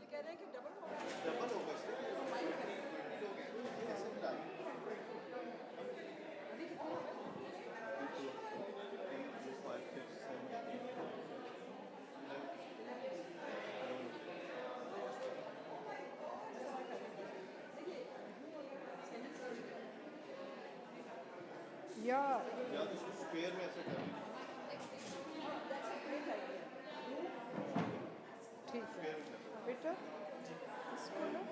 ये कह रहे हैं कि डबल होगा. डबल होगा इससे. या तो इसको स्क्वायर में ऐसे करें. ठीक है. बेटा इसको ना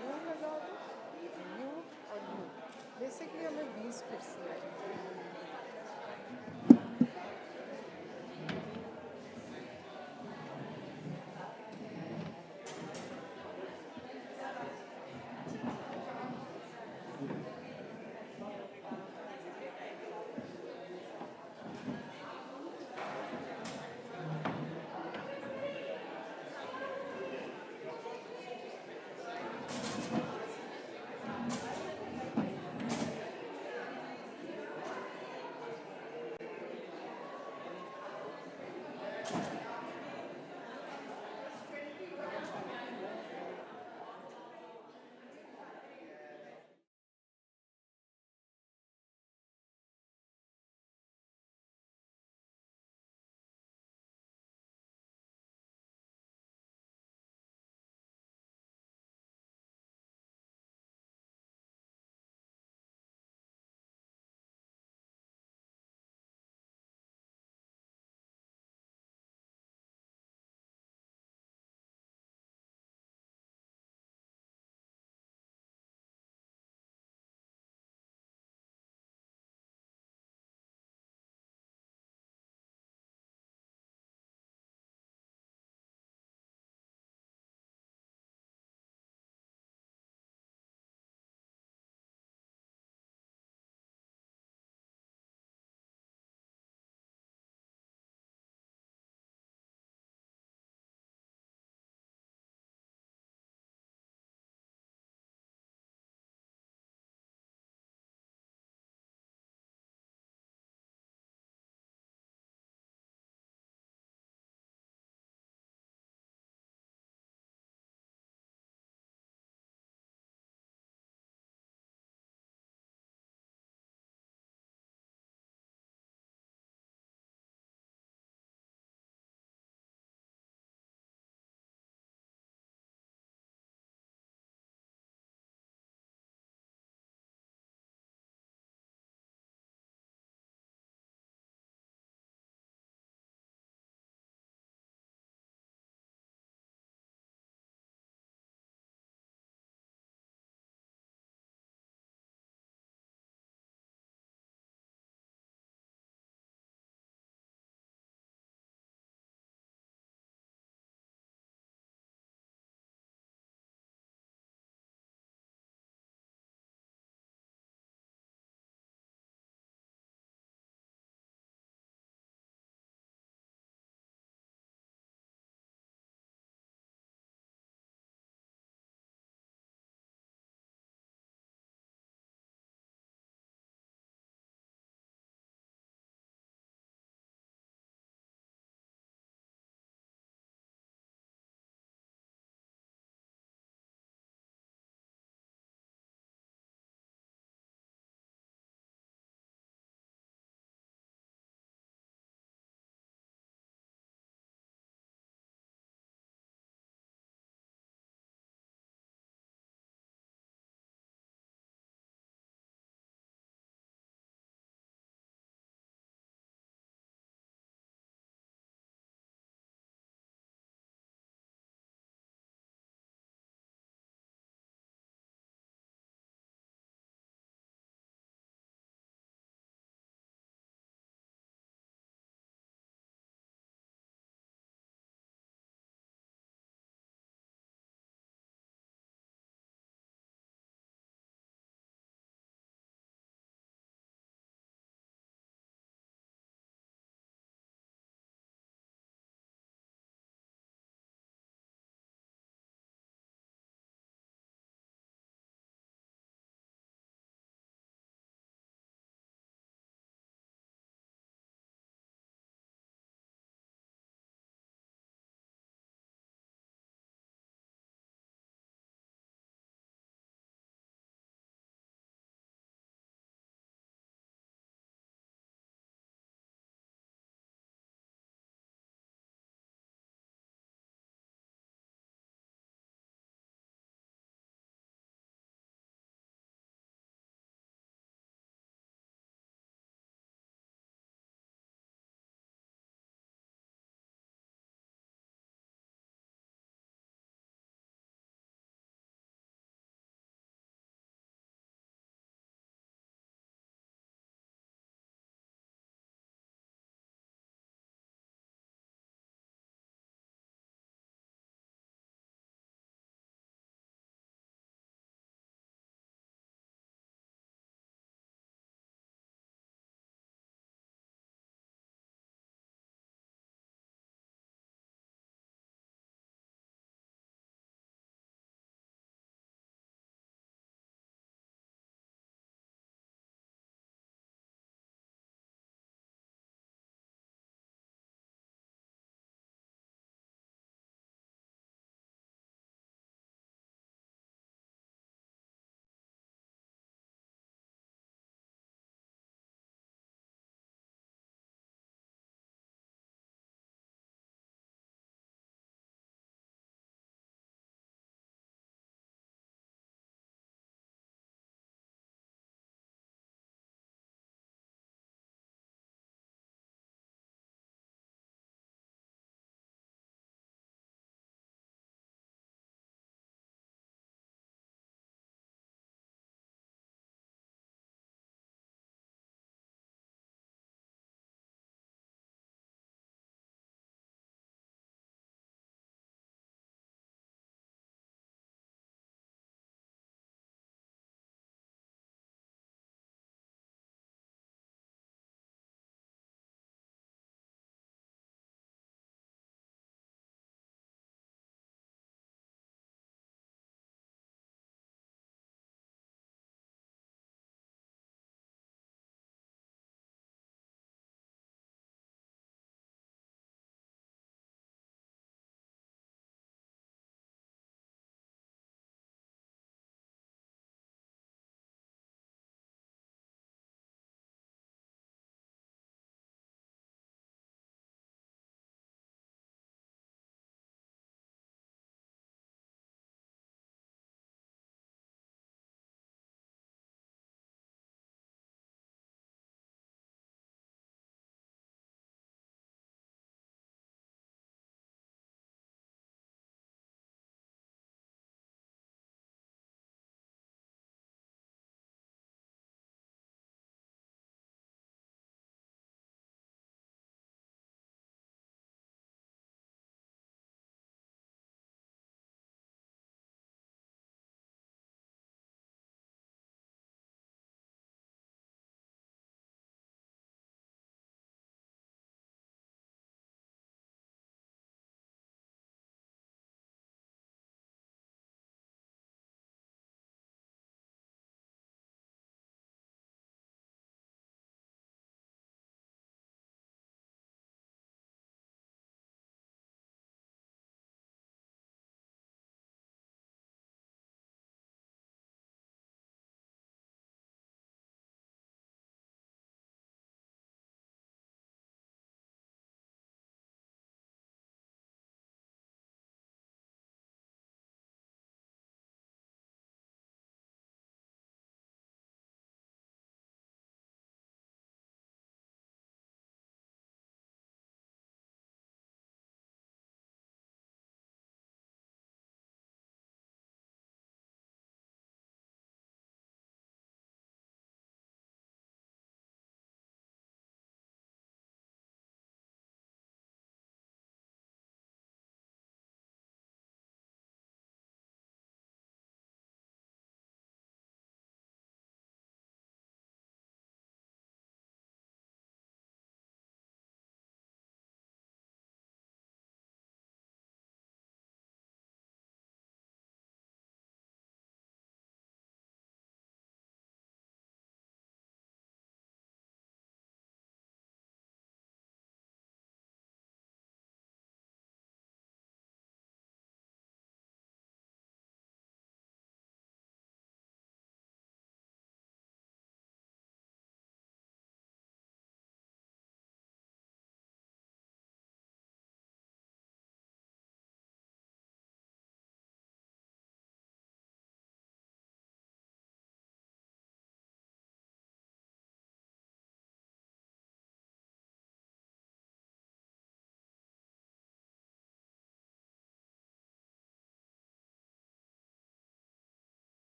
यूँ लगा दो, यूँ और यूँ. बेसिकली हमें 20 कुर्सी है.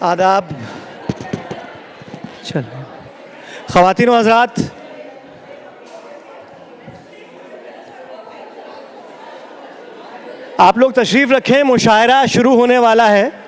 आदाब। चल ख़वातीन व हज़रात, आप लोग तशरीफ़ रखें, मुशायरा शुरू होने वाला है।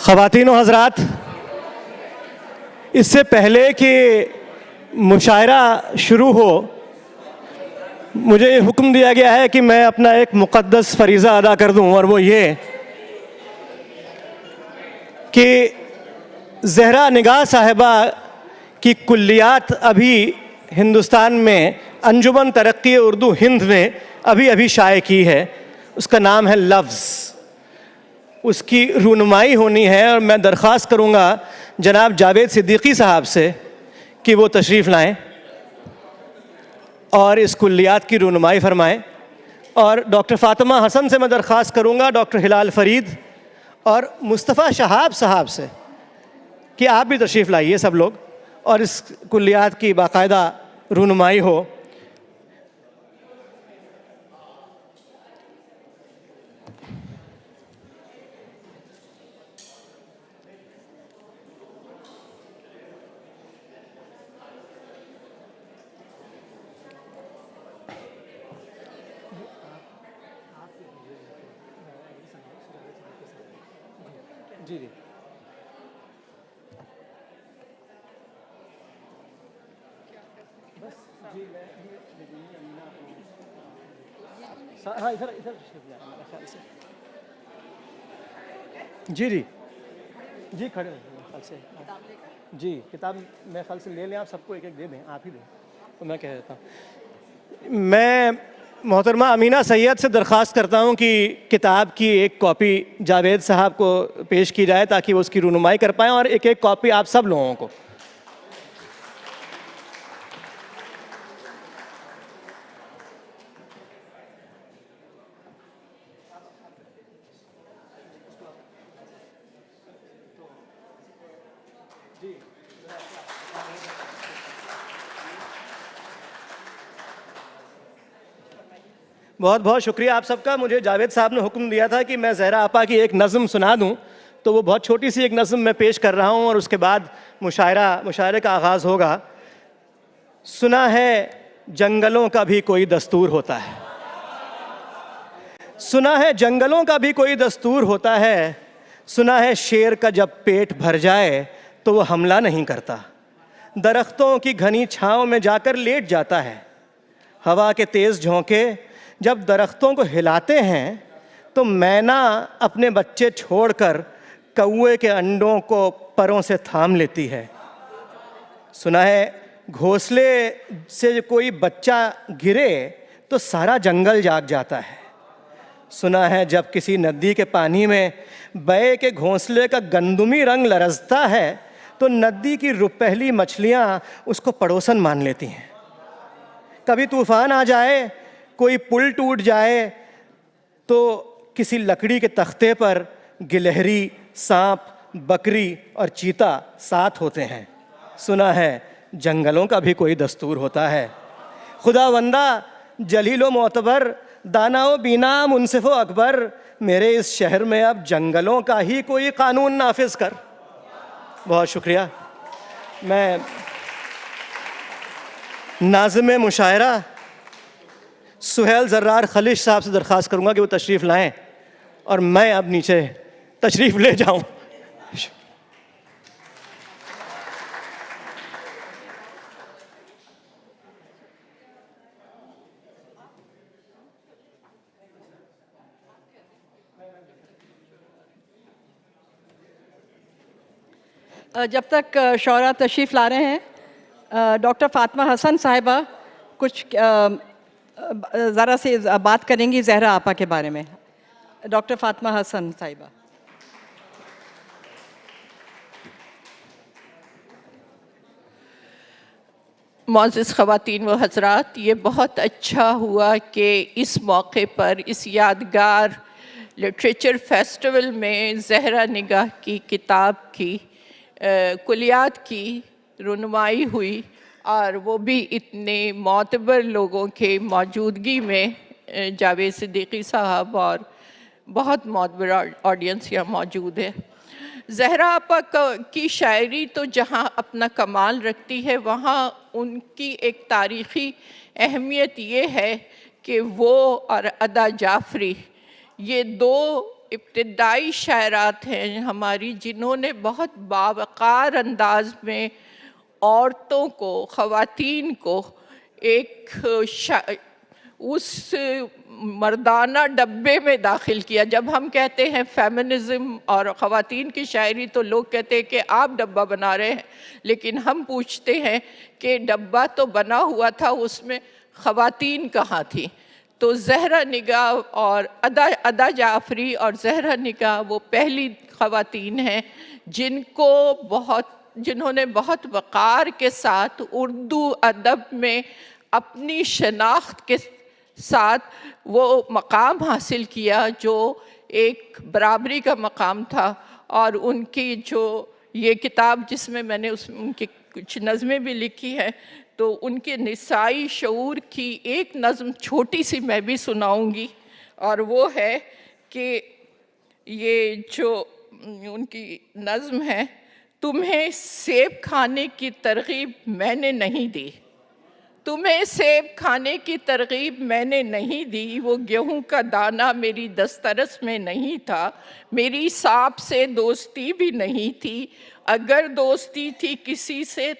ख़वातीन व हज़रात, इससे पहले कि मुशायरा शुरू हो, मुझे ये हुक्म दिया गया है कि मैं अपना एक मुक़द्दस फ़रीज़ा अदा कर दूं, और वो ये कि ज़हरा निगाह साहिबा की कुल्लियात अभी हिंदुस्तान में अंजुमन तरक्की उर्दू हिंद में अभी अभी शाये की है। उसका नाम है लफ्ज़। उसकी रूनुमाई होनी है, और मैं दरख्वास्त करूँगा जनाब जावेद सिद्दीकी साहब से कि वो तशरीफ़ लाएं और इस कुल्लियात की रूनुमाई फरमाएं। और डॉक्टर फ़ातिमा हसन से मैं दरख्वास्त करूँगा, डॉक्टर हिलाल फ़रीद और मुस्तफ़ा शहाब साहब से कि आप भी तशरीफ़ लाइए सब लोग, और इस कुल्लियात की बाकायदा रूनुमाई हो। जी जी, बस जी, हाँ, इधर इधर मेरे ख्याल से। जी जी जी, खड़े हो मेरे ख्याल से। जी, किताब मेरे ख्याल से ले लें, आप सबको एक एक दे दें, आप ही दें तो मैं कह देता हूँ। मैं मोहतरमा अमीना सैयद से दरख्वास्त करता हूँ कि किताब की एक कॉपी जावेद साहब को पेश की जाए ताकि वो उसकी रूनुमाई कर पाएँ, और एक एक कॉपी आप सब लोगों को। बहुत बहुत शुक्रिया आप सबका। मुझे जावेद साहब ने हुक्म दिया था कि मैं ज़हरा आपा की एक नज़म सुना दूं, तो वो बहुत छोटी सी एक नज़म मैं पेश कर रहा हूं, और उसके बाद मुशायरे का आगाज़ होगा। सुना है जंगलों का भी कोई दस्तूर होता है, सुना है जंगलों का भी कोई दस्तूर होता है, सुना है शेर का जब पेट भर जाए तो वो हमला नहीं करता, दरख्तों की घनी छाँव में जाकर लेट जाता है। हवा के तेज़ झोंके जब दरख्तों को हिलाते हैं तो मैना अपने बच्चे छोड़कर कौए के अंडों को परों से थाम लेती है। सुना है घोंसले से कोई बच्चा गिरे तो सारा जंगल जाग जाता है। सुना है जब किसी नदी के पानी में बए के घोंसले का गंदुमी रंग लरजता है तो नदी की रुपहली मछलियाँ उसको पड़ोसन मान लेती हैं। कभी तूफान आ जाए, कोई पुल टूट जाए तो किसी लकड़ी के तख्ते पर गिलहरी, सांप, बकरी और चीता साथ होते हैं। सुना है जंगलों का भी कोई दस्तूर होता है। खुदावंदा जलीलो मोतबर, दानाओ बीना, मुनसिफो अकबर, मेरे इस शहर में अब जंगलों का ही कोई कानून नाफिज कर। बहुत शुक्रिया। मैं नाज़िम मुशायरा सुहेल ज़र्रार खलिश साहब से दरख्वास्त करूँगा कि वो तशरीफ़ लाएं और मैं अब नीचे तशरीफ़ ले जाऊँ। जब तक शौरा तशरीफ़ ला रहे हैं, डॉक्टर फातिमा हसन साहिबा कुछ ज़रा से बात करेंगी जहरा आपा के बारे में। डॉक्टर फातिमा हसन साहिबा। मोअज़्ज़िज़ ख़वातीन व हज़रात, ये बहुत अच्छा हुआ कि इस मौके पर इस यादगार लिटरेचर फेस्टिवल में ज़हरा निगाह की किताब की कुलियात की रुनमाई हुई, और वो भी इतने मोतबर लोगों के मौजूदगी में। जावेद सिद्दीकी साहब और बहुत मोतबर ऑडियंस यहाँ मौजूद है। ज़हरा आपा की शायरी तो जहाँ अपना कमाल रखती है, वहाँ उनकी एक तारीख़ी अहमियत ये है कि वो और अदा जाफ़री ये दो इब्तिदाई शायरात हैं हमारी, जिन्होंने बहुत बावक़ार अंदाज में औरतों को, ख़वातीन को एक उस मर्दाना डब्बे में दाखिल किया। जब हम कहते हैं फेमिनिज़म और ख़वातीन की शायरी, तो लोग कहते हैं कि आप डब्बा बना रहे हैं, लेकिन हम पूछते हैं कि डब्बा तो बना हुआ था, उसमें ख़वातीन कहाँ थी। तो ज़हरा निगाह और अदा जाफ़री और ज़हरा निगाह वो पहली ख़वातीन हैं जिन्होंने बहुत वक़ार के साथ उर्दू अदब में अपनी शनाख्त के साथ वो मकाम हासिल किया, जो एक बराबरी का मकाम था। और उनकी जो ये किताब, जिसमें मैंने उनकी कुछ नज़में भी लिखी हैं, तो उनके निसाई शऊर की एक नज़म छोटी सी मैं भी सुनाऊंगी, और वो है कि ये जो उनकी नज़म है, तुम्हें सेब खाने की तरग़ीब मैंने नहीं दी, तुम्हें सेब खाने की तरग़ीब मैंने नहीं दी, वो गेहूं का दाना मेरी दस्तरस में नहीं था, मेरी सांप से दोस्ती भी नहीं थी, अगर दोस्ती थी किसी से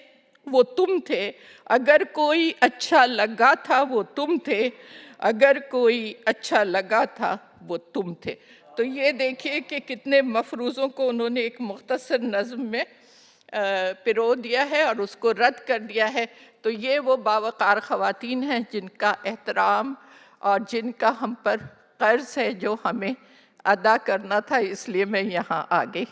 वो तुम थे, अगर कोई अच्छा लगा था वो तुम थे, अगर कोई अच्छा लगा था वो तुम थे। तो ये देखिए कि कितने मफरूज़ों को उन्होंने एक मुख्तसर नज़म में पिरो दिया है और उसको रद्द कर दिया है। तो ये वो बावक़ार ख़वातीन हैं जिनका एहतराम और जिनका हम पर क़र्ज़ है, जो हमें अदा करना था, इसलिए मैं यहाँ आ गई।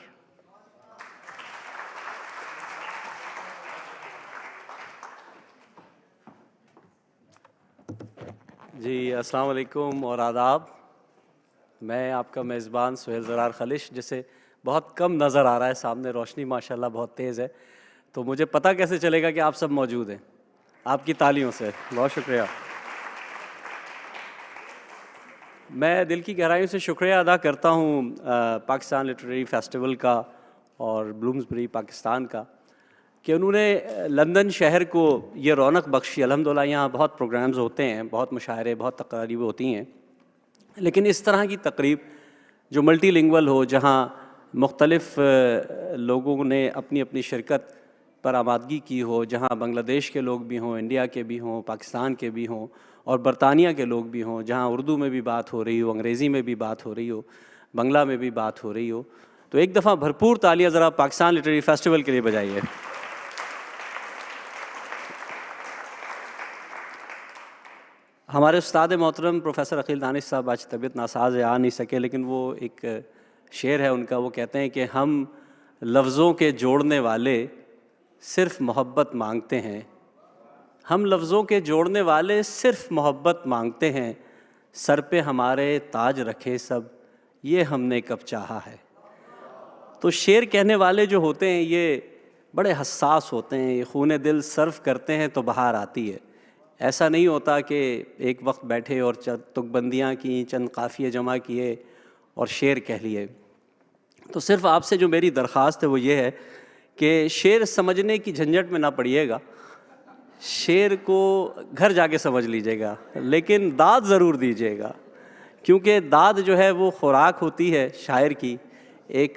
जी, अस्सलाम वालेकुम और आदाब। मैं आपका मेज़बान सुहेल ज़रार खलिश, जिसे बहुत कम नज़र आ रहा है, सामने रोशनी माशाल्लाह बहुत तेज़ है, तो मुझे पता कैसे चलेगा कि आप सब मौजूद हैं? आपकी तालियों से। बहुत शुक्रिया। मैं दिल की गहराइयों से शुक्रिया अदा करता हूँ पाकिस्तान लिटरेरी फेस्टिवल का और ब्लूम्सबरी पाकिस्तान का, कि उन्होंने लंदन शहर को ये रौनक बख्शी। अल्हम्दुलिल्लाह यहाँ बहुत प्रोग्राम्स होते हैं, बहुत मुशायरे, बहुत तक़रीब होती हैं, लेकिन इस तरह की तकरीब जो मल्टीलिंगुअल हो, जहाँ मुख्तलिफ़ लोगों ने अपनी अपनी शिरकत पर आमादगी की हो, जहाँ बांग्लादेश के लोग भी हों, इंडिया के भी हों, पाकिस्तान के भी हों और बरतानिया के लोग भी हों, जहाँ उर्दू में भी बात हो रही हो, अंग्रेज़ी में भी बात हो रही हो, बंगला में भी बात हो रही हो, तो एक दफ़ा भरपूर तालियां ज़रा पाकिस्तान लिटरेरी फेस्टिवल के लिए बजाइए। हमारे उस्ताद मोहतरम प्रोफेसर अकील दानिश साहब आज तबीयत नासाज है, आ नहीं सके, लेकिन वो एक शेर है उनका, वो कहते हैं कि हम लफ्ज़ों के जोड़ने वाले सिर्फ़ मोहब्बत मांगते हैं, हम लफ्ज़ों के जोड़ने वाले सिर्फ़ मोहब्बत मांगते हैं, सर पे हमारे ताज रखे सब ये हमने कब चाहा है। तो शेर कहने वाले जो होते हैं ये बड़े हसास होते हैं, ये खून दिल सर्व करते हैं तो बहार आती है। ऐसा नहीं होता कि एक वक्त बैठे और तुकबंदियाँ की, चंद काफ़िए जमा किए और शेर कह लिए। तो सिर्फ़ आपसे जो मेरी दरख्वास्त है वो ये है कि शेर समझने की झंझट में ना पड़िएगा, शेर को घर जाके समझ लीजिएगा, लेकिन दाद ज़रूर दीजिएगा, क्योंकि दाद जो है वो खुराक होती है शायर की। एक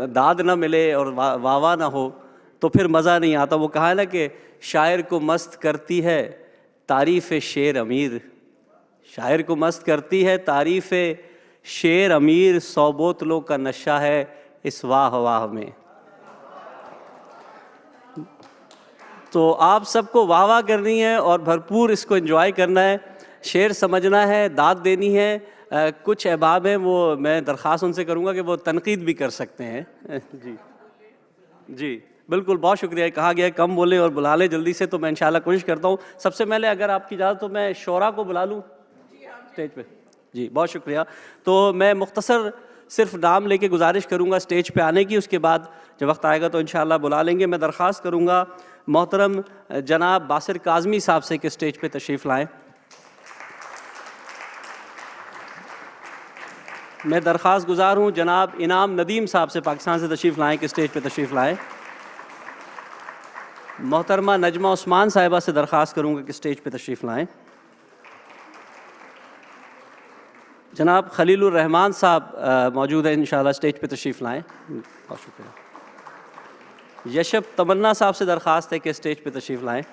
दाद ना मिले और वाह ना हो तो फिर मज़ा नहीं आता। वो कहा है ना कि शायर को मस्त करती है तारीफ़ शेर अमीर, शायर को मस्त करती है तारीफ़ शेर अमीर, 100 बोतलों का नशा है इस वाह वाह में। तो आप सबको वाह वाह करनी है और भरपूर इसको एंजॉय करना है, शेर समझना है, दाद देनी है। कुछ अहबाब हैं वो मैं दरख्वास्त उनसे करूँगा कि वो तनकीद भी कर सकते हैं। जी जी बिल्कुल, बहुत शुक्रिया। कहा गया है कम बोले और बुला ले जल्दी से, तो मैं इंशाल्लाह कोशिश करता हूँ। सबसे पहले अगर आपकी इजाज़त तो मैं शोरा को बुला लूँ स्टेज पे। जी बहुत शुक्रिया। तो मैं मुख्तसर सिर्फ नाम लेके गुजारिश करूँगा स्टेज पे आने की, उसके बाद जब वक्त आएगा तो इंशाल्लाह बुला लेंगे। मैं दरख्वास्त करूँगा मोहतरम जनाब बासिर काज़मी साहब से कि स्टेज पे तशरीफ़ लाएँ। मैं दरख्वास्त गुजार हूँ जनाब इनाम नदीम साहब से पाकिस्तान से तशरीफ़ लाएँ कि स्टेज पे तशरीफ़ लाएँ। मोहतरमा नजमा उस्मान साहिबा से दरख्वास्त करूँगा कि स्टेज पे तशरीफ़ लाएँ। जनाब खलीलुर रहमान साहब मौजूद हैं, इंशाल्लाह स्टेज पे तशरीफ़ लाएँ। बहुत शुक्रिया। यशब तमन्ना साहब से दरख्वास्त है कि स्टेज पे तशरीफ़ लाएँ।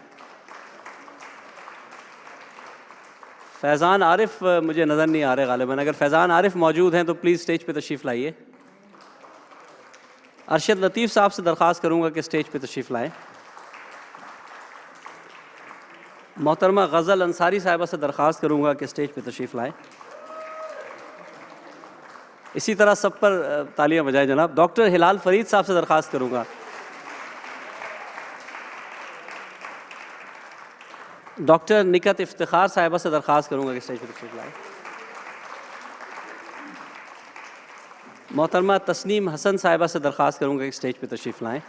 फैज़ान आरिफ मुझे नज़र नहीं आ रहे गालिबन, अगर फैज़ान आरिफ मौजूद हैं तो प्लीज़ स्टेज पे तशरीफ़ लाइए। अरशद लतीफ़ साहब से दरख्वास्त करूँगा कि स्टेज पे तशरीफ़ लाएँ। मोहतरमा गज़ल अंसारी साहिबा से दरख्वास्त करूँगा कि स्टेज पे तशरीफ़ लाएँ। इसी तरह सब पर तालियां बजाएं जनाब। डॉक्टर हिलाल फरीद साहब से दरख्वास्त करूँगा। डॉक्टर निकत इफ्तिखार साहिबा से दरख्वास्त करूँगा कि स्टेज पर तशरीफ़ लाएँ। मोहतरमा तस्नीम हसन साहिबा से दरख्वास्त करूँगा कि स्टेज पर तशरीफ़ लाएँ।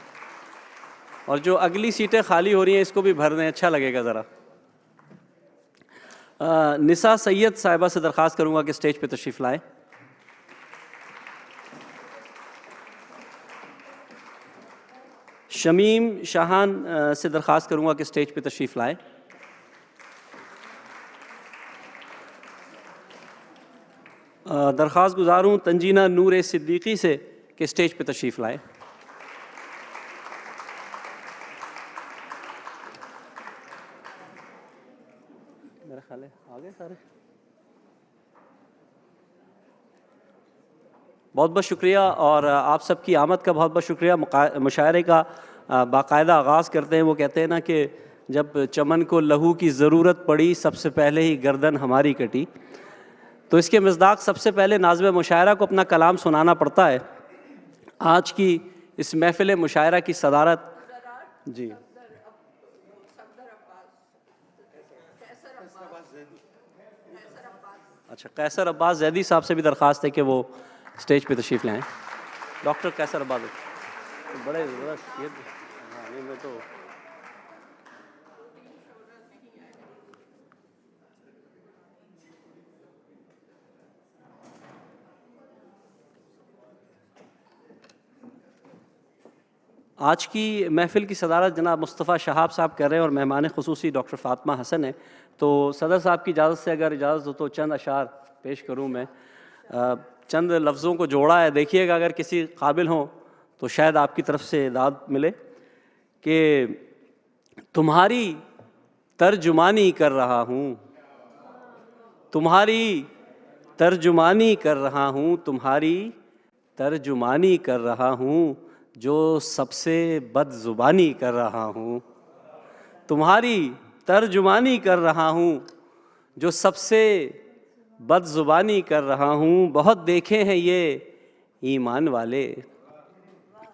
और जो अगली सीटें खाली हो रही हैं इसको भी भर दें, अच्छा लगेगा ज़रा। निसा सैयद साहिबा से दरख्वास्त करूँगा कि स्टेज पर तशरीफ़ लाएँ। शमीम शाहान से दरख्वास्त करूँगा कि स्टेज पे तशरीफ़ लाएँ। दरख्वास्त गुजार हूँ तंजीना नूर सिद्दीकी से कि स्टेज पे तशरीफ़ लाएँ। मेरा ख्याल है आ गए सारे। बहुत बहुत शुक्रिया और आप सबकी आमद का बहुत बहुत शुक्रिया। मुशायरे का बाकायदा आगाज़ करते हैं। वो कहते हैं ना कि जब चमन को लहू की ज़रूरत पड़ी सबसे पहले ही गर्दन हमारी कटी। तो इसके मज़दाक सबसे पहले नाज़िम मुशायरा को अपना कलाम सुनाना पड़ता है। आज की इस महफ़िल मुशायरा की सदारत जी अच्छा कैसर अब्बास जैदी साहब से भी दरख्वास्त है कि वो स्टेज पे तशरीफ़ लाएँ। डॉक्टर कैसर अब्बास बड़े ज़बरदस्त ये में तो आज की महफ़िल की सदारत जनाब मुस्तफ़ा शहाब साहब कर रहे हैं और मेहमान ख़ुसूसी डॉक्टर फ़ातिमा हसन है। तो सदर साहब की इजाज़त से अगर इजाज़त हो तो चंद अशार पेश करूँ मैं। चंद लफ्ज़ों को जोड़ा है, देखिएगा अगर किसी काबिल हों तो शायद आपकी तरफ से दाद मिले कि तुम्हारी तर्जुमानी कर रहा हूँ, तुम्हारी तर्जुमानी कर रहा हूँ, तुम्हारी तर्जुमानी कर रहा हूँ, जो सबसे बदज़ुबानी कर रहा हूँ, तुम्हारी तर्जुमानी कर रहा हूँ, जो सबसे बदज़ुबानी कर रहा हूँ। बहुत देखे हैं ये ईमान वाले,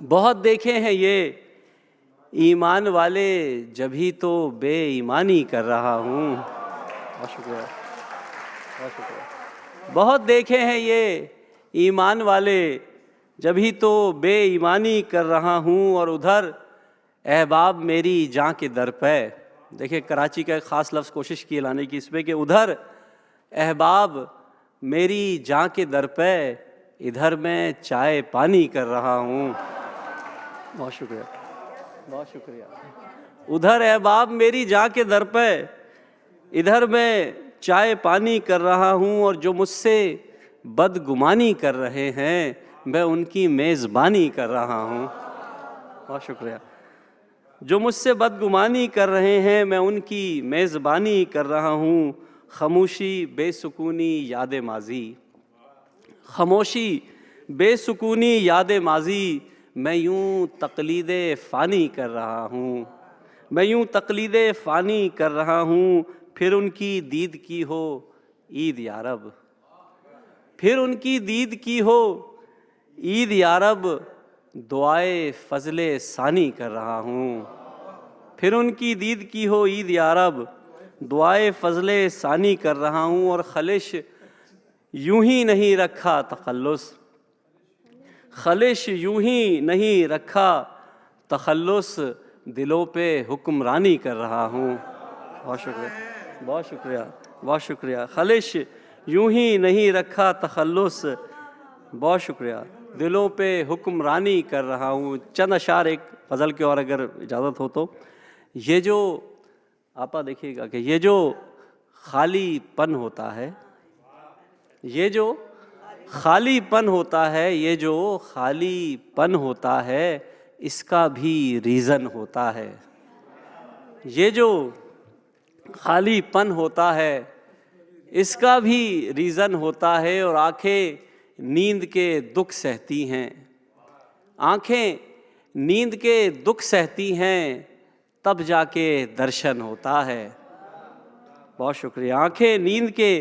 बहुत देखे हैं ये ईमान वाले, जभी तो बेईमानी कर रहा हूँ। बहुत शुक्रिया, बहुत शुक्रिया। बहुत देखे हैं ये ईमान वाले, जभी तो बेईमानी कर रहा हूँ। और उधर अहबाब मेरी जान के दर पे, देखिए कराची का एक ख़ास लफ्ज़ कोशिश की लाने की इसमें कि उधर अहबाब मेरी जान के दर पे, इधर मैं चाय पानी कर रहा हूँ। बहुत शुक्रिया, बहुत शुक्रिया। उधर अहबाब मेरी जान के दर पे, इधर मैं चाय पानी कर रहा हूँ। और जो मुझसे बदगुमानी कर रहे हैं, मैं उनकी मेज़बानी कर रहा हूँ। बहुत शुक्रिया। जो मुझसे बदगुमानी कर रहे हैं, मैं उनकी मेज़बानी कर रहा हूँ। खामोशी बेसुकूनी याद माज़ी, खामोशी बेसुकूनी याद माज़ी, मैं यूं तक़लीद फ़ानी कर रहा हूँ। मैं यूं तकलीदे फ़ानी कर रहा हूँ, फिर उनकी दीद की हो ईद यारब, फिर उनकी दीद की हो ईद यारब, दुआए फ़ज़ले सानी कर रहा हूँ, फिर उनकी दीद की हो ईद यारब, दुआए फ़ज़ले सानी कर रहा हूँ। और खलिश यूं ही नहीं रखा तखल्लुस, खलिश यूं ही नहीं रखा तखल्लुस, दिलों पे हुक्मरानी कर रहा हूँ। बहुत शुक्रिया, बहुत शुक्रिया, बहुत शुक्रिया। खलिश यूं ही नहीं रखा तखल्लुस, बहुत शुक्रिया, दिलों पे हुक्मरानी कर रहा हूँ। चंद अशार एक गज़ल के और अगर इजाज़त हो तो। ये जो आपा देखिएगा कि ये जो खालीपन होता है, ये जो खालीपन होता है, ये जो खालीपन होता है, इसका भी रीज़न होता है। ये जो खालीपन होता है, इसका भी रीज़न होता है। और आँखें नींद के दुख सहती हैं, आँखें नींद के दुख सहती हैं, तब जाके दर्शन होता है। बहुत शुक्रिया। आँखें नींद के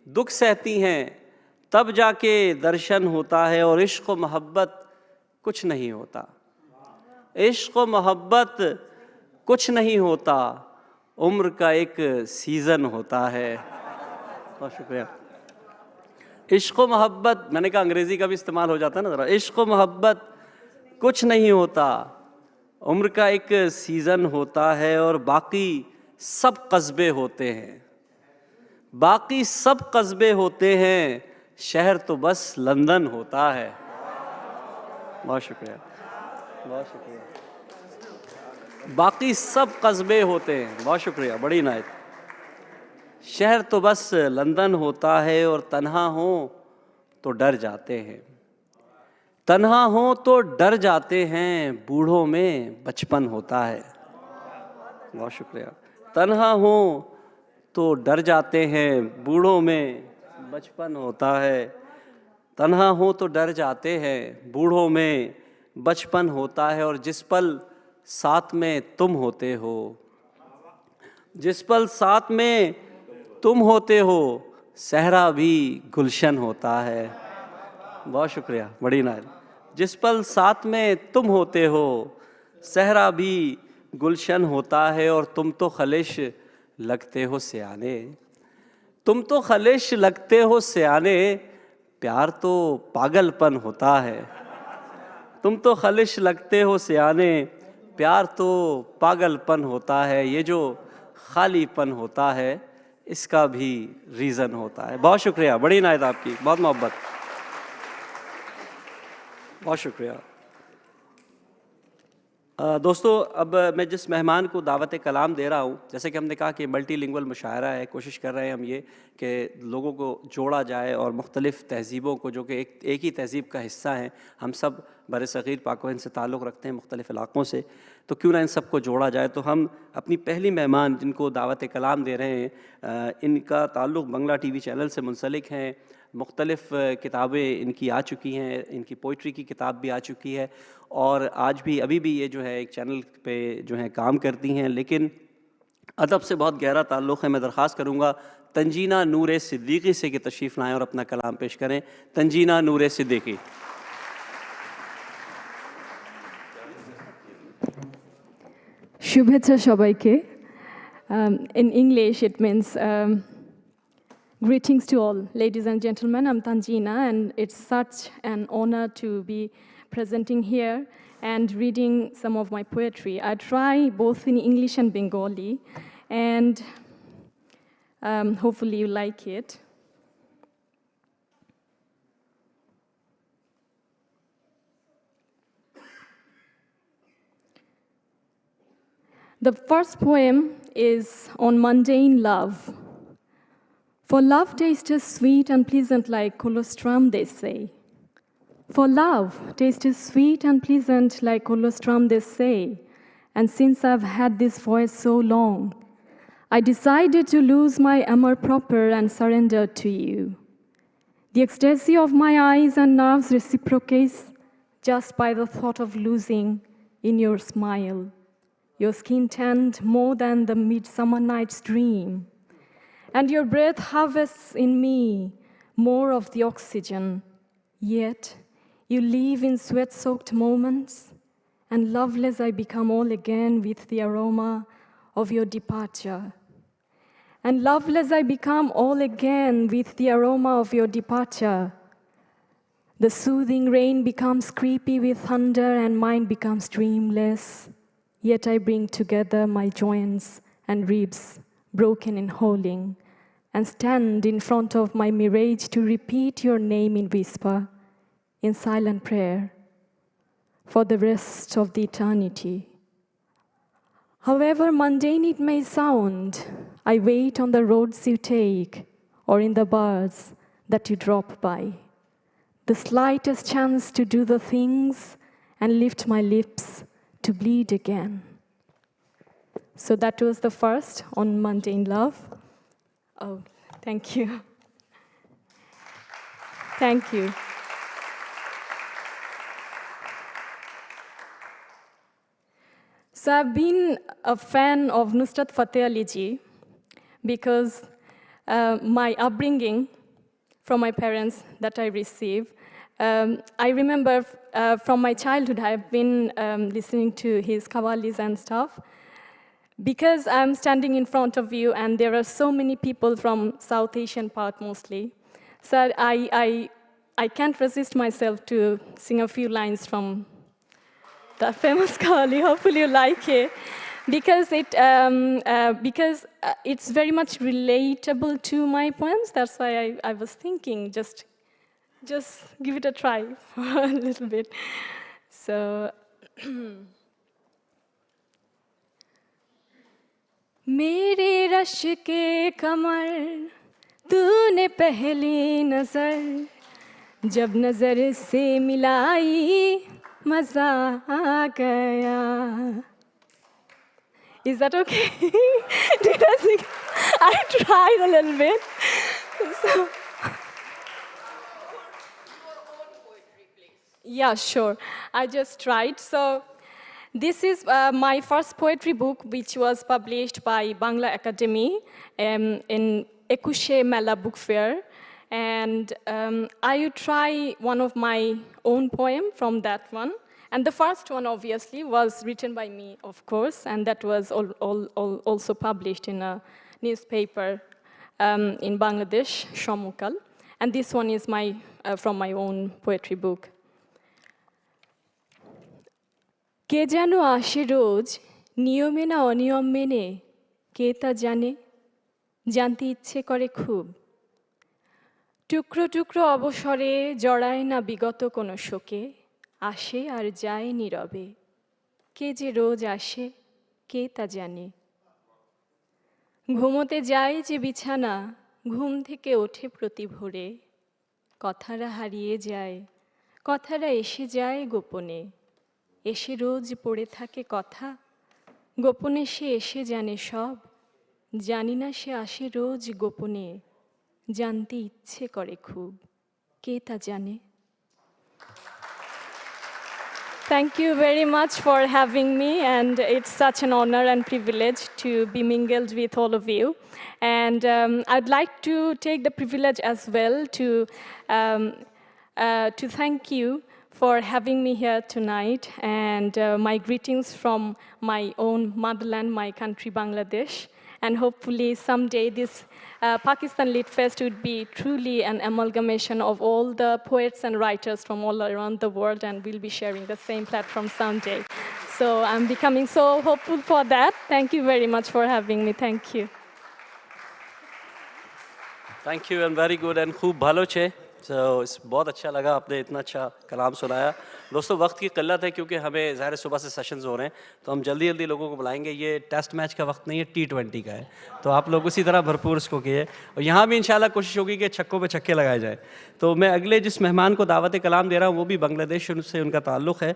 दुख सहती हैं, तब जाके दर्शन होता है। और इश्क़ व मोहब्बत कुछ नहीं होता, इश्क़ व मोहब्बत कुछ नहीं होता, उम्र का एक सीज़न होता है। बहुत शुक्रिया। इश्क़ व मोहब्बत, मैंने कहा अंग्रेज़ी का भी इस्तेमाल हो जाता है ना ज़रा। इश्क़ व मोहब्बत कुछ नहीं होता, उम्र का एक सीज़न होता है। और बाकी सब कस्बे होते हैं, बाकी सब कस्बे होते हैं, शहर तो बस लंदन होता है। बहुत शुक्रिया, बहुत शुक्रिया। बाकी सब कस्बे होते हैं, बहुत शुक्रिया, बड़ी इनायत। शहर तो बस लंदन होता है। और तन्हा हो तो डर जाते हैं, तन्हा हो तो डर जाते हैं, बूढ़ों में बचपन होता है। बहुत शुक्रिया। तन्हा हो तो डर जाते हैं, बूढ़ों में बचपन होता है। तन्हा हो तो डर जाते हैं, बूढ़ों में बचपन होता है। और जिस पल साथ में तुम होते हो, जिस पल साथ में तुम होते हो, सहरा भी गुलशन होता है। बहुत शुक्रिया, बड़ी नायल। जिस पल साथ में तुम होते हो, सहरा भी गुलशन होता है। और तुम तो खलिश लगते हो सियाने, तुम तो खलिश लगते हो सियाने, प्यार तो पागलपन होता है। तुम तो खलिश लगते हो सियाने, प्यार तो पागलपन होता है। ये जो खालीपन होता है, इसका भी रीज़न होता है। बहुत शुक्रिया, बड़ी इनायत आपकी, बहुत मोहब्बत, बहुत शुक्रिया। दोस्तों, अब मैं जिस मेहमान को दावत कलाम दे रहा हूँ, जैसे कि हमने कहा कि मल्टीलिंगुअल मुशायरा है, कोशिश कर रहे हैं हम ये कि लोगों को जोड़ा जाए और मुख्तलिफ़ तहज़ीबों को, जो कि एक ही तहज़ीब का हिस्सा हैं, हम सब बर-ए-सग़ीर पाक व हिंद से ताल्लुक़ रखते हैं मुख्तलिफ़ इलाक़ों से, तो क्यों ना इन सब को जोड़ा जाए। तो हम अपनी पहली मेहमान जिनको दावत कलाम दे रहे हैं, इनका ताल्लुक़ बंगला TV चैनल से मुंसलिक हैं। मुख्तलिफ़ किताबें इनकी आ चुकी हैं, इनकी पोइट्री की किताब भी आ चुकी है, और आज भी अभी भी ये जो है एक चैनल पे जो है काम करती हैं। लेकिन अदब से बहुत गहरा ताल्लुक़ है। मैं दरख्वास्त करूँगा तंजीना नूर सिद्दीकी से कि तशरीफ़ लाएँ और अपना कलाम पेश करें। तंजीना नूर सिद्दीकी। শুভেচ্ছা সবাইকে। In English it means greetings to all, ladies and gentlemen. I'm Tanjina, and it's such an honor to be presenting here and reading some of my poetry. I try both in English and Bengali, and hopefully you like it. The first poem is on mundane love. For love tastes sweet and pleasant like colostrum, they say. For love tastes sweet and pleasant like colostrum, they say. And since I've had this voice so long, I decided to lose my amour proper and surrender to you. The ecstasy of my eyes and nerves reciprocates just by the thought of losing in your smile. your skin tanned more than the midsummer night's dream. And your breath harvests in me more of the oxygen. Yet, you live in sweat-soaked moments, and loveless I become all again with the aroma of your departure. And loveless I become all again with the aroma of your departure. The soothing rain becomes creepy with thunder, and mine becomes dreamless. Yet I bring together my joints and ribs, broken in holding, and stand in front of my mirage to repeat your name in whisper, in silent prayer, for the rest of the eternity. However mundane it may sound, I wait on the roads you take, or in the bars that you drop by. The slightest chance to do the things and lift my lips to bleed again. So that was the first on mundane love. Oh, thank you. Thank you. So I've been a fan of Nusrat Fateh Ali Ji because my upbringing from my parents that I received, I remember from my childhood I've been listening to his qawwalis and stuff. Because I'm standing in front of you and there are so many people from South Asian part mostly, so I can't resist myself to sing a few lines from the famous qawwali. Hopefully you like it. Because it's very much relatable to my poems. That's why I was thinking just give it a try for a little bit. So. मेरे rush के कमर तूने पहली नजर जब नजर से मिलाई मजा आ गया. Is that okay? Did I sing? I tried a little bit. So. Yeah, sure. I just tried. So. This is my first poetry book, which was published by Bangla Academy in Ekushe Mela Book Fair. And I would try one of my own poem from that one. And the first one, obviously, was written by me, of course, and that was also published in a newspaper in Bangladesh, Shomukal. And this one is from my own poetry book. কে যেন আসে রোজ নিয়মে না অনিয়ম মেনে কে তা জানে জানতে ইচ্ছে করে খুব টুকরো টুকরো অবসরে জড়ায় না বিগত কোনো শোকে আসে আর যায় নীরবে কে যে রোজ আসে কে তা জানে ঘুমোতে যায় যে বিছানা ঘুম থেকে ওঠে প্রতি ভোরে কথারা হারিয়ে যায় কথারা এসে যায় গোপনে এসে রোজ পড়ে থাকে কথা গোপনে সে এসে জানে সব জানি না সে আসে রোজ গোপনে জানতে ইচ্ছে করে খুব কে তা জানে Thank you very much for having me, and it's such an honor and privilege to be mingled with all of you. And I'd like to take the privilege as well to thank you for having me here tonight, and my greetings from my own motherland, my country, Bangladesh. And hopefully someday this Pakistan Lit Fest would be truly an amalgamation of all the poets and writers from all around the world, and we'll be sharing the same platform someday. So I'm becoming so hopeful for that. Thank you very much for having me. Thank you. Thank you and very good and खूब भालो छे. So बहुत अच्छा लगा आपने इतना अच्छा कलाम सुनाया. दोस्तों वक्त की किल्लत है क्योंकि हमें ज़ाहिर सुबह से सेशंस हो रहे हैं तो हम जल्दी जल्दी लोगों को बुलाएंगे. ये टेस्ट मैच का वक्त नहीं है, T20 का है. तो आप लोग उसी तरह भरपूर इसको किए और यहाँ भी इंशाल्लाह कोशिश होगी कि छक्कों पे छक्के लगाए जाए. तो मैं अगले जिस मेहमान को दावत कलाम दे रहा हूँ वो भी बांग्लादेश से उनका ताल्लुक़ है.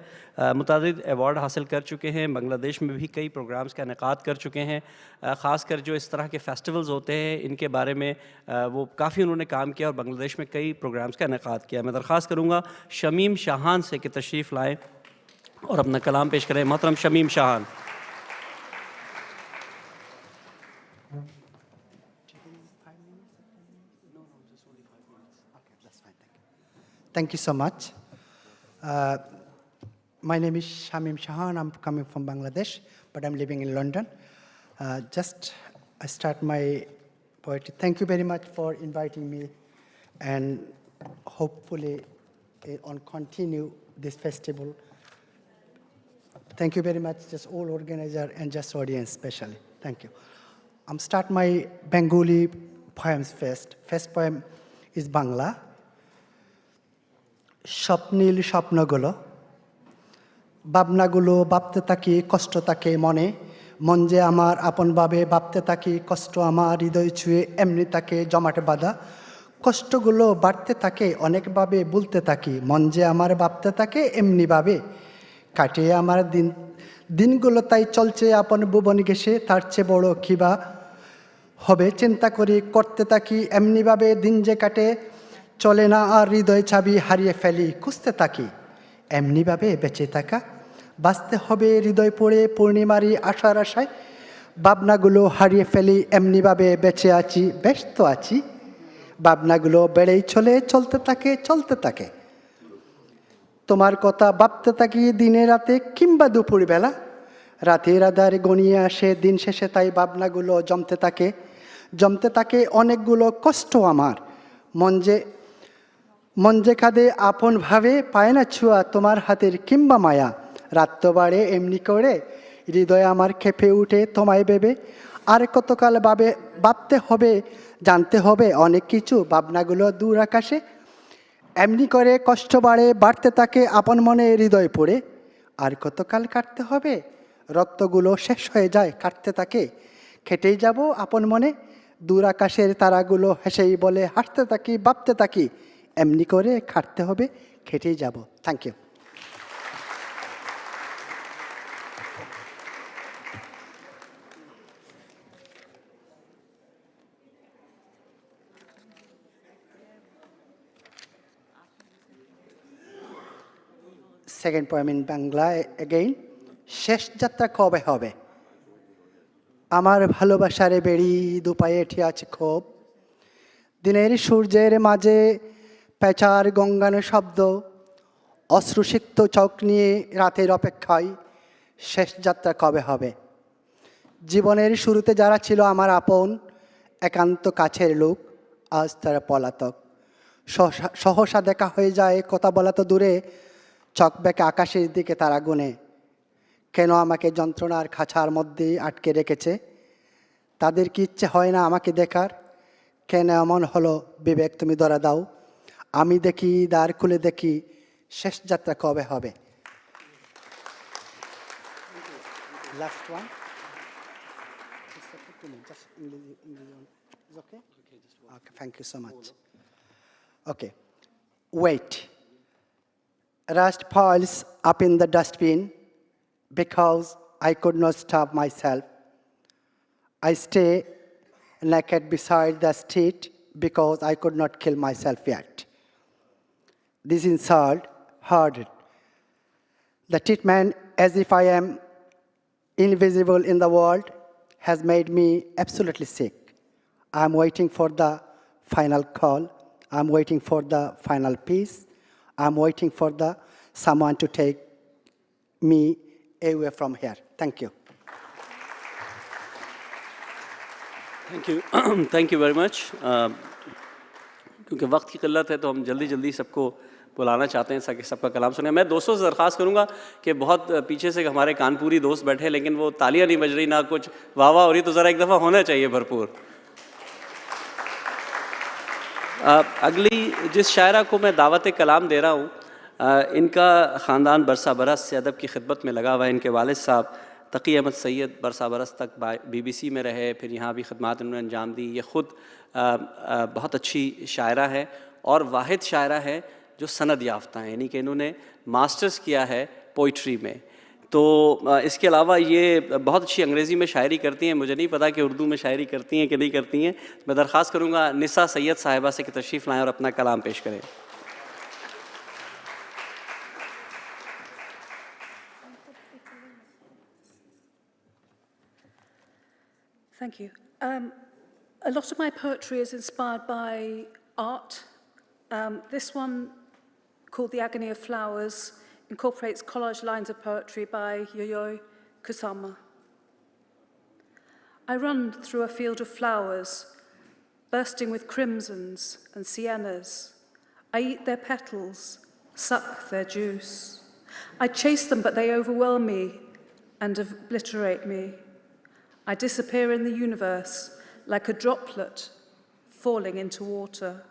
मुतादिद अवार्ड हासिल कर चुके हैं, बांग्लादेश में भी कई प्रोग्राम्स का इनेकाद कर चुके हैं. ख़ासकर जो इस तरह के फेस्टिवल्स होते हैं इनके बारे में वो काफ़ी उन्होंने काम किया और बांग्लादेश में कई प्रोग्राम्स का इनेकाद किया. मैं दरख्वास्त करूँगा शमीम शाहान से कि तशरीफ़ लाएँ और अपना कलाम पेश करें. मोहतरम शमीम शाहान. Thank you so much. My name is Shamim Shahan. I'm coming from Bangladesh, but I'm living in London. I start my poetry. Thank you very much for inviting me, and hopefully on continue this festival. Thank you very much, just all organizer and just audience especially. Thank you. I'm start my Bengali poems first. First poem is Bangla. স্বপ্নীল স্বপ্নগুলো ভাবনাগুলো ভাবতে থাকি কষ্ট থাকে মনে মন যে আমার আপনভাবে ভাবতে থাকি কষ্ট আমার হৃদয় ছুঁয়ে এমনি থাকে জমাটে বাঁধা কষ্টগুলো বাড়তে থাকে অনেকভাবে বলতে থাকি মন যে আমার ভাবতে থাকে এমনিভাবে কাটিয়ে আমার দিনগুলো তাই চলছে আপন ভুবন ঘেঁষে তার চেয়ে বড় কিবা হবে চিন্তা করি করতে থাকি এমনিভাবে দিন যে কাটে চলে না আর হৃদয় চাবি হারিয়ে ফেলি খুঁজতে থাকি এমনিভাবে বেঁচে থাকা বাঁচতে হবে হৃদয় পড়ে পূর্ণিমারি আশার আশায় ভাবনাগুলো হারিয়ে ফেলি এমনিভাবে বেঁচে আছি ব্যস্ত আছি ভাবনাগুলো বেড়েই চলতে থাকে তোমার কথা ভাবতে থাকি দিনে রাতে কিংবা দুপুরবেলা রাতের আধারে গনিয়ে আসে দিন শেষে তাই ভাবনাগুলো জমতে থাকে অনেকগুলো কষ্ট আমার মন যে কাঁদে আপনভাবে পায় না ছোঁয়া তোমার হাতের কিংবা মায়া রাত তো বাড়ে এমনি করে হৃদয় আমার খেপে উঠে তোমায় ভেবে আর কতকাল ভাবতে হবে জানতে হবে অনেক কিছু ভাবনাগুলো দূর আকাশে এমনি করে কষ্ট বাড়তে থাকে আপন মনে হৃদয় পড়ে আর কতকাল কাটতে হবে রক্তগুলো শেষ হয়ে যায় কাটতে থাকে খেটেই যাব আপন মনে দূর আকাশের তারাগুলো হেসেই বলে হাঁটতে থাকি ভাবতে থাকি এমনি করে খাটতে হবে খেটেই যাব thank you Second poem in Bangla again. শেষ যাত্রা কবে হবে আমার ভালোবাসারে বেড়ি দুপায়ে ঠিক আছে ক্ষোভ দিনের সূর্যের মাঝে পেঁচার গঙ্গানো শব্দ অশ্রুসিক্ত চোখ নিয়ে রাতের অপেক্ষায় শেষ যাত্রা কবে হবে জীবনের শুরুতে যারা ছিল আমার আপন একান্ত কাছের লোক আজ তারা পলাতক সহসা দেখা হয়ে যায় কথা বলা তো দূরে চোখ বেঁকে আকাশের দিকে তারা গুনে কেন আমাকে যন্ত্রণার খাঁচার মধ্যে আটকে রেখেছে তাদের কি ইচ্ছে হয় না আমাকে দেখার কেন এমন হলো বিবেক তুমি ধরা দাও আমি দেখি দ্বার খুলে দেখি শেষ যাত্রা কবে হবে last one okay thank you so much okay wait rust piles up in the dustbin because I could not stop myself. I stay naked beside the street because I could not kill myself yet. This insult hurted. The treatment as if I am invisible in the world has made me absolutely sick. I'm waiting for the final call. I'm waiting for the final peace. I'm waiting for someone to take me away from here. Thank you. Thank you very much. क्योंकि वक्त की किल्लत है तो हम जल्दी सबको बुलाना चाहते हैं ताकि सबका कलाम सुने मैं दोस्तों से दरख्वास्त करूँगा कि बहुत पीछे से हमारे कानपुरी दोस्त बैठे लेकिन वो तालियां नहीं बज रही ना कुछ वाह हो रही तो ज़रा एक दफ़ा होना चाहिए भरपूर अगली जिस शायरा को मैं दावत कलाम दे रहा हूँ इनका ख़ानदान बरसा बरस से अदब की खिदमत में लगा हुआ है इनके वालिद साहब तकी अहमद सैयद बरसा बरस तक BBC में रहे फिर यहाँ भी खिदमत उन्होंने अंजाम दी ये ख़ुद बहुत अच्छी शायरा है और वाहिद शायरा है जो सनद याफ्ता है यानी कि इन्होंने मास्टर्स किया है पोइट्री में तो इसके अलावा ये बहुत अच्छी अंग्रेज़ी में शायरी करती हैं मुझे नहीं पता कि उर्दू में शायरी करती हैं कि नहीं करती हैं मैं दरख्वास्त करूँगा निसा सैयद साहिबा से कि तशरीफ़ लाएँ और अपना कलाम पेश करें Thank you. A lot of my poetry is inspired by art. This one called The Agony of Flowers, incorporates collage lines of poetry by Yayoi Kusama. I run through a field of flowers, bursting with crimsons and siennas. I eat their petals, suck their juice. I chase them, but they overwhelm me and obliterate me. I disappear in the universe like a droplet falling into water.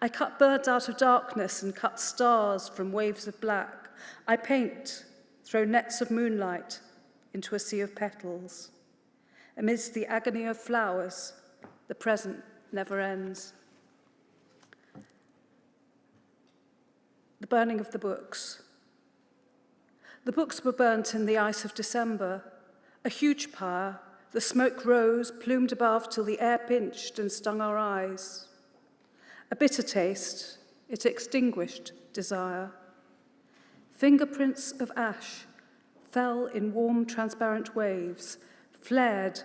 I cut birds out of darkness and cut stars from waves of black. I paint, throw nets of moonlight into a sea of petals. Amidst the agony of flowers, the present never ends. The burning of the books. The books were burnt in the ice of December, a huge pyre. The smoke rose, plumed above, till the air pinched and stung our eyes. A bitter taste, it extinguished desire. Fingerprints of ash fell in warm, transparent waves, flared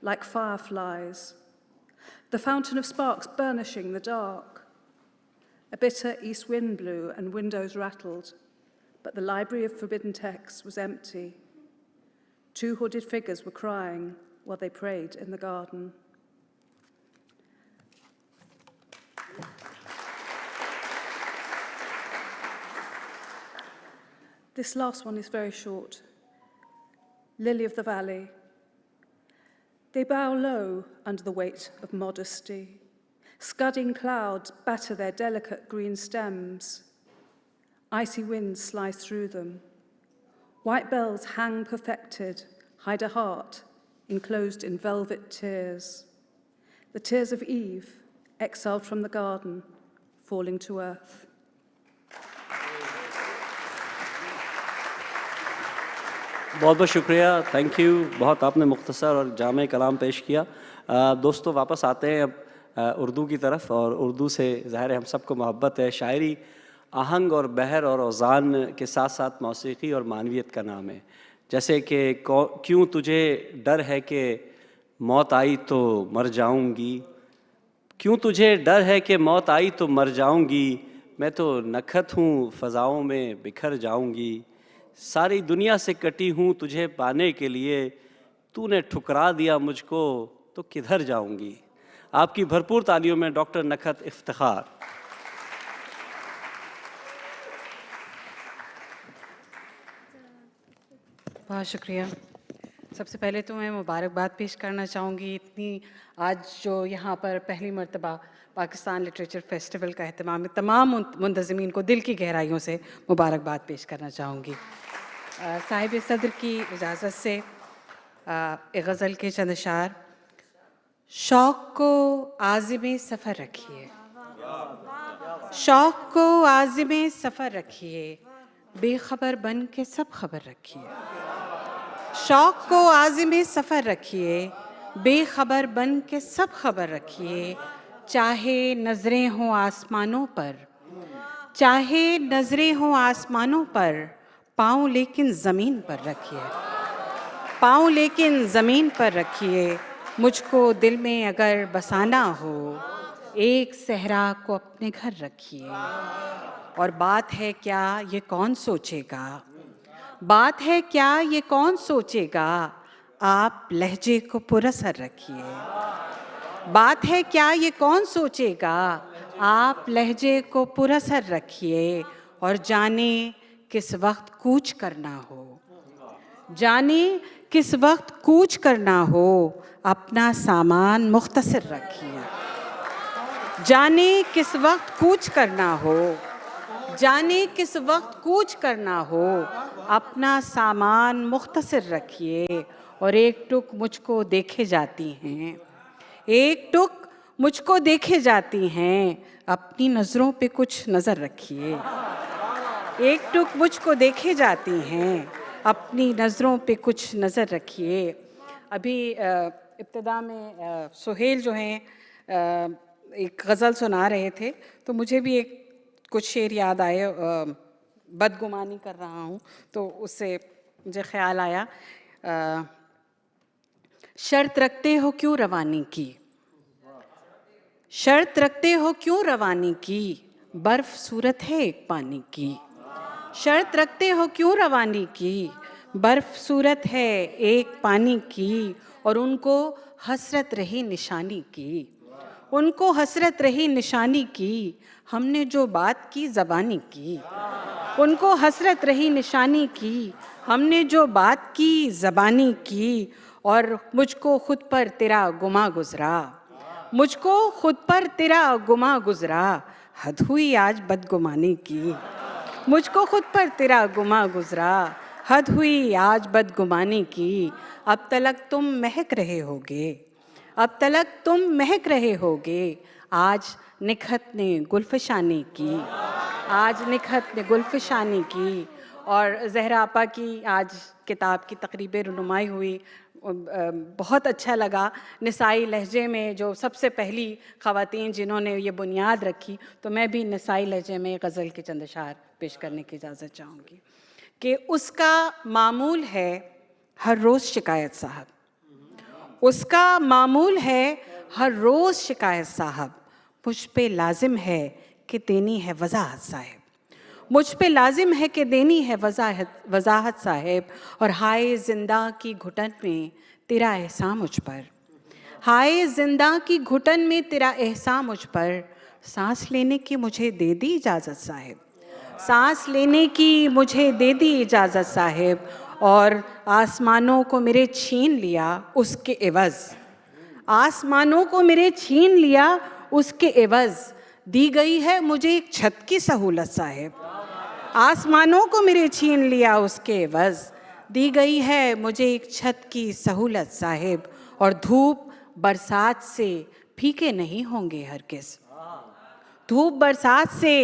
like fireflies. The fountain of sparks burnishing the dark. A bitter east wind blew and windows rattled, but the library of forbidden texts was empty. 2 hooded figures were crying while they prayed in the garden. This last one is very short. Lily of the Valley. They bow low under the weight of modesty. Scudding clouds batter their delicate green stems. Icy winds slice through them. White bells hang perfected, hide a heart enclosed in velvet tears. The tears of Eve, exiled from the garden, falling to earth. बहुत बहुत शुक्रिया, thank you. बहुत आपने मुख्तसर और जामे कलाम पेश किया। दोस्तों वापस आते हैं अब उर्दू की तरफ, और उर्दू से ज़ाहिर है हम सबको मोहब्बत है। शायरी आहंग और बहर और औज़ान के साथ साथ मौसीक़ी और मानवियत का नाम है। जैसे कि क्यों तुझे डर है कि मौत आई तो मर जाऊंगी, क्यों तुझे डर है कि मौत आई तो मर जाऊंगी, मैं तो नखत हूँ फ़ज़ाओं में बिखर जाऊंगी, सारी दुनिया से कटी हूँ तुझे पाने के लिए, तूने ठुकरा दिया मुझको तो किधर जाऊंगी। आपकी भरपूर तालियों में डॉक्टर नखत इफ्तिखार। बहुत शुक्रिया। सबसे पहले तो मैं मुबारकबाद पेश करना चाहूँगी इतनी आज जो यहाँ पर पहली मर्तबा पाकिस्तान लिटरेचर फेस्टिवल का अहतमाम है, तमाम मुंतज़मीन को दिल की गहराइयों से मुबारकबाद पेश करना चाहूँगी। साहिब सदर की इजाज़त से एक गज़ल के चंद अशार। शौक़ को आज़िम सफ़र रखिए, शौक़ को आज़िम सफ़र रखिए, बेखबर बन के सब खबर रखिए। शौक़ को आज़िम सफ़र रखिए, बेखबर बन के सब खबर रखिए, चाहे नज़रें हों आसमानों पर, चाहे नज़रें हों आसमानों पर, पाँव लेकिन ज़मीन पर रखिए, पाँव लेकिन ज़मीन पर रखिए। मुझको दिल में अगर बसाना हो, एक सहरा को अपने घर रखिए। और बात है क्या ये कौन सोचेगा, बात है क्या ये कौन सोचेगा, आप लहजे को पुरअसर रखिए। बात है क्या ये कौन सोचेगा, आप लहजे को पुरअसर रखिए। और जाने किस वक्त कूच करना हो, जाने किस वक्त कूच करना हो, अपना सामान मुख्तसर रखिए। जाने किस वक्त कूच करना हो, जाने किस वक्त कूच करना हो, अपना सामान मुख्तसर रखिए। और एक टुक मुझको देखे जाती हैं, एक टुक मुझको देखे जाती हैं, अपनी नज़रों पे कुछ नज़र रखिए। एक टुक मुझको देखे जाती हैं, अपनी नज़रों पे कुछ नज़र रखिए। अभी इब्तिदा में सुहेल जो हैं एक गज़ल सुना रहे थे, तो मुझे भी एक कुछ शेर याद आए। बदगुमानी कर रहा हूँ तो उससे मुझे ख़्याल आया, शर्त रखते हो क्यों रवानी की, शर्त रखते हो क्यों रवानी की, बर्फ सूरत है एक पानी की, शर्त रखते हो क्यों रवानी की, बर्फ सूरत है एक पानी की, और उनको हसरत रही निशानी की, उनको हसरत रही निशानी की, हमने जो बात की ज़बानी की, उनको हसरत रही निशानी की, हमने जो बात की ज़बानी की, और मुझको खुद पर तेरा गुमा गुज़रा, मुझको खुद पर तेरा गुमा गुज़रा, हद हुई आज बदगुमानी की, मुझको खुद पर तेरा गुमा गुज़रा, हद हुई आज बदगुमानी की, अब तलक तुम महक रहे होगे, अब तलक तुम महक रहे होगे, आज निखत ने गुलफशानी की, आज निखत ने गुलफशानी की। और ज़हरा आपा की आज किताब की तकरीब रुनुमाई हुई, बहुत अच्छा लगा। निसाई लहजे में जो सबसे पहली ख़वातीन जिन्होंने ये बुनियाद रखी, तो मैं भी निसाई लहजे में गज़ल के चंद अशार पेश करने की इजाज़त चाहूँगी कि उसका मामूल है हर रोज़ शिकायत साहब, उसका मामूल है हर रोज़ शिकायत साहब, मुझ पे लाजिम है कि देनी है वजाहत साहब, मुझ पे लाजिम है कि देनी है वजाहत साहब, और हाय जिंदा की घुटन में तेरा एहसान मुझ पर, हाय जिंदा की घुटन में तेरा एहसान मुझ पर, सांस लेने की मुझे दे दी इजाज़त साहब, सांस लेने की मुझे दे दी इजाज़त साहब, और आसमानों को मेरे छीन लिया उसके एवज़, आसमानों को मेरे छीन लिया उसके एवज़, दी गई है मुझे एक छत की सहूलत साहब, आसमानों को मेरे छीन लिया उसके एवज़, दी गई है मुझे एक छत की सहूलत साहिब, और धूप बरसात से फीके नहीं होंगे हरगिज़, धूप बरसात से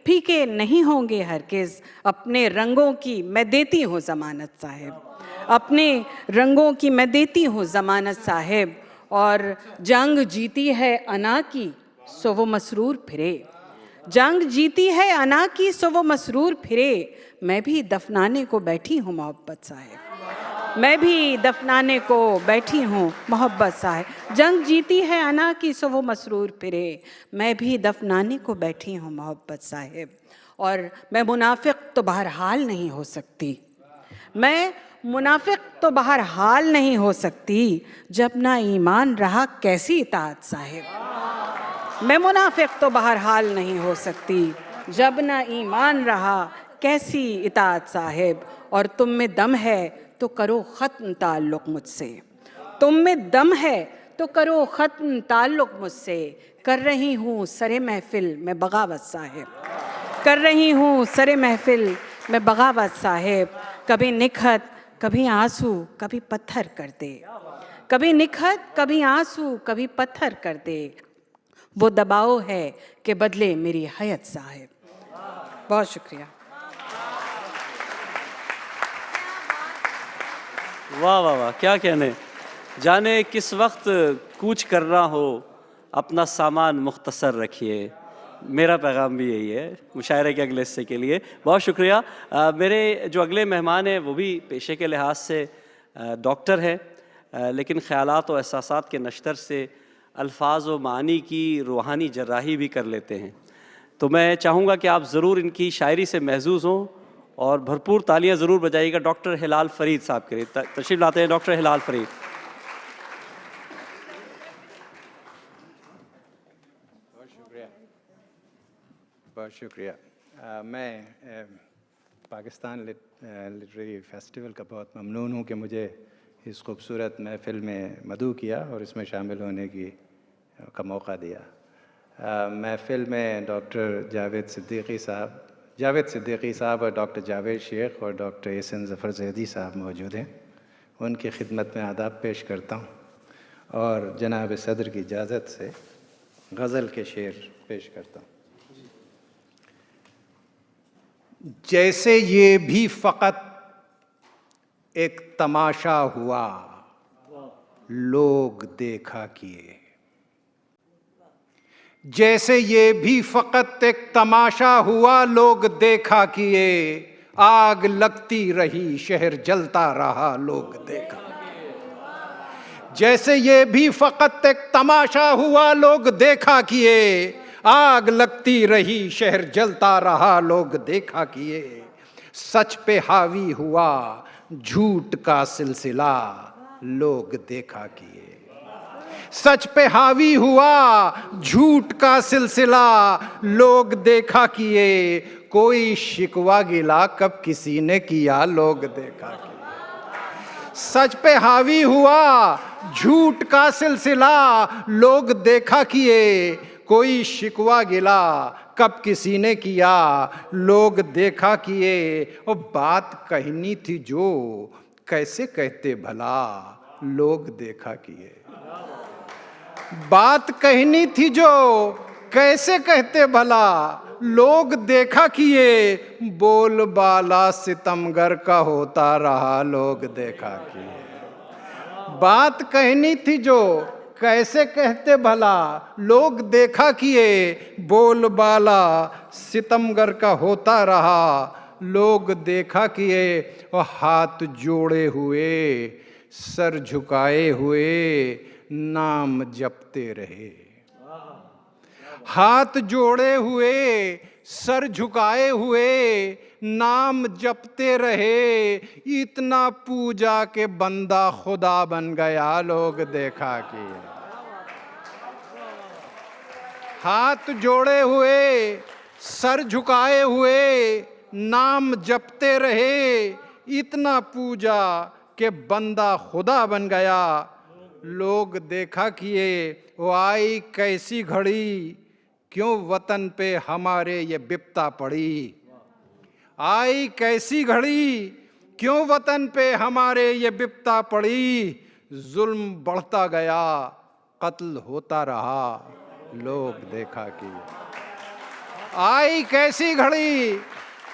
फीके नहीं होंगे हरगिज़, अपने रंगों की मैं देती हूँ ज़मानत साहिब, अपने रंगों की मैं देती हूँ ज़मानत साहिब, और जंग जीती है अना की सो वो मसरूर फिरे, जंग जीती है अना की सो वो मसरूर फिरे, मैं भी दफनाने को बैठी हूँ मोहब्बत साहिब, मैं भी दफनाने को बैठी हूँ मोहब्बत साहिब, जंग जीती है अना की सो वो मसरूर फिरे, मैं भी दफनाने को बैठी हूँ मोहब्बत साहिब, और मैं मुनाफिक तो बहरहाल नहीं हो सकती, मैं मुनाफिक तो बहरहाल नहीं हो सकती, जब ना ईमान रहा कैसी इताअत साहिब, मैं मुनाफिक तो बहरहाल नहीं हो सकती, जब ना ईमान रहा कैसी इताअत साहिब, और तुम में दम है तो करो ख़त्म ताल्लुक़ मुझसे, तुम में दम है तो करो ख़त्म ताल्लुक़ मुझसे, कर रही हूँ सरे महफ़िल में बगावत साहिब, कर रही हूँ सरे महफ़िल में बगावत साहिब, कभी निखत कभी आंसू कभी पत्थर कर दे, कभी निखत कभी आंसू कभी पत्थर कर दे, वो दबाव है कि बदले मेरी हयत साहिब। बहुत शुक्रिया। वाह वाह वाह, क्या कहने। जाने किस वक्त कूच कर रहा हो, अपना सामान मुख्तसर रखिए, मेरा पैगाम भी यही है मुशायरे के अगले हिस्से के लिए। बहुत शुक्रिया। मेरे जो अगले मेहमान हैं वो भी पेशे के लिहाज से डॉक्टर हैं, लेकिन ख़यालात और एहसासात के नश्तर से अल्फाज व मानी की रूहानी जर्राही भी कर लेते हैं। तो मैं चाहूँगा कि आप ज़रूर इनकी शायरी से महजूज़ हों और भरपूर तालियां ज़रूर बजाइएगा डॉक्टर हिलाल फरीद साहब के लिए। तशरीफ़ लाते हैं डॉक्टर हिलाल फरीद। बहुत शुक्रिया। मैं पाकिस्तान लिटरेरी फेस्टिवल का बहुत ममनून हूँ कि मुझे इस खूबसूरत महफ़िल में मदऊ किया और इसमें शामिल होने का मौका दिया। महफ़िल में डॉक्टर जावेद सिद्दीकी साहब और डॉक्टर जावेद शेख और डॉक्टर एहसन ज़फ़र ज़ैदी साहब मौजूद हैं। उनकी खिदमत में आदाब पेश करता हूँ और जनाब सदर की इजाज़त से गज़ल के शेर पेश करता हूँ। जैसे ये भी फ़कत एक तमाशा हुआ, लोग देखा किए, जैसे ये भी फ़कत एक तमाशा हुआ, लोग देखा किए, आग लगती रही शहर जलता रहा, लोग देखा। जैसे ये भी फ़कत एक तमाशा हुआ, लोग देखा किए, आग लगती रही शहर जलता रहा लोग देखा किए, सच पे हावी हुआ झूठ का सिलसिला लोग देखा किए। सच पे हावी हुआ झूठ का सिलसिला लोग देखा किए, कोई शिकवा गिला कब किसी ने किया लोग देखा किए। सच पे हावी हुआ झूठ का सिलसिला लोग देखा किए, कोई शिकवा गिला कब किसी ने किया लोग देखा किए। और बात कहनी थी जो कैसे कहते भला लोग देखा किए। बात कहनी थी जो कैसे कहते भला लोग देखा किए, बोल बाला सितमगर का होता रहा लोग देखा किए। बात कहनी थी जो कैसे कहते भला लोग देखा किए, बोल बाला सितमगर का होता रहा लोग देखा किए। और हाथ जोड़े हुए सर झुकाए हुए नाम जपते रहे। हाथ जोड़े हुए सर झुकाए हुए नाम जपते रहे, इतना पूजा के बंदा खुदा बन गया लोग देखा किए। हाथ जोड़े हुए सर झुकाए हुए नाम जपते रहे, इतना पूजा के बंदा खुदा बन गया लोग देखा किए। वो आई कैसी घड़ी क्यों वतन पे हमारे ये बिपता पड़ी। आई कैसी घड़ी क्यों वतन पे हमारे ये बिपता पड़ी, जुल्म बढ़ता गया कत्ल होता रहा लोग देखा किए। आई कैसी घड़ी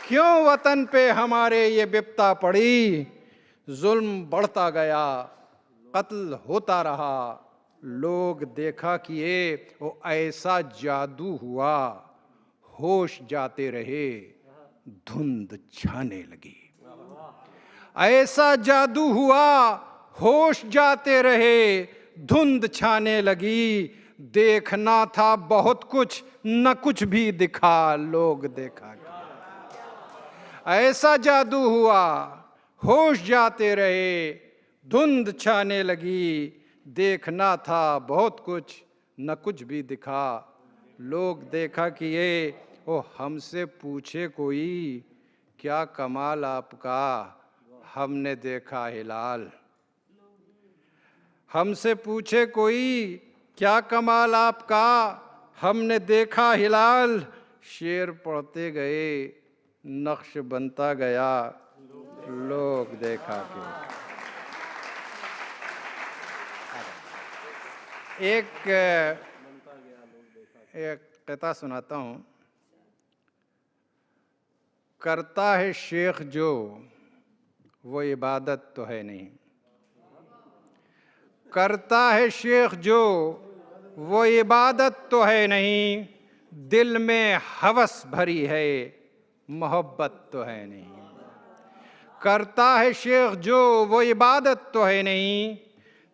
क्यों वतन पे हमारे ये बिपता पड़ी, जुल्म बढ़ता गया कत्ल होता रहा लोग देखा किए। वो ऐसा जादू हुआ होश जाते रहे धुंध छाने लगी। ऐसा जादू हुआ होश जाते रहे धुंध छाने लगी, देखना था बहुत कुछ न कुछ भी दिखा लोग देखा किया। ऐसा जादू हुआ होश जाते रहे धुंध छाने लगी, देखना था बहुत कुछ न कुछ भी दिखा लोग देखा किए। ओ हमसे पूछे कोई क्या कमाल आपका, हमने देखा हिलाल। हमसे पूछे कोई क्या कमाल आपका, हमने देखा हिलाल। शेर पढ़ते गए नक्श बनता गया लोग देखा किए। एक कथा सुनाता हूँ। करता है शेख जो वो इबादत तो है नहीं। करता है शेख जो वो इबादत तो है नहीं, दिल में हवस भरी है मोहब्बत तो है नहीं। करता है शेख जो वो इबादत तो है नहीं,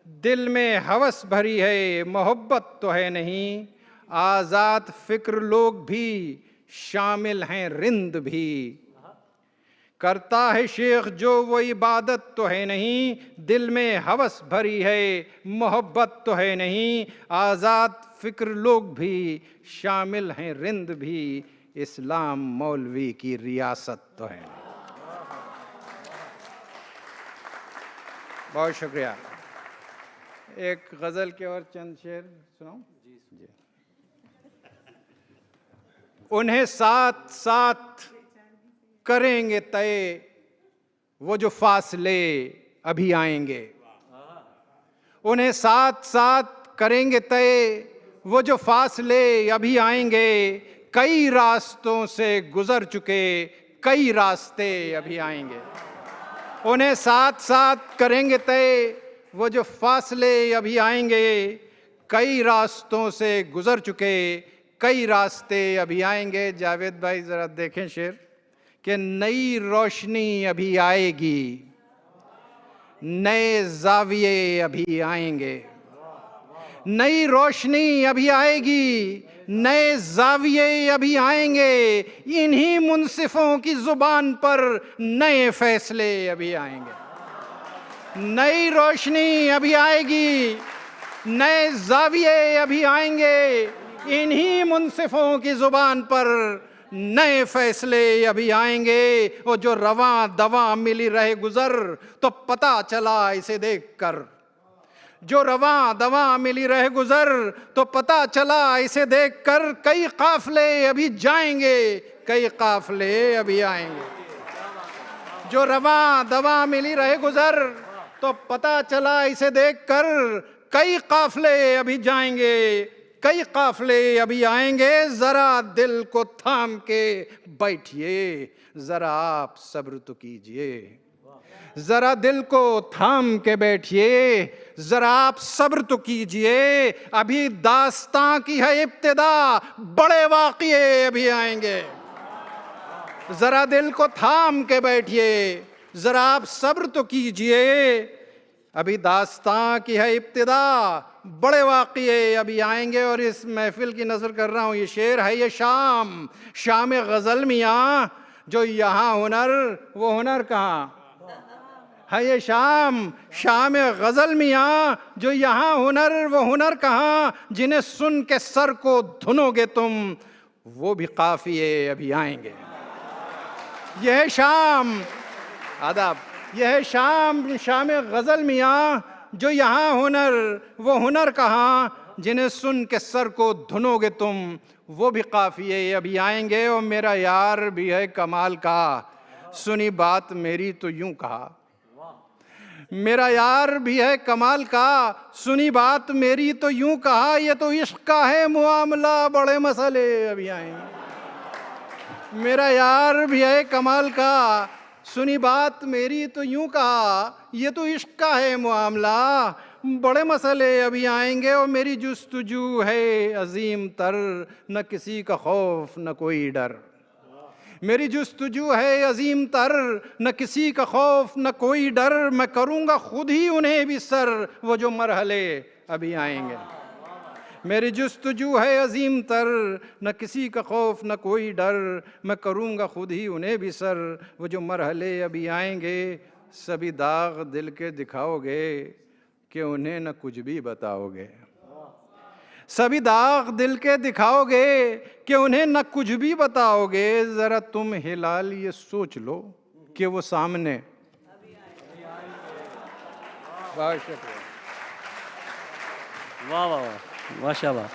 दिल में हवस भरी है मोहब्बत तो है नहीं। आज़ाद फिक्र लोग भी शामिल हैं रिंद भी। करता है शेख जो वो इबादत तो है नहीं, दिल में हवस भरी है मोहब्बत तो है नहीं। आज़ाद फिक्र लोग भी शामिल हैं रिंद भी, इस्लाम मौलवी की रियासत तो है नहीं। बहुत शुक्रिया। एक गज़ल के और चंद शेर सुनाऊं? जी। उन्हें साथ साथ करेंगे तय वो जो फासले अभी आएंगे। उन्हें साथ साथ करेंगे तय वो जो फासले अभी आएंगे। कई रास्तों से गुजर चुके कई रास्ते अभी आएंगे। उन्हें साथ साथ करेंगे तय वो जो फासले अभी आएंगे। कई रास्तों से गुजर चुके कई रास्ते अभी आएंगे। जावेद भाई ज़रा देखें शेर कि नई रोशनी अभी आएगी, नए जाविये अभी आएंगे। नई रोशनी अभी आएगी, नए जाविये अभी आएंगे, इन्हीं मुंसिफों की जुबान पर नए फैसले अभी आएंगे। नई रोशनी अभी आएगी, नए जाविये अभी आएंगे, इन्हीं मुंसिफों की जुबान पर नए फैसले अभी आएंगे। और जो रवां दवा मिली रहे गुजर, तो पता चला इसे देखकर। जो रवां दवा मिली रहे गुजर, तो पता चला इसे देखकर। कई काफले अभी जाएंगे, कई काफले अभी आएंगे। जो रवां दवा मिली रहे गुजर, तो पता चला इसे देखकर। कई काफले अभी जाएंगे, कई काफले अभी आएंगे। जरा दिल को थाम के बैठिए, जरा आप सब्र तो कीजिए। जरा दिल को थाम के बैठिए, जरा आप सब्र तो कीजिए। अभी दास्तां की है इब्तिदा, बड़े वाक़ये अभी आएंगे। जरा दिल को थाम के बैठिए, जरा आप सब्र तो कीजिए। अभी दास्तां की है इब्तिदा, बड़े वाक़ये अभी आएंगे। और इस महफिल की नज़र कर रहा हूँ, ये शेर है ये शाम, शाम गज़ल मियाँ। जो यहाँ हुनर, वो हुनर कहाँ है? ये शाम, शाम गज़ल मियाँ। जो यहाँ हुनर, वो हुनर कहाँ? जिन्हें सुन के सर को धुनोगे तुम, वो भी काफ़िये अभी आएंगे। यह शाम, आदाब, यह शाम, शाम गज़ल मियाँ। जो यहाँ हुनर, वो हुनर कहाँ? जिन्हें सुन के सर को धुनोगे तुम, वो भी काफ़िये अभी आएंगे। और मेरा यार भी है कमाल का, सुनी बात मेरी तो यूं कहा। मेरा यार भी है कमाल का, सुनी बात मेरी तो यूं कहा। ये तो इश्क का है मुआमला, बड़े मसले अभी आएंगे। मेरा यार भी है कमाल का, सुनी बात मेरी तो यूं कहा। ये तो इश्क का है मुआमला, बड़े मसले अभी आएंगे। और मेरी जुस्तजू है अजीम तर, न किसी का खौफ न कोई डर। मेरी जुस्तजू है अजीम तर, न किसी का खौफ न कोई डर। मैं करूँगा खुद ही उन्हें भी सर, वो जो मरहले अभी आएंगे। मेरी जुस्तजू है अजीम तर, न किसी का खौफ न कोई डर। मैं करूँगा खुद ही उन्हें भी सर, वो जो मरहले अभी आएंगे। सभी दाग दिल के दिखाओगे, कि उन्हें न कुछ भी बताओगे। सभी दाग दिल के दिखाओगे, कि उन्हें न कुछ भी बताओगे। ज़रा तुम हिलाल ये सोच लो, कि वो सामने। बहुत शुक्रिया। वाह वाह वाह, माशाल्लाह।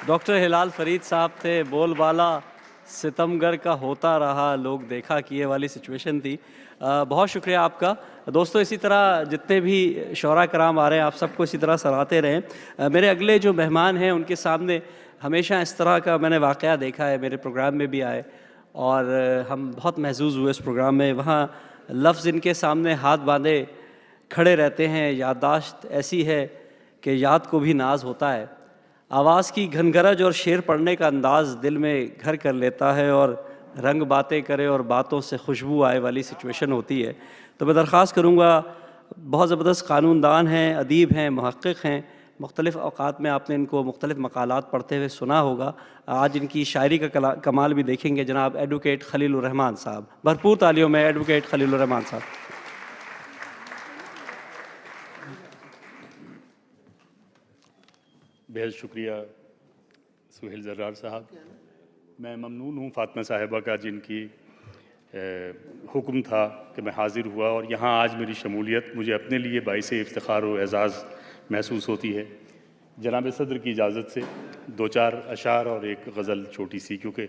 डॉक्टर हिलाल फरीद साहब थे। बोलबाला सितमगर का होता रहा, लोग देखा कि ये वाली सिचुएशन थी। बहुत शुक्रिया आपका। दोस्तों, इसी तरह जितने भी शोरा कराम आ रहे हैं, आप सबको इसी तरह सराहते रहें। मेरे अगले जो मेहमान हैं, उनके सामने हमेशा इस तरह का मैंने वाक़या देखा है, मेरे प्रोग्राम में भी आए और हम बहुत महसूस हुए इस प्रोग्राम में। वहाँ लफ्ज़ इनके सामने हाथ बांधे खड़े रहते हैं। याददाश्त ऐसी है कि याद को भी नाज होता है। आवाज़ की घनगरज और शेर पढ़ने का अंदाज़ दिल में घर कर लेता है और रंग बातें करे और बातों से खुशबू आए वाली सिचुएशन होती है। तो मैं दरख्वास्त करूँगा, बहुत ज़बरदस्त कानूनदान हैं, अदीब हैं, मुहक्किक़ हैं। मुख्तलिफ़ औक़ात में आपने इनको मुख्तलिफ़ मक़ालात पढ़ते हुए सुना होगा। आज इनकी शायरी का कमाल भी देखेंगे। जनाब एडवोकेट खलीलुर रहमान साहब, भरपूर तालियों में एडवोकेट खलीलुर रहमान साहब। बेहद शुक्रिया सुहेल ज़र्रार साहब। मैं ममनून हूँ फ़ातिमा साहिबा का, जिनकी हुक्म था कि मैं हाज़िर हुआ और यहाँ आज मेरी शमूलियत मुझे अपने लिए बाइस इफ्तिखार और एज़ाज़ महसूस होती है। जनाब सदर की इजाज़त से दो चार अशार और एक गज़ल छोटी सी, क्योंकि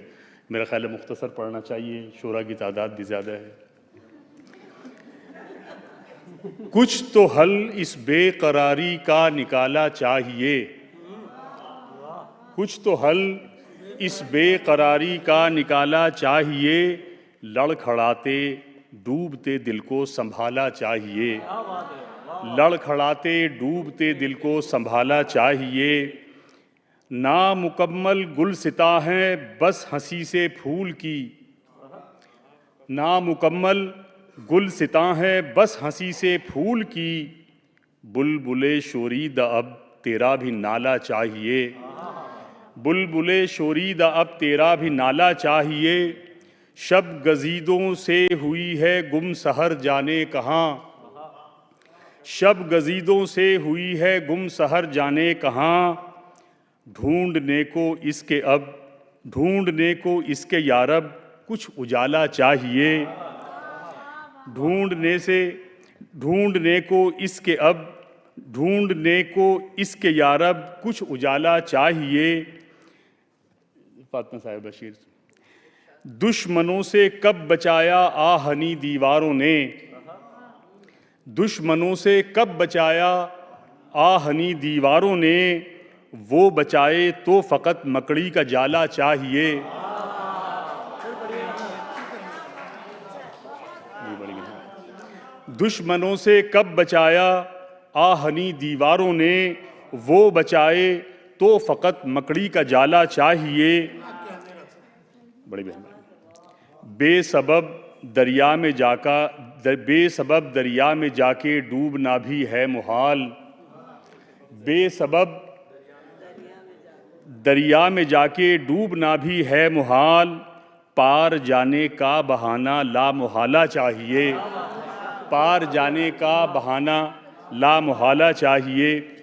मेरा ख़्याल है मुख्तसर पढ़ना चाहिए, शोरा की तादाद भी ज़्यादा है। कुछ तो हल इस बेकरारी का निकाला चाहिए, कुछ तो हल इस बेकरारी का निकाला चाहिए। लड़खड़ाते डूबते दिल को संभाला चाहिए, लड़खड़ाते डूबते दिल को संभाला चाहिए। नामुकम्मल गुलसिता हैं बस हंसी से फूल की, नामुकम्मल गुलसिता हैं बस हंसी से फूल की। बुलबुले शोरीद अब तेरा भी नाला चाहिए, बुलबुले शोरीदा अब तेरा भी नाला चाहिए, शब गजीदों से हुई है गुम सहर जाने कहाँ, शब गजीदों से हुई है गुम सहर जाने कहाँ, ढूंढने को इसके यारब कुछ उजाला चाहिए, ढूंढने को इसके यारब कुछ उजाला चाहिए। फातिमा साहिब बशीर, दुश्मनों से कब बचाया आहनी दीवारों ने, दुश्मनों से कब बचाया आहनी दीवारों ने, वो बचाए तो फ़कत मकड़ी का जाला चाहिए। दुश्मनों से कब बचाया आहनी दीवारों ने, वो बचाए तो फ़कत मकड़ी का जाला चाहिए। बड़ी मेहरबानी। बेसबब दरिया में जाके डूबना भी है मुहाल, बेसबब दरिया में जाके डूबना भी है मुहाल, पार जाने का बहाना लामुहाला चाहिए, पार जाने का बहाना लामुहाला चाहिए।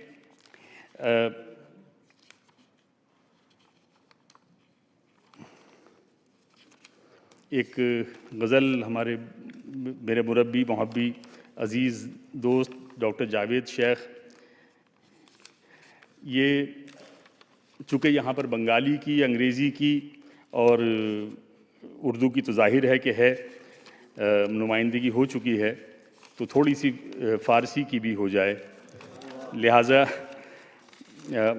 एक गज़ल हमारे मेरे मुरब्बी मोहब्बी अज़ीज़ दोस्त डॉक्टर जावेद शेख, ये चूँकि यहाँ पर बंगाली की, अंग्रेज़ी की और उर्दू की तो ज़ाहिर है कि है नुमाइंदगी हो चुकी है, तो थोड़ी सी फ़ारसी की भी हो जाए। लिहाजा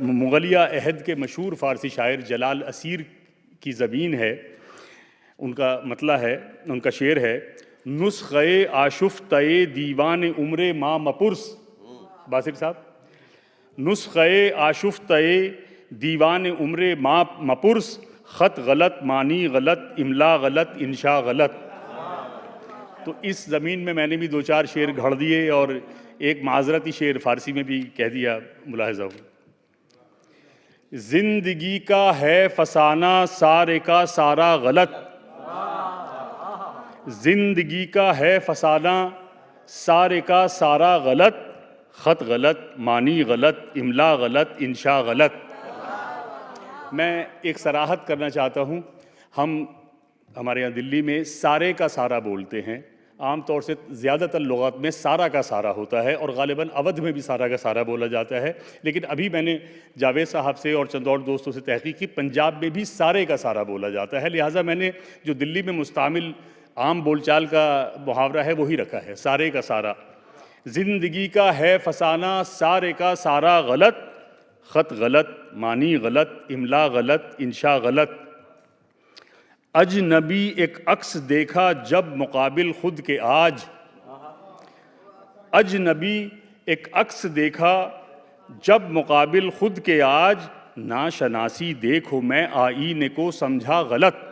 मुग़लिया अहद के मशहूर फ़ारसी शायर जलाल असीर की ज़मीन है, उनका मतला है, उनका शेर है, नुस्ख़े आशुफ़्ते दीवान उम्रे माँ मपुरस, बासिर साहब, नुस्ख़े आशुफ़्ते दीवान उम्रे माँ मपुरस, ख़त गलत, मानी गलत, इमला गलत, इंशा गलत। तो इस ज़मीन में मैंने भी दो चार शेर घड़ दिए और एक माजरती शेर फ़ारसी में भी कह दिया, मुलाहिज़ा हो। ज़िंदगी का है फसाना सारे का सारा गलत, ज़िंदगी का है फसाना सारे का सारा गलत, ख़त गलत, मानी गलत, इमला गलत, इंशा गलत। मैं एक सराहत करना चाहता हूँ, हमारे यहाँ दिल्ली में सारे का सारा बोलते हैं, आम तौर से ज़्यादातर लुग़ात में सारा का सारा होता है और ग़ालिबन अवध में भी सारा का सारा बोला जाता है। लेकिन अभी मैंने जावेद साहब से और चंद और दोस्तों से तहक़ीक़ की, पंजाब में भी सारे का सारा बोला जाता है। लिहाजा मैंने जो दिल्ली में मुस्तामिल आम बोलचाल का मुहावरा है वही रखा है, सारे का सारा। ज़िंदगी का है फसाना सारे का सारा गलत, ख़त गलत, मानी गलत, इमला गलत, इंशा गलत। अजनबी एक अक्स देखा जब मुकाबिल खुद के आज, अजनबी एक अक्स देखा जब मुकाबिल खुद के आज, नाशनासी देखो मैं आईने को समझा गलत,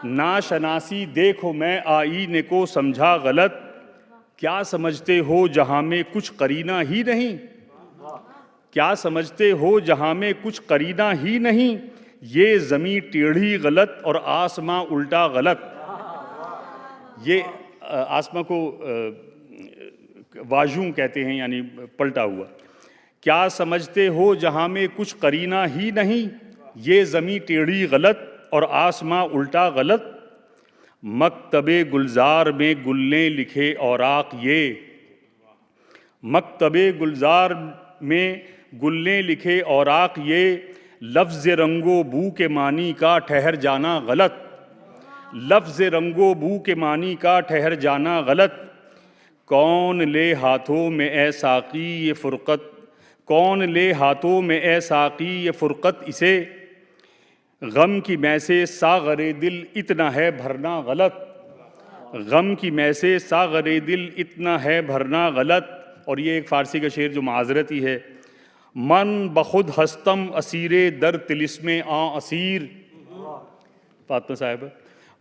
नाशनासी देखो मैं आईने को समझा गलत। क्या समझते हो जहाँ में कुछ करीना ही नहीं, क्या समझते हो जहाँ में कुछ करीना ही नहीं, ये ज़मीं टेढ़ी गलत और आसमां उल्टा गलत। ये आसमां को वाजूं कहते हैं, यानी पलटा हुआ। क्या समझते हो जहाँ में कुछ करीना ही नहीं, ये ज़मीं टेढ़ी गलत और आसमां उल्टा गलत। मकतबे गुलजार में गुलने लिखे औराक ये, मकतबे गुलजार में गुलने लिखे औराक ये, लफ्ज़ रंगो बू के मानी का ठहर जाना गलत, लफ्ज़ रंगो बू के मानी का ठहर जाना गलत। कौन ले हाथों में ए साक़ी ये फ़ुरक़त, कौन ले हाथों में ए साक़ी ये फ़ुरक़त, इसे गम की मै से सागरे दिल इतना है भरना गलत, गम की मै से सागरे दिल इतना है भरना गलत। और ये एक फ़ारसी का शेर जो माज़रती है, मन बखुद हस्तम असीरे दर तिलिस्मे आ असीर। फातिमा साहिब,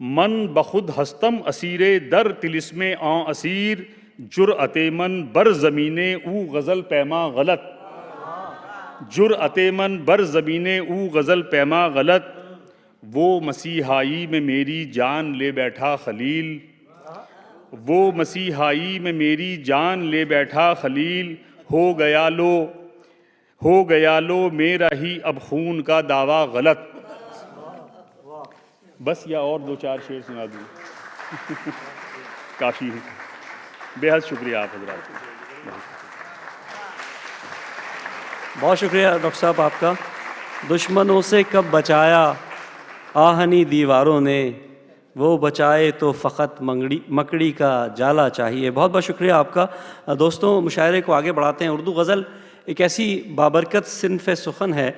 मन बखुद हस्तम असीरे दर तिलिस्मे आ असीर, जुरअते मन बर ज़मीने ऊ गज़ल पैमा गलत, जुर्अते मन बर ज़मीने ऊ गज़ल पैमा गलत, वो मसीहाई में मेरी जान ले बैठा खलील, वो मसीहाई में मेरी जान ले बैठा खलील, हो गया लो मेरा ही अब खून का दावा गलत। बस या और दो चार शेर सुना दूँ काफ़ी है। बेहद शुक्रिया आप हजरात। बहुत शुक्रिया डॉक्टर साहब आपका। दुश्मनों से कब बचाया आहनी दीवारों ने, वो बचाए तो फ़कत मकड़ी का जाला चाहिए। बहुत बहुत शुक्रिया आपका। दोस्तों, मुशायरे को आगे बढ़ाते हैं। उर्दू गज़ल एक ऐसी बाबरकत सिन्फ़ सुखन है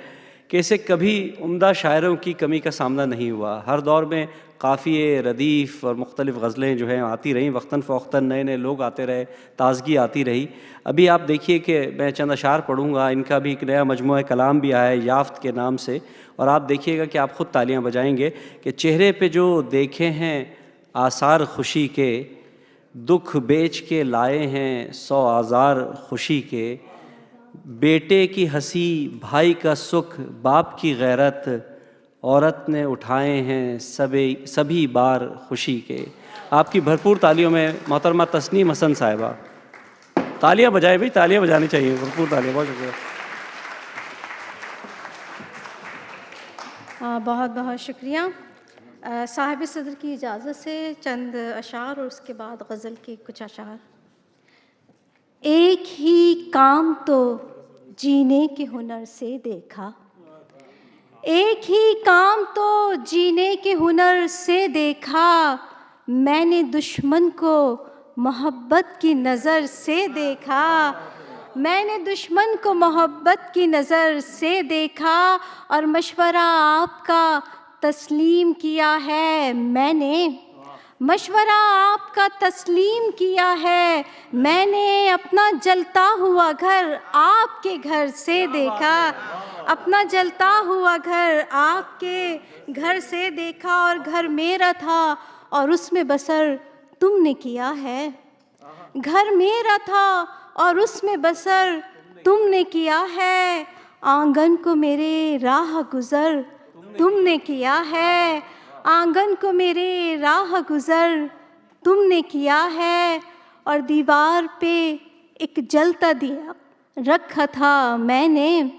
कि इसे कभी उम्दा शायरों की कमी का सामना नहीं हुआ। हर दौर में काफ़िए, रदीफ़ और मुख्तलिफ़ गज़लें जो हैं आती रहीं, वक्तन फ़वक्तन नए नए लोग आते रहे, ताज़गी आती रही। अभी आप देखिए कि मैं चंद अशार पढ़ूँगा, इनका भी एक नया मजमूआ कलाम भी आया है याफ्त के नाम से, और आप देखिएगा कि आप ख़ुद तालियां बजाएंगे कि चेहरे पे जो देखे हैं आसार खुशी के, दुख बेच के लाए हैं 100 आज़ार खुशी के, बेटे की हंसी भाई का सुख बाप की गैरत, औरत ने उठाए हैं सभी बार खुशी के। आपकी भरपूर तालियों में मोहतरमा तस्नीम हसन साहिबा, तालियां बजाएं भाई, तालियां बजानी चाहिए, भरपूर तालियां। बहुत शुक्रिया। बहुत बहुत शुक्रिया। साहिब सदर की इजाज़त से चंद अशार और उसके बाद गज़ल के कुछ अशार। एक ही काम तो जीने के हुनर से देखा, एक ही काम तो जीने के हुनर से देखा, मैंने दुश्मन को मोहब्बत की नज़र से देखा, मैंने दुश्मन को मोहब्बत की नज़र से देखा, और मशवरा आपका तस्लीम किया है मैंने, मशवरा आपका तस्लीम किया है मैंने, अपना जलता हुआ घर आपके घर से देखा, अपना जलता हुआ घर आपके घर से देखा, और घर मेरा था और उसमें बसर तुमने किया है, घर मेरा था और उसमें बसर तुमने किया है, आंगन को मेरे राह गुज़र तुमने किया है, आंगन को मेरे राह गुज़र तुमने किया है, और दीवार पे एक जलता दिया रखा था मैंने,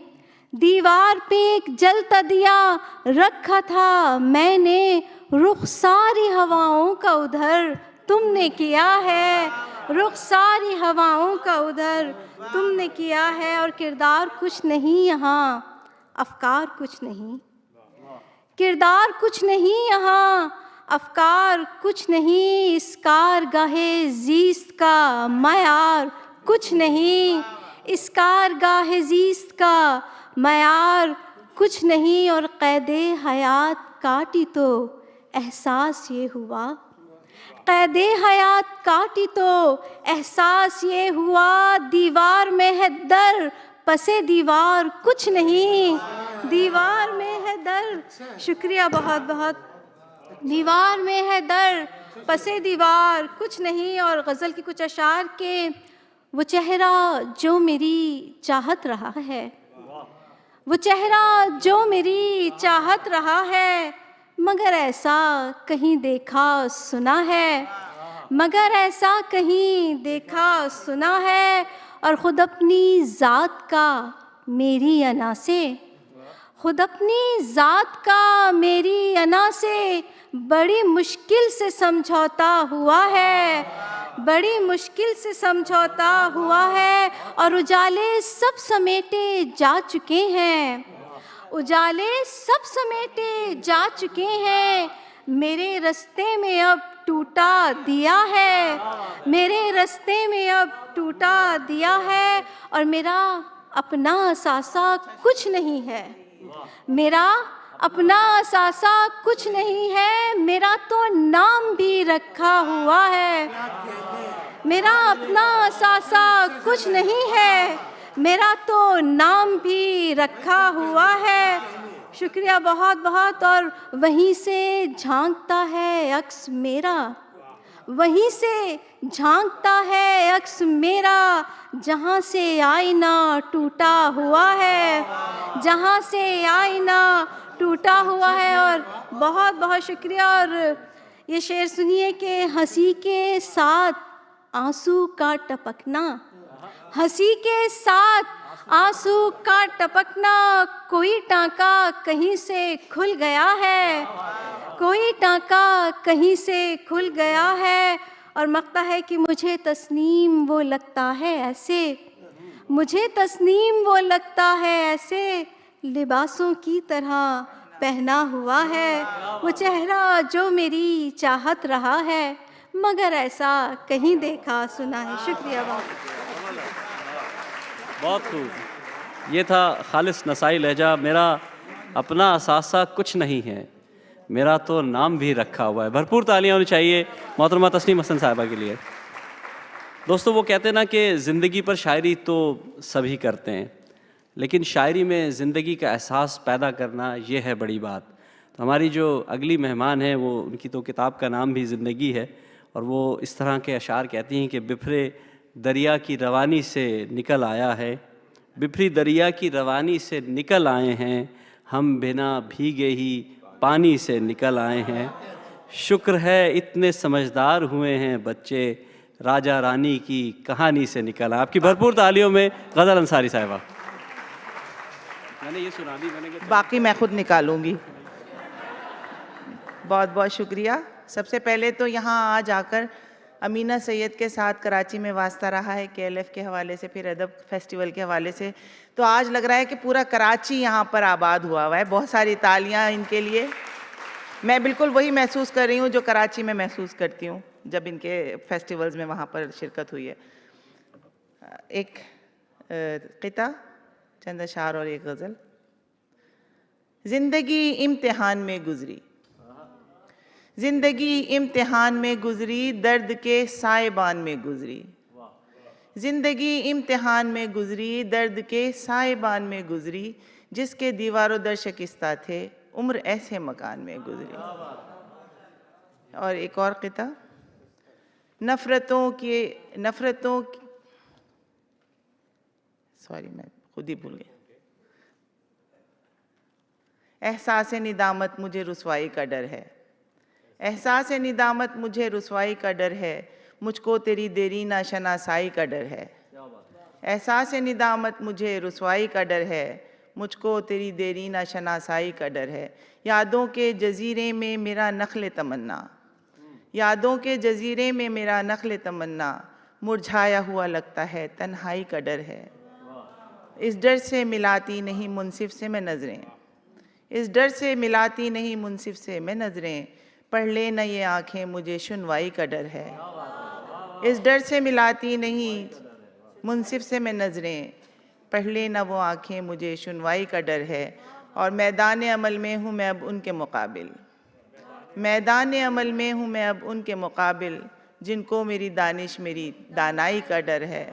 दीवार पे एक जलता दिया रखा था मैंने, रुख सारी हवाओं का उधर तुमने किया है, रुख सारी हवाओं का उधर तुमने किया है, और किरदार कुछ नहीं यहाँ अफकार कुछ नहीं, किरदार कुछ नहीं यहाँ अफकार कुछ नहीं, इस कारगाहे ज़ीस्त का मयार कुछ नहीं, इस कारगाहे ज़ीस्त का मयार कुछ नहीं, और क़ैदे हयात काटी तो एहसास ये हुआ, क़ैदे हयात काटी तो एहसास ये हुआ, दीवार में है दर पसे दीवार कुछ नहीं, दीवार में है दर, शुक्रिया बहुत बहुत, दीवार में है दर पसे दीवार कुछ नहीं। और गज़ल की कुछ अशार के, वो चेहरा जो मेरी चाहत रहा है, वो चेहरा जो मेरी चाहत रहा है, मगर ऐसा कहीं देखा सुना है, मगर ऐसा कहीं देखा सुना है, और ख़ुद अपनी ज़ात का मेरी अना से, ख़ुद अपनी ज़ात का मेरी अना से बड़ी मुश्किल से समझौता हुआ है, बड़ी मुश्किल से समझौता हुआ है, और उजाले सब समेटे जा चुके हैं, उजाले सब समेटे जा चुके हैं, मेरे रास्ते में अब टूटा दिया है, मेरे रास्ते में अब टूटा दिया है, और मेरा अपना असासा कुछ नहीं है, मेरा अपना असासा कुछ नहीं है, मेरा तो नाम भी रखा हुआ है, मेरा अपना असासा कुछ नहीं है, मेरा तो नाम भी रखा हुआ है। शुक्रिया बहुत बहुत। और वहीं से झांकता है अक्स मेरा, वहीं से झांकता है अक्स मेरा, जहाँ से आईना टूटा हुआ है, जहाँ से आईना टूटा हुआ है। और बहुत बहुत शुक्रिया। और ये शेर सुनिए कि हंसी के साथ आंसू का टपकना, हंसी के साथ आंसू का टपकना, कोई टांका कहीं से खुल गया है, कोई टांका कहीं से खुल गया है। और मक्ता है कि मुझे तस्नीम वो लगता है ऐसे, मुझे तस्नीम वो लगता है ऐसे, लिबासों की तरह पहना हुआ है, वो चेहरा जो मेरी चाहत रहा है, मगर ऐसा कहीं देखा सुना है। शुक्रिया बहुत खूब। ये था खालिस नसाई लहजा। मेरा अपना असासा कुछ नहीं है, मेरा तो नाम भी रखा हुआ है। भरपूर तालियां होनी चाहिए मोहतरमा तस्नीम हसन साहिबा के लिए। दोस्तों, वो कहते हैं ना कि ज़िंदगी पर शायरी तो सभी करते हैं, लेकिन शायरी में ज़िंदगी का एहसास पैदा करना ये है बड़ी बात। तो हमारी जो अगली मेहमान है, वो उनकी तो किताब का नाम भी ज़िंदगी है, और वो इस तरह के अशार कहती हैं कि बिफरे दरिया की रवानी से निकल आया है, बिफरी दरिया की रवानी से निकल आए हैं, हम बिना भीगे ही पानी से निकल आए हैं। शुक्र है इतने समझदार हुए हैं बच्चे, राजा रानी की कहानी से निकल आए। आपकी भरपूर तालियों में गज़ल अंसारी साहिबा। मैंने ये सुना दी, मैंने बाकी मैं खुद निकालूंगी। बहुत बहुत शुक्रिया। सबसे पहले तो यहाँ आज आकर अमीना सैयद के साथ कराची में वास्ता रहा है KLF के हवाले से, फिर अदब फेस्टिवल के हवाले से, तो आज लग रहा है कि पूरा कराची यहाँ पर आबाद हुआ हुआ है। बहुत सारी तालियाँ इनके लिए। मैं बिल्कुल वही महसूस कर रही हूँ जो कराची में महसूस करती हूँ जब इनके फेस्टिवल्स में वहाँ पर शिरकत हुई है। एक क़िता, चंद अशार और एक गज़ल। ज़िंदगी इम्तिहान में गुज़री, ज़िंदगी इम्तिहान में गुज़री, दर्द के साएबान में गुज़री, ज़िंदगी इम्तिहान में गुज़री, दर्द के साएबान में गुज़री, जिसके दीवारों दर शिकस्ता थे, उम्र ऐसे मकान में गुज़री। और एक और क़िता, मैं खुद ही भूल गई। एहसास निदामत मुझे रुसवाई का डर है, एहसास निदामत मुझे रुसवाई का डर है, मुझको तेरी देरी ना शनासाई का डर है। एहसास निदामत मुझे रुसवाई का डर है, मुझको तेरी देरी ना शनासाई का डर है। यादों के जजीरे में मेरा नखल तमन्ना, यादों के जजीरे में मेरा नखल तमन्ना, मुरझाया हुआ लगता है, तन्हाई का डर है। इस डर से मिलाती नहीं मुनसिफ से मैं नज़रें, इस डर से मिलाती नहीं मुनसिफ से मैं नज़रें, पढ़ ले न ये आँखें मुझे सुनवाई का डर है। इस डर से मिलाती नहीं मुनसिफ से मैं नज़रें, पढ़ ले न वो आँखें मुझे सुनवाई का डर है। और मैदान अमल में हूँ मैं अब उनके मुकाबिल, मैदान अमल में हूँ मैं अब उनके मुकाबिल, जिनको मेरी दानिश मेरी दानाई का डर है।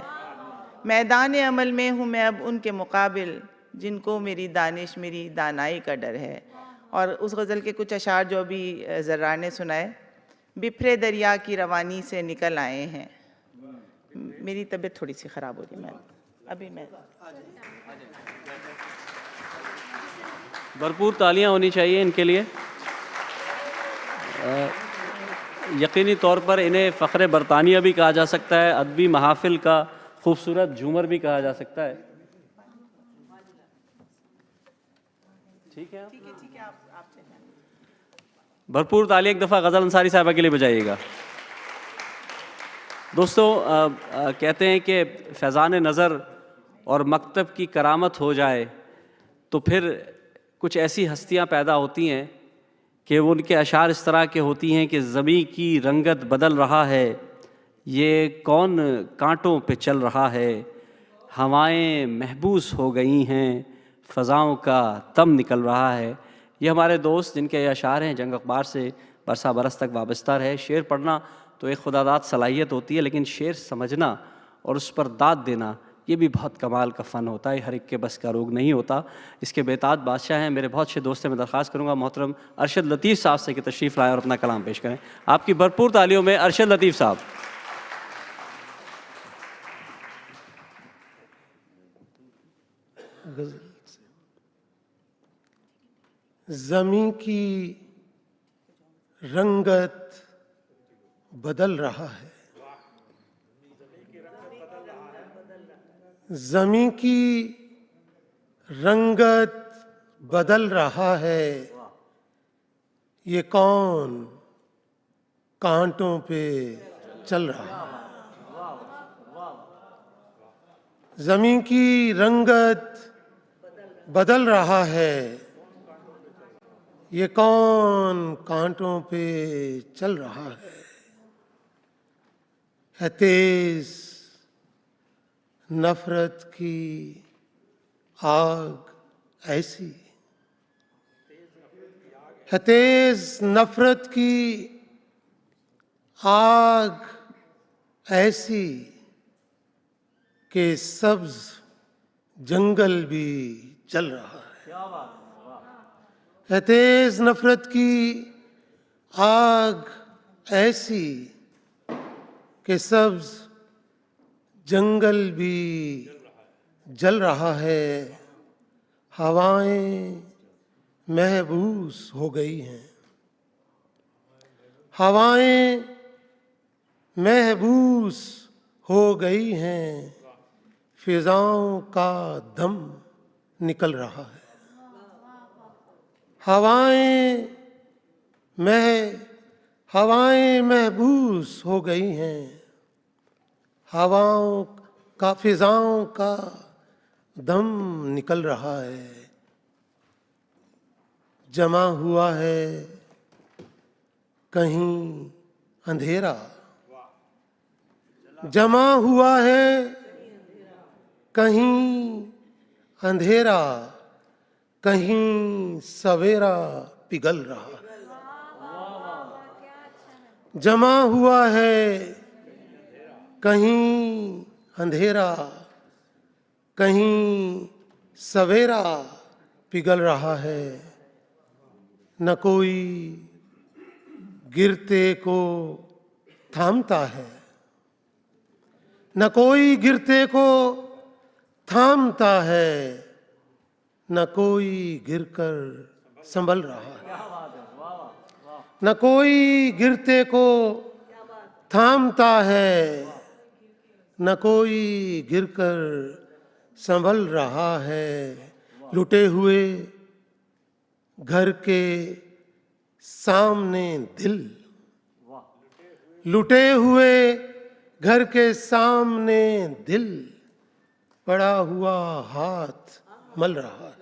मैदान अमल में हूँ मैं अब उनके मुकाबिल, जिनको मेरी दानिश मेरी दानाई का डर है। और उस गज़ल के कुछ अशार जो अभी ज़र्रार ने सुनाए, बिफरे दरिया की रवानी से निकल आए हैं। मेरी तबीयत थोड़ी सी ख़राब हो रही, मैं भरपूर तालियां होनी चाहिए इनके लिए। यकीनी तौर पर इन्हें फ़ख्र बरतानिया भी कहा जा सकता है, अदबी महाफिल का खूबसूरत झूमर भी कहा जा सकता है। ठीक है, आप भरपूर तालियां एक दफ़ा गज़ल अंसारी साहिबा के लिए बजाइएगा। दोस्तों, कहते हैं कि फैज़ान नज़र और मकतब की करामत हो जाए तो फिर कुछ ऐसी हस्तियां पैदा होती हैं कि वो उनके अशार इस तरह के होती हैं कि ज़मीं की रंगत बदल रहा है, ये कौन कांटों पे चल रहा है, हवाएं महबूस हो गई हैं, फ़ज़ाओं का तम निकल रहा है। ये हमारे दोस्त जिनके अशार हैं जंग अखबार से बरसा बरस तक वाबस्ता रहे। शेर पढ़ना तो एक खुदादाद सलाहियत होती है, लेकिन शेर समझना और उस पर दाद देना ये भी बहुत कमाल का फ़न होता है, हर एक के बस का रोग नहीं होता। इसके बेताज बादशाह हैं, मेरे बहुत से दोस्त हैं। मैं दरख्वास्त करूँगा मोहतरम अरशद लतीफ़ साहब से कि तशरीफ़ लाएँ और अपना कलाम पेश करें। आपकी भरपूर तालियों में अरशद लतीफ़ साहब। ज़मीं की रंगत बदल रहा है, ज़मीं की रंगत बदल रहा है, ये कौन कांटों पे चल रहा है। ज़मीं की रंगत बदल रहा है, ये कौन कांटों पे चल रहा है तेज नफरत की आग ऐसी, है तेज नफरत की आग ऐसी कि सब्ज जंगल भी जल रहा है। है तेज नफरत की आग ऐसी कि सब्ज जंगल भी जल रहा है। हवाएं महबूस हो गई हैं, हवाएं महबूस हो गई हैं, फिजाओं का दम निकल रहा है। हवाएं महबूस हो गई हैं, हवाओं का फिजाओं का दम निकल रहा है। जमा हुआ है कहीं अंधेरा, जमा हुआ है कहीं अंधेरा, कहीं सवेरा पिघल रहा है। जमा हुआ है कहीं अंधेरा, कहीं सवेरा पिघल रहा है। न कोई गिरते को थामता है, न कोई गिरते को थामता है, न कोई गिरकर संभल रहा है। न कोई गिरते को थामता है, न कोई गिरकर संभल रहा है। लुटे हुए घर के सामने दिल, लुटे हुए घर के सामने दिल, पड़ा हुआ हाथ मल रहा है।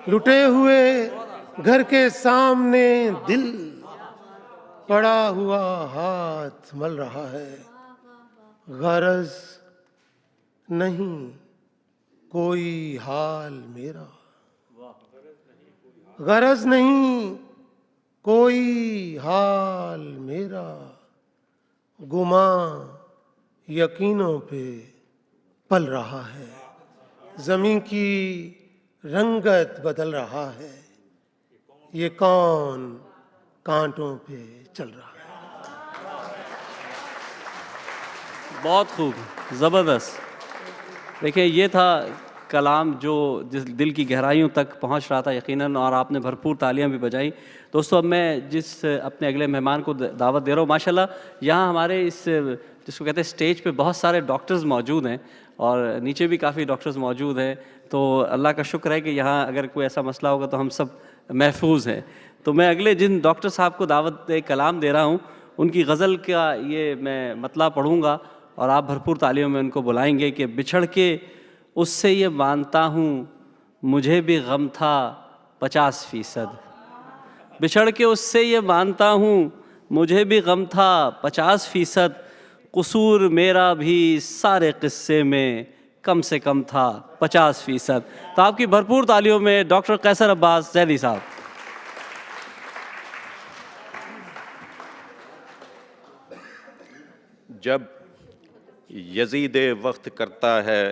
लुटे हुए घर के सामने दिल, पड़ा हुआ हाथ मल रहा है। गरज नहीं कोई हाल मेरा, गरज नहीं कोई हाल मेरा, गुमा यकीनों पे पल रहा है। ज़मीं की रंगत बदल रहा है, ये कौन कांटों पे चल रहा है। बहुत खूब, ज़बरदस्त। देखिए, ये था कलाम जो जिस दिल की गहराइयों तक पहुंच रहा था यकीनन, और आपने भरपूर तालियां भी बजाई। दोस्तों, अब मैं जिस अपने अगले मेहमान को दावत दे रहा हूँ, माशाल्लाह यहाँ हमारे इस जिसको कहते हैं स्टेज पे बहुत सारे डॉक्टर्स मौजूद हैं और नीचे भी काफ़ी डॉक्टर्स मौजूद हैं। तो अल्लाह का शुक्र है कि यहाँ अगर कोई ऐसा मसला होगा तो हम सब महफूज हैं। तो मैं अगले जिन डॉक्टर साहब को दावत कलाम दे रहा हूँ, उनकी गज़ल का ये मैं मतला पढ़ूँगा और आप भरपूर तालियों में उनको बुलाएंगे कि बिछड़ के उससे ये मानता हूँ मुझे भी गम था 50%। बिछड़ के उससे ये मानता हूँ मुझे भी गम था 50%। कसूर मेरा भी सारे किस्से में कम से कम था 50%। तो आपकी भरपूर तालियों में डॉक्टर कैसर अब्बास जैदी साहब। जब यजीद वक्त करता है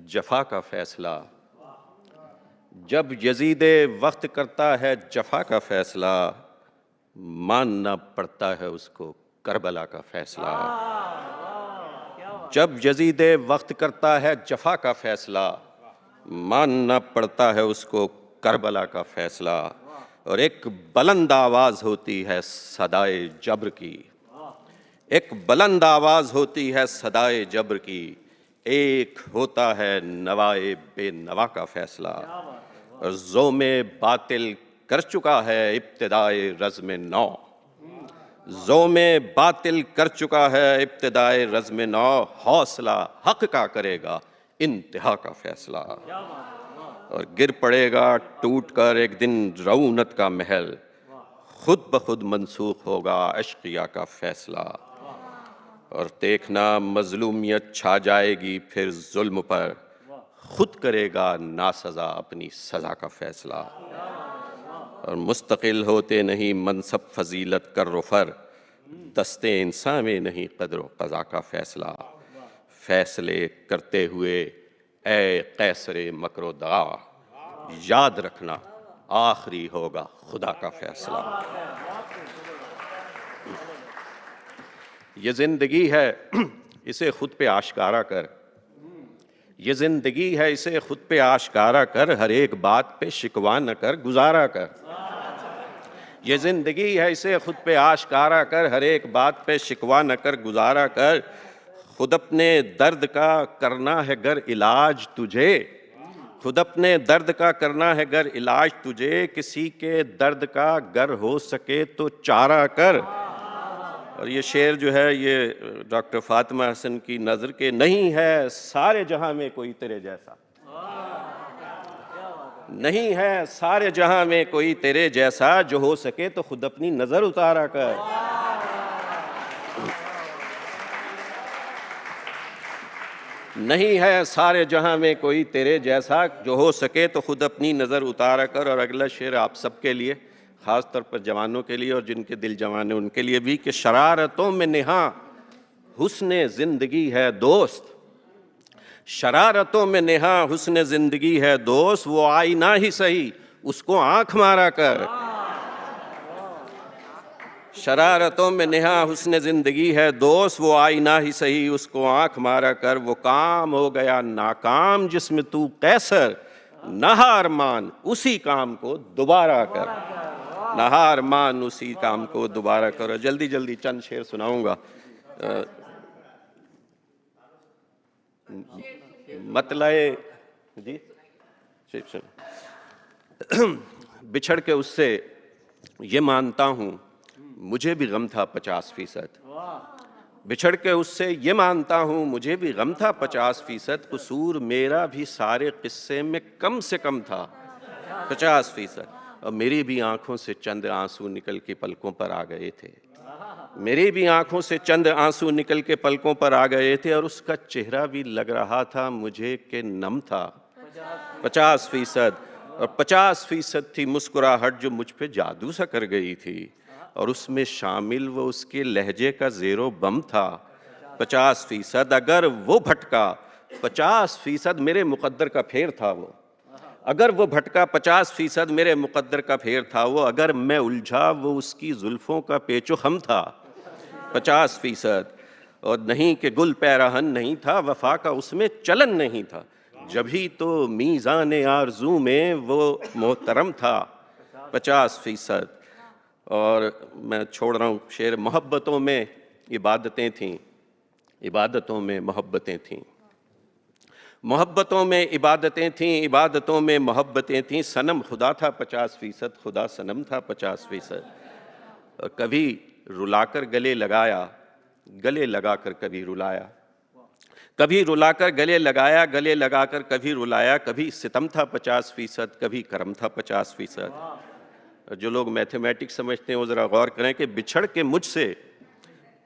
जफा का फैसला, जब यजीद वक्त करता है जफा का फैसला, मानना पड़ता है उसको करबला का फैसला। जब यजीद वक्त करता है जफा का फैसला, मानना पड़ता है उसको करबला का फैसला। और एक बुलंद आवाज़ होती है सदाए जब्र की, एक बुलंद आवाज़ होती है सदाए जब्र की, एक होता है नवाए बेनवा का फैसला। और ज़ोमे बातिल कर चुका है इब्तिदाए रज़्म नौ, ज़ोमे बातिल कर चुका है इब्तिदाए रज़्म नौ, हौसला हक़ का करेगा इंतहा का फैसला। और गिर पड़ेगा टूट कर एक दिन रऊनत का महल, खुद ब खुद मनसूख होगा अश्किया का फैसला। और देखना मजलूमियत छा जाएगी फिर जुल्म पर, खुद करेगा नासज़ा अपनी सज़ा का फैसला। और मुस्तकिल होते नहीं मनसब फजीलत कर रुफर, दस्ते इंसान में नहीं कदर क़ज़ा का फैसला। फैसले करते हुए ए कैसरे मकरो दगा, याद रखना आखिरी होगा खुदा का फैसला। ये ज़िंदगी है इसे खुद पे आश्कारा कर, ये ज़िंदगी है इसे खुद पे आश्कारा कर, हर एक बात पे शिकवा न कर गुजारा कर। ये ज़िंदगी है इसे खुद पे आश्कारा कर, हर एक बात पे शिकवा न कर गुजारा कर। खुद अपने दर्द का करना है गर इलाज तुझे, खुद अपने दर्द का करना है गर इलाज तुझे, किसी के दर्द का गर हो सके तो चारा कर। और ये शेर जो है ये डॉक्टर फातिमा हसन की नज़र के नहीं है सारे जहां में कोई तेरे जैसा, नहीं है सारे जहां में कोई तेरे जैसा, जो हो सके तो खुद अपनी नज़र उतारा कर। नहीं है सारे जहां में कोई तेरे जैसा, जो हो सके तो खुद अपनी नज़र उतारा कर। और अगला शेर आप सबके लिए, ख़ास तौर पर जवानों के लिए और जिनके दिल जवान हैं उनके लिए भी, कि शरारतों में निहा हुस्ने ज़िंदगी है दोस्त, शरारतों में नेहा हुस्न ज़िंदगी है दोस्त, वो आईना ही सही उसको आँख मारा कर। शरारतों में नेहा हुस्न ज़िंदगी है दोस्त, वो आईना ही सही उसको आँख मारा कर। वो काम हो गया नाकाम जिसमें तू कैसर, नहार मान उसी काम को दोबारा कर, नहार मान उसी काम को दोबारा कर। जल्दी जल्दी चंद शेर सुनाऊंगा। मतलाए जी बिछड़ के उससे ये मानता हूँ मुझे भी गम था 50%, बिछड़ के उससे ये मानता हूँ मुझे भी गम था 50%, कसूर मेरा भी सारे किस्से में कम से कम था 50%। और मेरी भी आंखों से चंद आंसू निकल के पलकों पर आ गए थे, मेरी भी आंखों से चंद आंसू निकल के पलकों पर आ गए थे। और उसका चेहरा भी लग रहा था मुझे कि नम था 50%। और 50% थी मुस्कुराहट जो मुझ पे जादू सा कर गई थी, और उसमें शामिल वो उसके लहजे का ज़ेरो बम था 50%। अगर वो भटका 50% मेरे मुक़द्दर का फेर था वो, अगर वो भटका 50% मेरे मुक़द्दर का फेर था वो, अगर मैं उलझा वो उसकी जुल्फ़ों का पेचो खम था 50%। और नहीं कि गुल पैराहन नहीं था, वफ़ा का उसमें चलन नहीं था, जभी तो मीज़ान आरज़ू में वो मोहतरम था 50%। और मैं छोड़ रहा हूँ शेर, मोहब्बतों में इबादतें थीं, इबादतों में मोहब्बतें थीं, मोहब्बतों में इबादतें थीं, इबादतों में मोहब्बतें थीं। सनम खुदा था 50%, खुदा सनम था 50%। और कभी रुलाकर गले लगाया, गले लगाकर कभी रुलाया, कभी रुलाकर गले लगाया, गले लगाकर कभी रुलाया। कभी सितम था 50%, कभी करम था 50%। जो लोग मैथमेटिक्स समझते हैं वो ज़रा गौर करें कि बिछड़ के मुझसे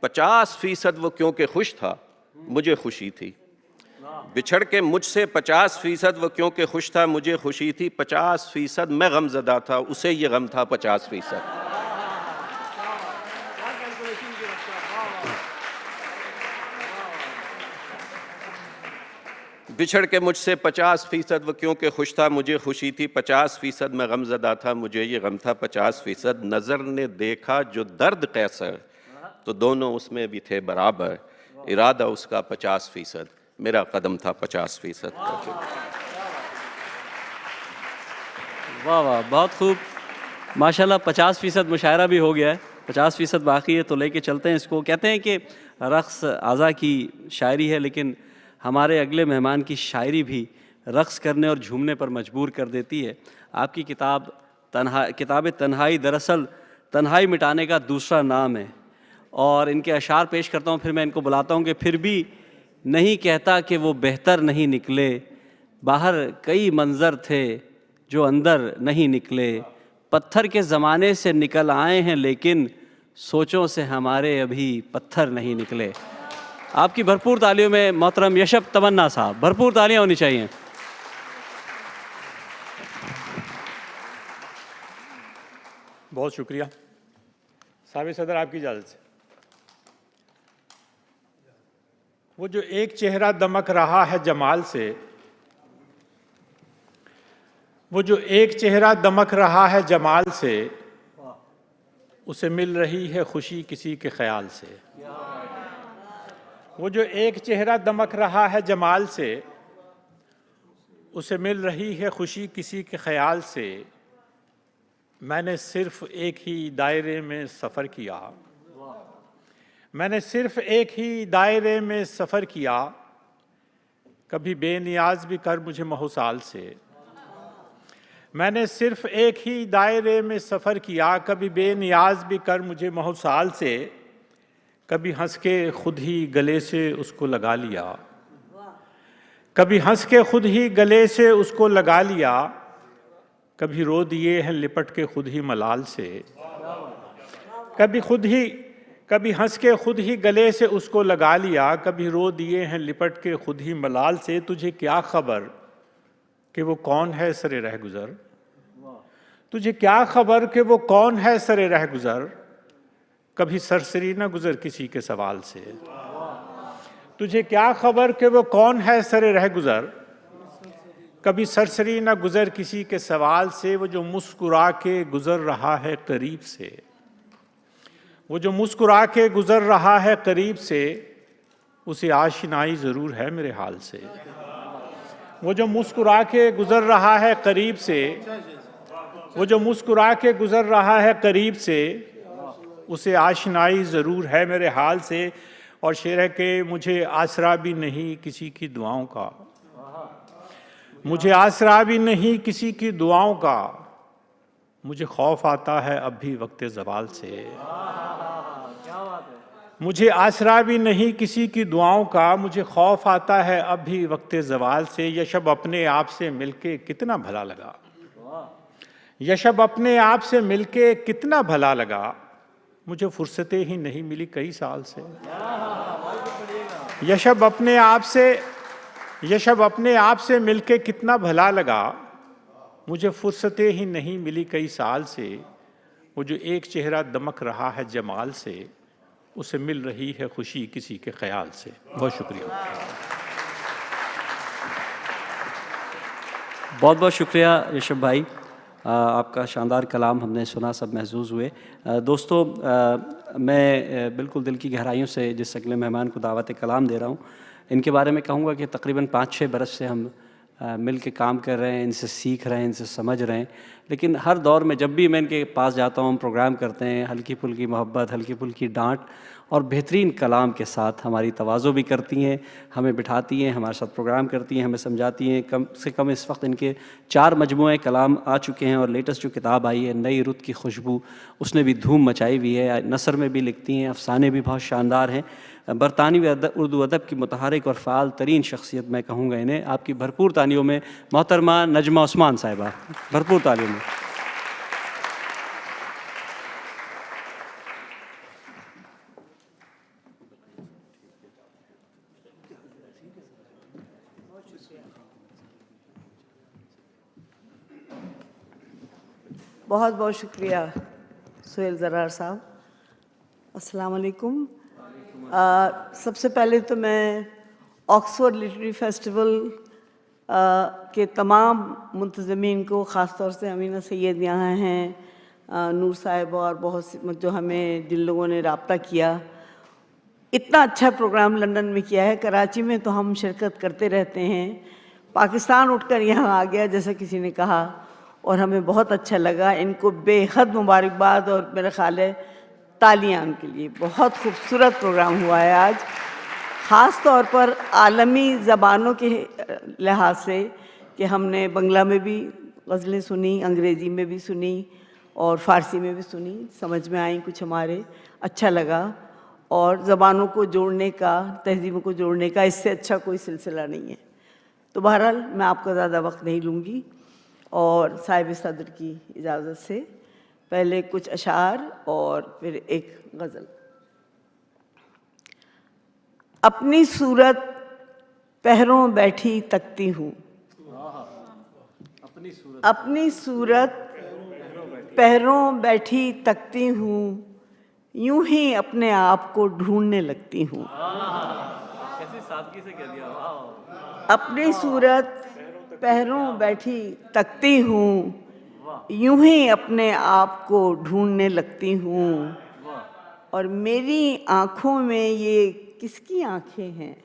50% वो क्योंकि खुश था मुझे खुशी थी, बिछड़ के मुझसे 50% वो क्योंकि खुश था मुझे खुशी थी, 50% मैं गमज़दा था उसे ये गम था 50%। बिछड़ के मुझसे 50% वो क्योंकि खुश था मुझे खुशी थी, 50% मैं गमज़दा था मुझे ये गम था, 50% नज़र ने देखा जो दर्द कैसर, तो दोनों उसमें भी थे बराबर, इरादा उसका 50%, मेरा कदम था 50%। वाह वाह, बहुत खूब। माशाल्लाह 50% मुशायरा भी हो गया है, 50% बाकी है, तो लेके चलते हैं इसको। कहते हैं कि रक़्स आज़ा की शायरी है, लेकिन हमारे अगले मेहमान की शायरी भी रक़्स करने और झूमने पर मजबूर कर देती है। आपकी किताब किताब तन्हाई दरअसल तन्हाई मिटाने का दूसरा नाम है। और इनके अशार पेश करता हूँ, फिर मैं इनको बुलाता हूँ कि फिर भी नहीं कहता कि वो बेहतर नहीं निकले, बाहर कई मंज़र थे जो अंदर नहीं निकले, पत्थर के ज़माने से निकल आए हैं लेकिन सोचों से हमारे अभी पत्थर नहीं निकले। आपकी भरपूर तालियों में मोहतरम यशब तमन्ना साहब, भरपूर तालियां होनी चाहिए। बहुत शुक्रिया साहिब सदर, आपकी इजाज़त से। वो जो एक चेहरा दमक रहा है जमाल से, वो जो एक चेहरा दमक रहा है जमाल से, उसे मिल रही है खुशी किसी के ख्याल से। वो जो एक चेहरा दमक रहा है जमाल से, उसे मिल रही है खुशी किसी के ख्याल से। मैंने सिर्फ एक ही दायरे में सफ़र किया, मैंने सिर्फ एक ही दायरे में सफ़र किया, कभी बेनियाज भी कर मुझे महुसाल से। मैंने सिर्फ एक ही दायरे में सफ़र किया, कभी बेनियाज भी कर मुझे महुसाल से, कभी हंस के खुद ही गले से उसको लगा लिया, कभी हंस के खुद ही गले से उसको लगा लिया, कभी रो दिए हैं लिपट के खुद ही मलाल से, कभी हंस के खुद ही गले से उसको लगा लिया, कभी रो दिए हैं लिपट के खुद ही मलाल से। तुझे क्या खबर कि वो कौन है सरे रह गुज़र, तुझे क्या खबर कि वो कौन है सरे रह गुज़र, कभी सरसरी न गुज़र किसी के सवाल से। तुझे क्या खबर कि वो कौन है सरे रह गुज़र, कभी सरसरी न गुज़र किसी के सवाल से। वो जो मुस्कुरा के गुज़र रहा है करीब से, वो जो मुस्कुरा के गुज़र रहा है करीब से, उसे आशिनाई ज़रूर है मेरे हाल से। वो जो मुस्कुरा के गुज़र रहा है करीब से, वो जो मुस्कुरा के गुज़र रहा है करीब से, उसे आशनाई ज़रूर है मेरे हाल से। और शेर है कि मुझे आसरा भी नहीं किसी की दुआओं का, मुझे आसरा भी नहीं किसी की दुआओं का, मुझे खौफ आता है अब भी वक्त ज़वाल से। मुझे आसरा भी नहीं किसी की दुआओं का, मुझे खौफ आता है अब भी वक्त ज़वाल से। यशब अपने आप से मिलके कितना भला लगा, यशब अपने आप से मिलके कितना भला लगा, मुझे फुर्सतें ही नहीं मिली कई साल से। यशब अपने आप से मिलके कितना भला लगा, मुझे फुर्सतें ही नहीं मिली कई साल से। वो जो एक चेहरा दमक रहा है जमाल से, उसे मिल रही है खुशी किसी के ख्याल से। बहुत शुक्रिया। बहुत बहुत शुक्रिया यशब भाई, आपका शानदार कलाम हमने सुना, सब महसूस हुए। दोस्तों, मैं बिल्कुल दिल की गहराइयों से जिस अगले मेहमान को दावत कलाम दे रहा हूँ, इनके बारे में कहूँगा कि तकरीबन 5-6 बरस से हम मिल के काम कर रहे हैं, इनसे सीख रहे हैं, इनसे समझ रहे हैं। लेकिन हर दौर में जब भी मैं इनके पास जाता हूँ, हम प्रोग्राम करते हैं, हल्की फुल्की मोहब्बत, हल्की फुल्की डांट और बेहतरीन कलाम के साथ हमारी तवाज़ो भी करती हैं, हमें बिठाती हैं, हमारे साथ प्रोग्राम करती हैं, हमें समझाती हैं। कम से कम इस वक्त इनके 4 मजमूए कलाम आ चुके हैं और लेटेस्ट जो किताब आई है नई रुत की खुशबू, उसने भी धूम मचाई हुई है। नसर में भी लिखती हैं, अफसाने भी बहुत शानदार हैं। बरतानवी उर्दू अदब की मुतहरिक और फ़ाल तरीन शख्सियत मैं कहूँगा इन्हें। आपकी भरपूर तालियों में मोहतरमा नजमा उस्मान साहिबा, भरपूर तालियों में। बहुत बहुत शुक्रिया सुहेल ज़रार साहब। अस्सलाम वालेकुम। सबसे पहले तो मैं ऑक्सफोर्ड लिटरेरी फेस्टिवल के तमाम मुंतज़मीन को, ख़ास तौर से अमीना सैयद यहाँ हैं, नूर साहिब और बहुत सी जो हमें जिन लोगों ने रब्ता किया। इतना अच्छा प्रोग्राम लंदन में किया है, कराची में तो हम शिरकत करते रहते हैं, पाकिस्तान उठकर यहाँ आ गया जैसा किसी ने कहा, और हमें बहुत अच्छा लगा। इनको बेहद मुबारकबाद और मेरा ख़्याल है तालियां उनके लिए। बहुत खूबसूरत प्रोग्राम हुआ है आज, ख़ास तौर पर आलमी ज़बानों के लिहाज से कि हमने बंगला में भी गज़लें सुनी, अंग्रेज़ी में भी सुनी और फ़ारसी में भी सुनी, समझ में आई कुछ हमारे, अच्छा लगा। और ज़बानों को जोड़ने का, तहज़ीबों को जोड़ने का इससे अच्छा कोई सिलसिला नहीं है। तो बहरहाल मैं आपका ज़्यादा वक्त नहीं लूँगी और साहिब सदर की इजाज़त से पहले कुछ अशार और फिर एक गज़ल। अपनी सूरत पहरों बैठी तकती हूँ, अपनी सूरत पहरों बैठी तकती हूँ, यूं ही अपने आप को ढूंढने लगती हूँ। कैसी सादगी से कह दिया, वाह। अपनी सूरत पहरों बैठी तकती हूँ, यूं ही अपने आप को ढूंढने लगती हूँ, और मेरी आँखों में ये किसकी आँखें हैं?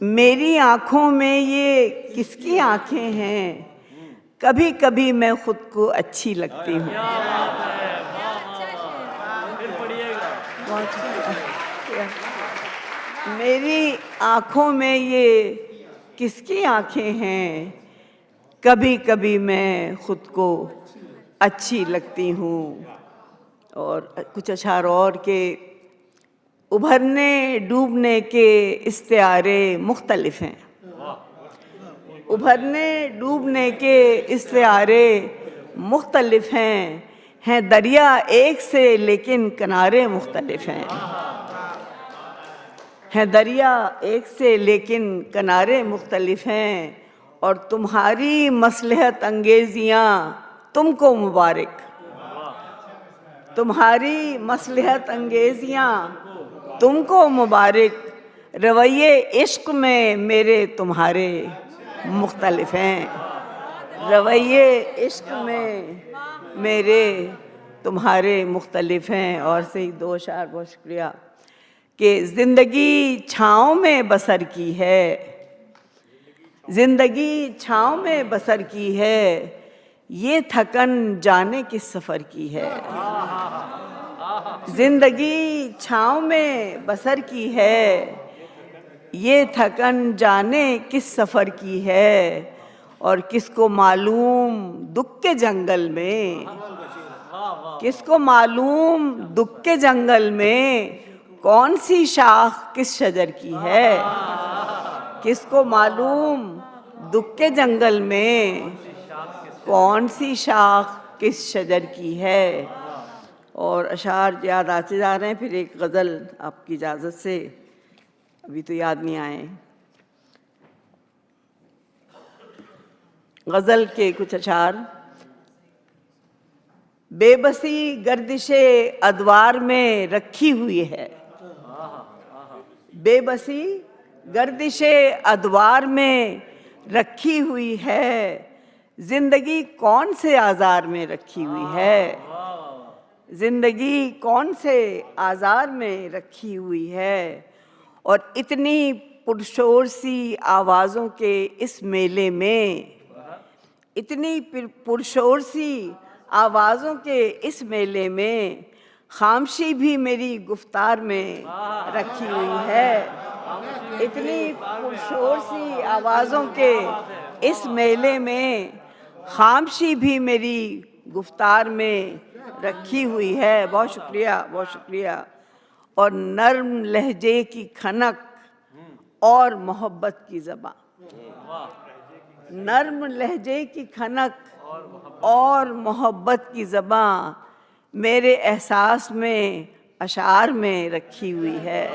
मेरी आँखों में ये किसकी आँखें हैं? कभी कभी मैं खुद को अच्छी लगती हूँ। मेरी आँखों में ये किसकी आँखें हैं? कभी कभी मैं खुद को अच्छी लगती हूँ। और कुछ अशार और के उभरने डूबने के इस्तिआरे मुख्तलिफ हैं। उभरने डूबने के इस्तिआरे मुख्तलिफ हैं दरिया एक से लेकिन किनारे मुख्तलिफ हैं दरिया एक से लेकिन किनारे मुख्तलिफ हैं, और तुम्हारी मसलहत अंगेजियाँ तुमको मुबारक, तुम्हारी मसलहत अंगेजियाँ तुमको मुबारक, रवैये इश्क में मेरे तुम्हारे मुख्तलिफ हैं, रवैये इश्क में मेरे तुम्हारे मुख्तलिफ हैं। और सही दो अशार, बहुत शुक्रिया। कि ज़िंदगी छाँव में बसर की है, ज़िंदगी छाँव में बसर की है, ये थकन जाने किस सफ़र की है। ज़िंदगी छाँव में बसर की है, ये थकन जाने किस सफ़र की है, और किसको मालूम दुख के जंगल में, किसको मालूम दुख के जंगल में कौन सी शाख किस शजर की है। किसको मालूम दुख के जंगल में कौन सी शाख किस शजर की है। और अशार याद आते जा रहे हैं, फिर एक गज़ल आपकी इजाज़त से, अभी तो याद नहीं आए। गज़ल के कुछ अशार। बेबसी गर्दिशे अदवार में रखी हुई है, बेबसी गर्दिशे अदवार में रखी हुई है, जिंदगी कौन से आज़ार में रखी हुई है, जिंदगी कौन से आज़ार में रखी हुई है। और इतनी पुरशोर सी आवाज़ों के इस मेले में, इतनी पुरशोर सी आवाज़ों के इस मेले में खामशी भी मेरी गुफ्तार में रखी हुई है। इतनी पुरशोर सी आवाज़ों के इस मेले में खामशी भी मेरी गुफ्तार में रखी हुई है। बहुत शुक्रिया, बहुत शुक्रिया। और नर्म लहजे की खनक और मोहब्बत की ज़बान, नर्म लहजे की खनक और मोहब्बत की ज़बान मेरे एहसास में अशार में रखी हुई है।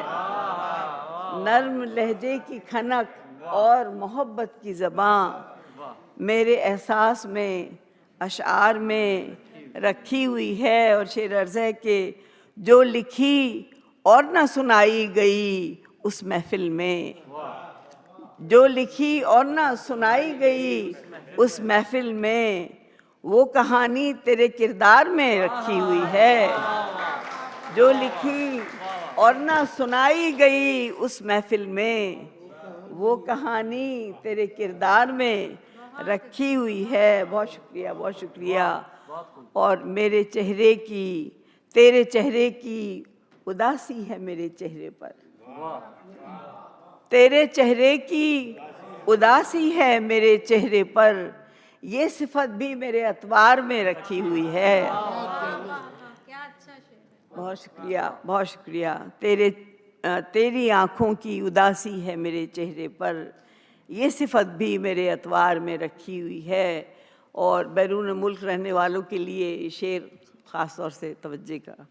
नर्म लहजे की खनक और मोहब्बत की ज़बान मेरे एहसास में अशार में रखी हुई है। और शेर अर्ज़ है कि जो लिखी और न सुनाई गई उस महफिल में, जो लिखी और ना सुनाई गई उस महफिल में, वो कहानी तेरे किरदार में रखी हुई है। जो लिखी और ना सुनाई गई उस महफिल में, वो कहानी तेरे किरदार में रखी हुई है। बहुत शुक्रिया, बहुत शुक्रिया। और मेरे चेहरे की, तेरे चेहरे की उदासी है मेरे चेहरे पर, तेरे चेहरे की उदासी है मेरे चेहरे पर, ये सिफत भी मेरे अतवार में रखी हुई है। बहुत शुक्रिया, बहुत शुक्रिया। तेरी आँखों की उदासी है मेरे चेहरे पर, ये सिफत भी मेरे अतवार में रखी हुई है। और बैरून मुल्क रहने वालों के लिए शेर ख़ास तौर से तवज्जो का।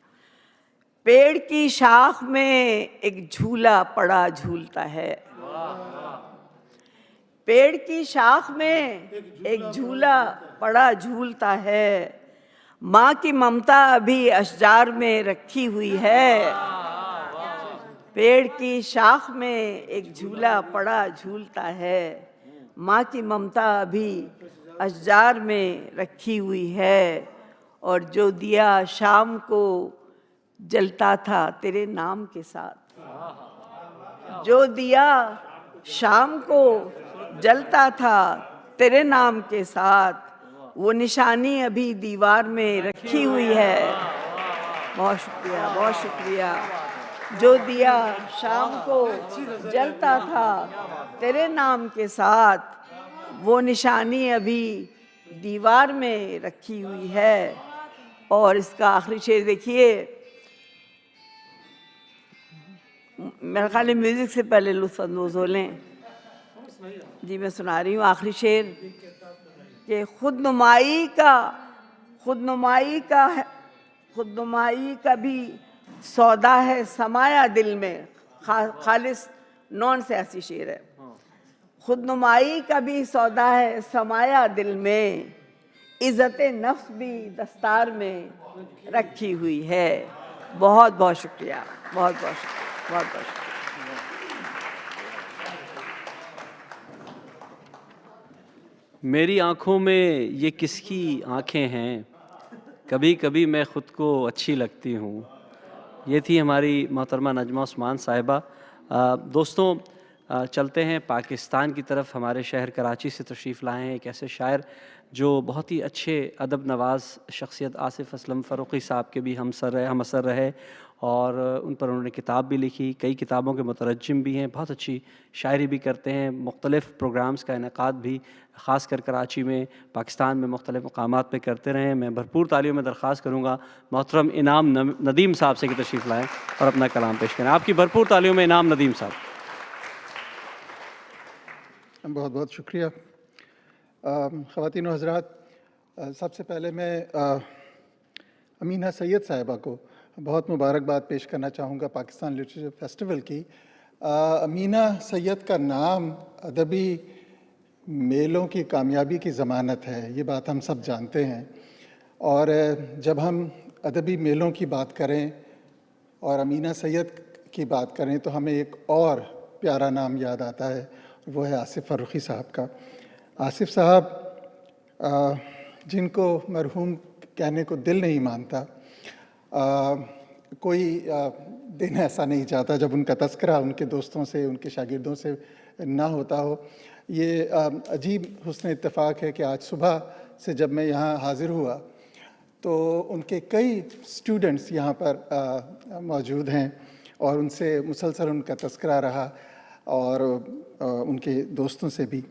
पेड़ की शाख में एक झूला पड़ा झूलता है, पेड़ की शाख में एक झूला पड़ा झूलता है, माँ की ममता अभी अशजार में रखी हुई है। पेड़ की शाख में एक झूला पड़ा झूलता है, माँ की ममता अभी अशजार में रखी हुई है। और जो दिया शाम को जलता था तेरे नाम के साथ, जो दिया शाम को जलता था तेरे नाम के साथ, वो निशानी अभी दीवार में रखी हुई है। बहुत शुक्रिया, बहुत शुक्रिया। जो दिया शाम को जलता था तेरे नाम के साथ, वो निशानी अभी दीवार में रखी हुई है। और इसका आखिरी शेर देखिए, मेरा ख्याल है म्यूज़िक से पहले लुत्फ़ अंदोज़ हो लें। जी मैं सुना रही हूँ आखिरी शेर कि खुदनुमाई का भी सौदा है समाया दिल में। खालिस नॉन सियासी शेर है। खुदनुमाई का भी सौदा है समाया दिल में, इज़्ज़त नफ्स भी दस्तार में रखी हुई है। बहुत बहुत शुक्रिया, बहुत बहुत शुक्रिया, बहुत बहुत शुक्रिया। मेरी आँखों में ये किसकी आँखें हैं, कभी कभी मैं ख़ुद को अच्छी लगती हूँ। ये थी हमारी मोहतरमा नजमा उस्मान साहिबा। दोस्तों चलते हैं पाकिस्तान की तरफ। हमारे शहर कराची से तशरीफ़ लाए हैं एक ऐसे शायर जो बहुत ही अच्छे अदब नवाज़ शख्सियत आसिफ़ असलम फ़ारूक़ी साहब के भी हम असर रहे और उन पर उन्होंने किताब भी लिखी, कई किताबों के मुतरज्जिम भी हैं, बहुत अच्छी शायरी भी करते हैं। मुख्तलिफ़ प्रोग्राम्स का इनेकाद भी ख़ास कर कराची में, पाकिस्तान में मुख्तलिफ़ मकामात पे करते रहे। मैं भरपूर तालियों में दरख्वास्त करूँगा मोहतरम इनाम नदीम साहब से कि तशरीफ़ लाएँ और अपना कलाम पेश करें। आपकी भरपूर तालियों में इनाम नदीम साहब। बहुत बहुत शुक्रिया। ख़वातीन व हज़रात, सबसे पहले मैं अमीना सैयद साहिबा को बहुत मुबारकबाद पेश करना चाहूँगा पाकिस्तान लिटरेचर फेस्टिवल की। अमीना सैयद का नाम अदबी मेलों की कामयाबी की ज़मानत है, ये बात हम सब जानते हैं। और जब हम अदबी मेलों की बात करें और अमीना सैयद की बात करें तो हमें एक और प्यारा नाम याद आता है, वो है आसिफ़ फ़ारूक़ी साहब का। आसिफ़ साहब जिनको मरहूम कहने को दिल नहीं मानता, कोई दिन ऐसा नहीं जाता जब उनका तज़किरा उनके दोस्तों से, उनके शागिर्दों से ना होता हो। ये अजीब हुस्न इत्तेफ़ाक है कि आज सुबह से जब मैं यहाँ हाज़िर हुआ तो उनके कई स्टूडेंट्स यहाँ पर मौजूद हैं और उनसे मुसलसल उनका तज़किरा रहा और उनके दोस्तों से भी।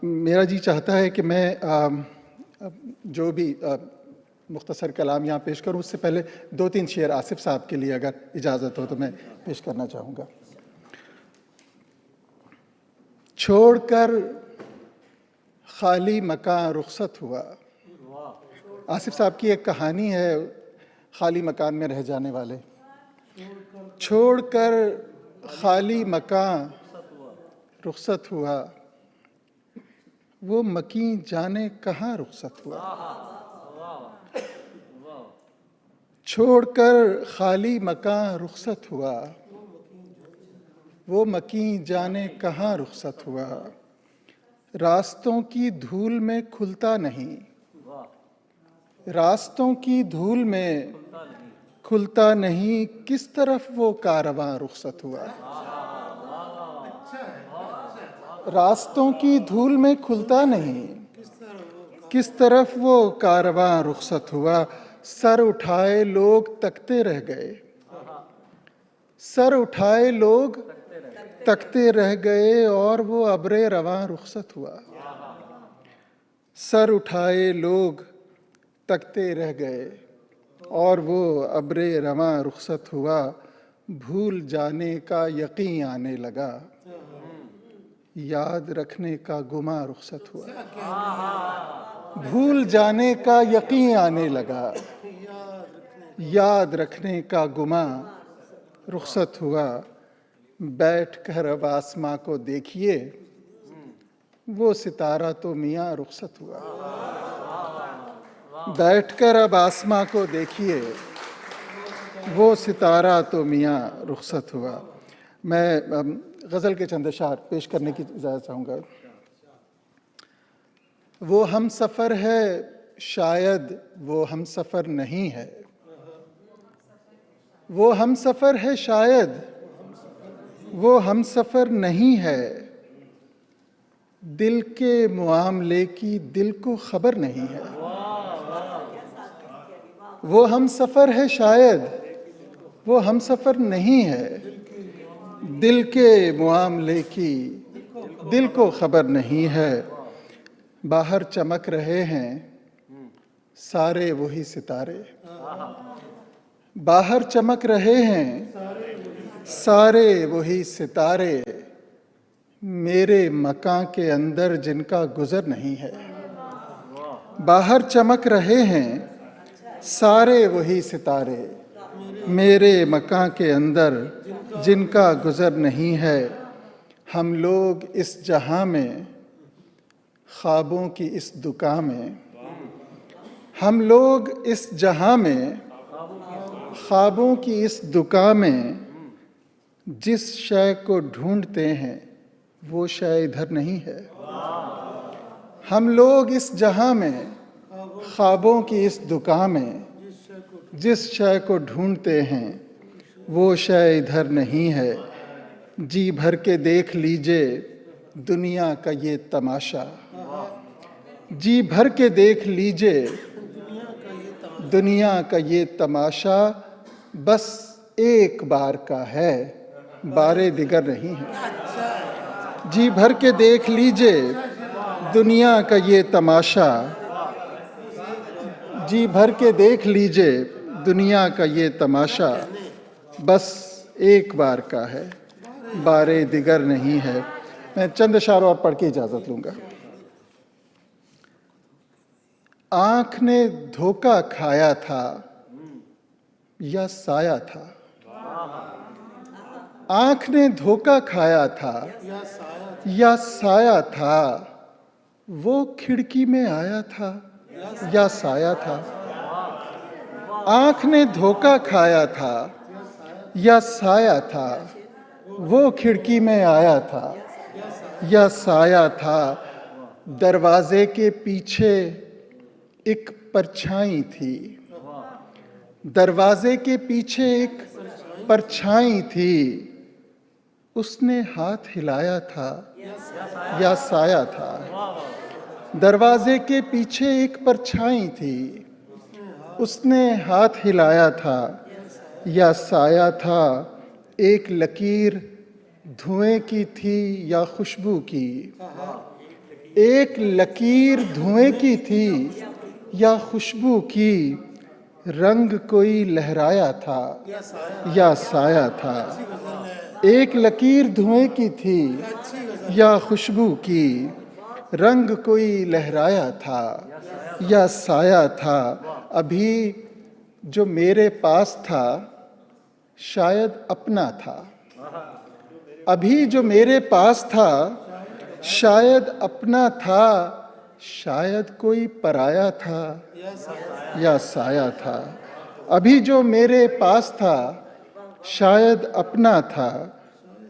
मेरा जी चाहता है कि मैं जो भी मुख्तसर कलाम यहाँ पेश करूँ, उससे पहले 2-3 शेर आसिफ़ साहब के लिए अगर इजाज़त हो तो मैं पेश करना चाहूँगा। छोड़कर खाली मकान रुखसत हुआ। आसिफ़ साहब की एक कहानी है खाली मकान में रह जाने वाले। छोड़कर खाली मकान रुखसत हुआ, वो मकीन जाने कहाँ रुखसत हुआ। छोड़कर खाली मकान रुखसत हुआ, वो मकीं जाने कहाँ रुखसत हुआ, रास्तों की धूल में खुलता नहीं, रास्तों की धूल में खुलता नहीं, किस तरफ वो कारवां रुखसत हुआ। रास्तों की धूल में खुलता नहीं, किस तरफ वो कारवां रुखसत हुआ। सर उठाए लोग तकते रह गए, सर उठाए लोग तकते रह गए और वो अब्रे रवां रुखसत हुआ। सर उठाए लोग तकते रह गए और वो अब्रे रवां रुखसत हुआ। भूल जाने का यकीन आने लगा, याद रखने का गुमा रुखसत हुआ। भूल जाने का यकीन आने लगा, याद रखने का गुमा रुखसत हुआ। बैठ कर अब आसमां को देखिए, वो सितारा तो मियाँ रुखसत हुआ। बैठ कर अब आसमां को देखिए, वो सितारा तो मियाँ रुखसत हुआ। मैं गज़ल के चंद अशार पेश करने की इजाज़त चाहूँगा। वो हम सफ़र है शायद वो हम सफ़र नहीं है, वो हम सफ़र है शायद वो हम सफ़र नहीं है। दिल के मुआमले की दिल को खबर नहीं है। वो हम सफ़र है शायद वो हम सफ़र नहीं है, दिल के मुआमले की दिल को खबर नहीं है। बाहर चमक रहे हैं सारे वही सितारे, बाहर चमक रहे हैं सारे वही सितारे, मेरे मकान के अंदर जिनका गुज़र नहीं है। बाहर चमक रहे हैं सारे वही सितारे, मेरे मकान के अंदर जिनका गुज़र नहीं है। हम लोग इस जहां में ख्वाबों की इस दुकान में, हम लोग इस जहां में ख्वाबों की इस दुकान में, जिस शय को ढूंढते हैं वो शय इधर नहीं है। हम लोग इस जहां में ख्वाबों की इस दुकान में, जिस शय को ढूंढते हैं वो शय इधर नहीं है। जी भर के देख लीजिए दुनिया का ये तमाशा, जी भर के देख लीजिए दुनिया का ये तमाशा, बस एक बार का है बारे दिगर नहीं है। जी भर के देख लीजिए दुनिया का ये तमाशा, जी भर के देख लीजिए दुनिया का ये तमाशा, बस एक बार का है बारे दिगर नहीं है। मैं चंद अशार और पढ़ के इजाज़त लूँगा। आँख ने धोखा खाया था या साया था, आँख ने धोखा खाया था या साया था, वो खिड़की में आया था या साया था। आँख ने धोखा खाया था या साया था, वो खिड़की में आया था या साया था। दरवाजे के पीछे एक परछाई थी, दरवाजे के पीछे एक परछाई थी, उसने हाथ हिलाया था या साया था। दरवाजे के पीछे एक परछाई थी, उसने हाथ हिलाया था या साया था। एक लकीर धुएं की थी या खुशबू की, एक लकीर धुएं की थी या खुशबू की, रंग कोई लहराया था या साया था। एक लकीर धुएं की थी या खुशबू की, रंग कोई लहराया था या साया था। अभी जो मेरे पास था शायद अपना था, अभी जो मेरे पास था शायद अपना था, शायद कोई पराया था या साया था। अभी जो मेरे पास था शायद अपना था,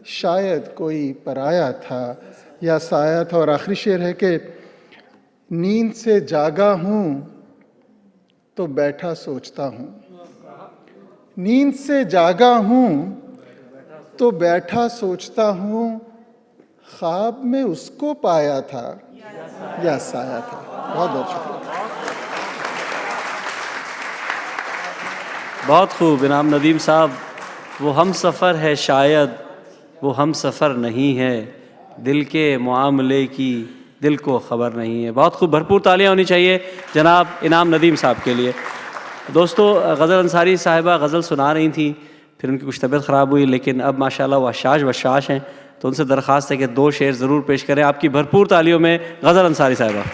शायद कोई पराया था या साया था। और आखिरी शेर है कि नींद से जागा हूँ तो बैठा सोचता हूँ, नींद से जागा हूँ तो बैठा सोचता हूँ, ख्वाब में उसको पाया था या साया था। बहुत बहुत शुक्रिया। बहुत खूब इनाम नदीम साहब। वो हम सफ़र है शायद वो हम सफ़र नहीं है, दिल के मामले की दिल को ख़बर नहीं है। बहुत खूब, भरपूर तालियां होनी चाहिए जनाब इनाम नदीम साहब के लिए। दोस्तों, गज़ल अंसारी साहिबा गज़ल सुना रही थी, फिर उनकी कुछ तबीयत ख़राब हुई, लेकिन अब माशाल्लाह वो हशाश हैं, तो उनसे दरख्वास्त है कि 2 शेर ज़रूर पेश करें। आपकी भरपूर तालियों में गज़ल अंसारी साहिबा।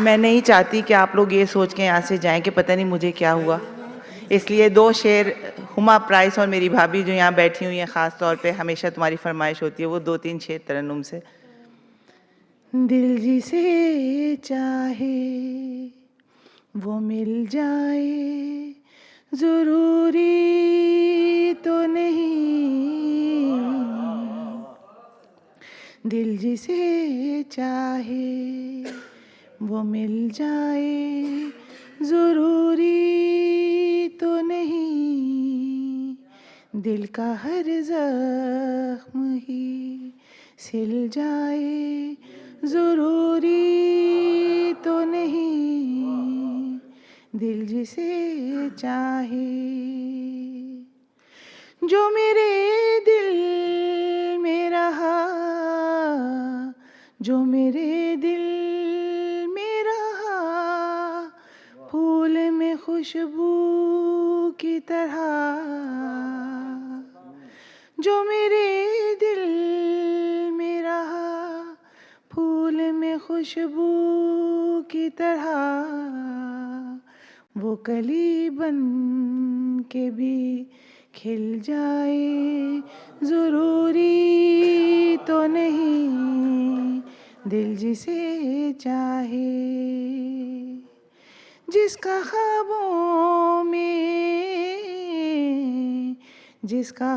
मैं नहीं चाहती कि आप लोग ये सोच के यहाँ से जाएं कि पता नहीं मुझे क्या हुआ, इसलिए 2 शेर हुमा प्राइस और मेरी भाभी जो यहाँ बैठी हुई हैं, ख़ास तौर पे हमेशा तुम्हारी फरमाइश होती है, वो 2-3 शेर तरन्नुम से। दिल जिसे चाहे वो मिल जाए, ज़रूरी तो नहीं, दिल जिसे चाहे वो मिल जाए, ज़रूरी तो नहीं, दिल का हर ज़ख्म ही सिल जाए, ज़रूरी तो नहीं, दिल जिसे चाहे। जो मेरे दिल में रहा, जो मेरे दिल में रहा, फूल में खुशबू की तरह, जो मेरे दिल में रहा, फूल में खुशबू की तरह, वो कली बन के भी खिल जाए, ज़रूरी तो नहीं, दिल जिसे चाहे। जिसका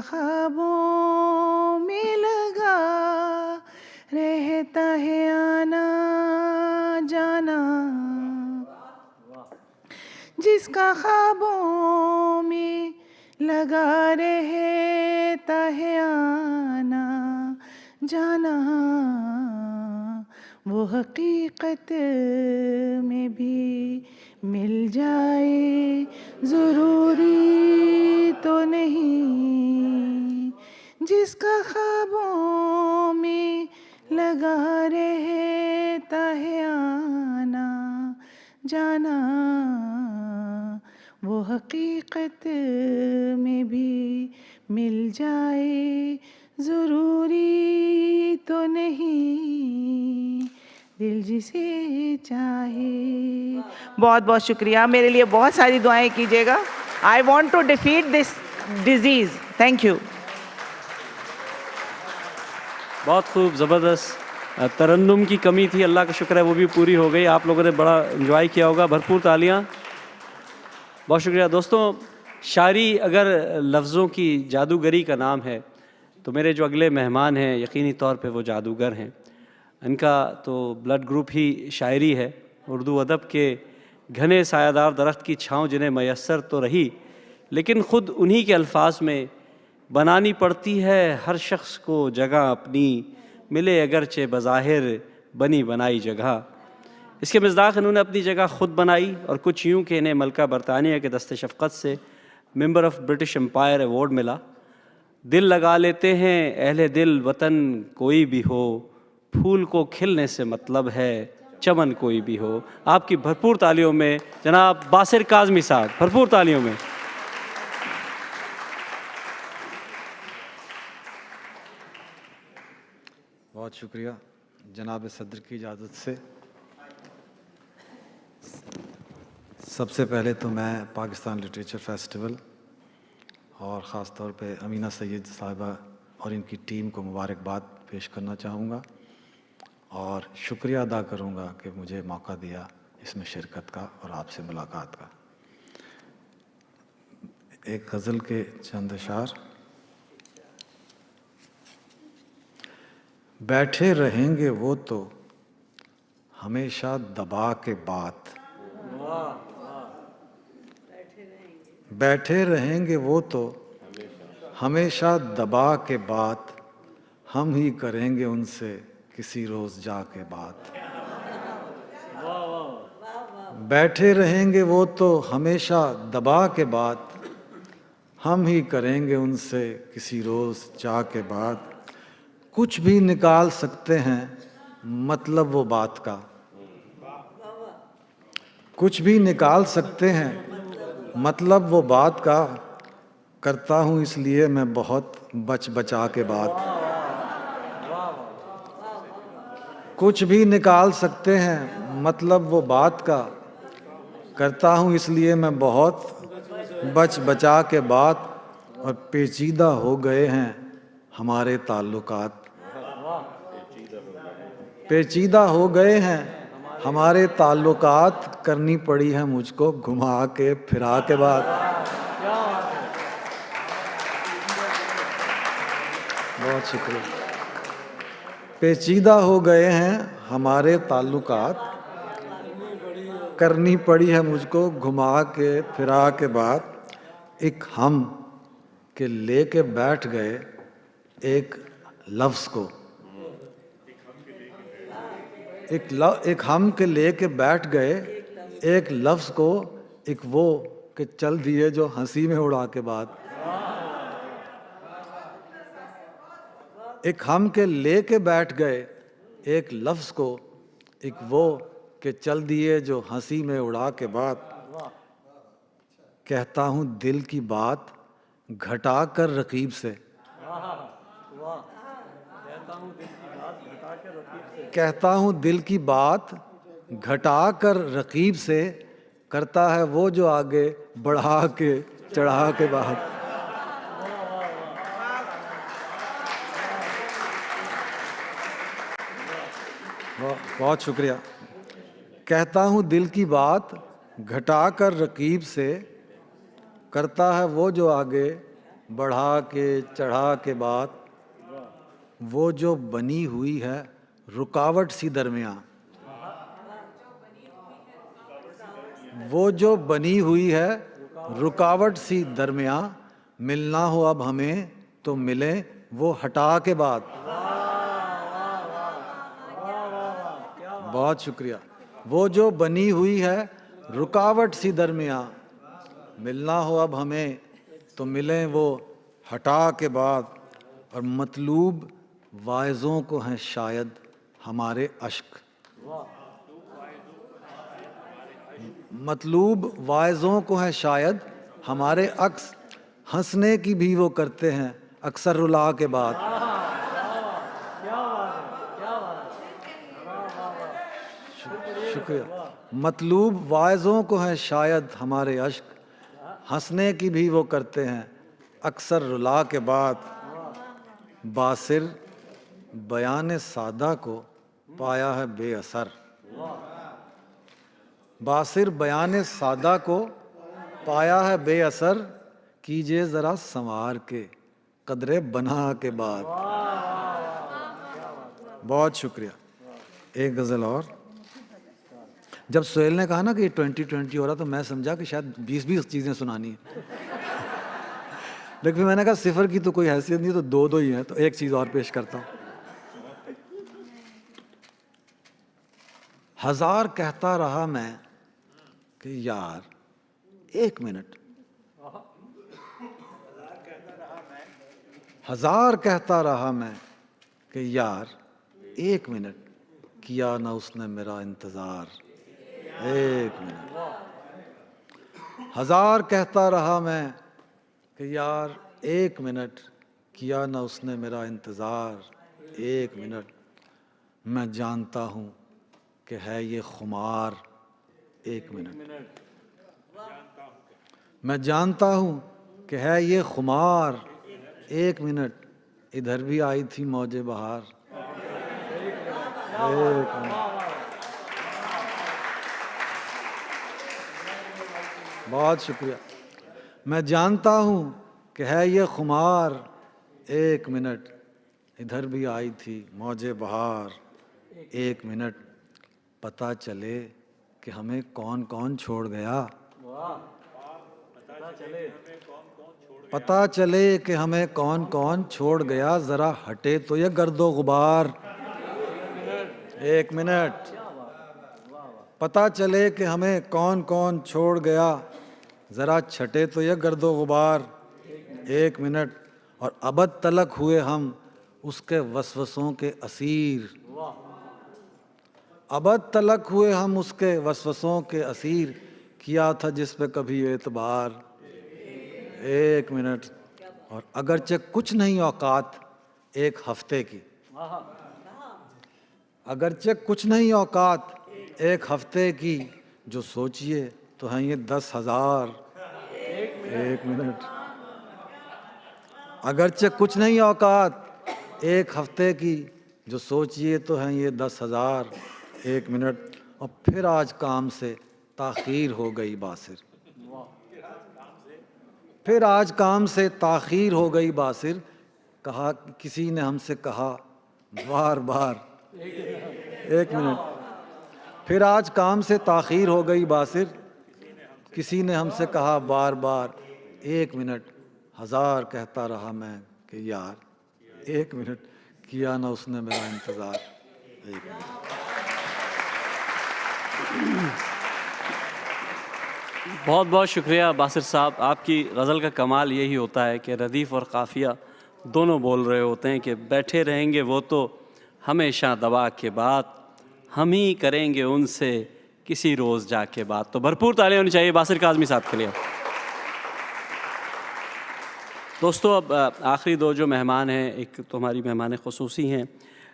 ख्वाबों में लगा रहता है आना जाना, जिसका ख्वाबों में लगा रहता है आना जाना, वो हकीकत में भी मिल जाए, ज़रूरी तो नहीं, जिसका ख्वाबों में लगा रहता है आना जाना, वो हकीकत में भी मिल जाए, ज़रूरी तो नहीं, दिल जिसे चाहे। बहुत बहुत शुक्रिया, मेरे लिए बहुत सारी दुआएं कीजिएगा। I want to defeat this disease. Thank you. बहुत खूब, ज़बरदस्त। तरन्नुम की कमी थी, अल्लाह का शुक्र है वो भी पूरी हो गई। आप लोगों ने बड़ा एंजॉय किया होगा, भरपूर तालियां। बहुत शुक्रिया। दोस्तों, शायरी अगर लफ्ज़ों की जादूगरी का नाम है, तो मेरे जो अगले मेहमान हैं यकीनी तौर पे वो जादूगर हैं। इनका तो ब्लड ग्रुप ही शायरी है। उर्दू अदब के घने सायादार दरख्त की छाँव जिन्हें मैसर तो रही, लेकिन ख़ुद उन्हीं के अल्फाज में बनानी पड़ती है हर शख्स को जगह अपनी, मिले अगरचे बज़ाहिर बनी बनाई जगह। इसके मिज़दाक़ इन्होंने अपनी जगह ख़ुद बनाई, और कुछ यूँ कि इन्हें मलका बरतानिया के दस्ते शफ़क़त से member of British Empire award मिला। दिल लगा लेते हैं अहले दिल वतन कोई भी हो, फूल को खिलने से मतलब है चमन कोई भी हो। आपकी भरपूर तालियों में जनाब बासिर काज़मी साहब, भरपूर तालियों में। बहुत शुक्रिया। जनाब सदर की इजाज़त से सबसे पहले तो मैं पाकिस्तान लिटरेचर फेस्टिवल और ख़ास तौर पे अमीना सैयद साहिबा और इनकी टीम को मुबारकबाद पेश करना चाहूँगा, और शुक्रिया अदा करूँगा कि मुझे मौका दिया इसमें शिरकत का और आपसे मुलाकात का। एक गज़ल के चंद अशार। बैठे रहेंगे वो तो हमेशा दबा के बात, बैठे रहेंगे वो तो हमेशा दबा के बात, हम ही करेंगे उनसे किसी रोज जाके बात। बैठे रहेंगे वो तो हमेशा दबा के बात, हम ही करेंगे उनसे किसी रोज जाके बात। कुछ भी निकाल सकते हैं मतलब वो बात का, कुछ भी निकाल सकते हैं मतलब वो बात का, करता हूँ इसलिए मैं बहुत बच बचा के बात। कुछ भी निकाल सकते हैं मतलब वो बात का, करता हूँ इसलिए मैं बहुत बच बचा के बात। और पेचीदा हो गए हैं हमारे ताल्लुकात, पेचीदा हो गए हैं हमारे ताल्लुकात, करनी पड़ी है मुझको घुमा के फिरा के बात। बहुत शुक्रिया। पेचीदा हो गए हैं हमारे ताल्लुकात, करनी पड़ी है मुझको घुमा के फिरा के बात। एक हम के लेके बैठ गए एक लफ्ज़ को, एक हम के लेके बैठ गए एक लफ्ज़ को, एक वो के चल दिए जो हंसी में उड़ा के बात। एक हम के लेके बैठ गए एक लफ्ज़ को, एक वो के चल दिए जो हंसी में उड़ा के बात। कहता हूँ दिल की बात घटा कर रकीब से, कहता हूँ दिल की बात घटा कर रकीब से, करता है वो जो आगे बढ़ा के चढ़ा के बात। बहुत शुक्रिया। कहता हूँ दिल की बात घटा कर रकीब से, करता है वो जो आगे बढ़ा के चढ़ा के बात। वो जो बनी हुई है रुकावट सी दरमियाँ, वो जो बनी हुई है रुकावट सी दरमियाँ, मिलना हो अब हमें तो मिले वो हटा के बात। बहुत शुक्रिया। वो जो बनी हुई है रुकावट सी दरमियाँ, मिलना हो अब हमें तो मिलें वो हटा के बाद। और मतलूब वाइज़ों को हैं शायद हमारे अश्क, मतलूब वाइज़ों को हैं शायद हमारे अक्स, हंसने की भी वो करते हैं अक्सर रुला के बाद। शुक्रिया। मतलूब वाइज़ों को हैं शायद हमारे अश्क, हंसने की भी वो करते हैं अक्सर रुला के बाद। बासिर बयान सादा को पाया है बेअसर, बासिर बयान सादा को पाया है बेअसर, कीजिए ज़रा संवार के कदरे बना के बाद। बहुत शुक्रिया। एक गज़ल और। जब सोहेल ने कहा ना कि 2020 हो रहा, तो मैं समझा कि शायद 20-20 चीज़ें सुनानी है। लेकिन फिर मैंने कहा सिफर की तो कोई हैसियत नहीं, तो दो ही हैं, तो एक चीज़ और पेश करता हूँ। हजार कहता रहा मैं कि यार एक मिनट, हजार कहता रहा मैं कि यार एक मिनट, किया ना उसने मेरा इंतज़ार एक मिनट। हजार कहता रहा मैं कि यार एक मिनट, किया ना उसने मेरा इंतज़ार एक मिनट। मैं जानता हूँ कि है ये खुमार एक मिनट, मैं जानता हूँ कि है ये खुमार एक मिनट। इधर भी आई थी मौजे बहार एक मिनट। बहुत शुक्रिया। मैं जानता हूँ कि है ये खुमार एक मिनट, इधर भी आई थी मौजे बहार, एक मिनट पता चले कि हमें कौन कौन छोड़ गया। पता चले कि हमें कौन कौन छोड़ गया, जरा हटे तो ये गर्दो गुबार। एक मिनट पता चले कि हमें कौन कौन छोड़ गया, जरा छटे तो ये गर्दो गुबार। एक मिनट और अबद तलक हुए हम उसके वसवसों के असीर। अबद तलक हुए हम उसके वसवसों के असीर, किया था जिस पे कभी एतबार। एक मिनट और अगरचे कुछ नहीं औकात एक हफ्ते की, अगरचे कुछ नहीं औकात एक हफ्ते की, जो सोचिए तो हैं ये 10,000। एक मिनट अगरचे कुछ नहीं औकात एक हफ्ते की, जो सोचिए तो हैं ये 10,000। एक मिनट और फिर आज काम से ताख़ीर हो गई बासिर, फिर आज काम से ताख़ीर हो गई बासिर। कहा किसी ने हमसे कहा बार बार। एक मिनट फिर आज काम से ताख़ीर हो गई बासिर, किसी ने हमसे कहा बार बार। एक मिनट 1000 कहता रहा मैं कि यार, एक मिनट किया ना उसने मेरा इंतज़ार। एक मिनट बहुत बहुत शुक्रिया बासिर साहब। आपकी गज़ल का कमाल यही होता है कि रदीफ़ और काफ़िया दोनों बोल रहे होते हैं कि बैठे रहेंगे वो तो हमेशा दबा के बात, हम ही करेंगे उनसे किसी रोज़ जाके बात। तो भरपूर तालियां होनी चाहिए बासिर काज़मी साहब के लिए। दोस्तों अब आखिरी दो जो मेहमान हैं, एक तो हमारी मेहमान ख़ुसूसी हैं,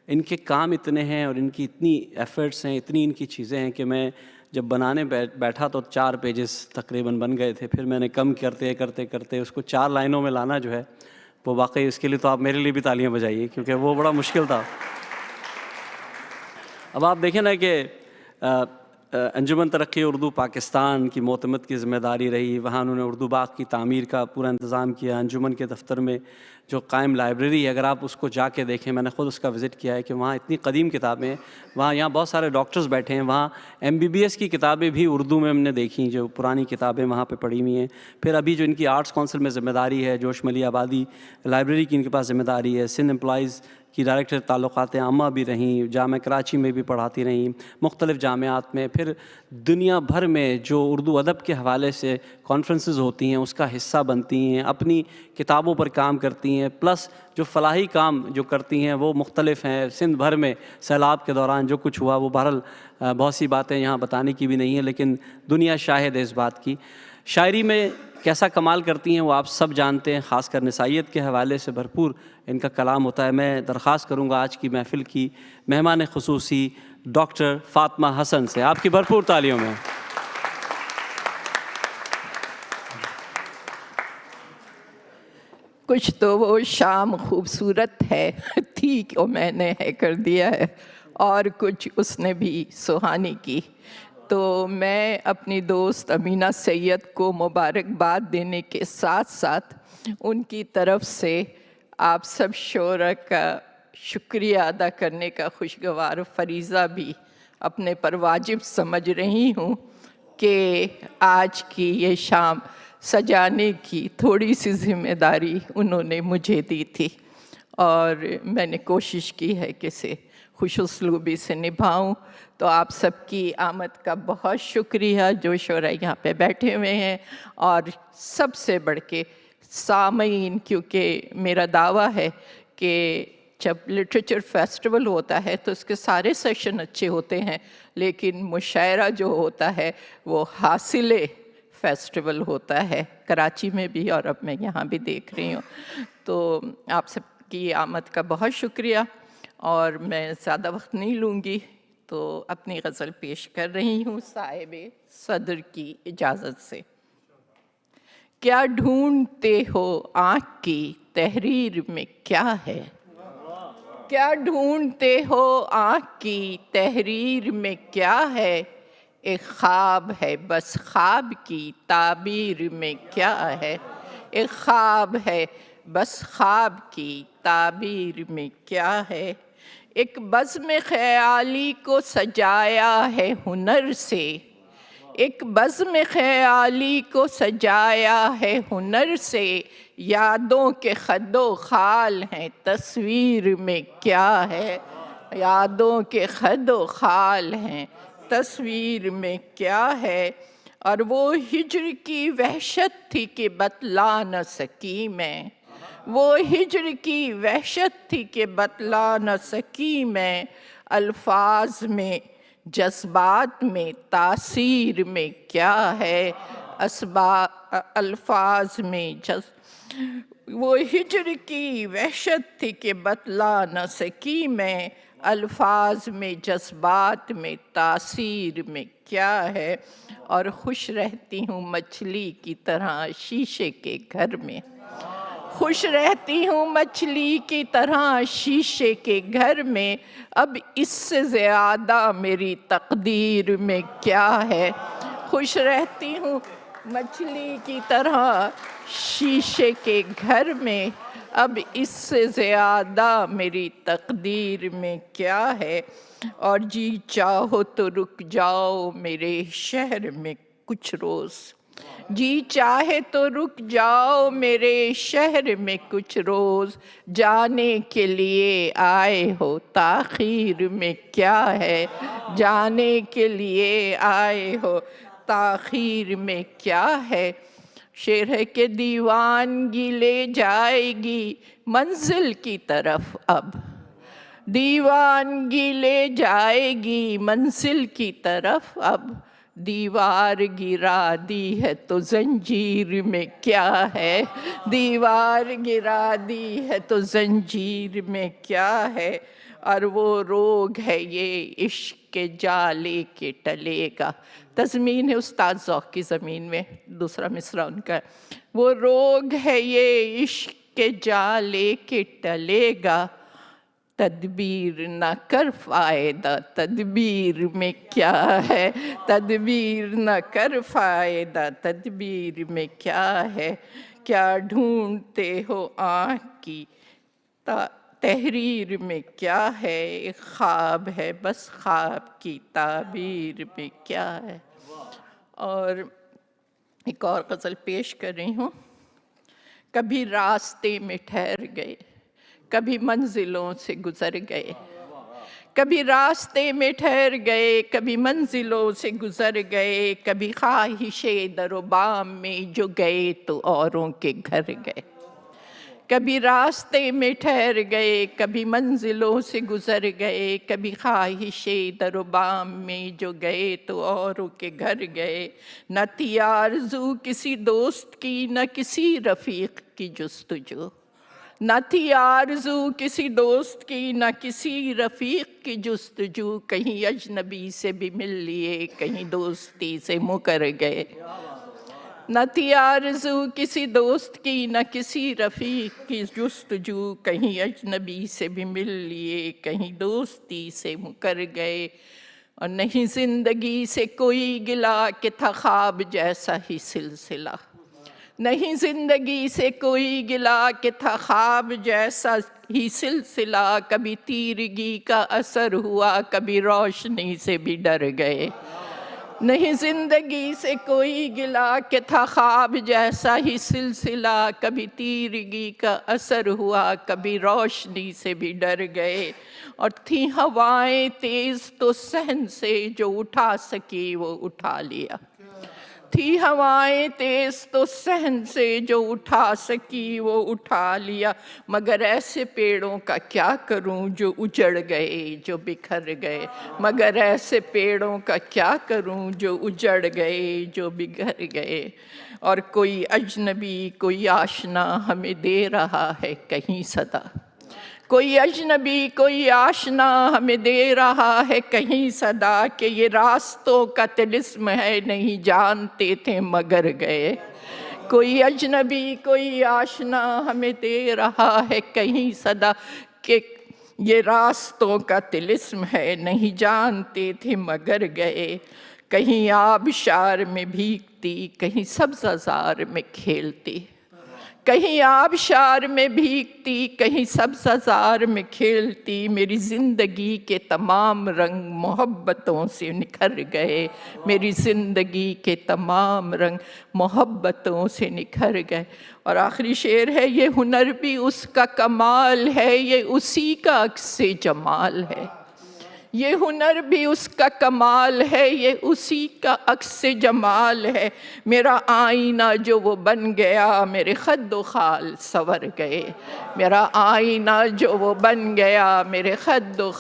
इनके काम इतने हैं और इनकी इतनी एफ़र्ट्स हैं, इतनी इनकी चीज़ें हैं कि मैं जब बनाने बैठा तो 4 पेजेस तकरीबन बन गए थे। फिर मैंने कम करते करते करते उसको 4 लाइनों में लाना जो है वो वाकई, उसके लिए तो आप मेरे लिए भी तालियां बजाइए क्योंकि वो बड़ा मुश्किल था। अब आप देखें ना कि अंजुमन तरक्की उर्दू पाकिस्तान की मोतमद की ज़िम्मेदारी रही, वहाँ उन्होंने उर्दू बाग की तामीर का पूरा इंतज़ाम किया। अंजुमन के दफ्तर में जो कायम लाइब्रेरी है, अगर आप उसको जाके देखें, मैंने ख़ुद उसका विज़िट किया है कि वहाँ इतनी कदीम किताबें हैं, वहाँ यहाँ बहुत सारे डॉक्टर्स बैठे हैं, वहाँ MBBS की किताबें भी उर्दू में हमने देखी, जो पुरानी किताबें वहाँ पे पढ़ी हुई हैं। फिर अभी जो इनकी आर्ट्स काउंसिल में ज़िम्मेदारी है, जोशमली आबादी लाइब्रेरी की इनके पास ज़िम्मेदारी है, सिंध एम्प्लॉइज़ की डायरेक्टर ताल्लुकात आमा भी रहीं, जामे कराची में भी पढ़ाती रहीं, मुख्तलिफ़ जामियात में। फिर दुनिया भर में जो उर्दू अदब के हवाले से कॉन्फ्रेंसेस होती हैं उसका हिस्सा बनती हैं, अपनी किताबों पर काम करती हैं, प्लस जो फलाही काम जो करती हैं वो मुख्तलिफ़ हैं। सिंध भर में सैलाब के दौरान जो कुछ हुआ वो बहरहाल बहुत सी बातें यहाँ बताने की भी नहीं है, लेकिन दुनिया शाहिद है इस बात की। शायरी में कैसा कमाल करती हैं वो आप सब जानते हैं, ख़ासकर निसाइयत के हवाले से भरपूर इनका कलाम होता है। मैं दरख्वास्त करूँगा आज की महफ़िल की मेहमान ख़ुसूसी डॉक्टर फ़ातिमा हसन से, आपकी भरपूर तालियों में। कुछ तो वो शाम खूबसूरत है थी कि मैंने है कर दिया है, और कुछ उसने भी सुहानी की। तो मैं अपनी दोस्त अमीना सैयद को मुबारकबाद देने के साथ साथ उनकी तरफ से आप सब शोरा का शुक्रिया अदा करने का खुशगवार फरीज़ा भी अपने पर वाजिब समझ रही हूँ कि आज की ये शाम सजाने की थोड़ी सी ज़िम्मेदारी उन्होंने मुझे दी थी और मैंने कोशिश की है कि इसे खुशउस्लूबी से निभाऊं। तो आप सबकी आमद का बहुत शुक्रिया जो शोरा यहाँ पे बैठे हुए हैं, और सबसे बढ़ के सामईन, क्योंकि मेरा दावा है कि जब लिटरेचर फेस्टिवल होता है तो उसके सारे सेशन अच्छे होते हैं, लेकिन मुशायरा जो होता है वो हासिले फेस्टिवल होता है, कराची में भी और अब मैं यहाँ भी देख रही हूँ। तो आप सबकी आमद का बहुत शुक्रिया, और मैं ज़्यादा वक्त नहीं लूँगी तो अपनी गज़ल पेश कर रही हूँ साहिबे सदर की इजाज़त से। क्या ढूंढते हो आँख की तहरीर में क्या है, क्या ढूंढते हो आँख की तहरीर में क्या है, एक ख्वाब है बस ख्वाब की ताबीर में क्या है, एक ख्वाब है बस ख्वाब की ताबीर में क्या है। एक बज़्म ख़याली को सजाया है हुनर से, एक बज़्म ख़याली को सजाया है हुनर से। यादों के खदो खाल हैं तस्वीर में क्या है, यादों के खदो खाल हैं तस्वीर में क्या है। और वो हिज्र की वहशत थी कि बतला न सकी मैं, वो हिज्र की वहशत थी कि बतला न सकी मैं। अल्फाज में जज्बात में तासीर में क्या है, अल्फाज में वो हिज्र की वहशत थी कि बतला न सकी मैं। अल्फाज में जज्बात में तासीर में क्या है। और खुश रहती हूँ मछली की तरह शीशे के घर में, खुश रहती हूँ मछली की तरह शीशे के घर में। अब इससे ज़्यादा मेरी तकदीर में क्या है। खुश रहती हूँ मछली की तरह शीशे के घर में, अब इससे ज़्यादा मेरी तकदीर में क्या है। और जी चाहो तो रुक जाओ मेरे शहर में कुछ रोज़, जी चाहे तो रुक जाओ मेरे शहर में कुछ रोज़। जाने के लिए आए हो ताख़ीर में क्या है, जाने के लिए आए हो ताख़ीर में क्या है। शेर है कि दीवानगी ले जाएगी मंजिल की तरफ अब, दीवानगी ले जाएगी मंजिल की तरफ अब। दीवार गिरा दी है तो जंजीर में क्या है, दीवार गिरा दी है तो जंजीर में क्या है। और वो रोग है ये इश्क के जाले के टलेगा। तज़मीन है उस्ताद ज़ौक़ की ज़मीन में, दूसरा मिसरा उनका है। वो रोग है ये इश्क के जाले के टलेगा। तदबीर न कर फ़ायदा तदबीर में क्या है, तदबीर न कर फ़ायदा तदबीर में क्या है। क्या ढूंढते हो आँख की तहरीर में क्या है, एक ख्वाब है बस ख्वाब की ताबीर में क्या है। और एक और गज़ल पेश कर रही हूँ। कभी रास्ते में ठहर गए, कभी मंजिलों से गुज़र गए, कभी रास्ते में ठहर गए, कभी मंजिलों से गुज़र गए। कभी ख्वाहिशे दरोबाम में जो गए तो औरों के घर गए। कभी रास्ते में ठहर गए, कभी मंजिलों से गुज़र गए। कभी ख्वाहिशे दरोबाम में जो गए तो औरों के घर गए। न थी आरज़ू किसी दोस्त की न किसी रफ़ीक की जुस्तजू, न थी आरज़ू किसी दोस्त की न किसी रफ़ीक की जुस्तजू। कहीं अजनबी से भी मिल लिए, कहीं दोस्ती से मुकर गए। न थी आरज़ू किसी दोस्त की न किसी रफ़ीक की जुस्तजू। कहीं अजनबी से भी मिल लिए, कहीं दोस्ती से मुकर गए। और नहीं ज़िंदगी से कोई गिला कि था ख्वाब जैसा ही सिलसिला, नहीं ज़िंदगी से कोई गिला कि था ख्वाब जैसा ही सिलसिला। कभी तीरगी का असर हुआ, कभी रोशनी से भी डर गए। नहीं ज़िंदगी से कोई गिला कि था ख्वाब जैसा ही सिलसिला। कभी तीरगी का असर हुआ, कभी रोशनी से भी डर गए। और थी हवाएं तेज़ तो सहन से जो उठा सकी वो उठा लिया, थी हवाएं तेज़ तो सहन से जो उठा सकी वो उठा लिया। मगर ऐसे पेड़ों का क्या करूं जो उजड़ गए जो बिखर गए, मगर ऐसे पेड़ों का क्या करूं जो उजड़ गए जो बिखर गए। और कोई अजनबी कोई आशना हमें दे रहा है कहीं सदा, कोई अजनबी कोई आशना हमें दे रहा है कहीं सदा। कि ये रास्तों का तिलिस्म है नहीं जानते थे मगर गए। कोई अजनबी कोई आशना हमें दे रहा है कहीं सदा। कि ये रास्तों का तिलिस्म है नहीं जानते थे मगर गए। कहीं आबशार में भीगती, कहीं सब्ज़ाज़ार में खेलती, कहीं आबशार में भीगती, कहीं सब्ज़ार में खेलती, मेरी ज़िंदगी के तमाम रंग मोहब्बतों से निखर गए, मेरी ज़िंदगी के तमाम रंग मोहब्बतों से निखर गए। और आखिरी शेर है, ये हुनर भी उसका कमाल है, ये उसी का अक्से जमाल है। ये हुनर भी उसका कमाल है, ये उसी का अक्से जमाल है। मेरा आईना जो वो बन गया, मेरे खद्दो खाल संवर गए। मेरा आईना जो वो बन गया, मेरे खद्दो